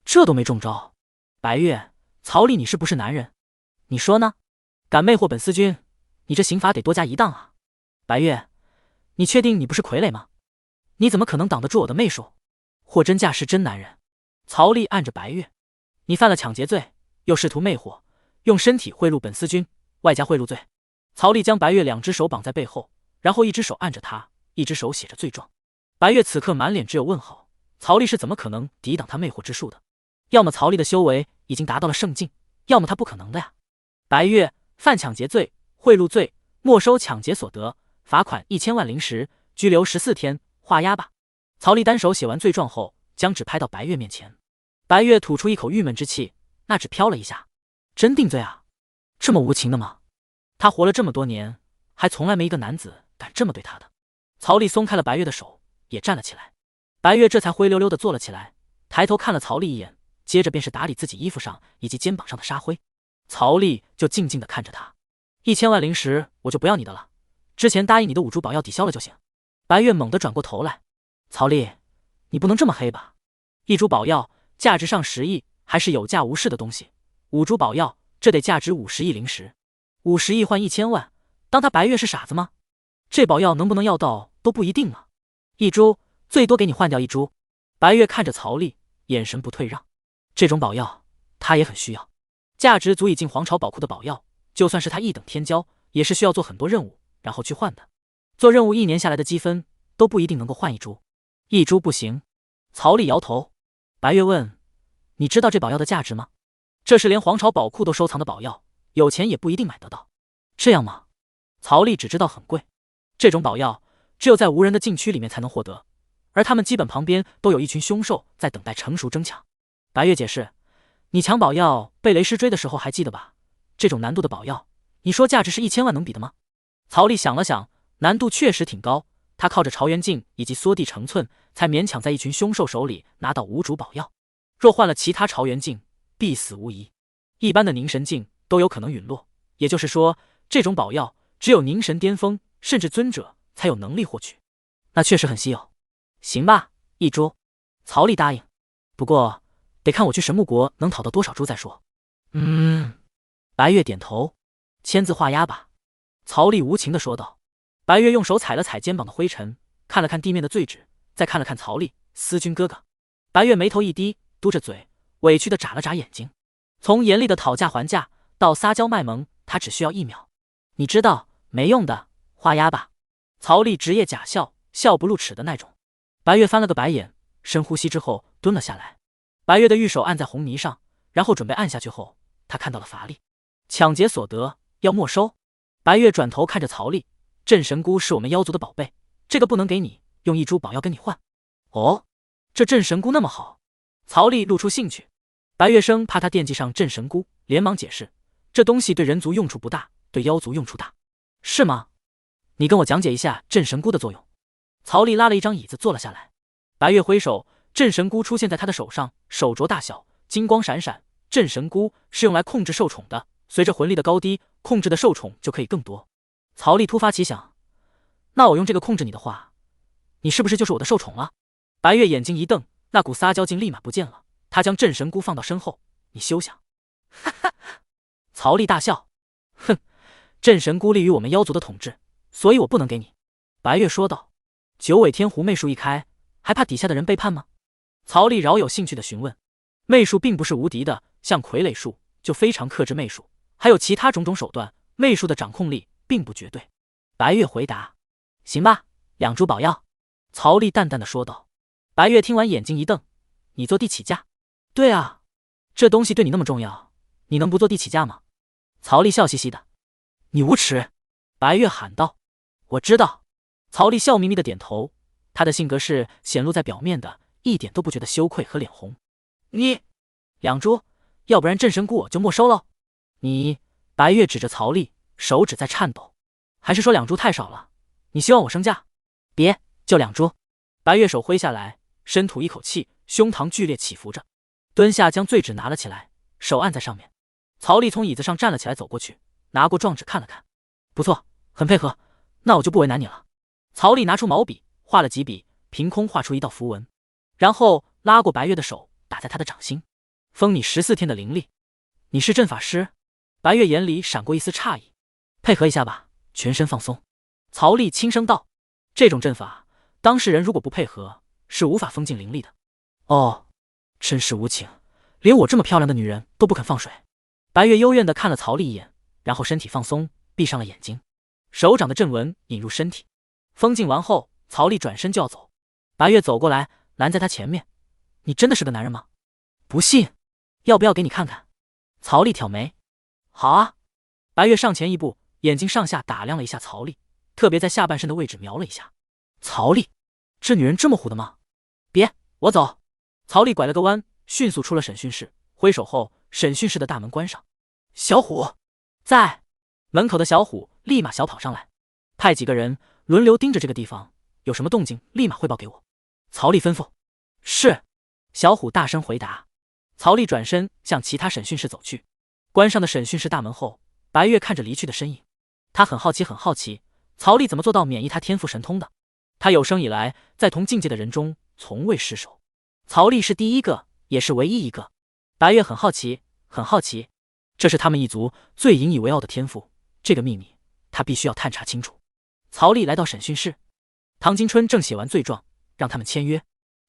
这都没中招。白月，曹丽你是不是男人？你说呢？敢魅惑本司君，你这刑罚得多加一档啊！白月，你确定你不是傀儡吗？你怎么可能挡得住我的媚术？货真价实真男人。曹丽按着白月，你犯了抢劫罪，又试图魅惑，用身体贿赂本司君，外加贿赂罪。曹丽将白月2只手绑在背后，然后一只手按着他，一只手写着罪状。白月此刻满脸只有问号，曹丽是怎么可能抵挡他魅惑之术的？要么曹丽的修为已经达到了圣境，要么他不可能的呀。白月犯抢劫罪、贿赂罪，没收抢劫所得，罚款1000万灵石，拘留14天，画押吧。曹丽单手写完罪状后，将纸拍到白月面前。白月吐出一口郁闷之气，那纸飘了一下。真定罪啊？这么无情的吗？他活了这么多年，还从来没一个男子敢这么对他的。曹丽松开了白月的手，也站了起来。白月这才灰溜溜地坐了起来，抬头看了曹丽一眼，接着便是打理自己衣服上以及肩膀上的沙灰。曹丽就静静地看着他。1000万灵石我就不要你的了，之前答应你的5株宝药抵消了就行。白月猛地转过头来，曹丽，你不能这么黑吧？1株宝药价值上10亿，还是有价无市的东西，5株宝药这得价值50亿灵石，50亿换1000万，当他白月是傻子吗？这宝药能不能要到都不一定了，1株最多给你换掉1株。白月看着曹丽，眼神不退让。这种宝药他也很需要，价值足以进皇朝宝库的宝药，就算是他一等天骄，也是需要做很多任务然后去换的。做任务1年下来的积分都不一定能够换1株，1株不行。曹丽摇头。白月问，你知道这宝药的价值吗？这是连皇朝宝库都收藏的宝药，有钱也不一定买得到。这样吗？曹丽只知道很贵，这种宝药只有在无人的禁区里面才能获得，而他们基本旁边都有一群凶兽在等待成熟争抢。白月解释，你抢宝药被雷师追的时候还记得吧？这种难度的宝药，你说价值是1000万能比的吗？曹丽想了想，难度确实挺高，他靠着潮元镜以及缩地成寸，才勉强在一群凶兽手里拿到5株宝药。若换了其他潮元镜，必死无疑。一般的凝神镜都有可能陨落，也就是说，这种宝药只有凝神巅峰甚至尊者才有能力获取，那确实很稀有。行吧，1株。曹丽答应，不过得看我去神木国能讨到多少株再说。白月点头，签字画押吧。曹丽无情地说道。白月用手踩了踩肩膀的灰尘，看了看地面的罪纸，再看了看曹丽，思君哥哥。白月眉头一低，嘟着嘴，委屈地眨了眨眼睛。从严厉的讨价还价到撒娇卖萌，他只需要1秒。你知道没用的，画押吧。曹丽职业假笑，笑不露齿的那种。白月翻了个白眼，深呼吸之后蹲了下来。白月的玉手按在红泥上，然后准备按下去后，他看到了法力。抢劫所得要没收。白月转头看着曹丽，镇神菇是我们妖族的宝贝，这个不能给你，用1株宝药跟你换。哦，这镇神菇那么好？曹丽露出兴趣。白月生怕他惦记上镇神菇，连忙解释，这东西对人族用处不大，对妖族用处大，是吗？你跟我讲解一下镇神菇的作用。曹丽拉了一张椅子坐了下来。白月挥手，镇神菇出现在他的手上，手镯大小，金光闪闪。镇神菇是用来控制受宠的，随着魂力的高低，控制的受宠就可以更多。曹丽突发奇想，那我用这个控制你的话，你是不是就是我的受宠了？白月眼睛一瞪，那股撒娇劲立马不见了。他将镇神菇放到身后，你休想！哈哈！曹丽大笑，哼，镇神菇利于我们妖族的统治，所以我不能给你。白月说道。九尾天狐媚术一开，还怕底下的人背叛吗？曹丽饶有兴趣地询问。媚术并不是无敌的，像傀儡术就非常克制媚术，还有其他种种手段，媚术的掌控力并不绝对。白月回答。行吧，两株宝药。曹丽淡淡的说道。白月听完眼睛一瞪，你坐地起价？对啊，这东西对你那么重要，你能不坐地起价吗？曹丽笑嘻嘻的。你无耻！白月喊道。我知道。曹丽笑眯眯的点头，他的性格是显露在表面的，一点都不觉得羞愧和脸红。你两株，要不然镇神菇我就没收了。你，白月指着曹丽，手指在颤抖。还是说两株太少了？你希望我升价？别，就两株。白月手挥下来，深吐一口气，胸膛剧烈起伏着，蹲下将醉纸拿了起来，手按在上面。曹丽从椅子上站了起来，走过去，拿过状纸看了看，不错，很配合，那我就不为难你了。曹丽拿出毛笔，画了几笔，凭空画出一道符文，然后拉过白月的手，打在他的掌心，封你14天的灵力。你是阵法师？白月眼里闪过一丝诧异。配合一下吧，全身放松。曹丽轻声道。这种阵法，当事人如果不配合，是无法封禁灵力的。哦，真是无情，连我这么漂亮的女人都不肯放水。白月幽怨地看了曹丽一眼，然后身体放松，闭上了眼睛，手掌的阵纹引入身体。封禁完后，曹丽转身就要走，白月走过来，拦在他前面。你真的是个男人吗？不信，要不要给你看看？曹丽挑眉。好啊。白月上前一步，眼睛上下打量了一下曹丽，特别在下半身的位置瞄了一下。曹丽，这女人这么虎的吗？别，我走。曹丽拐了个弯，迅速出了审讯室，挥手后，审讯室的大门关上。小虎在门口的小虎立马小跑上来，派几个人轮流盯着这个地方，有什么动静立马汇报给我。曹丽吩咐。是。小虎大声回答。曹丽转身向其他审讯室走去。关上的审讯室大门后，白月看着离去的身影，他很好奇，曹丽怎么做到免疫他天赋神通的？他有生以来在同境界的人中从未失手，曹丽是第一个，也是唯一一个。白月很好奇，这是他们一族最引以为傲的天赋，这个秘密他必须要探查清楚。曹丽来到审讯室，唐金春正写完罪状，让他们签约。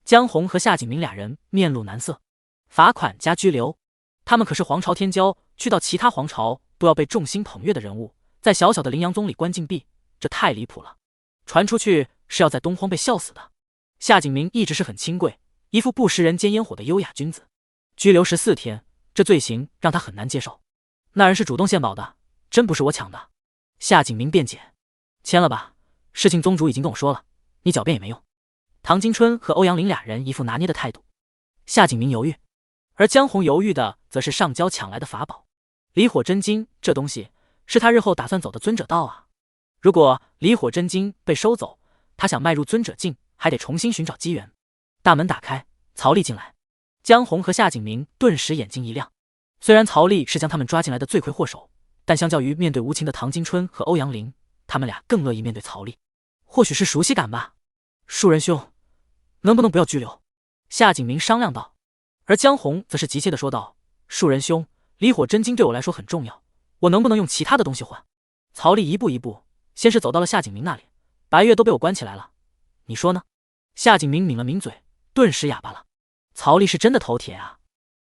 江红和夏景明俩人面露难色，罚款加拘留。他们可是皇朝天骄，去到其他皇朝都要被众星捧月的人物，在小小的羚羊宗里关禁闭，这太离谱了。传出去是要在东荒被笑死的。夏景明一直是很清贵，一副不食人间烟火的优雅君子。拘留14天，这罪行让他很难接受。那人是主动献宝的，真不是我抢的。夏景明辩解。签了吧，事情宗主已经跟我说了，你狡辩也没用。唐金春和欧阳林俩人一副拿捏的态度。夏景明犹豫，而江红犹豫的则是上交抢来的法宝离火真经，这东西是他日后打算走的尊者道啊。如果离火真经被收走，他想迈入尊者境还得重新寻找机缘。大门打开，曹丽进来。江红和夏景明顿时眼睛一亮。虽然曹丽是将他们抓进来的罪魁祸首，但相较于面对无情的唐金春和欧阳林，他们俩更乐意面对曹丽。或许是熟悉感吧。树人兄，能不能不要拘留？夏景明商量道。而江红则是急切地说道，树人兄，离火真经对我来说很重要，我能不能用其他的东西换？曹丽一步一步，先是走到了夏景明那里。白月都被我关起来了，你说呢？夏景明抿了抿嘴，顿时哑巴了。曹丽是真的头铁啊，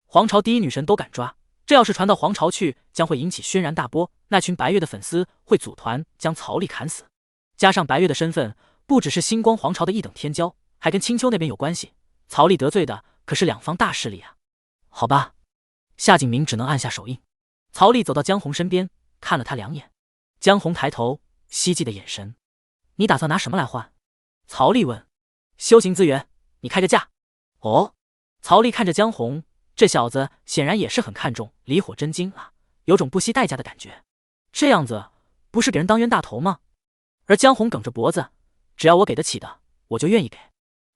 皇朝第一女神都敢抓，这要是传到皇朝去，将会引起轩然大波，那群白月的粉丝会组团将曹丽砍死。加上白月的身份不只是星光皇朝的一等天骄，还跟青丘那边有关系，曹丽得罪的可是两方大势力啊。好吧，夏景明只能按下手印。曹丽走到江红身边，看了他2眼。江红抬头，希冀的眼神。你打算拿什么来换？曹丽问。修行资源，你开个价。哦。曹丽看着江红，这小子显然也是很看重离火真经啊，有种不惜代价的感觉。这样子不是给人当冤大头吗？而江红梗着脖子，只要我给得起的，我就愿意给。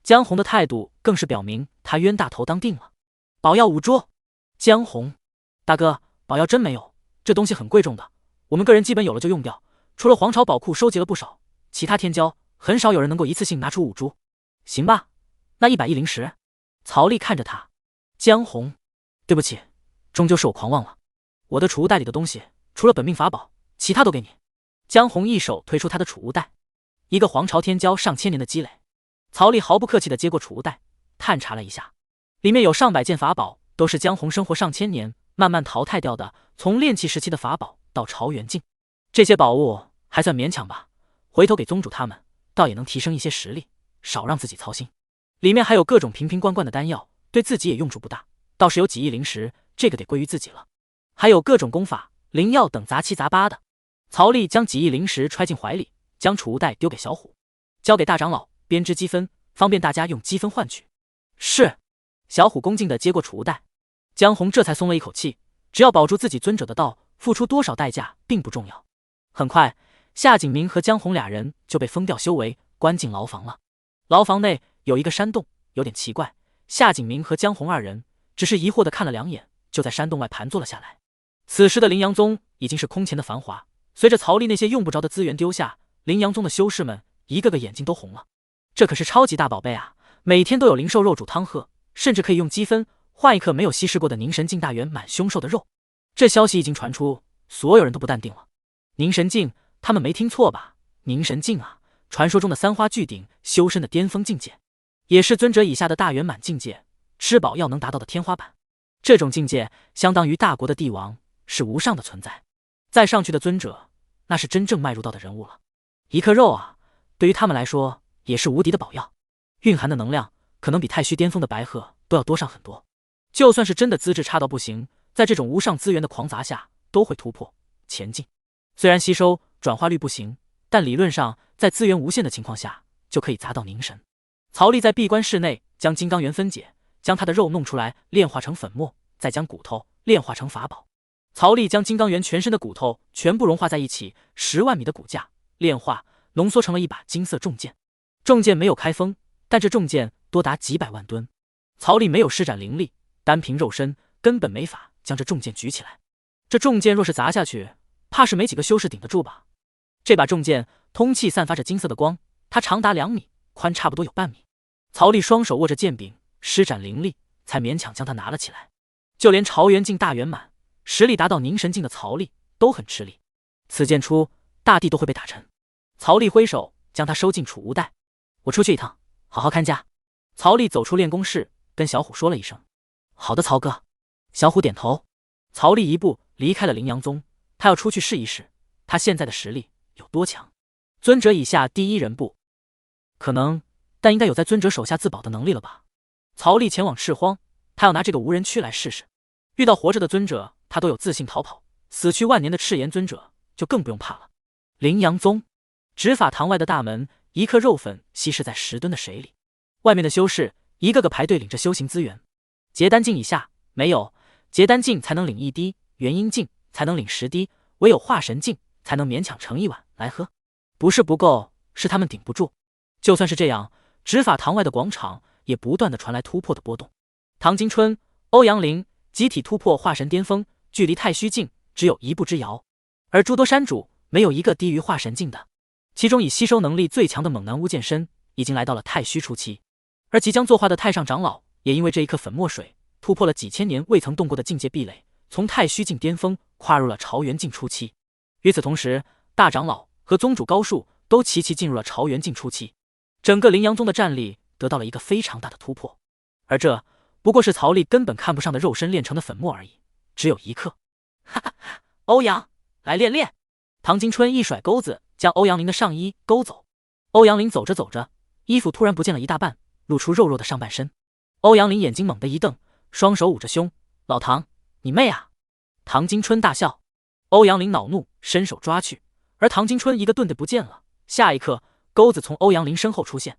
江红的态度更是表明他冤大头当定了。宝药5株。江红，大哥，宝药真没有，这东西很贵重的，我们个人基本有了就用掉，除了皇朝宝库收集了不少，其他天骄很少有人能够一次性拿出5株。行吧，那100亿灵石。曹丽看着他，江红，对不起，终究是我狂妄了，我的储物袋里的东西除了本命法宝，其他都给你。江红一手推出他的储物袋，一个皇朝天骄上千年的积累。曹丽毫不客气地接过储物袋，探查了一下，里面有上百件法宝，都是江红生活上千年慢慢淘汰掉的，从炼器时期的法宝到潮元境，这些宝物还算勉强吧，回头给宗主他们，倒也能提升一些实力，少让自己操心。里面还有各种瓶瓶罐罐的丹药，对自己也用处不大，倒是有几亿灵石，这个得归于自己了。还有各种功法、灵药等杂七杂八的。曹丽将几亿灵石揣进怀里，将储物袋丢给小虎，交给大长老编织积分，方便大家用积分换取。是。小虎恭敬地接过储物袋，江红这才松了一口气，只要保住自己尊者的道，付出多少代价并不重要。很快，夏景明和江红俩人就被封掉修为，关进牢房了。牢房内有一个山洞，有点奇怪，夏景明和江红二人只是疑惑地看了2眼，就在山洞外盘坐了下来。此时的灵阳宗已经是空前的繁华，随着曹丽那些用不着的资源丢下，灵阳宗的修士们一个个眼睛都红了。这可是超级大宝贝啊，每天都有灵兽肉煮汤喝，甚至可以用积分换一克没有稀释过的凝神境大圆满凶兽的肉。这消息一经传出，所有人都不淡定了。凝神境，他们没听错吧？凝神境啊，传说中的3花聚顶修身的巅峰境界，也是尊者以下的大圆满境界，吃饱药能达到的天花板。这种境界相当于大国的帝王，是无上的存在。再上去的尊者，那是真正迈入道的人物了。一克肉啊，对于他们来说也是无敌的宝药，蕴含的能量可能比太虚巅峰的白鹤都要多上很多。就算是真的资质差到不行，在这种无上资源的狂砸下，都会突破前进。虽然吸收转化率不行，但理论上在资源无限的情况下，就可以砸到凝神。曹丽在闭关室内将金刚元分解，将他的肉弄出来炼化成粉末，再将骨头炼化成法宝。曹丽将金刚元全身的骨头全部融化在一起，10万米的骨架炼化浓缩成了一把金色重剑。重剑没有开封，但这重剑多达几百万吨。曹丽没有施展灵力，单凭肉身根本没法将这重剑举起来。这重剑若是砸下去，怕是没几个修士顶得住吧。这把重剑通气散发着金色的光，它长达2米，宽差不多有半米。曹丽双手握着剑柄，施展灵力，才勉强将它拿了起来。就连潮元境大圆满，实力达到凝神境的曹丽都很吃力。此剑出，大地都会被打沉。曹丽挥手将它收进储物袋，我出去一趟，好好看家。曹丽走出练功室，跟小虎说了一声：“好的，曹哥。”小虎点头。曹丽一步离开了灵阳宗，他要出去试一试，他现在的实力有多强。尊者以下第1人不可能，但应该有在尊者手下自保的能力了吧？曹丽前往赤荒，他要拿这个无人区来试试。遇到活着的尊者，他都有自信逃跑，死去万年的赤炎尊者就更不用怕了。灵阳宗执法堂外的大门，一克肉粉稀释在10吨的水里，外面的修士一个个排队领着修行资源。结丹境以下没有，结丹境才能领1滴，元婴境才能领10滴，唯有化神境才能勉强盛一碗来喝。不是不够，是他们顶不住。就算是这样，执法堂外的广场也不断的传来突破的波动。唐金春、欧阳林集体突破化神巅峰，距离太虚境只有1步之遥，而诸多山主没有一个低于化神境的。其中以吸收能力最强的猛男巫剑身已经来到了太虚初期，而即将作画的太上长老也因为这一颗粉末水突破了几千年未曾动过的境界壁垒，从太虚境巅峰跨入了潮元境初期。与此同时，大长老和宗主高树都齐齐进入了潮元境初期，整个灵阳宗的战力得到了一个非常大的突破。而这不过是曹丽根本看不上的肉身炼成的粉末而已，只有1克。哈哈，欧阳，来练练！唐金春一甩钩子，将欧阳林的上衣勾走。欧阳林走着走着，衣服突然不见了一大半，露出肉肉的上半身。欧阳林眼睛猛地一瞪，双手捂着胸：“老唐，你妹啊！”唐金春大笑。欧阳林恼怒，伸手抓去，而唐金春一个顿地不见了。下一刻，钩子从欧阳林身后出现。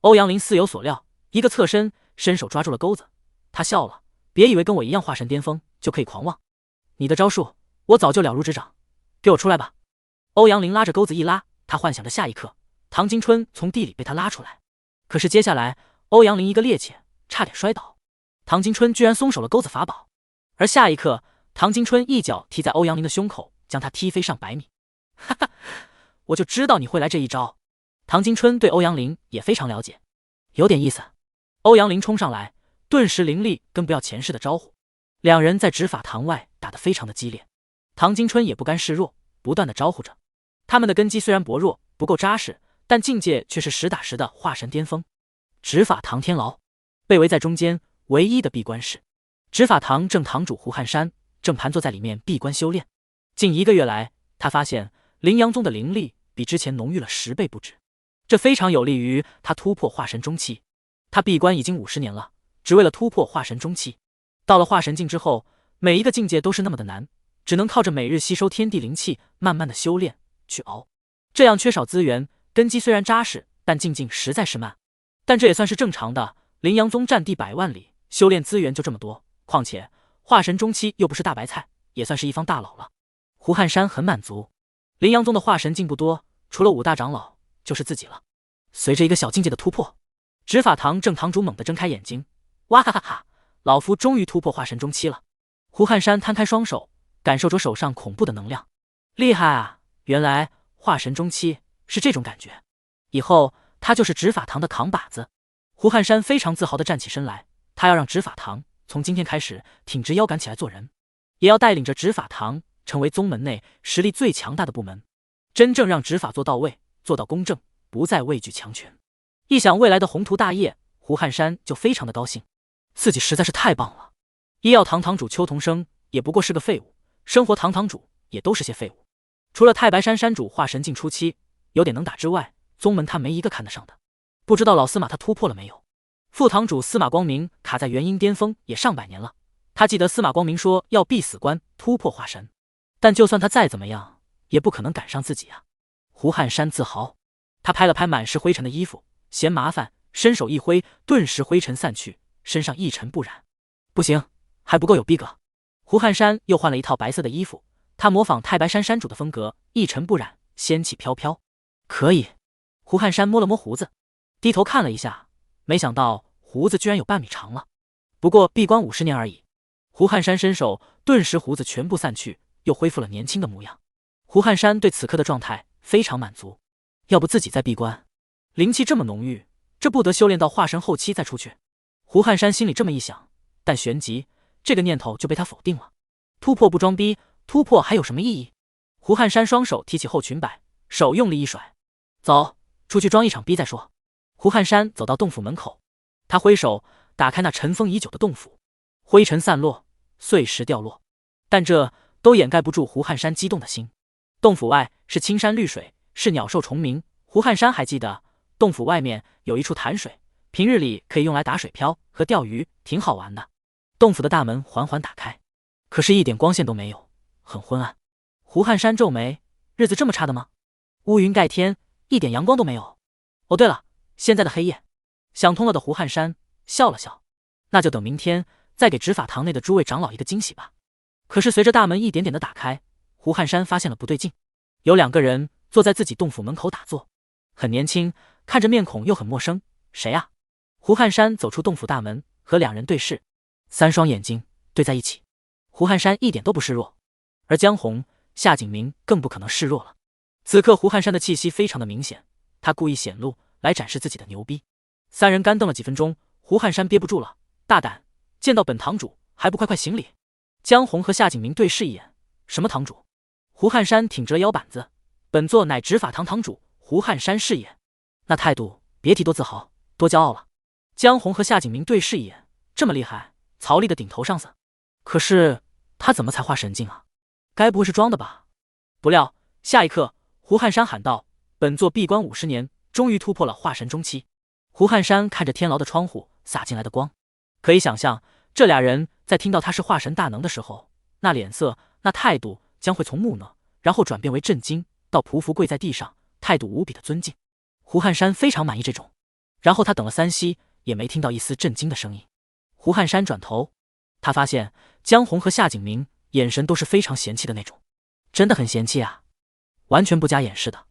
欧阳林似有所料，一个侧身，伸手抓住了钩子。他笑了：“别以为跟我一样化神巅峰就可以狂妄，你的招数我早就了如指掌，给我出来吧！欧阳林拉着钩子一拉，他幻想着下一刻唐金春从地里被他拉出来。可是接下来，欧阳林一个趔趄，差点摔倒，唐金春居然松手了钩子法宝，而下一刻，唐金春一脚踢在欧阳林的胸口，将他踢飞上100米。哈哈，我就知道你会来这一招。唐金春对欧阳林也非常了解，有点意思。欧阳林冲上来，顿时凌厉跟不要钱似的招呼，两人在执法堂外打得非常的激烈。唐金春也不甘示弱，不断的招呼着。他们的根基虽然薄弱，不够扎实，但境界却是实打实的化神巅峰。执法堂天牢被围在中间，唯一的闭关室。执法堂正堂主胡汉山正盘坐在里面闭关修炼。近1个月来，他发现灵阳宗的灵力比之前浓郁了10倍不止，这非常有利于他突破化神中期。他闭关已经50年了，只为了突破化神中期。到了化神境之后，每一个境界都是那么的难，只能靠着每日吸收天地灵气，慢慢的修炼去熬。这样缺少资源，根基虽然扎实，但进境实在是慢。但这也算是正常的，灵阳宗占地100万里，修炼资源就这么多，况且化神中期又不是大白菜，也算是一方大佬了。胡汉山很满足，灵阳宗的化神境不多，除了5大长老就是自己了。随着一个小境界的突破，执法堂正堂主猛地睁开眼睛，哇哈哈哈，老夫终于突破化神中期了。胡汉山摊开双手，感受着手上恐怖的能量，厉害啊，原来化神中期是这种感觉，以后他就是执法堂的扛把子。胡汉山非常自豪地站起身来，他要让执法堂从今天开始挺直腰杆起来做人，也要带领着执法堂成为宗门内实力最强大的部门，真正让执法做到位，做到公正，不再畏惧强权。一想未来的宏图大业，胡汉山就非常的高兴，自己实在是太棒了。医药堂堂主邱同生也不过是个废物，生活堂堂主也都是些废物，除了太白山山主化神境初期有点能打之外，宗门他没一个看得上的。不知道老司马他突破了没有？副堂主司马光明卡在元婴巅峰也上百年了，他记得司马光明说要闭死关突破化神，但就算他再怎么样，也不可能赶上自己啊。胡汉山自豪，他拍了拍满是灰尘的衣服，嫌麻烦，伸手一挥，顿时灰尘散去，身上一尘不染。不行，还不够有逼格。胡汉山又换了一套白色的衣服，他模仿太白山山主的风格，一尘不染，仙气飘飘。可以。胡汉山摸了摸胡子，低头看了一下，没想到胡子居然有半米长了。不过闭关50年而已。胡汉山伸手，顿时胡子全部散去，又恢复了年轻的模样。胡汉山对此刻的状态非常满足，要不自己再闭关，灵气这么浓郁，这不得修炼到化神后期再出去。胡汉山心里这么一想，但旋即这个念头就被他否定了。突破不装逼，突破还有什么意义？胡汉山双手提起后裙摆，手用力一甩，走，出去装一场逼再说。胡汉山走到洞府门口，他挥手打开那尘封已久的洞府，灰尘散落，碎石掉落，但这都掩盖不住胡汉山激动的心。洞府外是青山绿水，是鸟兽虫鸣。胡汉山还记得洞府外面有一处潭水，平日里可以用来打水漂和钓鱼，挺好玩的。洞府的大门缓缓打开，可是一点光线都没有，很昏暗。胡汉山皱眉，日子这么差的吗？乌云盖天，一点阳光都没有。哦对了，现在的黑夜。想通了的胡汉山笑了笑，那就等明天再给执法堂内的诸位长老一个惊喜吧。可是随着大门一点点的打开，胡汉山发现了不对劲，有2个人坐在自己洞府门口打坐，很年轻，看着面孔又很陌生。谁啊？胡汉山走出洞府大门，和2人对视，3双眼睛对在一起。胡汉山一点都不示弱，而江红、夏景明更不可能示弱了。此刻胡汉山的气息非常的明显，他故意显露来展示自己的牛逼。3人干瞪了几分钟，胡汉山憋不住了，大胆，见到本堂主还不快快行礼？江红和夏景明对视一眼，什么堂主？胡汉山挺直了腰板子，本座乃执法堂堂主胡汉山是也。那态度别提多自豪多骄傲了。江红和夏景明对视一眼，这么厉害，曹丽的顶头上司。可是他怎么才化神境啊？该不会是装的吧？不料下一刻，胡汉山喊道：本座闭关50年，终于突破了化神中期。胡汉山看着天牢的窗户洒进来的光，可以想象这2人在听到他是化神大能的时候，那脸色那态度将会从木讷然后转变为震惊，到匍匐跪在地上，态度无比的尊敬。胡汉山非常满意这种，然后他等了3息，也没听到一丝震惊的声音。胡汉山转头，他发现江红和夏景明眼神都是非常嫌弃的那种。真的很嫌弃啊，完全不加掩饰的，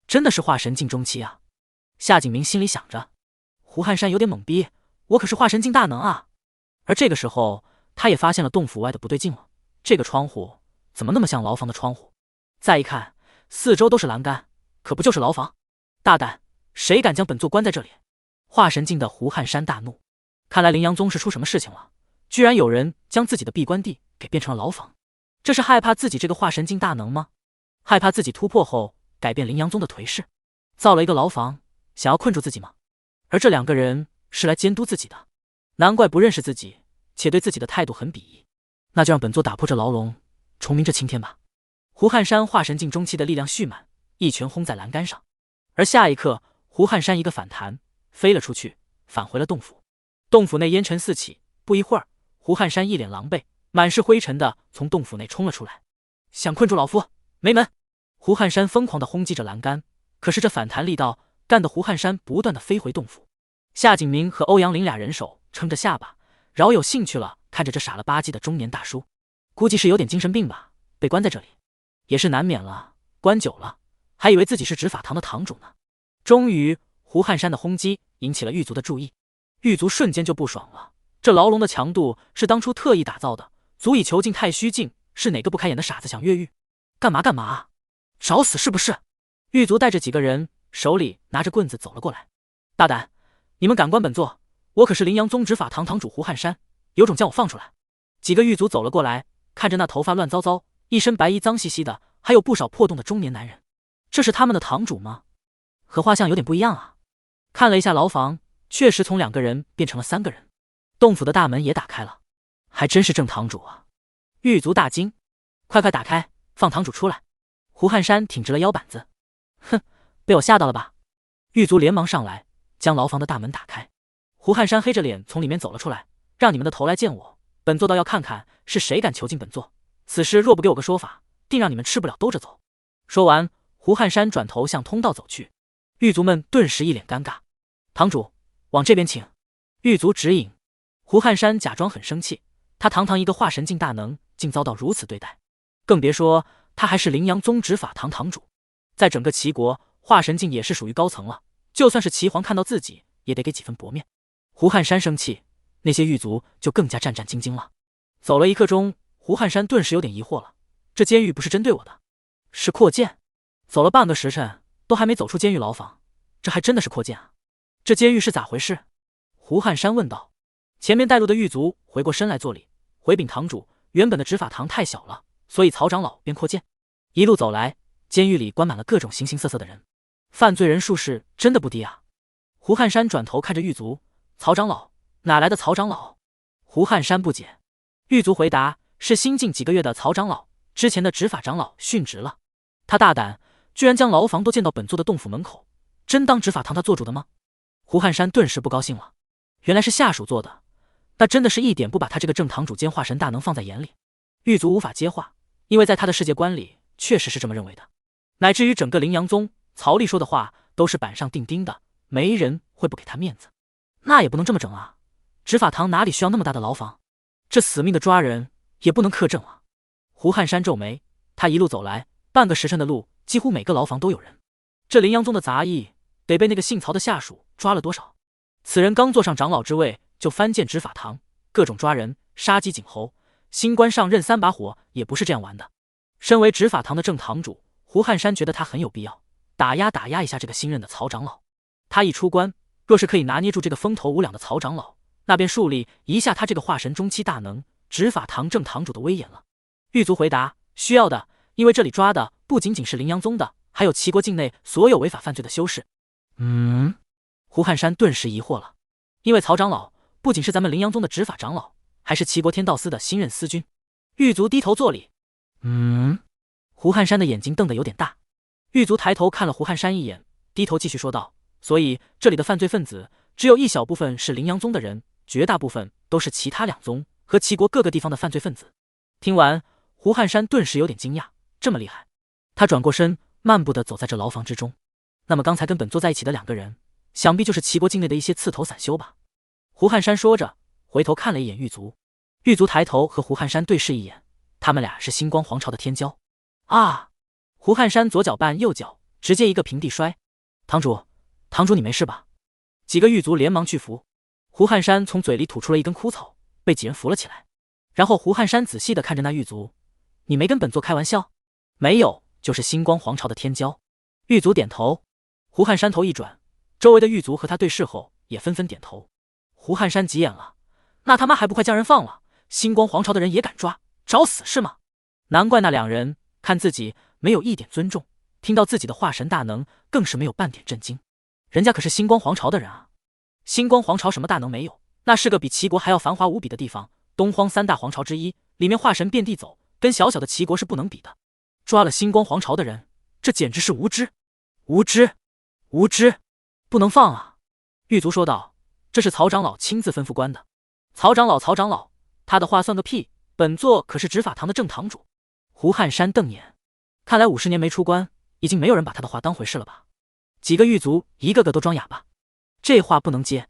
真的是化神境中期啊。夏景明心里想着，胡汉山有点懵逼，我可是化神境大能啊。而这个时候，他也发现了洞府外的不对劲了，这个窗户怎么那么像牢房的窗户？再一看，四周都是栏杆，可不就是牢房？大胆，谁敢将本座关在这里？化神境的胡汉山大怒，看来灵阳宗是出什么事情了，居然有人将自己的闭关地给变成了牢房。这是害怕自己这个化神境大能吗？害怕自己突破后改变灵阳宗的颓势，造了一个牢房，想要困住自己吗？而这两个人是来监督自己的，难怪不认识自己，且对自己的态度很鄙夷。那就让本座打破这牢笼，重明这青天吧。胡汉山化神境中期的力量蓄满，一拳轰在栏杆上，而下一刻，胡汉山一个反弹飞了出去，返回了洞府。洞府内烟尘四起，不一会儿，胡汉山一脸狼狈，满是灰尘的从洞府内冲了出来。想困住老夫，没门！胡汉山疯狂地轰击着栏杆，可是这反弹力道干得胡汉山不断地飞回洞府。夏景明和欧阳林俩人手撑着下巴，饶有兴趣了看着这傻了吧唧的中年大叔，估计是有点精神病吧，被关在这里也是难免了，关久了还以为自己是执法堂的堂主呢。终于，胡汉山的轰击引起了狱卒的注意，狱卒瞬间就不爽了，这牢笼的强度是当初特意打造的，足以囚禁太虚境，是哪个不开眼的傻子想越狱？干嘛干嘛啊？找死是不是？狱卒带着几个人，手里拿着棍子走了过来。大胆，你们敢关本座？我可是灵阳宗执法堂堂主胡汉山，有种将我放出来！几个狱卒走了过来，看着那头发乱糟糟、一身白衣脏兮兮的，还有不少破洞的中年男人，这是他们的堂主吗？和画像有点不一样啊。看了一下牢房，确实从2个人变成了3个人。洞府的大门也打开了，还真是正堂主啊！狱卒大惊，快打开，放堂主出来！胡汉山挺直了腰板子，哼，被我吓到了吧？狱卒连忙上来，将牢房的大门打开。胡汉山黑着脸从里面走了出来，让你们的头来见我，本座倒要看看是谁敢囚禁本座，此事若不给我个说法，定让你们吃不了兜着走。说完，胡汉山转头向通道走去。狱卒们顿时一脸尴尬，堂主往这边请。狱卒指引。胡汉山假装很生气，他堂堂一个化神境大能，竟遭到如此对待，更别说他还是灵阳宗执法堂堂主，在整个齐国，化神境也是属于高层了，就算是齐皇看到自己，也得给几分薄面。胡汉山生气，那些狱卒就更加战战兢兢了。走了1刻钟，胡汉山顿时有点疑惑了，这监狱不是针对我的，是扩建。走了半个时辰，都还没走出监狱牢房，这还真的是扩建啊！这监狱是咋回事？胡汉山问道。前面带路的狱卒回过身来作礼，回禀堂主，原本的执法堂太小了，所以曹长老便扩建。一路走来，监狱里关满了各种形形色色的人，犯罪人数是真的不低啊。胡汉山转头看着狱卒，曹长老，哪来的曹长老？胡汉山不解。狱卒回答，是新进几个月的曹长老，之前的执法长老殉职了。他大胆，居然将牢房都建到本座的洞府门口，真当执法堂他做主的吗？胡汉山顿时不高兴了，原来是下属做的，那真的是一点不把他这个正堂主兼化神大能放在眼里。狱卒无法接话，因为在他的世界观里确实是这么认为的，乃至于整个灵阳宗，曹丽说的话都是板上钉钉的，没人会不给他面子。那也不能这么整啊，执法堂哪里需要那么大的牢房？这死命的抓人也不能克正啊。胡汉山皱眉，他一路走来，半个时辰的路，几乎每个牢房都有人。这灵阳宗的杂役得被那个姓曹的下属抓了多少？此人刚坐上长老之位，就翻建执法堂，各种抓人，杀鸡儆猴，新官上任3把火也不是这样玩的。身为执法堂的正堂主，胡汉山觉得他很有必要打压一下这个新任的曹长老。他一出关，若是可以拿捏住这个风头无两的曹长老，那便树立一下他这个化神中期大能执法堂正堂主的威严了。狱卒回答，需要的，因为这里抓的不仅仅是灵阳宗的，还有齐国境内所有违法犯罪的修士。胡汉山顿时疑惑了，因为曹长老不仅是咱们灵阳宗的执法长老，还是齐国天道司的新任司君。狱卒低头作礼。胡汉山的眼睛瞪得有点大。狱卒抬头看了胡汉山一眼，低头继续说道，所以这里的犯罪分子只有一小部分是灵阳宗的人，绝大部分都是其他2宗和齐国各个地方的犯罪分子。听完，胡汉山顿时有点惊讶，这么厉害。他转过身，漫步地走在这牢房之中。那么刚才跟本座在一起的2个人，想必就是齐国境内的一些刺头散修吧。胡汉山说着，回头看了一眼狱卒。狱卒抬头和胡汉山对视一眼，他们俩是星光皇朝的天骄。啊！胡汉山左脚绊右脚，直接一个平地摔。堂主，堂主你没事吧？几个狱卒连忙去扶。胡汉山从嘴里吐出了一根枯草，被几人扶了起来。然后胡汉山仔细地看着那狱卒，你没跟本座开玩笑？没有，就是星光皇朝的天骄。狱卒点头。胡汉山头一转，周围的狱卒和他对视后也纷纷点头。胡汉山急眼了，那他妈还不快将人放了？星光皇朝的人也敢抓，找死是吗？难怪那两人看自己没有一点尊重，听到自己的化神大能更是没有半点震惊。人家可是星光皇朝的人啊！星光皇朝什么大能没有？那是个比齐国还要繁华无比的地方，东荒三大皇朝之一，里面化神遍地走，跟小小的齐国是不能比的。抓了星光皇朝的人，这简直是无知！无知！无知！不能放啊！狱卒说道：“这是曹长老亲自吩咐关的。”曹长老，他的话算个屁！本座可是执法堂的正堂主。胡汉山瞪眼，看来50年没出关，已经没有人把他的话当回事了吧？几个狱卒一个个都装哑巴，这话不能接。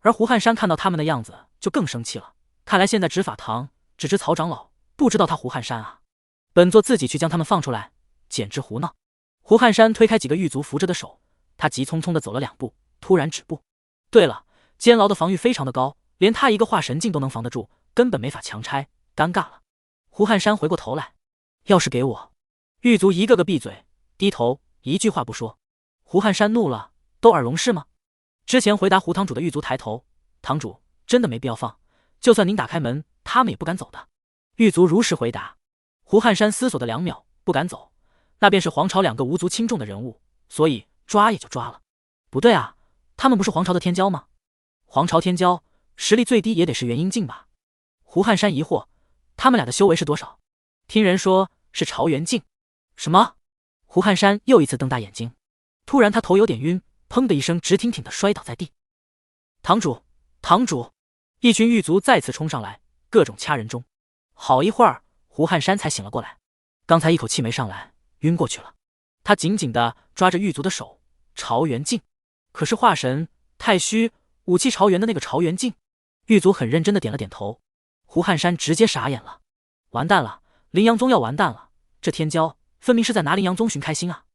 而胡汉山看到他们的样子就更生气了，看来现在执法堂只知曹长老，不知道他胡汉山啊！本座自己去将他们放出来，简直胡闹！胡汉山推开几个狱卒扶着的手，他急匆匆地走了2步，突然止步。对了，监牢的防御非常的高，连他一个化神境都能防得住，根本没法强拆，尴尬了。胡汉山回过头来，钥匙给我！狱卒一个个闭嘴，低头，一句话不说。胡汉山怒了，都耳聋是吗？之前回答胡堂主的狱卒抬头，堂主真的没必要放，就算您打开门，他们也不敢走的。狱卒如实回答。胡汉山思索的2秒，不敢走，那便是皇朝2个无足轻重的人物，所以抓也就抓了。不对啊，他们不是皇朝的天骄吗？皇朝天骄实力最低也得是元婴境吧？胡汉山疑惑，他们俩的修为是多少？听人说是朝元境。什么？胡汉山又一次瞪大眼睛，突然他头有点晕，砰的一声直挺挺地摔倒在地。堂主，堂主！一群狱卒再次冲上来，各种掐人中。好一会儿，胡汉山才醒了过来，刚才一口气没上来，晕过去了。他紧紧地抓着狱卒的手，朝元境。可是化神、太虚、武器朝元的那个朝元境。狱卒很认真地点了点头。胡汉山直接傻眼了，完蛋了，凌阳宗要完蛋了！这天骄分明是在拿凌阳宗寻开心啊！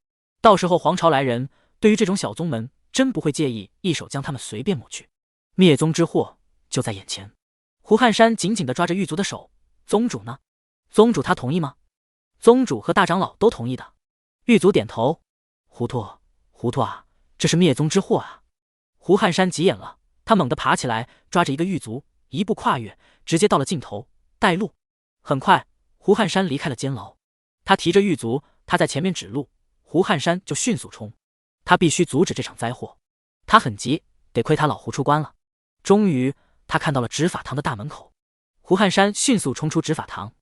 到时候皇朝来人，对于这种小宗门，真不会介意一手将他们随便抹去。灭宗之祸就在眼前。胡汉山紧紧地抓着狱卒的手，宗主呢？宗主他同意吗？宗主和大长老都同意的。狱卒点头。糊涂啊，这是灭宗之祸啊！胡汉山急眼了，他猛地爬起来，抓着一个狱卒，一步跨越，直接到了尽头，带路。很快，胡汉山离开了监牢。他提着狱卒，他在前面指路，胡汉山就迅速冲。他必须阻止这场灾祸。他很急，得亏他老胡出关了。终于，他看到了执法堂的大门口。胡汉山迅速冲出执法堂，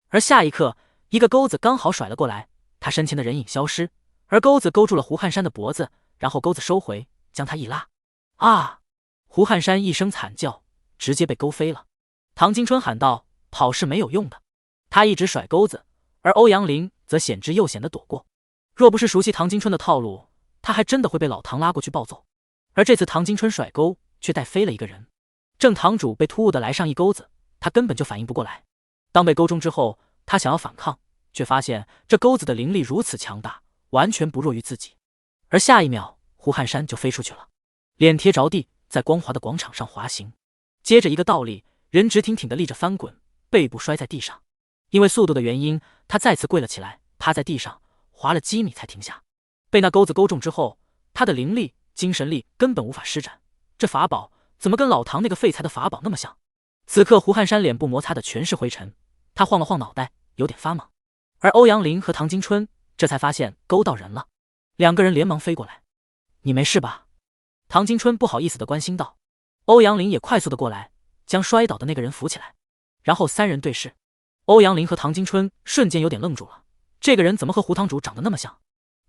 而下一刻，一个钩子刚好甩了过来，他身前的人影消失，而钩子勾住了胡汉山的脖子，然后钩子收回，将他一拉。啊！胡汉山一声惨叫，直接被勾飞了。唐金春喊道：“跑是没有用的。”他一直甩钩子，而欧阳林则险之又险地躲过。若不是熟悉唐金春的套路，他还真的会被老唐拉过去暴揍。而这次唐金春甩钩却带飞了一个人。正堂主被突兀的来上一钩子，他根本就反应不过来。当被勾中之后，他想要反抗，却发现这钩子的灵力如此强大，完全不弱于自己。而下一秒，胡汉山就飞出去了，脸贴着地，在光滑的广场上滑行。接着一个倒立，人直挺挺地立着翻滚，背部摔在地上。因为速度的原因，他再次跪了起来，趴在地上滑了几米才停下。被那钩子勾中之后，他的灵力、精神力根本无法施展。这法宝怎么跟老唐那个废材的法宝那么像？此刻胡汉山脸部摩擦的全是灰尘，他晃了晃脑袋，有点发懵。而欧阳林和唐金春这才发现勾到人了，2个人连忙飞过来。你没事吧？唐金春不好意思地关心道。欧阳林也快速地过来，将摔倒的那个人扶起来，然后3人对视。欧阳林和唐金春瞬间有点愣住了，这个人怎么和胡堂主长得那么像？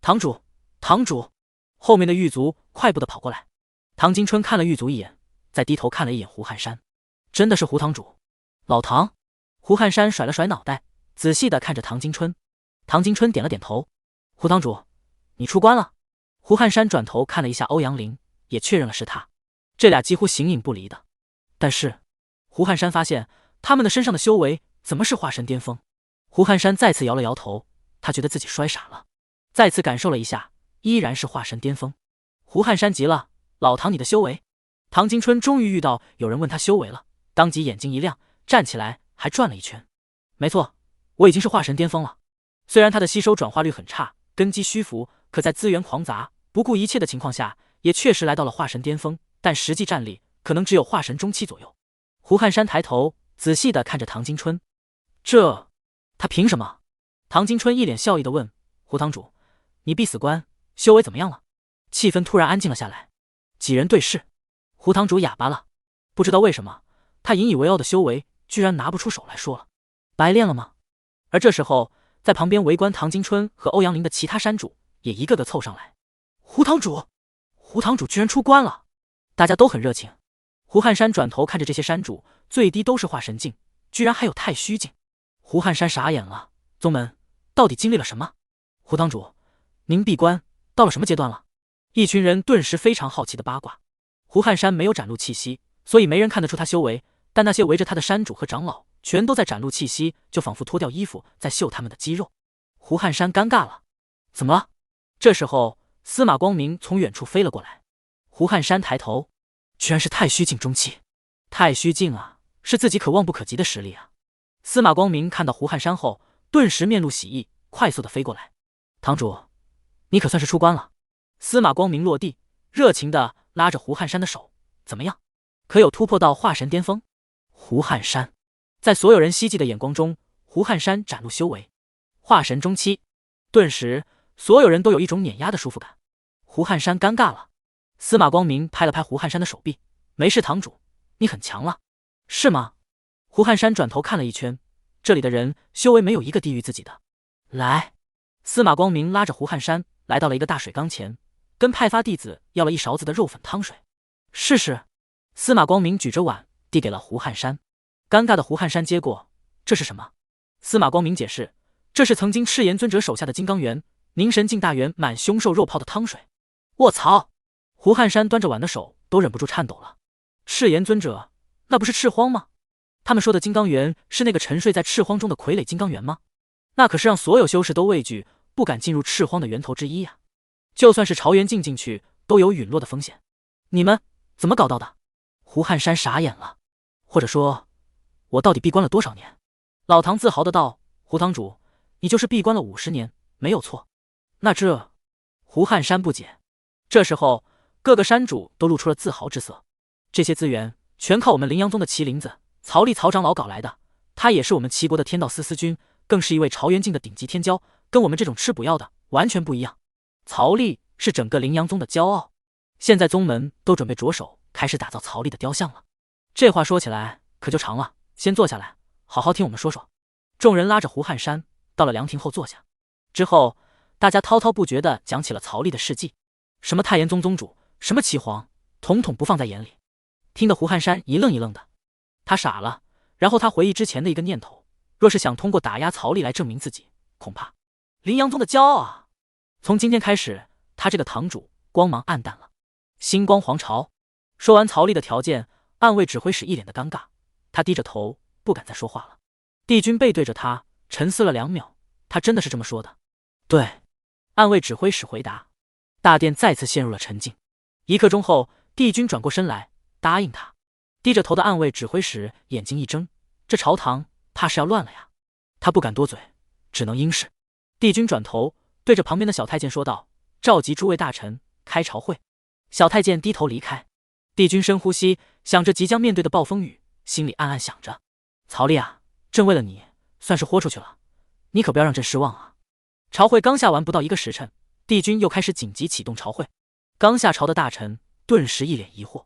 堂主，堂主！后面的狱卒快步地跑过来。唐金春看了狱卒一眼，再低头看了一眼胡汉山，真的是胡堂主。老唐！胡汉山甩了甩脑袋，仔细地看着唐金春。唐金春点了点头。胡堂主，你出关了。胡汉山转头看了一下欧阳林，也确认了是他。这俩几乎形影不离的。但是胡汉山发现他们的身上的修为怎么是化神巅峰？胡汉山再次摇了摇头，他觉得自己摔傻了。再次感受了一下，依然是化神巅峰。胡汉山急了：“老唐，你的修为？”唐金春终于遇到有人问他修为了，当即眼睛一亮，站起来还转了一圈。没错，我已经是化神巅峰了。虽然他的吸收转化率很差，根基虚浮，可在资源狂杂、不顾一切的情况下，也确实来到了化神巅峰，但实际战力可能只有化神中期左右。胡汉山抬头仔细地看着唐金春，他凭什么？唐金春一脸笑意地问：“胡堂主，你必死关修为怎么样了？”气氛突然安静了下来，几人对视。胡堂主哑巴了，不知道为什么，他引以为傲的修为居然拿不出手来说了。白练了吗？而这时候，在旁边围观唐金春和欧阳林的其他山主也一个个凑上来。胡堂主居然出关了！大家都很热情。胡汉山转头看着这些山主，最低都是化神境，居然还有太虚境。胡汉山傻眼了，宗门到底经历了什么？胡堂主，您闭关到了什么阶段了？一群人顿时非常好奇的八卦。胡汉山没有展露气息，所以没人看得出他修为，但那些围着他的山主和长老全都在展露气息，就仿佛脱掉衣服在秀他们的肌肉。胡汉山尴尬了，怎么了？这时候司马光明从远处飞了过来。胡汉山抬头，居然是太虚境中期。太虚境啊，是自己可望不可及的实力啊！司马光明看到胡汉山后，顿时面露喜意，快速的飞过来。堂主，你可算是出关了。司马光明落地，热情的拉着胡汉山的手，怎么样？可有突破到化神巅峰？胡汉山在所有人希冀的眼光中，胡汉山展露修为化神中期，顿时所有人都有一种碾压的舒服感。胡汉山尴尬了。司马光明拍了拍胡汉山的手臂，没事，堂主，你很强了，是吗？胡汉山转头看了一圈，这里的人修为没有一个低于自己的。来，司马光明拉着胡汉山来到了一个大水缸前，跟派发弟子要了一勺子的肉粉汤水。试试。司马光明举着碗递给了胡汉山。尴尬的胡汉山接过，这是什么？司马光明解释，这是曾经赤炎尊者手下的金刚源凝神境大圆满凶兽肉泡的汤水。卧槽！胡汉山端着碗的手都忍不住颤抖了。赤炎尊者，那不是赤荒吗？他们说的金刚源是那个沉睡在赤荒中的傀儡金刚源吗？那可是让所有修士都畏惧，不敢进入赤荒的源头之一呀！就算是朝元境进去，都有陨落的风险。你们怎么搞到的？胡汉山傻眼了。或者说，我到底闭关了多少年？老唐自豪的道：“胡堂主，你就是闭关了50年，没有错。”那这……胡汉山不解。这时候，各个山主都露出了自豪之色。这些资源全靠我们灵阳宗的麒麟子曹力曹长老搞来的，他也是我们齐国的天道司司君，更是一位朝元境的顶级天骄，跟我们这种吃补药的完全不一样。曹力是整个灵阳宗的骄傲，现在宗门都准备着手开始打造曹力的雕像了。这话说起来可就长了，先坐下来，好好听我们说说。众人拉着胡汉山到了凉亭后坐下，之后大家滔滔不绝地讲起了曹力的事迹，什么太炎宗宗主，什么齐皇，统统不放在眼里。听得胡汉山一愣一愣的，他傻了。然后他回忆之前的一个念头，若是想通过打压曹力来证明自己，恐怕灵阳宗的骄傲啊！从今天开始，他这个堂主光芒暗淡了。星光皇朝。说完曹力的条件，暗卫指挥使一脸的尴尬，他低着头不敢再说话了。帝君背对着他沉思了2秒，他真的是这么说的？对，暗卫指挥使回答。大殿再次陷入了沉静。1刻钟后，帝君转过身来答应他。低着头的暗卫指挥使眼睛一睁，这朝堂怕是要乱了呀。他不敢多嘴，只能应是。帝君转头对着旁边的小太监说道：“召集诸位大臣开朝会。”小太监低头离开。帝君深呼吸，想着即将面对的暴风雨，心里暗暗想着：曹力啊，朕为了你算是豁出去了，你可不要让朕失望啊。朝会刚下完不到1个时辰，帝君又开始紧急启动朝会。刚下朝的大臣顿时一脸疑惑。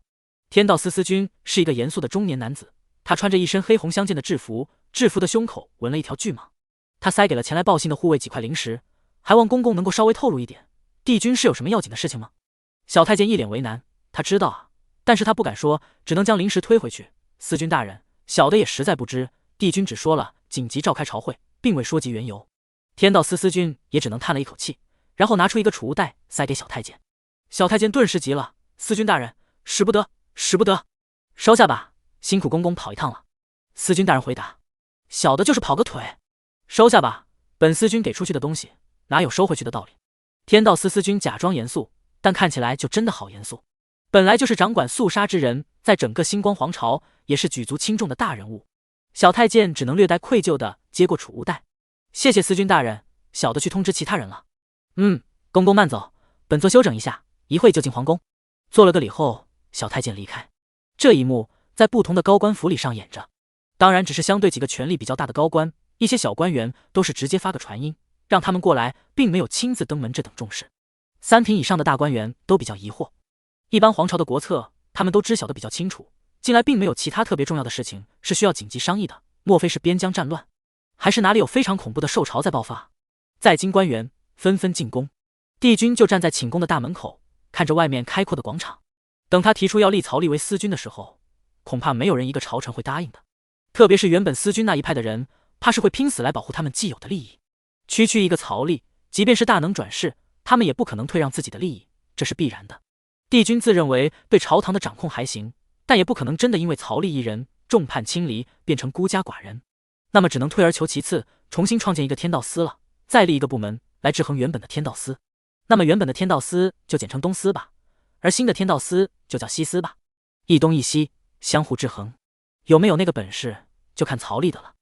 天道司司君是一个严肃的中年男子，他穿着一身黑红相间的制服，制服的胸口纹了一条巨蟒。他塞给了前来报信的护卫几块零食，还望公公能够稍微透露一点，帝君是有什么要紧的事情吗？小太监一脸为难，他知道啊，但是他不敢说，只能将零食推回去。司君大人，小的也实在不知，帝君只说了紧急召开朝会，并未说及缘由。天道司司君也只能叹了一口气，然后拿出一个储物袋塞给小太监。小太监顿时急了：司君大人，使不得，使不得，收下吧，辛苦公公跑一趟了。司君大人回答：小的就是跑个腿，收下吧，本司君给出去的东西，哪有收回去的道理？天道司司君假装严肃，但看起来就真的好严肃。本来就是掌管肃杀之人，在整个星光皇朝也是举足轻重的大人物。小太监只能略带愧疚地接过储物袋，谢谢司君大人，小的去通知其他人了。公公慢走，本座休整一下，一会就进皇宫。做了个礼后，小太监离开。这一幕在不同的高官府里上演着，当然只是相对几个权力比较大的高官，一些小官员都是直接发个传音让他们过来，并没有亲自登门这等重视。3品以上的大官员都比较疑惑，一般皇朝的国策他们都知晓的比较清楚，近来并没有其他特别重要的事情是需要紧急商议的，莫非是边疆战乱，还是哪里有非常恐怖的兽潮在爆发？在京官员纷纷进宫，帝君就站在寝宫的大门口，看着外面开阔的广场。等他提出要立曹立为司君的时候，恐怕没有人一个朝臣会答应的，特别是原本司君那一派的人，怕是会拼死来保护他们既有的利益。区区一个曹立，即便是大能转世，他们也不可能退让自己的利益，这是必然的。帝君自认为对朝堂的掌控还行，但也不可能真的因为曹立一人众叛亲离变成孤家寡人，那么只能退而求其次，重新创建一个天道司了，再立一个部门来制衡原本的天道司。那么原本的天道司就简称东司吧，而新的天道司就叫西司吧，一东一西相互制衡，有没有那个本事就看曹立的了。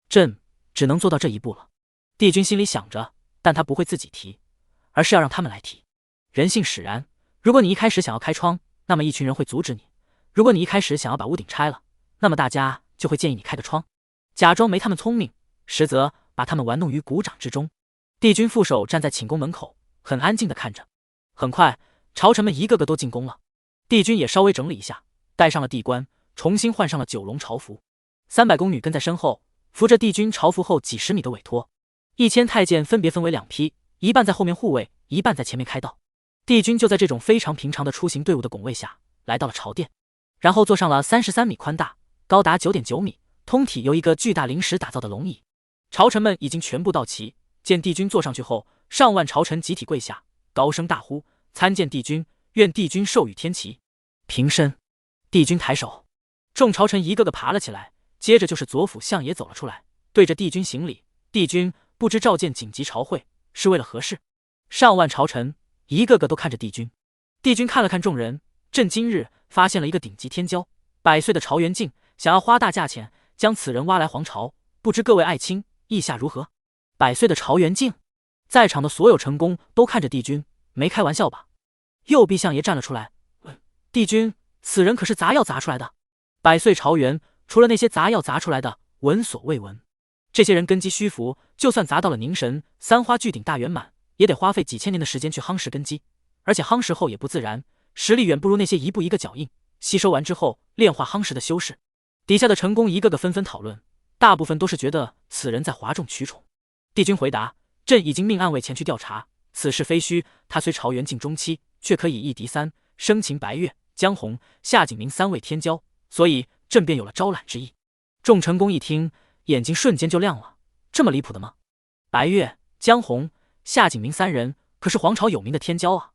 朕只能做到这一步了。帝君心里想着，但他不会自己提，而是要让他们来提。人性使然，如果你一开始想要开窗，那么一群人会阻止你；如果你一开始想要把屋顶拆了，那么大家就会建议你开个窗，假装没他们聪明，实则把他们玩弄于股掌之中。帝君副手站在寝宫门口，很安静地看着。很快，朝臣们一个个都进宫了。帝君也稍微整理一下，戴上了帝冠，重新换上了九龙朝服。300宫女跟在身后，扶着帝君朝服后几十米的委托。1000太监分别分为2批，一半在后面护卫，一半在前面开道。帝君就在这种非常平常的出行队伍的拱卫下，来到了朝殿，然后坐上了33米宽大、高达9.9米、通体由一个巨大灵石打造的龙椅。朝臣们已经全部到齐，见帝君坐上去后，上万朝臣集体跪下，高声大呼：“参见帝君，愿帝君授予天齐。”平身。帝君抬手，众朝臣一个个爬了起来，接着就是左辅相也走了出来，对着帝君行礼：“帝君，不知召见紧急朝会是为了何事？”上万朝臣一个个都看着帝君。帝君看了看众人，朕今日发现了一个顶级天骄，100岁的朝元敬，想要花大价钱将此人挖来皇朝，不知各位爱卿意下如何？100岁的朝元敬，在场的所有臣工都看着帝君，没开玩笑吧？右弼相爷站了出来，问帝君：“此人可是砸药砸出来的？”100岁朝元，除了那些砸药砸出来的，闻所未闻。这些人根基虚浮，就算砸到了凝神、3花聚顶大圆满，也得花费几千年的时间去夯实根基，而且夯实后也不自然，实力远不如那些一步一个脚印，吸收完之后炼化夯实的修士。底下的臣工一个个纷纷讨论，大部分都是觉得此人在哗众取宠。帝君回答：“朕已经命暗卫前去调查，此事非虚。他虽朝元敬中期，却可以一敌3，生擒白月、江红、夏景明3位天骄，所以朕便有了招揽之意。”众臣工一听，眼睛瞬间就亮了，这么离谱的吗？白月、江红、夏景明3人可是皇朝有名的天骄啊，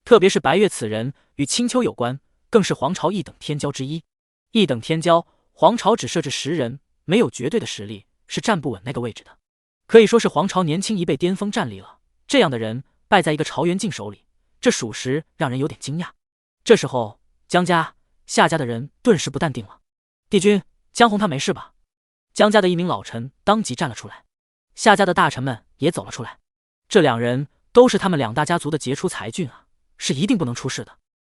特别是白月此人与青丘有关，更是皇朝一等天骄之一。一等天骄，皇朝只设置10人，没有绝对的实力是站不稳那个位置的，可以说是皇朝年轻一辈巅峰战力了。这样的人败在一个朝元敬手里，这属实让人有点惊讶。这时候，江家、夏家的人顿时不淡定了。帝君，江红他没事吧？江家的一名老臣当即站了出来，夏家的大臣们也走了出来。这2人都是他们2大家族的杰出才俊啊，是一定不能出事的。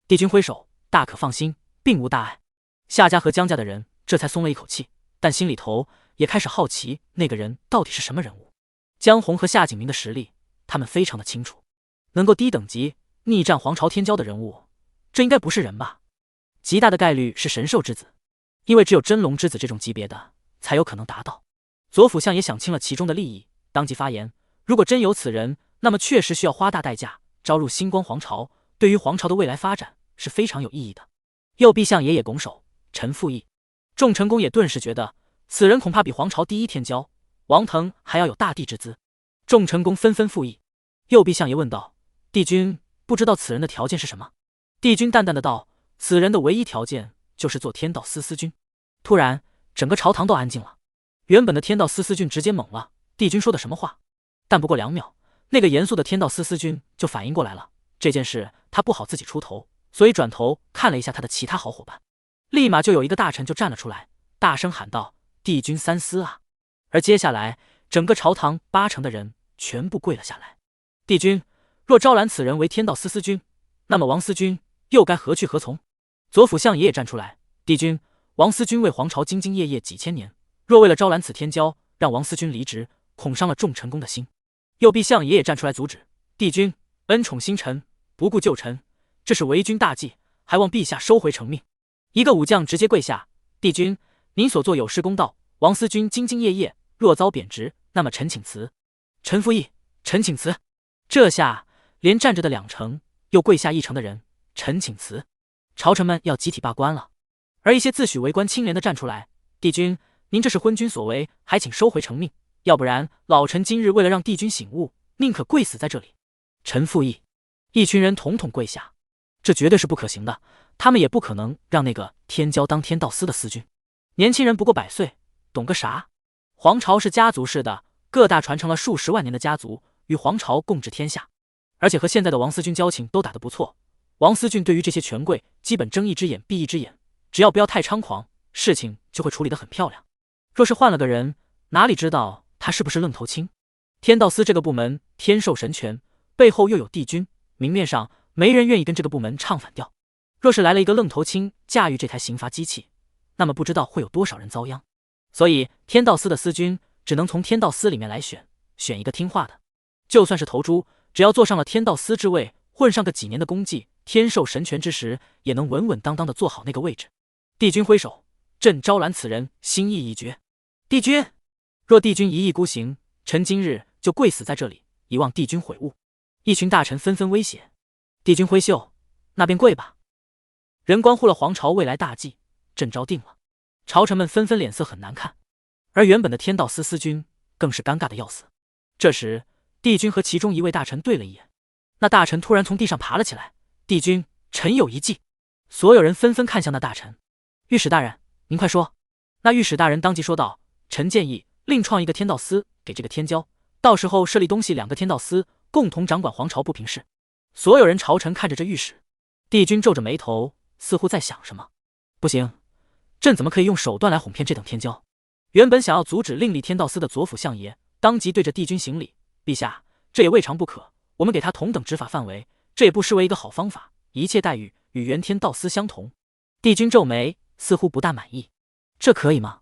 帝君挥手，大可放心，并无大碍。夏家和江家的人这才松了一口气，但心里头也开始好奇那个人到底是什么人物。江红和夏景明的实力，他们非常的清楚，能够低等级逆战皇朝天骄的人物，这应该不是人吧？极大的概率是神兽之子，因为只有真龙之子这种级别的才有可能达到。左辅相也想清了其中的利益，当即发言：如果真有此人，那么确实需要花大代价招入星光皇朝，对于皇朝的未来发展是非常有意义的。右弼相爷也拱手：臣附议。众臣工也顿时觉得此人恐怕比皇朝第一天骄王腾还要有大帝之资。众臣工纷纷附议。右弼相爷问道：帝君不知道此人的条件是什么？帝君淡淡的道：此人的唯一条件就是做天道司司君。突然整个朝堂都安静了，原本的天道司司君直接懵了，帝君说的什么话？但不过2秒，那个严肃的天道司司君就反应过来了，这件事他不好自己出头，所以转头看了一下他的其他好伙伴，立马就有一个大臣就站了出来，大声喊道：“帝君三思啊！”而接下来，整个朝堂80%的人全部跪了下来。帝君若招揽此人为天道司司君，那么王司君又该何去何从？左辅相爷也站出来：“帝君，王司君为皇朝兢兢业业几千年，若为了招揽此天骄，让王司君离职，恐伤了众臣公的心。”右弼相爷也站出来阻止：“帝君恩宠新臣，不顾旧臣，这是违君大忌，还望陛下收回成命。”一个武将直接跪下：“帝君，您所做有失公道，王司君兢兢业业，若遭贬职，那么臣请辞。”臣附议，臣请辞。这下连站着的2成又跪下1成的人，臣请辞。朝臣们要集体罢官了。而一些自诩为官清廉的站出来：“帝君，您这是昏君所为，还请收回成命，要不然老臣今日为了让帝君醒悟，宁可跪死在这里。”臣附议。一群人统统跪下，这绝对是不可行的，他们也不可能让那个天骄当天道司的司君。年轻人不过100岁，懂个啥？皇朝是家族式的，各大传承了数十万年的家族与皇朝共治天下，而且和现在的王司君交情都打得不错。王思俊对于这些权贵基本睁一只眼闭一只眼，只要不要太猖狂，事情就会处理得很漂亮。若是换了个人，哪里知道他是不是愣头青？天道司这个部门天授神权，背后又有帝君，明面上没人愿意跟这个部门唱反调。若是来了一个愣头青驾驭这台刑罚机器，那么不知道会有多少人遭殃。所以天道司的司君只能从天道司里面来选一个听话的。就算是头猪，只要坐上了天道司之位，混上个几年的功绩，天授神权之时，也能稳稳当当的坐好那个位置。帝君挥手，朕招揽此人，心意已决。帝君，若帝君一意孤行，臣今日就跪死在这里，以望帝君悔悟。一群大臣纷纷威胁。帝君挥袖，那便跪吧。人关乎了皇朝未来大计，朕招定了。朝臣们纷纷脸色很难看，而原本的天道司司君更是尴尬的要死。这时，帝君和其中一位大臣对了一眼，那大臣突然从地上爬了起来。帝君，臣有一计。所有人纷纷看向那大臣。御史大人，您快说。那御史大人当即说道：臣建议另创一个天道司给这个天骄，到时候设立东西2个天道司，共同掌管皇朝不平事。所有人朝臣看着这御史。帝君皱着眉头，似乎在想什么。不行，朕怎么可以用手段来哄骗这等天骄？原本想要阻止另立天道司的左辅相爷当即对着帝君行礼：陛下，这也未尝不可，我们给他同等执法范围，这也不失为一个好方法，一切待遇与原天道司相同。帝君皱眉，似乎不大满意。这可以吗？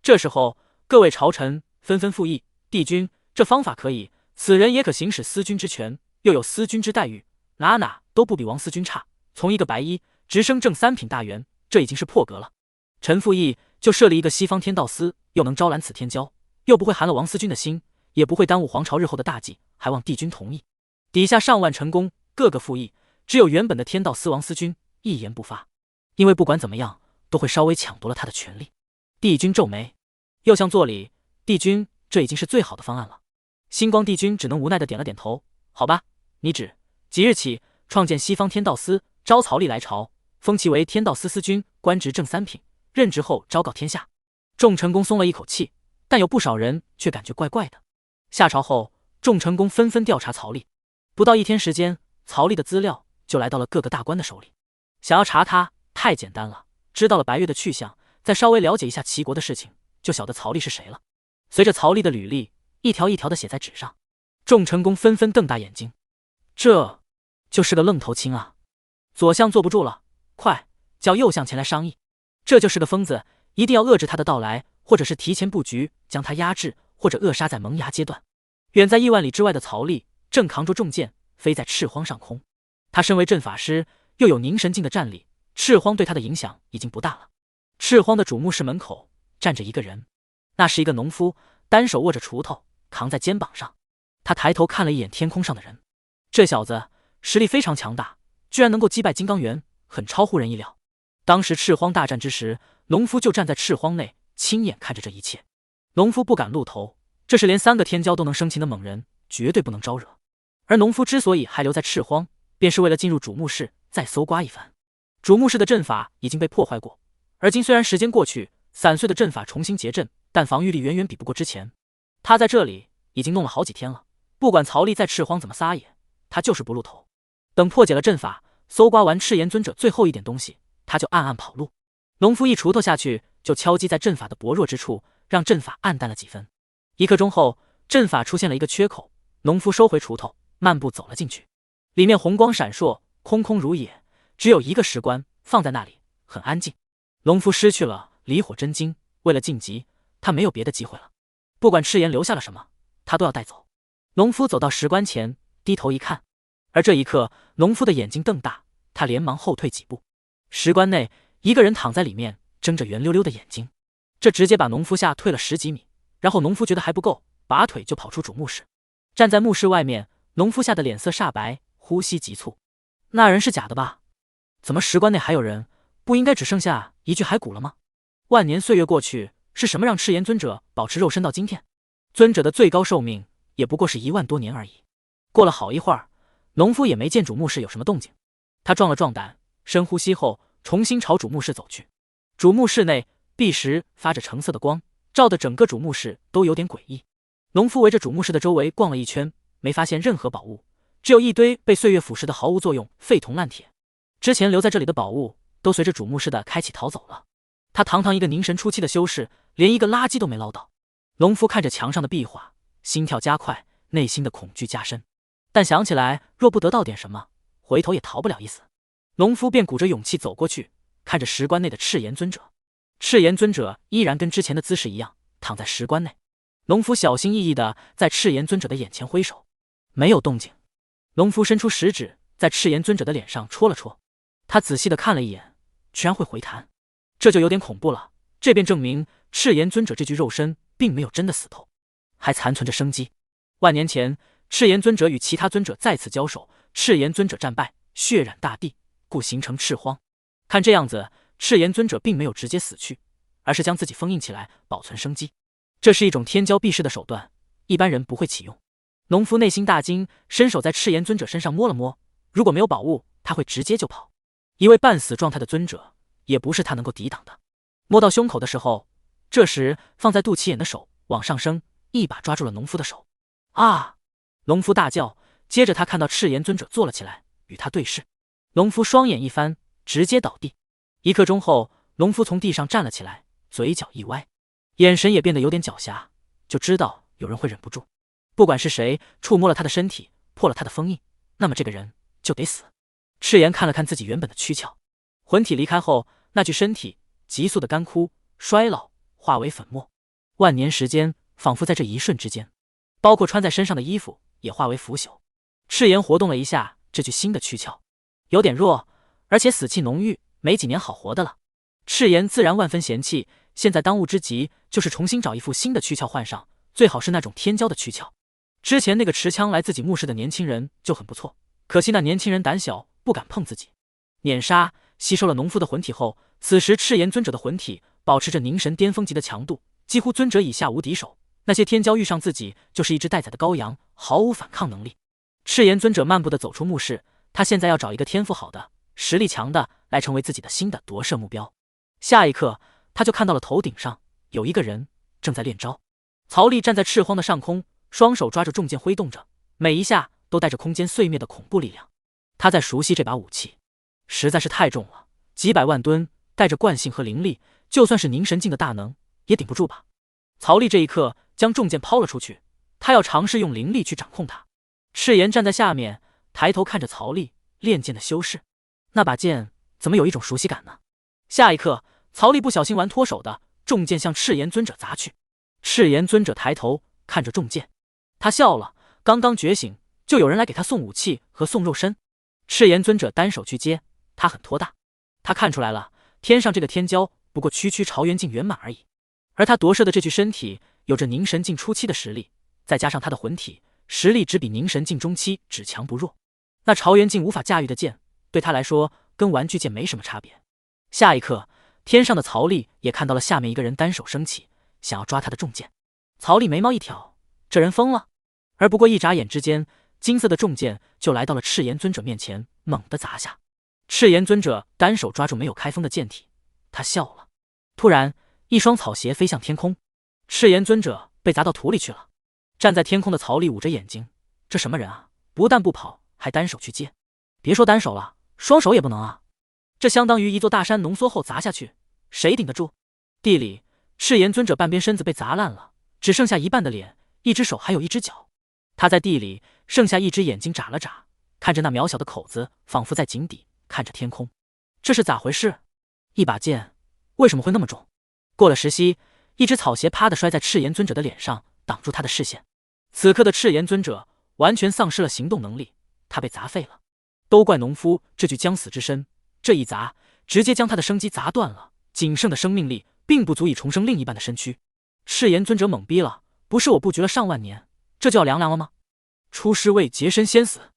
这时候各位朝臣纷纷附议：帝君，这方法可以，此人也可行使司君之权，又有司君之待遇，哪都不比王司君差，从一个白衣直升正3品大员，这已经是破格了。臣附议，就设立一个西方天道司，又能招揽此天骄，又不会寒了王司君的心，也不会耽误皇朝日后的大计，还望帝君同意。底下上万臣工各个附议，只有原本的天道司王司君一言不发，因为不管怎么样都会稍微抢夺了他的权利。帝君皱眉，又向作礼：帝君，这已经是最好的方案了。星光帝君只能无奈的点了点头。好吧，你指即日起创建西方天道司，招曹吏来朝，封其为天道司司君，官职正3品，任职后昭告天下。众臣工松了一口气，但有不少人却感觉怪怪的。下朝后，众臣工纷纷调查曹吏，不到1天时间，曹吏的资料就来到了各个大官的手里。想要查他太简单了，知道了白月的去向，再稍微了解一下齐国的事情，就晓得曹吏是谁了。随着曹吏的履历一条一条的写在纸上，众臣工纷纷瞪大眼睛，这就是个愣头青啊！左相坐不住了，快叫右相前来商议。这就是个疯子，一定要遏制他的到来，或者是提前布局将他压制，或者扼杀在萌芽阶段。远在亿万里之外的曹吏正扛着重剑飞在赤荒上空，他身为阵法师，又有凝神境的战力，赤荒对他的影响已经不大了。赤荒的主墓室门口站着一个人，那是一个农夫，单手握着锄头扛在肩膀上。他抬头看了一眼天空上的人，这小子实力非常强大，居然能够击败金刚猿，很超乎人意料。当时赤荒大战之时，农夫就站在赤荒内，亲眼看着这一切。农夫不敢露头，这是连3个天骄都能生擒的猛人，绝对不能招惹。而农夫之所以还留在赤荒，便是为了进入主墓室再搜刮一番。主墓室的阵法已经被破坏过，而今虽然时间过去，散碎的阵法重新结阵，但防御力远远比不过之前。他在这里已经弄了好几天了，不管曹丽在赤荒怎么撒野，他就是不露头。等破解了阵法，搜刮完赤炎尊者最后一点东西，他就暗暗跑路。农夫一锄头下去，就敲击在阵法的薄弱之处，让阵法暗淡了几分。1刻钟后，阵法出现了一个缺口，农夫收回锄头，漫步走了进去。里面红光闪烁，空空如也，只有一个石棺放在那里，很安静。农夫失去了离火真经，为了晋级，他没有别的机会了。不管赤炎留下了什么，他都要带走。农夫走到石棺前，低头一看，而这一刻，农夫的眼睛瞪大，他连忙后退几步。石棺内，一个人躺在里面，睁着圆溜溜的眼睛。这直接把农夫吓退了10几米。然后农夫觉得还不够，拔腿就跑出主墓室。站在墓室外面，农夫吓得脸色煞白，呼吸急促。那人是假的吧？怎么石棺内还有人？不应该只剩下一具骸骨了吗？万年岁月过去，是什么让赤炎尊者保持肉身到今天？尊者的最高寿命也不过是1万多年而已。过了好一会儿，农夫也没见主墓室有什么动静。他壮了壮胆，深呼吸后，重新朝主墓室走去。主墓室内壁石发着橙色的光，照得整个主墓室都有点诡异。农夫围着主墓室的周围逛了一圈，没发现任何宝物，只有一堆被岁月腐蚀的毫无作用废铜烂铁。之前留在这里的宝物都随着主墓室的开启逃走了。他堂堂一个凝神初期的修士，连一个垃圾都没捞到。农夫看着墙上的壁画，心跳加快，内心的恐惧加深。但想起来若不得到点什么，回头也逃不了一死。农夫便鼓着勇气走过去，看着石棺内的赤炎尊者。赤炎尊者依然跟之前的姿势一样，躺在石棺内。农夫小心翼翼地在赤炎尊者的眼前挥手，没有动静。农夫伸出食指，在赤炎尊者的脸上戳了戳。他仔细地看了一眼，居然会回弹，这就有点恐怖了。这便证明赤炎尊者这具肉身并没有真的死透，还残存着生机。万年前，赤炎尊者与其他尊者再次交手，赤炎尊者战败，血染大地，故形成赤荒。看这样子，赤炎尊者并没有直接死去，而是将自己封印起来，保存生机。这是一种天骄避世的手段，一般人不会启用。农夫内心大惊，伸手在赤炎尊者身上摸了摸，如果没有宝物，他会直接就跑。一位半死状态的尊者，也不是他能够抵挡的。摸到胸口的时候，这时放在肚脐眼的手往上升，一把抓住了农夫的手。啊！农夫大叫，接着他看到赤炎尊者坐了起来，与他对视。农夫双眼一翻，直接倒地。1刻钟后，农夫从地上站了起来，嘴角一歪，眼神也变得有点狡黠，就知道有人会忍不住。不管是谁触摸了他的身体，破了他的封印，那么这个人就得死。赤炎看了看自己原本的躯壳，魂体离开后，那具身体急速的干枯、衰老，化为粉末。万年时间仿佛在这一瞬之间，包括穿在身上的衣服也化为腐朽。赤炎活动了一下这具新的躯壳，有点弱，而且死气浓郁，没几年好活的了。赤炎自然万分嫌弃，现在当务之急就是重新找一副新的躯壳换上，最好是那种天骄的躯壳。之前那个持枪来自己墓室的年轻人就很不错，可惜那年轻人胆小，不敢碰自己。碾杀吸收了农夫的魂体后，此时赤炎尊者的魂体保持着凝神巅峰级的强度，几乎尊者以下无敌手。那些天骄遇上自己就是一只待宰的羔羊，毫无反抗能力。赤炎尊者漫步地走出墓室，他现在要找一个天赋好的、实力强的来成为自己的新的夺舍目标。下一刻，他就看到了头顶上有一个人正在练招。曹丽站在赤荒的上空，双手抓着重剑挥动着，每一下都带着空间碎灭的恐怖力量。他在熟悉这把武器，实在是太重了，几百万吨，带着惯性和灵力，就算是凝神境的大能也顶不住吧。曹丽这一刻将重剑抛了出去，他要尝试用灵力去掌控它。赤炎站在下面，抬头看着曹丽，练剑的修士，那把剑怎么有一种熟悉感呢？下一刻，曹丽不小心玩脱手的重剑向赤炎尊者砸去。赤炎尊者抬头看着重剑，他笑了，刚刚觉醒就有人来给他送武器和送肉身。赤炎尊者单手去接，他很托大，他看出来了，天上这个天骄不过区区朝元境圆满而已，而他夺舍的这具身体有着凝神境初期的实力，再加上他的魂体实力只比凝神境中期只强不弱，那朝元境无法驾驭的剑对他来说跟玩具剑没什么差别。下一刻，天上的曹丽也看到了下面一个人单手升起，想要抓他的重剑。曹丽眉毛一挑，这人疯了。而不过一眨眼之间，金色的重剑就来到了赤炎尊者面前，猛地砸下。赤炎尊者单手抓住没有开封的剑体，他笑了。突然，一双草鞋飞向天空，赤炎尊者被砸到土里去了。站在天空的曹丽捂着眼睛，这什么人啊？不但不跑，还单手去接。别说单手了，双手也不能啊！这相当于一座大山浓缩后砸下去，谁顶得住？地里，赤炎尊者半边身子被砸烂了，只剩下一半的脸，一只手还有一只脚。他在地里剩下一只眼睛眨了眨，看着那渺小的口子，仿佛在井底看着天空。这是咋回事？一把剑为什么会那么重？过了10息，一只草鞋啪地摔在赤炎尊者的脸上，挡住他的视线。此刻的赤炎尊者完全丧失了行动能力，他被砸废了。都怪农夫这具将死之身，这一砸直接将他的生机砸断了，仅剩的生命力并不足以重生另一半的身躯。赤炎尊者懵逼了，不是我布局了上万年，这就要凉了吗？出师未捷身先死。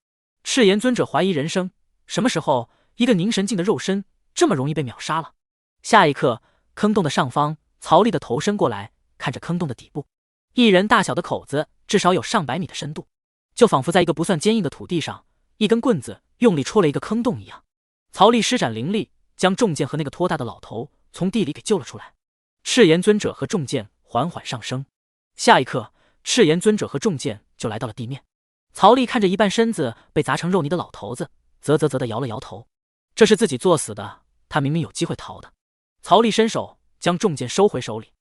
赤炎尊者怀疑人生，什么时候一个凝神境的肉身这么容易被秒杀了？下一刻，坑洞的上方，曹丽的头伸过来，看着坑洞的底部，一人大小的口子，至少有上百米的深度，就仿佛在一个不算坚硬的土地上，一根棍子用力戳了一个坑洞一样。曹丽施展灵力，将重剑和那个托大的老头从地里给救了出来。赤炎尊者和重剑缓缓上升，下一刻，赤炎尊者和重剑就来到了地面。曹丽看着一半身子被砸成肉泥的老头子，啧啧啧地摇了摇头。这是自己作死的，他明明有机会逃的。曹丽伸手将重剑收回手里。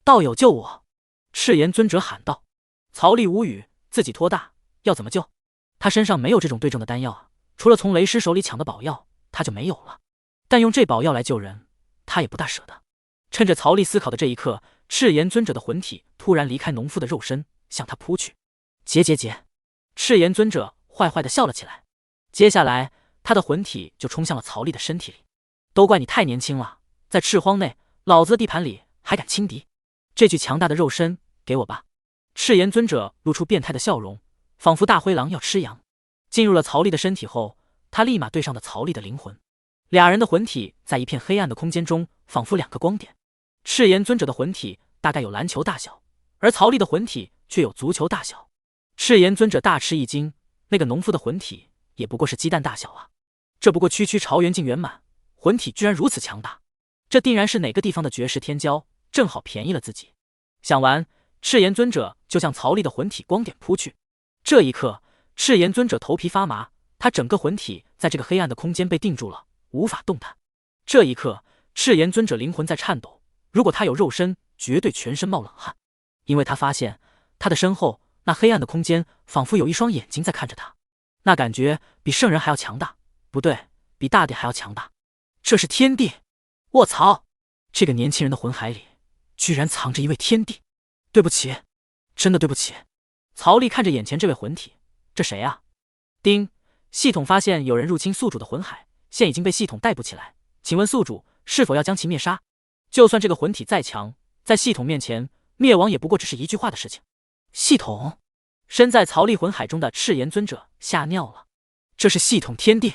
道友救我！赤炎尊者喊道。曹丽无语，自己托大，要怎么救？他身上没有这种对症的丹药啊，除了从雷师手里抢的宝药，他就没有了。但用这宝药来救人，他也不大舍得。趁着曹丽思考的这一刻，赤炎尊者的魂体突然离开农夫的肉身，向他扑去。结！赤炎尊者坏坏地笑了起来。接下来，他的魂体就冲向了曹丽的身体里。都怪你太年轻了，在赤荒内，老子的地盘里还敢轻敌？这具强大的肉身给我吧！赤炎尊者露出变态的笑容，仿佛大灰狼要吃羊。进入了曹丽的身体后，他立马对上了曹丽的灵魂。俩人的魂体在一片黑暗的空间中，仿佛两个光点。赤炎尊者的魂体大概有篮球大小，而曹丽的魂体却有足球大小。赤炎尊者大吃一惊，那个农夫的魂体也不过是鸡蛋大小啊！这不过区区朝元境圆满，魂体居然如此强大，这定然是哪个地方的绝世天骄，正好便宜了自己。想完，赤炎尊者就向曹丽的魂体光点扑去。这一刻，赤炎尊者头皮发麻，他整个魂体在这个黑暗的空间被定住了，无法动弹。这一刻，赤炎尊者灵魂在颤抖，如果他有肉身，绝对全身冒冷汗，因为他发现他的身后那黑暗的空间仿佛有一双眼睛在看着他，那感觉比圣人还要强大，不对，比大地还要强大。这是天地！卧槽！这个年轻人的魂海里居然藏着一位天地！对不起，真的对不起。曹丽看着眼前这位魂体，这谁啊？丁，系统发现有人入侵宿主的魂海，现已经被系统逮捕起来，请问宿主是否要将其灭杀？就算这个魂体再强，在系统面前，灭亡也不过只是一句话的事情。系统！身在曹丽魂海中的赤炎尊者吓尿了，这是系统天地！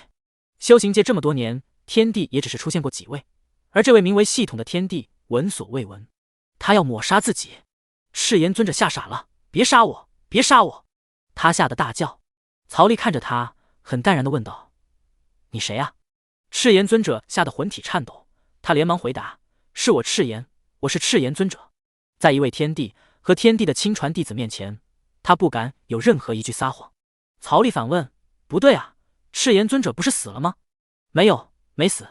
修行界这么多年，天帝也只是出现过几位，而这位名为系统的天帝闻所未闻。他要抹杀自己！赤炎尊者吓傻了，别杀我，别杀我！他吓得大叫。曹丽看着他，很淡然地问道：你谁啊？赤炎尊者吓得魂体颤抖，他连忙回答：是我赤炎，我是赤炎尊者。在一位天帝和天帝的亲传弟子面前，他不敢有任何一句撒谎。曹丽反问：不对啊，赤炎尊者不是死了吗？没有，没死，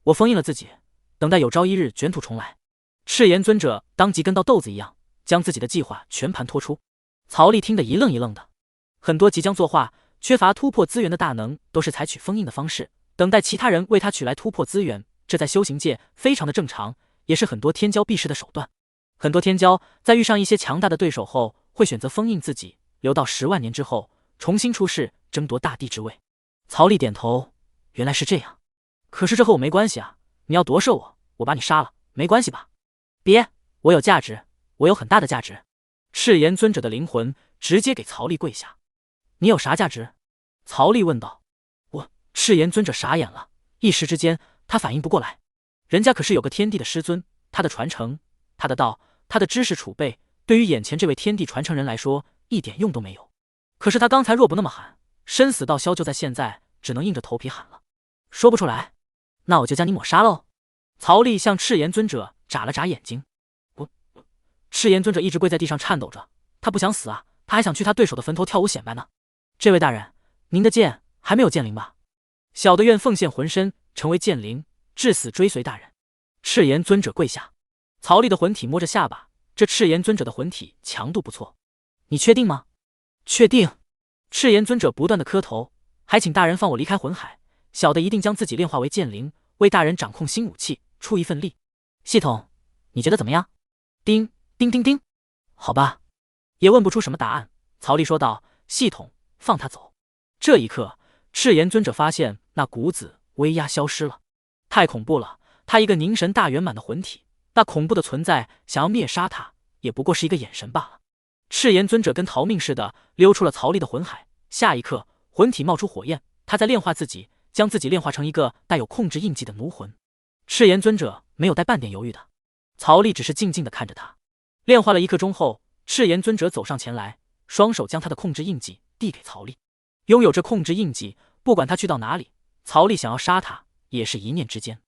我封印了自己，等待有朝一日卷土重来。赤炎尊者当即跟到豆子一样，将自己的计划全盘托出。曹丽听得一愣一愣的。很多即将作画、缺乏突破资源的大能，都是采取封印的方式，等待其他人为他取来突破资源，这在修行界非常的正常，也是很多天骄避世的手段。很多天骄在遇上一些强大的对手后，会选择封印自己，留到10万年之后重新出世，争夺大帝之位。曹丽点头，原来是这样。可是这和我没关系啊，你要夺舍我，我把你杀了，没关系吧？别，我有价值，我有很大的价值。赤炎尊者的灵魂直接给曹丽跪下。你有啥价值？曹丽问道。赤炎尊者傻眼了，一时之间他反应不过来。人家可是有个天帝的师尊，他的传承，他的道，他的知识储备，对于眼前这位天帝传承人来说一点用都没有。可是他刚才若不那么喊，生死道消就在现在，只能硬着头皮喊了。说不出来，那我就将你抹杀喽。曹丽向赤炎尊者眨了眨眼睛。赤炎尊者一直跪在地上颤抖着，他不想死啊，他还想去他对手的坟头跳舞显摆呢。这位大人，您的剑还没有剑灵吧？小的愿奉献浑身，成为剑灵，至死追随大人。赤炎尊者跪下。曹丽的魂体摸着下巴，这赤炎尊者的魂体强度不错。你确定吗？确定。赤炎尊者不断的磕头，还请大人放我离开魂海，小的一定将自己炼化为剑灵，为大人掌控新武器，出一份力。系统，你觉得怎么样？叮叮叮叮。好吧。也问不出什么答案。曹丽说道：系统，放他走。这一刻，赤炎尊者发现那股子威压消失了。太恐怖了，他一个凝神大圆满的魂体，那恐怖的存在想要灭杀他，也不过是一个眼神罢了。赤炎尊者跟逃命似的溜出了曹丽的魂海，下一刻魂体冒出火焰，他在炼化自己，将自己炼化成一个带有控制印记的奴魂。赤炎尊者没有带半点犹豫的，曹丽只是静静的看着他。炼化了1刻钟后，赤炎尊者走上前来，双手将他的控制印记递给曹丽。拥有这控制印记，不管他去到哪里，曹丽想要杀他也是一念之间。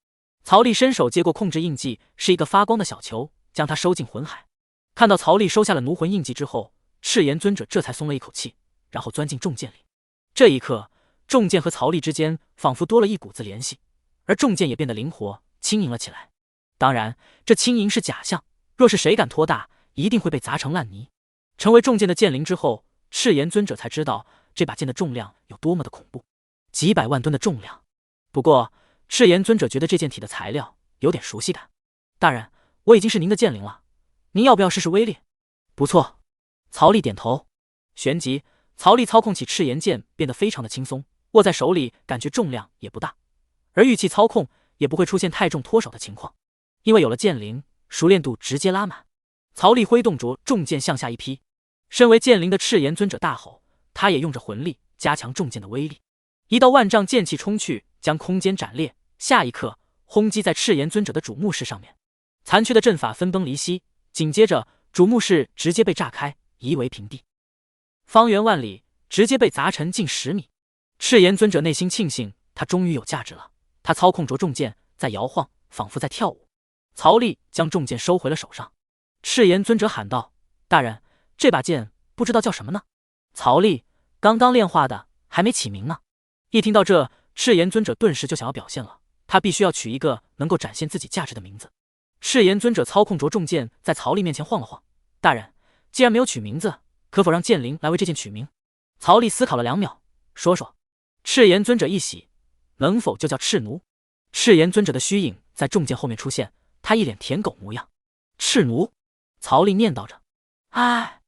曹丽伸手接过控制印记，是一个发光的小球，将它收进魂海。看到曹丽收下了奴魂印记之后，赤炎尊者这才松了一口气，然后钻进重剑里。这一刻，重剑和曹丽之间仿佛多了一股子联系，而重剑也变得灵活轻盈了起来。当然，这轻盈是假象，若是谁敢拖大，一定会被砸成烂泥。成为重剑的剑灵之后，赤炎尊者才知道这把剑的重量有多么的恐怖，几百万吨的重量。不过赤炎尊者觉得这件体的材料有点熟悉感。大人，我已经是您的剑灵了，您要不要试试威力？不错。曹丽点头。旋即，曹丽操控起赤炎剑变得非常的轻松，握在手里感觉重量也不大，而玉器操控也不会出现太重脱手的情况，因为有了剑灵，熟练度直接拉满。曹丽挥动着重剑向下一劈，身为剑灵的赤炎尊者大吼，他也用着魂力加强重剑的威力。一道万丈剑气冲去，将空间斩裂，下一刻轰击在赤炎尊者的主墓室上面，残缺的阵法分崩离析，紧接着主墓室直接被炸开，夷为平地，方圆万里直接被砸沉近10米。赤炎尊者内心庆幸，他终于有价值了。他操控着重剑在摇晃，仿佛在跳舞。曹丽将重剑收回了手上。赤炎尊者喊道：大人，这把剑不知道叫什么呢？曹丽，刚刚炼化的，还没起名呢。一听到这，赤炎尊者顿时就想要表现了，他必须要取一个能够展现自己价值的名字。赤炎尊者操控着重剑在曹丽面前晃了晃。大人，既然没有取名字，可否让剑灵来为这件取名？曹丽思考了2秒，说说。赤炎尊者一喜，能否就叫赤奴？赤炎尊者的虚影在重剑后面出现，他一脸舔狗模样。赤奴？曹丽念叨着。哎，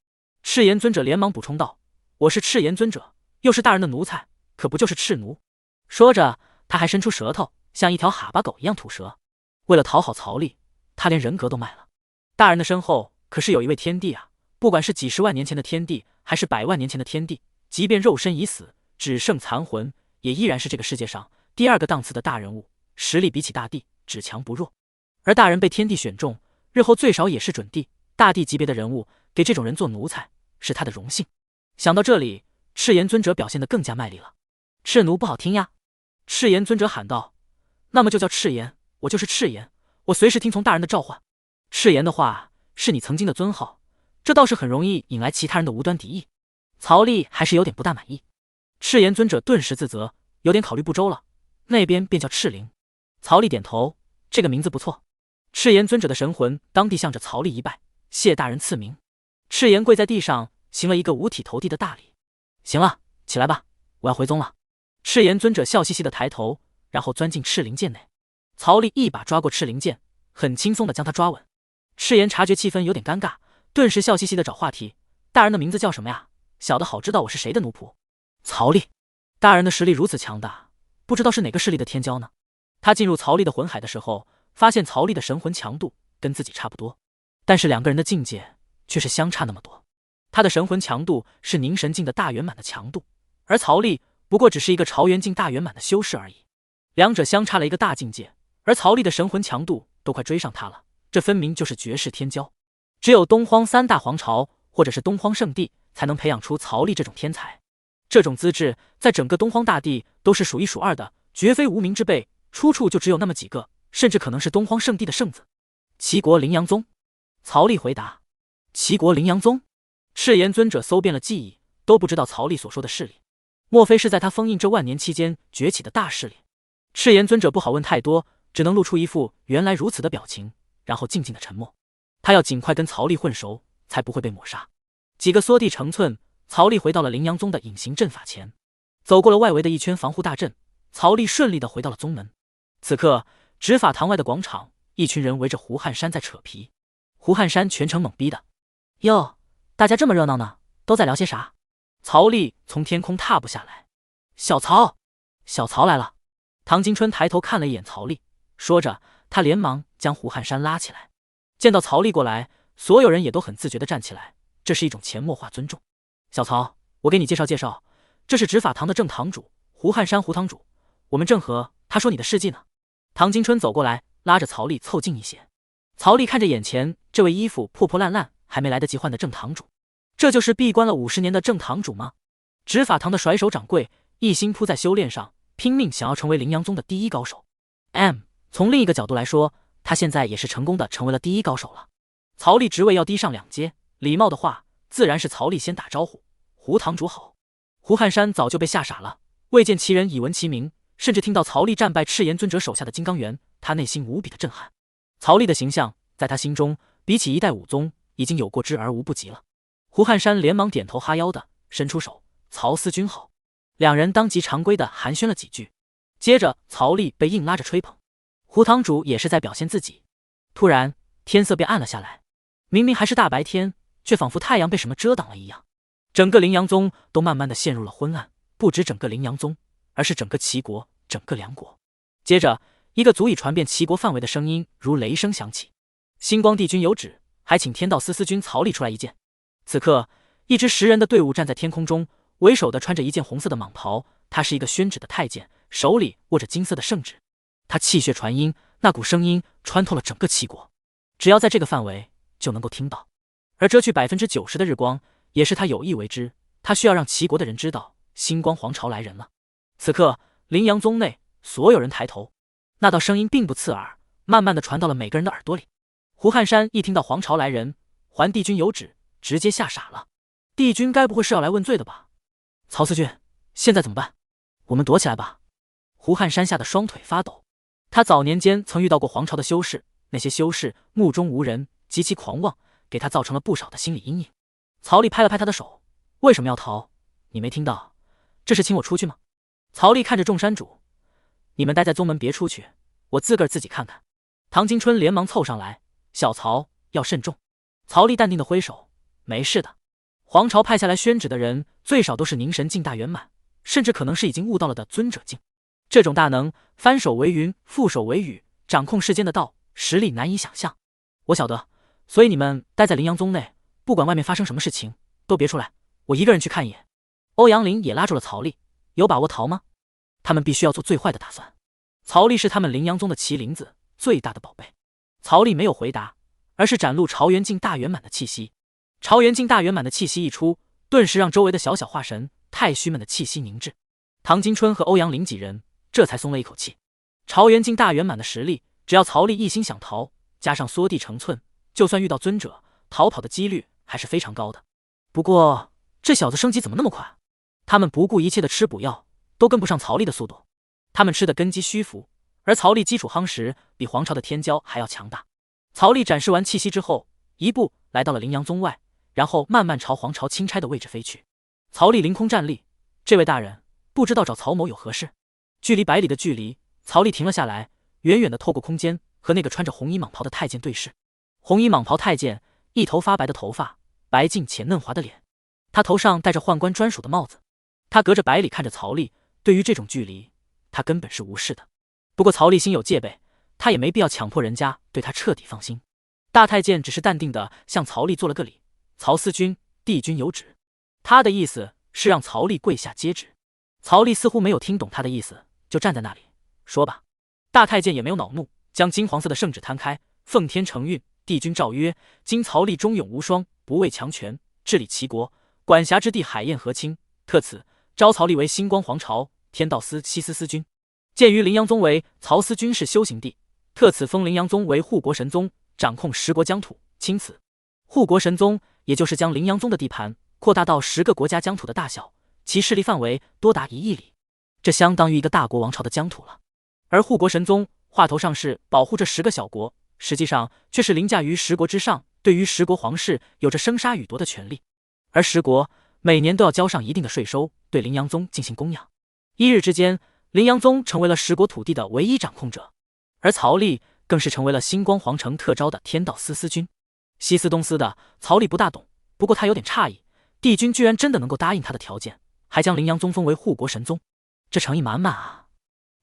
赤炎尊者连忙补充道：我是赤炎尊者，又是大人的奴才，可不就是赤奴？说着，他还伸出舌头，像一条哈巴狗一样吐舌。为了讨好曹丽，他连人格都卖了。大人的身后可是有一位天帝啊，不管是几10万年前的天帝，还是100万年前的天帝，即便肉身已死，只剩残魂，也依然是这个世界上第2个档次的大人物，实力比起大帝只强不弱。而大人被天帝选中，日后最少也是准帝、大帝级别的人物，给这种人做奴才是他的荣幸。想到这里，赤炎尊者表现得更加卖力了。赤奴不好听呀。赤炎尊者喊道：那么就叫赤炎，我就是赤炎，我随时听从大人的召唤。赤炎的话是你曾经的尊号，这倒是很容易引来其他人的无端敌意。曹丽还是有点不大满意。赤炎尊者顿时自责，有点考虑不周了，那边便叫赤灵。曹丽点头，这个名字不错。赤炎尊者的神魂当地向着曹丽一拜，谢大人赐名。赤炎跪在地上行了一个五体投地的大礼。行了，起来吧，我要回宗了。赤炎尊者笑嘻嘻的抬头，然后钻进赤灵剑内。曹丽一把抓过赤灵剑，很轻松的将他抓稳。赤炎察觉气氛有点尴尬，顿时笑嘻嘻的找话题：大人的名字叫什么呀？小的好知道我是谁的奴仆。曹丽。大人的实力如此强大，不知道是哪个势力的天骄呢？他进入曹丽的魂海的时候，发现曹丽的神魂强度跟自己差不多，但是2个人的境界却是相差那么多。他的神魂强度是凝神境的大圆满的强度，而曹丽不过只是一个朝元境大圆满的修士而已，两者相差了一个大境界，而曹丽的神魂强度都快追上他了，这分明就是绝世天骄。只有东荒3大皇朝或者是东荒圣地才能培养出曹丽这种天才，这种资质在整个东荒大地都是数1数2的，绝非无名之辈，出处就只有那么几个，甚至可能是东荒圣地的圣子。齐国羚羊宗。曹丽回答。齐国羚羊宗？赤炎尊者搜遍了记忆，都不知道曹丽所说的势力，莫非是在他封印这万年期间崛起的大势力？赤炎尊者不好问太多，只能露出一副原来如此的表情，然后静静的沉默。他要尽快跟曹丽混熟，才不会被抹杀。几个缩地成寸，曹丽回到了灵阳宗的隐形阵法前，走过了外围的一圈防护大阵，曹丽顺利的回到了宗门。此刻，执法堂外的广场，一群人围着胡汉山在扯皮。胡汉山全程懵逼的，哟，大家这么热闹呢，都在聊些啥？曹丽从天空踏步下来，小曹，小曹来了。唐金春抬头看了一眼曹丽，说着，他连忙将胡汉山拉起来。见到曹丽过来，所有人也都很自觉地站起来，这是一种潜默化尊重。小曹，我给你介绍介绍，这是执法堂的正堂主胡汉山，胡堂主。我们正和他说你的事迹呢。唐金春走过来，拉着曹丽凑近一些。曹丽看着眼前这位衣服破破烂烂，还没来得及换的正堂主，这就是闭关了50年的正堂主吗？执法堂的甩手掌柜一心扑在修炼上，拼命想要成为灵阳宗的第一高手。从另一个角度来说，他现在也是成功的成为了第一高手了。曹丽职位要低上2阶，礼貌的话自然是曹丽先打招呼，胡堂主好。胡汉山早就被吓傻了，未见其人已闻其名，甚至听到曹丽战败赤炎尊者手下的金刚猿，他内心无比的震撼。曹丽的形象在他心中比起一代武宗已经有过之而无不及了。胡汉山连忙点头哈腰的伸出手，曹司君好。两人当即常规的寒暄了几句，接着曹丽被硬拉着吹捧。胡堂主也是在表现自己。突然天色变暗了下来，明明还是大白天，却仿佛太阳被什么遮挡了一样，整个灵阳宗都慢慢的陷入了昏暗。不止整个灵阳宗，而是整个齐国，整个梁国。接着一个足以传遍齐国范围的声音如雷声响起，星光帝君有旨，还请天道司君曹丽出来一见。此刻一支10人的队伍站在天空中，为首的穿着一件红色的蟒袍，他是一个宣旨的太监，手里握着金色的圣旨。他气血传音，那股声音穿透了整个齐国，只要在这个范围就能够听到。而遮去90%的日光，也是他有意为之，他需要让齐国的人知道星光皇朝来人了。此刻灵阳宗内所有人抬头，那道声音并不刺耳，慢慢的传到了每个人的耳朵里。胡汉山一听到皇朝来人，还帝君有旨，直接吓傻了。帝君该不会是要来问罪的吧？曹司君，现在怎么办？我们躲起来吧。胡汉山吓得双腿发抖。他早年间曾遇到过皇朝的修士，那些修士目中无人，极其狂妄，给他造成了不少的心理阴影。曹丽拍了拍他的手，为什么要逃？你没听到？这是请我出去吗？曹丽看着众山主，你们待在宗门别出去，我自己看看。唐金春连忙凑上来，小曹要慎重。曹丽淡定的挥手，没事的。皇朝派下来宣旨的人，最少都是凝神境大圆满，甚至可能是已经悟到了的尊者境。这种大能，翻手为云，覆手为雨，掌控世间的道，实力难以想象。我晓得，所以你们待在灵阳宗内，不管外面发生什么事情，都别出来，我一个人去看一眼。欧阳林也拉住了曹丽，有把握逃吗？他们必须要做最坏的打算。曹丽是他们灵阳宗的麒麟子，最大的宝贝。曹丽没有回答，而是展露朝元境大圆满的气息。朝元境大圆满的气息一出，顿时让周围的小小化神、太虚们的气息凝滞。唐金春和欧阳林几人这才松了一口气。朝元境大圆满的实力，只要曹丽一心想逃，加上缩地成寸，就算遇到尊者，逃跑的几率还是非常高的。不过这小子升级怎么那么快？他们不顾一切的吃补药，都跟不上曹丽的速度。他们吃的根基虚浮，而曹丽基础夯实，比皇朝的天骄还要强大。曹丽展示完气息之后，一步来到了灵阳宗外，然后慢慢朝皇朝钦差的位置飞去。曹丽凌空站立，这位大人，不知道找曹某有何事？距离100里的距离，曹丽停了下来，远远的透过空间和那个穿着红衣蟒袍的太监对视。红衣蟒袍太监，一头发白的头发，白净且嫩滑的脸，他头上戴着宦官专属的帽子。他隔着100里看着曹丽，对于这种距离，他根本是无视的。不过曹丽心有戒备，他也没必要强迫人家对他彻底放心。大太监只是淡定的向曹丽做了个礼，曹司君，帝君有旨。他的意思是让曹丽跪下接旨。曹丽似乎没有听懂他的意思，就站在那里，说吧。大太监也没有恼怒，将金黄色的圣旨摊开，奉天承运，帝君诏曰：今曹丽忠勇无双，不畏强权，治理齐国，管辖之地海晏河清，特此招曹丽为星光皇朝天道司西司君。鉴于灵阳宗为曹司军事修行地，特此封灵阳宗为护国神宗，掌控10国疆土。钦此。护国神宗也就是将灵阳宗的地盘扩大到10个国家疆土的大小，其势力范围多达1亿里，这相当于一个大国王朝的疆土了。而护国神宗话头上是保护这10个小国，实际上却是凌驾于10国之上，对于10国皇室有着生杀予夺的权利。而10国每年都要交上一定的税收，对灵阳宗进行供养。1日之间，灵阳宗成为了10国土地的唯一掌控者，而曹利更是成为了星光皇城特招的天道司司君。西司东司的曹利不大懂，不过他有点诧异，帝君居然真的能够答应他的条件，还将灵阳宗封为护国神宗，这诚意满满啊！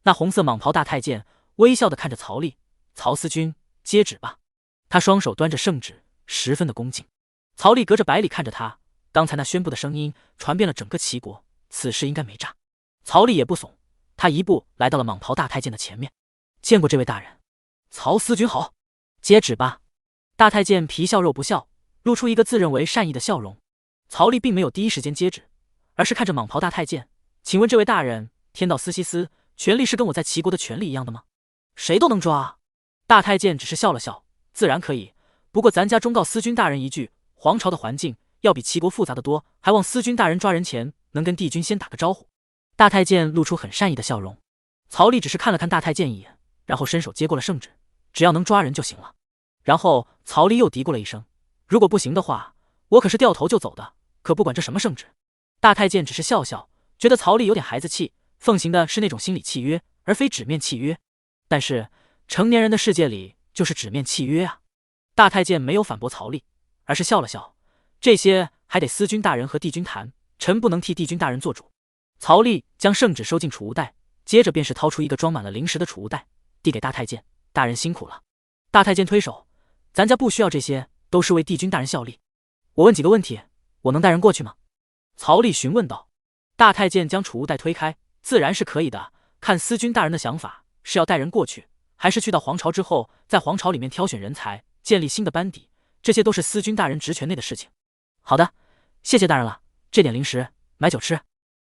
那红色蟒袍大太监微笑地看着曹利，曹司君接旨吧。他双手端着圣旨，十分的恭敬。曹利隔着百里看着他，刚才那宣布的声音传遍了整个齐国，此事应该没诈。曹利也不怂，他一步来到了蟒袍大太监的前面，见过这位大人。曹司君好，接旨吧。大太监皮笑肉不笑，露出一个自认为善意的笑容。曹利并没有第一时间接旨，而是看着蟒袍大太监，请问这位大人，天道司西司权力是跟我在齐国的权力一样的吗？谁都能抓啊。大太监只是笑了笑，自然可以，不过咱家忠告司君大人一句，皇朝的环境要比齐国复杂的多，还望司君大人抓人前能跟帝君先打个招呼。大太监露出很善意的笑容。曹利只是看了看大太监一眼，然后伸手接过了圣旨，只要能抓人就行了。然后曹利又嘀咕了一声，如果不行的话，我可是掉头就走的，可不管这什么圣旨。大太监只是笑笑，觉得曹利有点孩子气，奉行的是那种心理契约，而非纸面契约。但是成年人的世界里就是纸面契约啊。大太监没有反驳曹利，而是笑了笑，这些还得司君大人和帝君谈，臣不能替帝君大人做主。曹利将圣旨收进储物袋，接着便是掏出一个装满了零食的储物袋，递给大太监，大人辛苦了。大太监推手，咱家不需要这些，都是为帝君大人效力。我问几个问题，我能带人过去吗？曹利询问道。大太监将储物袋推开，自然是可以的，看司君大人的想法，是要带人过去，还是去到皇朝之后，在皇朝里面挑选人才，建立新的班底，这些都是司君大人职权内的事情。好的，谢谢大人了，这点零食买酒吃。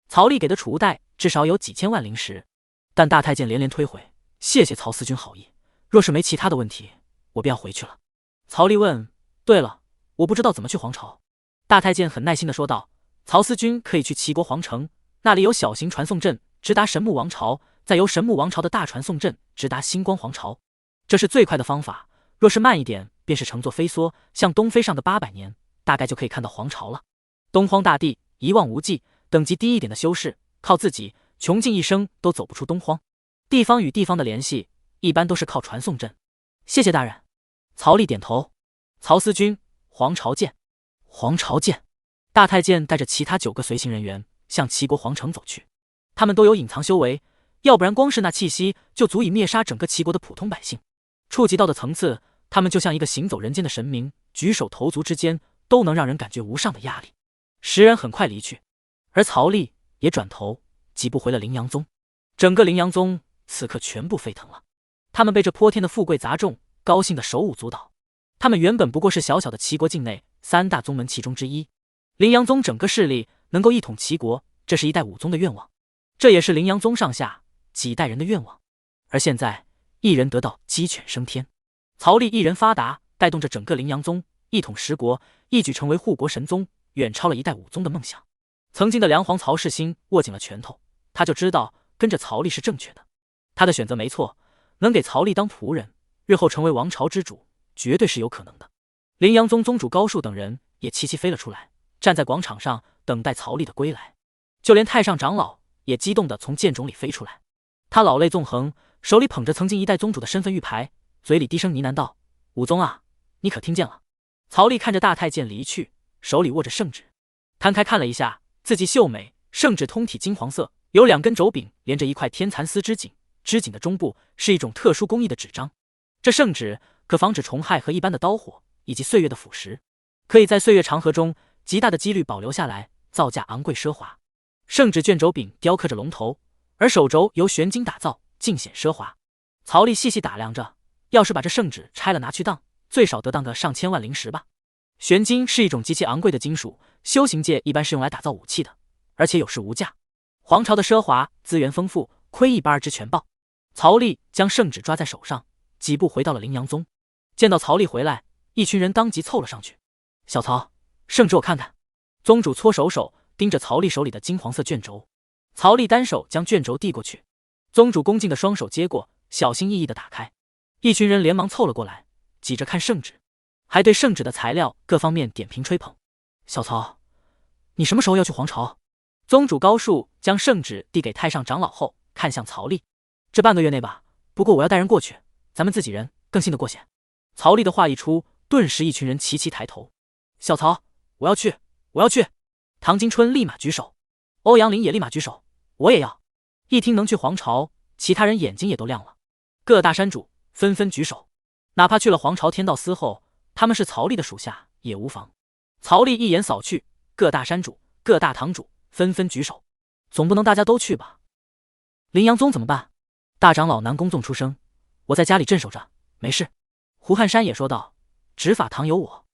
曹利给的储物袋至少有几千万零食，但大太监连连推回，谢谢曹司君好意，若是没其他的问题，我便要回去了。曹利问，对了，我不知道怎么去皇朝。大太监很耐心地说道，曹司君可以去齐国皇城，那里有小型传送阵直达神木王朝，再由神木王朝的大传送阵直达星光皇朝，这是最快的方法。若是慢一点，便是乘坐飞梭向东飞上个800年，大概就可以看到皇朝了。东荒大地一望无际，等级低一点的修士靠自己穷尽一生都走不出东荒。地方与地方的联系一般都是靠传送阵。谢谢大人。曹利点头。曹司君，皇朝见。皇朝见。大太监带着其他9个随行人员向齐国皇城走去。他们都有隐藏修为，要不然光是那气息就足以灭杀整个齐国的普通百姓。触及到的层次，他们就像一个行走人间的神明，举手投足之间都能让人感觉无上的压力。10人很快离去，而曹利也转头几步回了灵阳宗。整个灵阳宗此刻全部沸腾了，他们被这泼天的富贵砸中，高兴的手舞足蹈。他们原本不过是小小的齐国境内3大宗门其中之一，灵阳宗整个势力能够一统齐国，这是一代武宗的愿望，这也是灵阳宗上下几代人的愿望。而现在一人得道，鸡犬升天。曹利一人发达，带动着整个灵阳宗一统10国，一举成为护国神宗，远超了一代武宗的梦想。曾经的梁皇曹世兴握紧了拳头，他就知道跟着曹利是正确的，他的选择没错，能给曹利当仆人，日后成为王朝之主，绝对是有可能的。灵阳宗宗主高树等人也齐齐飞了出来，站在广场上等待曹利的归来。就连太上长老也激动地从剑冢里飞出来，他老泪纵横，手里捧着曾经一代宗主的身份玉牌，嘴里低声呢喃道，武宗啊，你可听见了？曹利看着大太监离去，手里握着圣旨，摊开看了一下，字迹秀美，圣旨通体金黄色，有2根轴柄连着一块天蚕丝织锦，织锦的中部是一种特殊工艺的纸张。这圣旨可防止虫害和一般的刀火以及岁月的腐蚀，可以在岁月长河中极大的几率保留下来，造价昂贵奢华。圣旨卷轴柄雕刻着龙头，而手轴由玄金打造，尽显奢华。曹利细细打量着，要是把这圣旨拆了拿去当，最少得当个上千万零食吧。玄金是一种极其昂贵的金属，修行界一般是用来打造武器的，而且有市无价。皇朝的奢华资源丰富，窥一斑而知全豹。曹利将圣旨抓在手上，几步回到了灵阳宗。见到曹利回来，一群人当即凑了上去。小曹，圣旨我看看。宗主搓手盯着曹丽手里的金黄色卷轴，曹丽单手将卷轴递过去，宗主恭敬的双手接过，小心翼翼的打开。一群人连忙凑了过来，挤着看圣旨，还对圣旨的材料各方面点评吹捧。小曹，你什么时候要去皇朝？宗主高树将圣旨递给太上长老后，看向曹丽。这半个月内吧，不过我要带人过去，咱们自己人更信得过险。曹丽的话一出，顿时一群人齐齐抬头。小曹，我要去，我要去！唐金春立马举手，欧阳林也立马举手，我也要。一听能去皇朝，其他人眼睛也都亮了，各大山主纷纷举手，哪怕去了皇朝天道司后，他们是曹丽的属下也无妨。曹丽一眼扫去，各大山主、各大堂主纷纷举手，总不能大家都去吧？林阳宗怎么办？大长老南宫纵出声，我在家里镇守着，没事。胡汉山也说道，执法堂有我。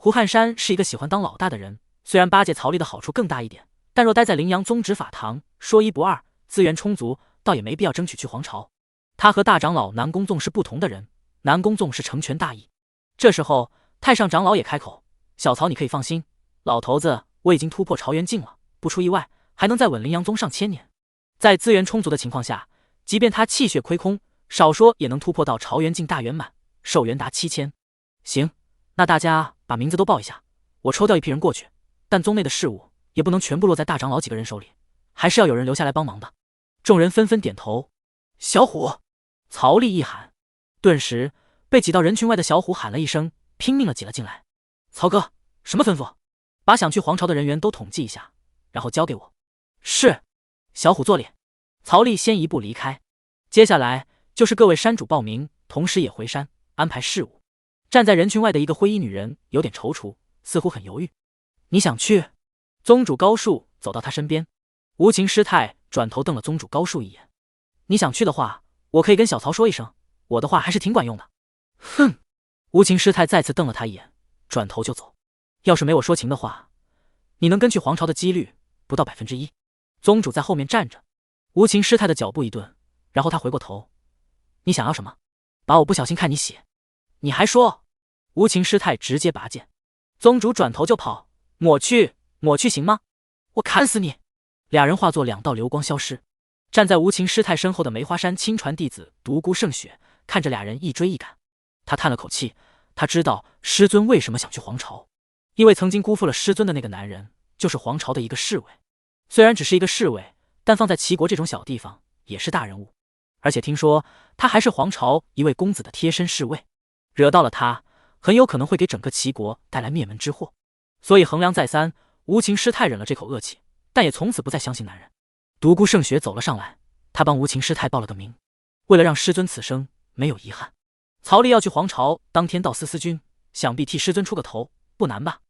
胡汉山是一个喜欢当老大的人，虽然巴结曹丽的好处更大一点，但若待在林阳宗执法堂，说一不二，资源充足，倒也没必要争取去皇朝。他和大长老南宫纵是不同的人，南宫纵是成全大义。这时候太上长老也开口，小曹你可以放心，老头子我已经突破朝元境了，不出意外还能再稳林阳宗上千年。在资源充足的情况下，即便他气血亏空，少说也能突破到朝元境大圆满，寿元达7000。行，那大家把名字都报一下，我抽调一批人过去，但宗内的事务也不能全部落在大长老几个人手里，还是要有人留下来帮忙的。众人纷纷点头。小虎！曹丽一喊，顿时被挤到人群外的小虎喊了一声，拼命地挤了进来。曹哥，什么吩咐？把想去皇朝的人员都统计一下，然后交给我。是。小虎作脸。曹丽先一步离开，接下来就是各位山主报名，同时也回山安排事务。站在人群外的一个灰衣女人有点踌躇，似乎很犹豫。你想去？宗主高树走到他身边，无情师太转头瞪了宗主高树一眼。你想去的话，我可以跟小曹说一声，我的话还是挺管用的。哼！无情师太再次瞪了他一眼，转头就走。要是没我说情的话，你能跟去皇朝的几率不到1%。宗主在后面站着，无情师太的脚步一顿，然后他回过头，你想要什么？把我不小心看你血。你还说？无情师太直接拔剑，宗主转头就跑，抹去行吗？我砍死你！俩人化作2道流光消失。站在无情师太身后的梅花山亲传弟子独孤胜雪看着俩人一追一赶，他叹了口气，他知道师尊为什么想去皇朝，因为曾经辜负了师尊的那个男人就是皇朝的一个侍卫。虽然只是一个侍卫，但放在齐国这种小地方也是大人物，而且听说他还是皇朝一位公子的贴身侍卫，惹到了他，很有可能会给整个齐国带来灭门之祸。所以衡量再三，无情师太忍了这口恶气，但也从此不再相信男人。独孤胜雪走了上来，他帮无情师太报了个名，为了让师尊此生没有遗憾，曹丽要去皇朝当天道司司君，想必替师尊出个头不难吧？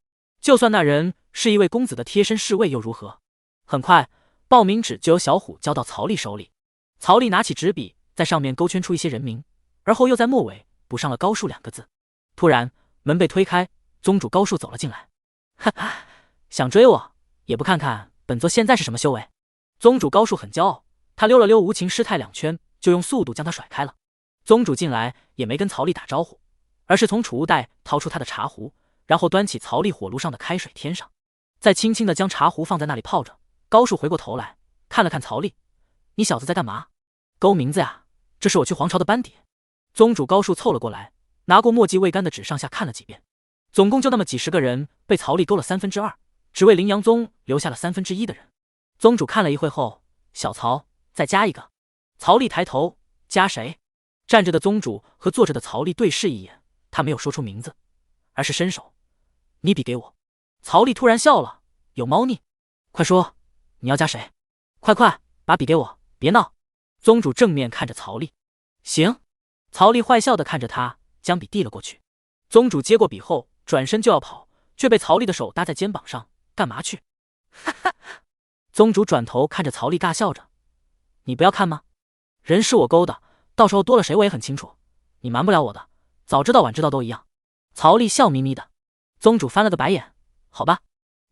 就算那人是一位公子的贴身侍卫又如何？很快报名纸就由小虎交到曹丽手里，曹丽拿起纸笔在上面勾圈出一些人名，而后又在末尾补上了高树2个字。突然门被推开，宗主高树走了进来。哈哈，想追我也不看看本座现在是什么修为。宗主高树很骄傲，他溜了溜无情师太2圈，就用速度将他甩开了。宗主进来也没跟曹丽打招呼，而是从储物袋掏出他的茶壶，然后端起曹丽火炉上的开水添上，再轻轻地将茶壶放在那里泡着。高树回过头来看了看曹丽，你小子在干嘛？勾名字呀，这是我去皇朝的班底。宗主高树凑了过来，拿过墨迹未干的纸上下看了几遍，总共就那么几10个人被曹丽勾了2/3，只为林阳宗留下了1/3的人。宗主看了一会后，小曹再加一个。曹丽抬头，加谁？站着的宗主和坐着的曹丽对视一眼，他没有说出名字，而是伸手，你笔给我。曹丽突然笑了，有猫腻，快说你要加谁？快把笔给我，别闹。宗主正面看着曹丽。行。曹丽坏笑地看着他，将笔递了过去。宗主接过笔后转身就要跑，却被曹丽的手搭在肩膀上，干嘛去？哈哈。宗主转头看着曹丽大笑着，你不要看吗？人是我勾的，到时候多了谁我也很清楚，你瞒不了我的，早知道晚知道都一样。曹丽笑眯眯的。宗主翻了个白眼，好吧。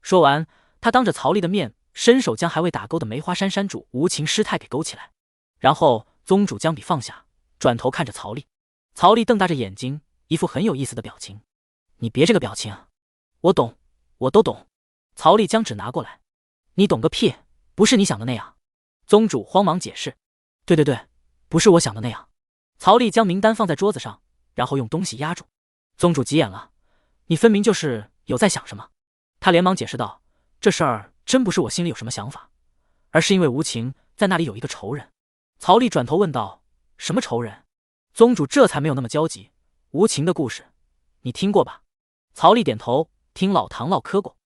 说完，他当着曹丽的面伸手将还未打勾的梅花山山主无情师太给勾起来，然后宗主将笔放下，转头看着曹丽。曹丽瞪大着眼睛，一副很有意思的表情。你别这个表情，我懂，我都懂。曹丽将纸拿过来，你懂个屁，不是你想的那样。宗主慌忙解释，对，不是我想的那样。曹丽将名单放在桌子上，然后用东西压住。宗主急眼了，你分明就是有在想什么。他连忙解释道，这事儿真不是我心里有什么想法，而是因为无情在那里有一个仇人。曹丽转头问道，什么仇人？宗主这才没有那么焦急，无情的故事你听过吧？曹丽点头，听老唐唠嗑过。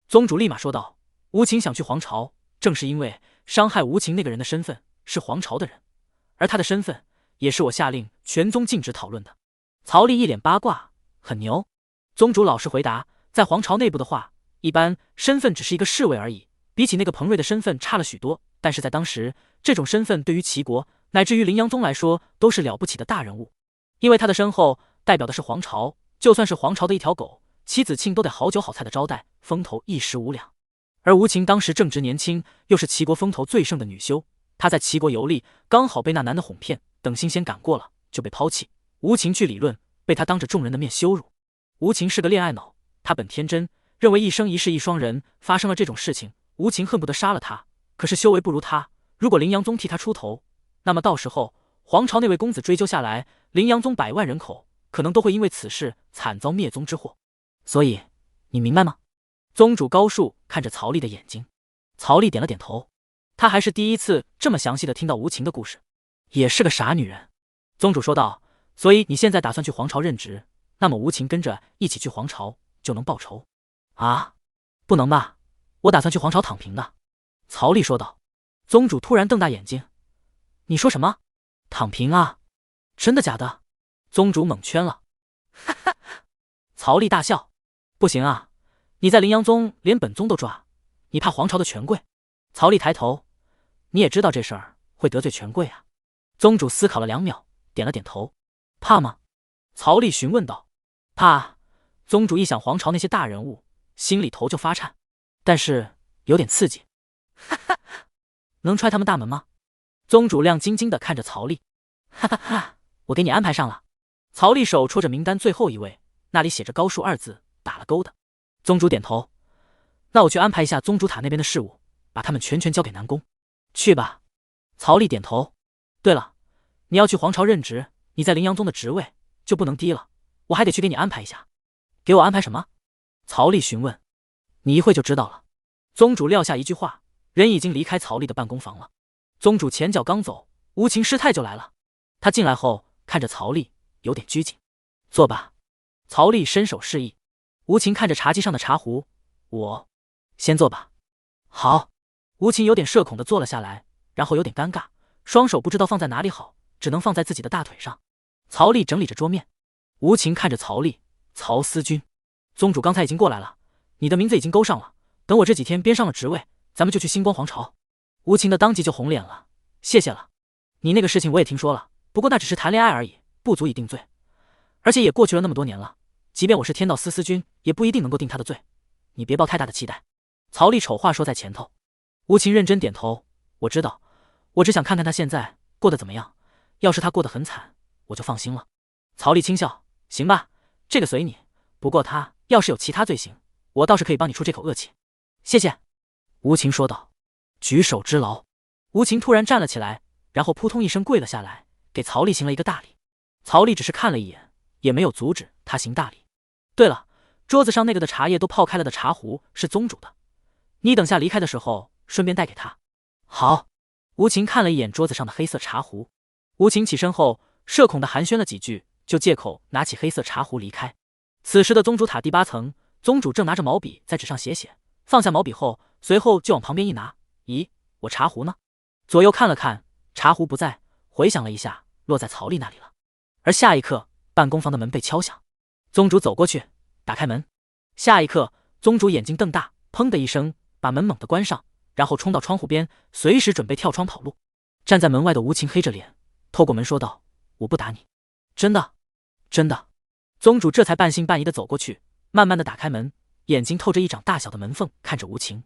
宗主立马说道，无情想去皇朝，正是因为伤害无情那个人的身份是皇朝的人，而他的身份也是我下令全宗禁止讨论的。曹丽一脸八卦，很牛。宗主老实回答，在皇朝内部的话，一般身份只是一个侍卫而已，比起那个彭瑞的身份差了许多，但是在当时，这种身份对于齐国乃至于临阳宗来说都是了不起的大人物，因为他的身后代表的是皇朝，就算是皇朝的一条狗，齐子庆都得好酒好菜的招待，风头一时无两。而无情当时正值年轻，又是齐国风头最盛的女修，她在齐国游历，刚好被那男的哄骗，等新鲜赶过了就被抛弃。无情据理论，被他当着众人的面羞辱。无情是个恋爱脑，他本天真，认为一生一世一双人，发生了这种事情，无情恨不得杀了他。可是修为不如他，如果临阳宗替他出头，那么到时候皇朝那位公子追究下来，临阳宗100万人口可能都会因为此事惨遭灭宗之祸。所以你明白吗？宗主高树看着曹丽的眼睛，曹丽点了点头。他还是第一次这么详细的听到无情的故事，也是个傻女人。宗主说道，所以你现在打算去皇朝任职，那么无情跟着一起去皇朝就能报仇啊？不能吧，我打算去皇朝躺平的。曹丽说道。宗主突然瞪大眼睛，你说什么？躺平啊？真的假的？宗主猛圈了。哈哈，曹丽大笑，不行啊，你在临阳宗连本宗都抓，你怕皇朝的权贵？曹丽抬头，你也知道这事儿会得罪权贵啊。宗主思考了2秒，点了点头。怕吗？曹丽询问道。怕。宗主一想皇朝那些大人物，心里头就发颤，但是有点刺激。哈哈，能踹他们大门吗？宗主亮晶晶地看着曹丽。哈哈哈，我给你安排上了。曹丽手戳着名单最后一位，那里写着高树2字，打了勾的。宗主点头，那我去安排一下宗主塔那边的事务，把他们全交给南宫。去吧。曹丽点头。对了，你要去皇朝任职，你在临阳宗的职位就不能低了，我还得去给你安排一下。给我安排什么？曹丽询问。你一会就知道了。宗主撂下一句话，人已经离开曹丽的办公房了。宗主前脚刚走，无情师太就来了。他进来后看着曹丽，有点拘谨。坐吧。曹丽伸手示意。无情看着茶几上的茶壶，我先坐吧。好。无情有点社恐地坐了下来，然后有点尴尬，双手不知道放在哪里好，只能放在自己的大腿上。曹丽整理着桌面。无情看着曹丽，曹思君，宗主刚才已经过来了，你的名字已经勾上了，等我这几天编上了职位，咱们就去星光皇朝。无情的当即就红脸了，谢谢了。你那个事情我也听说了，不过那只是谈恋爱而已，不足以定罪，而且也过去了那么多年了，即便我是天道司君，也不一定能够定他的罪，你别抱太大的期待。曹丽丑话说在前头。无情认真点头，我知道，我只想看看他现在过得怎么样，要是他过得很惨，我就放心了。曹丽轻笑，行吧，这个随你，不过他要是有其他罪行，我倒是可以帮你出这口恶气。谢谢。无情说道。举手之劳。无情突然站了起来，然后扑通一声跪了下来，给曹丽行了一个大礼。曹丽只是看了一眼，也没有阻止他行大礼。对了，桌子上那个的茶叶都泡开了的茶壶是宗主的，你等下离开的时候顺便带给他。好。无情看了一眼桌子上的黑色茶壶。无情起身后社恐的寒暄了几句，就借口拿起黑色茶壶离开。此时的宗主塔第8层，宗主正拿着毛笔在纸上写，放下毛笔后，随后就往旁边一拿，咦，我茶壶呢？左右看了看，茶壶不在，回想了一下，落在曹丽那里了。而下一刻，办公房的门被敲响，宗主走过去，打开门。下一刻，宗主眼睛瞪大，砰的一声把门猛地关上，然后冲到窗户边，随时准备跳窗跑路。站在门外的无情黑着脸，透过门说道：“我不打你。”真的，真的。宗主这才半信半疑地走过去，慢慢地打开门，眼睛透着一掌大小的门缝看着无情。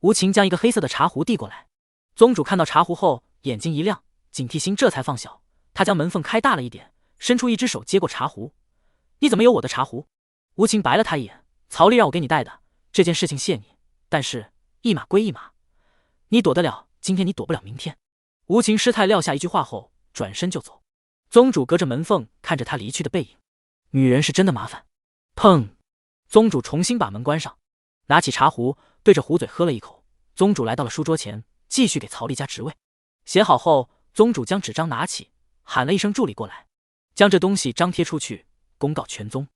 无情将一个黑色的茶壶递过来，宗主看到茶壶后眼睛一亮，警惕心这才放小，他将门缝开大了一点，伸出一只手接过茶壶。你怎么有我的茶壶？无情白了他一眼，曹丽让我给你带的，这件事情谢你，但是一码归一码，你躲得了今天，你躲不了明天。无情师太撂下一句话后，转身就走。宗主隔着门缝看着他离去的背影，女人是真的麻烦。砰！宗主重新把门关上，拿起茶壶对着壶嘴喝了一口。宗主来到了书桌前，继续给曹丽加职位。写好后，宗主将纸张拿起，喊了一声助理过来，将这东西张贴出去，公告全宗。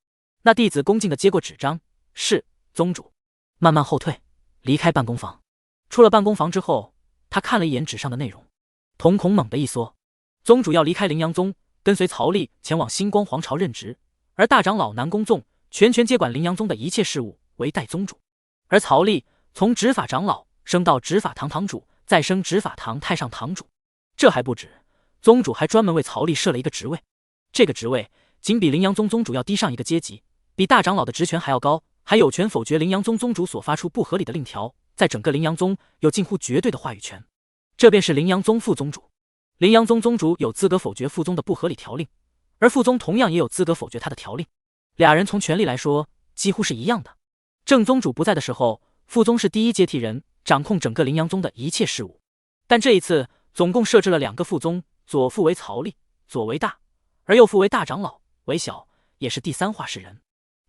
那弟子恭敬地接过纸张，是宗主。慢慢后退，离开办公房。出了办公房之后，他看了一眼纸上的内容，瞳孔猛地一缩。宗主要离开凌阳宗，跟随曹丽前往星光皇朝任职，而大长老南宫纵全权接管凌阳宗的一切事务，为代宗主。而曹丽从执法长老升到执法堂堂主，再升执法堂太上堂主。这还不止，宗主还专门为曹丽设了一个职位，这个职位仅比凌阳宗宗主要低上一个阶级，比大长老的职权还要高，还有权否决凌阳宗宗主所发出不合理的令条，在整个凌阳宗有近乎绝对的话语权。这便是凌阳宗副宗主。凌阳宗宗主有资格否决副宗的不合理条令，而副宗同样也有资格否决他的条令，俩人从权力来说几乎是一样的。正宗主不在的时候，副宗是第一接替人，掌控整个凌阳宗的一切事务。但这一次总共设置了2个副宗，左副为曹丽，左为大，而右副为大长老，为小，也是第3话事人。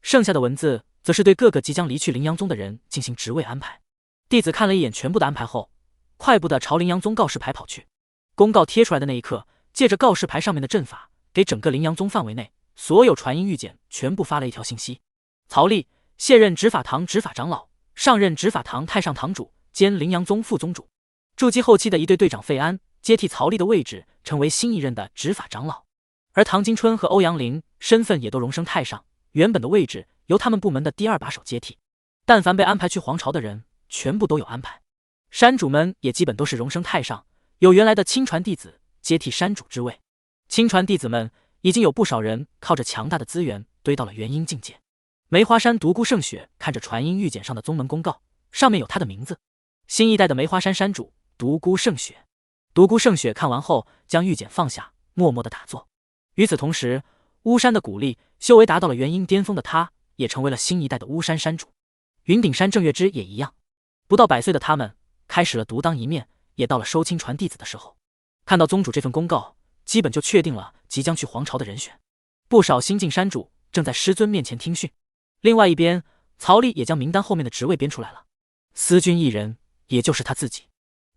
剩下的文字则是对各个即将离去凌阳宗的人进行职位安排。弟子看了一眼全部的安排后，快步地朝凌阳宗告示牌跑去。公告贴出来的那一刻，借着告示牌上面的阵法，给整个凌阳宗范围内所有传音御简全部发了一条信息：曹丽卸任执法堂执法长老，上任执法堂太上堂主兼凌阳宗副宗主。筑基后期的一队队长费安接替曹丽的位置，成为新一任的执法长老。而唐金春和欧阳林身份也都荣升太上，原本的位置由他们部门的第2把手接替。但凡被安排去皇朝的人，全部都有安排。山主们也基本都是荣升太上，有原来的亲传弟子接替山主之位。亲传弟子们已经有不少人靠着强大的资源堆到了元婴境界。梅花山独孤胜雪看着传音御简上的宗门公告，上面有他的名字，新一代的梅花山山主独孤胜雪。独孤胜雪看完后，将御简放下，默默地打坐。与此同时，巫山的鼓励修为达到了元婴巅峰的他，也成为了新一代的巫山山主。云顶山正月之也一样，不到100岁的他们开始了独当一面，也到了收亲传弟子的时候。看到宗主这份公告，基本就确定了即将去皇朝的人选。不少新晋山主正在师尊面前听训。另外一边，曹丽也将名单后面的职位编出来了，司军1人，也就是他自己。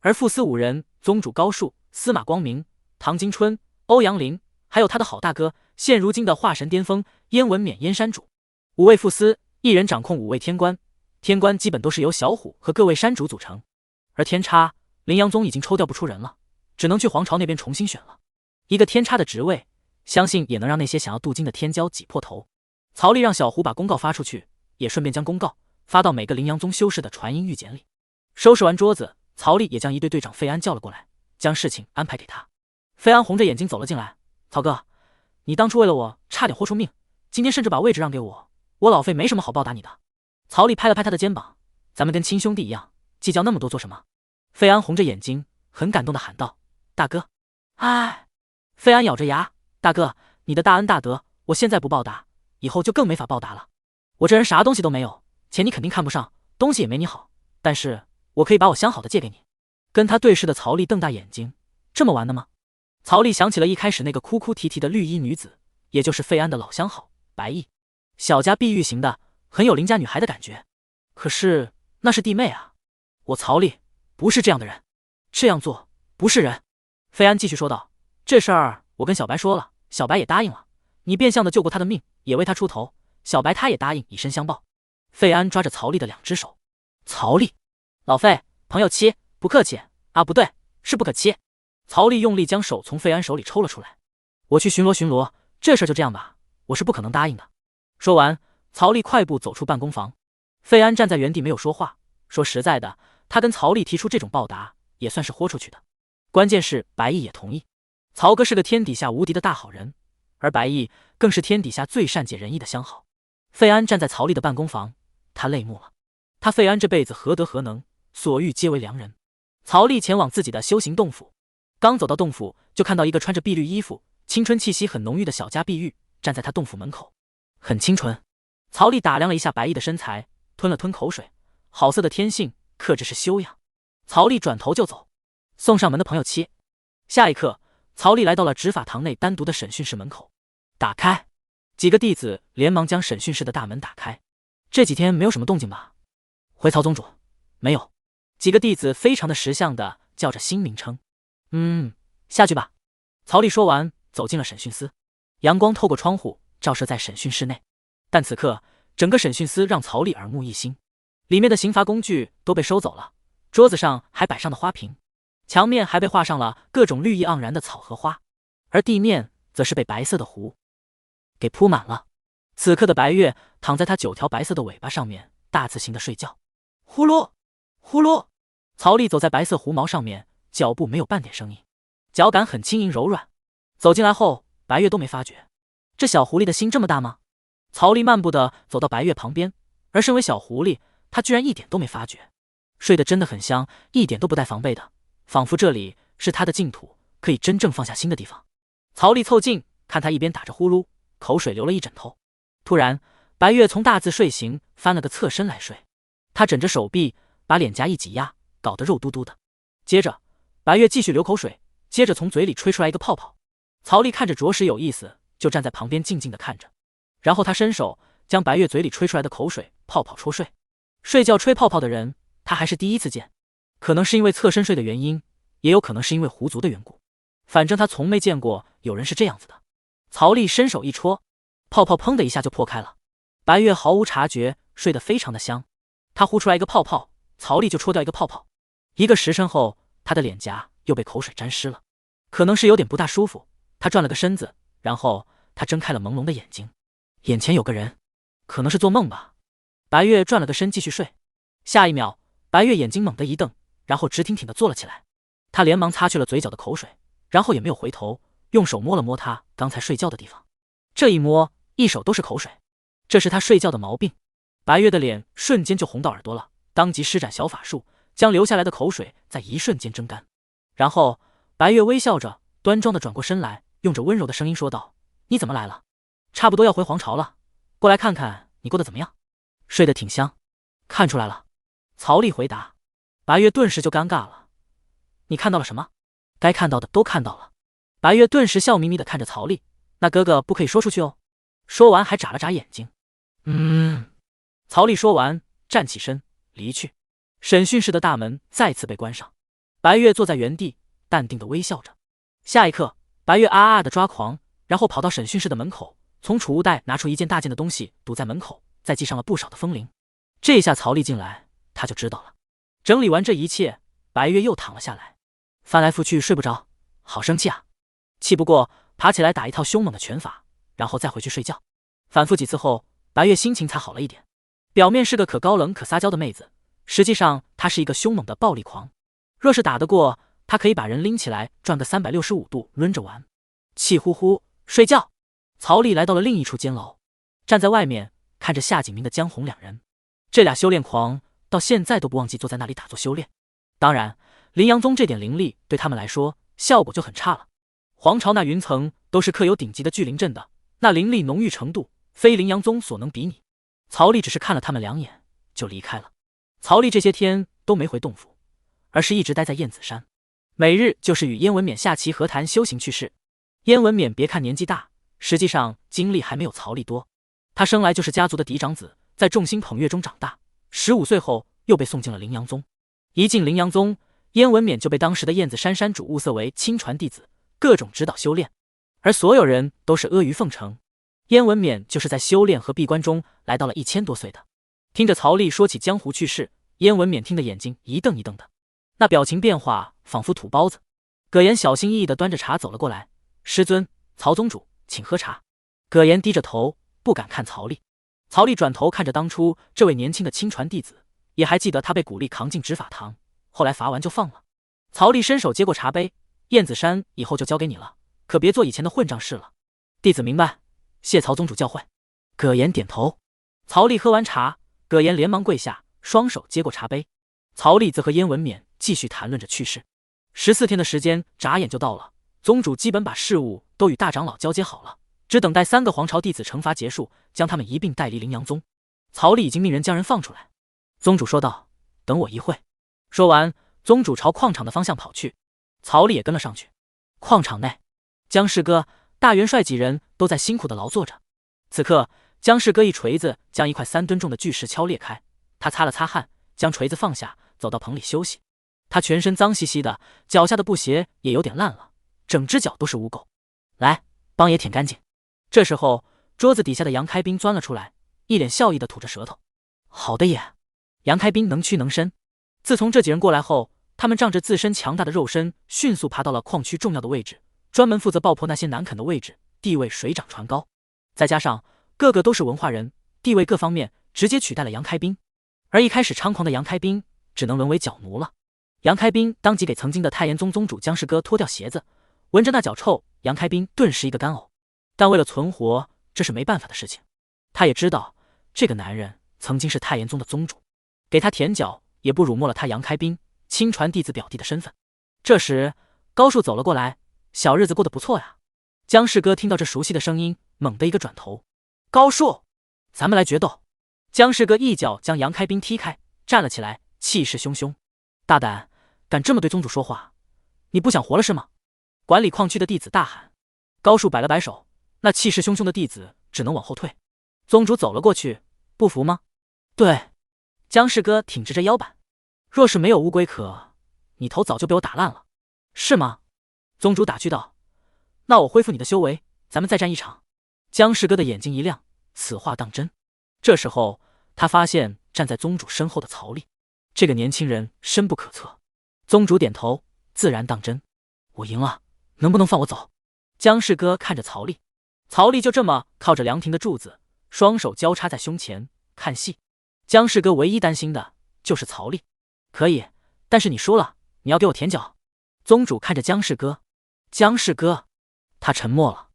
而副司5人，宗主高树、司马光明、唐金春、欧阳林，还有他的好大哥，现如今的化神巅峰燕文冕燕山主。5位副司，1人掌控5位天官，天官基本都是由小虎和各位山主组成。而天差，凌阳宗已经抽调不出人了，只能去皇朝那边重新选了。一个天差的职位，相信也能让那些想要镀金的天骄挤破头。曹丽让小胡把公告发出去，也顺便将公告发到每个凌阳宗修士的传音御简里。收拾完桌子，曹丽也将一队队长费安叫了过来，将事情安排给他。费安红着眼睛走了进来：“曹哥，你当初为了我差点豁出命，今天甚至把位置让给我，我老费没什么好报答你的。”曹丽拍了拍他的肩膀：“咱们跟亲兄弟一样，计较那么多做什么？”费安红着眼睛，很感动地喊道：“大哥！”哎，费安咬着牙：“大哥，你的大恩大德，我现在不报答，以后就更没法报答了。我这人啥东西都没有，钱你肯定看不上，东西也没你好，但是我可以把我相好的借给你。”跟他对视的曹丽瞪大眼睛：“这么玩的吗？”曹丽想起了一开始那个哭哭啼啼的绿衣女子，也就是费安的老相好白毅，小家碧玉型的，很有邻家女孩的感觉。可是那是弟妹啊，我曹丽不是这样的人，这样做不是人。费安继续说道：“这事儿我跟小白说了，小白也答应了，你变相的救过他的命，也为他出头，小白他也答应以身相报。”费安抓着曹丽的2只手：“曹丽，老费，朋友妻，不客气啊，不对，是不可欺。”曹丽用力将手从费安手里抽了出来：“我去巡逻巡逻，这事儿就这样吧，我是不可能答应的。”说完，曹丽快步走出办公房。费安站在原地没有说话。说实在的，他跟曹丽提出这种报答，也算是豁出去的。关键是白毅也同意。曹哥是个天底下无敌的大好人，而白毅更是天底下最善解人意的相好。费安站在曹丽的办公房，他泪目了。他费安这辈子何德何能，所遇皆为良人。曹丽前往自己的修行洞府，刚走到洞府，就看到一个穿着碧绿衣服、青春气息很浓郁的小家碧玉站在他洞府门口，很清纯。曹丽打量了一下白毅的身材，吞了吞口水，好色的天性，克制是修养。曹丽转头就走，送上门的朋友妻。下一刻，曹丽来到了执法堂内单独的审讯室门口。打开！几个弟子连忙将审讯室的大门打开。这几天没有什么动静吧？回曹宗主，没有。几个弟子非常的识相的叫着新名称。下去吧。曹丽说完，走进了审讯司。阳光透过窗户照射在审讯室内，但此刻整个审讯司让曹丽耳目一新。里面的刑罚工具都被收走了，桌子上还摆上了花瓶，墙面还被画上了各种绿意盎然的草和花，而地面则是被白色的糊给铺满了。此刻的白月躺在他9条白色的尾巴上面，大字形的睡觉。呼噜呼噜，曹丽走在白色狐毛上面，脚步没有半点声音，脚感很轻盈柔软。走进来后，白月都没发觉。这小狐狸的心这么大吗？曹丽漫步的走到白月旁边，而身为小狐狸，他居然一点都没发觉。睡得真的很香，一点都不带防备的，仿佛这里是他的净土，可以真正放下心的地方。曹丽凑近看他一边打着呼噜，口水流了一枕头。突然，白月从大字睡形翻了个侧身来睡，他枕着手臂，把脸颊一挤压，搞得肉嘟嘟的。接着，白月继续流口水，接着从嘴里吹出来一个泡泡。曹丽看着着实有意思，就站在旁边静静的看着。然后他伸手将白月嘴里吹出来的口水泡泡戳睡。睡觉吹泡泡的人，他还是第一次见，可能是因为侧身睡的原因，也有可能是因为狐族的缘故。反正他从没见过有人是这样子的。曹丽伸手一戳，泡泡砰的一下就破开了。白月毫无察觉，睡得非常的香。他呼出来一个泡泡，曹丽就戳掉一个泡泡。1个时辰后，他的脸颊又被口水沾湿了，可能是有点不大舒服。他转了个身子，然后他睁开了朦胧的眼睛，眼前有个人，可能是做梦吧。白月转了个身继续睡。下一秒，白月眼睛猛地一瞪，然后直挺挺地坐了起来。他连忙擦去了嘴角的口水，然后也没有回头，用手摸了摸他刚才睡觉的地方。这一摸，一手都是口水，这是他睡觉的毛病。白月的脸瞬间就红到耳朵了，当即施展小法术，将流下来的口水在一瞬间蒸干。然后白月微笑着端庄地转过身来，用着温柔的声音说道：你怎么来了？差不多要回皇朝了，过来看看你过得怎么样。睡得挺香。看出来了。曹丽回答。白月顿时就尴尬了。你看到了什么？该看到的都看到了。白月顿时笑眯眯地看着曹丽。那哥哥不可以说出去哦。说完还眨了眨眼睛。曹丽说完站起身离去。审讯室的大门再次被关上。白月坐在原地淡定地微笑着。下一刻，白月啊地抓狂，然后跑到审讯室的门口，从储物袋拿出一件大件的东西堵在门口，再系上了不少的风铃。这下曹丽进来，他就知道了。整理完这一切，白月又躺了下来，翻来覆去睡不着，好生气啊！气不过，爬起来打一套凶猛的拳法，然后再回去睡觉。反复几次后，白月心情才好了一点。表面是个可高冷可撒娇的妹子，实际上她是一个凶猛的暴力狂。若是打得过，她可以把人拎起来转个365度抡着玩。气呼呼，睡觉。曹丽来到了另一处监牢，站在外面看着夏景明的江红两人。这俩修炼狂到现在都不忘记坐在那里打坐修炼。当然，林阳宗这点灵力对他们来说效果就很差了。皇朝那云层都是刻有顶级的聚灵阵的，那灵力浓郁程度非林阳宗所能比拟。曹丽只是看了他们2眼就离开了。曹丽这些天都没回洞府，而是一直待在燕子山，每日就是与燕文冕下棋和谈修行趣事。燕文冕别看年纪大，实际上经历还没有曹丽多。他生来就是家族的嫡长子，在众星捧月中长大，15岁后又被送进了灵阳宗。一进灵阳宗，燕文冕就被当时的燕子山山主物色为亲传弟子，各种指导修炼，而所有人都是阿谀奉承。燕文冕就是在修炼和闭关中来到了1000多岁的。听着曹丽说起江湖趣事，燕文冕听得眼睛一瞪一瞪的，那表情变化仿佛土包子。葛言小心翼翼地端着茶走了过来：师尊，曹宗主请喝茶。葛言低着头不敢看曹丽。曹丽转头看着当初这位年轻的亲传弟子，也还记得他被鼓励扛进执法堂，后来罚完就放了。曹丽伸手接过茶杯：燕子山以后就交给你了，可别做以前的混账事了。弟子明白，谢曹宗主教诲。葛言点头。曹丽喝完茶，葛言连忙跪下，双手接过茶杯。曹丽则和燕文冕继续谈论着趣事。14天的时间眨眼就到了，宗主基本把事务都与大长老交接好了，只等待3个皇朝弟子惩罚结束，将他们一并带离灵阳宗。曹丽已经命人将人放出来。宗主说道：“等我一会。”说完，宗主朝矿场的方向跑去，曹丽也跟了上去。矿场内，姜氏哥、大元帅几人都在辛苦的劳作着。此刻，姜氏哥一锤子将一块3吨重的巨石敲裂开，他擦了擦汗，将锤子放下，走到棚里休息。他全身脏兮兮的，脚下的布鞋也有点烂了，整只脚都是污垢。来，帮爷舔干净。这时候，桌子底下的杨开斌钻了出来，一脸笑意的吐着舌头。好的也。杨开斌能屈能伸，自从这几人过来后，他们仗着自身强大的肉身，迅速爬到了矿区重要的位置，专门负责爆破那些难啃的位置，地位水涨船高。再加上个个都是文化人，地位各方面直接取代了杨开斌。而一开始猖狂的杨开斌，只能沦为脚奴了。杨开斌当即给曾经的太炎宗宗主姜氏哥脱掉鞋子，闻着那脚臭，杨开斌顿时一个干呕。但为了存活，这是没办法的事情。他也知道这个男人曾经是太炎宗的宗主，给他舔脚也不辱没了他杨开斌亲传弟子表弟的身份。这时高树走了过来，小日子过得不错呀。姜氏哥听到这熟悉的声音，猛地一个转头，高树，咱们来决斗。姜氏哥一脚将杨开斌踢开，站了起来，气势汹汹。大胆，敢这么对宗主说话，你不想活了是吗？管理矿区的弟子大喊。高树摆了摆手，那气势汹汹的弟子只能往后退。宗主走了过去，不服吗？对。姜氏哥挺直着腰板，若是没有乌龟壳，你头早就被我打烂了，是吗？宗主打趣道。那我恢复你的修为，咱们再战一场。姜氏哥的眼睛一亮，此话当真。这时候他发现站在宗主身后的曹丽，这个年轻人深不可测。宗主点头，自然当真。我赢了，能不能放我走？姜氏哥看着曹丽，曹丽就这么靠着凉亭的柱子，双手交叉在胸前看戏。姜氏哥唯一担心的就是曹丽。可以，但是你输了，你要给我舔脚。宗主看着姜氏哥，姜氏哥，他沉默了。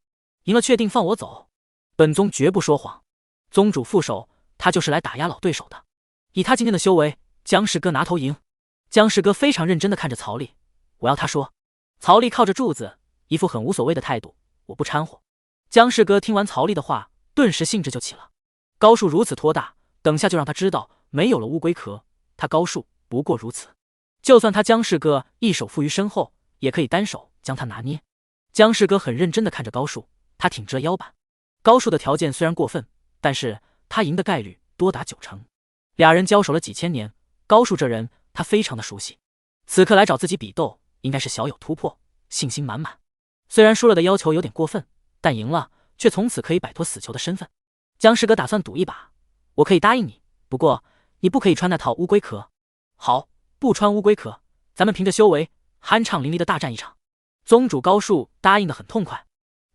赢了确定放我走？本宗绝不说谎。宗主副手，他就是来打压老对手的。以他今天的修为，姜氏哥拿头赢。姜氏哥非常认真的看着曹丽，我要他说。曹丽靠着柱子，一副很无所谓的态度，我不掺和。姜氏哥听完曹丽的话，顿时兴致就起了。高树如此托大，等下就让他知道，没有了乌龟壳，他高树不过如此。就算他姜氏哥一手负于身后，也可以单手将他拿捏。姜氏哥很认真的看着高树，他挺直了腰板。高树的条件虽然过分，但是他赢的概率多达90%。俩人交手了几千年，高树这人他非常的熟悉，此刻来找自己比斗，应该是小有突破，信心满满。虽然输了的要求有点过分，但赢了却从此可以摆脱死囚的身份。姜氏哥打算赌一把，我可以答应你，不过你不可以穿那套乌龟壳。好，不穿乌龟壳，咱们凭着修为酣畅淋漓的大战一场。宗主高树答应的很痛快。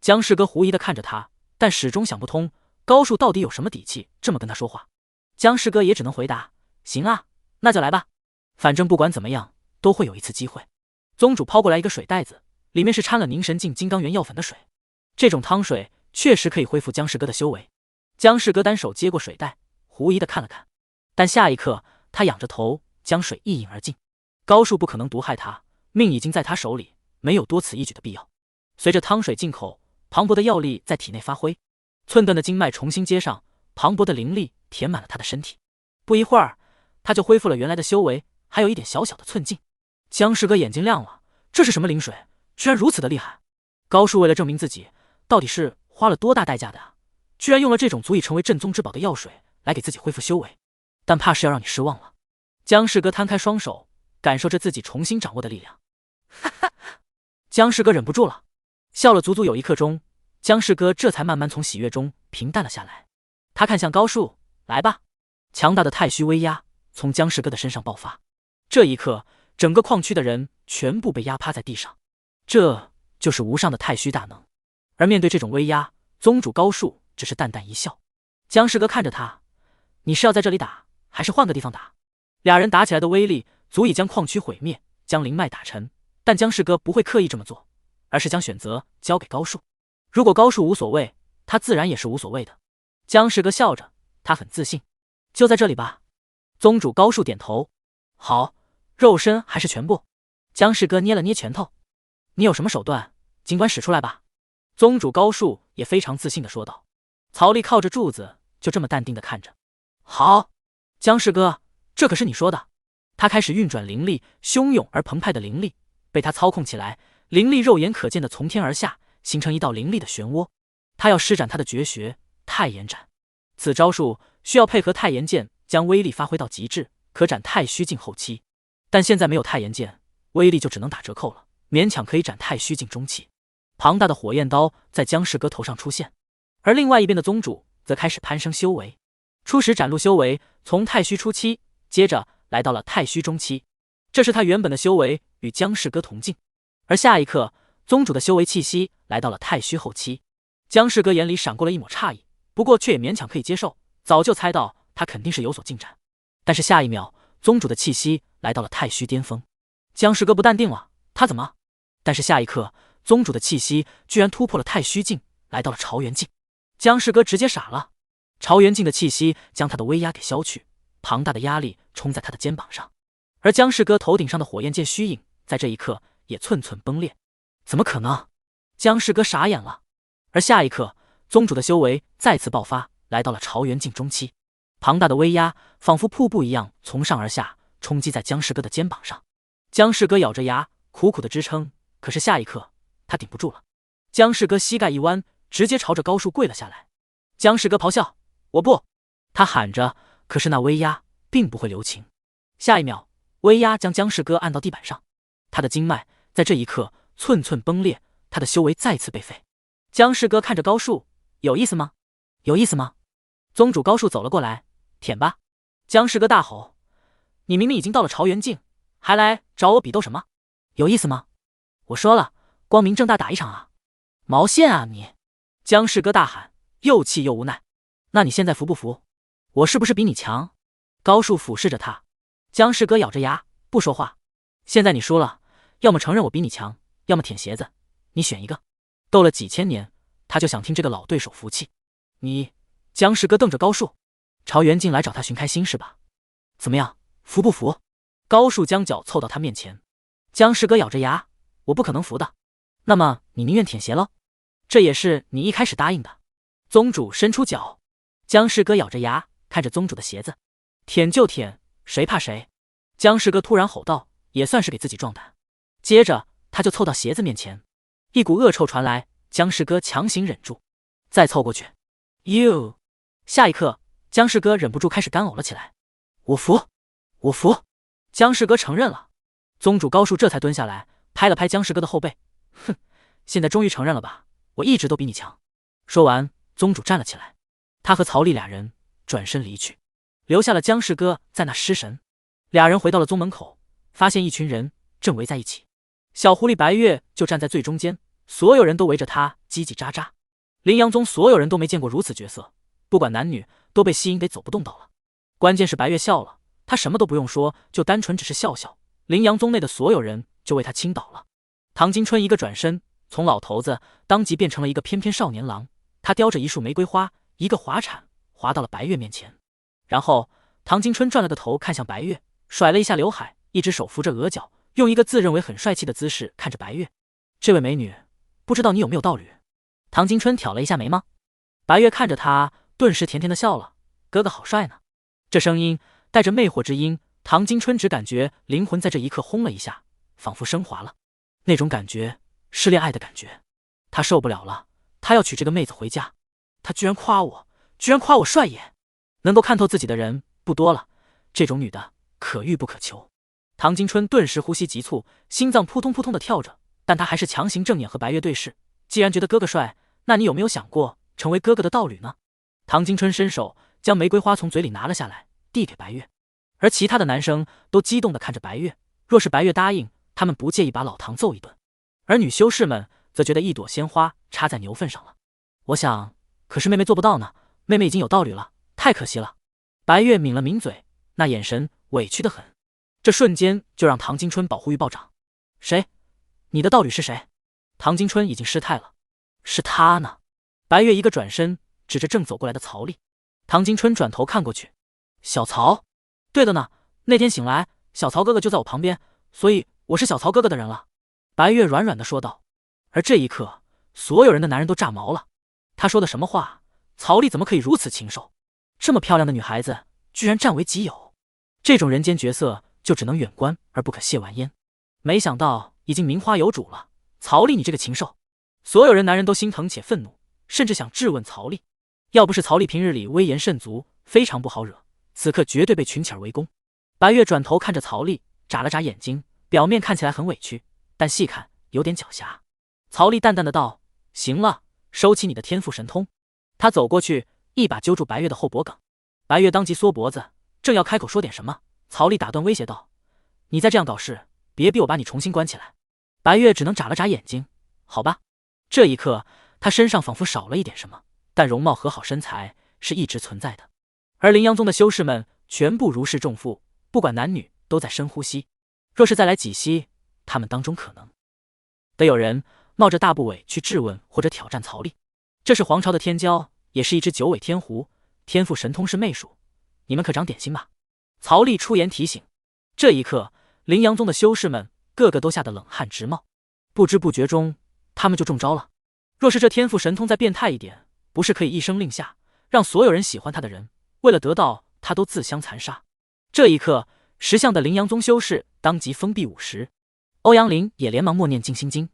姜氏哥狐疑的看着他，但始终想不通高树到底有什么底气这么跟他说话。姜氏哥也只能回答，行啊，那就来吧，反正不管怎么样都会有一次机会。宗主抛过来一个水袋子，里面是掺了凝神境金刚元药粉的水，这种汤水确实可以恢复姜氏哥的修为。姜氏哥单手接过水袋，狐疑的看了看，但下一刻他仰着头将水一饮而尽。高树不可能毒害他，命已经在他手里，没有多此一举的必要。随着汤水进口，磅礴的药力在体内发挥，寸断的经脉重新接上，磅礴的灵力填满了他的身体。不一会儿，他就恢复了原来的修为，还有一点小小的寸劲。姜氏哥眼睛亮了，这是什么灵水，居然如此的厉害！高树为了证明自己，到底是花了多大代价的啊？居然用了这种足以成为镇宗之宝的药水来给自己恢复修为，但怕是要让你失望了。姜氏哥摊开双手，感受着自己重新掌握的力量。哈哈，姜氏哥忍不住了，笑了足足有1刻钟，姜氏哥这才慢慢从喜悦中平淡了下来。他看向高树，来吧。强大的太虚威压从姜氏哥的身上爆发，这一刻整个矿区的人全部被压趴在地上，这就是无上的太虚大能。而面对这种威压，宗主高树只是淡淡一笑。姜氏哥看着他，你是要在这里打，还是换个地方打？俩人打起来的威力足以将矿区毁灭，将灵脉打沉，但姜氏哥不会刻意这么做，而是将选择交给高树。如果高树无所谓，他自然也是无所谓的。姜氏哥笑着，他很自信，就在这里吧。宗主高树点头，好，肉身还是全部？姜氏哥捏了捏拳头，你有什么手段，尽管使出来吧。宗主高树也非常自信地说道。曹丽靠着柱子，就这么淡定地看着。好，姜氏哥，这可是你说的。他开始运转灵力，汹涌而澎湃的灵力被他操控起来，灵力肉眼可见的从天而下，形成一道灵力的漩涡。他要施展他的绝学太炎斩，此招数需要配合太炎剑，将威力发挥到极致，可斩太虚境后期。但现在没有太炎剑，威力就只能打折扣了，勉强可以斩太虚境中期。庞大的火焰刀在姜氏哥头上出现，而另外一边的宗主则开始攀升修为。初始展露修为从太虚初期，接着来到了太虚中期，这是他原本的修为与姜氏哥同境。而下一刻，宗主的修为气息来到了太虚后期。姜氏哥眼里闪过了一抹诧异，不过却也勉强可以接受，早就猜到他肯定是有所进展。但是下一秒，宗主的气息来到了太虚巅峰，姜氏哥不淡定了，他怎么？但是下一刻，宗主的气息居然突破了太虚境，来到了潮元境。姜氏哥直接傻了，潮元境的气息将他的威压给消去，庞大的压力冲在他的肩膀上，而姜氏哥头顶上的火焰剑虚影在这一刻也寸寸崩裂。怎么可能？姜氏哥傻眼了。而下一刻，宗主的修为再次爆发，来到了潮元境中期，庞大的威压仿佛瀑布一样从上而下冲击在姜氏哥的肩膀上。姜氏哥咬着牙苦苦的支撑，可是下一刻他顶不住了。姜氏哥膝盖一弯，直接朝着高树跪了下来。姜氏哥咆哮：我不！他喊着，可是那威压并不会留情。下一秒，威压将姜氏哥按到地板上，他的经脉在这一刻寸寸崩裂，他的修为再次被废。姜氏哥看着高树，有意思吗？有意思吗？宗主高树走了过来，舔吧。姜氏哥大吼：你明明已经到了潮元境，还来找我比斗什么？有意思吗？我说了，光明正大打一场啊！毛线啊你！姜氏哥大喊，又气又无奈。那你现在服不服？我是不是比你强？高树俯视着他。姜氏哥咬着牙不说话。现在你输了，要么承认我比你强，要么舔鞋子，你选一个。斗了几千年，他就想听这个老对手服气。你，姜氏哥瞪着高树，朝元境来找他寻开心是吧？怎么样，服不服？高树将脚凑到他面前。姜氏哥咬着牙，我不可能服的。那么你宁愿舔鞋喽？这也是你一开始答应的。宗主伸出脚。姜氏哥咬着牙看着宗主的鞋子，舔就舔，谁怕谁？姜氏哥突然吼道，也算是给自己壮胆。接着他就凑到鞋子面前，一股恶臭传来，姜氏哥强行忍住，再凑过去。哟！下一刻，姜氏哥忍不住开始干呕了起来。我服，我服！姜氏哥承认了。宗主高树这才蹲下来，拍了拍姜氏哥的后背。哼，现在终于承认了吧？我一直都比你强。说完，宗主站了起来，他和曹丽俩人转身离去，留下了姜氏哥在那失神。俩人回到了宗门口，发现一群人正围在一起，小狐狸白月就站在最中间，所有人都围着他叽叽喳喳。羚羊宗所有人都没见过如此角色，不管男女都被吸引得走不动道了。关键是白月笑了，他什么都不用说，就单纯只是笑笑，羚羊宗内的所有人就为他倾倒了。唐金春一个转身，从老头子当即变成了一个翩翩少年郎，他叼着一束玫瑰花，一个滑铲滑到了白月面前。然后唐金春转了个头看向白月，甩了一下刘海，一只手扶着额角，用一个自认为很帅气的姿势看着白月。这位美女，不知道你有没有道侣？唐金春挑了一下眉毛。白月看着他，顿时甜甜的笑了，哥哥好帅呢。这声音带着魅惑之音，唐金春只感觉灵魂在这一刻轰了一下，仿佛升华了。那种感觉是恋爱的感觉，他受不了了，他要娶这个妹子回家。他居然夸我，居然夸我帅也！能够看透自己的人不多了，这种女的可遇不可求。唐金春顿时呼吸急促，心脏扑通扑通的跳着，但他还是强行正眼和白月对视。既然觉得哥哥帅，那你有没有想过成为哥哥的道侣呢？唐金春伸手将玫瑰花从嘴里拿了下来，递给白月，而其他的男生都激动地看着白月。若是白月答应，他们不介意把老唐揍一顿，而女修士们则觉得一朵鲜花插在牛粪上了。我想，可是妹妹做不到呢，妹妹已经有道侣了，太可惜了。白月抿了抿嘴，那眼神委屈得很。这瞬间就让唐金春保护欲暴涨。谁？你的道侣是谁？唐金春已经失态了。是他呢。白月一个转身，指着正走过来的曹丽。唐金春转头看过去，小曹。对的呢，那天醒来，小曹哥哥就在我旁边，所以我是小曹哥哥的人了。白月软软的说道。而这一刻，所有人的男人都炸毛了。他说的什么话？曹丽怎么可以如此禽兽？这么漂亮的女孩子，居然占为己有。这种人间角色就只能远观而不可亵玩焉。没想到已经名花有主了，曹丽你这个禽兽！所有人男人都心疼且愤怒，甚至想质问曹丽。要不是曹丽平日里威严甚足，非常不好惹，此刻绝对被群起而围攻。白月转头看着曹丽，眨了眨眼睛，表面看起来很委屈，但细看有点狡黠。曹丽淡淡的道：“行了，收起你的天赋神通。”他走过去，一把揪住白月的后脖颈。白月当即缩脖子，正要开口说点什么，曹丽打断威胁道：“你再这样搞事，别逼我把你重新关起来。”白月只能眨了眨眼睛，好吧。这一刻，他身上仿佛少了一点什么，但容貌和好身材是一直存在的。而灵阳宗的修士们全部如释重负，不管男女都在深呼吸。若是再来几息，他们当中可能得有人冒着大不韪去质问或者挑战曹丽。这是皇朝的天骄，也是一只九尾天狐，天赋神通是媚属，你们可长点心吧。曹丽出言提醒。这一刻，灵阳宗的修士们个个都吓得冷汗直冒，不知不觉中他们就中招了。若是这天赋神通再变态一点，不是可以一声令下，让所有人喜欢他的人为了得到他都自相残杀。这一刻，识相的灵阳宗修士当即封闭50。欧阳林也连忙默念静心经。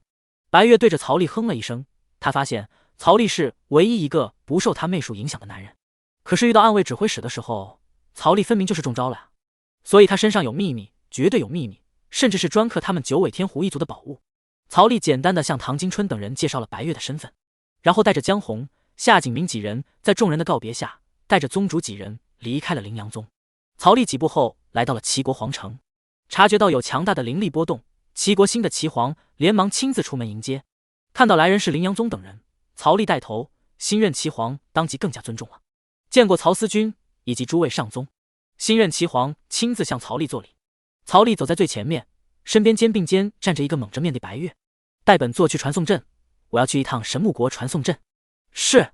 白月对着曹丽哼了一声，他发现曹丽是唯一一个不受他媚术影响的男人。可是遇到暗卫指挥使的时候，曹丽分明就是中招了呀。所以他身上有秘密，绝对有秘密，甚至是专克他们九尾天狐一族的宝物。曹丽简单的向唐金春等人介绍了白月的身份，然后带着江红、夏景明几人在众人的告别下，带着宗主几人离开了灵阳宗。曹丽几步后来到了齐国皇城，察觉到有强大的灵力波动，齐国新的齐皇连忙亲自出门迎接。看到来人是灵阳宗等人，曹丽带头，新任齐皇当即更加尊重了。见过曹思君以及诸位上宗，新任齐皇亲自向曹丽作礼。曹丽走在最前面，身边肩并肩站着一个蒙着面的白月。带本座去传送阵，我要去一趟神木国传送阵。是。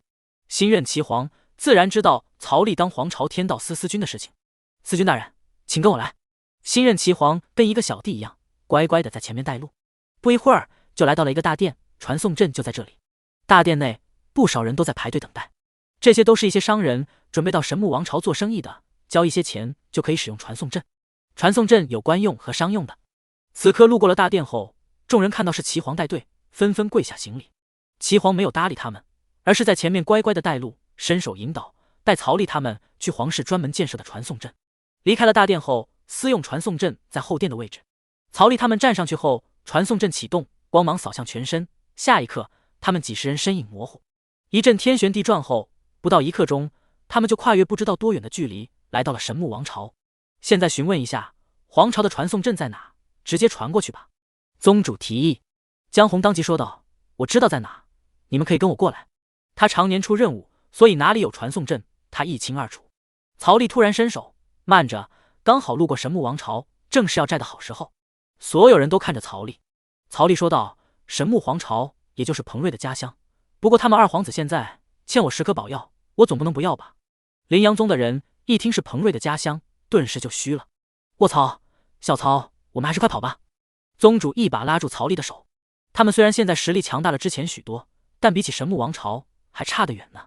新任齐皇自然知道曹丽当皇朝天道司君的事情。司君大人，请跟我来。新任齐皇跟一个小弟一样，乖乖的在前面带路。不一会儿就来到了一个大殿，传送阵就在这里。大殿内不少人都在排队等待，这些都是一些商人，准备到神木王朝做生意的，交一些钱就可以使用传送阵。传送阵有官用和商用的。此刻路过了大殿后，众人看到是齐皇带队，纷纷跪下行礼。齐皇没有搭理他们，而是在前面乖乖的带路，伸手引导，带曹丽他们去皇室专门建设的传送阵。离开了大殿后，私用传送阵在后殿的位置。曹丽他们站上去后，传送阵启动，光芒扫向全身。下一刻，他们几十人身影模糊，一阵天旋地转后，不到1刻钟，他们就跨越不知道多远的距离，来到了神木王朝。现在询问一下，皇朝的传送阵在哪？直接传过去吧。宗主提议。江红当即说道：“我知道在哪，你们可以跟我过来。”他常年出任务，所以哪里有传送阵，他一清二楚。曹丽突然伸手，慢着，刚好路过神木王朝，正是要摘的好时候。所有人都看着曹丽。曹丽说道：“神木皇朝也就是彭瑞的家乡，不过他们二皇子现在欠我10颗宝药，我总不能不要吧？”灵阳宗的人一听是彭瑞的家乡，顿时就虚了。卧槽，小曹，我们还是快跑吧。宗主一把拉住曹丽的手。他们虽然现在实力强大了之前许多，但比起神木王朝还差得远呢。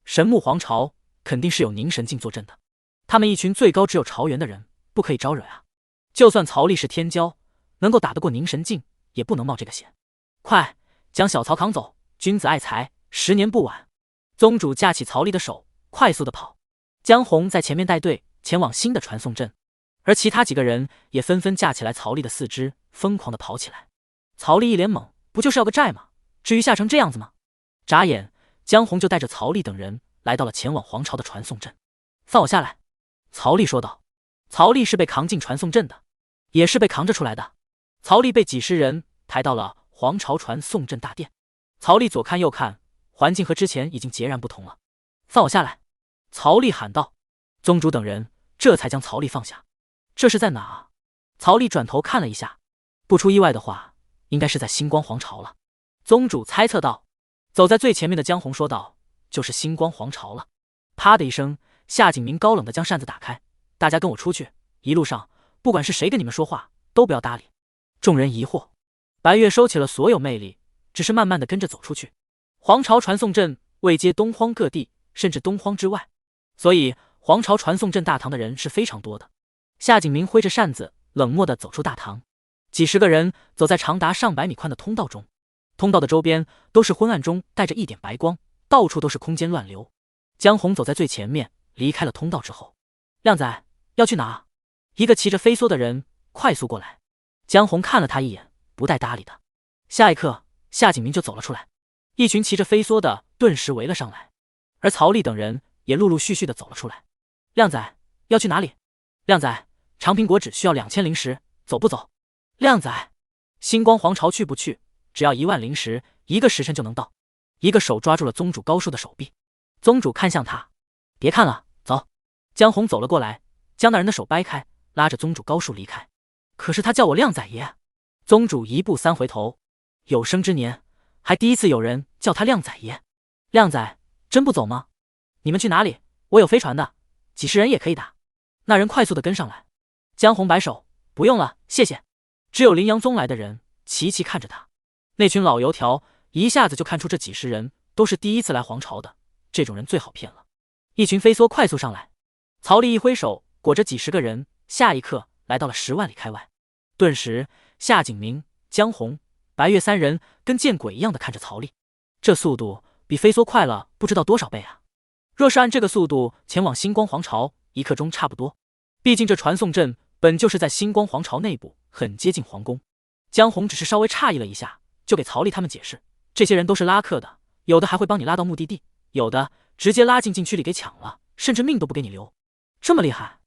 神木皇朝肯定是有凝神镜坐镇的，他们一群最高只有朝元的人，不可以招惹啊。就算曹丽是天骄，能够打得过凝神镜，也不能冒这个险。快将小曹扛走，君子爱财，10年不晚。宗主架起曹丽的手，快速的跑。江红在前面带队前往新的传送阵，而其他几个人也纷纷架起来曹丽的4肢，疯狂的跑起来。曹丽一脸懵，不就是要个寨吗？至于吓成这样子吗？眨眼，江红就带着曹丽等人来到了前往皇朝的传送阵。放我下来，曹丽说道。曹丽是被扛进传送阵的，也是被扛着出来的。曹丽被几十人抬到了皇朝传送阵大殿。曹丽左看右看，环境和之前已经截然不同了。放我下来，曹丽喊道。宗主等人这才将曹丽放下。这是在哪啊？曹丽转头看了一下，不出意外的话，应该是在星光皇朝了。宗主猜测道。走在最前面的江红说道：“就是星光皇朝了。”啪的一声，夏景明高冷的将扇子打开：“大家跟我出去，一路上不管是谁跟你们说话，都不要搭理。”众人疑惑，白月收起了所有魅力，只是慢慢的跟着走出去。皇朝传送阵位接东荒各地，甚至东荒之外，所以皇朝传送阵大堂的人是非常多的。夏景明挥着扇子，冷漠地走出大堂。几十个人走在长达上百米宽的通道中，通道的周边都是昏暗中带着一点白光，到处都是空间乱流。江红走在最前面，离开了通道之后，靓仔要去哪？一个骑着飞梭的人快速过来。江红看了他一眼，不带搭理的。下一刻，夏景明就走了出来，一群骑着飞梭的顿时围了上来，而曹丽等人也陆陆续续的走了出来。靓仔要去哪里？靓仔，长苹果只需要2000灵石，走不走？靓仔，星光皇朝去不去？只要1万灵石，1个时辰就能到。一个手抓住了宗主高树的手臂，宗主看向他，别看了，走。江红走了过来，将那人的手掰开，拉着宗主高树离开。可是他叫我靓仔爷。宗主1步3回头，有生之年还第一次有人叫他靓仔爷。靓仔真不走吗？你们去哪里？我有飞船的，几十人也可以打。那人快速的跟上来。江红摆手，不用了，谢谢。只有羚羊宗来的人齐齐看着他。那群老油条一下子就看出这几十人都是第一次来皇朝的，这种人最好骗了。一群飞梭快速上来，曹丽一挥手，裹着几十个人，下一刻来到了10万里开外。顿时，夏景明、江红、白月3人跟见鬼一样的看着曹丽，这速度比飞梭快了不知道多少倍啊！若是按这个速度前往星光皇朝，1刻钟差不多。毕竟这传送阵本就是在星光皇朝内部，很接近皇宫。江红只是稍微诧异了一下，就给曹丽他们解释，这些人都是拉客的，有的还会帮你拉到目的地，有的直接拉进禁区里给抢了，甚至命都不给你留。这么厉害？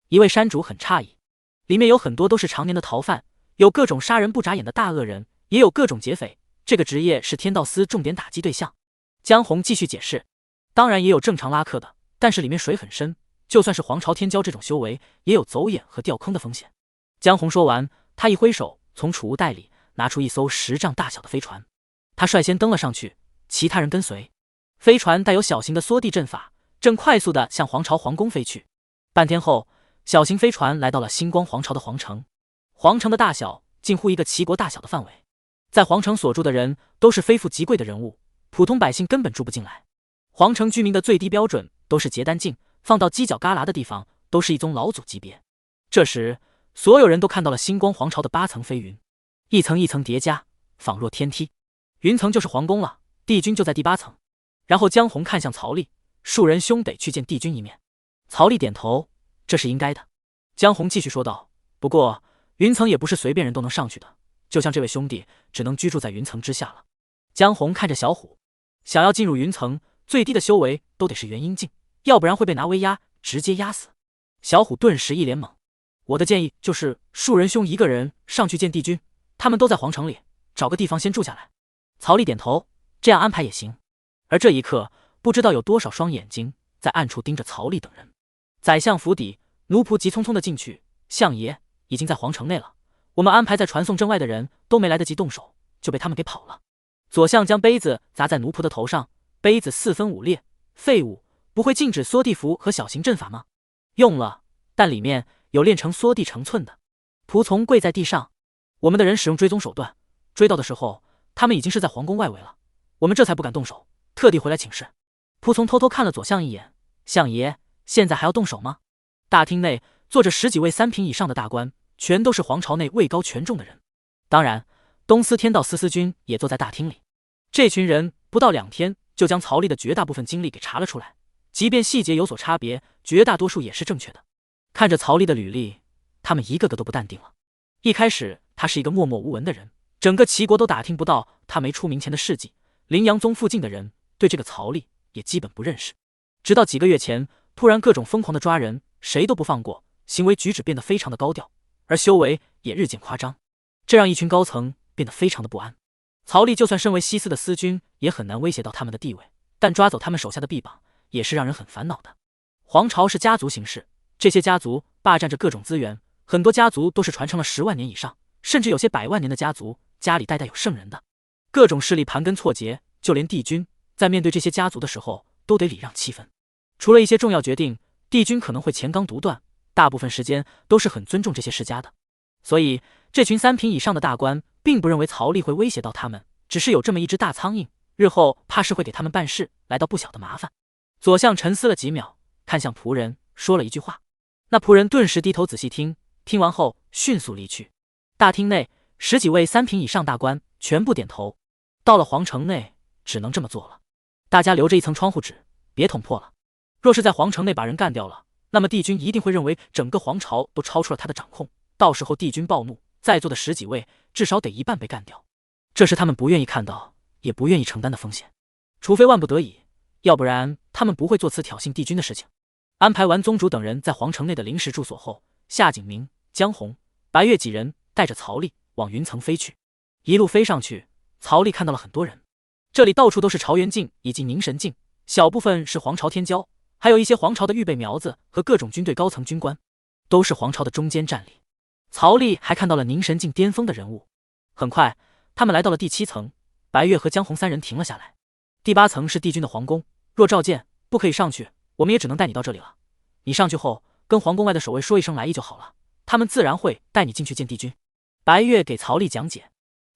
一位山主很诧异。里面有很多都是常年的逃犯，有各种杀人不眨眼的大恶人，也有各种劫匪，这个职业是天道司重点打击对象。江红继续解释，当然也有正常拉客的，但是里面水很深，就算是皇朝天骄这种修为，也有走眼和掉坑的风险。江红说完，他一挥手，从储物袋里拿出一艘10丈大小的飞船，他率先登了上去，其他人跟随。飞船带有小型的缩地阵法，正快速地向皇朝皇宫飞去。半天后，小型飞船来到了星光皇朝的皇城。皇城的大小近乎一个齐国大小的范围，在皇城所住的人都是非富即贵的人物，普通百姓根本住不进来。皇城居民的最低标准都是结丹境，放到犄角旮旯的地方都是一宗老祖级别。这时，所有人都看到了星光皇朝的8层飞云，一层一层叠加，仿若天梯。云层就是皇宫了，帝君就在第8层。然后江红看向曹丽，庶人兄得去见帝君一面。曹丽点头，这是应该的。江红继续说道，不过云层也不是随便人都能上去的，就像这位兄弟只能居住在云层之下了。江红看着小虎，想要进入云层，最低的修为都得是元婴境，要不然会被拿威压直接压死。小虎顿时一脸懵，我的建议就是庶人兄一个人上去见帝君，他们都在皇城里，找个地方先住下来。曹丽点头，这样安排也行。而这一刻，不知道有多少双眼睛在暗处盯着曹丽等人。宰相府邸，奴仆急匆匆的进去，相爷已经在皇城内了，我们安排在传送阵外的人都没来得及动手，就被他们给跑了。左相将杯子砸在奴仆的头上，杯子4分5裂。废物，不会禁止缩地符和小型阵法吗？用了，但里面有炼成缩地成寸的。仆从跪在地上，我们的人使用追踪手段，追到的时候他们已经是在皇宫外围了，我们这才不敢动手，特地回来请示。仆从偷偷看了左相一眼，相爷现在还要动手吗？大厅内坐着10几位3品以上的大官，全都是皇朝内位高权重的人。当然，东司天道司司君也坐在大厅里。这群人不到2天就将曹丽的绝大部分经历给查了出来，即便细节有所差别，绝大多数也是正确的。看着曹丽的履历，他们一个个都不淡定了。一开始他是一个默默无闻的人，整个齐国都打听不到他没出名前的事迹，羚羊宗附近的人对这个曹丽也基本不认识。直到几个月前，突然各种疯狂的抓人，谁都不放过，行为举止变得非常的高调，而修为也日渐夸张，这让一群高层变得非常的不安。曹丽就算身为西司的司君，也很难威胁到他们的地位，但抓走他们手下的臂膀也是让人很烦恼的。皇朝是家族形式，这些家族霸占着各种资源，很多家族都是传承了10万年以上，甚至有些100万年的家族，家里代代有圣人的。各种势力盘根错节，就连帝君在面对这些家族的时候都得礼让7分。除了一些重要决定，帝君可能会前纲独断，大部分时间都是很尊重这些世家的。所以这群3品以上的大官并不认为曹丽会威胁到他们，只是有这么一只大苍蝇，日后怕是会给他们办事来到不小的麻烦。左相沉思了几秒，看向仆人说了一句话。那仆人顿时低头仔细听，听完后迅速离去。大厅内10几位3品以上大官全部点头。到了皇城内，只能这么做了。大家留着一层窗户纸，别捅破了。若是在皇城内把人干掉了，那么帝君一定会认为整个皇朝都超出了他的掌控，到时候帝君暴怒，在座的10几位至少得一半被干掉。这是他们不愿意看到，也不愿意承担的风险。除非万不得已，要不然他们不会做此挑衅帝君的事情。安排完宗主等人在皇城内的临时住所后，夏景明、江红、白月几人带着曹丽往云层飞去。一路飞上去，曹丽看到了很多人，这里到处都是朝元镜以及凝神镜，小部分是皇朝天骄，还有一些皇朝的预备苗子和各种军队高层军官，都是皇朝的中间战力。曹丽还看到了凝神镜巅峰的人物。很快，他们来到了第7层，白月和江红3人停了下来。第8层是帝君的皇宫，若召见，不可以上去，我们也只能带你到这里了。你上去后，跟皇宫外的守卫说一声来意就好了，他们自然会带你进去见帝君。白月给曹丽讲解，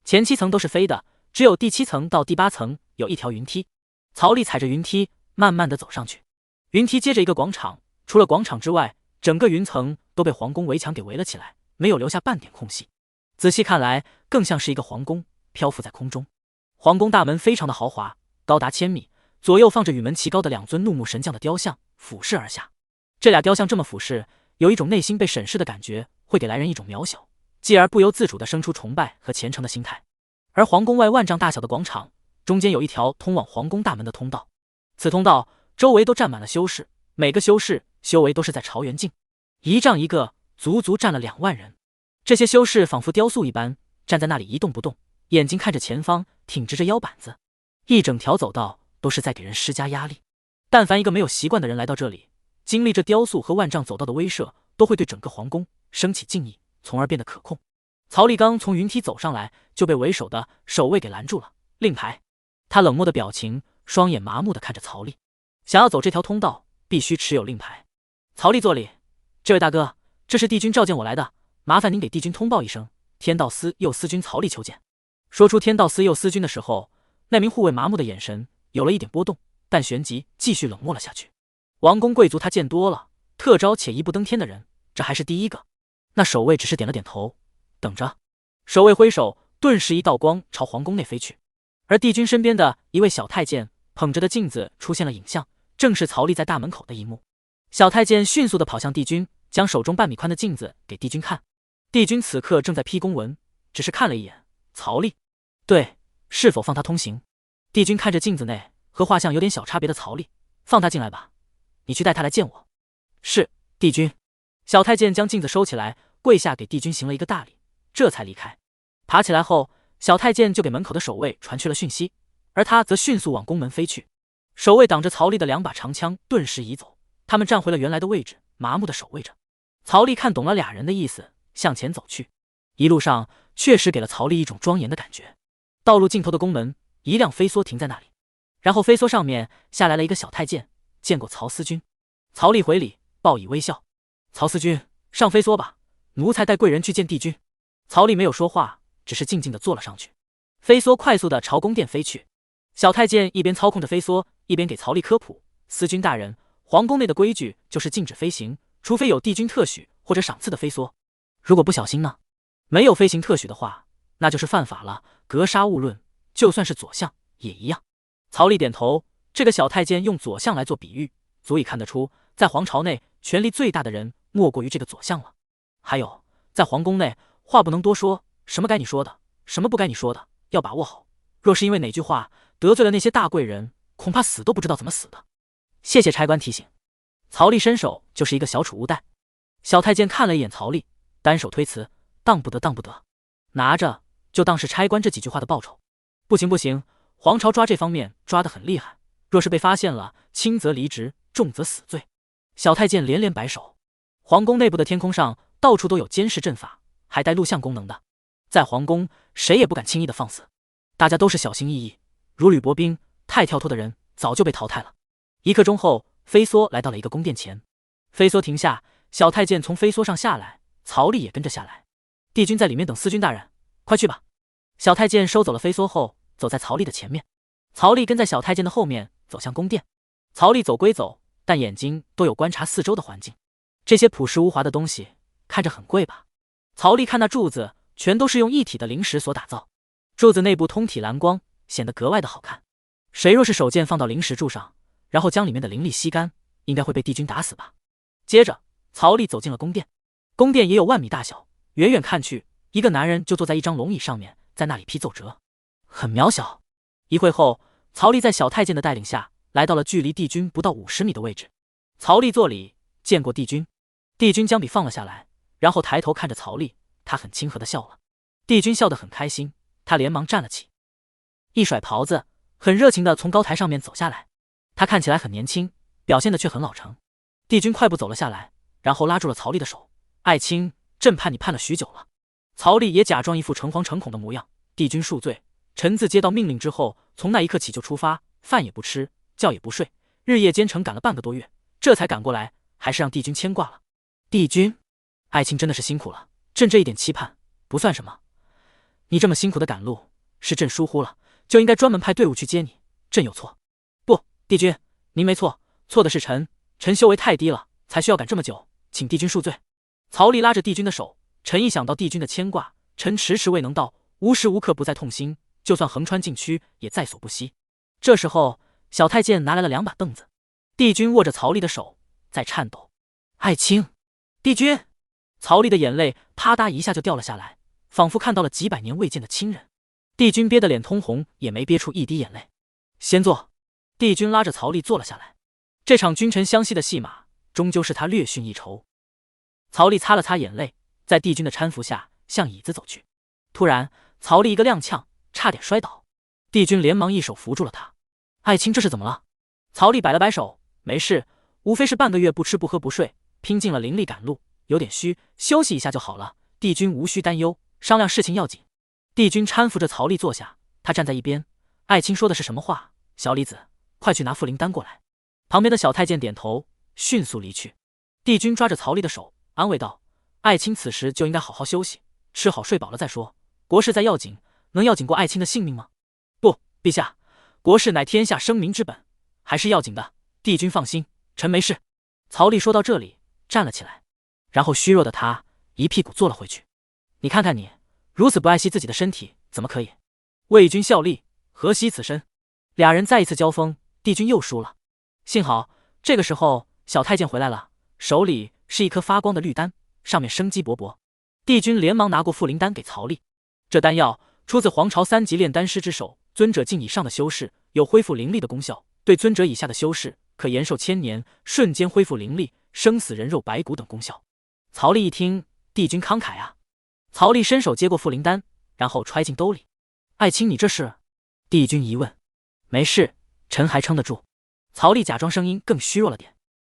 前7层都是飞的，只有第7层到第8层有一条云梯。曹丽踩着云梯，慢慢的走上去。云梯接着一个广场，除了广场之外，整个云层都被皇宫围墙给围了起来，没有留下半点空隙。仔细看来，更像是一个皇宫漂浮在空中。皇宫大门非常的豪华，高达1000米，左右放着与门齐高的2尊怒目神将的雕像，俯视而下。这俩雕像这么俯视，有一种内心被审视的感觉，会给来人一种渺小，继而不由自主地生出崇拜和虔诚的心态。而皇宫外万丈大小的广场，中间有一条通往皇宫大门的通道，此通道周围都站满了修士，每个修士修为都是在朝元境，一丈一个，足足站了2万人。这些修士仿佛雕塑一般，站在那里一动不动，眼睛看着前方，挺直着腰板子，一整条走道都是在给人施加压力。但凡一个没有习惯的人来到这里，经历这雕塑和万丈走道的威慑，都会对整个皇宫升起敬意，从而变得可控。曹立刚从云梯走上来，就被为首的守卫给拦住了。令牌。他冷漠的表情，双眼麻木的看着曹立。想要走这条通道，必须持有令牌。曹立作礼，这位大哥，这是帝君召见我来的，麻烦您给帝君通报一声，天道司右司君曹立求见。说出天道司右司君的时候，那名护卫麻木的眼神有了一点波动，但旋即继续冷漠了下去。王公贵族他见多了，特招且一步登天的人，这还是第一个。那守卫只是点了点头，等着。守卫挥手，顿时一道光朝皇宫内飞去。而帝君身边的一位小太监捧着的镜子出现了影像，正是曹立在大门口的一幕。小太监迅速地跑向帝君，将手中半米宽的镜子给帝君看。帝君此刻正在批公文，只是看了一眼曹立，对，是否放他通行？帝君看着镜子内和画像有点小差别的曹立，放他进来吧，你去带他来见我。是，帝君。小太监将镜子收起来，跪下给帝君行了一个大礼，这才离开。爬起来后，小太监就给门口的守卫传去了讯息，而他则迅速往宫门飞去。守卫挡着曹立的2把长枪顿时移走，他们站回了原来的位置，麻木地守卫着。曹立看懂了俩人的意思，向前走去。一路上确实给了曹立一种庄严的感觉。道路尽头的宫门，一辆飞梭停在那里，然后飞梭上面下来了一个小太监，见过曹司君。曹立回礼，报以微笑。曹司君，上飞梭吧，奴才带贵人去见帝君。曹立没有说话，只是静静地坐了上去。飞梭快速地朝宫殿飞去。小太监一边操控着飞梭，一边给曹立科普：司君大人，皇宫内的规矩就是禁止飞行，除非有帝君特许或者赏赐的飞梭。如果不小心呢？没有飞行特许的话，那就是犯法了，格杀勿论，就算是左相也一样。曹立点头，这个小太监用左相来做比喻，足以看得出，在皇朝内权力最大的人莫过于这个左相了。还有，在皇宫内话不能多说，什么该你说的，什么不该你说的，要把握好。若是因为哪句话得罪了那些大贵人，恐怕死都不知道怎么死的。谢谢差官提醒。曹立伸手就是一个小储物袋。小太监看了一眼曹立，单手推辞：当不得，当不得。拿着，就当是差官这几句话的报酬。不行不行，皇朝抓这方面抓得很厉害，若是被发现了，轻则离职，重则死罪。小太监连连摆手。皇宫内部的天空上到处都有监视阵法，还带录像功能的，在皇宫谁也不敢轻易的放肆，大家都是小心翼翼，如履薄冰，太跳脱的人早就被淘汰了。1刻钟后，飞梭来到了一个宫殿前，飞梭停下，小太监从飞梭上下来，曹立也跟着下来。帝君在里面等司君大人，快去吧。小太监收走了飞梭后，走在曹立的前面，曹立跟在小太监的后面走向宫殿。曹立走归走，但眼睛都有观察四周的环境。这些朴实无华的东西看着很贵吧？曹丽看那柱子，全都是用一体的灵石所打造，柱子内部通体蓝光，显得格外的好看。谁若是手剑放到灵石柱上，然后将里面的灵力吸干，应该会被帝君打死吧。接着，曹丽走进了宫殿，宫殿也有1万米大小，远远看去，一个男人就坐在一张龙椅上面，在那里批奏折，很渺小。一会后，曹丽在小太监的带领下，来到了距离帝君不到50米的位置。曹丽作礼，见过帝君。帝君将笔放了下来，然后抬头看着曹丽，他很亲和的笑了。帝君笑得很开心，他连忙站了起，一甩袍子，很热情的从高台上面走下来。他看起来很年轻，表现的却很老成。帝君快步走了下来，然后拉住了曹丽的手：“爱卿，朕盼你盼了许久了。”曹丽也假装一副诚惶诚恐的模样：“帝君恕罪，臣自接到命令之后，从那一刻起就出发，饭也不吃，觉也不睡，日夜兼程赶了半个多月，这才赶过来，还是让帝君牵挂了。帝君，爱卿真的是辛苦了，朕这一点期盼不算什么。你这么辛苦的赶路，是朕疏忽了，就应该专门派队伍去接你，朕有错。不，帝君，您没错，错的是臣，臣修为太低了，才需要赶这么久，请帝君恕罪。”曹丽拉着帝君的手：“臣一想到帝君的牵挂，臣迟迟未能到，无时无刻不在痛心，就算横穿禁区，也在所不惜。”这时候，小太监拿来了2把凳子，帝君握着曹丽的手，在颤抖。“爱卿！”“帝君！”曹丽的眼泪啪嗒一下就掉了下来，仿佛看到了几百年未见的亲人。帝君憋得脸通红，也没憋出一滴眼泪。“先坐。”帝君拉着曹丽坐了下来。这场君臣相惜的戏码，终究是他略逊一筹。曹丽擦了擦眼泪，在帝君的搀扶下向椅子走去。突然，曹丽一个踉跄，差点摔倒。帝君连忙一手扶住了他。“爱卿这是怎么了？”曹丽摆了摆手：“没事，无非是半个月不吃不喝不睡，拼尽了灵力赶路，有点虚，休息一下就好了。帝君无需担忧，商量事情要紧。”帝君搀扶着曹丽坐下，他站在一边：“爱卿说的是什么话？小李子，快去拿茯苓丹过来。”旁边的小太监点头，迅速离去。帝君抓着曹丽的手，安慰道：“爱卿此时就应该好好休息，吃好睡饱了再说。国事在要紧，能要紧过爱卿的性命吗？”“不，陛下，国事乃天下生民之本，还是要紧的。帝君放心，臣没事。”曹丽说到这里，站了起来，然后虚弱的他一屁股坐了回去。“你看看你，如此不爱惜自己的身体，怎么可以为君效力，何惜此身？”俩人再一次交锋，帝君又输了。幸好这个时候小太监回来了，手里是一颗发光的绿丹，上面生机勃勃。帝君连忙拿过茯苓丹给曹丽。这丹药出自皇朝3级炼丹师之手，尊者境以上的修士有恢复灵力的功效，对尊者以下的修士可延寿1000年，瞬间恢复灵力，生死人肉白骨等功效。曹丽一听，帝君慷慨啊！曹丽伸手接过茯苓丹，然后揣进兜里。“爱卿，你这是？”帝君疑问。“没事，臣还撑得住。”曹丽假装声音更虚弱了点。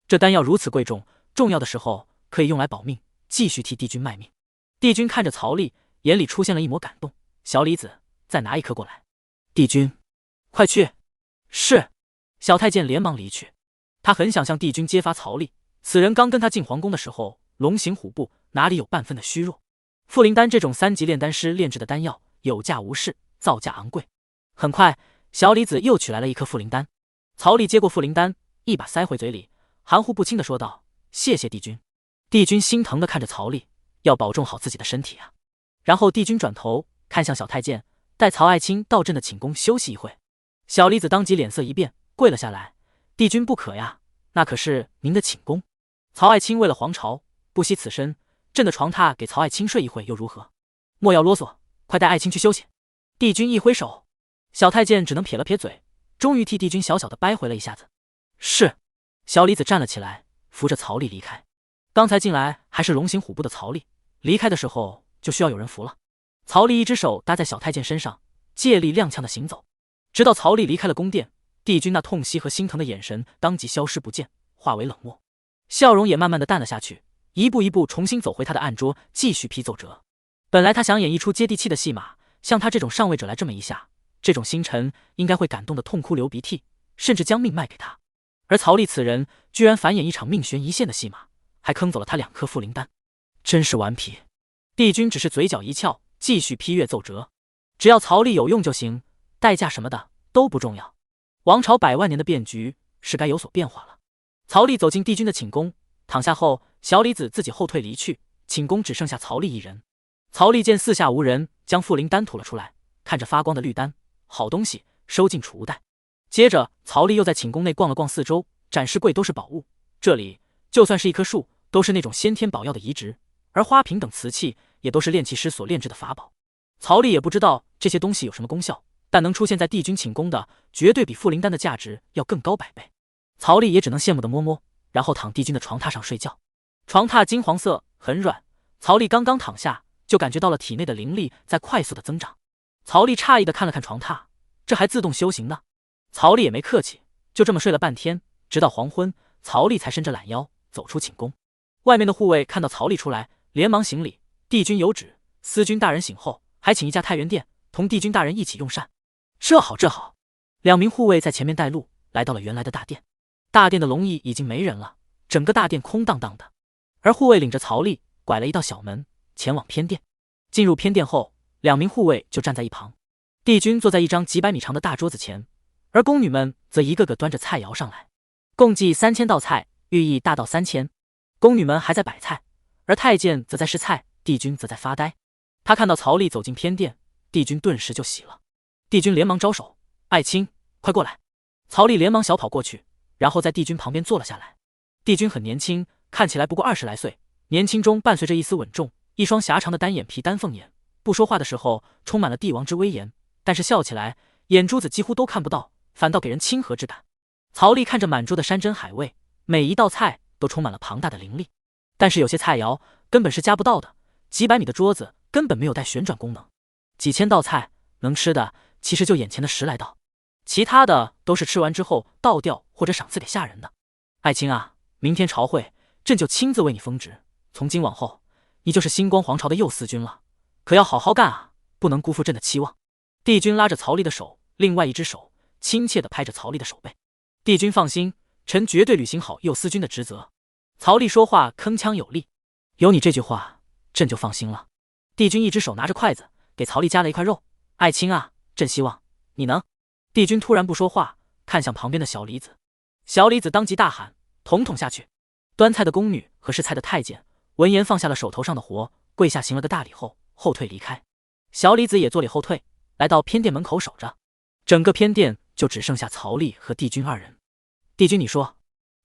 这丹药如此贵重，重要的时候可以用来保命，继续替帝君卖命。帝君看着曹丽，眼里出现了一抹感动。“小李子，再拿一颗过来。”“帝君，快去。”“是。”小太监连忙离去。他很想向帝君揭发曹丽，此人刚跟他进皇宫的时候龙行虎步，哪里有半分的虚弱。茯苓丹这种3级炼丹师炼制的丹药，有价无市，造价昂贵。很快，小李子又取来了一颗茯苓丹。曹丽接过茯苓丹，一把塞回嘴里，含糊不清的说道：“谢谢帝君。”帝君心疼的看着曹丽，要保重好自己的身体啊。然后帝君转头看向小太监，带曹爱卿到朕的寝宫休息一会。小李子当即脸色一变，跪了下来：“帝君不可呀，那可是您的寝宫。曹爱卿为了皇朝，不惜此身，朕的床榻给曹爱卿睡一会又如何？莫要啰嗦，快带爱卿去休息。”帝君一挥手，小太监只能撇了撇嘴，终于替帝君小小的掰回了一下子。“是。”小李子站了起来，扶着曹丽离开。刚才进来还是龙行虎步的曹丽，离开的时候就需要有人扶了。曹丽一只手搭在小太监身上，借力踉跄的行走，直到曹丽离开了宫殿，帝君那痛惜和心疼的眼神当即消失不见，化为冷漠，笑容也慢慢的淡了下去，一步一步重新走回他的案桌，继续批奏折。本来他想演一出接地气的戏码，像他这种上位者来这么一下，这种星辰应该会感动的痛哭流鼻涕，甚至将命卖给他。而曹丽此人居然反演一场命悬一线的戏码，还坑走了他2颗茯苓丹，真是顽皮。帝君只是嘴角一翘，继续批阅奏折，只要曹丽有用就行，代价什么的都不重要。王朝100万年的变局是该有所变化了。曹丽走进帝君的寝宫，躺下后，小李子自己后退离去，寝宫只剩下曹丽一人。曹丽见四下无人，将茯苓丹吐了出来，看着发光的绿丹，好东西，收进储物袋。接着，曹丽又在寝宫内逛了逛四周，展示柜都是宝物，这里就算是一棵树，都是那种先天宝药的移植，而花瓶等瓷器也都是炼器师所炼制的法宝。曹丽也不知道这些东西有什么功效，但能出现在帝君寝宫的，绝对比茯苓丹的价值要更高100倍。曹丽也只能羡慕地摸摸，然后躺帝君的床榻上睡觉。床榻金黄色，很软。曹丽刚刚躺下，就感觉到了体内的灵力在快速的增长。曹丽诧异地看了看床榻，这还自动修行呢。曹丽也没客气，就这么睡了半天，直到黄昏，曹丽才伸着懒腰走出寝宫。外面的护卫看到曹丽出来，连忙行礼：“帝君有旨，司君大人醒后，还请一驾太原殿，同帝君大人一起用膳。”这好，这好。2名护卫在前面带路，来到了原来的大殿。大殿的龙椅已经没人了，整个大殿空荡荡的。而护卫领着曹丽拐了一道小门，前往偏殿。进入偏殿后，2名护卫就站在一旁。帝君坐在一张几百米长的大桌子前，而宫女们则一个个端着菜肴上来，共计3000道菜，寓意大到3000。宫女们还在摆菜，而太监则在试菜，帝君则在发呆。他看到曹丽走进偏殿，帝君顿时就喜了。帝君连忙招手：“爱卿，快过来。”曹丽连忙小跑过去，然后在帝君旁边坐了下来。帝君很年轻，看起来不过20来岁，年轻中伴随着一丝稳重，一双狭长的单眼皮丹凤眼，不说话的时候充满了帝王之威严，但是笑起来眼珠子几乎都看不到，反倒给人亲和之感。曹丽看着满桌的山珍海味，每一道菜都充满了庞大的灵力，但是有些菜肴根本是夹不到的，几百米的桌子根本没有带旋转功能，几千道菜能吃的其实就眼前的10来道，其他的都是吃完之后倒掉或者赏赐给下人的。爱卿啊，明天朝会，朕就亲自为你封职，从今往后，你就是星光皇朝的右司君了，可要好好干啊，不能辜负朕的期望。帝君拉着曹丽的手，另外一只手亲切地拍着曹丽的手背。帝君放心，臣绝对履行好右司君的职责。曹丽说话铿锵有力，有你这句话，朕就放心了。帝君一只手拿着筷子，给曹丽夹了一块肉。爱卿啊，朕希望你能……帝君突然不说话，看向旁边的小李子。小李子当即大喊：“统统下去！”端菜的宫女和试菜的太监闻言放下了手头上的活，跪下行了个大礼后后退离开。小李子也作礼后退，来到偏殿门口守着。整个偏殿就只剩下曹丽和帝君2人。帝君，你说。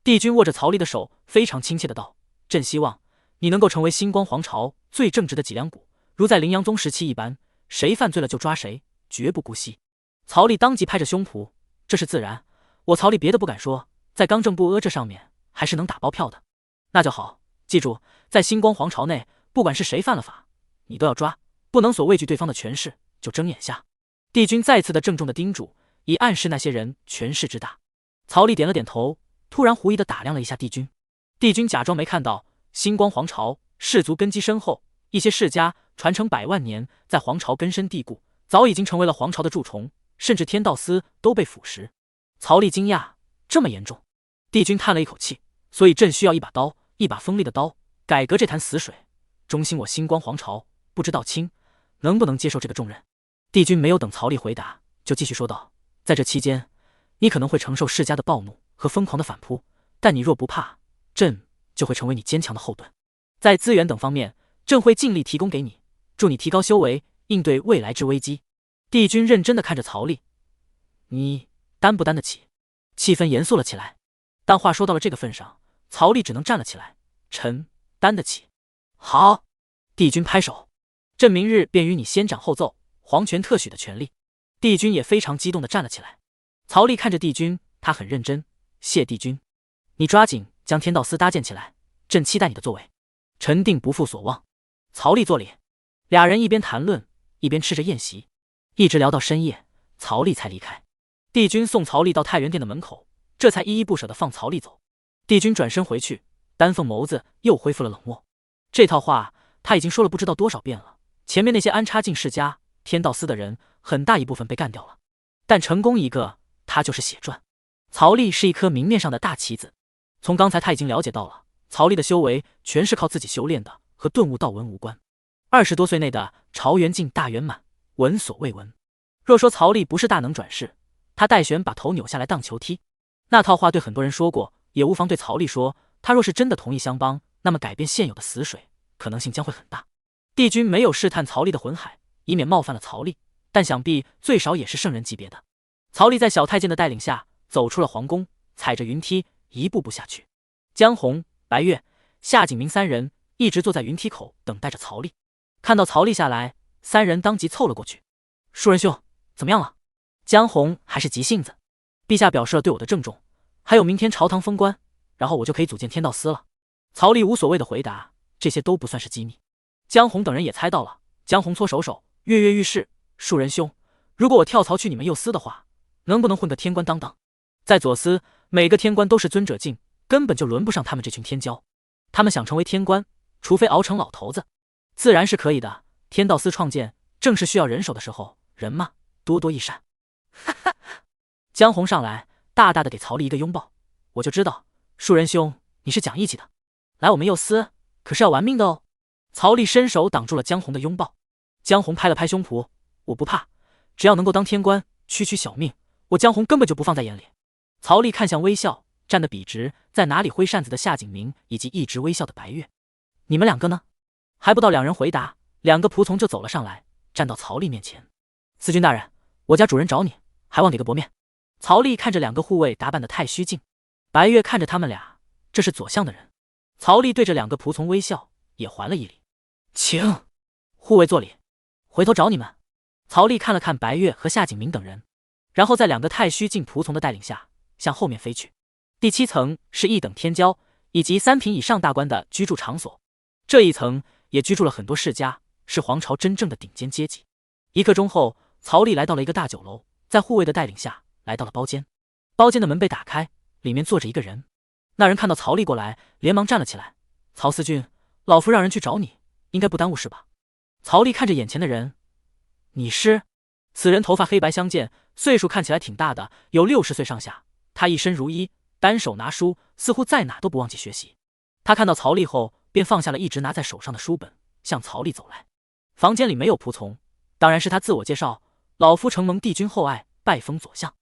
帝君握着曹丽的手，非常亲切的道：“朕希望你能够成为星光皇朝最正直的脊梁骨，如在灵阳宗时期一般，谁犯罪了就抓谁，绝不姑息。”曹丽当即拍着胸脯：“这是自然，我曹丽别的不敢说，在刚正不阿这上面还是能打包票的。”那就好，记住，在星光皇朝内，不管是谁犯了法，你都要抓，不能所畏惧对方的权势就睁眼瞎。帝君再次的郑重的叮嘱，以暗示那些人权势之大。曹丽点了点头，突然狐疑的打量了一下帝君。帝君假装没看到，星光皇朝氏族根基深厚，一些世家传承100万年，在皇朝根深蒂固，早已经成为了皇朝的蛀虫，甚至天道司都被腐蚀。曹丽惊讶，这么严重？帝君叹了一口气，所以朕需要一把刀，一把锋利的刀，改革这潭死水，中兴我星光皇朝。不知道卿能不能接受这个重任？帝君没有等曹丽回答，就继续说道：“在这期间，你可能会承受世家的暴怒和疯狂的反扑，但你若不怕，朕就会成为你坚强的后盾。在资源等方面，朕会尽力提供给你，助你提高修为，应对未来之危机。”帝君认真的看着曹丽：“你担不担得起？”气氛严肃了起来。但话说到了这个份上，曹丽只能站了起来：“臣担得起。”好，帝君拍手：“朕明日便与你先斩后奏，皇权特许的权利。”帝君也非常激动的站了起来。曹丽看着帝君，他很认真：“谢帝君，你抓紧将天道司搭建起来，朕期待你的作为，臣定不负所望。”曹丽作礼。俩人一边谈论，一边吃着宴席，一直聊到深夜，曹丽才离开。帝君送曹丽到太原殿的门口，这才依依不舍地放曹丽走。帝君转身回去，丹凤眸子又恢复了冷漠。这套话他已经说了不知道多少遍了，前面那些安插进世家、天道司的人，很大一部分被干掉了，但成功一个，他就是血赚。曹丽是一颗明面上的大棋子，从刚才他已经了解到了，曹丽的修为全是靠自己修炼的，和顿悟道文无关。20多岁内的朝元尽大圆满，闻所未闻。若说曹丽不是大能转世，他待选把头扭下来当球踢。那套话对很多人说过，也无妨对曹丽说，他若是真的同意相帮，那么改变现有的死水可能性将会很大。帝君没有试探曹丽的魂海，以免冒犯了曹丽，但想必最少也是圣人级别的。曹丽在小太监的带领下走出了皇宫，踩着云梯一步步下去。江红、白月、夏景明三人一直坐在云梯口等待着曹丽。看到曹丽下来，三人当即凑了过去。树人兄，怎么样了？江红还是急性子。陛下表示了对我的郑重，还有明天朝堂封官，然后我就可以组建天道司了。曹丽无所谓的回答，这些都不算是机密。江红等人也猜到了。江红搓手，跃跃欲试。树人兄，如果我跳槽去你们右司的话，能不能混个天官当当？在左司，每个天官都是尊者境，根本就轮不上他们这群天骄。他们想成为天官，除非熬成老头子，自然是可以的。天道司创建正是需要人手的时候，人嘛，多多益善。哈哈，江红上来，大大的给曹丽一个拥抱。我就知道，树人兄你是讲义气的，来我们右司可是要玩命的哦。曹丽伸手挡住了江红的拥抱。江红拍了拍胸脯，我不怕，只要能够当天官，区区小命，我江红根本就不放在眼里。曹丽看向微笑，站得笔直，在哪里挥扇子的夏景明以及一直微笑的白月。你们两个呢？还不到两人回答，两个仆从就走了上来，站到曹丽面前。司君大人，我家主人找你，还望给个薄面。曹丽看着两个护卫打扮的太虚静，白月看着他们俩，这是左相的人。曹丽对着两个仆从微笑，也还了一礼。请护卫坐礼，回头找你们。曹丽看了看白月和夏景明等人，然后在两个太虚境仆从的带领下向后面飞去。第7层是一等天骄以及3品以上大官的居住场所，这一层也居住了很多世家，是皇朝真正的顶尖阶级。1刻钟后，曹丽来到了一个大酒楼，在护卫的带领下来到了包间。包间的门被打开，里面坐着一个人。那人看到曹丽过来，连忙站了起来。曹司君，老夫让人去找你，应该不耽误是吧？曹丽看着眼前的人，你是？此人头发黑白相间，岁数看起来挺大的，有60岁上下。他一身如衣，单手拿书，似乎在哪都不忘记学习。他看到曹丽后，便放下了一直拿在手上的书本，向曹丽走来。房间里没有仆从，当然是他自我介绍：老夫承蒙帝君厚爱，拜封左相。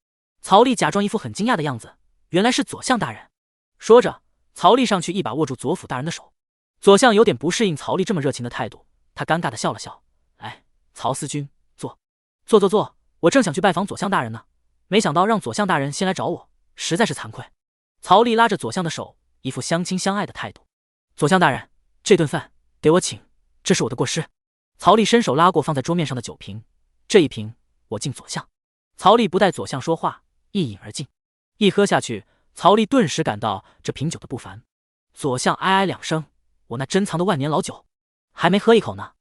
曹丽假装一副很惊讶的样子，原来是左相大人。说着，曹丽上去一把握住左辅大人的手。左相有点不适应曹丽这么热情的态度，他尴尬的笑了笑：来，曹司君，坐，我正想去拜访左相大人呢，没想到让左相大人先来找我，实在是惭愧。曹丽拉着左相的手，一副相亲相爱的态度。左相大人，这顿饭得我请，这是我的过失。曹丽伸手拉过放在桌面上的酒瓶，这一瓶我敬左相。曹丽不待左相说话，一饮而尽。一喝下去，曹丽顿时感到这瓶酒的不凡。左相哀哀2声，我那珍藏的万年老酒，还没喝一口呢。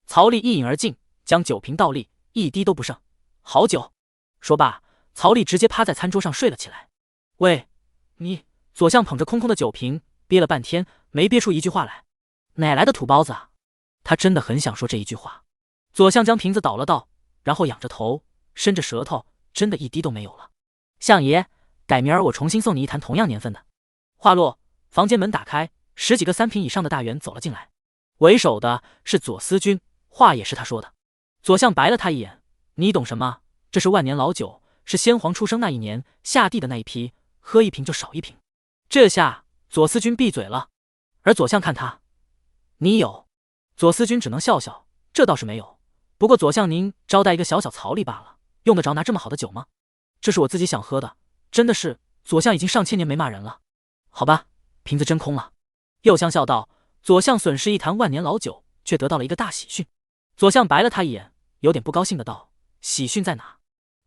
曹丽一饮而尽，将酒瓶倒立，一滴都不剩。好酒。说罢，曹丽直接趴在餐桌上睡了起来。喂，你！左相捧着空空的酒瓶，憋了半天没憋出一句话来。哪来的土包子啊？他真的很想说这一句话。左相将瓶子倒了倒，然后仰着头，伸着舌头，真的一滴都没有了。相爷，改明儿我重新送你一坛同样年份的。话落，房间门打开，10几个3品以上的大员走了进来。为首的是左司君，话也是他说的。左相白了他一眼，你懂什么？这是万年老酒，是先皇出生那一年下地的那一批，喝一瓶就少一瓶。这下左司君闭嘴了，而左相看他，你有？左司君只能笑笑，这倒是没有。不过左相您招待一个小小曹丽罢了，用得着拿这么好的酒吗？这是我自己想喝的，真的是。左相已经上千年没骂人了。好吧，瓶子真空了。右相笑道，左相损失一坛万年老酒，却得到了一个大喜讯。左相白了他一眼，有点不高兴的道，喜讯在哪？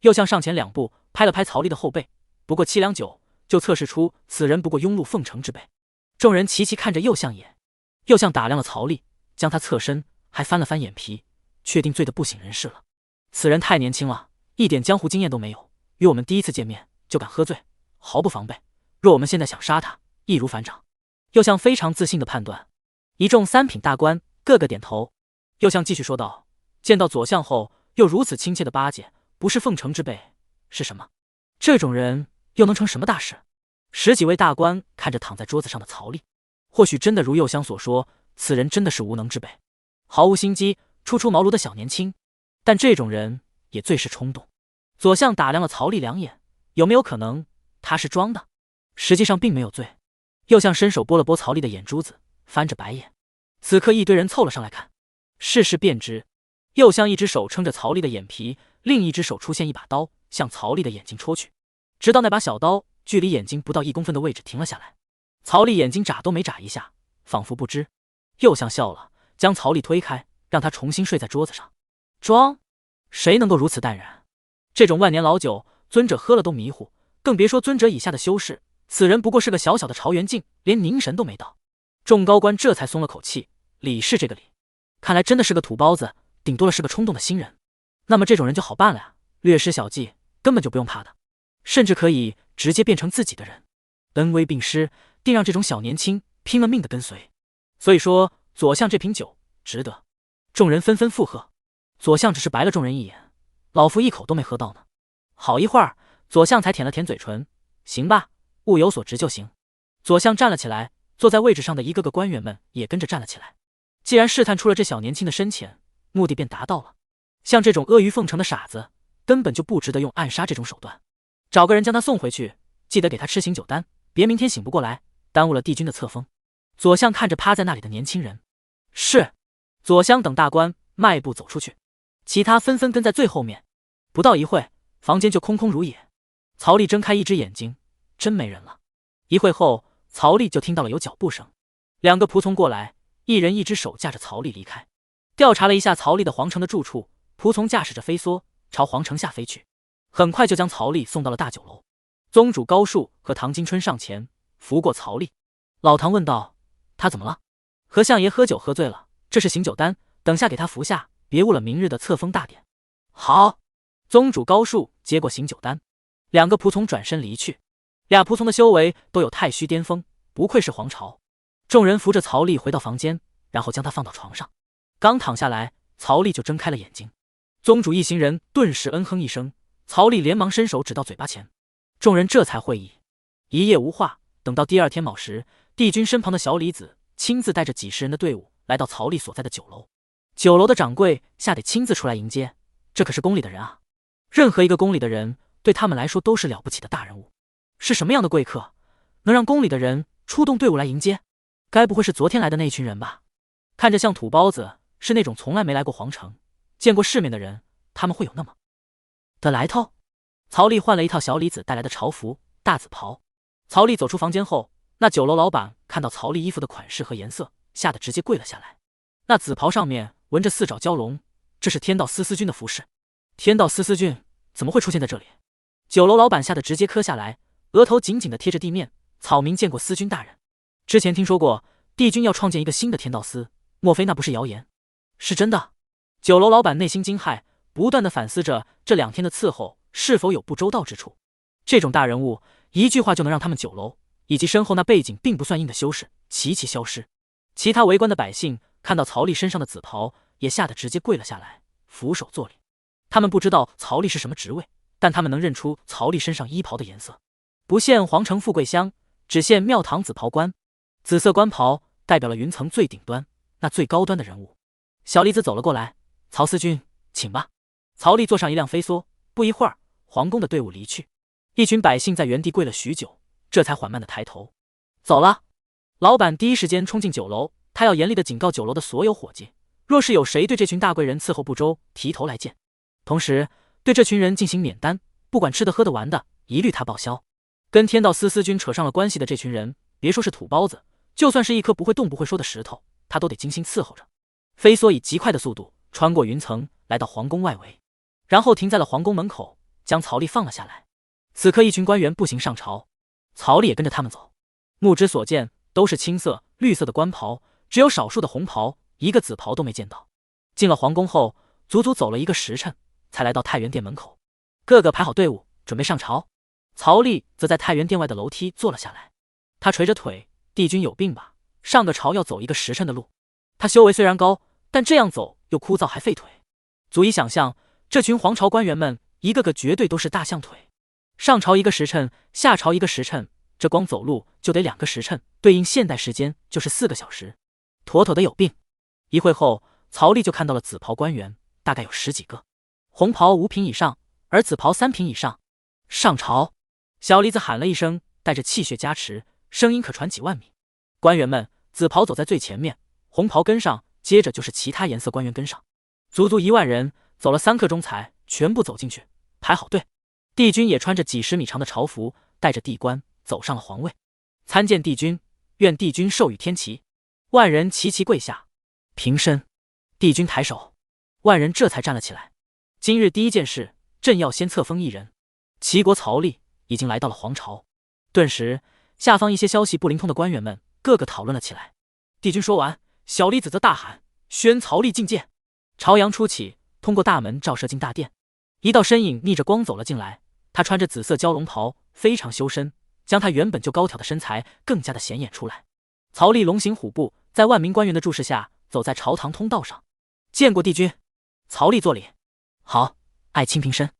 右相上前2步，拍了拍曹丽的后背，不过7两酒，就测试出此人不过庸碌奉承之辈。众人齐齐看着右相爷。右相打量了曹丽，将他侧身，还翻了翻眼皮，确定醉得不省人事了。此人太年轻了，一点江湖经验都没有，与我们第一次见面就敢喝醉，毫不防备。若我们现在想杀他，易如反掌。右相非常自信的判断。一众3品大官个个点头。右相继续说道，见到左相后又如此亲切的巴结，不是奉承之辈是什么？这种人又能成什么大事？10几位大官看着躺在桌子上的曹丽，或许真的如右相所说，此人真的是无能之辈，毫无心机，初出茅庐的小年轻。但这种人也最是冲动。左相打量了曹丽2眼，有没有可能他是装的？实际上并没有醉。右相伸手拨了拨曹丽的眼珠子，翻着白眼。此刻一堆人凑了上来看，世事便知。右相一只手撑着曹丽的眼皮，另一只手出现一把刀，向曹丽的眼睛戳去，直到那把小刀距离眼睛不到1公分的位置停了下来。曹丽眼睛眨都没眨一下，仿佛不知。右相笑了，将曹丽推开，让他重新睡在桌子上。装？谁能够如此淡然？这种万年老酒，尊者喝了都迷糊，更别说尊者以下的修士。此人不过是个小小的朝元境，连凝神都没到。众高官这才松了口气。李氏这个李，看来真的是个土包子，顶多了是个冲动的新人。那么这种人就好办了呀，略施小计，根本就不用怕的，甚至可以直接变成自己的人。恩威并施，定让这种小年轻拼了命的跟随。所以说，左相这瓶酒值得。众人纷纷附和。左相只是白了众人一眼，老夫一口都没喝到呢。好一会儿，左相才舔了舔嘴唇。行吧，物有所值就行。左相站了起来，坐在位置上的一个个官员们也跟着站了起来。既然试探出了这小年轻的深浅，目的便达到了。像这种阿谀奉承的傻子，根本就不值得用暗杀这种手段。找个人将他送回去，记得给他吃醒酒丹，别明天醒不过来，耽误了帝君的册封。左相看着趴在那里的年轻人，是。左相等大官迈步走出去，其他纷纷跟在最后面。不到一会，房间就空空如也。曹丽睁开一只眼睛，真没人了。一会后，曹丽就听到了有脚步声，2个仆从过来，一人一只手架着曹丽离开。调查了一下曹丽的皇城的住处，仆从驾驶着飞梭朝皇城下飞去，很快就将曹丽送到了大酒楼。宗主高树和唐金春上前扶过曹丽。老唐问道：“他怎么了？”和相爷喝酒喝醉了，这是醒酒丹，等下给他服下，别误了明日的册封大典。好。宗主高树接过醒酒丹，2个仆从转身离去。俩仆从的修为都有太虚巅峰，不愧是皇朝。众人扶着曹丽回到房间，然后将她放到床上。刚躺下来，曹丽就睁开了眼睛。宗主一行人顿时嗯哼一声，曹丽连忙伸手指到嘴巴前。众人这才会意。一夜无话，等到第2天卯时，帝君身旁的小李子亲自带着几十人的队伍来到曹丽所在的酒楼。酒楼的掌柜下得亲自出来迎接，这可是宫里的人啊！任何一个宫里的人对他们来说都是了不起的大人物。是什么样的贵客，能让宫里的人出动队伍来迎接？该不会是昨天来的那群人吧？看着像土包子，是那种从来没来过皇城、见过世面的人，他们会有那么的来头？曹丽换了一套小李子带来的朝服大紫袍。曹丽走出房间后，那酒楼老板看到曹丽衣服的款式和颜色，吓得直接跪了下来。那紫袍上面纹着4爪蛟龙，这是天道司司君的服饰。天道司司君怎么会出现在这里？酒楼老板吓得直接磕下来，额头紧紧地贴着地面。草民见过司君大人，之前听说过帝君要创建一个新的天道司，莫非那不是谣言？是真的？酒楼老板内心惊骇，不断地反思着这2天的伺候是否有不周到之处。这种大人物，一句话就能让他们酒楼以及身后那背景并不算硬的修士齐齐消失。其他围观的百姓看到曹丽身上的紫袍，也吓得直接跪了下来，俯首作礼。他们不知道曹丽是什么职位，但他们能认出曹丽身上衣袍的颜色，不限皇城富贵乡，只限庙堂紫袍官。紫色官袍代表了云层最顶端，那最高端的人物。小李子走了过来，曹司君，请吧。曹丽坐上一辆飞梭，不一会儿，皇宫的队伍离去。一群百姓在原地跪了许久，这才缓慢地抬头。走了。老板第一时间冲进酒楼，他要严厉地警告酒楼的所有伙计，若是有谁对这群大贵人伺候不周，提头来见。同时对这群人进行免单，不管吃的喝的玩的，一律他报销。跟天道司司君扯上了关系的这群人，别说是土包子，就算是一颗不会动不会说的石头，他都得精心伺候着。飞梭以极快的速度穿过云层，来到皇宫外围，然后停在了皇宫门口，将曹丽放了下来。此刻一群官员步行上朝，曹丽也跟着他们走。目之所见都是青色、绿色的官袍，只有少数的红袍，一个紫袍都没见到。进了皇宫后，足足走了1个时辰，才来到太原殿门口，个个排好队伍，准备上朝。曹丽则在太原殿外的楼梯坐了下来，他垂着腿，帝君有病吧？上个朝要走1个时辰的路。他修为虽然高，但这样走又枯燥还费腿，足以想象这群皇朝官员们一个个绝对都是大象腿。上朝1个时辰，下朝1个时辰，这光走路就得2个时辰，对应现代时间就是4个小时，妥妥的有病。一会后，曹丽就看到了紫袍官员，大概有10几个，红袍5品以上，而紫袍3品以上。上朝！小李子喊了一声，带着气血加持，声音可传几万米。官员们紫袍走在最前面，红袍跟上，接着就是其他颜色官员跟上，足足1万人，走了3刻钟才全部走进去，排好队。帝君也穿着几10米长的朝服，带着帝冠走上了皇位。参见帝君，愿帝君授予天齐。万人齐齐跪下，平身。帝君抬手，万人这才站了起来。今日第一件事，朕要先册封一人。齐国曹吏已经来到了皇朝。顿时，下方一些消息不灵通的官员们个个讨论了起来。帝君说完，小李子则大喊：“宣曹吏觐见！”朝阳初起，通过大门照射进大殿。一道身影逆着光走了进来，他穿着紫色蛟龙袍，非常修身，将他原本就高挑的身材更加的显眼出来。曹吏龙行虎步，在万名官员的注视下走在朝堂通道上。见过帝君。曹吏作礼。好，爱卿平身。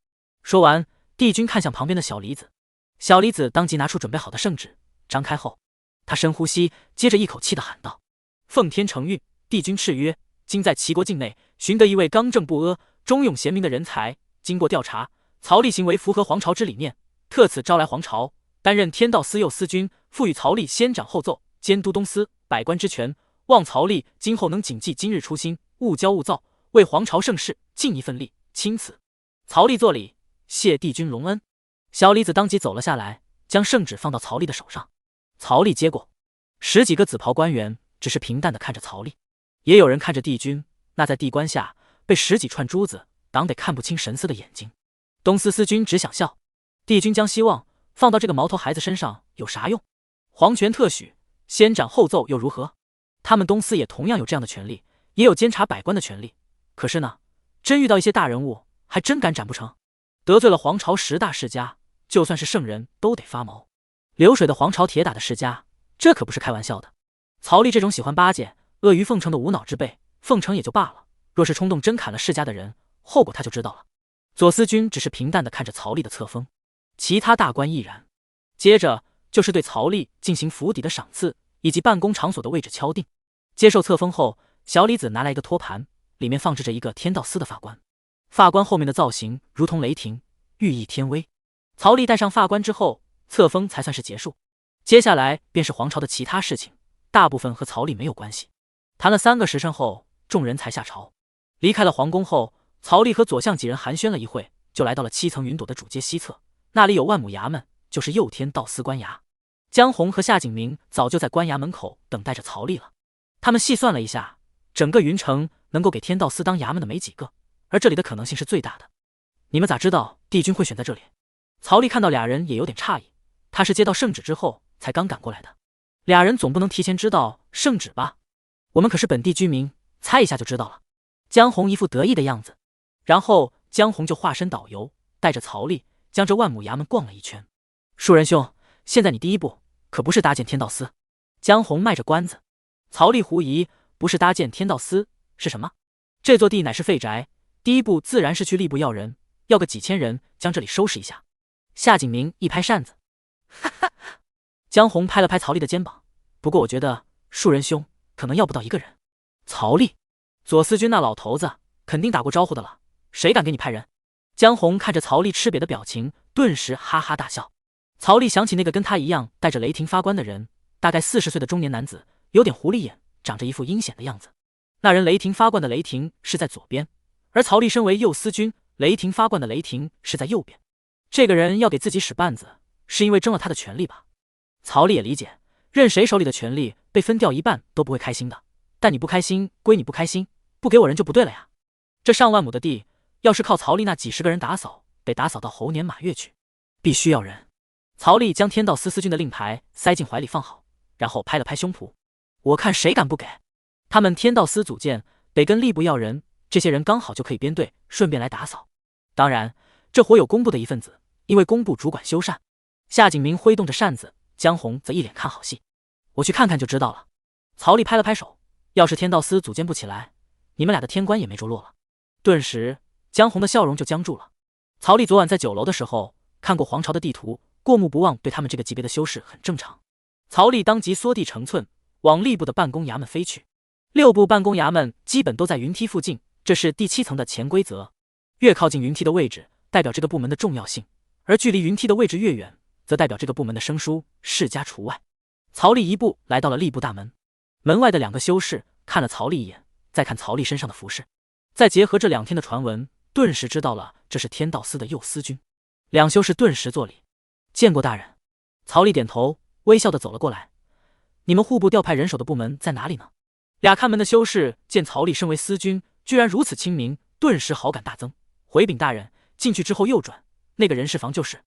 说完，帝君看向旁边的小李子，小李子当即拿出准备好的圣旨，张开后，他深呼吸，接着一口气的喊道：“奉天承运，帝君敕曰，今在齐国境内寻得一位刚正不阿、忠勇贤明的人才，经过调查，曹吏行为符合皇朝之理念，特此招来皇朝，担任天道司右司军，赋予曹吏先斩后奏、监督东司、百官之权，望曹吏今后能谨记今日初心，勿骄勿躁，为皇朝盛世尽一份力，钦此。”曹吏作礼，谢帝君隆恩。小李子当即走了下来，将圣旨放到曹吏的手上。曹吏接过，10几个紫袍官员只是平淡的看着曹吏，也有人看着帝君那在帝冠下被10几串珠子挡得看不清神色的眼睛。东司司军只想笑，帝君将希望放到这个毛头孩子身上有啥用？皇权特许，先斩后奏又如何？他们东司也同样有这样的权利，也有监察百官的权利。可是呢，真遇到一些大人物，还真敢斩不成？得罪了皇朝10大世家，就算是圣人都得发毛。流水的皇朝，铁打的世家，这可不是开玩笑的。曹吏这种喜欢巴结、阿谀奉承的无脑之辈，奉承也就罢了，若是冲动真砍了世家的人，后果他就知道了。左司军只是平淡的看着曹吏的册封，其他大官亦然。接着就是对曹吏进行府邸的赏赐，以及办公场所的位置敲定。接受册封后，小李子拿来一个托盘，里面放置着一个天道司的发冠。发冠后面的造型如同雷霆，寓意天威。曹吏戴上发冠之后，册封才算是结束。接下来便是皇朝的其他事情，大部分和曹吏没有关系。谈了3个时辰后，众人才下朝。离开了皇宫后，曹吏和左相几人寒暄了一会，就来到了7层云朵的主街西侧，那里有万亩衙门，就是右天道司官衙。江红和夏景明早就在官衙门口等待着曹吏了。他们细算了一下，整个云城能够给天道司当衙门的没几个，而这里的可能性是最大的。你们咋知道帝君会选在这里？曹吏看到俩人也有点诧异，他是接到圣旨之后才刚赶过来的。俩人总不能提前知道圣旨吧？我们可是本地居民，猜一下就知道了。江红一副得意的样子，然后江红就化身导游，带着曹吏将这万亩衙门逛了一圈。树人兄，现在你第一步可不是搭建天道司。江红卖着关子。曹吏狐疑，不是搭建天道司是什么？这座地乃是废宅，第一步自然是去吏部要人，要个几千人将这里收拾一下。夏景明一拍扇子，哈哈。江红拍了拍曹吏的肩膀，不过我觉得树人兄可能要不到1个人。曹吏，左司军那老头子肯定打过招呼的了，谁敢给你派人？江红看着曹吏吃瘪的表情，顿时哈哈大笑。曹吏想起那个跟他一样带着雷霆发冠的人，大概40岁的中年男子，有点狐狸眼，长着一副阴险的样子。那人雷霆发冠的雷霆是在左边，而曹吏身为右司军，雷霆发冠的雷霆是在右边。这个人要给自己使绊子，是因为争了他的权利吧？曹吏也理解，任谁手里的权利被分掉一半都不会开心的，但你不开心归你不开心，不给我人就不对了呀。这上万亩的地，要是靠曹吏那几10个人打扫，得打扫到猴年马月去，必须要人。曹吏将天道司司军的令牌塞进怀里放好，然后拍了拍胸脯，我看谁敢不给。他们天道司组建得跟吏部要人，这些人刚好就可以编队，顺便来打扫。当然这活有工部的一份子，因为工部主管修缮。夏景明挥动着扇子，江红则一脸看好戏，我去看看就知道了。曹吏拍了拍手，要是天道司组建不起来，你们俩的天官也没着落了。顿时江红的笑容就僵住了。曹吏昨晚在酒楼的时候看过皇朝的地图，过目不忘对他们这个级别的修士很正常。曹吏当即缩地成寸，往吏部的办公衙门飞去。6部办公衙门基本都在云梯附近，这是第7层的潜规则。越靠近云梯的位置，代表这个部门的重要性，而距离云梯的位置越远，则代表这个部门的生疏，世家除外。曹吏一步来到了吏部大门。门外的2个修士看了曹丽一眼，再看曹丽身上的服饰，再结合这2天的传闻，顿时知道了这是天道司的右司军。2修士顿时作礼，见过大人。曹丽点头，微笑的走了过来。你们户部调派人手的部门在哪里呢？2看门的修士见曹丽身为司军，居然如此亲民，顿时好感大增，回禀大人。进去之后右转，那个人事房就是。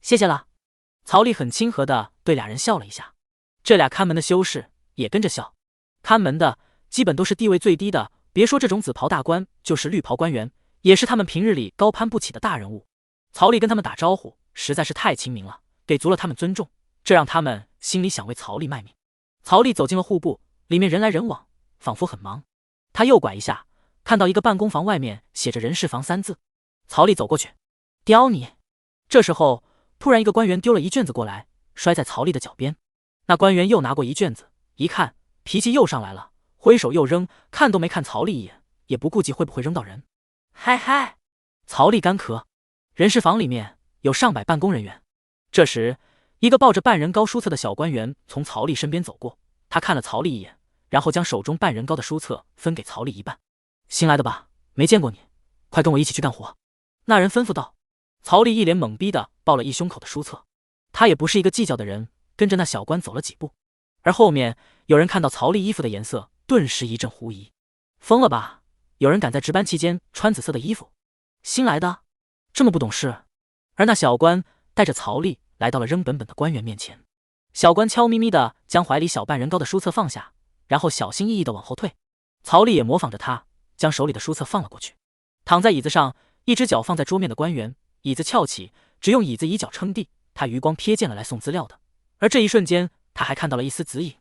谢谢了。曹丽很亲和的对2人笑了一下。这2看门的修士也跟着笑。看门的基本都是地位最低的，别说这种紫袍大官，就是绿袍官员，也是他们平日里高攀不起的大人物。曹丽跟他们打招呼实在是太亲民了，给足了他们尊重，这让他们心里想为曹丽卖命。曹丽走进了户部，里面人来人往，仿佛很忙。他右拐一下，看到一个办公房外面写着人事房3字。曹丽走过去，刁你。这时候突然一个官员丢了一卷子过来，摔在曹丽的脚边。那官员又拿过一卷子，一看脾气又上来了，挥手又扔，看都没看曹丽一眼，也不顾及会不会扔到人。嗨嗨！曹丽干咳。人事房里面有上百办公人员。这时一个抱着半人高书册的小官员从曹丽身边走过，他看了曹丽一眼，然后将手中半人高的书册分给曹丽一半。新来的吧，没见过你，快跟我一起去干活。那人吩咐道。曹丽一脸懵逼的抱了一胸口的书册，他也不是一个计较的人，跟着那小官走了几步。而后面有人看到曹丽衣服的颜色，顿时一阵狐疑。疯了吧，有人敢在值班期间穿紫色的衣服？新来的这么不懂事。而那小官带着曹丽来到了扔本本的官员面前。小官悄咪咪的将怀里小半人高的书册放下，然后小心翼翼的往后退。曹丽也模仿着他，将手里的书册放了过去。躺在椅子上，一只脚放在桌面的官员，椅子翘起，只用椅子以脚撑地。他余光瞥见了来送资料的，而这一瞬间他还看到了一丝紫影。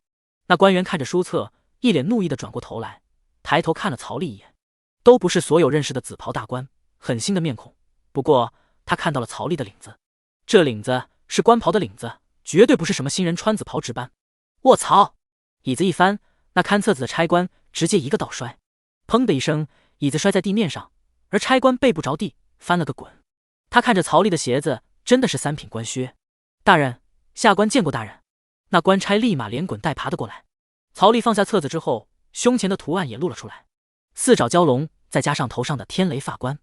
那官员看着书册，一脸怒意的转过头来，抬头看了曹丽一眼。都不是所有认识的紫袍大官，很新的面孔。不过他看到了曹丽的领子，这领子是官袍的领子，绝对不是什么新人穿紫袍值班。卧槽！椅子一翻，那看册子的差官直接一个倒摔，砰的一声，椅子摔在地面上，而差官背不着地，翻了个滚。他看着曹丽的鞋子，真的是3品官靴。大人，下官见过大人。那官差立马连滚带爬的过来。曹丽放下册子之后，胸前的图案也露了出来，4爪蛟龙再加上头上的天雷发冠。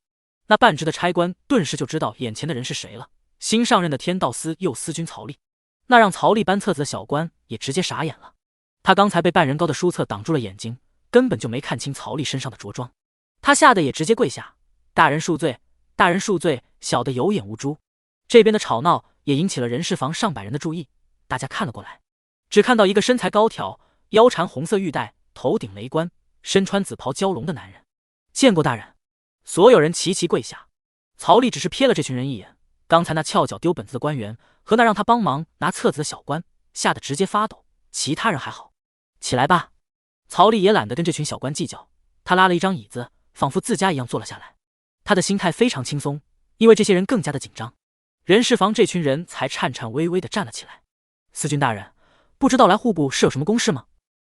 那半职的差官顿时就知道眼前的人是谁了，新上任的天道司右司军曹丽。那让曹丽搬册子的小官也直接傻眼了，他刚才被半人高的书册挡住了眼睛，根本就没看清曹丽身上的着装。他吓得也直接跪下，大人恕罪，大人恕罪，小的有眼无珠。这边的吵闹也引起了人事房上百人的注意，大家看了过来，只看到一个身材高挑，腰缠红色玉带，头顶雷冠，身穿紫袍蛟龙的男人。见过大人。所有人齐齐跪下。曹丽只是瞥了这群人一眼，刚才那翘脚丢本子的官员和那让他帮忙拿册子的小官吓得直接发抖，其他人还好。起来吧。曹丽也懒得跟这群小官计较，他拉了一张椅子，仿佛自家一样坐了下来。他的心态非常轻松，因为这些人更加的紧张。人事房这群人才颤颤巍巍地站了起来。司军大人，不知道来户部是有什么公事吗？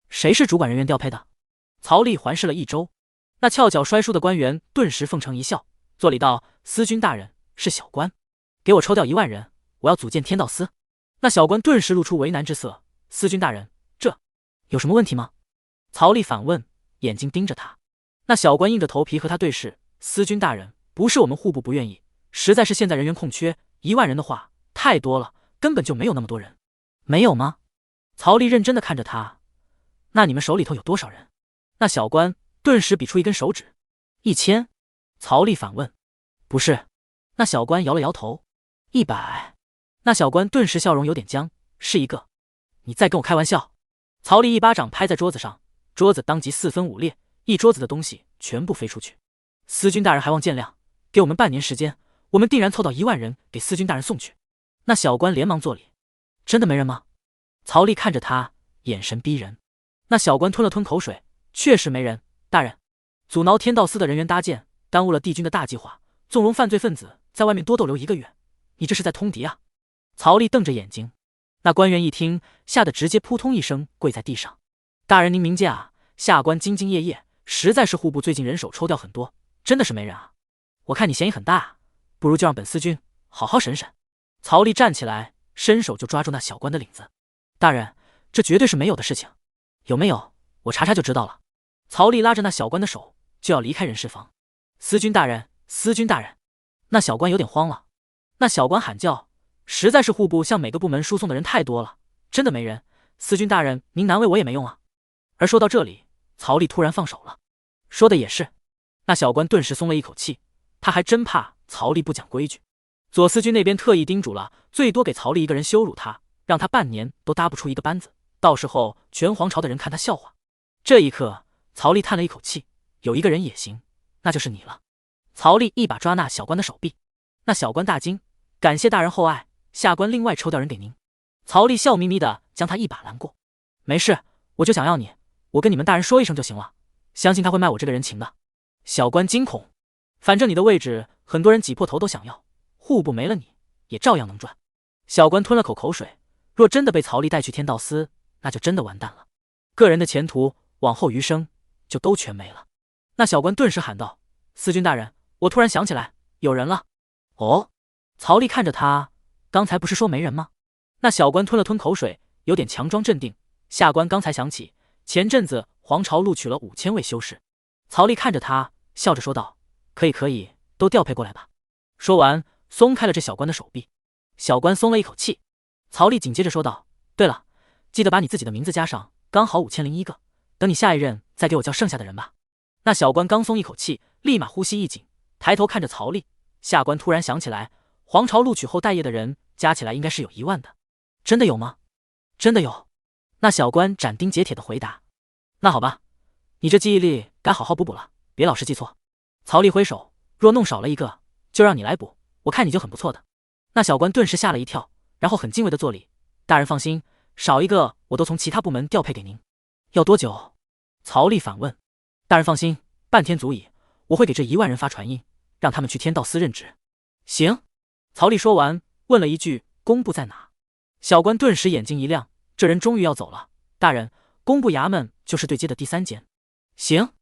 谁是主管人员调配的？曹丽环视了一周，那翘脚摔书的官员顿时奉承一笑，作礼道：司军大人，是小官，给我抽调1万人，我要组建天道司。那小官顿时露出为难之色，司军大人，这有什么问题吗？曹丽反问，眼睛盯着他。那小官硬着头皮和他对视，司军大人，不是我们户部不愿意，实在是现在人员空缺，1万人的话太多了，根本就没有那么多人。没有吗？曹丽认真的看着他。那你们手里头有多少人？那小官顿时比出一根手指。1000。曹丽反问。不是。那小官摇了摇头。100。那小官顿时笑容有点僵，是1个。你再跟我开玩笑。曹丽一巴掌拍在桌子上，桌子当即4分5裂，一桌子的东西全部飞出去。司军大人还望见谅，给我们半年时间，我们定然凑到1万人给司军大人送去。那小官连忙作礼。真的没人吗？曹丽看着他，眼神逼人。那小官吞了吞口水，确实没人，大人。阻挠天道司的人员搭建，耽误了帝君的大计划，纵容犯罪分子在外面多逗留1个月，你这是在通敌啊！曹丽瞪着眼睛。那官员一听，吓得直接扑通一声跪在地上。大人您明鉴啊，下官兢兢业业，实在是户部最近人手抽调很多，真的是没人啊。我看你嫌疑很大啊，不如就让本司军好好审审。曹丽站起来，伸手就抓住那小官的领子。大人，这绝对是没有的事情。有没有，我查查就知道了。曹丽拉着那小官的手就要离开人事房。司军大人，司军大人！那小官有点慌了。那小官喊叫，实在是户部向每个部门输送的人太多了，真的没人。司军大人，您难为我也没用啊。而说到这里，曹丽突然放手了。说的也是。那小官顿时松了一口气，他还真怕曹丽不讲规矩。左司军那边特意叮嘱了，最多给曹丽一个人羞辱他，让他半年都搭不出一个班子，到时候全皇朝的人看他笑话。这一刻，曹丽叹了一口气，有一个人也行，那就是你了。曹丽一把抓那小官的手臂，那小官大惊，感谢大人厚爱，下官另外抽调人给您。曹丽笑眯眯的将他一把拦过，没事，我就想要你，我跟你们大人说一声就行了，相信他会卖我这个人情的。小官惊恐，反正你的位置很多人挤破头都想要，户部没了你也照样能赚。小官吞了口水，若真的被曹丽带去天道司，那就真的完蛋了，个人的前途往后余生就都全没了。那小官顿时喊道，司军大人，我突然想起来有人了。哦，曹丽看着他，刚才不是说没人吗？那小官吞了吞口水，有点强装镇定，下官刚才想起前阵子皇朝录取了5000位修士。曹丽看着他笑着说道，可以，都调配过来吧。说完松开了这小官的手臂。小官松了一口气。曹丽紧接着说道，对了，记得把你自己的名字加上，刚好5001个，等你下一任再给我叫剩下的人吧。那小官刚松一口气，立马呼吸一紧，抬头看着曹丽。下官突然想起来，皇朝录取后待业的人加起来应该是有1万的。真的有吗？真的有。那小官斩钉截铁的回答。那好吧，你这记忆力该好好补补了，别老是记错。曹丽挥手，若弄少了一个，就让你来补，我看你就很不错的。那小官顿时吓了一跳，然后很敬畏的作礼，大人放心，少一个我都从其他部门调配给您。要多久？曹丽反问。大人放心，半天足矣，我会给这1万人发传音，让他们去天道司任职。行。曹丽说完，问了一句，工部在哪？小官顿时眼睛一亮，这人终于要走了。大人，工部衙门就是对街的第3间。行。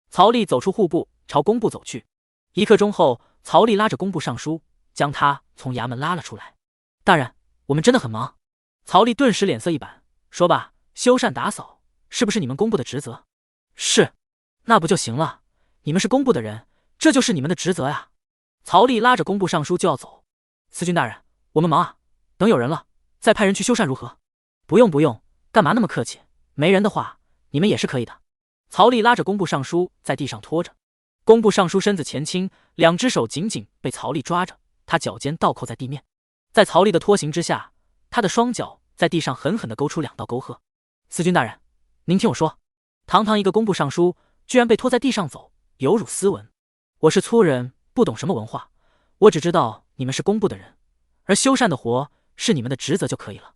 曹丽走出户部，朝工部走去。1刻钟后，曹丽拉着工部尚书，将他从衙门拉了出来。大人，我们真的很忙。曹丽顿时脸色一板，说吧，修缮打扫是不是你们工部的职责？是。那不就行了，你们是工部的人，这就是你们的职责呀。曹丽拉着工部尚书就要走。司军大人，我们忙啊，等有人了再派人去修缮如何？不用，干嘛那么客气，没人的话你们也是可以的。曹丽拉着工部尚书在地上拖着，工部尚书身子前倾，2只手紧紧被曹丽抓着，他脚尖倒扣在地面，在曹丽的拖行之下，他的双脚在地上狠狠地勾出2道沟壑。司军大人，您听我说，堂堂一个工部尚书居然被拖在地上走，有辱斯文。我是粗人，不懂什么文化，我只知道你们是工部的人，而修缮的活是你们的职责就可以了。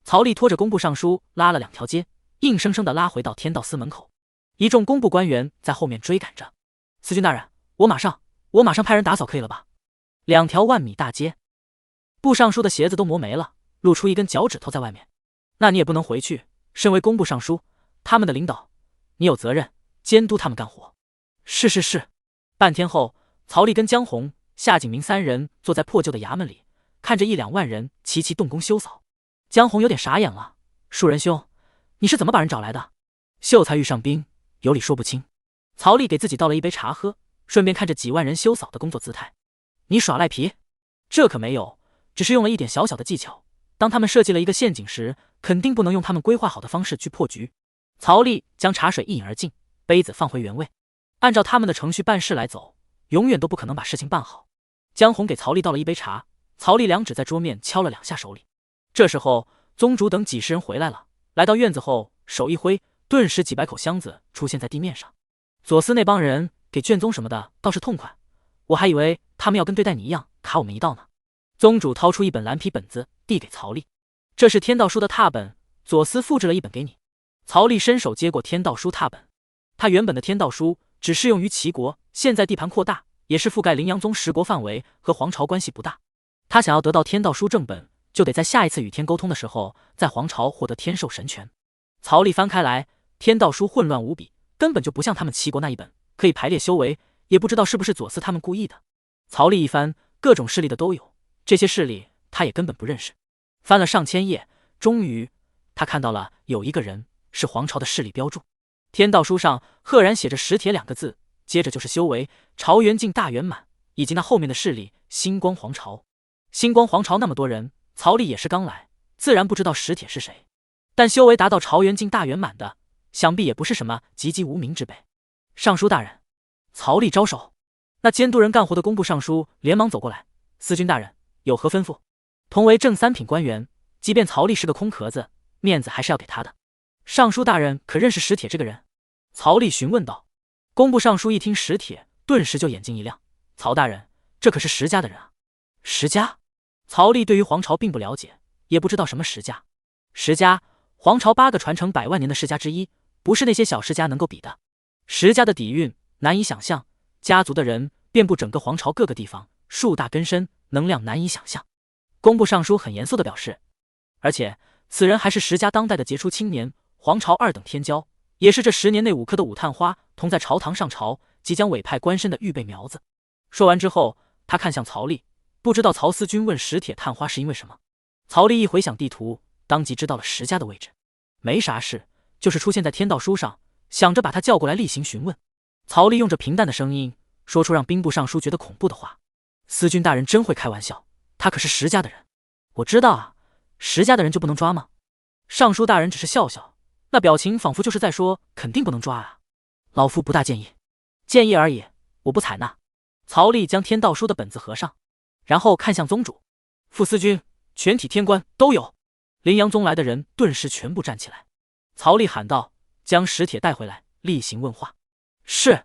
曹丽拖着工部尚书拉了2条街，硬生生地拉回到天道司门口。一众工部官员在后面追赶着。司军大人，我马上派人打扫可以了吧？2条万米大街，部尚书的鞋子都磨没了，露出一根脚趾头在外面。那你也不能回去，身为工部尚书，他们的领导，你有责任监督他们干活。是。半天后，曹丽跟江红、夏景明3人坐在破旧的衙门里，看着1-2万人齐齐动工修扫。江红有点傻眼了，树人兄，你是怎么把人找来的？秀才遇上兵，有理说不清。曹丽给自己倒了一杯茶喝，顺便看着几万人修扫的工作姿态。你耍赖皮？这可没有，只是用了一点小小的技巧，当他们设计了一个陷阱时，肯定不能用他们规划好的方式去破局。曹丽将茶水一饮而尽，杯子放回原位，按照他们的程序办事来走，永远都不可能把事情办好。江红给曹丽倒了一杯茶，曹丽2指在桌面敲了2下手里。这时候宗主等几十人回来了，来到院子后手一挥，顿时几百口箱子出现在地面上。左司那帮人给卷宗什么的倒是痛快，我还以为他们要跟对待你一样卡我们一道呢。宗主掏出一本蓝皮本子递给曹丽，这是天道书的拓本，左司复制了一本给你。曹丽伸手接过天道书拓本，他原本的天道书只适用于齐国，现在地盘扩大，也是覆盖灵阳宗10国范围，和皇朝关系不大。他想要得到天道书正本，就得在下一次与天沟通的时候，在皇朝获得天授神权。曹丽翻开来，天道书混乱无比，根本就不像他们齐国那一本可以排列修为，也不知道是不是左司他们故意的。曹丽一翻，各种势力的都有，这些势力他也根本不认识。翻了上千页，终于他看到了有一个人是皇朝的势力标注。天道书上赫然写着石铁2个字，接着就是修为、朝元境大圆满，以及那后面的势力星光皇朝。星光皇朝那么多人，曹丽也是刚来，自然不知道石铁是谁。但修为达到朝元境大圆满的，想必也不是什么籍籍无名之辈。尚书大人，曹丽招手。那监督人干活的工部尚书连忙走过来，司军大人有何吩咐？同为正3品官员，即便曹丽是个空壳子，面子还是要给他的。尚书大人可认识石铁这个人？曹丽询问道。工部尚书一听石铁，顿时就眼睛一亮。曹大人，这可是石家的人啊！石家？曹丽对于皇朝并不了解，也不知道什么石家。石家，皇朝8个传承100万年的世家之一，不是那些小世家能够比的。石家的底蕴难以想象，家族的人遍布整个皇朝各个地方，树大根深，能量难以想象。工部尚书很严肃地表示，而且此人还是石家当代的杰出青年，皇朝2等天骄，也是这10年内5颗的武探花同在朝堂上朝，即将委派官身的预备苗子。说完之后，他看向曹丽，不知道曹司君问石铁探花是因为什么。曹丽一回想地图，当即知道了石家的位置。没啥事，就是出现在天道书上，想着把他叫过来例行询问。曹丽用着平淡的声音说出让兵部尚书觉得恐怖的话：司君大人真会开玩笑，他可是石家的人。我知道啊，石家的人就不能抓吗？尚书大人只是笑笑，那表情仿佛就是在说肯定不能抓啊。老夫不大建议，建议而已，我不采纳。曹丽将天道书的本子合上，然后看向宗主：副司君、全体天官都有。临阳宗来的人顿时全部站起来。曹丽喊道：将石铁带回来，例行问话。是。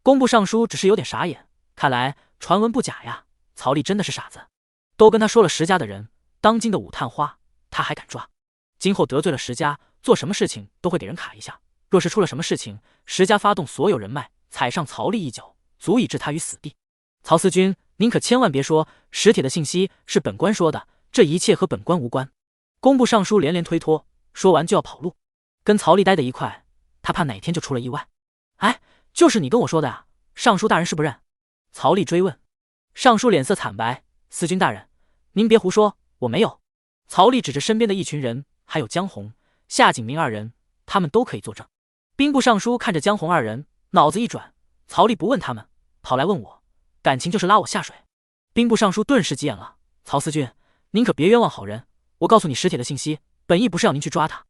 工部尚书只是有点傻眼，看来传闻不假呀，曹丽真的是傻子。都跟他说了石家的人，当今的武探花，他还敢抓？今后得罪了石家，做什么事情都会给人卡一下。若是出了什么事情，石家发动所有人脉，踩上曹丽一脚，足以置他于死地。曹司君，您可千万别说石铁的信息是本官说的，这一切和本官无关。工部尚书连连推脱，说完就要跑路。跟曹丽待在一块，他怕哪天就出了意外。哎，就是你跟我说的啊，尚书大人是不认？曹丽追问。尚书脸色惨白：司君大人，您别胡说，我没有。曹丽指着身边的一群人，还有江红、夏景明2人，他们都可以作证。兵部尚书看着江红2人，脑子一转，曹丽不问他们，跑来问我，感情就是拉我下水。兵部尚书顿时急眼了：曹司君，您可别冤枉好人，我告诉你石铁的信息，本意不是要您去抓他。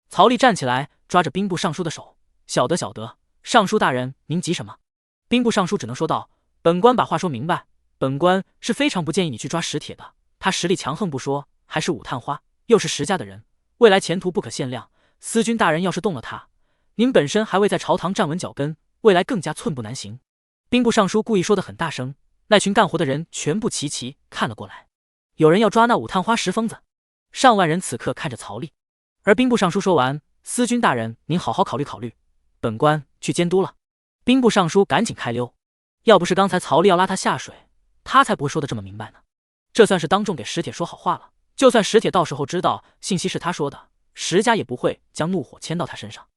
曹丽站起来，抓着兵部尚书的手：晓得晓得，尚书大人您急什么？兵部尚书只能说道：本官把话说明白，本官是非常不建议你去抓石铁的，他实力强横不说，还是武探花，又是石家的人，未来前途不可限量。司君大人要是动了他，您本身还未在朝堂站稳脚跟，未来更加寸步难行。兵部尚书故意说得很大声，那群干活的人全部齐看了过来。有人要抓那武探花石疯子。上万人此刻看着曹丽。而兵部尚书说完：司君大人您好好考虑考虑，本官去监督了。兵部尚书赶紧开溜，要不是刚才曹丽要拉他下水，他才不会说的这么明白呢。这算是当众给石铁说好话了，就算石铁到时候知道信息是他说的，石家也不会将怒火牵到他身上。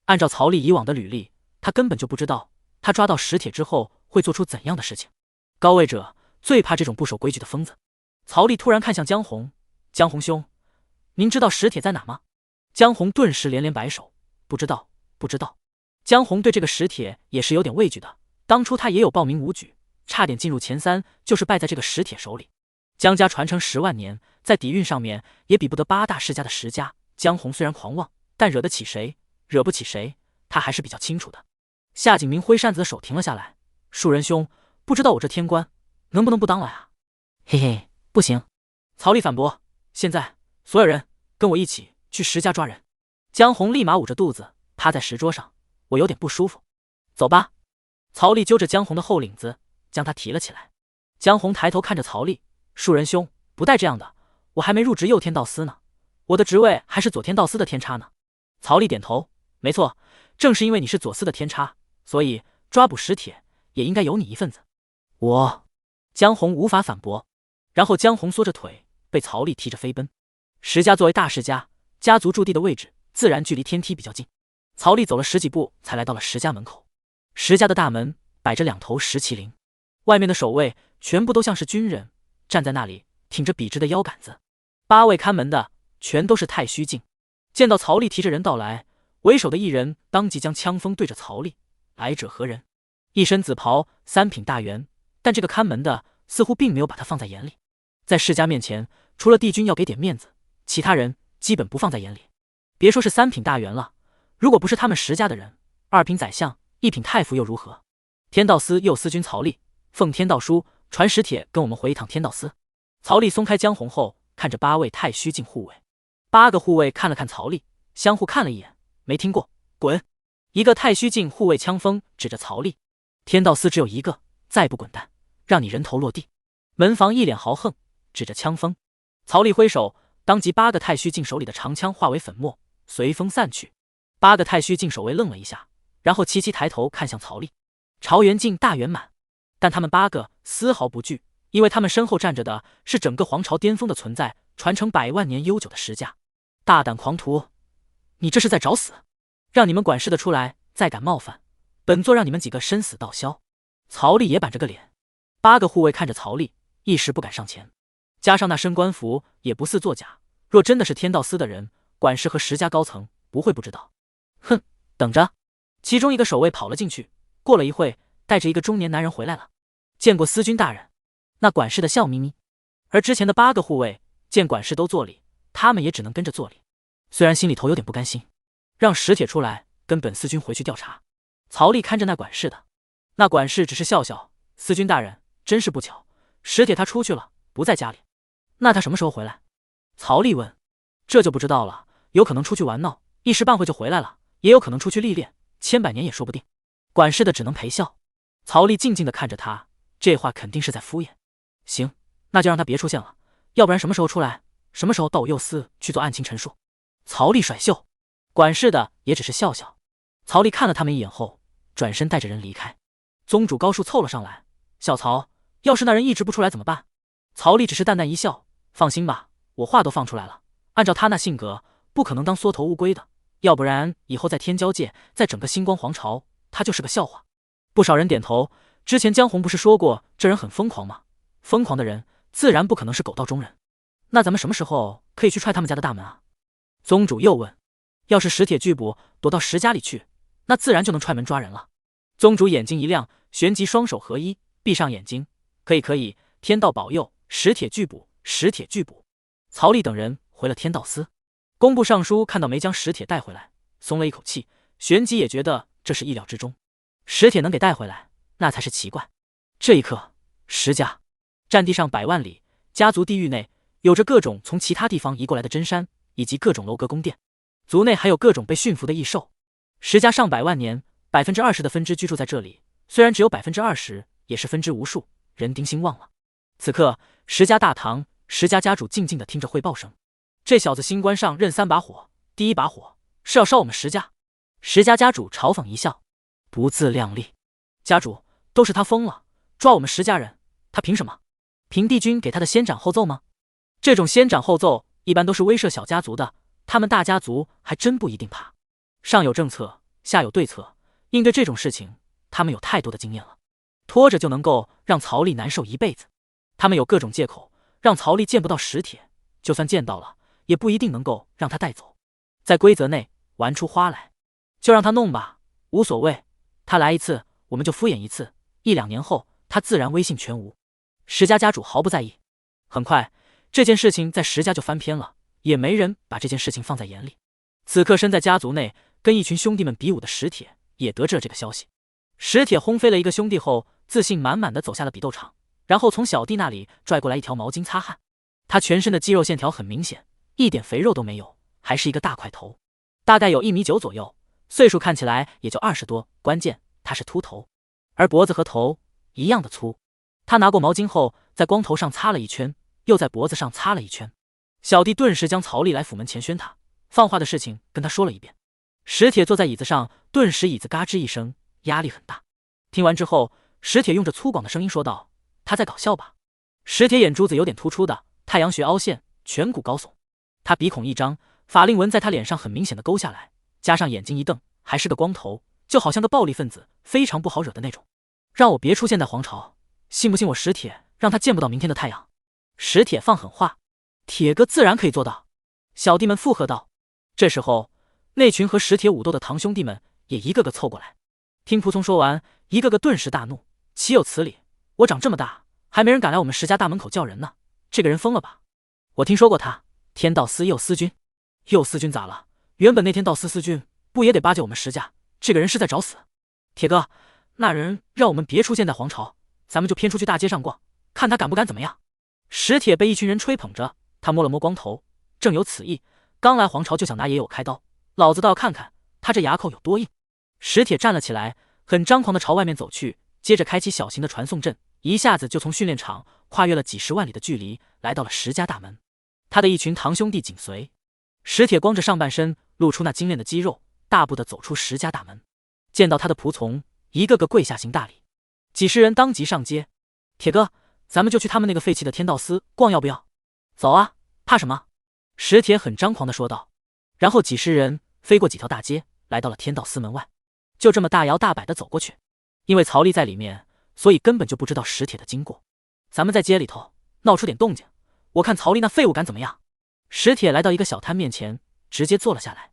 按照曹丽以往的履历，他根本就不知道他抓到石铁之后会做出怎样的事情。高位者最怕这种不守规矩的疯子。曹丽突然看向江红：江红兄，您知道石铁在哪吗？江红顿时连连摆手：不知道，不知道。江红对这个石铁也是有点畏惧的，当初他也有报名武举，差点进入前3，就是败在这个石铁手里。江家传承10万年，在底蕴上面也比不得8大世家的石家。江红虽然狂妄，但惹得起谁，惹不起谁，他还是比较清楚的。夏景明挥扇子的手停了下来：树人兄，不知道我这天官能不能不当了啊？嘿嘿，不行。曹丽反驳：现在所有人跟我一起去石家抓人。江红立马捂着肚子趴在石桌上：我有点不舒服。走吧。曹丽揪着江红的后领子，将他提了起来。江红抬头看着曹丽：树人兄，不带这样的，我还没入职右天道司呢，我的职位还是左天道司的天差呢。曹丽点头：没错，正是因为你是左司的天差，所以抓捕石铁也应该有你一份子。我……江红无法反驳。然后江红缩着腿被曹丽踢着飞奔。石家作为大世家，家族驻地的位置自然距离天梯比较近。曹丽走了10几步才来到了石家门口。石家的大门摆着2头石麒麟，外面的守卫全部都像是军人，站在那里挺着笔直的腰杆子。8位看门的全都是太虚境。见到曹丽提着人到来，为首的一人当即将枪锋对着曹丽。来者何人？一身紫袍，3品大员，但这个看门的似乎并没有把他放在眼里。在世家面前，除了帝君要给点面子，其他人基本不放在眼里。别说是3品大员了，如果不是他们石家的人，2品宰相、1品太傅又如何？天道司右司军曹丽，奉天道书传使帖跟我们回一趟天道司。曹丽松开江红后，看着8位太虚境护卫。8个护卫看了看曹丽，相互看了一眼，没听过，滚！一个太虚境护卫枪锋指着曹丽，天道司只有一个，再不滚蛋，让你人头落地。门房一脸豪横，指着枪锋。曹丽挥手，当即8个太虚境手里的长枪化为粉末，随风散去。8个太虚境守卫愣了一下，然后齐齐抬头看向曹丽。朝元境大圆满，但他们8个丝毫不惧，因为他们身后站着的是整个皇朝巅峰的存在，传承100万年悠久的石家。大胆狂徒，你这是在找死！让你们管事的出来，再敢冒犯，本座让你们几个生死道消！曹丽也板着个脸。8个护卫看着曹丽，一时不敢上前，加上那身官服也不似作假，若真的是天道司的人，管事和石家高层不会不知道。哼，等着！其中一个守卫跑了进去，过了一会，带着一个中年男人回来了。见过司军大人。那管事的笑眯眯。而之前的8个护卫见管事都作礼，他们也只能跟着作礼，虽然心里头有点不甘心。让使帖出来，跟本司军回去调查。曹丽看着那管事的，那管事只是笑笑，司军大人，真是不巧，使帖他出去了，不在家里。那他什么时候回来？曹丽问。这就不知道了，有可能出去玩闹，一时半会就回来了，也有可能出去历练，千百年也说不定。管事的只能陪笑。曹丽静静地看着他，这话肯定是在敷衍。行，那就让他别出现了，要不然什么时候出来，什么时候到我右司去做案情陈述。曹丽甩袖。管事的也只是笑笑。曹丽看了他们一眼后，转身带着人离开。宗主高树凑了上来，小曹，要是那人一直不出来怎么办？曹丽只是淡淡一笑，放心吧，我话都放出来了，按照他那性格，不可能当缩头乌龟的，要不然以后在天骄界，在整个星光皇朝，他就是个笑话。不少人点头，之前江红不是说过这人很疯狂吗？疯狂的人自然不可能是狗道中人。那咱们什么时候可以去踹他们家的大门啊？宗主又问。要是使帖拒捕躲到石家里去，那自然就能踹门抓人了。宗主眼睛一亮，旋即双手合一，闭上眼睛。可以，天道保佑，使帖拒捕，使帖拒捕。曹丽等人回了天道司。工部尚书看到没将使帖带回来，松了一口气，旋即也觉得这是意料之中。使帖能给带回来，那才是奇怪。这一刻，石家占地上100万里，家族地域内有着各种从其他地方移过来的真山，以及各种楼阁宫殿。族内还有各种被驯服的异兽。石家上100万年，20%的分支居住在这里，虽然只有20%，也是分支无数，人丁兴旺了。此刻，石家大堂，石家家主静静地听着汇报声。这小子新官上任3把火，第1把火是要烧我们石家。石家家主嘲讽一笑，不自量力。家主，都是他疯了，抓我们石家人，他凭什么？凭帝君给他的先斩后奏吗？这种先斩后奏一般都是威慑小家族的，他们大家族还真不一定怕。上有政策，下有对策，应对这种事情，他们有太多的经验了。拖着就能够让曹丽难受一辈子。他们有各种借口，让曹丽见不到使帖，就算见到了，也不一定能够让他带走。在规则内玩出花来，就让他弄吧，无所谓。他来一次，我们就敷衍一次，1、2年后，他自然威信全无。石家家主毫不在意。很快，这件事情在石家就翻篇了。也没人把这件事情放在眼里。此刻身在家族内跟一群兄弟们比武的使帖也得知了这个消息。使帖轰飞了一个兄弟后，自信满满的走下了比斗场，然后从小弟那里拽过来一条毛巾擦汗。他全身的肌肉线条很明显，一点肥肉都没有，还是一个大块头，大概有1.9米左右，岁数看起来也就20多，关键他是秃头，而脖子和头一样的粗。他拿过毛巾后，在光头上擦了一圈，又在脖子上擦了一圈。小弟顿时将曹丽来府门前宣他放话的事情跟他说了一遍。使帖坐在椅子上，顿时椅子嘎吱一声，压力很大。听完之后，使帖用着粗犷的声音说道：“他在搞笑吧？”使帖眼珠子有点突出的，太阳穴凹陷，颧骨高耸。他鼻孔一张，法令纹在他脸上很明显的勾下来，加上眼睛一瞪，还是个光头，就好像个暴力分子，非常不好惹的那种。让我别出现在皇朝，信不信我使帖让他见不到明天的太阳？使帖放狠话。铁哥自然可以做到，小弟们附和道。这时候，那群和石铁武斗的堂兄弟们也一个个凑过来。听仆从说完，一个个顿时大怒：岂有此理！我长这么大，还没人敢来我们石家大门口叫人呢，这个人疯了吧？我听说过他，天道司右司君。右司君咋了？原本那天道司司君不也得巴结我们石家？这个人是在找死。铁哥，那人让我们别出现在皇朝，咱们就偏出去大街上逛，看他敢不敢怎么样。石铁被一群人吹捧着，他摸了摸光头，正有此意，刚来皇朝就想拿野友开刀，老子倒要看看他这牙口有多硬。石铁站了起来，很张狂地朝外面走去，接着开启小型的传送阵，一下子就从训练场跨越了几十万里的距离，来到了石家大门。他的一群堂兄弟紧随。石铁光着上半身，露出那精炼的肌肉，大步地走出石家大门。见到他的仆从，一个个跪下行大礼。几十人当即上街：铁哥，咱们就去他们那个废弃的天道司逛，要不要？走啊，怕什么？石铁很张狂地说道。然后几十人飞过几条大街，来到了天道司门外，就这么大摇大摆地走过去。因为曹丽在里面，所以根本就不知道石铁的经过。咱们在街里头闹出点动静，我看曹丽那废物敢怎么样。石铁来到一个小摊面前，直接坐了下来。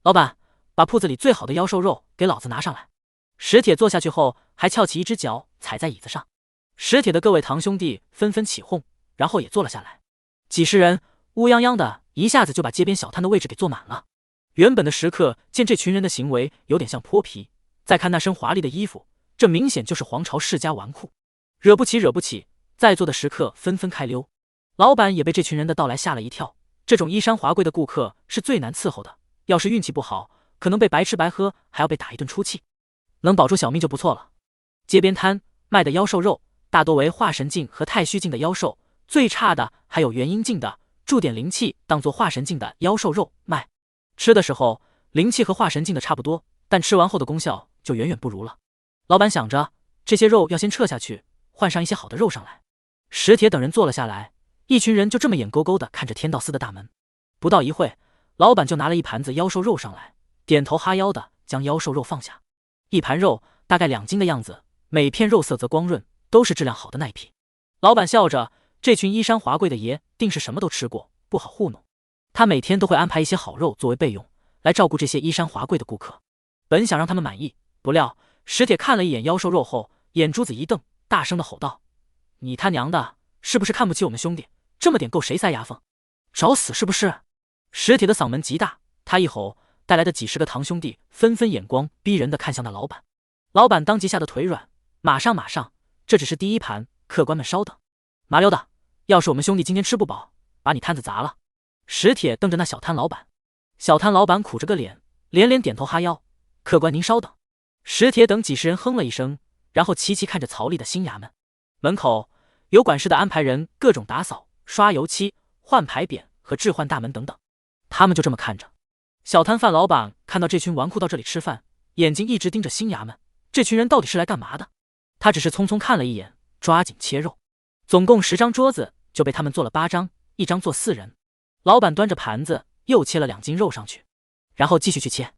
老板，把铺子里最好的妖兽肉给老子拿上来。石铁坐下去后，还翘起一只脚踩在椅子上。石铁的各位堂兄弟纷纷起哄，然后也坐了下来。几十人乌泱泱的，一下子就把街边小摊的位置给坐满了。原本的食客见这群人的行为有点像泼皮，再看那身华丽的衣服，这明显就是皇朝世家纨绔，惹不起惹不起。在座的食客纷纷开溜。老板也被这群人的到来吓了一跳。这种衣衫华贵的顾客是最难伺候的，要是运气不好，可能被白吃白喝，还要被打一顿出气。能保住小命就不错了。街边摊卖的妖兽肉大多为化神境和太虚境的妖兽，最差的还有元阴境的，注点灵气当做化神境的妖兽肉卖。吃的时候灵气和化神境的差不多，但吃完后的功效就远远不如了。老板想着这些肉要先撤下去，换上一些好的肉上来。石铁等人坐了下来，一群人就这么眼勾勾地看着天道司的大门。不到一会，老板就拿了一盘子妖兽肉上来，点头哈腰的将妖兽肉放下。一盘肉大概2斤的样子，每片肉色泽光润，都是质量好的那一批。老板笑着，这群衣衫华贵的爷定是什么都吃过，不好糊弄。他每天都会安排一些好肉作为备用，来照顾这些衣衫华贵的顾客。本想让他们满意，不料石铁看了一眼妖兽肉后，眼珠子一瞪，大声的吼道：你他娘的是不是看不起我们兄弟？这么点够谁塞牙缝？找死是不是？石铁的嗓门极大，他一吼，带来的几十个堂兄弟纷纷眼光逼人的看向那老板。老板当即吓得腿软，马上，这只是第一盘，客官们稍等。麻溜的，要是我们兄弟今天吃不饱，把你摊子砸了。石铁瞪着那小摊老板，小摊老板苦着个脸，连连点头哈腰。客官您稍等。石铁等几十人哼了一声，然后齐齐看着曹丽的新衙门。门口有管事的安排人各种打扫、刷油漆、换牌匾和置换大门等等。他们就这么看着。小摊贩老板看到这群纨绔到这里吃饭，眼睛一直盯着新衙门，这群人到底是来干嘛的？他只是匆匆看了一眼，抓紧切肉。总共10张桌子就被他们坐了8张，一张坐4人。老板端着盘子又切了2斤肉上去，然后继续去切。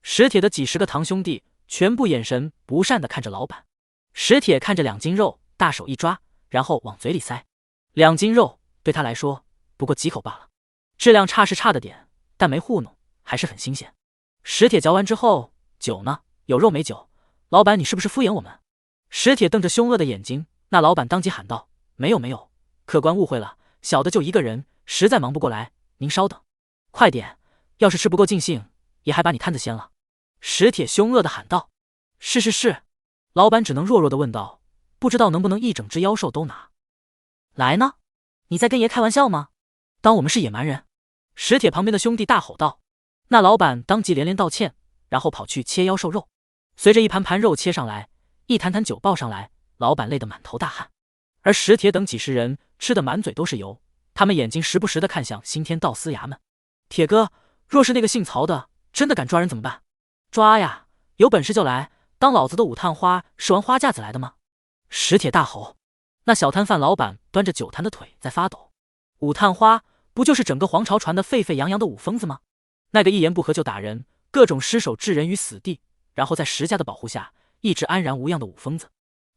石铁的几十个堂兄弟全部眼神不善地看着老板。石铁看着2斤肉，大手一抓，然后往嘴里塞。2斤肉对他来说不过几口罢了，质量差是差的点，但没糊弄，还是很新鲜。石铁嚼完之后，酒呢？有肉没酒？老板你是不是敷衍我们？石铁瞪着凶恶的眼睛，那老板当即喊道：没有，客官误会了，小的就一个人，实在忙不过来，您稍等。快点，要是吃不够尽兴，也还把你摊子掀了。石铁凶恶地喊道。是。老板只能弱弱地问道，不知道能不能一整只妖兽都拿来呢？你在跟爷开玩笑吗？当我们是野蛮人？石铁旁边的兄弟大吼道。那老板当即连连道歉，然后跑去切妖兽肉。随着一盘盘肉切上来，一坛坛酒报上来，老板累得满头大汗。而石铁等几十人吃得满嘴都是油，他们眼睛时不时地看向新天道司衙门。铁哥，若是那个姓曹的真的敢抓人怎么办？抓呀，有本事就来，当老子的武探花是玩花架子来的吗？石铁大吼。那小摊贩老板端着酒坛的腿在发抖。武探花不就是整个皇朝传的沸沸扬扬的武疯子吗？那个一言不合就打人，各种失手置人于死地，然后在石家的保护下一直安然无恙的武疯子。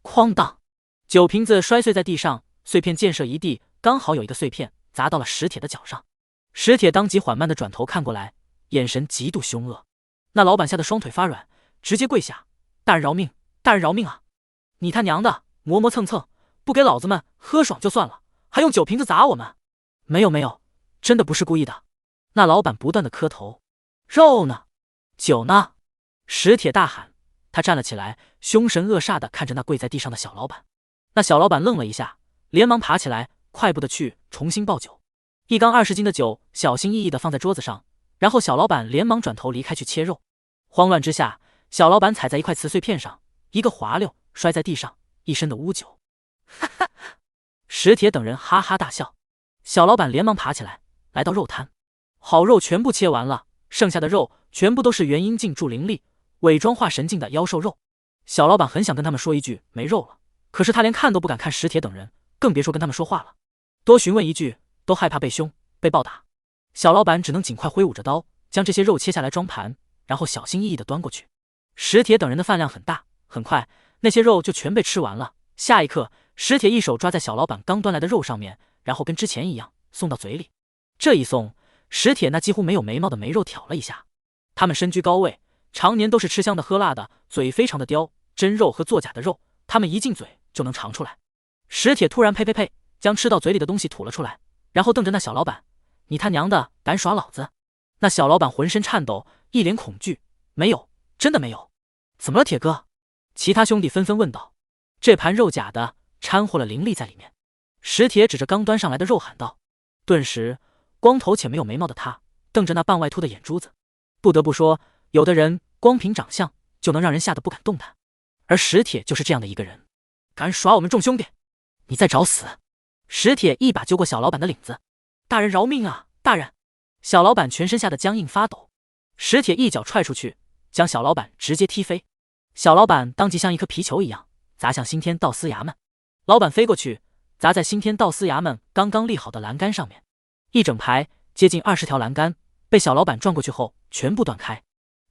哐当，酒瓶子摔碎在地上，碎片溅射一地，刚好有一个碎片砸到了石铁的脚上。石铁当即缓慢地转头看过来，眼神极度凶恶。那老板吓得双腿发软，直接跪下：“大人饶命，大人饶命啊！你他娘的磨磨蹭蹭，不给老子们喝爽就算了，还用酒瓶子砸我们！没有没有，真的不是故意的。”那老板不断的磕头：“肉呢？酒呢？”史铁大喊。他站了起来，凶神恶煞的看着那跪在地上的小老板。那小老板愣了一下，连忙爬起来，快步的去重新抱酒。一缸20斤的酒小心翼翼的放在桌子上，然后小老板连忙转头离开去切肉。慌乱之下，小老板踩在一块瓷碎片上，一个滑溜摔在地上，一身的污酒。哈哈！史铁等人哈哈大笑。小老板连忙爬起来，来到肉摊，好肉全部切完了，剩下的肉全部都是元阴镜助灵力、伪装化神境的妖兽肉。小老板很想跟他们说一句没肉了，可是他连看都不敢看史铁等人，更别说跟他们说话了。多询问一句，都害怕被凶被暴打。小老板只能尽快挥舞着刀，将这些肉切下来装盘，然后小心翼翼地端过去。史铁等人的饭量很大，很快那些肉就全被吃完了。下一刻，史铁一手抓在小老板刚端来的肉上面，然后跟之前一样送到嘴里。这一送，史铁那几乎没有眉毛的眉肉挑了一下。他们身居高位，常年都是吃香的喝辣的，嘴非常的刁，真肉和作假的肉，他们一进嘴就能尝出来。史铁突然呸呸呸，将吃到嘴里的东西吐了出来，然后瞪着那小老板：“你他娘的敢耍老子！”那小老板浑身颤抖，一脸恐惧：“没有，真的没有。”“怎么了，铁哥？”其他兄弟纷纷问道。这盘肉假的，掺和了灵力在里面。史铁指着刚端上来的肉喊道。顿时，光头且没有眉毛的他瞪着那半外凸的眼珠子。不得不说，有的人光凭长相就能让人吓得不敢动弹，而史铁就是这样的一个人。敢耍我们众兄弟，你在找死！史铁一把揪过小老板的领子：“大人饶命啊，大人！”小老板全身吓得僵硬发抖。史铁一脚踹出去，将小老板直接踢飞。小老板当即像一颗皮球一样砸向新天道司衙门。老板飞过去，砸在新天道司衙门刚刚立好的栏杆上面，一整排接近20条栏杆被小老板撞过去后全部断开。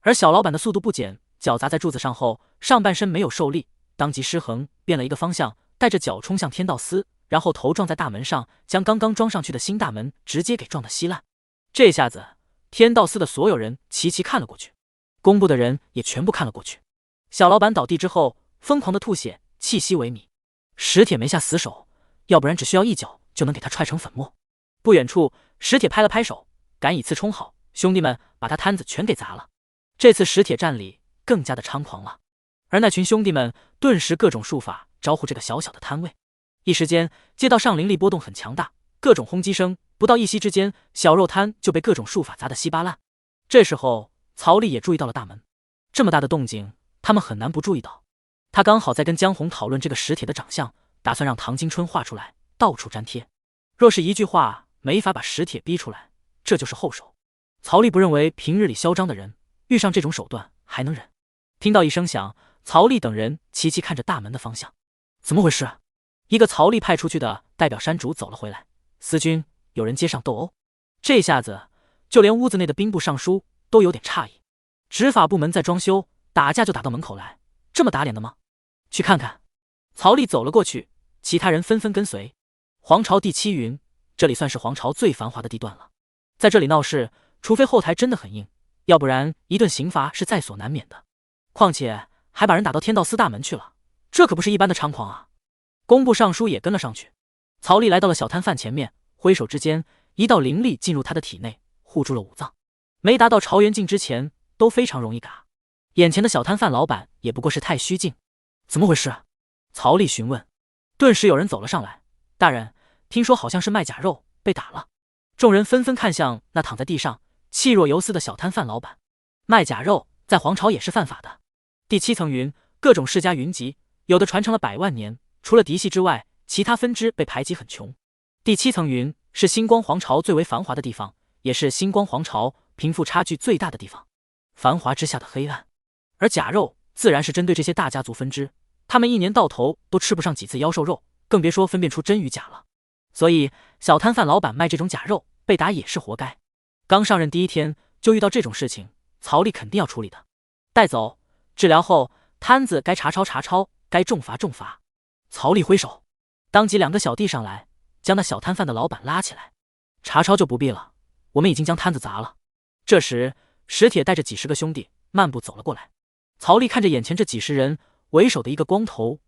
而小老板的速度不减，脚砸在柱子上后，上半身没有受力，当即失衡，变了一个方向，带着脚冲向天道司，然后头撞在大门上，将刚刚装上去的新大门直接给撞得稀烂。这下子，天道司的所有人齐齐看了过去，工部的人也全部看了过去。小老板倒地之后，疯狂的吐血，气息萎靡。史铁没下死手，要不然只需要一脚就能给他踹成粉末。不远处，史铁拍了拍手，赶以次冲好，兄弟们把他摊子全给砸了。这次史铁战力更加的猖狂了，而那群兄弟们顿时各种术法招呼这个小小的摊位。一时间，街道上灵力波动很强大，各种轰击声，不到一息之间，小肉摊就被各种术法砸得稀巴烂。这时候，曹丽也注意到了大门，这么大的动静，他们很难不注意到。他刚好在跟江红讨论这个史铁的长相，打算让唐金春画出来，到处粘贴。若是一句话没法把史铁逼出来，这就是后手。曹丽不认为平日里嚣张的人遇上这种手段还能忍。听到一声响，曹丽等人齐齐看着大门的方向。怎么回事？一个曹丽派出去的代表山主走了回来。司军，有人街上斗殴。这下子，就连屋子内的兵部尚书都有点诧异。执法部门在装修，打架就打到门口来，这么打脸的吗？去看看。曹丽走了过去，其他人纷纷跟随。皇朝第7云，这里算是皇朝最繁华的地段了。在这里闹事，除非后台真的很硬，要不然一顿刑罚是在所难免的。况且还把人打到天道司大门去了，这可不是一般的猖狂啊！工部尚书也跟了上去。曹丽来到了小摊贩前面，挥手之间，一道灵力进入他的体内，护住了五脏。没达到朝元境之前，都非常容易嘎。眼前的小摊贩老板也不过是太虚境。怎么回事？曹丽询问。顿时有人走了上来：“大人，听说好像是卖假肉被打了。”众人纷纷看向那躺在地上气若游丝的小摊贩老板。卖假肉在皇朝也是犯法的。第7层云，各种世家云集，有的传承了100万年，除了嫡系之外，其他分支被排挤很穷。第7层云是星光皇朝最为繁华的地方，也是星光皇朝贫富差距最大的地方，繁华之下的黑暗。而假肉自然是针对这些大家族分支，他们一年到头都吃不上几次妖兽肉，更别说分辨出真与假了。所以小摊贩老板卖这种假肉被打也是活该。刚上任第1天就遇到这种事情，曹丽肯定要处理的。带走，治疗后摊子该查抄查抄，该重罚重罚。曹丽挥手，当即2个小弟上来，将那小摊贩的老板拉起来。查抄就不必了，我们已经将摊子砸了。这时史铁带着几10个兄弟漫步走了过来。曹丽看着眼前这几十人，为首的一个光头。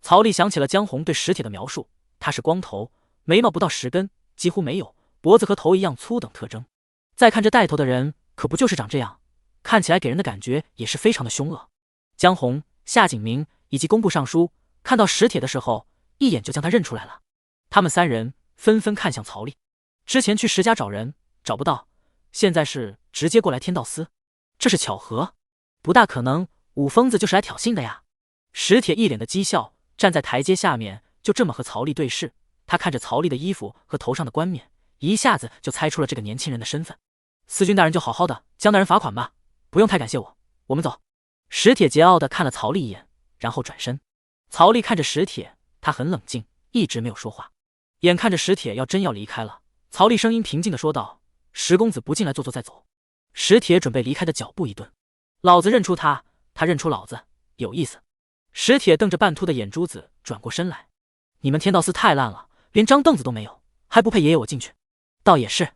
曹丽想起了江红对史铁的描述，他是光头，眉毛不到10根，几乎没有，脖子和头一样粗等特征。再看这带头的人，可不就是长这样，看起来给人的感觉也是非常的凶恶。江红、夏景明以及工部尚书看到史铁的时候，一眼就将他认出来了。他们3人纷纷看向曹丽。之前去石家找人，找不到，现在是直接过来天道司，这是巧合？不大可能，武疯子就是来挑衅的呀。史铁一脸的讥笑，站在台阶下面，就这么和曹丽对视。他看着曹丽的衣服和头上的冠冕，一下子就猜出了这个年轻人的身份。司军大人就好好的将大人罚款吧，不用太感谢我，我们走。史铁桀骜的看了曹丽一眼，然后转身。曹丽看着史铁，他很冷静，一直没有说话。眼看着史铁真要离开了，曹丽声音平静的说道：“石公子不进来坐坐再走。”史铁准备离开的脚步一顿，老子认出他，他认出老子，有意思。史铁瞪着半秃的眼珠子，转过身来：“你们天道司太烂了，连张凳子都没有，还不配爷爷我进去？”倒也是。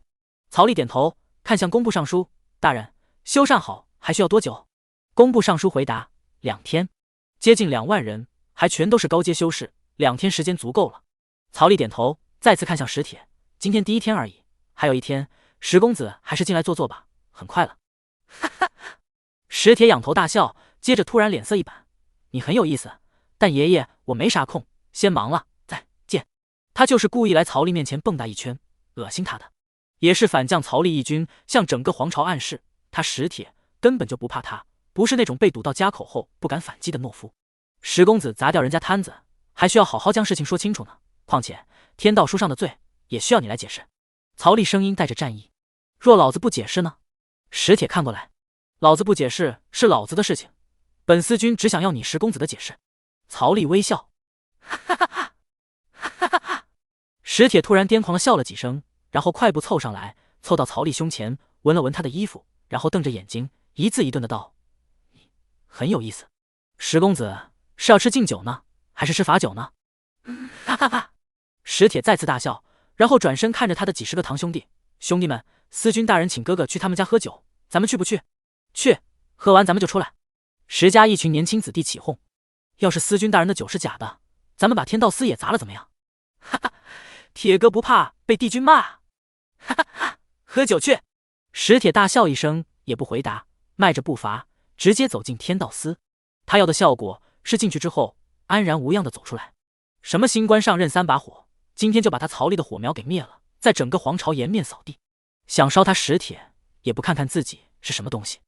曹丽点头，看向工部尚书：“大人，修缮好还需要多久？”工部尚书回答：“2天。接近2万人，还全都是高阶修士，2天时间足够了。”曹丽点头，再次看向史铁：“今天第1天而已，还有1天，石公子还是进来坐坐吧，很快了。”哈哈。史铁仰头大笑，接着突然脸色一板：“你很有意思，但爷爷我没啥空，先忙了，再见。”他就是故意来曹丽面前蹦跶一圈，恶心他的。也是反将曹丽义军向整个皇朝暗示，他史铁根本就不怕他，不是那种被堵到家口后不敢反击的懦夫。石公子砸掉人家摊子，还需要好好将事情说清楚呢。况且天道书上的罪也需要你来解释。曹丽声音带着战意：“若老子不解释呢？”史铁看过来：“老子不解释是老子的事情，本司军只想要你石公子的解释。”曹丽微笑：“哈哈哈哈，哈哈哈。”史铁突然癫狂的笑了几声，然后快步凑上来，凑到曹丽胸前，闻了闻她的衣服，然后瞪着眼睛，一字一顿的道：“你很有意思。石公子是要吃敬酒呢，还是吃罚酒呢？”哈哈哈。史铁再次大笑，然后转身看着他的几十个堂兄弟：“兄弟们，司军大人请哥哥去他们家喝酒，咱们去不去？”“去，喝完咱们就出来。”石家一群年轻子弟起哄：“要是司军大人的酒是假的，咱们把天道司也砸了怎么样？”哈哈，铁哥不怕被帝君骂啊！哈哈哈，喝酒去！史铁大笑一声，也不回答，迈着步伐直接走进天道司。他要的效果是进去之后安然无恙的走出来。什么新官上任3把火，今天就把他曹丽的火苗给灭了，在整个皇朝颜面扫地。想烧他史铁，也不看看自己是什么东西。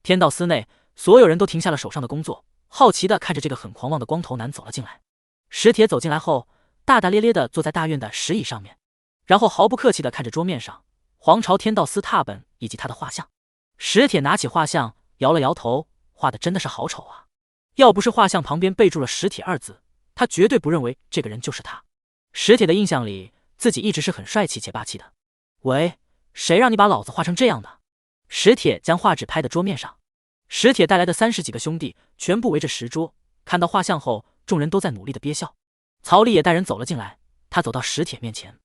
天道司内所有人都停下了手上的工作，好奇的看着这个很狂妄的光头男走了进来。史铁走进来后，大大咧咧的坐在大院的石椅上面，然后毫不客气的看着桌面上皇朝天道司拓本以及他的画像。史铁拿起画像摇了摇头，画的真的是好丑啊！要不是画像旁边备注了史铁2字，他绝对不认为这个人就是他。史铁的印象里，自己一直是很帅气且霸气的。喂，谁让你把老子画成这样的？史铁将画纸拍在桌面上。史铁带来的30几个兄弟全部围着石桌，看到画像后，众人都在努力的憋笑。曹丽也带人走了进来，他走到史铁面前，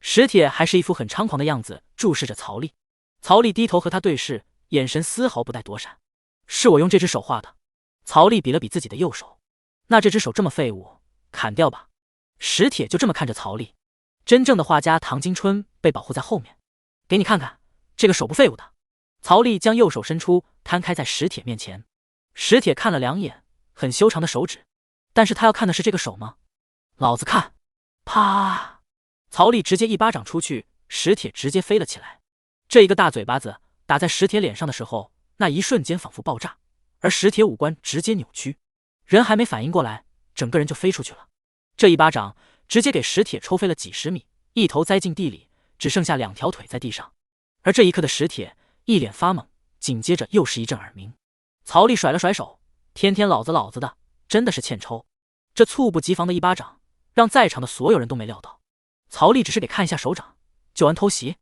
史铁还是一副很猖狂的样子，注视着曹丽。曹丽低头和他对视，眼神丝毫不带躲闪。是我用这只手画的。曹丽比了比自己的右手，那这只手这么废物，砍掉吧。史铁就这么看着曹丽。真正的画家唐金春被保护在后面，给你看看，这个手不废物的。曹丽将右手伸出，摊开在史铁面前。史铁看了2眼，很修长的手指，但是他要看的是这个手吗？老子看！啪！曹丽直接一巴掌出去，史铁直接飞了起来。这一个大嘴巴子打在史铁脸上的时候，那一瞬间仿佛爆炸，而史铁五官直接扭曲，人还没反应过来，整个人就飞出去了。这一巴掌直接给史铁抽飞了几十米，一头栽进地里，只剩下2条腿在地上。而这一刻的史铁一脸发懵，紧接着又是一阵耳鸣。曹丽甩了甩手：“天天老子的，真的是欠抽。”这猝不及防的一巴掌，让在场的所有人都没料到。曹丽只是给看一下手掌，就玩偷袭。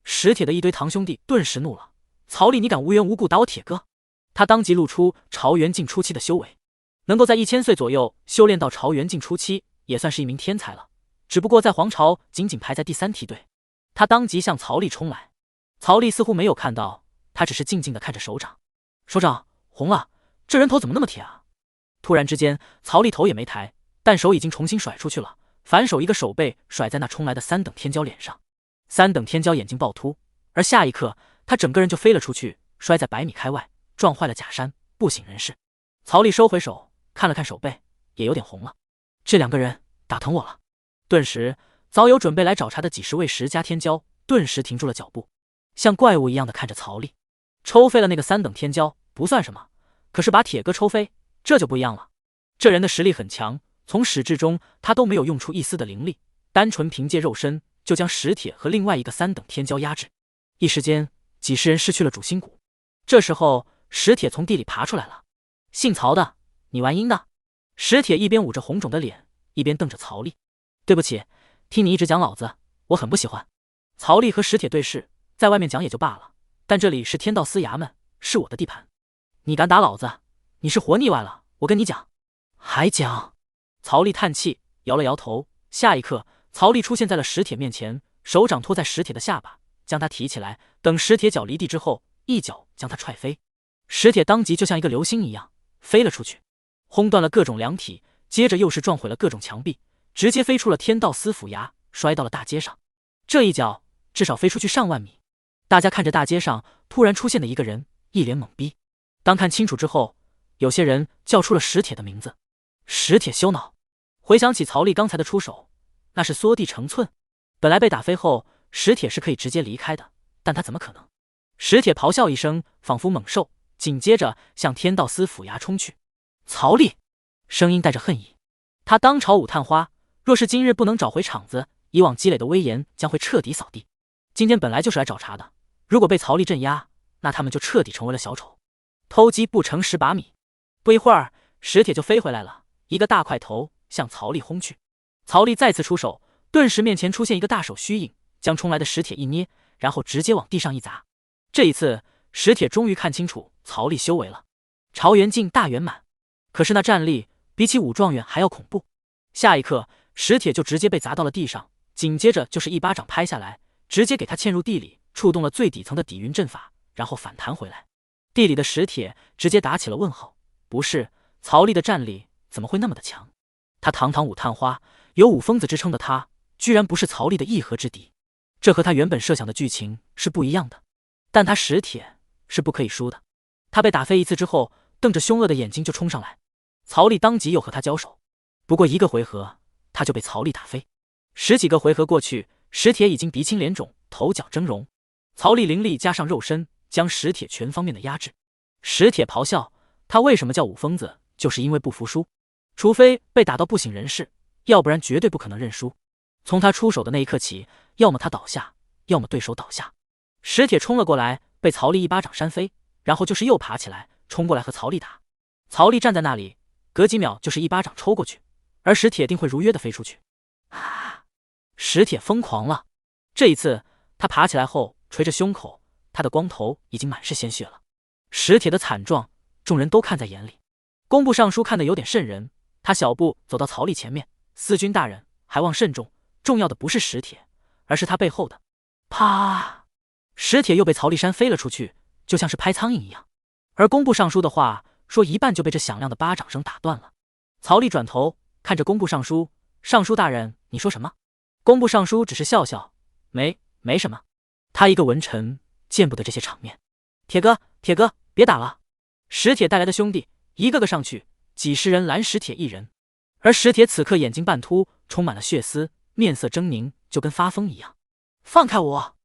史铁的一堆堂兄弟顿时怒了：“曹丽，你敢无缘无故打我铁哥？”他当即露出朝元境初期的修为，能够在1000岁左右修炼到朝元境初期，也算是一名天才了。只不过在皇朝仅仅排在第3梯队。他当即向曹丽冲来，曹丽似乎没有看到，他只是静静的看着手掌。首长，红了，这人头怎么那么铁啊？突然之间，曹丽头也没抬，但手已经重新甩出去了，反手一个手背甩在那冲来的3等天骄脸上。3等天骄眼睛暴突，而下一刻，他整个人就飞了出去，摔在100米开外，撞坏了假山，不省人事。曹丽收回手，看了看手背，也有点红了。这2个人打疼我了。顿时，早有准备来找茬的几十位10家天骄顿时停住了脚步，像怪物一样的看着曹丽。抽飞了那个3等天骄不算什么，可是把铁哥抽飞，这就不一样了。这人的实力很强，从始至终他都没有用出一丝的灵力，单纯凭借肉身就将石铁和另外一个3等天骄压制。一时间，几十人失去了主心骨。这时候，石铁从地里爬出来了。姓曹的，你玩阴的？石铁一边捂着红肿的脸，一边瞪着曹丽。对不起，听你一直讲老子，我很不喜欢。曹丽和石铁对视，在外面讲也就罢了，但这里是天道司衙门，是我的地盘。你敢打老子，你是活腻歪了，我跟你讲。还讲？曹丽叹气，摇了摇头。下一刻，曹丽出现在了石铁面前，手掌托在石铁的下巴，将他提起来，等石铁脚离地之后，一脚将他踹飞。石铁当即就像一个流星一样飞了出去，轰断了各种梁体，接着又是撞毁了各种墙壁，直接飞出了天道司府衙，摔到了大街上。这一脚至少飞出去上万米。大家看着大街上突然出现的一个人，一脸懵逼。当看清楚之后，有些人叫出了石铁的名字。石铁羞恼，回想起曹丽刚才的出手，那是缩地成寸。本来被打飞后，石铁是可以直接离开的，但他怎么可能？石铁咆哮一声，仿佛猛兽，紧接着向天道司府衙冲去。曹丽，声音带着恨意。他当朝舞探花，若是今日不能找回场子，以往积累的威严将会彻底扫地。今天本来就是来找茬的，如果被曹丽镇压，那他们就彻底成为了小丑。偷鸡不成蚀把米。不一会儿，石铁就飞回来了，一个大块头向曹丽轰去。曹丽再次出手，顿时面前出现一个大手虚影，将冲来的石铁一捏，然后直接往地上一砸。这一次，石铁终于看清楚曹丽修为了，朝元境大圆满。可是那战力比起武状元还要恐怖。下一刻，石铁就直接被砸到了地上，紧接着就是一巴掌拍下来，直接给他嵌入地里，触动了最底层的底蕴阵法，然后反弹回来。地里的石铁直接打起了问号，不是，曹丽的战力怎么会那么的强？他堂堂武探花，有武疯子之称的他，居然不是曹丽的一合之敌，这和他原本设想的剧情是不一样的。但他石铁是不可以输的。他被打飞一次之后，瞪着凶恶的眼睛就冲上来，曹丽当即又和他交手，不过一个回合他就被曹丽打飞。10几个回合过去，石铁已经鼻青脸肿，头角峥嵘。曹丽灵力加上肉身，将石铁全方面的压制。石铁咆哮，他为什么叫武疯子，就是因为不服输，除非被打到不省人事，要不然绝对不可能认输。从他出手的那一刻起，要么他倒下，要么对手倒下。石铁冲了过来，被曹丽一巴掌扇飞，然后就是又爬起来冲过来和曹丽打。曹丽站在那里，隔几秒就是一巴掌抽过去，而石铁定会如约的飞出去。啊！石铁疯狂了，这一次他爬起来后捶着胸口，他的光头已经满是鲜血了。石铁的惨状，众人都看在眼里。工部尚书看得有点瘆人，他小步走到曹丽前面：“司军大人，还望慎重，重要的不是石铁，而是他背后的。”啪！石铁又被曹丽扇飞了出去，就像是拍苍蝇一样。而工部尚书的话说一半就被这响亮的巴掌声打断了。曹丽转头看着工部尚书：“尚书大人，你说什么？”工部尚书只是笑笑：“没什么。”他一个文臣见不得这些场面。铁哥，别打了！石铁带来的兄弟一个个上去，几十人拦石铁一人。而石铁此刻眼睛半凸，充满了血丝，面色狰狞，就跟发疯一样。放开我！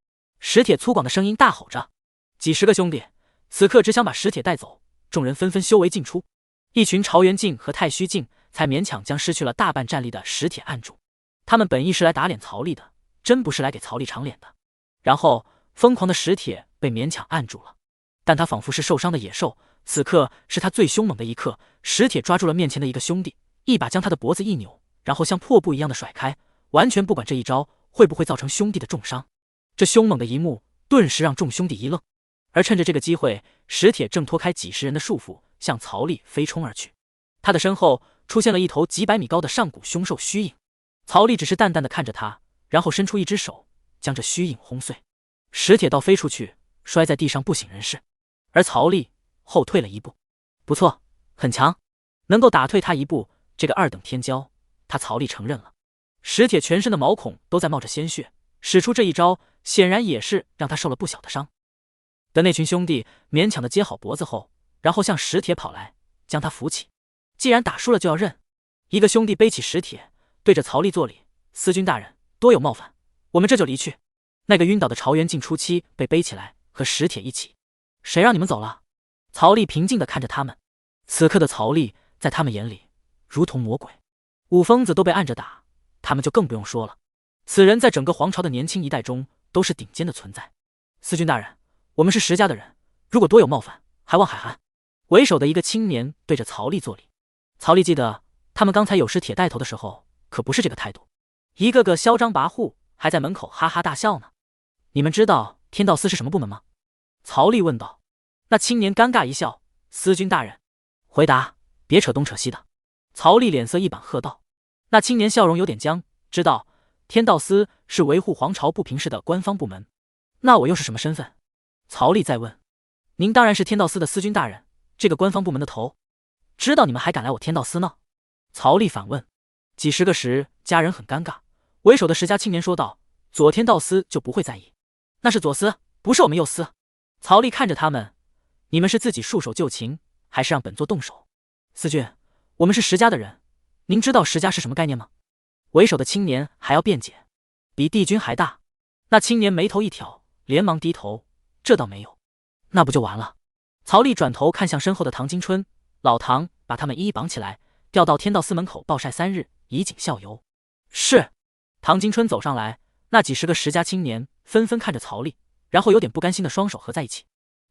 石铁粗犷的声音大吼着。几十个兄弟此刻只想把石铁带走，众人纷纷修为尽出。一群朝元镜和太虚镜才勉强将失去了大半战力的石铁按住。他们本意是来打脸曹丽的，真不是来给曹丽长脸的。然后疯狂的石铁被勉强按住了，但他仿佛是受伤的野兽，此刻是他最凶猛的一刻。石铁抓住了面前的一个兄弟，一把将他的脖子一扭，然后像破布一样的甩开，完全不管这一招会不会造成兄弟的重伤。这凶猛的一幕顿时让众兄弟一愣。而趁着这个机会，石铁正脱开几十人的束缚，向曹丽飞冲而去。他的身后出现了一头几百米高的上古凶兽虚影。曹丽只是淡淡的看着他，然后伸出一只手将这虚影轰碎。石铁倒飞出去，摔在地上不省人事。而曹丽后退了一步。不错，很强，能够打退他一步，这个二等天骄，他曹丽承认了。石铁全身的毛孔都在冒着鲜血，使出这一招，显然也是让他受了不小的伤。等那群兄弟勉强的接好脖子后，然后向石铁跑来，将他扶起。既然打输了就要认。一个兄弟背起石铁，对着曹丽作礼：“司军大人，多有冒犯，我们这就离去。”那个晕倒的朝元镜初期被背起来，和石铁一起。谁让你们走了？曹丽平静地看着他们。此刻的曹丽在他们眼里如同魔鬼。五疯子都被按着打，他们就更不用说了。此人在整个皇朝的年轻一代中都是顶尖的存在。司军大人，我们是石家的人，如果多有冒犯，还望海涵。为首的一个青年对着曹丽作礼。曹丽记得他们刚才有石铁带头的时候可不是这个态度，一个个嚣张跋扈，还在门口哈哈大笑呢。你们知道天道司是什么部门吗？曹丽问道。那青年尴尬一笑：“司军大人。”回答：“别扯东扯西的。”曹丽脸色一板喝道。那青年笑容有点僵，知道天道司是维护皇朝不平事的官方部门。那我又是什么身份？曹丽再问。您当然是天道司的司军大人，这个官方部门的头。知道你们还敢来我天道司呢？曹丽反问。几十个石家人很尴尬。为首的石家青年说道：“左天道司就不会在意，那是左司，不是我们右司。”曹丽看着他们：“你们是自己束手就擒，还是让本座动手？”司军，我们是石家的人，您知道石家是什么概念吗？为首的青年还要辩解。比帝君还大。那青年眉头一挑，连忙低头：“这倒没有。”那不就完了？曹丽转头看向身后的唐金春，老唐把他们一一绑起来，调到天道司门口暴晒3日，以儆效尤。是。唐金春走上来，那几十个石家青年纷纷看着曹丽，然后有点不甘心的双手合在一起。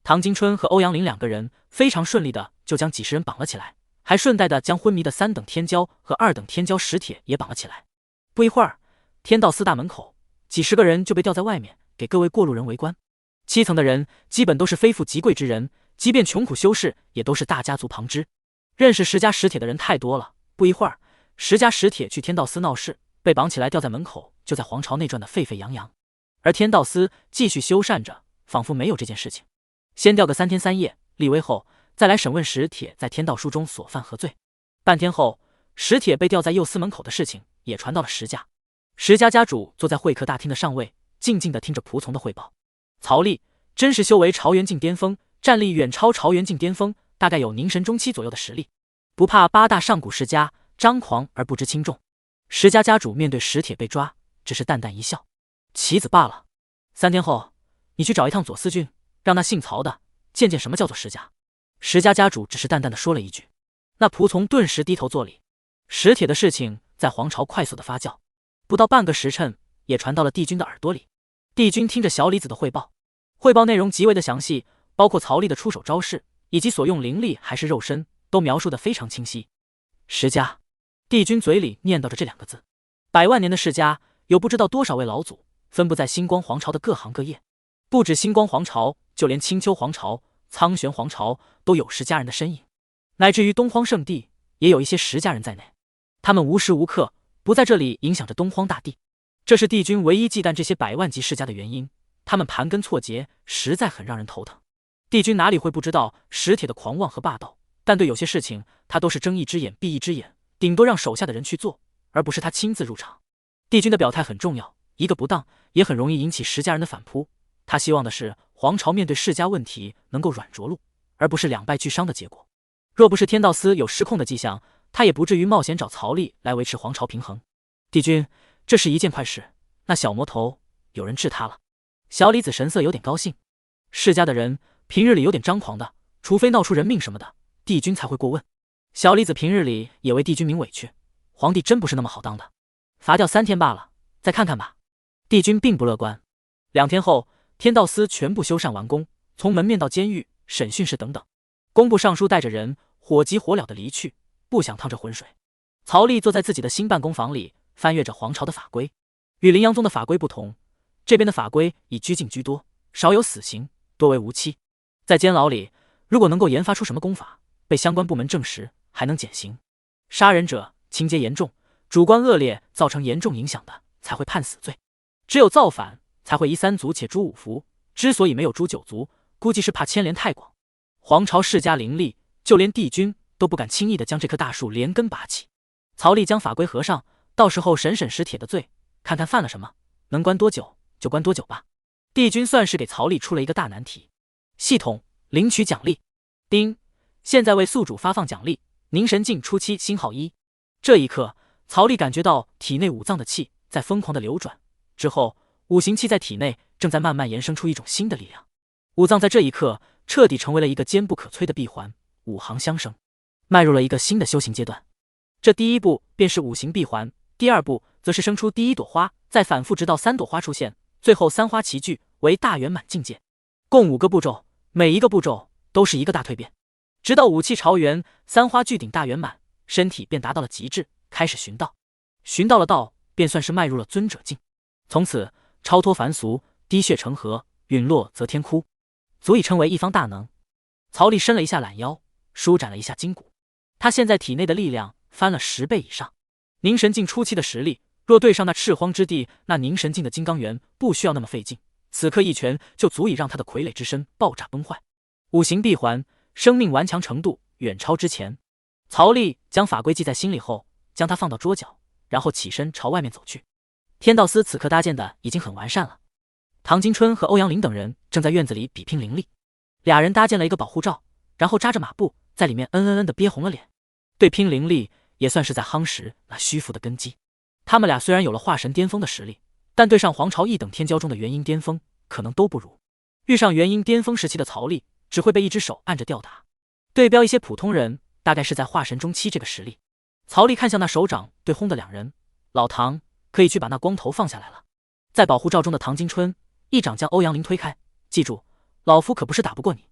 唐金春和欧阳林两个人非常顺利的就将几十人绑了起来，还顺带的将昏迷的3等天骄和2等天骄石铁也绑了起来。不一会儿，天道司大门口几十个人就被吊在外面，给各位过路人围观。7层的人基本都是非富即贵之人，即便穷苦修士也都是大家族旁支。认识石家石铁的人太多了，不一会儿，石家石铁去天道司闹事，被绑起来吊在门口，就在皇朝内转得沸沸扬扬。而天道司继续修缮着，仿佛没有这件事情。先吊个3天3夜，立威后再来审问石铁在天道书中所犯何罪。半天后，石铁被吊在右司门口的事情也传到了石家。石家家主坐在会客大厅的上位，静静地听着仆从的汇报。曹丽真是修为朝元境巅峰，战力远超朝元境巅峰，大概有凝神中期左右的实力，不怕8大上古世家，张狂而不知轻重。石家家主面对石铁被抓，只是淡淡一笑：“棋子罢了。3天后，你去找一趟左司军，让那姓曹的见见什么叫做石家。”石家家主只是淡淡的说了一句。那仆从顿时低头作礼。石铁的事情在皇朝快速的发酵，不到半个时辰，也传到了帝君的耳朵里。帝君听着小李子的汇报，汇报内容极为的详细，包括曹丽的出手招式以及所用灵力还是肉身，都描述的非常清晰。石家，帝君嘴里念叨着这2个字。100万年的世家，有不知道多少位老祖，分布在星光皇朝的各行各业。不止星光皇朝，就连青丘皇朝、苍玄皇朝都有石家人的身影，乃至于东荒圣地也有一些石家人在内。他们无时无刻不在这里影响着东荒大地，这是帝君唯一忌惮这些100万级世家的原因。他们盘根错节，实在很让人头疼。帝君哪里会不知道石铁的狂妄和霸道，但对有些事情他都是睁一只眼闭一只眼，顶多让手下的人去做，而不是他亲自入场。帝君的表态很重要，一个不当也很容易引起石家人的反扑。他希望的是皇朝面对世家问题能够软着陆，而不是两败俱伤的结果。若不是天道司有失控的迹象，他也不至于冒险找曹丽来维持皇朝平衡。帝君，这是一件快事，那小魔头有人治他了。小李子神色有点高兴。世家的人平日里有点张狂的，除非闹出人命什么的，帝君才会过问。小李子平日里也为帝君鸣委屈，皇帝真不是那么好当的。罚掉3天罢了，再看看吧。帝君并不乐观。2天后，天道司全部修缮完工，从门面到监狱、审讯室等等，工部尚书带着人火急火燎的离去，不想趟这浑水。曹丽坐在自己的新办公房里，翻阅着皇朝的法规。与林阳宗的法规不同，这边的法规以拘禁居多，少有死刑，多为无期。在监牢里，如果能够研发出什么功法，被相关部门证实，还能减刑。杀人者情节严重，主观恶劣，造成严重影响的，才会判死罪。只有造反才会夷3族且诛5族，之所以没有诛9族，估计是怕牵连太广。皇朝世家林立，就连帝君都不敢轻易的将这棵大树连根拔起。曹丽将法规合上，到时候审审史铁的罪，看看犯了什么，能关多久就关多久吧。帝君算是给曹丽出了一个大难题。系统领取奖励，丁，现在为宿主发放奖励，凝神镜初期星号1。这一刻，曹丽感觉到体内五脏的气在疯狂的流转，之后五行气在体内正在慢慢延伸出一种新的力量。五脏在这一刻彻底成为了一个坚不可摧的闭环，五行相生，迈入了一个新的修行阶段。这第一步便是五行闭环，第二步则是生出第一朵花，再反复直到3朵花出现，最后3花齐聚为大圆满境界。共5个步骤，每一个步骤都是一个大蜕变，直到五气朝元，3花聚顶大圆满，身体便达到了极致，开始寻道。寻到了道，便算是迈入了尊者境，从此超脱凡俗，滴血成河，陨落则天枯，足以称为一方大能。曹丽伸了一下懒腰，舒展了一下筋骨，他现在体内的力量翻了10倍以上。凝神境初期的实力，若对上那赤荒之地那凝神境的金刚元，不需要那么费劲，此刻一拳就足以让他的傀儡之身爆炸崩坏。五行闭环，生命顽强程度远超之前。曹丽将法规记在心里后，将它放到桌角，然后起身朝外面走去。天道司此刻搭建的已经很完善了，唐金春和欧阳林等人正在院子里比拼灵力。俩人搭建了一个保护罩，然后扎着马步在里面的憋红了脸。对拼灵力也算是在夯实那虚浮的根基。他们俩虽然有了化神巅峰的实力，但对上皇朝一等天骄中的元婴巅峰可能都不如。遇上元婴巅峰时期的曹丽，只会被一只手按着吊打。对标一些普通人，大概是在化神中期这个实力。曹丽看向那手掌对轰的两人，老唐可以去把那光头放下来了。在保护罩中的唐金春一掌将欧阳林推开，记住，老夫可不是打不过你，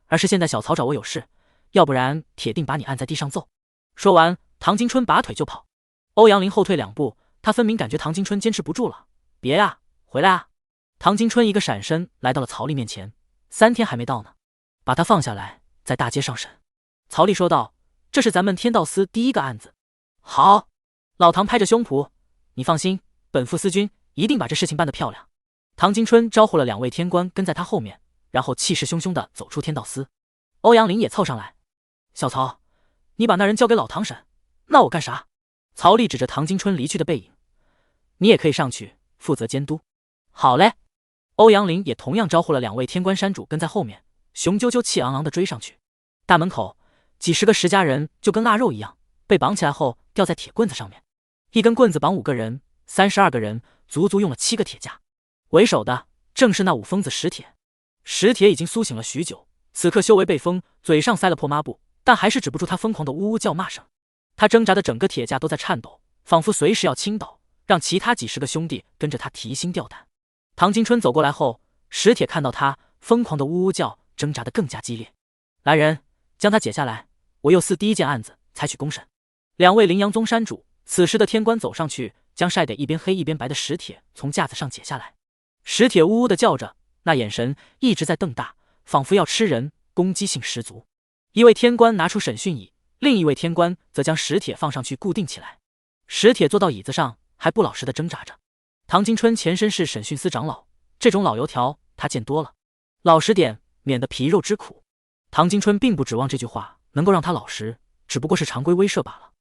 而是现在小曹找我有事，要不然铁定把你按在地上揍。说完，唐金春拔腿就跑。欧阳林后退2步，他分明感觉唐金春坚持不住了。别呀，回来啊！唐金春一个闪身来到了曹丽面前，3天还没到呢，把他放下来，在大街上审。曹丽说道：“这是咱们天道司第一个案子。”好，老唐拍着胸脯，你放心，本副司君一定把这事情办得漂亮。唐金春招呼了2位天官跟在他后面，然后气势汹汹地走出天道司。欧阳林也凑上来：“小曹，你把那人交给老唐审，那我干啥？”曹丽指着唐金春离去的背影：“你也可以上去负责监督。”好嘞。欧阳林也同样招呼了2位天官山主跟在后面，雄赳赳气昂昂地追上去。大门口几10个石家人就跟腊肉一样，被绑起来后吊在铁棍子上面，一根棍子绑5个人，32个人，足足用了7个铁架。为首的正是那五疯子石铁。石铁已经苏醒了许久，此刻修为被封，嘴上塞了破抹布，但还是止不住他疯狂的呜呜叫骂声。他挣扎的整个铁架都在颤抖，仿佛随时要倾倒，让其他几10个兄弟跟着他提心吊胆。唐金春走过来后，石铁看到他疯狂的呜呜叫，挣扎得更加激烈。来人，将他解下来，我又司第1件案子采取公审。2位灵阳宗山主，此时的天官走上去，将晒得一边黑一边白的石铁从架子上解下来。石铁呜呜的叫着，那眼神一直在瞪大，仿佛要吃人，攻击性十足。一位天官拿出审讯椅，另一位天官则将石铁放上去固定起来。石铁坐到椅子上，还不老实的挣扎着。唐金春前身是审讯司长老，这种老油条他见多了，老实点，免得皮肉之苦。唐金春并不指望这句话能够让他老实，只不过是常规威慑罢了。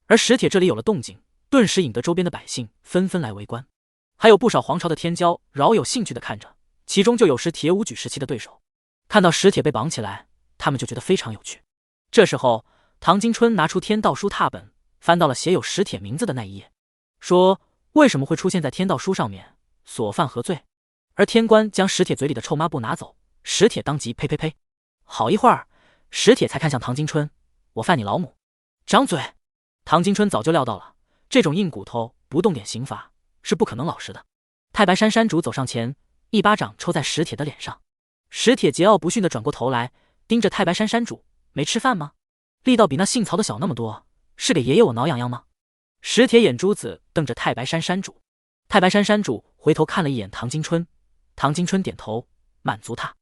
而石铁这里有了动静，顿时引得周边的百姓纷纷来围观，还有不少皇朝的天骄饶有兴趣的看着，其中就有石铁武举时期的对手。看到石铁被绑起来，他们就觉得非常有趣。这时候，唐金春拿出天道书拓本，翻到了写有石铁名字的那一页，说为什么会出现在天道书上面，所犯何罪。而天官将石铁嘴里的臭抹布拿走，石铁当即呸呸呸。好一会儿，石铁才看向唐金春：“我犯你老母，张嘴！”唐金春早就料到了，这种硬骨头不动点刑罚是不可能老实的。太白山山主走上前，一巴掌抽在石铁的脸上。石铁桀骜不驯地转过头来，盯着太白山山主：“没吃饭吗？力道比那姓曹的小那么多，是给爷爷我挠痒痒吗？”石铁眼珠子瞪着太白山山主。太白山山主回头看了一眼唐金春，唐金春点头满足他。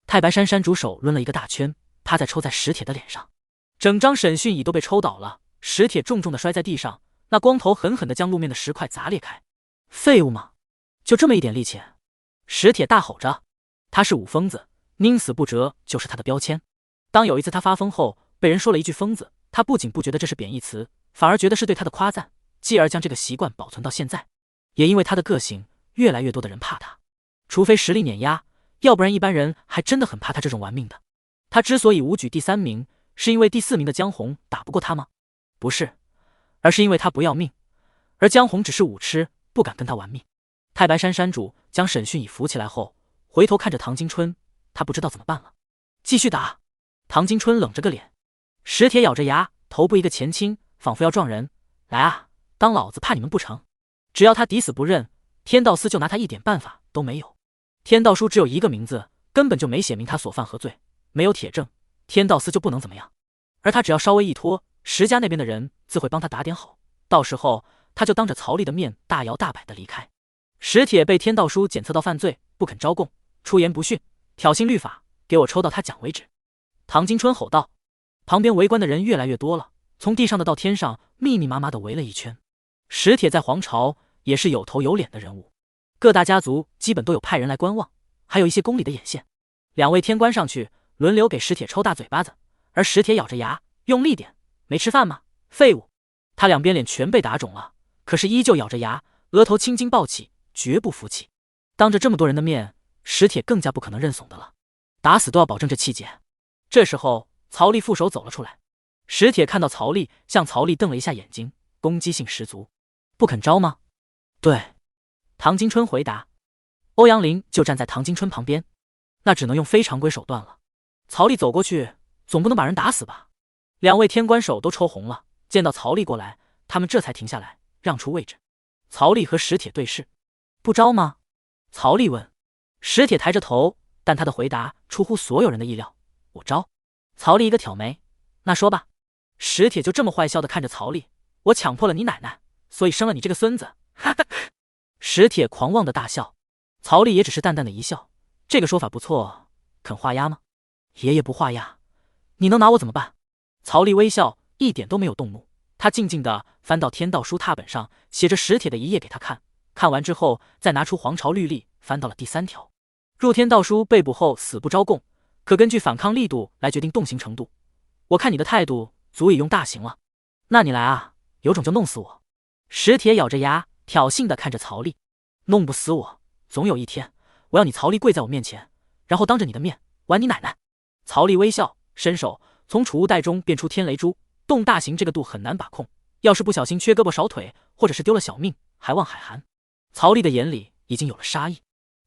太白山山主手抡了一个大圈，趴在抽在石铁的脸上，整张审讯椅都被抽倒了，石铁重重的摔在地上，那光头狠狠地将路面的石块砸裂开。废物吗？就这么一点力气？石铁大吼着，他是五疯子，宁死不折就是他的标签。当有一次他发疯后，被人说了一句疯子，他不仅不觉得这是贬义词，反而觉得是对他的夸赞，继而将这个习惯保存到现在。也因为他的个性，越来越多的人怕他，除非实力碾压，要不然一般人还真的很怕他这种玩命的。他之所以武举第3名，是因为第4名的江红打不过他吗？不是，而是因为他不要命，而江红只是武痴，不敢跟他玩命。太白山山主将沈迅已扶起来后，回头看着唐金春，他不知道怎么办了。继续打。唐金春冷着个脸，石铁咬着牙，头部一个前倾，仿佛要撞人。来啊，当老子怕你们不成？只要他抵死不认，天道司就拿他一点办法都没有。天道书只有一个名字，根本就没写明他所犯何罪，没有铁证，天道司就不能怎么样。而他只要稍微一拖，石家那边的人自会帮他打点好，到时候他就当着曹丽的面大摇大摆的离开。石铁被天道书检测到犯罪，不肯招供，出言不逊，挑衅律法，给我抽到他讲为止。唐金春吼道。旁边围观的人越来越多了，从地上的到天上，密密麻麻的围了一圈。石铁在皇朝也是有头有脸的人物，各大家族基本都有派人来观望，还有一些宫里的眼线。2位天官上去轮流给石铁抽大嘴巴子，而石铁咬着牙，用力点，没吃饭吗？废物！他2边脸全被打肿了，可是依旧咬着牙，额头青筋暴起，绝不服气。当着这么多人的面，石铁更加不可能认怂的了，打死都要保证这气节。这时候曹丽副手走了出来，石铁看到曹丽，向曹丽瞪了一下眼睛，攻击性十足。不肯招吗？对，唐金春回答。欧阳林就站在唐金春旁边，那只能用非常规手段了。曹丽走过去，总不能把人打死吧？2位天官手都抽红了，见到曹丽过来，他们这才停下来，让出位置。曹丽和石铁对视。不招吗？曹丽问。石铁抬着头，但他的回答出乎所有人的意料。我招。曹丽一个挑眉。那说吧。石铁就这么坏笑的看着曹丽。我强迫了你奶奶，所以生了你这个孙子。哈哈。石铁狂妄的大笑。曹丽也只是淡淡的一笑。这个说法不错，肯画押吗？爷爷不画押，你能拿我怎么办？曹丽微笑，一点都没有动怒。他静静地翻到天道书踏本上写着石铁的一页给他看，看完之后再拿出皇朝律例，翻到了第3条。入天道书被捕后死不招供，可根据反抗力度来决定动刑程度。我看你的态度足以用大刑了，那你来啊，有种就弄死我。石铁咬着牙挑衅地看着曹丽。弄不死我，总有一天我要你曹丽跪在我面前，然后当着你的面玩你奶奶。曹丽微笑，伸手从储物袋中变出天雷珠。动大刑这个度很难把控，要是不小心缺胳膊少腿，或者是丢了小命，还望海涵。曹丽的眼里已经有了杀意。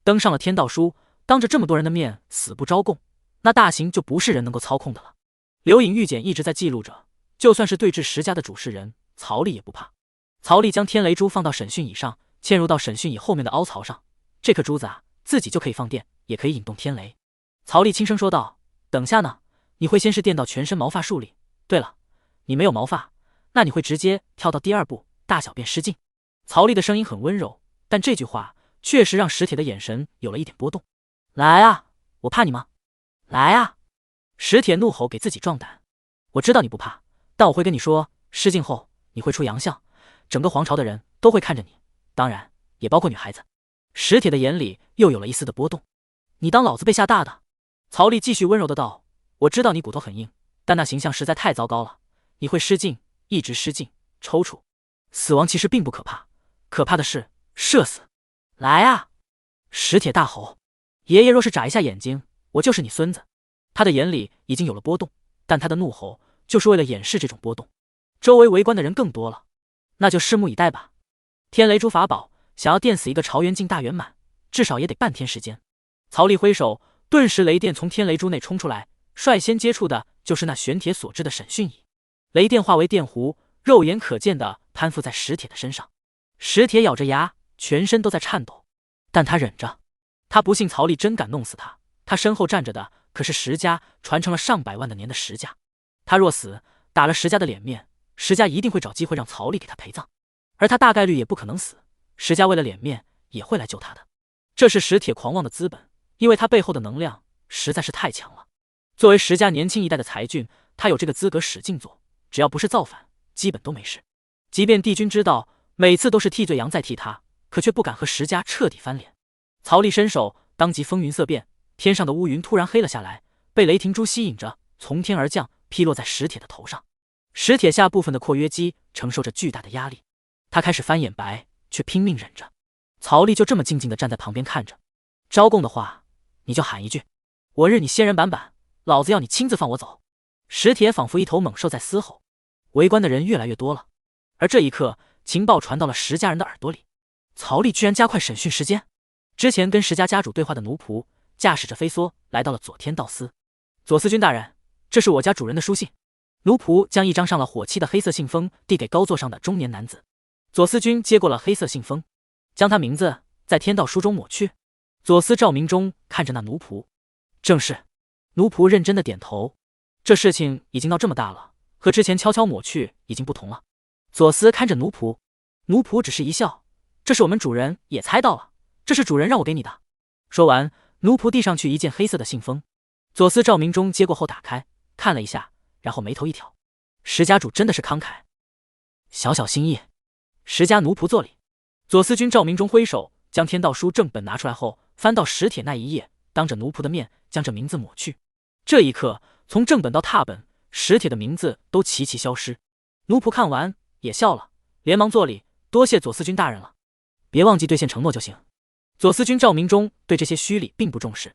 登上了天道书，当着这么多人的面死不招供，那大刑就不是人能够操控的了。刘颖玉简一直在记录着，就算是对峙石家的主事人，曹丽也不怕。曹丽将天雷珠放到审讯椅上，嵌入到审讯椅后面的凹槽上。这颗珠子啊，自己就可以放电，也可以引动天雷。曹丽轻声说道：等下呢，你会先是电到全身毛发竖立。对了，你没有毛发，那你会直接跳到第2步，大小便失禁。曹丽的声音很温柔，但这句话确实让石铁的眼神有了一点波动。来啊，我怕你吗？来啊！石铁怒吼给自己壮胆。我知道你不怕，但我会跟你说，失禁后你会出洋相，整个皇朝的人都会看着你，当然也包括女孩子。石铁的眼里又有了一丝的波动。你当老子被吓大的？曹丽继续温柔的道：我知道你骨头很硬，但那形象实在太糟糕了，你会失禁，一直失禁，抽搐。死亡其实并不可怕，可怕的是社死。来啊！石铁大吼。爷爷若是眨一下眼睛，我就是你孙子。他的眼里已经有了波动，但他的怒吼就是为了掩饰这种波动。周围围观的人更多了，那就拭目以待吧。天雷珠法宝想要电死一个朝元境大圆满，至少也得半天时间。曹丽挥手，顿时雷电从天雷珠内冲出来，率先接触的就是那玄铁所制的审讯椅。雷电化为电弧，肉眼可见的攀附在石铁的身上。石铁咬着牙，全身都在颤抖，但他忍着。他不信曹丽真敢弄死他，他身后站着的可是石家传承了上百万的年的石家。他若死，打了石家的脸面，石家一定会找机会让曹丽给他陪葬，而他大概率也不可能死，石家为了脸面也会来救他的。这是石铁狂妄的资本，因为他背后的能量实在是太强了。作为石家年轻一代的才俊，他有这个资格使劲做，只要不是造反，基本都没事。即便帝君知道每次都是替罪羊在替他，可却不敢和石家彻底翻脸。曹丽伸手，当即风云色变，天上的乌云突然黑了下来，被雷霆珠吸引着，从天而降，劈落在史铁的头上。史铁下部分的括约肌承受着巨大的压力，他开始翻眼白，却拼命忍着。曹丽就这么静静地站在旁边看着。招供的话，你就喊一句，我日你仙人板板，老子要你亲自放我走。史铁仿佛一头猛兽在嘶吼。围观的人越来越多了，而这一刻，情报传到了石家人的耳朵里。曹丽居然加快审讯时间。之前跟石家家主对话的奴仆驾驶着飞梭来到了佐天道司。左司君大人，这是我家主人的书信。奴仆将一张上了火漆的黑色信封递给高座上的中年男子。左司君接过了黑色信封，将他名字在天道书中抹去。左司赵明忠看着那奴仆，正是。奴仆认真的点头。这事情已经闹这么大了，和之前悄悄抹去已经不同了。左司看着奴仆，奴仆只是一笑，这是我们主人也猜到了，这是主人让我给你的。说完，奴仆递上去一件黑色的信封。左司赵明忠接过后打开，看了一下，然后眉头一挑，石家主真的是慷慨，小小心意。石家奴仆作礼。左司君赵明忠挥手将天道书正本拿出来后，翻到史铁那一页，当着奴仆的面将这名字抹去。这一刻，从正本到拓本，史铁的名字都齐齐消失。奴仆看完也笑了，连忙作礼，多谢左司君大人了，别忘记兑现承诺就行。左司君赵明忠对这些虚礼并不重视。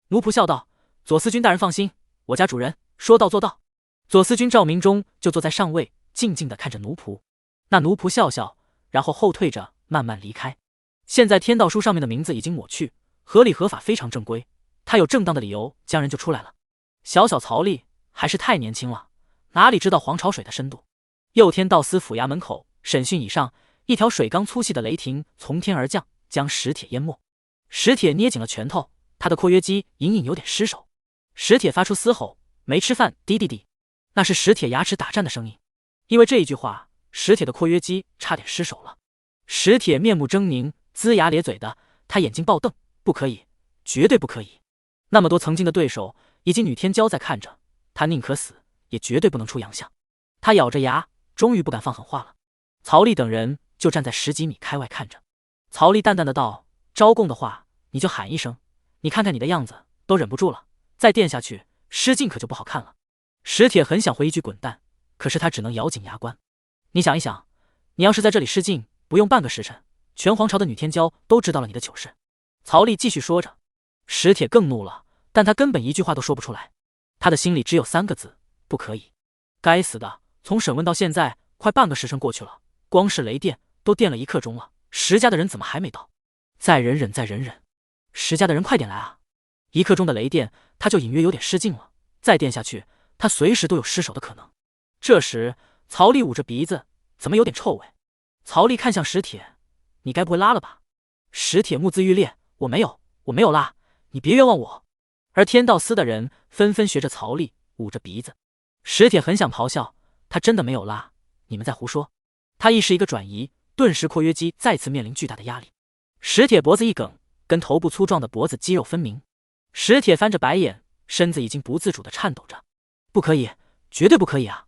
奴仆笑道，左司君大人放心，我家主人说到做到。左司君赵明忠就坐在上位，静静地看着奴仆。那奴仆笑笑，然后后退着慢慢离开。现在天道书上面的名字已经抹去，合理合法，非常正规，他有正当的理由将人就出来了。小小曹丽还是太年轻了，哪里知道黄潮水的深度。右天道司府衙门口，审讯椅上，一条水缸粗细的雷霆从天而降，将史铁淹没。史铁捏紧了拳头，他的括约肌隐隐有点失手。史铁发出嘶吼，没吃饭，滴滴滴，那是史铁牙齿打颤的声音。因为这一句话，史铁的括约肌差点失手了。史铁面目狰狞，龇牙咧嘴的，他眼睛爆瞪，不可以，绝对不可以。那么多曾经的对手以及女天骄在看着，他宁可死，也绝对不能出洋相。他咬着牙，终于不敢放狠话了。曹丽等人就站在10几米开外看着。曹丽淡淡的道，招供的话你就喊一声，你看看你的样子都忍不住了，再垫下去失敬可就不好看了。史铁很想回一句滚蛋，可是他只能咬紧牙关。你想一想，你要是在这里失敬，不用半个时辰，全皇朝的女天骄都知道了你的糗事。曹丽继续说着。史铁更怒了，但他根本一句话都说不出来。他的心里只有3个字，不可以。该死的，从审问到现在快半个时辰过去了，光是雷电都电了1刻钟了，石家的人怎么还没到？再忍忍，再忍忍，石家的人快点来啊！1刻钟的雷电，他就隐约有点失禁了，再电下去，他随时都有失手的可能。这时，曹丽捂着鼻子，怎么有点臭味？曹丽看向史铁，你该不会拉了吧？史铁目眦欲裂，我没有拉，你别冤枉我。而天道司的人纷纷学着曹丽捂着鼻子。史铁很想咆哮，他真的没有拉，你们在胡说。他意识一个转移，顿时括约肌再次面临巨大的压力。史铁脖子一梗，跟头部粗壮的脖子肌肉分明。史铁翻着白眼，身子已经不自主地颤抖着。不可以，绝对不可以啊！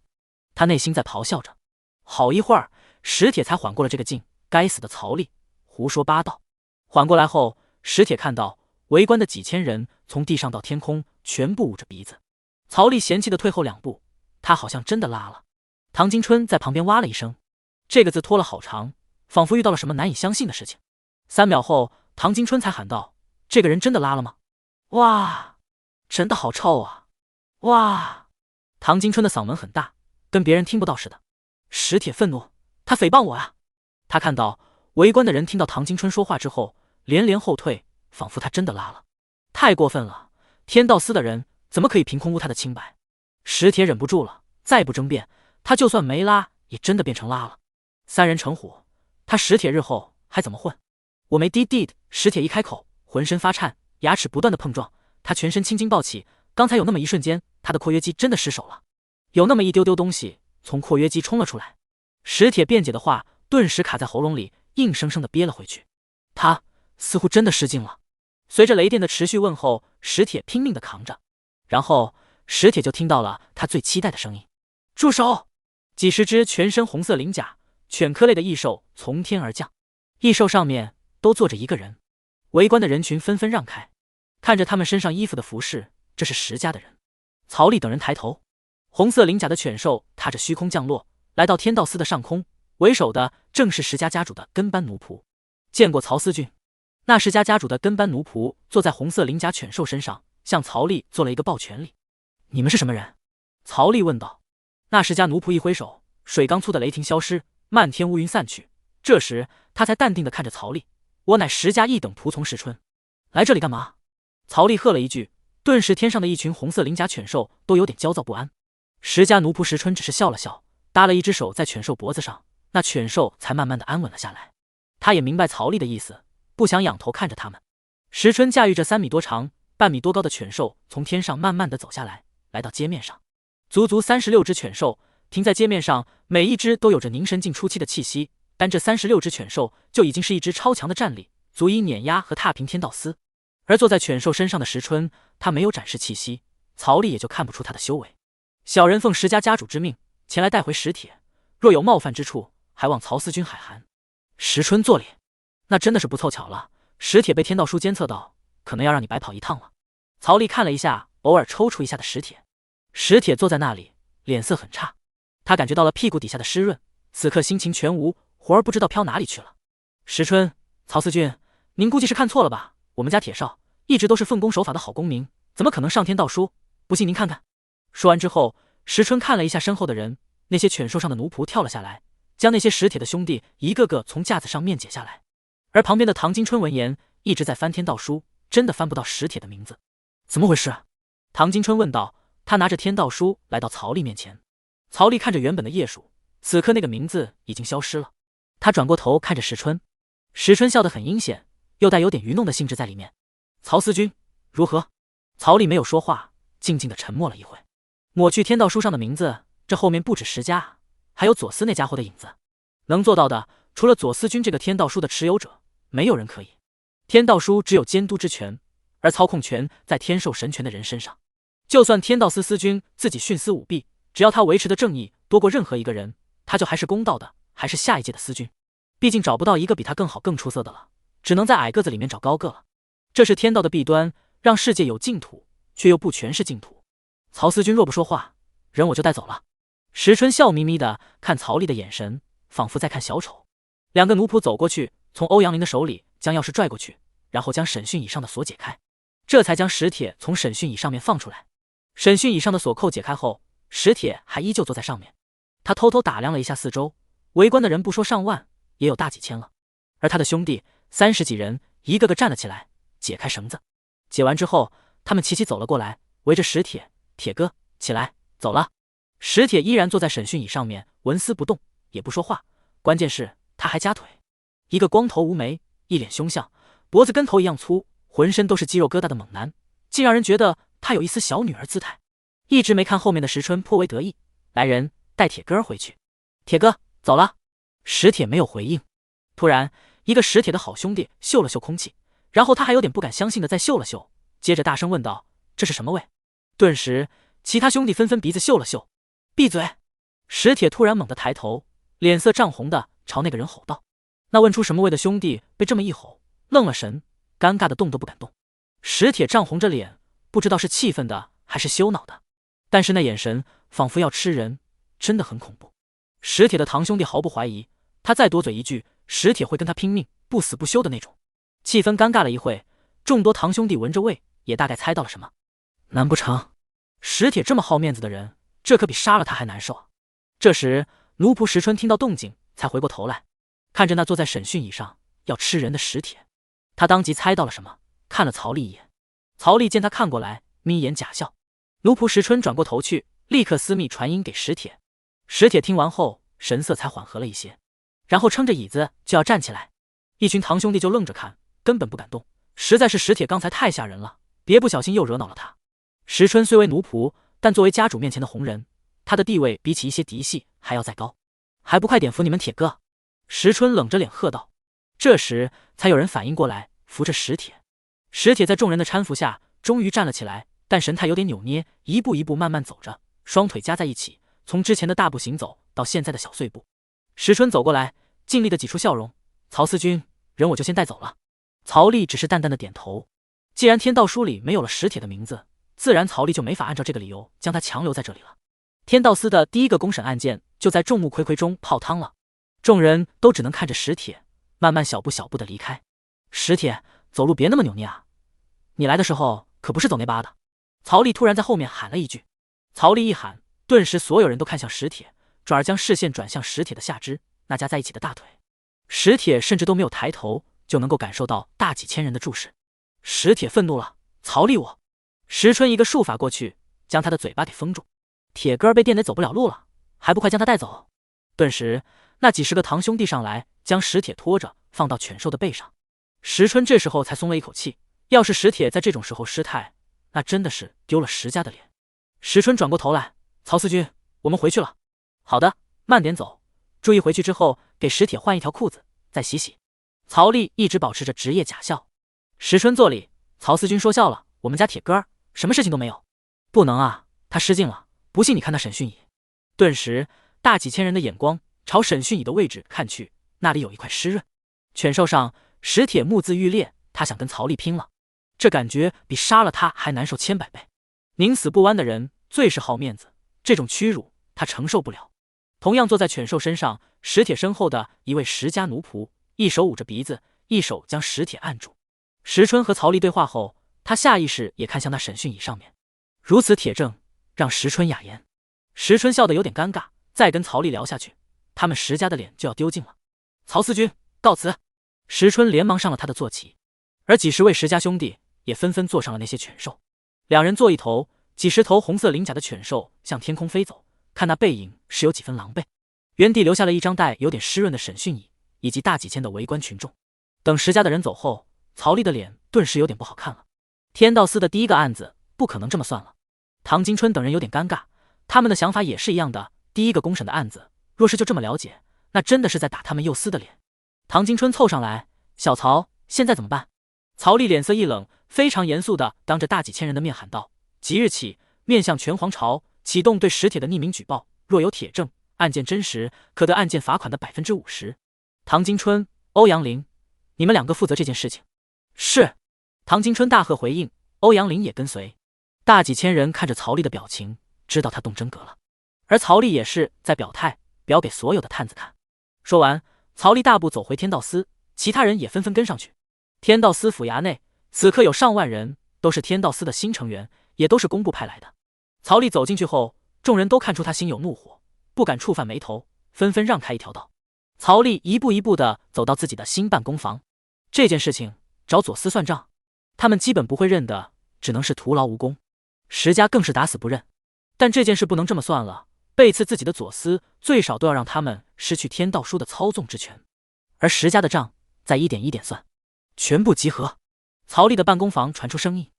他内心在咆哮着。好一会儿，史铁才缓过了这个劲。该死的曹丽，胡说八道！缓过来后，史铁看到围观的几千人从地上到天空全部捂着鼻子。曹丽嫌弃地退后2步，他好像真的拉了。唐金春在旁边哇了一声，这个字拖了好长，仿佛遇到了什么难以相信的事情。3秒后，唐金春才喊道：“这个人真的拉了吗？”哇，真的好臭啊！哇！唐金春的嗓门很大，跟别人听不到似的。史铁愤怒，他诽谤我啊！他看到围观的人听到唐金春说话之后，连连后退，仿佛他真的拉了。太过分了！天道司的人怎么可以凭空污他的清白？史铁忍不住了，再不争辩，他就算没拉，也真的变成拉了。3人成虎，他史铁日后还怎么混？我没滴滴的。史铁一开口，浑身发颤，牙齿不断的碰撞，他全身青筋暴起。刚才有那么一瞬间，他的括约肌真的失手了，有那么一丢丢东西从括约肌冲了出来。史铁辩解的话顿时卡在喉咙里，硬生生的憋了回去。他似乎真的失禁了。随着雷电的持续问候，史铁拼命的扛着，然后史铁就听到了他最期待的声音：住手！几十只全身红色鳞甲、犬科类的异兽从天而降，异兽上面都坐着一个人。围观的人群纷纷让开，看着他们身上衣服的服饰，这是石家的人。曹丽等人抬头，红色鳞甲的犬兽踏着虚空降落，来到天道司的上空，为首的正是石家家主的跟班奴仆。见过曹司君。那石家家主的跟班奴仆坐在红色鳞甲犬兽身上，向曹丽做了一个抱拳礼。你们是什么人？曹丽问道。那石家奴仆一挥手，水缸粗的雷霆消失，漫天乌云散去。这时他才淡定地看着曹丽，我乃石家一等仆从石春，来这里干嘛？曹丽喝了一句，顿时天上的一群红色鳞甲犬兽都有点焦躁不安。石家奴仆石春只是笑了笑，搭了一只手在犬兽脖子上，那犬兽才慢慢地安稳了下来。他也明白曹丽的意思，不想仰头看着他们。石春驾驭着3米多长、半米多高的犬兽从天上慢慢地走下来，来到街面上。足足36只犬兽停在街面上，每一只都有着凝神境初期的气息，单这36只犬兽就已经是一支超强的战力，足以碾压和踏平天道司。而坐在犬兽身上的石春，他没有展示气息，曹丽也就看不出他的修为。小人奉石家家主之命前来带回石帖，若有冒犯之处，还望曹司君海涵。石春作礼。那真的是不凑巧了，石帖被天道书监测到，可能要让你白跑一趟了。曹丽看了一下偶尔抽搐一下的石帖，石帖坐在那里，脸色很差，他感觉到了屁股底下的湿润，此刻心情全无，魂儿不知道飘哪里去了。石春，曹司君，您估计是看错了吧？我们家铁少一直都是奉公守法的好公民，怎么可能上天道书？不信您看看。说完之后，石春看了一下身后的人，那些犬兽上的奴仆跳了下来，将那些石帖的兄弟一个个从架子上面解下来。而旁边的唐金春闻言，一直在翻天道书，真的翻不到石帖的名字。怎么回事？唐金春问道。他拿着天道书来到曹丽面前。曹丽看着原本的页数，此刻那个名字已经消失了。他转过头看着石春，石春笑得很阴险，又带有点愚弄的性质在里面。曹司君，如何？曹丽没有说话，静静的沉默了一会。抹去天道书上的名字，这后面不止石家，还有左司那家伙的影子。能做到的，除了左司君这个天道书的持有者，没有人可以。天道书只有监督之权，而操控权在天授神权的人身上。就算天道司司君自己徇私舞弊，只要他维持的正义多过任何一个人，他就还是公道的，还是下一届的司君。毕竟找不到一个比他更好更出色的了，只能在矮个子里面找高个了。这是天道的弊端，让世界有净土，却又不全是净土。曹司君若不说话，人我就带走了。石春笑眯眯的看曹丽的眼神，仿佛在看小丑。2个奴仆走过去，从欧阳林的手里将钥匙拽过去，然后将审讯椅上的锁解开，这才将石帖从审讯椅上面放出来。审讯椅上的锁扣解开后，石帖还依旧坐在上面。他偷偷打量了一下四周，围观的人不说上万，也有大几千了。而他的兄弟30几人，一个个站了起来，解开绳子。解完之后，他们齐齐走了过来，围着石帖。铁哥，起来，走了。石帖依然坐在审讯椅上面，纹丝不动，也不说话。关键是他还夹腿，一个光头无眉，一脸凶相，脖子跟头一样粗，浑身都是肌肉疙瘩的猛男，竟让人觉得他有一丝小女儿姿态。一直没看后面的石春颇为得意，来人，带铁哥回去。铁哥，走了。石帖没有回应。突然，一个石帖的好兄弟嗅了嗅空气，然后他还有点不敢相信的再嗅了嗅，接着大声问道：“这是什么味？”顿时，其他兄弟纷纷鼻子嗅了嗅。闭嘴！石帖突然猛地抬头，脸色涨红的朝那个人吼道。那问出什么味的兄弟被这么一吼，愣了神，尴尬的动都不敢动。石帖涨红着脸，不知道是气愤的还是羞恼的，但是那眼神仿佛要吃人，真的很恐怖。石帖的堂兄弟毫不怀疑，他再多嘴一句，石帖会跟他拼命，不死不休的那种。气氛尴尬了一会，众多堂兄弟闻着味，也大概猜到了什么。难不成石帖这么好面子的人，这可比杀了他还难受啊！这时奴仆石春听到动静，才回过头来，看着那坐在审讯椅上要吃人的石帖，他当即猜到了什么，看了曹丽一眼。曹丽见他看过来，眯眼假笑。奴仆石春转过头去，立刻私密传音给石帖。石帖听完后，神色才缓和了一些，然后撑着椅子就要站起来。一群堂兄弟就愣着看，根本不敢动，实在是石帖刚才太吓人了，别不小心又惹恼了他。石春虽为奴仆，但作为家主面前的红人，他的地位比起一些嫡系还要再高，还不快点扶你们铁哥！石春冷着脸喝道。这时才有人反应过来，扶着石帖。石帖在众人的搀扶下，终于站了起来，但神态有点扭捏，一步一步慢慢走着，双腿夹在一起，从之前的大步行走到现在的小碎步。石春走过来，尽力的挤出笑容：“曹司君，人我就先带走了。”曹丽只是淡淡的点头。既然天道书里没有了石帖的名字，自然曹丽就没法按照这个理由将他强留在这里了。天道司的第一个公审案件就在众目睽睽中泡汤了，众人都只能看着史铁慢慢小步小步的离开。史铁，走路别那么扭捏啊，你来的时候可不是走那巴的。曹丽突然在后面喊了一句。曹丽一喊，顿时所有人都看向史铁，转而将视线转向史铁的下肢，那夹在一起的大腿。史铁甚至都没有抬头，就能够感受到大几千人的注视。史铁愤怒了，曹丽我！石春一个术法过去，将他的嘴巴给封住。铁哥被电得走不了路了，还不快将他带走！顿时，那几十个堂兄弟上来，将史铁拖着放到犬兽的背上。石春这时候才松了一口气，要是史铁在这种时候失态，那真的是丢了石家的脸。石春转过头来，曹司君，我们回去了。好的，慢点走，注意回去之后给史铁换一条裤子，再洗洗。曹丽一直保持着职业假笑。石春作礼，曹司君说笑了，我们家铁哥什么事情都没有。不能啊，他失禁了，不信你看那审讯椅。顿时，大几千人的眼光朝审讯椅的位置看去，那里有一块湿润。犬兽上，史铁目眦欲裂，他想跟曹丽拼了，这感觉比杀了他还难受千百倍。宁死不弯的人最是好面子，这种屈辱他承受不了。同样坐在犬兽身上，史铁身后的一位石家奴仆，一手捂着鼻子，一手将史铁按住。石春和曹丽对话后，他下意识也看向那审讯椅上面，如此铁证让石春哑言。石春笑得有点尴尬，再跟曹丽聊下去，他们石家的脸就要丢尽了。曹司君告辞。石春连忙上了他的坐骑，而几十位石家兄弟也纷纷坐上了那些犬兽。两人坐一头，几十头红色鳞甲的犬兽向天空飞走，看那背影是有几分狼狈。原地留下了一张带有点湿润的审讯椅，以及大几千的围观群众。等石家的人走后，曹丽的脸顿时有点不好看了。天道司的第一个案子不可能这么算了。唐金春等人有点尴尬，他们的想法也是一样的，第一个公审的案子若是就这么了解，那真的是在打他们幼司的脸。唐金春凑上来，小曹，现在怎么办？曹丽脸色一冷，非常严肃地当着大几千人的面喊道，即日起面向全皇朝启动对史铁的匿名举报，若有铁证，案件真实，可得案件罚款的50%。唐金春、欧阳林，你们两个负责这件事情。是。唐金春大喝回应，欧阳林也跟随。大几千人看着曹丽的表情，知道他动真格了。而曹丽也是在表态，表给所有的探子看。说完，曹丽大步走回天道司，其他人也纷纷跟上去。天道司府衙内此刻有上万人，都是天道司的新成员，也都是工部派来的。曹丽走进去后，众人都看出他心有怒火，不敢触犯眉头，纷纷让开一条道。曹丽一步一步地走到自己的新办公房。这件事情找左司算账，他们基本不会认的，只能是徒劳无功。石家更是打死不认，但这件事不能这么算了，背刺自己的左司最少都要让他们失去天道书的操纵之权，而石家的账再一点一点算。全部集合。曹丽的办公房传出声音，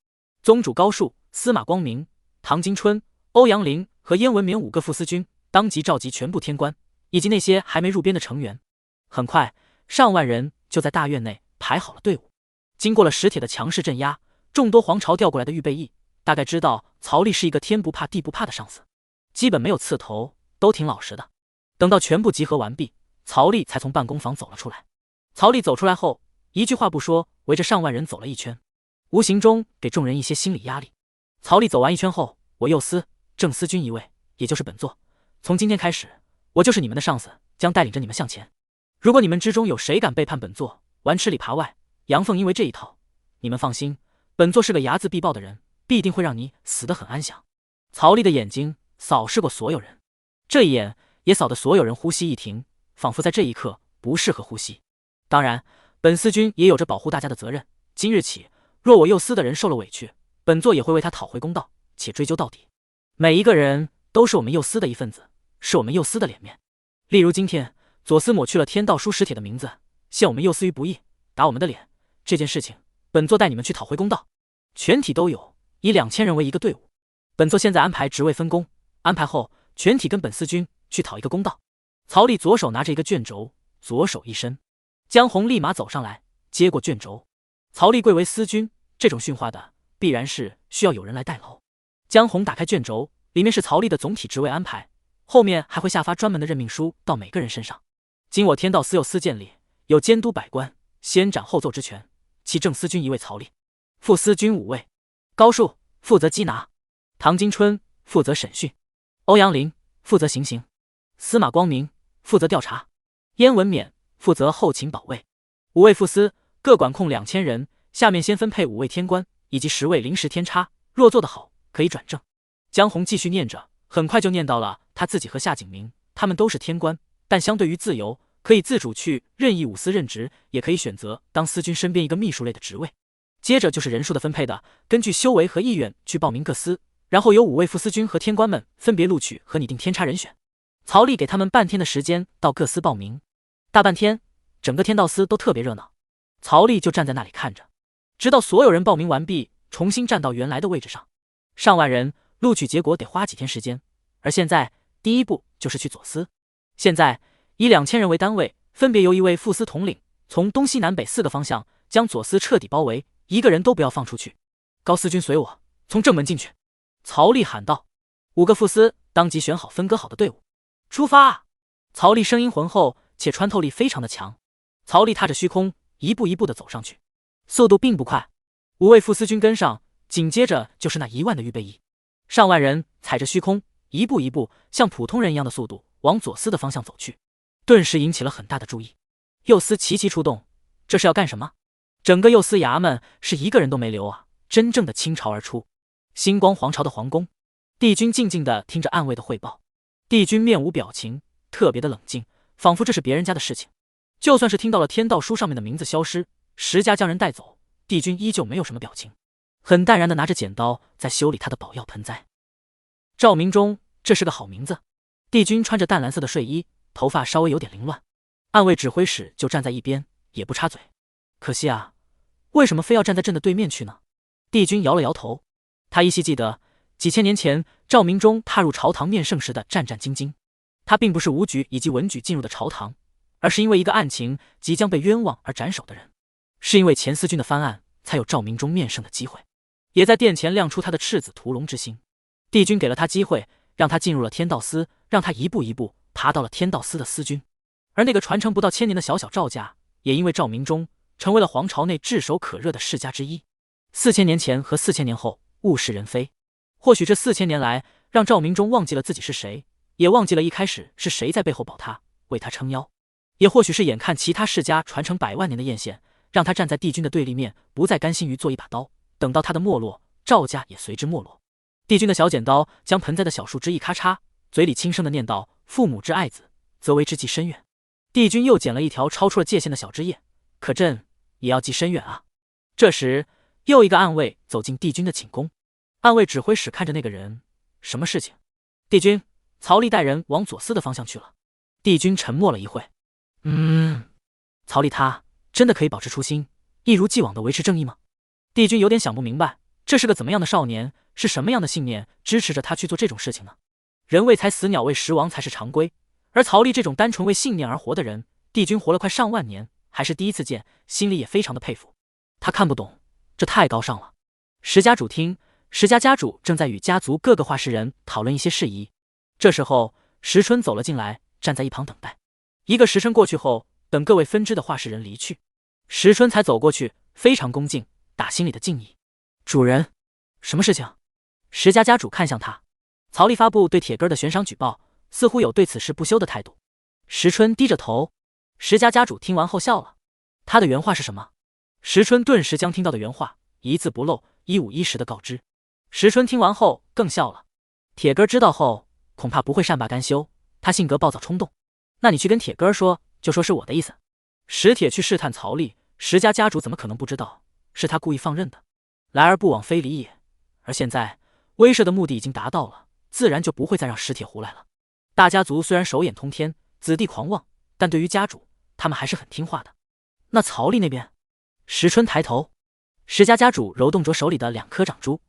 宗主高树、司马光明、唐金春、欧阳林和燕文冕5个副司军当即召集全部天官以及那些还没入编的成员。很快，上万人就在大院内排好了队伍。经过了史铁的强势镇压，众多皇朝调过来的预备役大概知道曹丽是一个天不怕地不怕的上司，基本没有刺头，都挺老实的。等到全部集合完毕，曹丽才从办公房走了出来。曹丽走出来后，一句话不说，围着上万人走了一圈，无形中给众人一些心理压力。曹丽走完一圈后，我右司、正司军一位，也就是本座，从今天开始，我就是你们的上司，将带领着你们向前。如果你们之中有谁敢背叛本座，玩吃里扒外，阳奉阴违这一套，你们放心，本座是个睚眦必报的人，必定会让你死得很安详。曹丽的眼睛扫视过所有人，这一眼也扫得所有人呼吸一停，仿佛在这一刻不适合呼吸。当然，本司军也有着保护大家的责任。今日起，若我右司的人受了委屈，本座也会为他讨回公道，且追究到底。每一个人都是我们右司的一份子，是我们右司的脸面。例如今天，左司抹去了天道书史铁的名字，陷我们右司于不义，打我们的脸，这件事情，本座带你们去讨回公道。全体都有，以2000人为一个队伍。本座现在安排职位分工，安排后，全体跟本司军去讨一个公道。曹丽左手拿着一个卷轴，左手一伸，江红立马走上来，接过卷轴。曹丽贵为司军，这种训话的必然是需要有人来代劳。江红打开卷轴，里面是曹丽的总体职位安排，后面还会下发专门的任命书到每个人身上。今我天道司右司建立，有监督百官、先斩后奏之权，其正司军一位曹丽，副司军5位，高树负责缉拿，唐金春负责审讯，欧阳林负责行刑，司马光明负责调查，燕文冕负责后勤保卫。5位副司各管控2000人，下面先分配5位天官以及10位临时天差，若做得好可以转正。江红继续念着，很快就念到了他自己和夏景明，他们都是天官，但相对于自由，可以自主去任意5司任职，也可以选择当司军身边一个秘书类的职位。接着就是人数的分配的，根据修为和意愿去报名各司，然后由5位副司军和天官们分别录取和拟定天差人选。曹丽给他们半天的时间到各司报名，大半天，整个天道司都特别热闹。曹丽就站在那里看着，直到所有人报名完毕，重新站到原来的位置上。上万人，录取结果得花几天时间，而现在第一步就是去左司。现在以2000人为单位，分别由1位副司统领，从东西南北4个方向将左司彻底包围，一个人都不要放出去。高司军随我，从正门进去。曹丽喊道。5个副司当即选好分割好的队伍，出发！曹丽声音浑厚且穿透力非常的强。曹丽踏着虚空，一步一步的走上去，速度并不快。5位副司军跟上，紧接着就是那1万的预备役。上万人踩着虚空，一步一步像普通人一样的速度往左司的方向走去，顿时引起了很大的注意。右司齐齐出动，这是要干什么？整个右司衙门是一个人都没留啊！真正的倾巢而出。星光皇朝的皇宫，帝君静静地听着暗卫的汇报。帝君面无表情，特别的冷静，仿佛这是别人家的事情。就算是听到了天道书上面的名字消失，10家将人带走，帝君依旧没有什么表情，很淡然地拿着剪刀在修理他的宝药盆栽。赵明忠，这是个好名字。帝君穿着淡蓝色的睡衣，头发稍微有点凌乱。暗卫指挥使就站在一边，也不插嘴。可惜啊，为什么非要站在朕的对面去呢？帝君摇了摇头，他依稀记得几千年前赵明忠踏入朝堂面圣时的战战兢兢。他并不是武举以及文举进入的朝堂，而是因为一个案情即将被冤枉而斩首的人。是因为前司军的翻案，才有赵明忠面圣的机会，也在殿前亮出他的赤子屠龙之心。帝君给了他机会，让他进入了天道司，让他一步一步爬到了天道司的司军。而那个传承不到1000年的小小赵家，也因为赵明忠成为了皇朝内炙手可热的世家之一。4000年前和4000年后物是人非，或许这4000年来让赵明忠忘记了自己是谁，也忘记了一开始是谁在背后保他为他撑腰，也或许是眼看其他世家传承100万年的艳羡，让他站在帝君的对立面，不再甘心于做一把刀。等到他的没落，赵家也随之没落。帝君的小剪刀将盆栽的小树枝一咔嚓，嘴里轻声的念道：父母之爱子，则为之计深远。帝君又剪了一条超出了界限的小枝叶，可朕也要计深远啊。这时又一个暗卫走进帝君的寝宫。暗卫指挥使看着那个人，什么事情？帝君，曹丽带人往左司的方向去了。帝君沉默了一会，曹丽他真的可以保持初心，一如既往的维持正义吗？帝君有点想不明白，这是个怎么样的少年，是什么样的信念支持着他去做这种事情呢？人为财死，鸟为食亡才是常规，而曹丽这种单纯为信念而活的人，帝君活了快上万年，还是第一次见，心里也非常的佩服。他看不懂，这太高尚了。石家主厅，石家家主正在与家族各个画室人讨论一些事宜。这时候石春走了进来，站在一旁等待。一个时辰过去后，等各位分支的画室人离去，石春才走过去，非常恭敬，打心里的敬意。主人，什么事情？石家家主看向他。曹丽发布对铁根的悬赏举报，似乎有对此事不休的态度。石春低着头。石家家主听完后笑了。他的原话是什么？石春顿时将听到的原话一字不漏一五一十的告知。石春听完后更笑了。铁根知道后恐怕不会善罢甘休，他性格暴躁冲动。那你去跟铁根说，就说是我的意思。石铁去试探曹丽，石家家主怎么可能不知道是他故意放任的？来而不往非礼也。而现在威慑的目的已经达到了，自然就不会再让石铁胡来了。大家族虽然手眼通天，子弟狂妄，但对于家主他们还是很听话的。那曹丽那边？石春抬头，石家家主揉动着手里的2颗掌珠。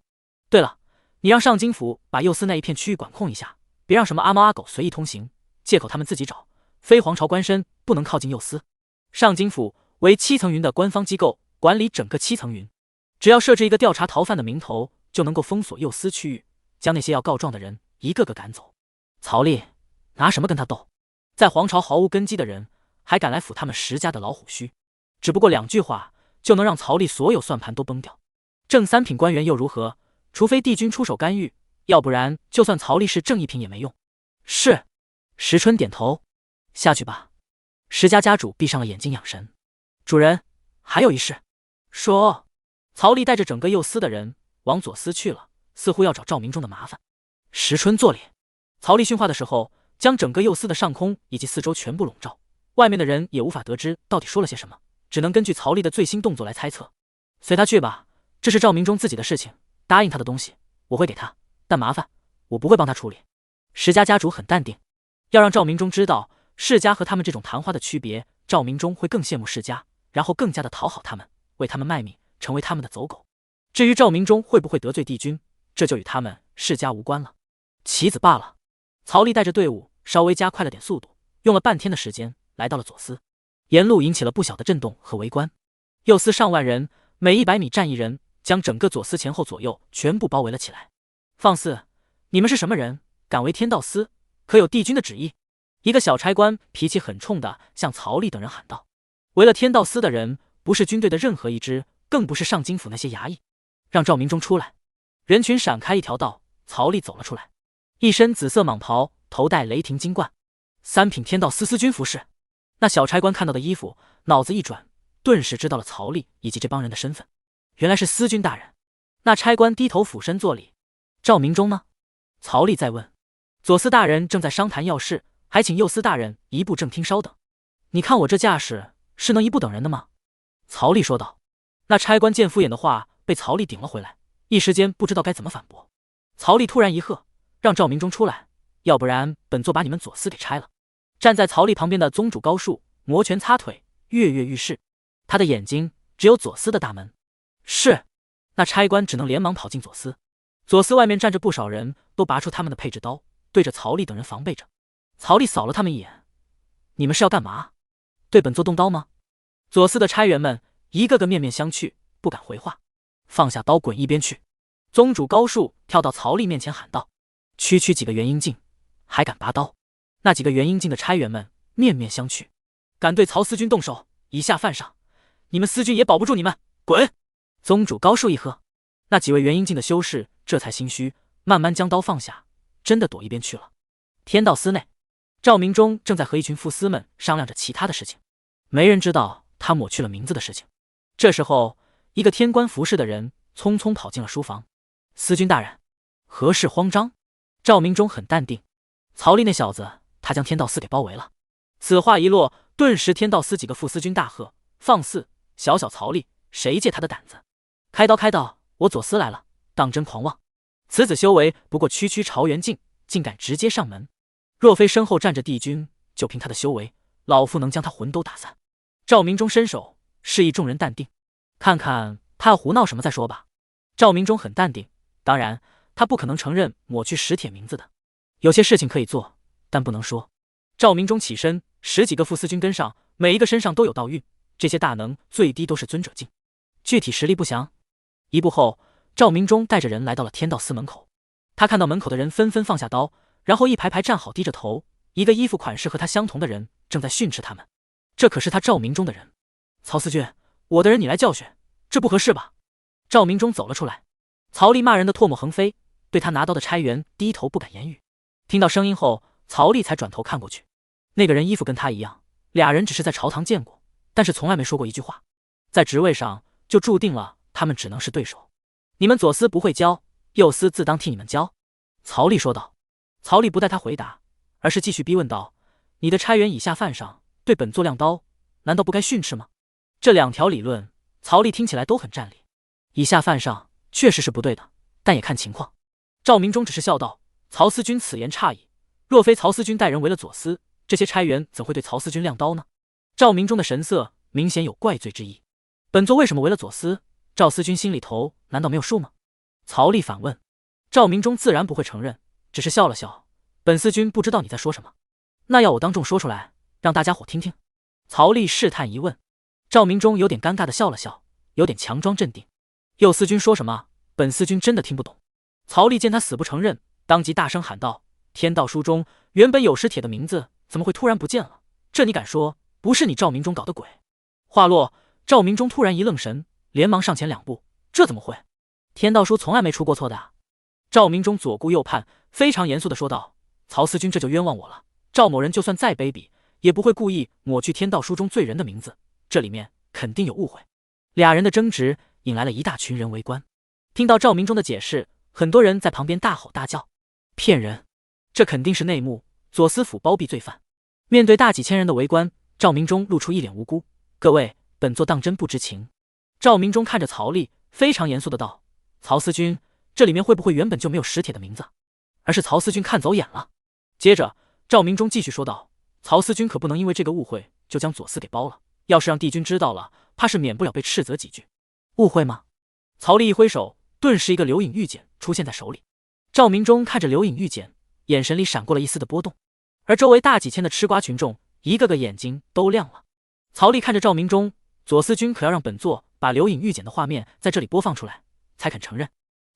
对了，你让上京府把右司那一片区域管控一下，别让什么阿猫阿狗随意通行，借口他们自己找，非皇朝官绅不能靠近右司。上京府为7层云的官方机构，管理整个7层云，只要设置一个调查逃犯的名头，就能够封锁右司区域，将那些要告状的人一个个赶走。曹丽拿什么跟他斗？在皇朝毫无根基的人还敢来抚他们石家的老虎须？只不过2句话就能让曹丽所有算盘都崩掉。正3品官员又如何？除非帝君出手干预，要不然就算曹丽是正一品也没用。是。石春点头。下去吧。石家家主闭上了眼睛养神。主人，还有一事。说。曹丽带着整个右司的人往左司去了，似乎要找赵明忠的麻烦。石春坐里。曹丽训话的时候，将整个右司的上空以及四周全部笼罩，外面的人也无法得知到底说了些什么，只能根据曹丽的最新动作来猜测。随他去吧，这是赵明忠自己的事情，答应他的东西我会给他，但麻烦我不会帮他处理。石家家主很淡定，要让赵明忠知道世家和他们这种谈话的区别，赵明忠会更羡慕世家，然后更加的讨好他们，为他们卖命，成为他们的走狗。至于赵明忠会不会得罪帝君，这就与他们世家无关了。棋子罢了。曹丽带着队伍稍微加快了点速度，用了半天的时间来到了左司，沿路引起了不小的震动和围观。右司上万人，每100米站一人，将整个左司前后左右全部包围了起来。放肆！你们是什么人？敢为天道司？可有帝君的旨意？一个小差官脾气很冲的向曹丽等人喊道：为了天道司的人，不是军队的任何一支，更不是上京府那些衙役。让赵明忠出来！人群闪开一条道，曹丽走了出来，一身紫色蟒袍，头戴雷霆金冠，3品天道司司军服饰。那小差官看到的衣服，脑子一转，顿时知道了曹丽以及这帮人的身份，原来是司军大人。那差官低头俯身作礼。赵明忠呢？曹丽再问。左司大人正在商谈要事，还请右司大人移步正厅稍等。你看我这架势，是能一步等人的吗？曹丽说道。那差官见敷衍的话被曹丽顶了回来，一时间不知道该怎么反驳。曹丽突然一喝，让赵明忠出来，要不然本座把你们左司给拆了。站在曹丽旁边的宗主高树摩拳擦腿，跃跃欲试，他的眼睛只有左司的大门。是。那差官只能连忙跑进左司。左司外面站着不少人，都拔出他们的配置刀，对着曹丽等人防备着。曹丽扫了他们一眼：你们是要干嘛？对本座动刀吗？左司的差员们一个个面面相觑，不敢回话。放下刀，滚一边去！宗主高树跳到曹丽面前喊道：区区几个元婴境，还敢拔刀？那几个元婴境的差员们面面相觑，敢对曹司军动手，以下犯上！你们司军也保不住你们，滚！宗主高树一喝，那几位元婴境的修士这才心虚，慢慢将刀放下，真的躲一边去了。天道司内，赵明忠正在和一群副司们商量着其他的事情，没人知道他抹去了名字的事情。这时候，一个天官服饰的人匆匆跑进了书房。司军大人，何事慌张？赵明忠很淡定。曹丽那小子，他将天道司给包围了。此话一落，顿时天道司几个副司军大喝：放肆！小小曹丽，谁借他的胆子？开刀开刀！我左司来了，当真狂妄！此子修为不过区区朝元境，竟敢直接上门！若非身后站着帝君，就凭他的修为，老夫能将他魂都打散。赵明忠伸手示意众人淡定，看看他要胡闹什么再说吧。赵明忠很淡定，当然他不可能承认抹去史铁名字的。有些事情可以做，但不能说。赵明忠起身，10几个副司军跟上，每一个身上都有道运，这些大能最低都是尊者境，具体实力不详。一步后，赵明忠带着人来到了天道司门口。他看到门口的人纷纷放下刀，然后一排排站好，低着头。一个衣服款式和他相同的人正在训斥他们。这可是他赵明忠的人。曹司军，我的人你来教训，这不合适吧？赵明忠走了出来。曹丽骂人的唾沫横飞，对他拿刀的差员低头不敢言语。听到声音后，曹丽才转头看过去。那个人衣服跟他一样，俩人只是在朝堂见过，但是从来没说过一句话。在职位上就注定了他们只能是对手。你们左司不会教，右司自当替你们教。曹丽说道。曹丽不待他回答，而是继续逼问道：你的差员以下犯上，对本座亮刀，难道不该训斥吗？这2条理论，曹丽听起来都很占理。以下犯上确实是不对的，但也看情况。赵明忠只是笑道：曹司军此言差矣，若非曹司军带人为了左司，这些差员怎会对曹司军亮刀呢？赵明忠的神色明显有怪罪之意。本座为什么为了左司？赵司军心里头难道没有数吗？曹丽反问。赵明忠自然不会承认，只是笑了笑：本司军不知道你在说什么，那要我当众说出来，让大家伙听听？曹丽试探一问。赵明忠有点尴尬的笑了笑，有点强装镇定。右司军说什么？本司军真的听不懂。曹丽见他死不承认，当即大声喊道：天道书中原本有史铁的名字，怎么会突然不见了？这你敢说不是你赵明忠搞的鬼？话落，赵明忠突然一愣神，连忙上前2步：这怎么会？天道书从来没出过错的啊！赵明忠左顾右盼，非常严肃地说道：“曹司君这就冤枉我了。赵某人就算再卑鄙，也不会故意抹去天道书中罪人的名字，这里面肯定有误会。”俩人的争执引来了一大群人围观。听到赵明忠的解释，很多人在旁边大吼大叫：“骗人！这肯定是内幕，左司府包庇罪犯。”面对大几千人的围观，赵明忠露出一脸无辜：“各位，本座当真不知情。”赵明忠看着曹丽，非常严肃的道：“曹司君，这里面会不会原本就没有史帖的名字，而是曹司君看走眼了？”接着赵明忠继续说道：“曹司君可不能因为这个误会就将左司给包了，要是让帝君知道了，怕是免不了被斥责几句。”误会吗？曹丽一挥手，顿时一个留影玉简出现在手里。赵明忠看着留影玉简，眼神里闪过了一丝的波动，而周围大几千的吃瓜群众一个个眼睛都亮了。曹丽看着赵明忠：“左司君可要让本座把留影玉简的画面在这里播放出来，才肯承认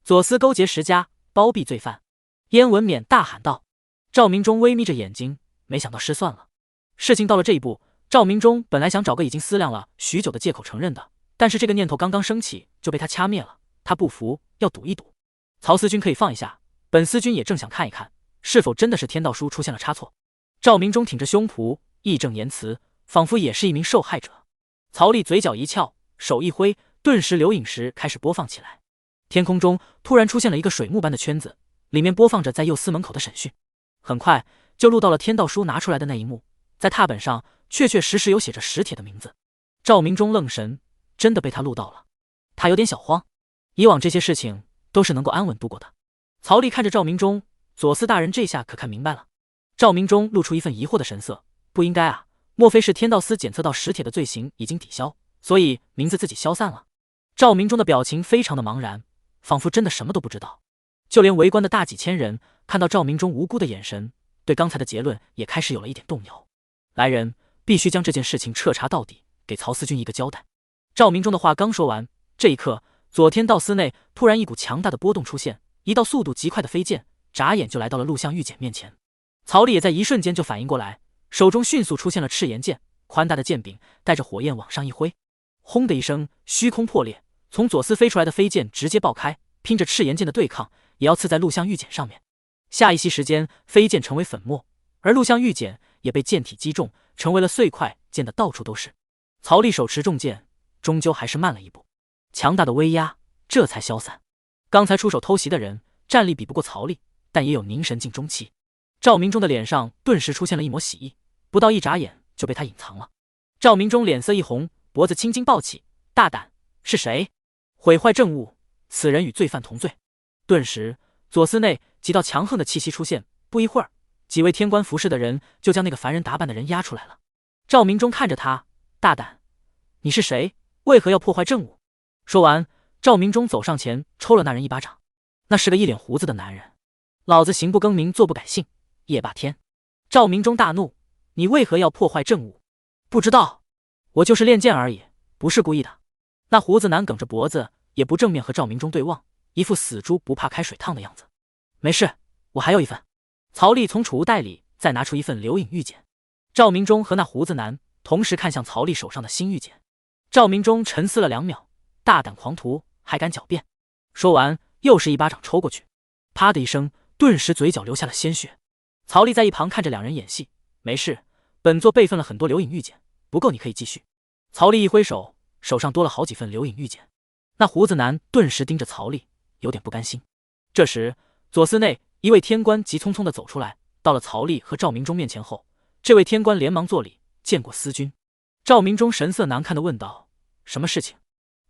左司勾结石家，包庇罪犯。”燕文冕大喊道。赵明忠微眯着眼睛，没想到失算了。事情到了这一步，赵明忠本来想找个已经思量了许久的借口承认的，但是这个念头刚刚升起就被他掐灭了。他不服，要赌一赌。曹司君可以放一下，本司君也正想看一看，是否真的是天道书出现了差错。赵明忠挺着胸脯，义正言辞，仿佛也是一名受害者。曹丽嘴角一翘，手一挥，顿时留影石开始播放起来。天空中突然出现了一个水幕般的圈子，里面播放着在右司门口的审讯。很快就录到了天道书拿出来的那一幕，在踏本上确确实实有写着史帖的名字。赵明忠愣神，真的被他录到了。他有点小慌，以往这些事情都是能够安稳度过的。曹丽看着赵明忠：“左司大人这下可看明白了。”赵明忠露出一份疑惑的神色：“不应该啊，莫非是天道司检测到史帖的罪行已经抵消，所以名字自己消散了？”赵明忠的表情非常的茫然，仿佛真的什么都不知道。就连围观的大几千人看到赵明忠无辜的眼神，对刚才的结论也开始有了一点动摇。来人，必须将这件事情彻查到底，给曹司君一个交代。赵明忠的话刚说完，这一刻左天道司内突然一股强大的波动出现，一道速度极快的飞剑眨眼就来到了录像玉简面前。曹丽也在一瞬间就反应过来，手中迅速出现了赤炎剑，宽大的剑柄带着火焰往上一挥，轰的一声，虚空破裂，从左司飞出来的飞剑直接爆开，拼着赤炎剑的对抗，也要刺在录像玉简上面。下一息时间，飞剑成为粉末，而录像玉简也被剑体击中，成为了碎块，溅得到处都是。曹丽手持重剑，终究还是慢了一步，强大的威压这才消散。刚才出手偷袭的人战力比不过曹丽，但也有凝神境中期。赵明忠的脸上顿时出现了一抹喜意，不到一眨眼就被他隐藏了。赵明忠脸色一红，脖子青筋暴起：“大胆！是谁毁坏政务？此人与罪犯同罪！”顿时左司内几道强横的气息出现，不一会儿，几位天官服侍的人就将那个凡人打扮的人押出来了。赵明忠看着他：“大胆！你是谁？为何要破坏政务？”说完，赵明忠走上前抽了那人一巴掌。那是个一脸胡子的男人。老子行不更名，坐不改姓，夜霸天！赵明忠大怒：“你为何要破坏政务？不知道，我就是练剑而已，不是故意的。”那胡子男梗着脖子，也不正面和赵明忠对望，一副死猪不怕开水烫的样子。没事，我还有一份。曹丽从储物袋里再拿出一份留影玉简。赵明忠和那胡子男同时看向曹丽手上的新玉简。赵明忠沉思了2秒：“大胆狂徒，还敢狡辩！”说完，又是一巴掌抽过去，啪的一声，顿时嘴角流下了鲜血。曹丽在一旁看着两人演戏：“没事，本座备份了很多留影玉简，不够你可以继续。”曹丽一挥手，手上多了好几份留影玉简。那胡子男顿时盯着曹丽，有点不甘心。这时，左司内一位天官急匆匆地走出来，到了曹丽和赵明忠面前后，这位天官连忙作礼：“见过司君。”赵明忠神色难看地问道：“什么事情？”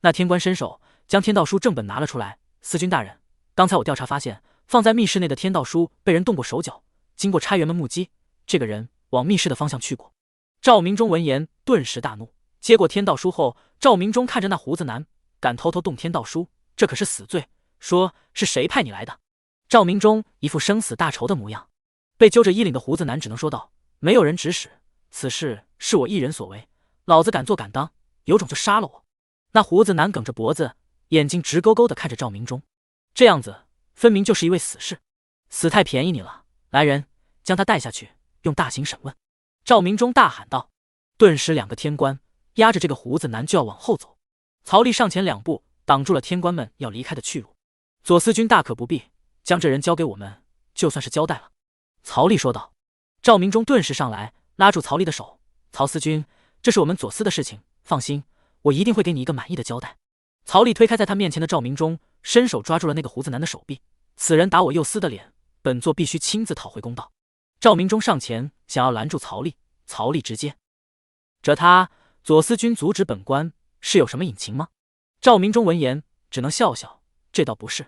那天官伸手将天道书正本拿了出来：“司君大人，刚才我调查发现，放在密室内的天道书被人动过手脚，经过差员们目击，这个人往密室的方向去过。”赵明忠闻言顿时大怒，接过天道书后，赵明忠看着那胡子男：“敢偷偷动天道书，这可是死罪，说是谁派你来的？”赵明忠一副生死大仇的模样。被揪着衣领的胡子男只能说道：“没有人指使，此事是我一人所为，老子敢做敢当，有种就杀了我！”那胡子男梗着脖子，眼睛直勾勾地看着赵明忠，这样子分明就是一位死士，死太便宜你了！来人，将他带下去，用大刑审问！赵明忠大喊道。顿时2个天官压着这个胡子男就要往后走，曹丽上前2步挡住了天官们要离开的去路。左司君大可不必，将这人交给我们，就算是交代了。曹丽说道。赵明忠顿时上来，拉住曹丽的手：“曹司君，这是我们左司的事情，放心，我一定会给你一个满意的交代。”曹丽推开在他面前的赵明忠，伸手抓住了那个胡子男的手臂：“此人打我右司的脸，本座必须亲自讨回公道。”赵明忠上前想要拦住曹丽，曹丽直接：“这他左司君阻止本官，是有什么隐情吗？”赵明忠闻言只能笑笑：“这倒不是。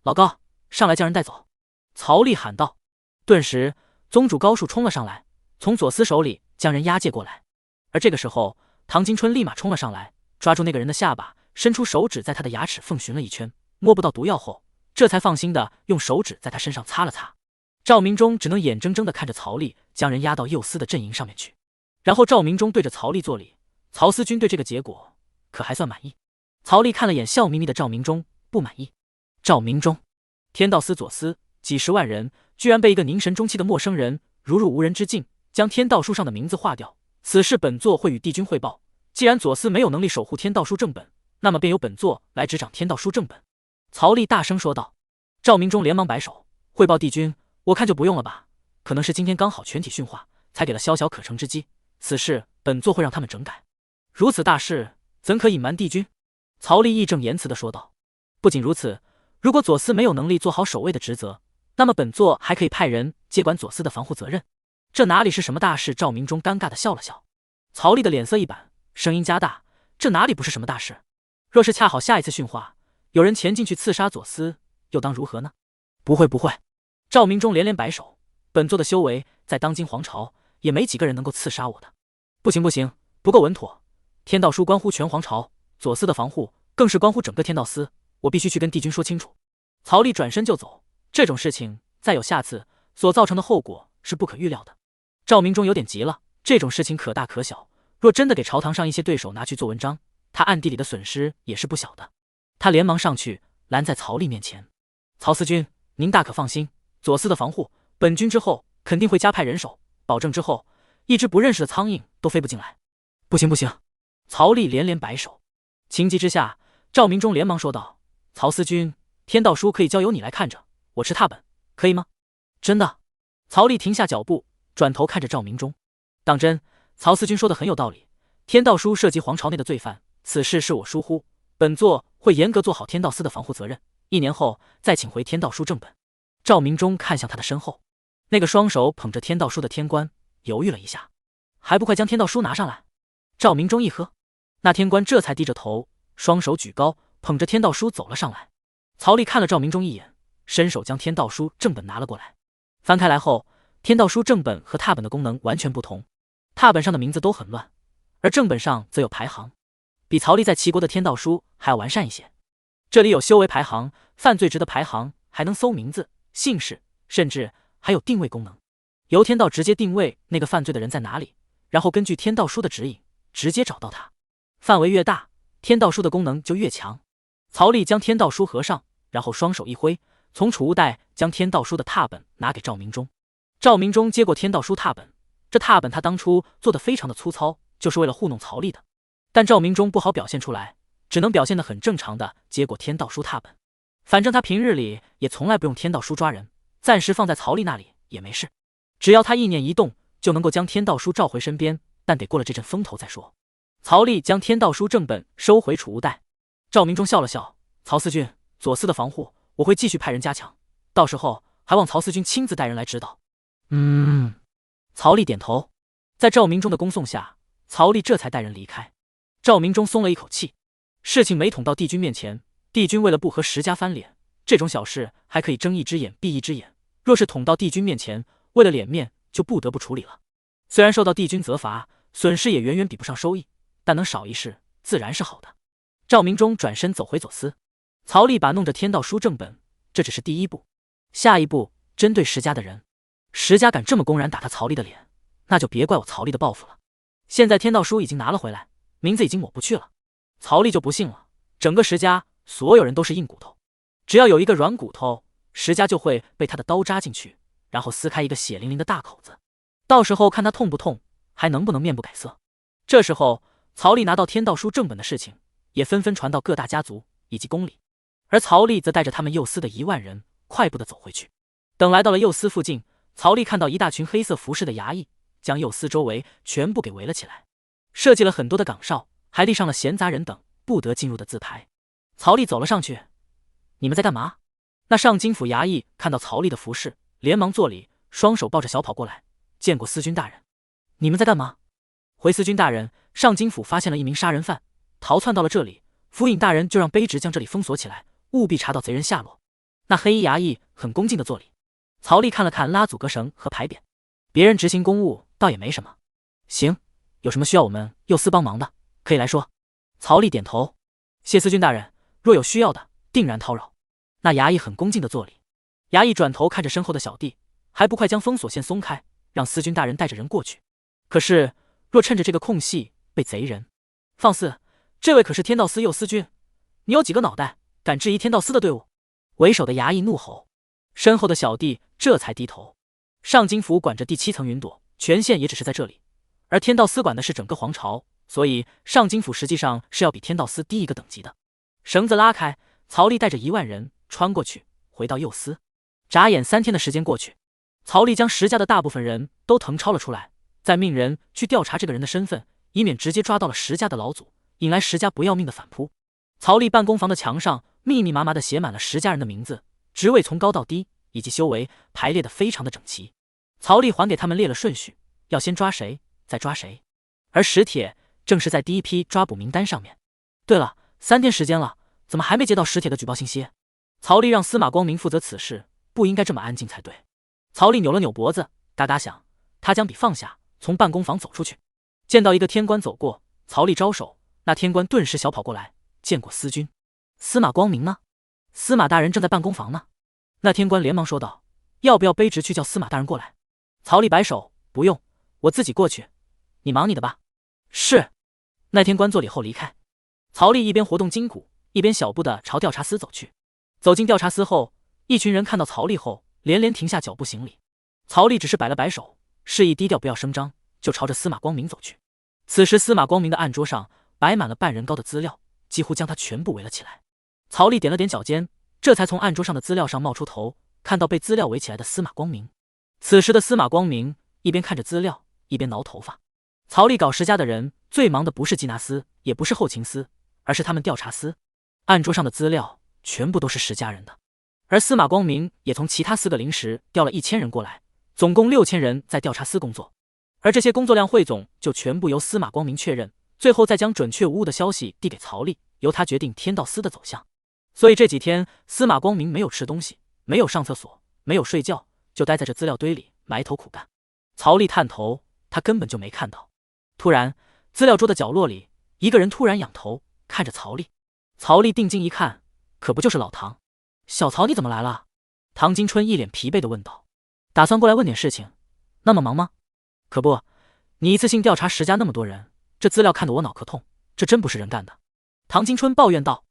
老高，上来将人带走。”曹丽喊道。顿时宗主高树冲了上来，从左司手里将人押解过来。而这个时候，唐金春立马冲了上来，抓住那个人的下巴，伸出手指在他的牙齿缝寻了一圈，摸不到毒药后，这才放心的用手指在他身上擦了擦。赵明忠只能眼睁睁的看着曹丽将人押到右司的阵营上面去。然后赵明忠对着曹丽作礼：“曹司君对这个结果可还算满意？”曹丽看了眼笑眯眯的赵明忠，不满意。赵明忠，天道司左司几十万人，居然被一个凝神中气的陌生人如入无人之境，将天道书上的名字划掉。此事本座会与帝君汇报。既然左司没有能力守护天道书正本，那么便由本座来执掌天道书正本。曹丽大声说道。赵明忠连忙摆手：“汇报帝君，我看就不用了吧，可能是今天刚好全体训话，才给了宵小可乘之机。此事本座会让他们整改。如此大事，怎可隐瞒帝君？”曹丽义正言辞地说道。不仅如此，如果左司没有能力做好守卫的职责，那么本座还可以派人接管左司的防护责任。这哪里是什么大事？赵明忠尴尬地笑了笑。曹丽的脸色一板，声音加大：“这哪里不是什么大事？若是恰好下一次训话，有人前进去刺杀左司，又当如何呢？”“不会不会。”赵明忠连连摆手：“本座的修为在当今皇朝也没几个人能够刺杀我的。”“不行不行，不够稳妥。天道书关乎全皇朝，左司的防护更是关乎整个天道司，我必须去跟帝君说清楚。”曹丽转身就走。这种事情再有下次，所造成的后果是不可预料的。赵明忠有点急了，这种事情可大可小，若真的给朝堂上一些对手拿去做文章，他暗地里的损失也是不小的。他连忙上去拦在曹丽面前：“曹司君，您大可放心，左司的防护，本君之后肯定会加派人手，保证之后一只不认识的苍蝇都飞不进来。”“不行不行！”曹丽连连摆手。情急之下，赵明忠连忙说道：“曹司君，天道书可以交由你来看着，我持踏本，可以吗？”“真的？”曹丽停下脚步，转头看着赵明忠：“当真？曹司君说的很有道理。天道书涉及皇朝内的罪犯，此事是我疏忽，本座会严格做好天道司的防护责任。1年后再请回天道书正本。”赵明忠看向他的身后，那个双手捧着天道书的天官犹豫了一下：“还不快将天道书拿上来？”赵明忠一喝，那天官这才低着头，双手举高，捧着天道书走了上来。曹丽看了赵明忠一眼，伸手将天道书正本拿了过来。翻开来后，天道书正本和踏本的功能完全不同。踏本上的名字都很乱，而正本上则有排行，比曹丽在齐国的天道书还要完善一些。这里有修为排行、犯罪值的排行，还能搜名字、姓氏，甚至还有定位功能，由天道直接定位那个犯罪的人在哪里，然后根据天道书的指引直接找到他。范围越大，天道书的功能就越强。曹丽将天道书合上，然后双手一挥，从储物袋将天道书的踏本拿给赵明忠。赵明忠接过天道书踏本，这踏本他当初做的非常的粗糙，就是为了糊弄曹丽的。但赵明忠不好表现出来，只能表现得很正常的接过天道书踏本。反正他平日里也从来不用天道书抓人，暂时放在曹丽那里也没事，只要他意念一动，就能够将天道书召回身边，但得过了这阵风头再说。曹丽将天道书正本收回储物袋。赵明忠笑了笑：“曹司君，左司的防护我会继续派人加强，到时候还望曹司君亲自带人来指导。”“曹丽点头。在赵明忠的恭送下，曹丽这才带人离开。赵明忠松了一口气，事情没捅到帝君面前，帝君为了不和石家翻脸，这种小事还可以睁一只眼闭一只眼，若是捅到帝君面前，为了脸面就不得不处理了。虽然受到帝君责罚，损失也远远比不上收益，但能少一事自然是好的。赵明忠转身走回左司，曹丽把弄着天道书正本，这只是第一步，下一步针对石家的人，石家敢这么公然打他曹丽的脸，那就别怪我曹丽的报复了。现在天道书已经拿了回来，名字已经抹不去了，曹丽就不信了，整个石家所有人都是硬骨头，只要有一个软骨头，石家就会被他的刀扎进去，然后撕开一个血淋淋的大口子，到时候看他痛不痛，还能不能面不改色。这时候曹丽拿到天道书正本的事情也纷纷传到各大家族以及宫里，而曹丽则带着他们右司的1万人快步的走回去。等来到了右司附近，曹丽看到一大群黑色服饰的衙役将右司周围全部给围了起来，设计了很多的岗哨，还立上了闲杂人等不得进入的字牌。曹丽走了上去：“你们在干嘛？”那上京府衙役看到曹丽的服饰，连忙作礼，双手抱着小跑过来：“见过司军大人。”“你们在干嘛？”“回司军大人，上京府发现了一名杀人犯，逃窜到了这里，府尹大人就让卑职将这里封锁起来，务必查到贼人下落。”那黑衣衙役很恭敬的作礼。曹丽看了看拉阻隔绳和牌匾，别人执行公务倒也没什么。行，有什么需要我们右司帮忙的，可以来说。曹丽点头：“谢司军大人，若有需要的，定然叨扰。”那衙役很恭敬的作礼。衙役转头看着身后的小弟，还不快将封锁线松开，让司军大人带着人过去。可是若趁着这个空隙被贼人……放肆！这位可是天道司右司军，你有几个脑袋，敢质疑天道司的队伍？为首的衙役怒吼。身后的小弟这才低头。上京府管着第7层云朵，权限也只是在这里，而天道司管的是整个皇朝，所以上京府实际上是要比天道司低一个等级的。绳子拉开，曹丽带着1万人穿过去，回到右司。眨眼3天的时间过去，曹丽将石家的大部分人都誊抄了出来，再命人去调查这个人的身份，以免直接抓到了石家的老祖，引来石家不要命的反扑。曹丽办公房的墙上密密麻麻的写满了石家人的名字，职位从高到低以及修为排列的非常的整齐。曹丽还给他们列了顺序，要先抓谁再抓谁，而石铁正是在第一批抓捕名单上面。对了，3天时间了，怎么还没接到石铁的举报信息？曹丽让司马光明负责此事，不应该这么安静才对。曹丽扭了扭脖子，嘎嘎响，他将笔放下，从办公房走出去，见到一个天官走过，曹丽招手，那天官顿时小跑过来：“见过司军。”“司马光明呢？”“司马大人正在办公房呢。”那天官连忙说道：“要不要卑职去叫司马大人过来？”曹丽摆手：“不用，我自己过去，你忙你的吧。”“是。”那天官作礼后离开。曹丽一边活动筋骨，一边小步的朝调查司走去。走进调查司后，一群人看到曹丽后连连停下脚步行礼。曹丽只是摆了摆手，示意低调不要声张，就朝着司马光明走去。此时司马光明的案桌上摆满了半人高的资料，几乎将他全部围了起来。曹丽点了点脚尖，这才从案桌上的资料上冒出头，看到被资料围起来的司马光明。此时的司马光明一边看着资料，一边挠头发。曹丽搞石家的人最忙的不是缉拿司，也不是后勤司，而是他们调查司。案桌上的资料全部都是石家人的，而司马光明也从其他司个临时调了1000人过来，总共6000人在调查司工作。而这些工作量汇总就全部由司马光明确认，最后再将准确无误的消息递给曹丽，由他决定天道司的走向。所以这几天司马光明没有吃东西，没有上厕所，没有睡觉，就待在这资料堆里埋头苦干。曹丽探头，他根本就没看到。突然，资料桌的角落里，一个人突然仰头看着曹丽。曹丽定睛一看，可不就是老唐。小曹，你怎么来了？唐金春一脸疲惫地问道。打算过来问点事情，那么忙吗？可不，你一次性调查石家那么多人，这资料看得我脑壳痛，这真不是人干的。唐金春抱怨道。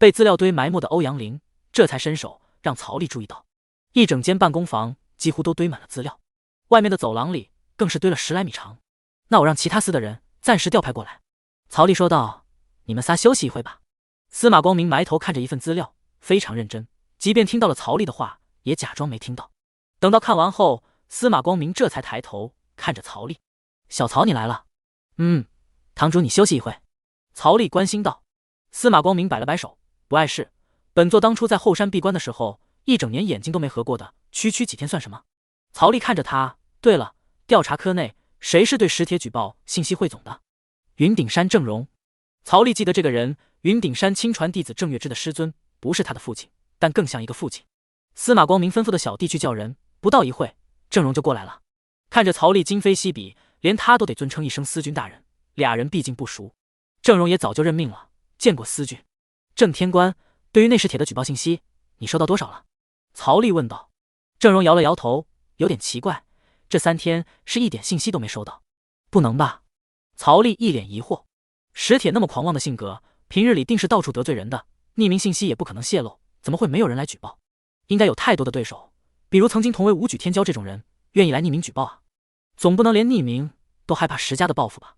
被资料堆埋没的欧阳林这才伸手让曹丽注意到，一整间办公房几乎都堆满了资料，外面的走廊里更是堆了10来米长。那我让其他司的人暂时调派过来。曹丽说道。你们仨休息一会吧。司马光明埋头看着一份资料，非常认真，即便听到了曹丽的话，也假装没听到。等到看完后，司马光明这才抬头看着曹丽。小曹，你来了。堂主你休息一会。曹丽关心道。司马光明摆了摆手，不碍事，本座当初在后山闭关的时候，一整年眼睛都没合过的，区区几天算什么？曹丽看着他，对了，调查科内谁是对石铁举报信息汇总的？云顶山郑荣。曹丽记得这个人，云顶山亲传弟子郑月之的师尊，不是他的父亲，但更像一个父亲。司马光明吩咐的小弟去叫人，不到一会，郑荣就过来了。看着曹丽今非昔比，连他都得尊称一声司军大人，俩人毕竟不熟。郑荣也早就认命了，见过司军。郑天官，对于那石铁的举报信息，你收到多少了？曹丽问道。郑荣摇了摇头，有点奇怪，这3天是一点信息都没收到。不能吧？曹丽一脸疑惑。石铁那么狂妄的性格，平日里定是到处得罪人的，匿名信息也不可能泄露，怎么会没有人来举报？应该有太多的对手，比如曾经同为武举天骄这种人，愿意来匿名举报啊。总不能连匿名都害怕石家的报复吧？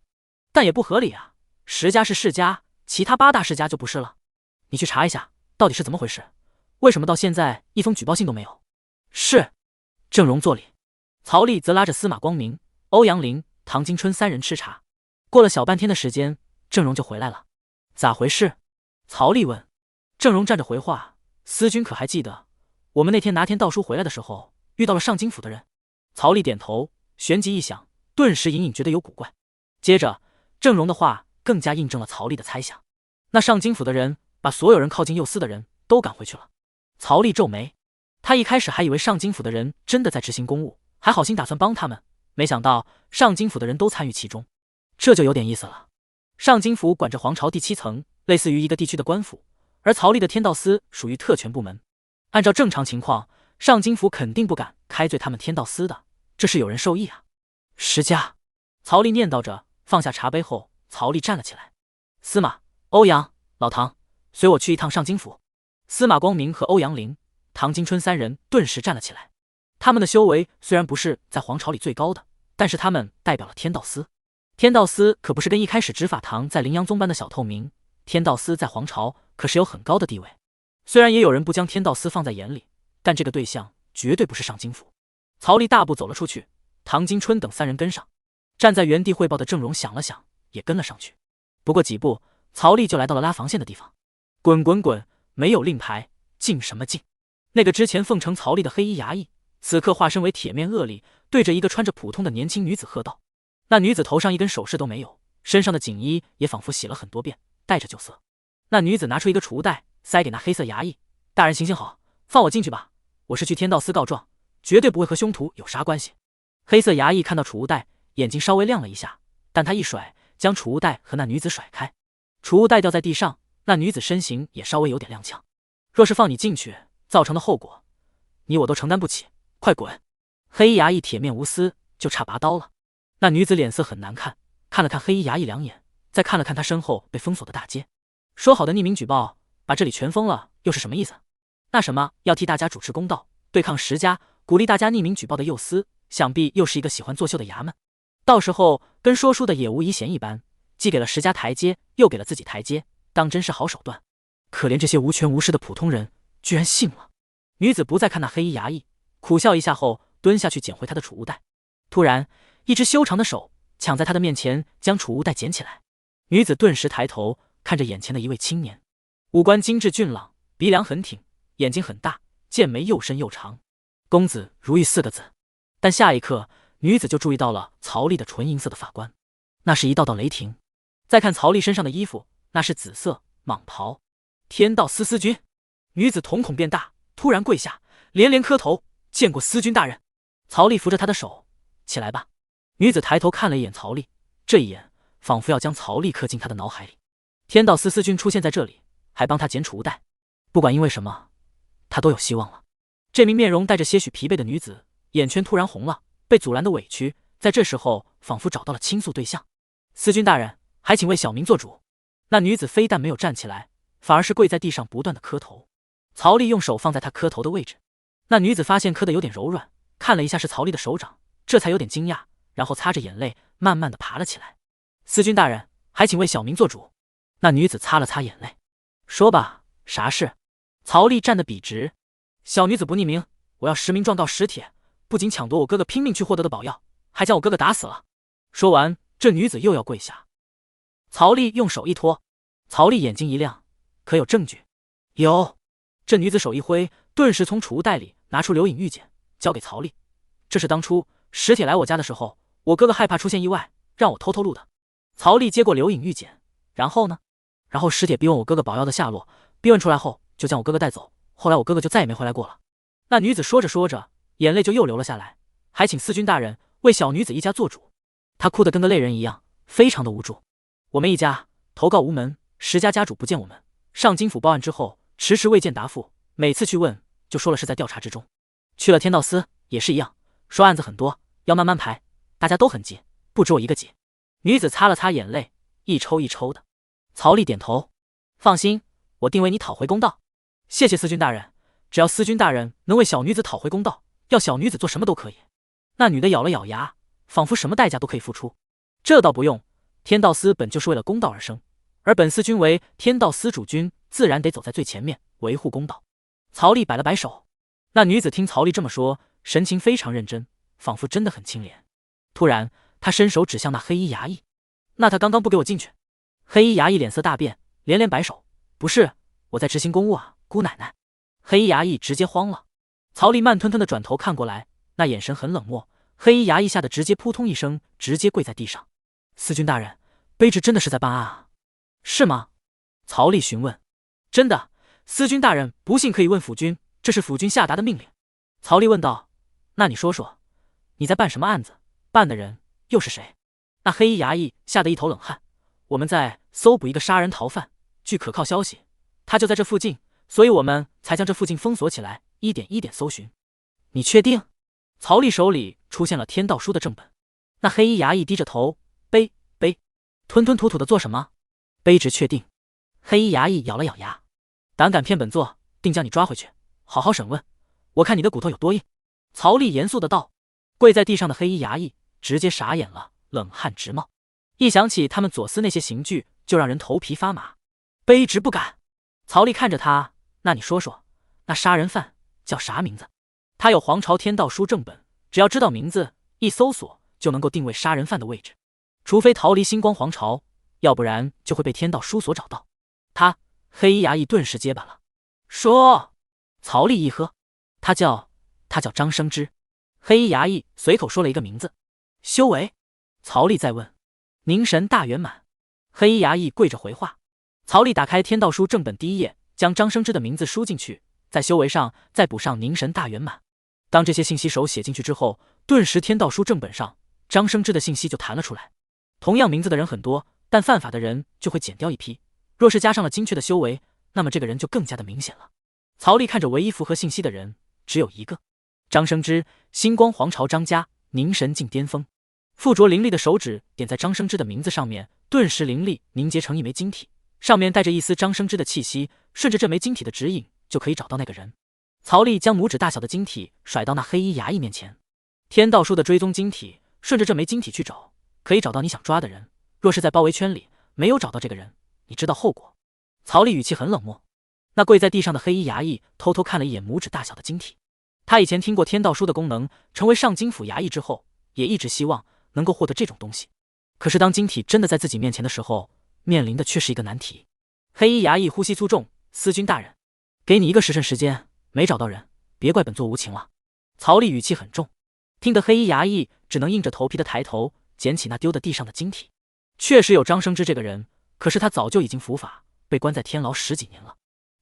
但也不合理啊，石家是世家，其他8大世家就不是了。你去查一下，到底是怎么回事？为什么到现在一封举报信都没有？是。郑荣作礼。曹丽则拉着司马光明、欧阳林、唐金春三人吃茶。过了小半天的时间，郑荣就回来了。咋回事？曹丽问。郑荣站着回话：司君可还记得，我们那天拿天道书回来的时候，遇到了上京府的人？曹丽点头，旋即一想，顿时隐隐觉得有古怪。接着，郑荣的话更加印证了曹丽的猜想。那上京府的人把所有人靠近右司的人都赶回去了。曹丽皱眉，他一开始还以为上京府的人真的在执行公务，还好心打算帮他们，没想到上京府的人都参与其中，这就有点意思了。上京府管着皇朝第7层，类似于一个地区的官府，而曹丽的天道司属于特权部门。按照正常情况，上京府肯定不敢开罪他们天道司的，这是有人受益啊。石家，曹丽念叨着，放下茶杯后，曹丽站了起来。司马、欧阳、老唐，随我去一趟上京府。司马光明和欧阳林、唐金春三人顿时站了起来。他们的修为虽然不是在皇朝里最高的，但是他们代表了天道司。天道司可不是跟一开始执法堂在羚羊宗般的小透明，天道司在皇朝可是有很高的地位。虽然也有人不将天道司放在眼里，但这个对象绝对不是上京府。曹丽大步走了出去，唐金春等三人跟上。站在原地汇报的郑荣想了想，也跟了上去。不过几步，曹丽就来到了拉防线的地方。滚滚滚，没有令牌，进什么进？那个之前奉承曹丽的黑衣衙役，此刻化身为铁面恶吏，对着一个穿着普通的年轻女子喝道。那女子头上一根首饰都没有，身上的锦衣也仿佛洗了很多遍，带着酒色。那女子拿出一个储物袋，塞给那黑色衙役：“大人行行好，放我进去吧，我是去天道司告状，绝对不会和凶徒有啥关系。”黑色衙役看到储物袋，眼睛稍微亮了一下，但他一甩，将储物袋和那女子甩开。储物袋掉在地上，那女子身形也稍微有点踉跄。若是放你进去，造成的后果，你我都承担不起，快滚！黑衣衙役铁面无私，就差拔刀了。那女子脸色很难看，看了看黑衣衙役2眼，再看了看他身后被封锁的大街。说好的匿名举报，把这里全封了，又是什么意思？那什么要替大家主持公道，对抗石家，鼓励大家匿名举报的右司，想必又是一个喜欢作秀的衙门。到时候跟说书的也无疑嫌一般，既给了石家台阶，又给了自己台阶，当真是好手段。可怜这些无权无势的普通人，居然信了。女子不再看那黑衣衙役，苦笑一下后，蹲下去捡回他的储物袋。突然，一只修长的手抢在他的面前，将储物袋捡起来。女子顿时抬头看着眼前的一位青年，五官精致俊朗，鼻梁很挺，眼睛很大，剑眉又深又长，公子如玉4个字。但下一刻，女子就注意到了曹丽的纯银色的发冠，那是一道道雷霆。再看曹丽身上的衣服，那是紫色蟒袍。天道司司君，女子瞳孔变大，突然跪下，连连磕头，见过司君大人。曹丽扶着他的手，起来吧。女子抬头看了一眼曹丽，这一眼仿佛要将曹丽刻进他的脑海里。天道司司君出现在这里，还帮他捡储物袋，不管因为什么，他都有希望了。这名面容带着些许疲惫的女子，眼圈突然红了，被阻拦的委屈，在这时候仿佛找到了倾诉对象。司君大人，还请为小民做主。那女子非但没有站起来，反而是跪在地上不断的磕头。曹丽用手放在她磕头的位置，那女子发现磕得有点柔软，看了一下是曹丽的手掌，这才有点惊讶，然后擦着眼泪慢慢的爬了起来。司君大人，还请为小民做主。那女子擦了擦眼泪，说吧，啥事？曹丽站得笔直，小女子不匿名，我要实名状告石铁，不仅抢夺我哥哥拼命去获得的宝药，还将我哥哥打死了。说完，这女子又要跪下。曹丽用手一托，曹丽眼睛一亮，可有证据？有。这女子手一挥，顿时从储物袋里拿出留影玉简，交给曹丽。这是当初石铁来我家的时候，我哥哥害怕出现意外，让我偷偷录的。曹丽接过留影玉简，然后呢？然后石铁逼问我哥哥宝药的下落，逼问出来后，就将我哥哥带走。后来我哥哥就再也没回来过了。那女子说着说着，眼泪就又流了下来，还请司君大人为小女子一家做主。她哭得跟个泪人一样，非常的无助。我们一家投告无门，石家家主不见我们，上京府报案之后，迟迟未见答复，每次去问就说了是在调查之中。去了天道司也是一样，说案子很多，要慢慢排，大家都很急，不止我一个急。女子擦了擦眼泪，一抽一抽的。曹丽点头，放心，我定为你讨回公道。谢谢司君大人，只要司君大人能为小女子讨回公道，要小女子做什么都可以。那女的咬了咬牙，仿佛什么代价都可以付出。这倒不用，天道司本就是为了公道而生，而本司君为天道司主君，自然得走在最前面，维护公道。曹丽摆了摆手。那女子听曹丽这么说，神情非常认真，仿佛真的很清廉。突然，她伸手指向那黑衣衙役：“那他刚刚不给我进去？”黑衣衙役脸色大变，连连摆手：“不是，我在执行公务啊，姑奶奶。”黑衣衙役直接慌了。曹丽慢吞吞的转头看过来，那眼神很冷漠。黑衣衙役吓得直接扑通一声，直接跪在地上：“司军大人，卑职真的是在办案啊。”“是吗？”曹丽询问。“真的，司军大人不信可以问府君，这是府君下达的命令。”曹丽问道。“那你说说，你在办什么案子？办的人又是谁？”那黑衣衙役吓得一头冷汗：“我们在搜捕一个杀人逃犯，据可靠消息，他就在这附近，所以我们才将这附近封锁起来，一点一点搜寻。”“你确定？”曹丽手里出现了天道书的正本。那黑衣衙役低着头，卑，吞吞吐吐的做什么？“卑职确定。”黑衣衙役咬了咬牙：“胆敢骗本座，定将你抓回去，好好审问，我看你的骨头有多硬。”曹丽严肃的道。跪在地上的黑衣衙役直接傻眼了，冷汗直冒。一想起他们左思那些刑具，就让人头皮发麻。“卑职不敢。”曹丽看着他：“那你说说，那杀人犯叫啥名字？”他有皇朝天道书正本，只要知道名字，一搜索就能够定位杀人犯的位置，除非逃离星光皇朝，要不然就会被天道书所找到。黑衣衙役顿时结巴了：“说。”曹丽一喝：“他叫张生之。”黑衣衙役随口说了一个名字。“修为？”曹丽再问。“凝神大圆满。”黑衣衙役跪着回话。曹丽打开天道书正本第一页，将张生之的名字输进去，在修为上再补上凝神大圆满。当这些信息手写进去之后，顿时天道书正本上张生之的信息就弹了出来。同样名字的人很多，但犯法的人就会减掉一批，若是加上了精确的修为，那么这个人就更加的明显了。曹丽看着唯一符合信息的人只有一个：张生之，星光皇朝张家，凝神境巅峰。附着灵力的手指点在张生之的名字上面，顿时灵力凝结成一枚晶体，上面带着一丝张生之的气息，顺着这枚晶体的指引就可以找到那个人。曹丽将拇指大小的晶体甩到那黑衣衙役面前：“天道书的追踪晶体，顺着这枚晶体去找，可以找到你想抓的人。若是在包围圈里没有找到这个人，你知道后果。”曹丽语气很冷漠。那跪在地上的黑衣衙役偷偷看了一眼拇指大小的晶体。他以前听过天道书的功能，成为上京府衙役之后，也一直希望能够获得这种东西。可是当晶体真的在自己面前的时候，面临的却是一个难题。黑衣衙役呼吸粗重：“司军大人，给你1个时辰时间，没找到人，别怪本座无情了。”曹丽语气很重。听得黑衣衙役只能硬着头皮的抬头捡起那丢在地上的晶体。确实有张生之这个人，可是他早就已经伏法，被关在天牢10几年了。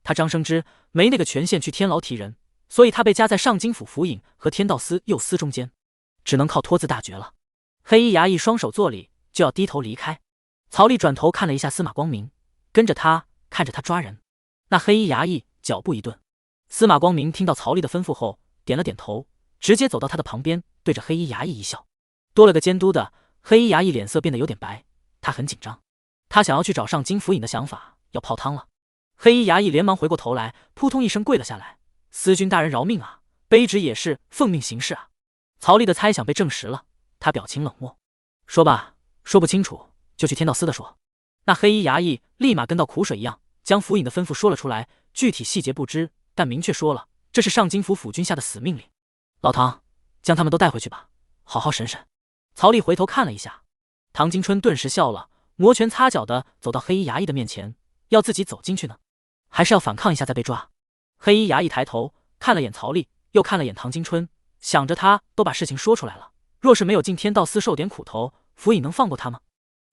他张生之没那个权限去天牢提人，所以他被夹在上京府府尹和天道司右司中间，只能靠托字大诀了。黑衣衙役双手作礼，就要低头离开。曹丽转头看了一下司马光明，跟着他看着他抓人。那黑衣衙役脚步一顿。司马光明听到曹丽的吩咐后点了点头，直接走到他的旁边，对着黑衣衙役一笑。多了个监督的，黑衣衙役脸色变得有点白，他很紧张，他想要去找上京府尹的想法要泡汤了。黑衣衙役连忙回过头来，扑通一声跪了下来：“司军大人饶命啊，卑职也是奉命行事啊。”曹丽的猜想被证实了，他表情冷漠：“说吧，说不清楚就去天道司的说。”那黑衣衙役立马跟到苦水一样，将府尹的吩咐说了出来，具体细节不知，但明确说了这是上京府府君下的死命令。老唐，将他们都带回去吧，好好审审。曹丽回头看了一下，唐金春顿时笑了，摩拳擦脚的走到黑衣衙役的面前：“要自己走进去呢，还是要反抗一下再被抓？”黑衣衙役抬头看了眼曹丽，又看了眼唐金春，想着他都把事情说出来了，若是没有进天道司受点苦头，府尹能放过他吗？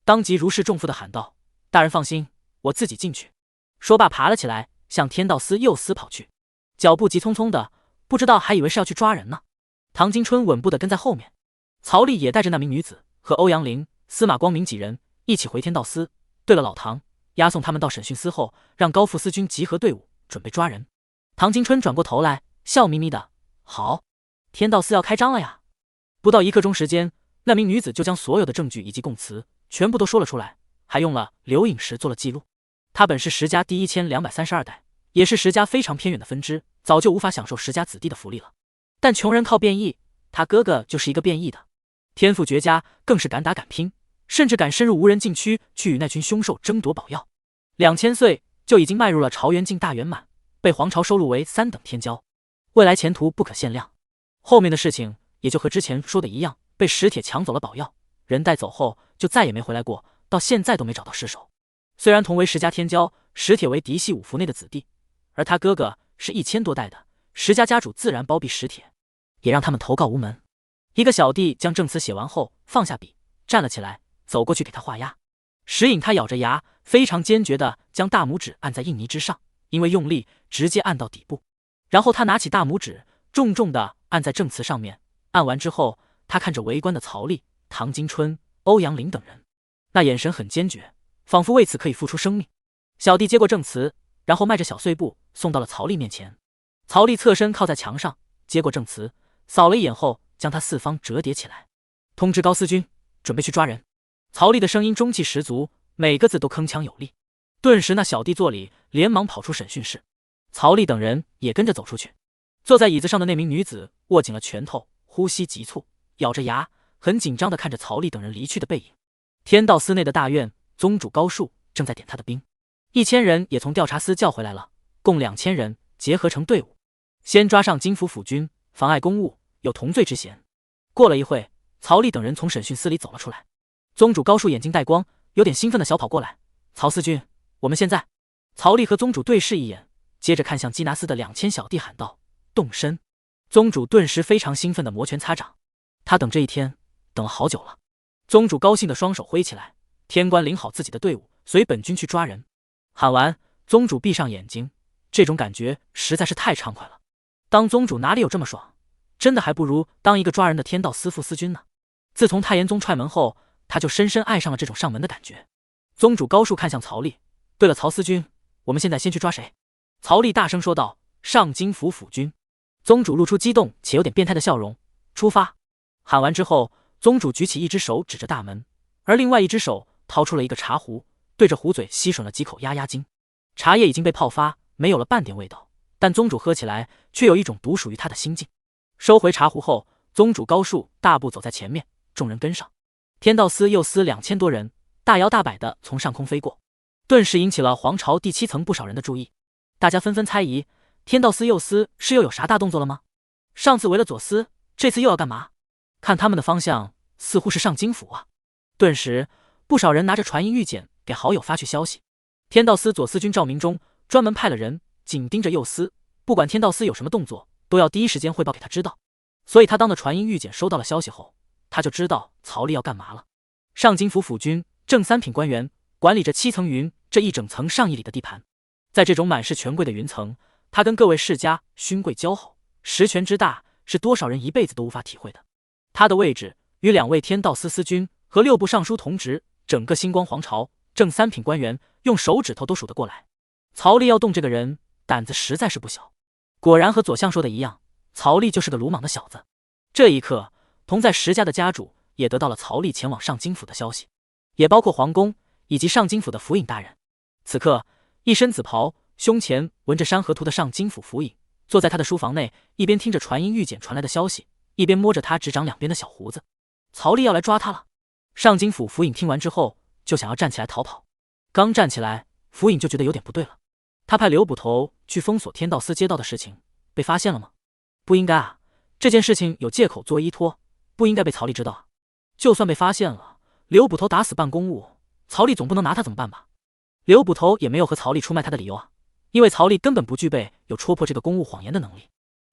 当即如释重负的喊道：“大人放心，我自己进去。”说罢爬了起来，向天道司右司跑去，脚步急匆匆的，不知道还以为是要去抓人呢。唐金春稳步的跟在后面。曹丽也带着那名女子和欧阳林、司马光明几人一起回天道司。对了，老唐，押送他们到审讯司后，让高副司军集合队伍，准备抓人。唐金春转过头来，笑眯眯的：“好，天道司要开张了呀！”不到1刻钟时间，那名女子就将所有的证据以及供词全部都说了出来，还用了刘颖石做了记录。他本是石家第1232代，也是石家非常偏远的分支，早就无法享受石家子弟的福利了。但穷人靠变异，他哥哥就是一个变异的，天赋绝佳，更是敢打敢拼，甚至敢深入无人禁区去与那群凶兽争夺宝药。2000岁就已经迈入了朝元境大圆满，被皇朝收录为3等天骄，未来前途不可限量。后面的事情也就和之前说的一样，被石铁抢走了宝药，人带走后就再也没回来过，到现在都没找到尸首。虽然同为10家天骄，石铁为嫡系5府内的子弟，而他哥哥是1000多代的石家家主，自然包庇石铁，也让他们投告无门。一个小弟将证词写完后放下笔，站了起来，走过去给他画押。石隐他咬着牙，非常坚决地将大拇指按在印泥之上，因为用力直接按到底部。然后他拿起大拇指，重重地按在证词上面。按完之后，他看着围观的曹丽、唐金春、欧阳林等人，那眼神很坚决，仿佛为此可以付出生命。小弟接过证词，然后迈着小碎步送到了曹丽面前。曹丽侧身靠在墙上，接过证词，扫了一眼后，将它4方折叠起来。通知高司军，准备去抓人。曹丽的声音中气十足，每个字都铿锵有力。顿时那小弟座里连忙跑出审讯室，曹丽等人也跟着走出去。坐在椅子上的那名女子握紧了拳头，呼吸急促，咬着牙，很紧张地看着曹丽等人离去的背影。天道司内的大院，宗主高树正在点他的兵，1000人也从调查司叫回来了，共2000人结合成队伍，先抓上金府府君，妨碍公务，有同罪之嫌。过了一会，曹丽等人从审讯司里走了出来。宗主高树眼睛带光，有点兴奋地小跑过来：“曹司君，我们现在……”曹丽和宗主对视一眼，接着看向基拿斯的2000小弟喊道：“动身！”宗主顿时非常兴奋地摩拳擦掌，他等这一天等了好久了。宗主高兴地双手挥起来：“天官领好自己的队伍，随本君去抓人。”喊完，宗主闭上眼睛，这种感觉实在是太畅快了。当宗主哪里有这么爽？真的还不如当一个抓人的天道司副司军呢。自从太炎宗踹门后，他就深深爱上了这种上门的感觉。宗主高树看向曹丽：“对了，曹司军，我们现在先去抓谁？”曹丽大声说道：“上京府府君。”宗主露出激动且有点变态的笑容：“出发！”喊完之后，宗主举起一只手指着大门，而另外一只手掏出了一个茶壶，对着壶嘴吸吮了几口压压惊。茶叶已经被泡发，没有了半点味道，但宗主喝起来却有一种独属于他的心境。收回茶壶后，宗主高树大步走在前面，众人跟上。天道司右司2000多人大摇大摆地从上空飞过，顿时引起了皇朝第7层不少人的注意。大家纷纷猜疑，天道司右司是又有啥大动作了吗？上次围了左司，这次又要干嘛？看他们的方向，似乎是上京府啊。顿时不少人拿着传音玉简给好友发去消息。天道司左司军赵明忠专门派了人紧盯着右司，不管天道司有什么动作，都要第一时间汇报给他知道。所以他当的传音玉简收到了消息后，他就知道曹丽要干嘛了。上京府府君正3品官员管理着7层云这一整层上亿里的地盘，在这种满是权贵的云层，他跟各位世家勋贵交好，实权之大是多少人一辈子都无法体会的。他的位置与2位天道司司军和6部尚书同职，整个星光皇朝正3品官员用手指头都数得过来。曹丽要动这个人，胆子实在是不小。果然和左相说的一样，曹丽就是个鲁莽的小子。这一刻，同在石家的家主也得到了曹丽前往上京府的消息，也包括皇宫以及上京府的府尹大人。此刻，一身紫袍，胸前纹着山河图的上京府府尹坐在他的书房内，一边听着传音玉简传来的消息，一边摸着他执掌两边的小胡子。曹丽要来抓他了。上京府府尹听完之后，就想要站起来逃跑。刚站起来，府尹就觉得有点不对了。他派刘捕头去封锁天道司街道的事情，被发现了吗？不应该啊，这件事情有借口作为依托，不应该被曹丽知道啊。就算被发现了，刘捕头打死办公务，曹丽总不能拿他怎么办吧？刘捕头也没有和曹丽出卖他的理由啊，因为曹丽根本不具备有戳破这个公务谎言的能力，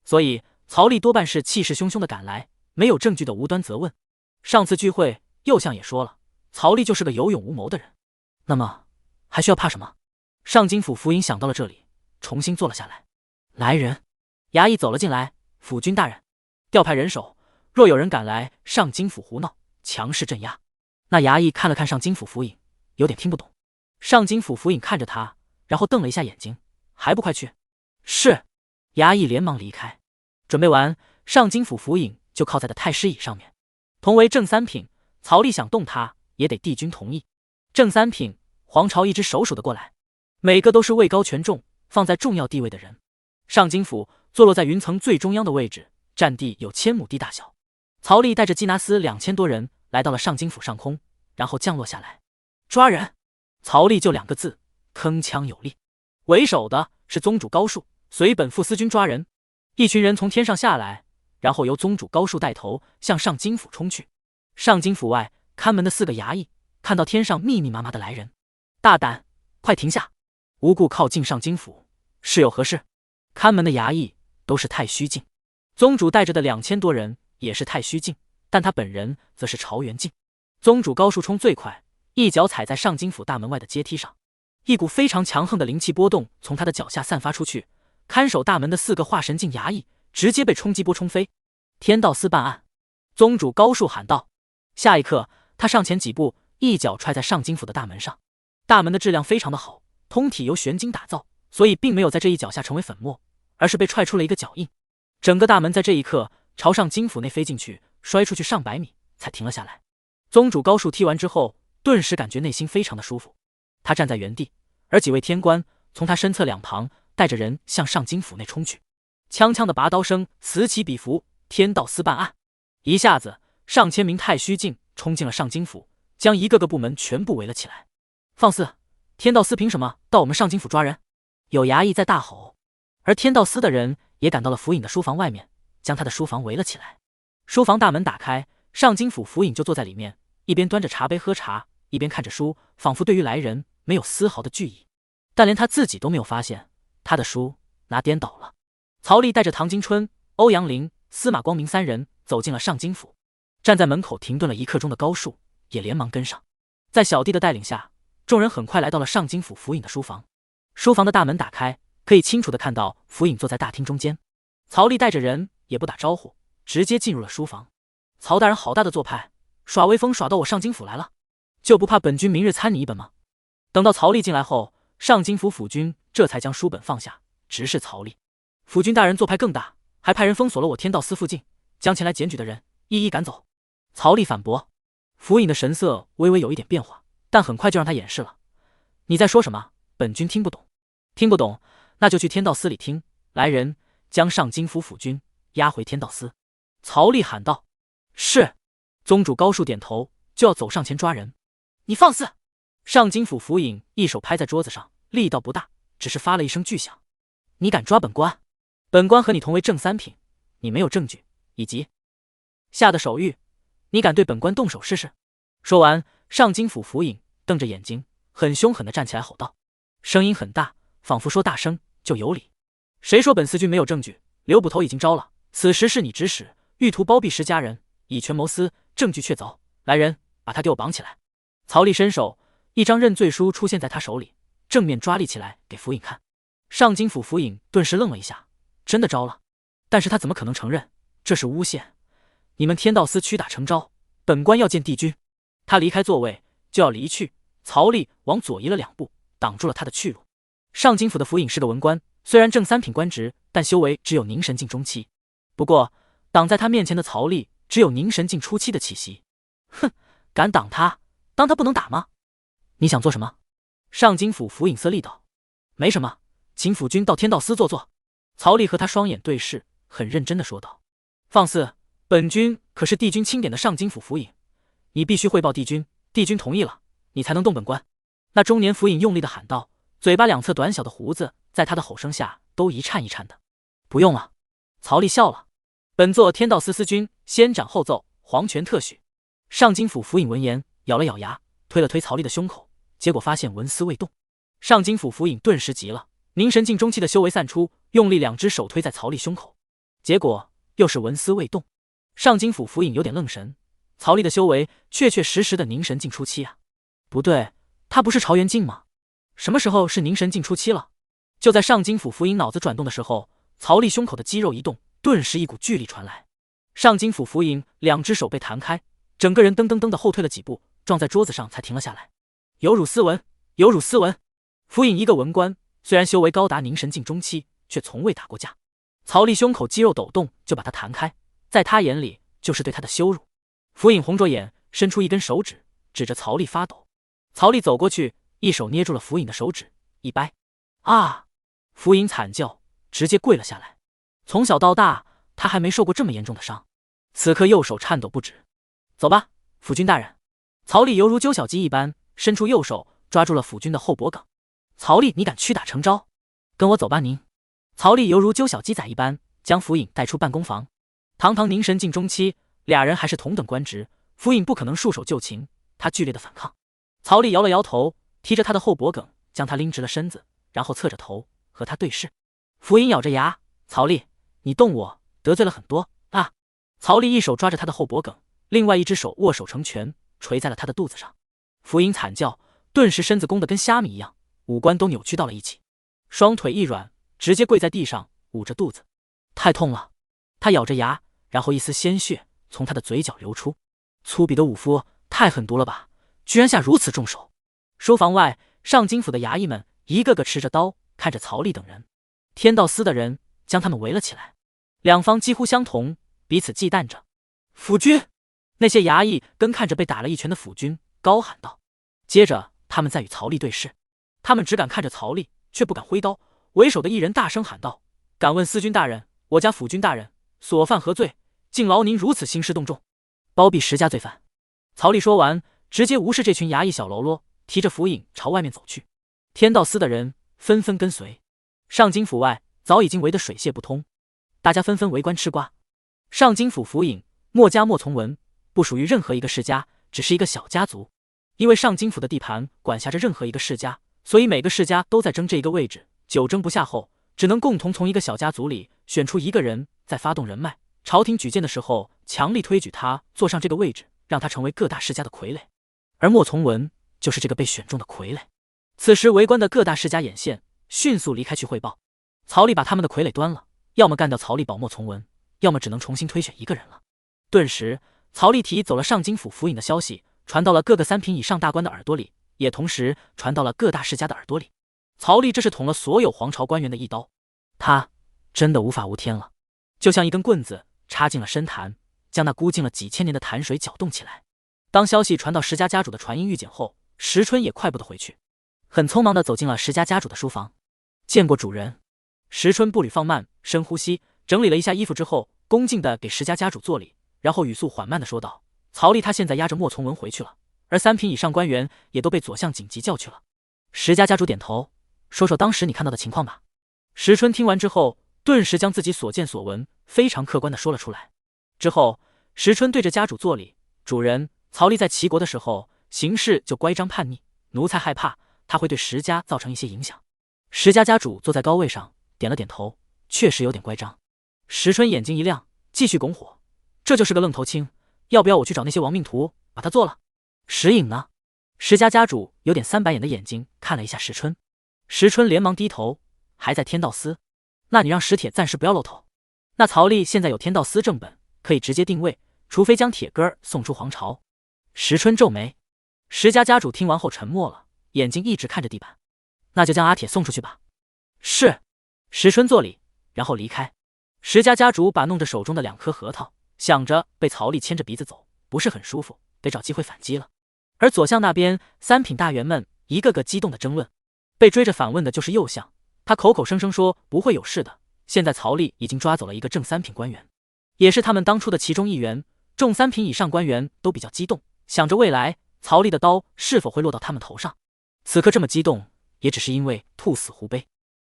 所以曹丽多半是气势汹汹的赶来，没有证据的无端责问。上次聚会，右相也说了，曹丽就是个有勇无谋的人，那么还需要怕什么？上京府府尹想到了这里，重新坐了下来。来人！衙役走了进来。府君大人，调派人手，若有人敢来上京府胡闹，强势镇压。那衙役看了看上京府府尹，有点听不懂。上京府府尹看着他，然后瞪了一下眼睛，还不快去？是。衙役连忙离开。准备完，上京府府尹就靠在的太师椅上面。同为正3品，曹丽想动他，也得帝君同意。正3品，皇朝一直手数得过来，每个都是位高权重，放在重要地位的人。上京府坐落在云层最中央的位置，占地有1000亩地大小。曹丽带着基拿斯2000多人来到了上京府上空，然后降落下来。抓人！曹丽就2个字，铿锵有力。为首的是宗主高树，随本副司军抓人。一群人从天上下来，然后由宗主高树带头向上京府冲去。上京府外看门的4个衙役看到天上密密麻麻的来人，大胆，快停下！无故靠近上京府，是有何事？看门的衙役都是太虚境，宗主带着的2000多人也是太虚境，但他本人则是朝元境。宗主高树冲最快，一脚踩在上京府大门外的阶梯上，一股非常强横的灵气波动从他的脚下散发出去，看守大门的4个化神境衙役直接被冲击波冲飞。天道司办案！宗主高树喊道。下一刻，他上前几步，一脚踹在上京府的大门上。大门的质量非常的好，通体由玄金打造，所以并没有在这一脚下成为粉末，而是被踹出了一个脚印。整个大门在这一刻朝上京府内飞进去，摔出去上百米才停了下来。宗主高树踢完之后，顿时感觉内心非常的舒服。他站在原地，而几位天官从他身侧两旁带着人向上京府内冲去，锵锵的拔刀声此起彼伏。天道司办案，一下子上千名太虚境冲进了上京府，将一个个部门全部围了起来。放肆！天道司凭什么到我们上京府抓人？有衙役在大吼。而天道司的人也赶到了府尹的书房外面，将他的书房围了起来。书房大门打开，上京府府尹就坐在里面，一边端着茶杯喝茶，一边看着书，仿佛对于来人没有丝毫的惧意。但连他自己都没有发现，他的书拿颠倒了。曹丽带着唐金春、欧阳林、司马光明3人走进了上京府，站在门口停顿了1刻钟的高树也连忙跟上。在小弟的带领下，众人很快来到了上京府府尹的书房。书房的大门打开，可以清楚地看到府尹坐在大厅中间。曹丽带着人也不打招呼，直接进入了书房。曹大人好大的做派，耍威风耍到我上京府来了，就不怕本君明日参你一本吗？等到曹丽进来后，上京府府君这才将书本放下，直视曹丽。府君大人做派更大，还派人封锁了我天道司附近，将前来检举的人一一赶走。曹丽反驳。府尹的神色微微有一点变化，但很快就让他掩饰了。你在说什么？本君听不懂。听不懂，那就去天道司里听。来人，将上京府府君押回天道司。曹丽喊道。是。宗主高树点头，就要走上前抓人。你放肆！上京府府尹一手拍在桌子上，力道不大，只是发了一声巨响。你敢抓本官？本官和你同为正3品，你没有证据，以及下的手谕，你敢对本官动手试试？说完，上京府府尹瞪着眼睛，很凶狠地站起来吼道，声音很大，仿佛说大声就有理。谁说本司君没有证据？刘捕头已经招了，此时是你指使，欲图包庇施家人，以权谋私，证据确凿。来人，把他给我绑起来。曹丽伸手，一张认罪书出现在他手里，正面抓立起来给府尹看。上京府府尹顿时愣了一下，真的招了，但是他怎么可能承认这是诬陷？你们天道司屈打成招，本官要见帝君。他离开座位就要离去，曹丽往左移了2步，挡住了他的去路。上京府的府尹是个文官，虽然正3品官职，但修为只有凝神境中期。不过挡在他面前的曹丽只有凝神境初期的气息。哼，敢挡他，当他不能打吗？你想做什么？上京府府尹色厉道。没什么，请府君到天道司坐坐。曹丽和他双眼对视，很认真地说道。放肆！本君可是帝君钦点的上京府府尹，你必须汇报帝君，帝君同意了，你才能动本官。那中年府尹用力地喊道，嘴巴2侧短小的胡子在他的吼声下都一颤一颤的。不用了。曹丽笑了。本座天道司司君先斩后奏，皇权特许。上京府府尹闻言咬了咬牙，推了推曹丽的胸口，结果发现纹丝未动。上京府府尹顿时急了，凝神境中期的修为散出，用力2只手推在曹丽胸口，结果又是纹丝未动。上京府府尹有点愣神，曹丽的修为确确实实的凝神境初期啊。不对，他不是朝元境吗？什么时候是凝神境初期了？就在上京府府尹脑子转动的时候，曹丽胸口的肌肉一动，顿时一股巨力传来。上京府府尹2只手被弹开，整个人噔噔噔的后退了几步，撞在桌子上才停了下来。有辱斯文，有辱斯文！府尹一个文官，虽然修为高达凝神境中期，却从未打过架。曹丽胸口肌肉抖动，就把他弹开，在他眼里就是对他的羞辱。府尹红着眼，伸出一根手指，指着曹丽发抖。曹丽走过去，一手捏住了府尹的手指，一掰，啊！府尹惨叫，直接跪了下来。从小到大，他还没受过这么严重的伤，此刻右手颤抖不止。走吧，府君大人。曹丽犹如揪小鸡一般，伸出右手抓住了府君的后脖颈。曹丽，你敢屈打成招？跟我走吧您。曹丽犹如揪小鸡仔一般，将府尹带出办公房。堂堂凝神境中期，俩人还是同等官职，府尹不可能束手就擒，他剧烈的反抗。曹丽摇了摇头，提着他的后脖梗，将他拎直了身子，然后侧着头和他对视。府尹咬着牙：“曹丽，你动我，得罪了很多啊！”曹丽一手抓着他的后脖梗，另外一只手握手成拳，捶在了他的肚子上。府尹惨叫，顿时身子弓得跟虾米一样，五官都扭曲到了一起，双腿一软，直接跪在地上，捂着肚子。太痛了！他咬着牙，然后一丝鲜血从他的嘴角流出。粗鄙的武夫，太狠毒了吧！居然下如此重手！书房外，上京府的衙役们一个个持着刀，看着曹丽等人。天道司的人将他们围了起来，两方几乎相同，彼此忌惮着。府君！那些衙役跟看着被打了一拳的府君高喊道。接着他们再与曹丽对视，他们只敢看着曹丽，却不敢挥刀。为首的一人大声喊道：“敢问司君大人，我家府君大人所犯何罪？竟劳您如此兴师动众，包庇10家罪犯。”曹丽说完，直接无视这群衙役小喽啰，提着府尹朝外面走去。天道司的人纷纷跟随。上京府外早已经围得水泄不通，大家纷纷围观吃瓜。上京府府尹墨家莫从文不属于任何一个世家，只是一个小家族。因为上京府的地盘管辖着任何一个世家，所以每个世家都在争这一个位置，久争不下后，只能共同从一个小家族里选出一个人，再发动人脉，朝廷举荐的时候强力推举他坐上这个位置，让他成为各大世家的傀儡。而莫从文就是这个被选中的傀儡。此时围观的各大世家眼线迅速离开去汇报，曹丽把他们的傀儡端了，要么干掉曹丽保莫从文，要么只能重新推选一个人了。顿时曹丽提走了上京府府尹的消息传到了各个3品以上大官的耳朵里，也同时传到了各大世家的耳朵里。曹丽这是捅了所有皇朝官员的一刀，他真的无法无天了，就像一根棍子插进了深潭，将那箍进了几千年的潭水搅动起来。当消息传到石家家主的传音预检后，石春也快步的回去，很匆忙的走进了石家家主的书房。见过主人。石春步履放慢，深呼吸，整理了一下衣服之后，恭敬的给石家家主作礼，然后语速缓慢的说道：“曹丽他现在押着莫从文回去了，而3品以上官员也都被左相紧急叫去了。”石家家主点头，说说当时你看到的情况吧。石春听完之后，顿时将自己所见所闻非常客观的说了出来。之后，石春对着家主作礼：“主人，曹丽在齐国的时候行事就乖张叛逆，奴才害怕他会对石家造成一些影响。”石家家主坐在高位上，点了点头，确实有点乖张。石春眼睛一亮，继续拱火：“这就是个愣头青，要不要我去找那些亡命徒把他做了？”石颖呢？石家家主有点3白眼的眼睛看了一下石春。石春连忙低头：“还在天道司。”“那你让石铁暂时不要露头。”“那曹丽现在有天道司正本，可以直接定位，除非将铁根送出皇朝。”石春皱眉。石家家主听完后沉默了，眼睛一直看着地板。“那就将阿铁送出去吧。”“是。”石春作礼，然后离开。石家家主把弄着手中的2颗核桃，想着被曹丽牵着鼻子走不是很舒服，得找机会反击了。而左相那边3品大员们一个个激动的争论，被追着反问的就是右相，他口口声声说不会有事的。现在曹丽已经抓走了一个正3品官员，也是他们当初的其中一员，众3品以上官员都比较激动，想着未来曹丽的刀是否会落到他们头上。此刻这么激动，也只是因为兔死狐悲。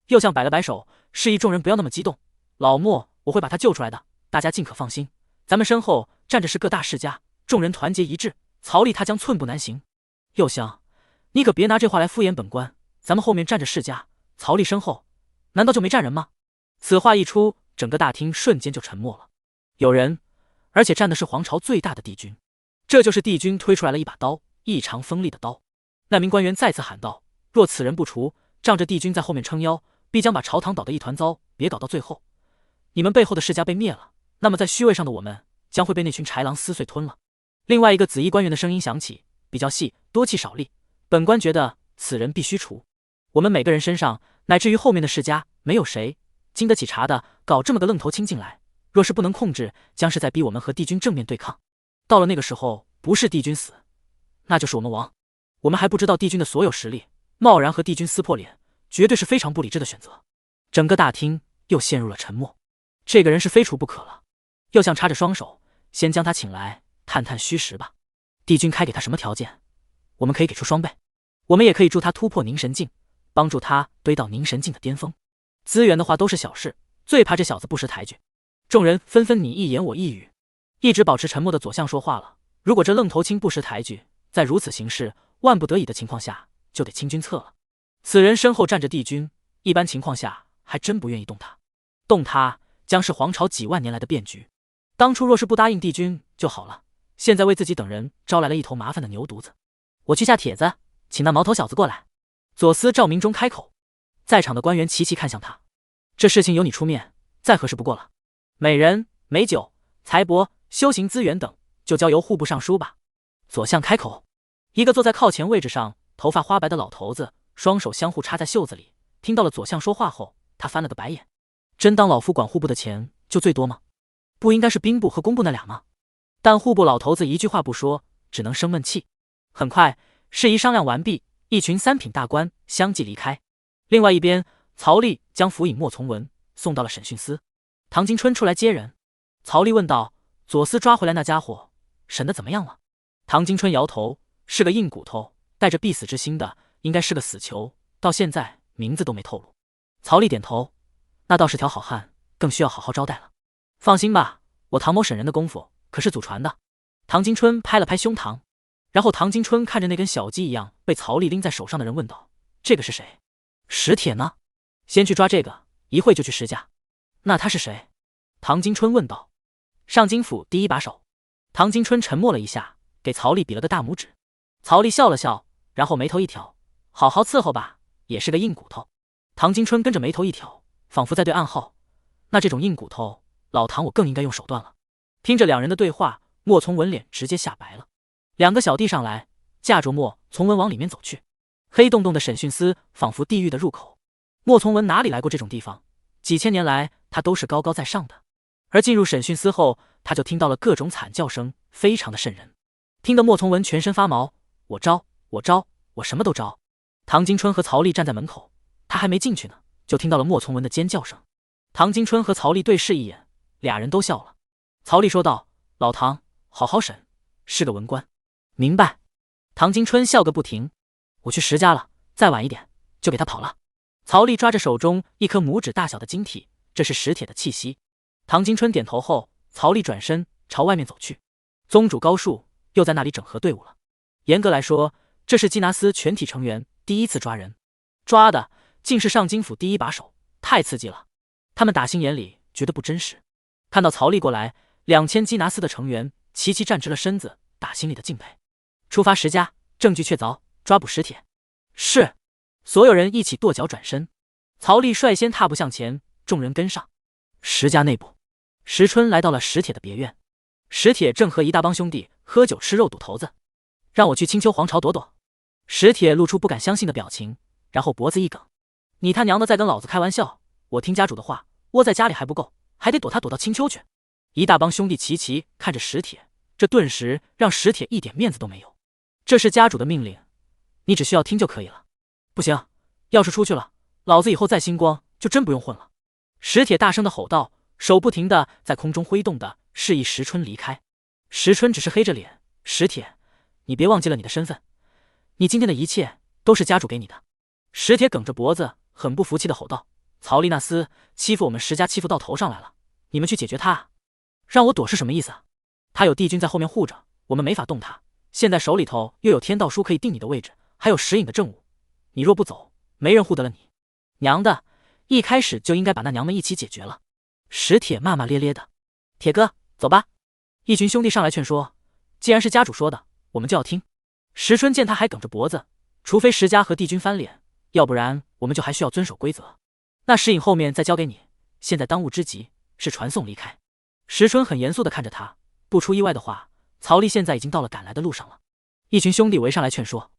右相摆了摆手，示意众人不要那么激动。老莫，我会把他救出来的，大家尽可放心。咱们身后站着是各大世家，众人团结一致，曹丽他将寸步难行。右相，你可别拿这话来敷衍本官，咱们后面站着世家，曹丽身后难道就没站人吗？此话一出，整个大厅瞬间就沉默了。有人，而且站的是皇朝最大的帝君，这就是帝君推出来了一把刀，异常锋利的刀。那名官员再次喊道：“若此人不除，仗着帝君在后面撑腰，必将把朝堂捣得一团糟，别搞到最后，你们背后的世家被灭了，那么在虚位上的我们将会被那群豺狼撕碎吞了。”另外一个紫衣官员的声音响起，比较细，多气少力。本官觉得此人必须除。我们每个人身上，乃至于后面的世家，没有谁经得起查的，搞这么个愣头青进来，若是不能控制，将是在逼我们和帝君正面对抗。到了那个时候，不是帝君死，那就是我们亡。我们还不知道帝君的所有实力，贸然和帝君撕破脸，绝对是非常不理智的选择。整个大厅又陷入了沉默。这个人是非除不可了。右相插着双手，先将他请来，探探虚实吧。帝君开给他什么条件，我们可以给出双倍。我们也可以助他突破凝神境，帮助他堆到凝神境的巅峰。资源的话都是小事，最怕这小子不识抬举。众人纷纷你一言我一语，一直保持沉默的左相说话了：如果这愣头青不识抬举，在如此行事，万不得已的情况下，就得清君侧了。此人身后站着帝君，一般情况下还真不愿意动他，动他将是皇朝几万年来的变局。当初若是不答应帝君就好了，现在为自己等人招来了一头麻烦的牛犊子。我去下帖子，请那毛头小子过来。左司赵明忠开口，在场的官员齐齐看向他。这事情由你出面，再合适不过了。美人、美酒、财帛、修行资源等，就交由户部尚书吧。左相开口，一个坐在靠前位置上、头发花白的老头子，双手相互插在袖子里，听到了左相说话后，他翻了个白眼。真当老夫管户部的钱就最多吗？不应该是兵部和工部那俩吗？但户部老头子一句话不说，只能生闷气。很快，事宜商量完毕，一群三品大官相继离开。另外一边，曹吏将府尹莫从文送到了审讯司。唐金春出来接人，曹吏问道：“左司抓回来那家伙，审得怎么样了？”唐金春摇头：“是个硬骨头，带着必死之心的，应该是个死囚，到现在名字都没透露。”曹吏点头：“那倒是条好汉，更需要好好招待了。放心吧，我唐某审人的功夫可是祖传的。”唐金春拍了拍胸膛，然后唐金春看着那根小鸡一样被曹吏拎在手上的人问道：“这个是谁？史铁呢？先去抓这个，一会就去石家。”“那他是谁？”唐金春问道。“上京府第一把手。”唐金春沉默了一下，给曹吏比了个大拇指。曹吏笑了笑，然后眉头一挑：“好好伺候吧，也是个硬骨头。”唐金春跟着眉头一挑，仿佛在对暗号：“那这种硬骨头，老唐我更应该用手段了。”听着两人的对话，莫从文脸直接吓白了。两个小弟上来，架着莫从文往里面走去。黑洞洞的审讯司仿佛地狱的入口。莫从文哪里来过这种地方？几千年来，他都是高高在上的。而进入审讯司后，他就听到了各种惨叫声，非常的瘆人，听得莫从文全身发毛。我招，我招，我什么都招。唐金春和曹吏站在门口，他还没进去呢，就听到了莫从文的尖叫声。唐金春和曹吏对视一眼，俩人都笑了。曹吏说道：“老唐，好好审，是个文官。”“明白。”唐金春笑个不停。“我去石家了，再晚一点就给他跑了。”曹吏抓着手中一颗拇指大小的晶体，这是史铁的气息。唐金春点头后，曹吏转身朝外面走去。宗主高树又在那里整合队伍了。严格来说，这是缉拿司全体成员第一次抓人，抓的竟是上京府第一把手，太刺激了。他们打心眼里觉得不真实。看到曹吏过来，2000缉拿司的成员齐齐站直了身子，打心里的敬佩。出发石家，证据确凿，抓捕史铁。是。所有人一起跺脚转身。曹吏率先踏步向前，众人跟上。石家内部，石春来到了史铁的别院。史铁正和一大帮兄弟喝酒吃肉赌头子。让我去青丘皇朝躲躲。史铁露出不敢相信的表情，然后脖子一梗：“你他娘的在跟老子开玩笑！我听家主的话，窝在家里还不够，还得躲他躲到青丘去。”一大帮兄弟齐齐看着史铁，这顿时让史铁一点面子都没有。这是家主的命令，你只需要听就可以了。不行，要是出去了，老子以后在星光就真不用混了。史铁大声的吼道，手不停的在空中挥动的示意石春离开。石春只是黑着脸：“史铁，你别忘记了你的身份，你今天的一切都是家主给你的。”史铁梗着脖子，很不服气的吼道：“曹吏那厮欺负我们石家欺负到头上来了，你们去解决他啊！让我躲是什么意思啊？他有帝君在后面护着，我们没法动他。现在手里头又有天道书可以定你的位置，还有石影的证物，你若不走，没人护得了你。娘的，一开始就应该把那娘们一起解决了。”史铁骂骂咧咧的：“铁哥，走吧。”一群兄弟上来劝说：“既然是家主说的，我们就要听。”石春见他还梗着脖子，除非石家和帝君翻脸，要不然我们就还需要遵守规则。那石影后面再交给你，现在当务之急是传送离开。石春很严肃地看着他，不出意外的话，曹吏现在已经到了赶来的路上了。一群兄弟围上来劝说，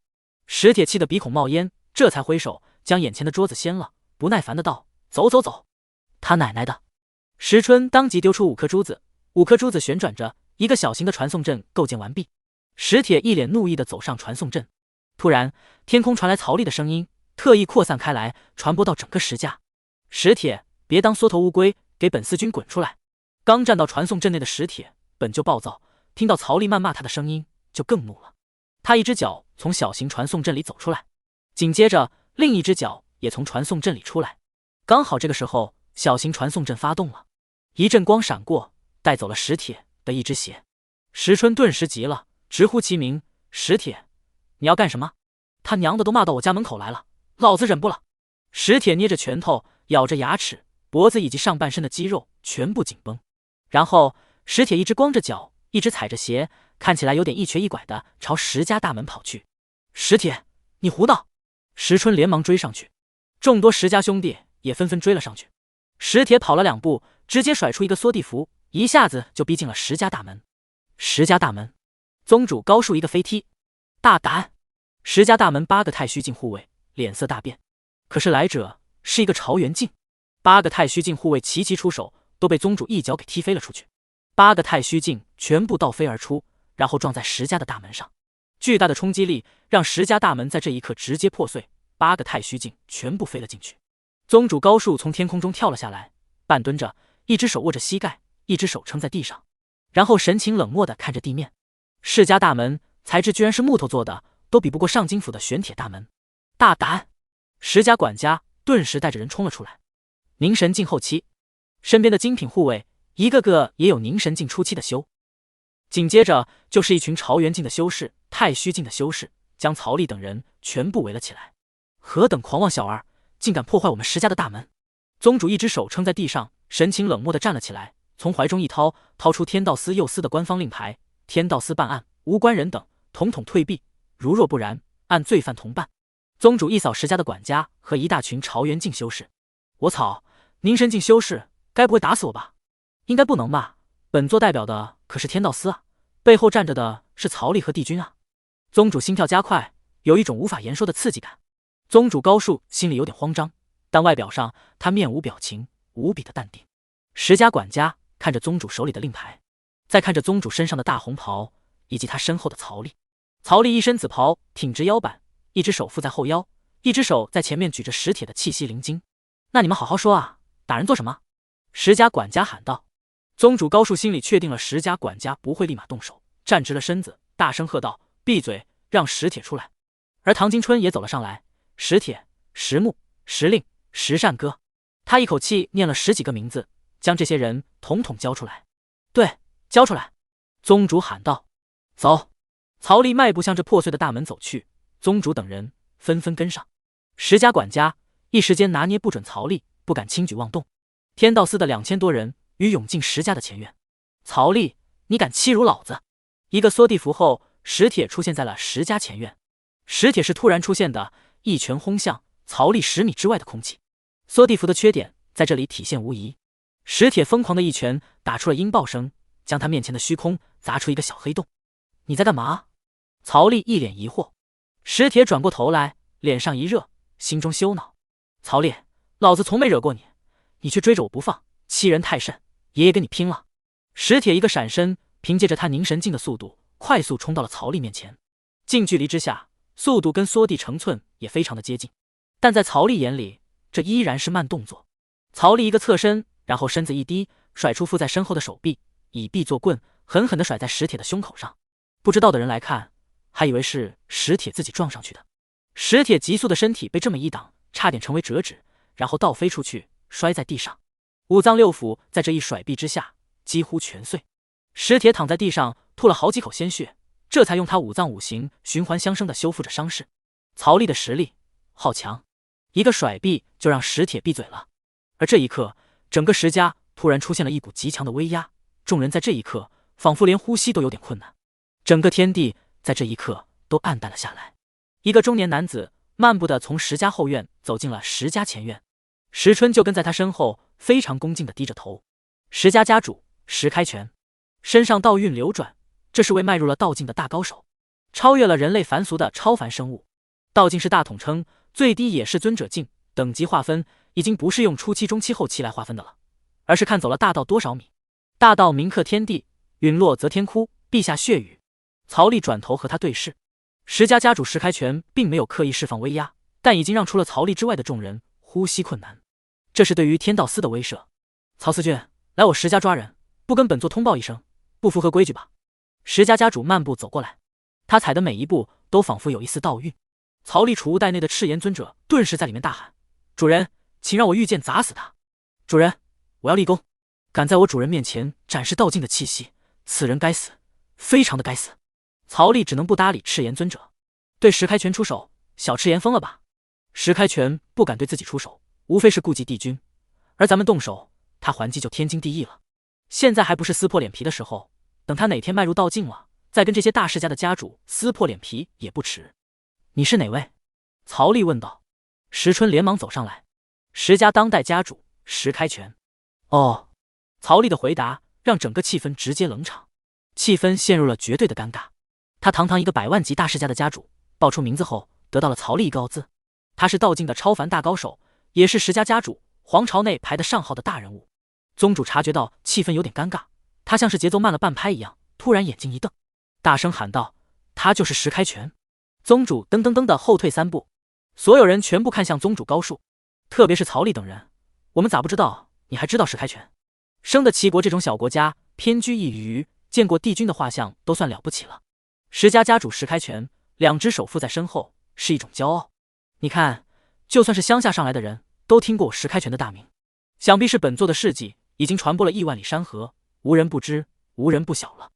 史铁气得鼻孔冒烟，这才挥手将眼前的桌子掀了，不耐烦的道：“走走走！”他奶奶的！石春当即丢出5颗珠子，5颗珠子旋转着，一个小型的传送阵构建完毕。史铁一脸怒意的走上传送阵。突然，天空传来曹吏的声音，特意扩散开来，传播到整个石家。史铁，别当缩头乌龟，给本司君滚出来！刚站到传送阵内的史铁本就暴躁，听到曹吏谩骂他的声音，就更怒了。他一只脚从小型传送阵里走出来，紧接着另一只脚也从传送阵里出来。刚好这个时候，小型传送阵发动了，一阵光闪过，带走了史铁的一只鞋。石春顿时急了，直呼其名：“史铁，你要干什么？他娘的都骂到我家门口来了，老子忍不了！”史铁捏着拳头，咬着牙齿，脖子以及上半身的肌肉全部紧绷。然后史铁一只光着脚，一只踩着鞋，看起来有点一瘸一拐的朝石家大门跑去。史铁，你胡闹！石春连忙追上去，众多石家兄弟也纷纷追了上去。史铁跑了2步，直接甩出一个缩地符，一下子就逼近了石家大门。石家大门，宗主高树一个飞踢，大胆！石家大门8个太虚境护卫脸色大变，可是来者是一个朝元镜，8个太虚境护卫齐齐出手，都被宗主一脚给踢飞了出去。8个太虚境全部倒飞而出，然后撞在石家的大门上，巨大的冲击力让石家大门在这一刻直接破碎，8个太虚境全部飞了进去。宗主高树从天空中跳了下来，半蹲着，一只手握着膝盖，一只手撑在地上，然后神情冷漠地看着地面。世家大门材质居然是木头做的，都比不过上京府的玄铁大门。大胆！石家管家顿时带着人冲了出来。凝神境后期，身边的精品护卫一个个也有凝神境初期的修，紧接着就是一群朝元境的修士、太虚境的修士，将曹丽等人全部围了起来。何等狂妄小儿，竟敢破坏我们石家的大门！宗主一只手撑在地上，神情冷漠地站了起来，从怀中一掏出天道司右司的官方令牌，天道司办案，无官人等统统退避，如若不然，按罪犯同办。宗主一扫石家的管家和一大群朝元境修士，我操，凝神境修士该不会打死我吧？应该不能吧，本座代表的可是天道司啊，背后站着的是曹丽和帝君啊。宗主心跳加快，有一种无法言说的刺激感。宗主高树心里有点慌张，但外表上他面无表情，无比的淡定。石家管家看着宗主手里的令牌，再看着宗主身上的大红袍，以及他身后的曹丽。曹丽一身紫袍，挺直腰板，一只手负在后腰，一只手在前面举着石铁的气息灵晶。那你们好好说啊，打人做什么？石家管家喊道。宗主高树心里确定了石家管家不会立马动手，站直了身子，大声喝道：“闭嘴，让石铁出来！”而唐金春也走了上来，石铁、石木、石令、石善哥，他一口气念了10几个名字，将这些人统统交出来。对，交出来！宗主喊道。走！曹丽迈步向这破碎的大门走去，宗主等人纷纷跟上。石家管家一时间拿捏不准曹丽，不敢轻举妄动。天道司的2000多人与涌进石家的前院。曹丽，你敢欺辱老子！一个缩地符后，石铁出现在了石家前院。石铁是突然出现的，一拳轰向曹丽10米之外的空气。缩地符的缺点在这里体现无疑。石铁疯狂的一拳打出了音爆声，将他面前的虚空砸出一个小黑洞。你在干嘛？曹丽一脸疑惑。石铁转过头来，脸上一热，心中羞恼。曹丽，老子从没惹过你，你却追着我不放，欺人太甚，爷爷跟你拼了！石铁一个闪身，凭借着他凝神境的速度，快速冲到了曹丽面前。近距离之下，速度跟缩地成寸也非常的接近，但在曹丽眼里，这依然是慢动作。曹丽一个侧身，然后身子一低，甩出附在身后的手臂，以臂作棍，狠狠地甩在石铁的胸口上。不知道的人来看，还以为是石铁自己撞上去的。石铁急速的身体被这么一挡，差点成为折纸，然后倒飞出去，摔在地上。五脏六腑在这一甩臂之下几乎全碎。石铁躺在地上吐了好几口鲜血，这才用他五脏五行循环相生的修复着伤势。曹丽的实力好强，一个甩臂就让石铁闭嘴了。而这一刻，整个石家突然出现了一股极强的威压，众人在这一刻仿佛连呼吸都有点困难，整个天地在这一刻都暗淡了下来。一个中年男子漫步地从石家后院走进了石家前院，石春就跟在他身后，非常恭敬地低着头。石家家主石开拳，身上道运流转，这是位迈入了道境的大高手，超越了人类凡俗的超凡生物。道境是大统称，最低也是尊者境，等级划分已经不是用初期、中期、后期来划分的了，而是看走了大道多少米。大道铭刻天地，陨落则天哭，陛下血雨。曹丽转头和他对视，石家家主石开拳并没有刻意释放威压，但已经让除了曹丽之外的众人呼吸困难。这是对于天道司的威慑。曹司君，来我石家抓人，不跟本座通报一声，不符合规矩吧？石家家主漫步走过来，他踩的每一步都仿佛有一丝道韵。曹丽储物袋内的赤炎尊者顿时在里面大喊：主人，请让我御剑砸死他！主人，我要立功！敢在我主人面前展示道境的气息，此人该死，非常的该死！曹丽只能不搭理赤炎尊者，对石开拳出手。小赤炎疯了吧？石开拳不敢对自己出手，无非是顾忌帝君，而咱们动手，他还击就天经地义了。现在还不是撕破脸皮的时候，等他哪天迈入道境了，再跟这些大世家的家主撕破脸皮也不迟。你是哪位？曹丽问道。石春连忙走上来，石家当代家主石开拳。哦，曹丽的回答让整个气氛直接冷场，气氛陷入了绝对的尴尬。他堂堂一个100万级大世家的家主，报出名字后得到了曹丽一个傲字，他是道境的超凡大高手，也是石家家主，皇朝内排得上号的大人物。宗主察觉到气氛有点尴尬，他像是节奏慢了半拍一样，突然眼睛一瞪，大声喊道：“他就是石开拳！”宗主噔噔噔的后退3步，所有人全部看向宗主高树，特别是曹丽等人。我们咋不知道？你还知道石开拳？生的齐国这种小国家，偏居一隅，见过帝君的画像都算了不起了。石家家主石开拳，2只手负在身后，是一种骄傲。你看，就算是乡下上来的人都听过我石开拳的大名，想必是本座的事迹已经传播了亿万里山河，无人不知，无人不晓了。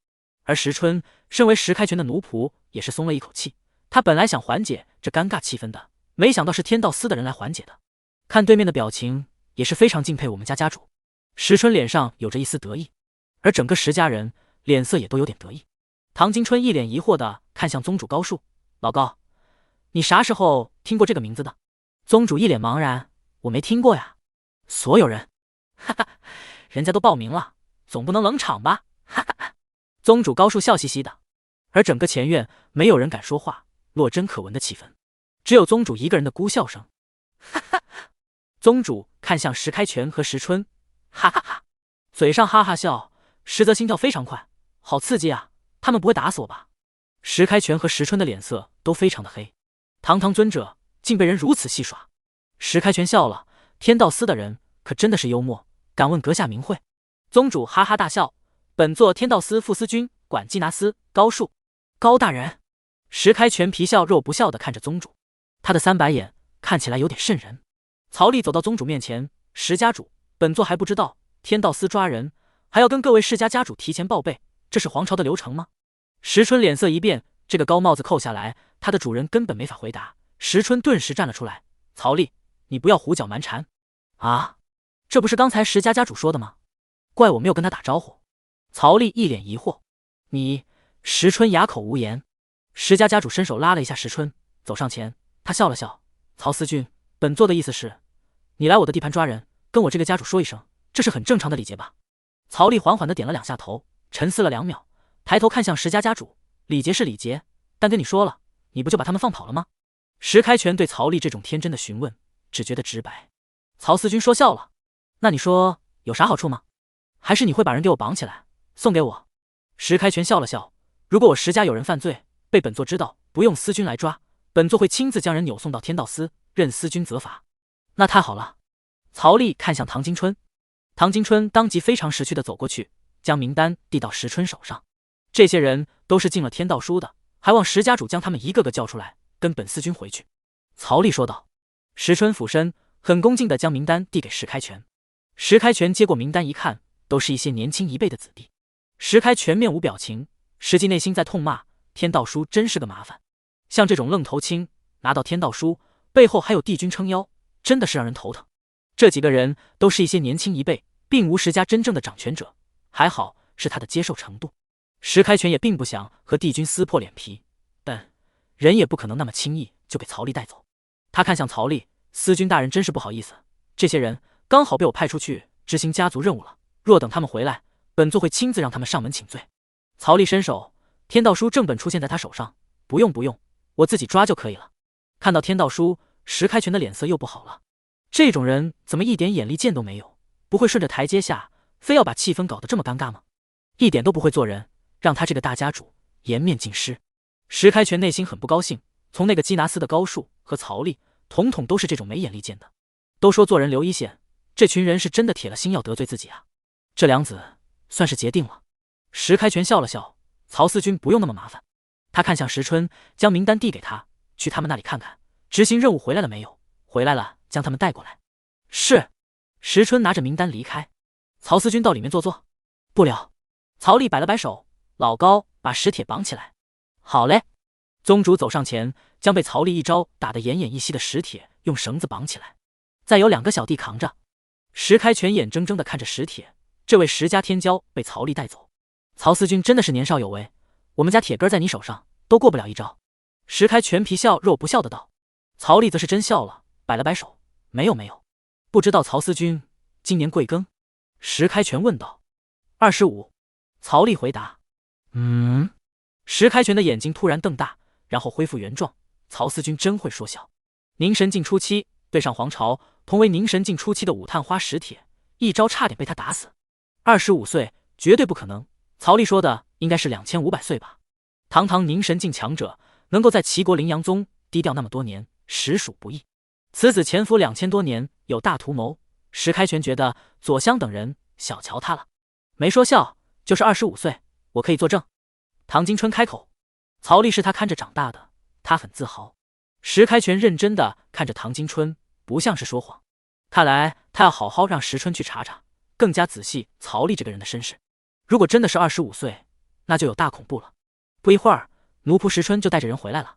而石春身为石开拳的奴仆，也是松了一口气。他本来想缓解这尴尬气氛的，没想到是天道司的人来缓解的。看对面的表情，也是非常敬佩我们家家主。石春脸上有着一丝得意，而整个石家人脸色也都有点得意。唐金春一脸疑惑地看向宗主高树：“老高，你啥时候听过这个名字的？”宗主一脸茫然：“我没听过呀。”所有人：“哈哈，人家都报名了，总不能冷场吧？”哈哈。宗主高树笑嘻嘻的，而整个前院没有人敢说话，落针可闻的气氛，只有宗主一个人的孤笑声。哈哈。宗主看向石开拳和石春，哈哈哈，嘴上哈哈笑，实则心跳非常快，好刺激啊！他们不会打死我吧？石开拳和石春的脸色都非常的黑，堂堂尊者竟被人如此戏耍。石开拳笑了，天道司的人可真的是幽默，敢问阁下名讳？宗主哈哈大笑，本座天道司副司君管缉拿司高树。高大人。石开拳皮笑肉不笑的看着宗主，他的3白眼看起来有点瘆人。曹丽走到宗主面前：“石家主，本座还不知道天道司抓人还要跟各位世家家主提前报备，这是皇朝的流程吗？”石春脸色一变，这个高帽子扣下来，他的主人根本没法回答。石春顿时站了出来：“曹丽，你不要胡搅蛮缠啊！这不是刚才石家家主说的吗？怪我没有跟他打招呼。”曹丽一脸疑惑：“你……”石春哑口无言。石家家主伸手拉了一下石春，走上前，他笑了笑：“曹司君，本座的意思是，你来我的地盘抓人，跟我这个家主说一声，这是很正常的礼节吧？”曹丽缓缓地点了2下头，沉思了2秒，抬头看向石家家主：“礼节是礼节，但跟你说了，你不就把他们放跑了吗？”石开拳对曹丽这种天真的询问，只觉得直白。曹司君说笑了：“那你说有啥好处吗？还是你会把人给我绑起来，送给我？”石开拳笑了笑：“如果我石家有人犯罪，被本座知道，不用司君来抓，本座会亲自将人扭送到天道司，任司君责罚。”那太好了。曹丽看向唐金春，唐金春当即非常识趣的走过去，将名单递到石春手上。这些人都是进了天道书的，还望石家主将他们一个个叫出来，跟本司君回去。曹丽说道。石春俯身，很恭敬地将名单递给石开拳。石开拳接过名单一看，都是一些年轻一辈的子弟。石开拳面无表情，实际内心在痛骂天道书真是个麻烦，像这种愣头青拿到天道书，背后还有帝君撑腰，真的是让人头疼。这几个人都是一些年轻一辈，并无石家真正的掌权者，还好是他的接受程度。石开拳也并不想和帝君撕破脸皮，但人也不可能那么轻易就给曹丽带走。他看向曹丽：“司君大人真是不好意思，这些人刚好被我派出去执行家族任务了，若等他们回来，本座会亲自让他们上门请罪。”曹丽伸手，天道书正本出现在他手上：“不用不用，我自己抓就可以了。”看到天道书，石开拳的脸色又不好了。这种人怎么一点眼力见都没有？不会顺着台阶下，非要把气氛搞得这么尴尬吗？一点都不会做人，让他这个大家主颜面尽失。石开拳内心很不高兴，从那个基拿斯的高树和曹丽，统统都是这种没眼力见的。都说做人留一线，这群人是真的铁了心要得罪自己啊！这梁子算是结定了。石开拳笑了笑：“曹司君不用那么麻烦。”他看向石春，将名单递给他：“去他们那里看看，执行任务回来了没有？回来了，将他们带过来。”是。石春拿着名单离开。曹思君到里面坐坐。不了。曹丽摆了摆手，老高把石铁绑起来。好嘞。宗主走上前，将被曹丽一招打得奄奄一息的石铁用绳子绑起来，再由2个小弟扛着。石开全眼睁睁地看着石铁，这位石家天骄被曹丽带走。曹思君真的是年少有为，我们家铁根在你手上都过不了一招。石开全皮笑肉不笑的道。曹丽则是真笑了，摆了摆手，没有没有。不知道曹思君今年贵庚？石开全问道。25。曹丽回答。石开全的眼睛突然瞪大，然后恢复原状。曹思君真会说笑。凝神境初期对上黄巢，同为凝神境初期的武探花石铁，一招差点被他打死。25岁绝对不可能，曹丽说的应该是2500岁吧。堂堂凝神境强者，能够在齐国羚羊宗低调那么多年，实属不易。此子潜伏2000多年，有大图谋。石开全觉得左相等人小瞧他了。没说笑，就是25岁，我可以作证。唐金春开口。曹丽是他看着长大的，他很自豪。石开全认真的看着唐金春，不像是说谎。看来他要好好让石春去查查，更加仔细曹丽这个人的身世。如果真的是25岁，那就有大恐怖了。不一会儿，奴仆石春就带着人回来了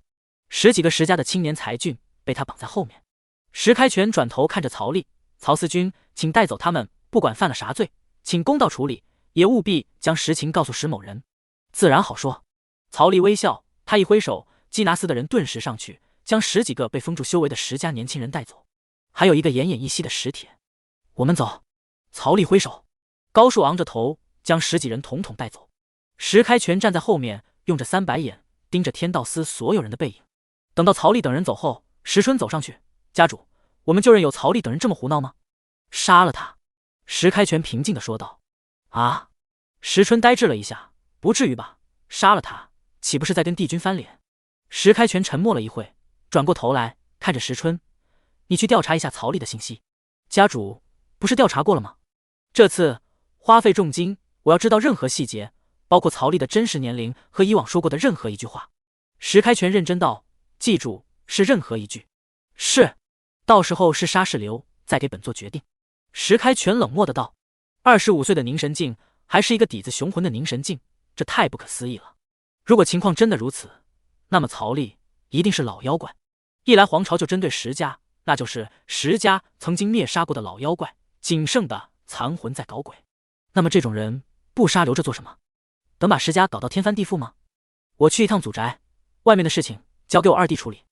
，10几个石家的青年才俊被他绑在后面。石开全转头看着曹丽，曹思君，请带走他们，不管犯了啥罪，请公道处理，也务必将实情告诉石某人，自然好说。曹丽微笑，他一挥手，基拿斯的人顿时上去，将10几个被封住修为的石家年轻人带走，还有一个奄奄一息的石铁。我们走。曹丽挥手，高树昂着头将10几人统统带走。石开全站在后面，用着3白眼盯着天道司所有人的背影。等到曹丽等人走后，石春走上去，家主，我们就任由曹丽等人这么胡闹吗？杀了他。石开全平静地说道。啊？石春呆滞了一下，不至于吧，杀了他岂不是在跟帝君翻脸？石开全沉默了一会，转过头来看着石春，你去调查一下曹丽的信息。家主，不是调查过了吗？这次花费重金，我要知道任何细节，包括曹丽的真实年龄和以往说过的任何一句话。石开全认真道，记住，是任何一句。是。到时候是杀是留，再给本座决定。石开全冷漠的道。25岁的凝神境，还是一个底子雄浑的凝神境，这太不可思议了。如果情况真的如此，那么曹丽一定是老妖怪。一来黄巢就针对石家，那就是石家曾经灭杀过的老妖怪，仅剩的残魂在搞鬼。那么这种人不杀留着做什么？等把石家搞到天翻地覆吗？我去一趟祖宅，外面的事情交给我二弟处理。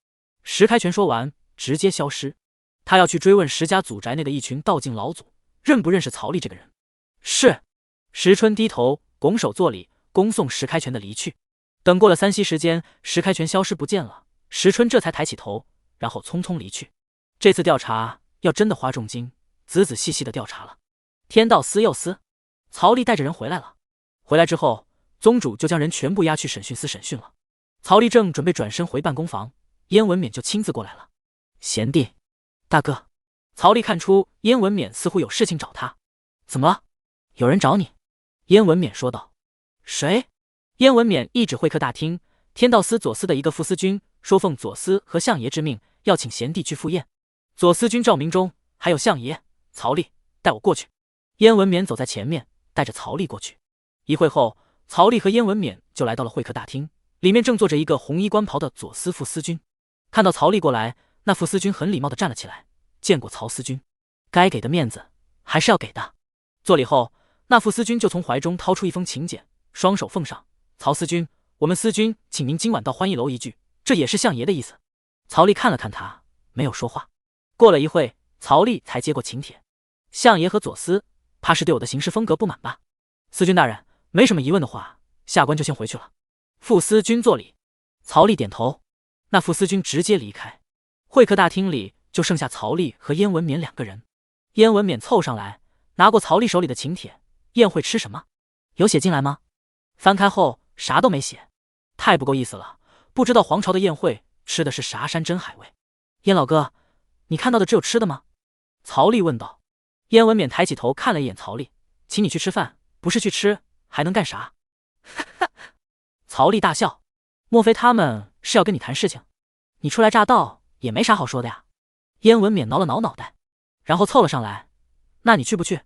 石开全说完直接消失。他要去追问石家祖宅内的一群道境老祖认不认识曹丽这个人。是。石春低头拱手作礼，恭送石开全的离去。等过了3息时间，石开全消失不见了，石春这才抬起头，然后匆匆离去。这次调查要真的花重金，仔仔细细的调查了。天道司右司，曹丽带着人回来了。回来之后，宗主就将人全部押去审讯司审讯了。曹丽正准备转身回办公房，燕文冕就亲自过来了。贤弟，大哥。曹丽看出燕文冕似乎有事情找他。怎么了？有人找你。燕文冕说道。谁？燕文冕一指会客大厅，天道司左司的一个副司君说奉左司和相爷之命，要请贤弟去赴宴。左司君赵明忠，还有相爷。曹丽，带我过去。燕文冕走在前面，带着曹丽过去。一会后，曹丽和燕文冕就来到了会客大厅，里面正坐着一个红衣官袍的左司副司君。看到曹丽过来，那副司君很礼貌地站了起来，见过曹司君。该给的面子还是要给的。坐礼后，那副司君就从怀中掏出一封请柬，双手奉上。曹司君，我们司君请您今晚到欢迎楼一聚，这也是相爷的意思。曹丽看了看他，没有说话。过了一会，曹丽才接过请帖。相爷和左司怕是对我的行事风格不满吧？司君大人，没什么疑问的话，下官就先回去了。副司君作礼。曹丽点头。那副司君直接离开。会客大厅里就剩下曹丽和燕文冕2个人。燕文冕凑上来，拿过曹丽手里的请帖。宴会吃什么？有写进来吗？翻开后啥都没写，太不够意思了。不知道黄巢的宴会吃的是啥山珍海味。燕老哥，你看到的只有吃的吗？曹丽问道。燕文冕抬起头看了一眼曹丽，请你去吃饭，不是去吃还能干啥？曹丽大笑，莫非他们是要跟你谈事情？你初来乍到也没啥好说的呀。燕文冕挠了挠脑袋。然后凑了上来。那你去不去？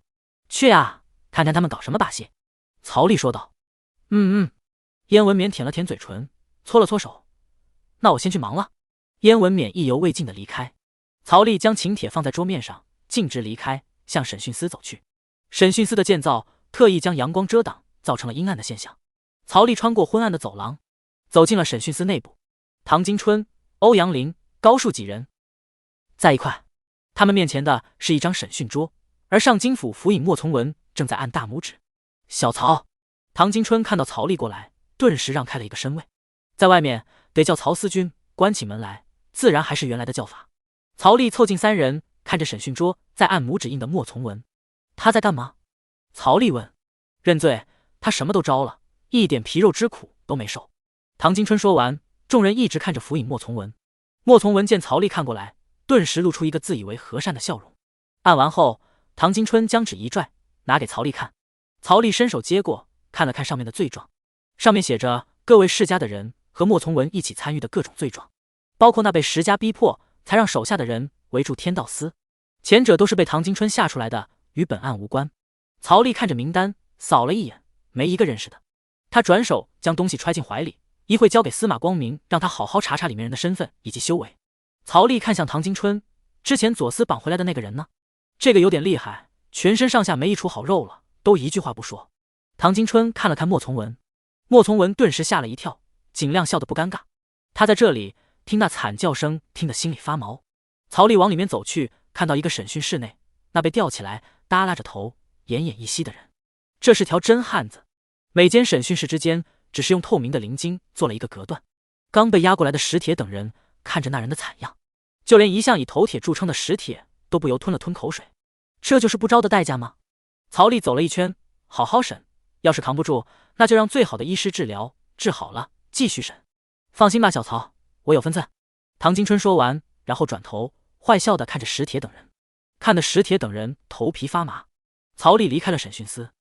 去啊，看看他们搞什么把戏。曹丽说道。燕文冕舔了舔嘴唇，搓了搓手。那我先去忙了。燕文冕意犹未尽的离开。曹丽将请帖放在桌面上，径直离开，向审讯司走去。审讯司的建造特意将阳光遮挡，造成了阴暗的现象。曹丽穿过昏暗的走廊，走进了审讯司内部。唐金春、欧阳林、高树几人在一块，他们面前的是一张审讯桌，而上京府府尹莫从文正在按大拇指。小曹，唐金春看到曹丽过来，顿时让开了一个身位。在外面得叫曹司君，关起门来自然还是原来的叫法。曹丽凑近三人，看着审讯桌在按拇指印的莫从文。他在干嘛？曹丽问。认罪，他什么都招了，一点皮肉之苦都没受。唐金春说完，众人一直看着府尹莫从文。莫从文见曹丽看过来，顿时露出一个自以为和善的笑容。按完后，唐金春将纸一拽，拿给曹丽看。曹丽伸手接过，看了看上面的罪状，上面写着各位世家的人和莫从文一起参与的各种罪状，包括那被石家逼迫才让手下的人围住天道司，前者都是被唐金春吓出来的，与本案无关。曹丽看着名单，扫了一眼，没一个认识的。他转手将东西揣进怀里，一会交给司马光明，让他好好查查里面人的身份以及修为。曹丽看向唐金春，之前左司绑回来的那个人呢？这个有点厉害，全身上下没一处好肉了，都一句话不说。唐金春看了看莫从文，莫从文顿时吓了一跳，尽量笑得不尴尬。他在这里听那惨叫声，听得心里发毛。曹丽往里面走去，看到一个审讯室内，那被吊起来耷拉着头奄奄一息的人，这是条真汉子。每间审讯室之间只是用透明的绫巾做了一个隔断。刚被押过来的石铁等人看着那人的惨样，就连一向以头铁著称的石铁都不由吞了吞口水。这就是不招的代价吗？曹丽走了一圈，好好审，要是扛不住，那就让最好的医师治疗，治好了继续审。放心吧，小曹，我有分寸。唐金春说完，然后转头坏笑地看着石铁等人，看得石铁等人头皮发麻。曹丽离开了审讯司，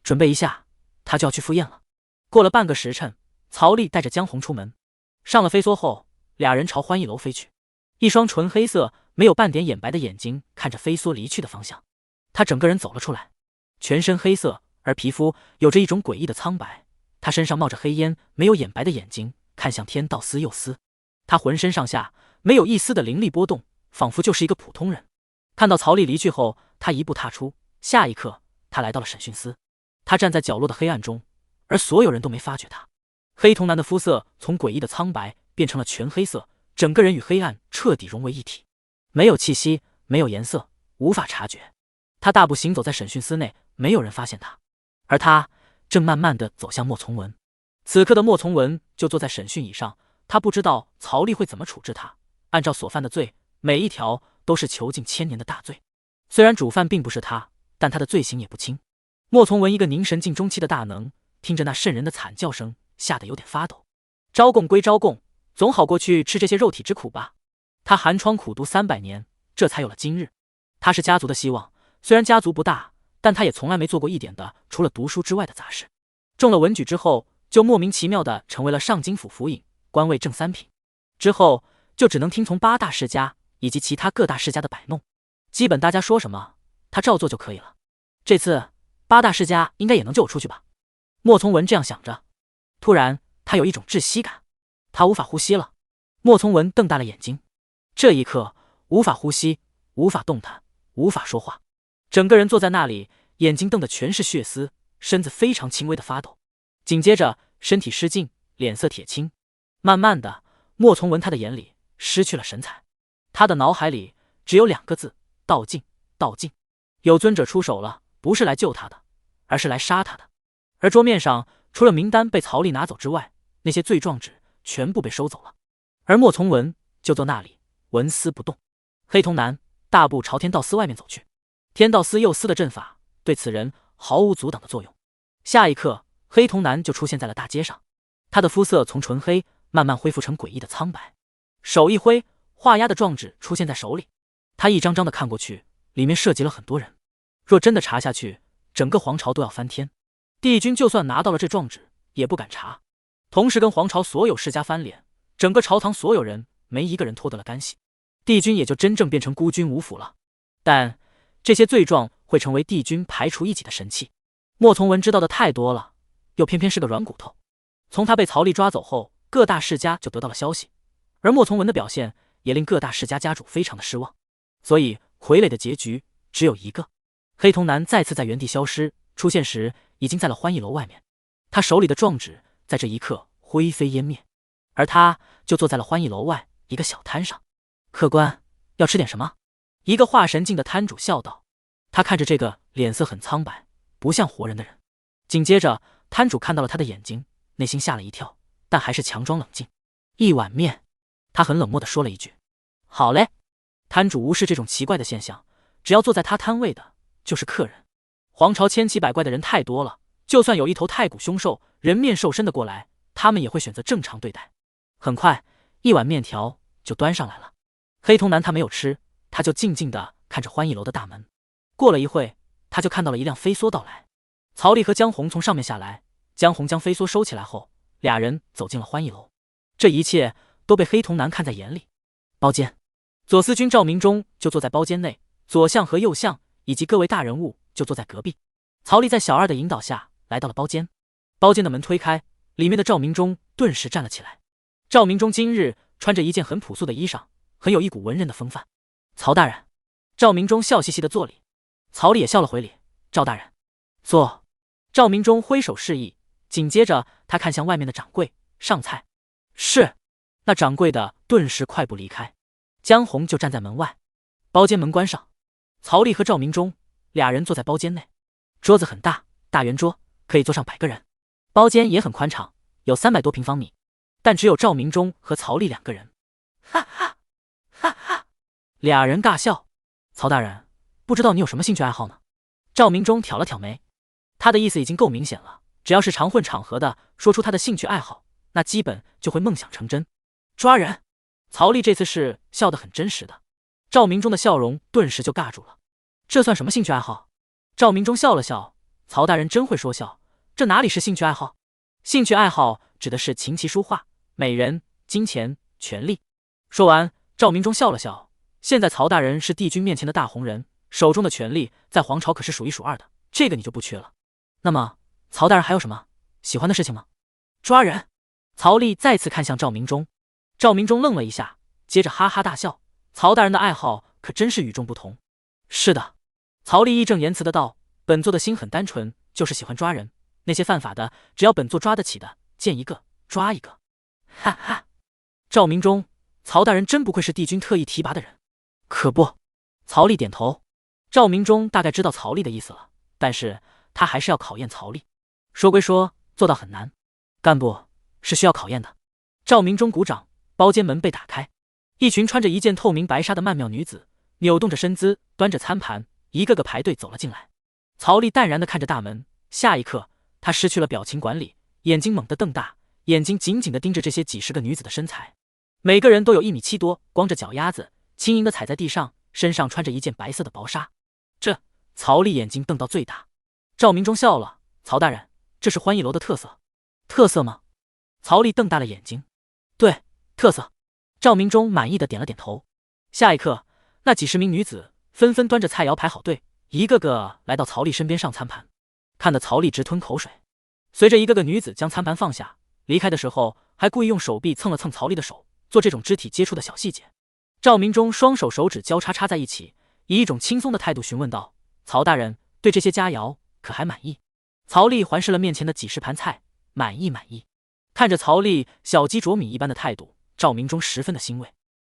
准备一下，他就要去赴宴了。过了半个时辰，曹丽带着江红出门，上了飞梭后，俩人朝欢逸楼飞去。一双纯黑色、没有半点眼白的眼睛看着飞梭离去的方向。他整个人走了出来，全身黑色，而皮肤有着一种诡异的苍白。他身上冒着黑烟，没有眼白的眼睛看向天道司右司。他浑身上下没有一丝的灵力波动，仿佛就是一个普通人。看到曹丽离去后，他一步踏出，下一刻他来到了审讯司。他站在角落的黑暗中，而所有人都没发觉他。黑瞳男的肤色从诡异的苍白变成了全黑色，整个人与黑暗彻底融为一体，没有气息，没有颜色，无法察觉。他大步行走在审讯司内，没有人发现他，而他正慢慢地走向莫从文。此刻的莫从文就坐在审讯椅上，他不知道曹丽会怎么处置他。按照所犯的罪，每一条都是囚禁1000年的大罪。虽然主犯并不是他，但他的罪行也不轻。莫从文一个凝神境中期的大能，听着那瘆人的惨叫声，吓得有点发抖。招供归招供，总好过去吃这些肉体之苦吧。他寒窗苦读300年，这才有了今日。他是家族的希望，虽然家族不大，但他也从来没做过一点的除了读书之外的杂事。中了文举之后，就莫名其妙的成为了上京府府尹，官位正3品。之后就只能听从8大世家以及其他各大世家的摆弄，基本大家说什么，他照做就可以了。这次8大世家应该也能救我出去吧？莫从文这样想着，突然他有一种窒息感，他无法呼吸了。莫从文瞪大了眼睛，这一刻无法呼吸，无法动弹，无法说话，整个人坐在那里，眼睛瞪得全是血丝，身子非常轻微的发抖。紧接着身体失禁，脸色铁青。慢慢的，莫从文他的眼里失去了神采，他的脑海里只有2个字：道尽，道尽。有尊者出手了，不是来救他的，而是来杀他的。而桌面上除了名单被曹丽拿走之外，那些罪状纸全部被收走了。而莫从文就坐那里纹丝不动。黑瞳男大步朝天道司外面走去，天道司右司的阵法对此人毫无阻挡的作用。下一刻，黑瞳男就出现在了大街上，他的肤色从纯黑慢慢恢复成诡异的苍白，手一挥，画押的状纸出现在手里。他一张张的看过去，里面涉及了很多人。若真的查下去，整个皇朝都要翻天。帝君就算拿到了这状纸，也不敢查，同时跟皇朝所有世家翻脸，整个朝堂所有人没一个人脱得了干系，帝君也就真正变成孤军无辅了。但这些罪状会成为帝君排除异己的神器。莫从文知道的太多了，又偏偏是个软骨头。从他被曹丽抓走后，各大世家就得到了消息，而莫从文的表现也令各大世家家主非常的失望。所以傀儡的结局只有一个。黑瞳男再次在原地消失，出现时已经在了欢艺楼外面。他手里的状纸在这一刻灰飞烟灭，而他就坐在了欢艺楼外一个小摊上。客官，要吃点什么？一个化神境的摊主笑道。他看着这个脸色很苍白不像活人的人，紧接着摊主看到了他的眼睛，内心吓了一跳，但还是强装冷静。一碗面，他很冷漠地说了一句。好嘞。摊主无视这种奇怪的现象，只要坐在他摊位的就是客人。皇朝千奇百怪的人太多了，就算有一头太古凶兽人面兽身的过来，他们也会选择正常对待。很快一碗面条就端上来了。黑瞳男他没有吃，他就静静地看着欢艺楼的大门。过了一会，他就看到了一辆飞梭到来。曹丽和江红从上面下来，江红将飞梭收起来后，俩人走进了欢艺楼。这一切都被黑瞳男看在眼里。包间，左司君赵明忠就坐在包间内，左相和右相以及各位大人物就坐在隔壁。曹丽在小二的引导下来到了包间。包间的门推开，里面的赵明忠顿时站了起来。赵明忠今日穿着一件很朴素的衣裳，很有一股文人的风范。曹大人。赵明忠笑嘻嘻的作礼。曹丽也笑了回礼。赵大人。坐。赵明忠挥手示意，紧接着他看向外面的掌柜，上菜。是。那掌柜的顿时快步离开。江红就站在门外。包间门关上，曹丽和赵明忠俩人坐在包间内。桌子很大，大圆桌可以坐上100个人。包间也很宽敞，有300多平方米，但只有赵明忠和曹丽2个人。哈哈哈哈！俩人尬笑。曹大人，不知道你有什么兴趣爱好呢？赵明忠挑了挑眉。他的意思已经够明显了，只要是常混场合的说出他的兴趣爱好，那基本就会梦想成真。抓人。曹丽这次是笑得很真实的。赵明忠的笑容顿时就尬住了。这算什么兴趣爱好？赵明忠笑了笑。曹大人真会说笑，这哪里是兴趣爱好？兴趣爱好指的是琴棋书画、美人、金钱、权力。说完，赵明忠笑了笑。现在曹大人是帝君面前的大红人，手中的权力在皇朝可是数一数二的，这个你就不缺了。那么曹大人还有什么喜欢的事情吗？抓人。曹丽再次看向赵明忠。赵明忠愣了一下，接着哈哈大笑。曹大人的爱好可真是与众不同。是的。曹丽义正言辞的道，本座的心很单纯，就是喜欢抓人，那些犯法的只要本座抓得起的，见一个抓一个。哈哈。赵明忠，曹大人真不愧是帝君特意提拔的人。可不。曹丽点头。赵明忠大概知道曹丽的意思了，但是他还是要考验曹丽。说归说，做到很难，干部是需要考验的。赵明忠鼓掌，包间门被打开，一群穿着一件透明白纱的曼妙女子扭动着身姿，端着餐盘，一个个排队走了进来。曹丽淡然地看着大门，下一刻他失去了表情管理，眼睛猛地瞪大，眼睛紧紧地盯着这些几十个女子的身材，每个人都有1.7米多，光着脚丫子轻盈地踩在地上，身上穿着一件白色的薄纱。曹丽眼睛瞪到最大。赵明忠笑了。曹大人，这是欢艺楼的特色。特色吗？曹丽瞪大了眼睛。对，特色。赵明忠满意的点了点头。下一刻，那几十名女子纷纷端着菜肴排好队，一个个来到曹丽身边上餐盘，看得曹丽直吞口水。随着一个个女子将餐盘放下，离开的时候还故意用手臂蹭了蹭曹丽的手，做这种肢体接触的小细节。赵明忠双手手指交叉插在一起，以一种轻松的态度询问道：曹大人对这些佳肴可还满意？曹丽环视了面前的几十盘菜，满意满意。看着曹丽小鸡啄米一般的态度，赵明忠十分的欣慰。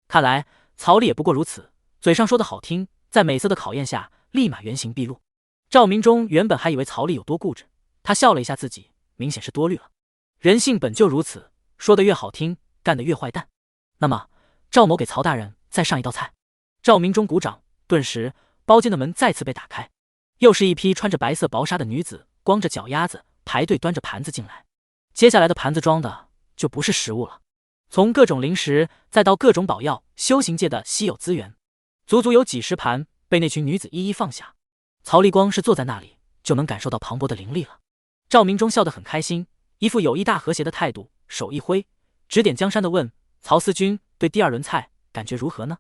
看来曹丽也不过如此，嘴上说的好听，在美色的考验下立马原形毕露。赵明忠原本还以为曹丽有多固执，他笑了一下自己，明显是多虑了。人性本就如此，说得越好听，干得越坏蛋。那么赵某给曹大人再上一道菜。赵明忠鼓掌，顿时包间的门再次被打开，又是一批穿着白色薄纱的女子，光着脚丫子排队端着盘子进来。接下来的盘子装的就不是食物了，从各种零食再到各种宝药、修行界的稀有资源，足足有几十盘被那群女子一一放下。曹丽光是坐在那里就能感受到磅礴的灵力了。赵明忠笑得很开心，一副有意大和谐的态度，手一挥，指点江山的问：曹司君对第2轮菜感觉如何呢？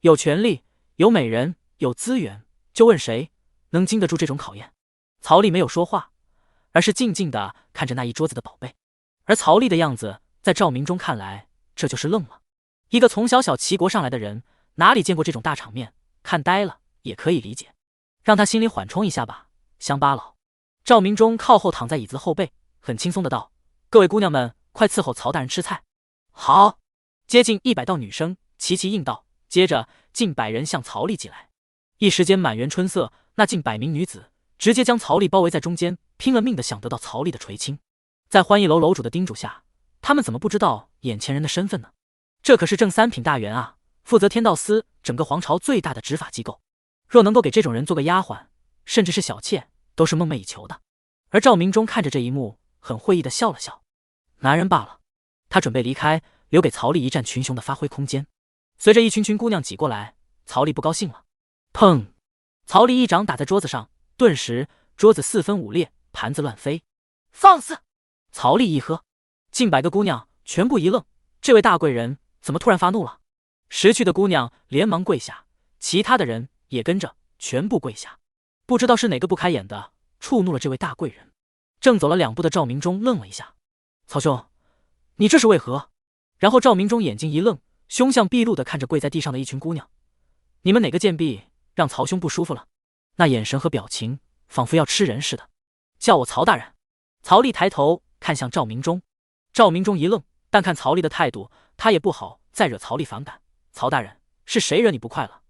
有权力，有美人，有资源，就问谁能经得住这种考验。曹丽没有说话，而是静静地看着那一桌子的宝贝。而曹丽的样子，在赵明忠看来，这就是愣了。一个从小小齐国上来的人，哪里见过这种大场面，看呆了也可以理解，让他心里缓冲一下吧，乡巴佬。赵明忠靠后躺在椅子后背，很轻松的道：“各位姑娘们，快伺候曹大人吃菜。”好。接近100道女生齐齐应道，接着近100人向曹丽挤来。一时间满园春色，那近100名女子直接将曹丽包围在中间，拼了命的想得到曹丽的垂青。在欢义楼楼主的叮嘱下，他们怎么不知道眼前人的身份呢？这可是正三品大员啊，负责天道司整个皇朝最大的执法机构。若能够给这种人做个丫鬟，甚至是小妾，都是梦寐以求的。而赵明忠看着这一幕，很会意的笑了笑。男人罢了。他准备离开，留给曹丽一战群雄的发挥空间。随着一群群姑娘挤过来，曹丽不高兴了。砰！曹丽一掌打在桌子上，顿时桌子4分5裂，盘子乱飞。放肆！曹丽一喝，近100个姑娘全部一愣，这位大贵人怎么突然发怒了？识趣的姑娘连忙跪下，其他的人也跟着全部跪下。不知道是哪个不开眼的触怒了这位大贵人。正走了2步的赵明忠愣了一下，曹兄，你这是为何？然后赵明忠眼睛一愣，凶相毕露的看着跪在地上的一群姑娘。你们哪个贱婢让曹兄不舒服了？那眼神和表情仿佛要吃人似的。叫我曹大人。曹丽抬头看向赵明忠，赵明忠一愣，但看曹丽的态度，他也不好再惹曹丽反感。曹大人，是谁惹你不快了？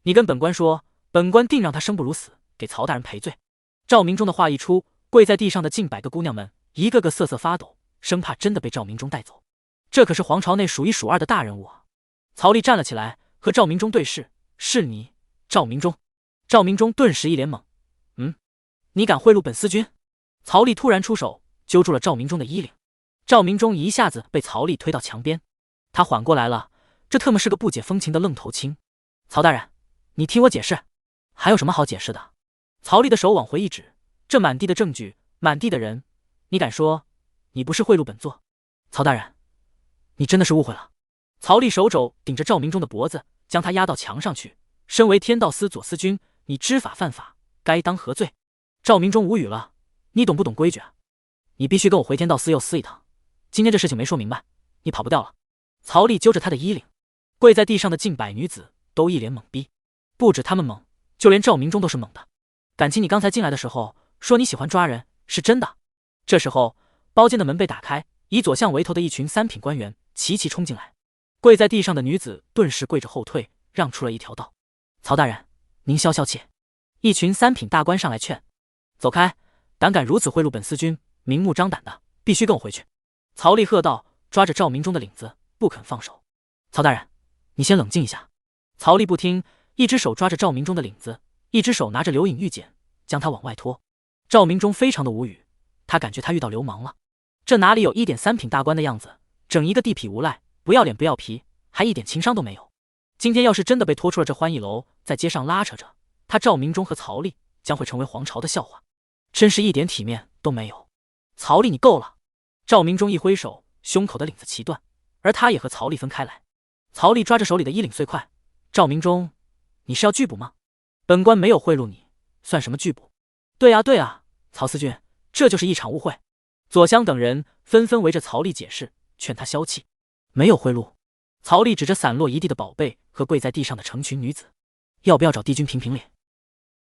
你跟本官说，本官定让他生不如死，给曹大人赔罪。赵明忠的话一出，跪在地上的近100个姑娘们一个个瑟瑟发抖，生怕真的被赵明忠带走。这可是皇朝内数1数2的大人物啊！曹丽站了起来，和赵明忠对视：“是你，赵明忠。”赵明忠顿时一脸懵：“你敢贿赂本司君？”曹丽突然出手，揪住了赵明忠的衣领。赵明忠一下子被曹丽推到墙边，他缓过来了，这特么是个不解风情的愣头青。曹大人，你听我解释。还有什么好解释的？曹丽的手往回一指，这满地的证据，满地的人，你敢说你不是贿赂本座？曹大人，你真的是误会了。曹丽手肘顶着赵明忠的脖子，将他压到墙上去。身为天道司左司君，你知法犯法，该当何罪？赵明忠无语了，你懂不懂规矩啊？你必须跟我回天道司又司一趟，今天这事情没说明白，你跑不掉了。曹丽揪着他的衣领，跪在地上的近100女子都一脸懵逼，不止他们懵，就连赵明忠都是懵的。感情你刚才进来的时候说你喜欢抓人，是真的？这时候包间的门被打开，以左相为头的一群3品官员齐齐冲进来，跪在地上的女子顿时跪着后退，让出了一条道。曹大人，您消消气。一群3品大官上来劝：“走开，胆敢如此贿赂本司君，明目张胆的，必须跟我回去。”曹丽喝道，抓着赵明忠的领子不肯放手。曹大人，你先冷静一下。曹丽不听，一只手抓着赵明忠的领子，一只手拿着刘颖玉剪，将他往外拖。赵明忠非常的无语，他感觉他遇到流氓了。这哪里有一点3品大官的样子，整一个地痞无赖，不要脸不要皮，还一点情商都没有。今天要是真的被拖出了这欢义楼，在街上拉扯着，他赵明忠和曹丽将会成为皇朝的笑话，真是一点体面都没有。曹丽，你够了！赵明忠一挥手，胸口的领子齐断，而他也和曹丽分开来。曹丽抓着手里的衣领碎块：“赵明忠，你是要拒捕吗？本官没有贿赂你，算什么拒捕？”对啊对啊，曹司君，这就是一场误会。左相等人纷纷围着曹丽解释，劝他消气。没有贿赂。曹丽指着散落一地的宝贝和跪在地上的成群女子：“要不要找帝君评评理？”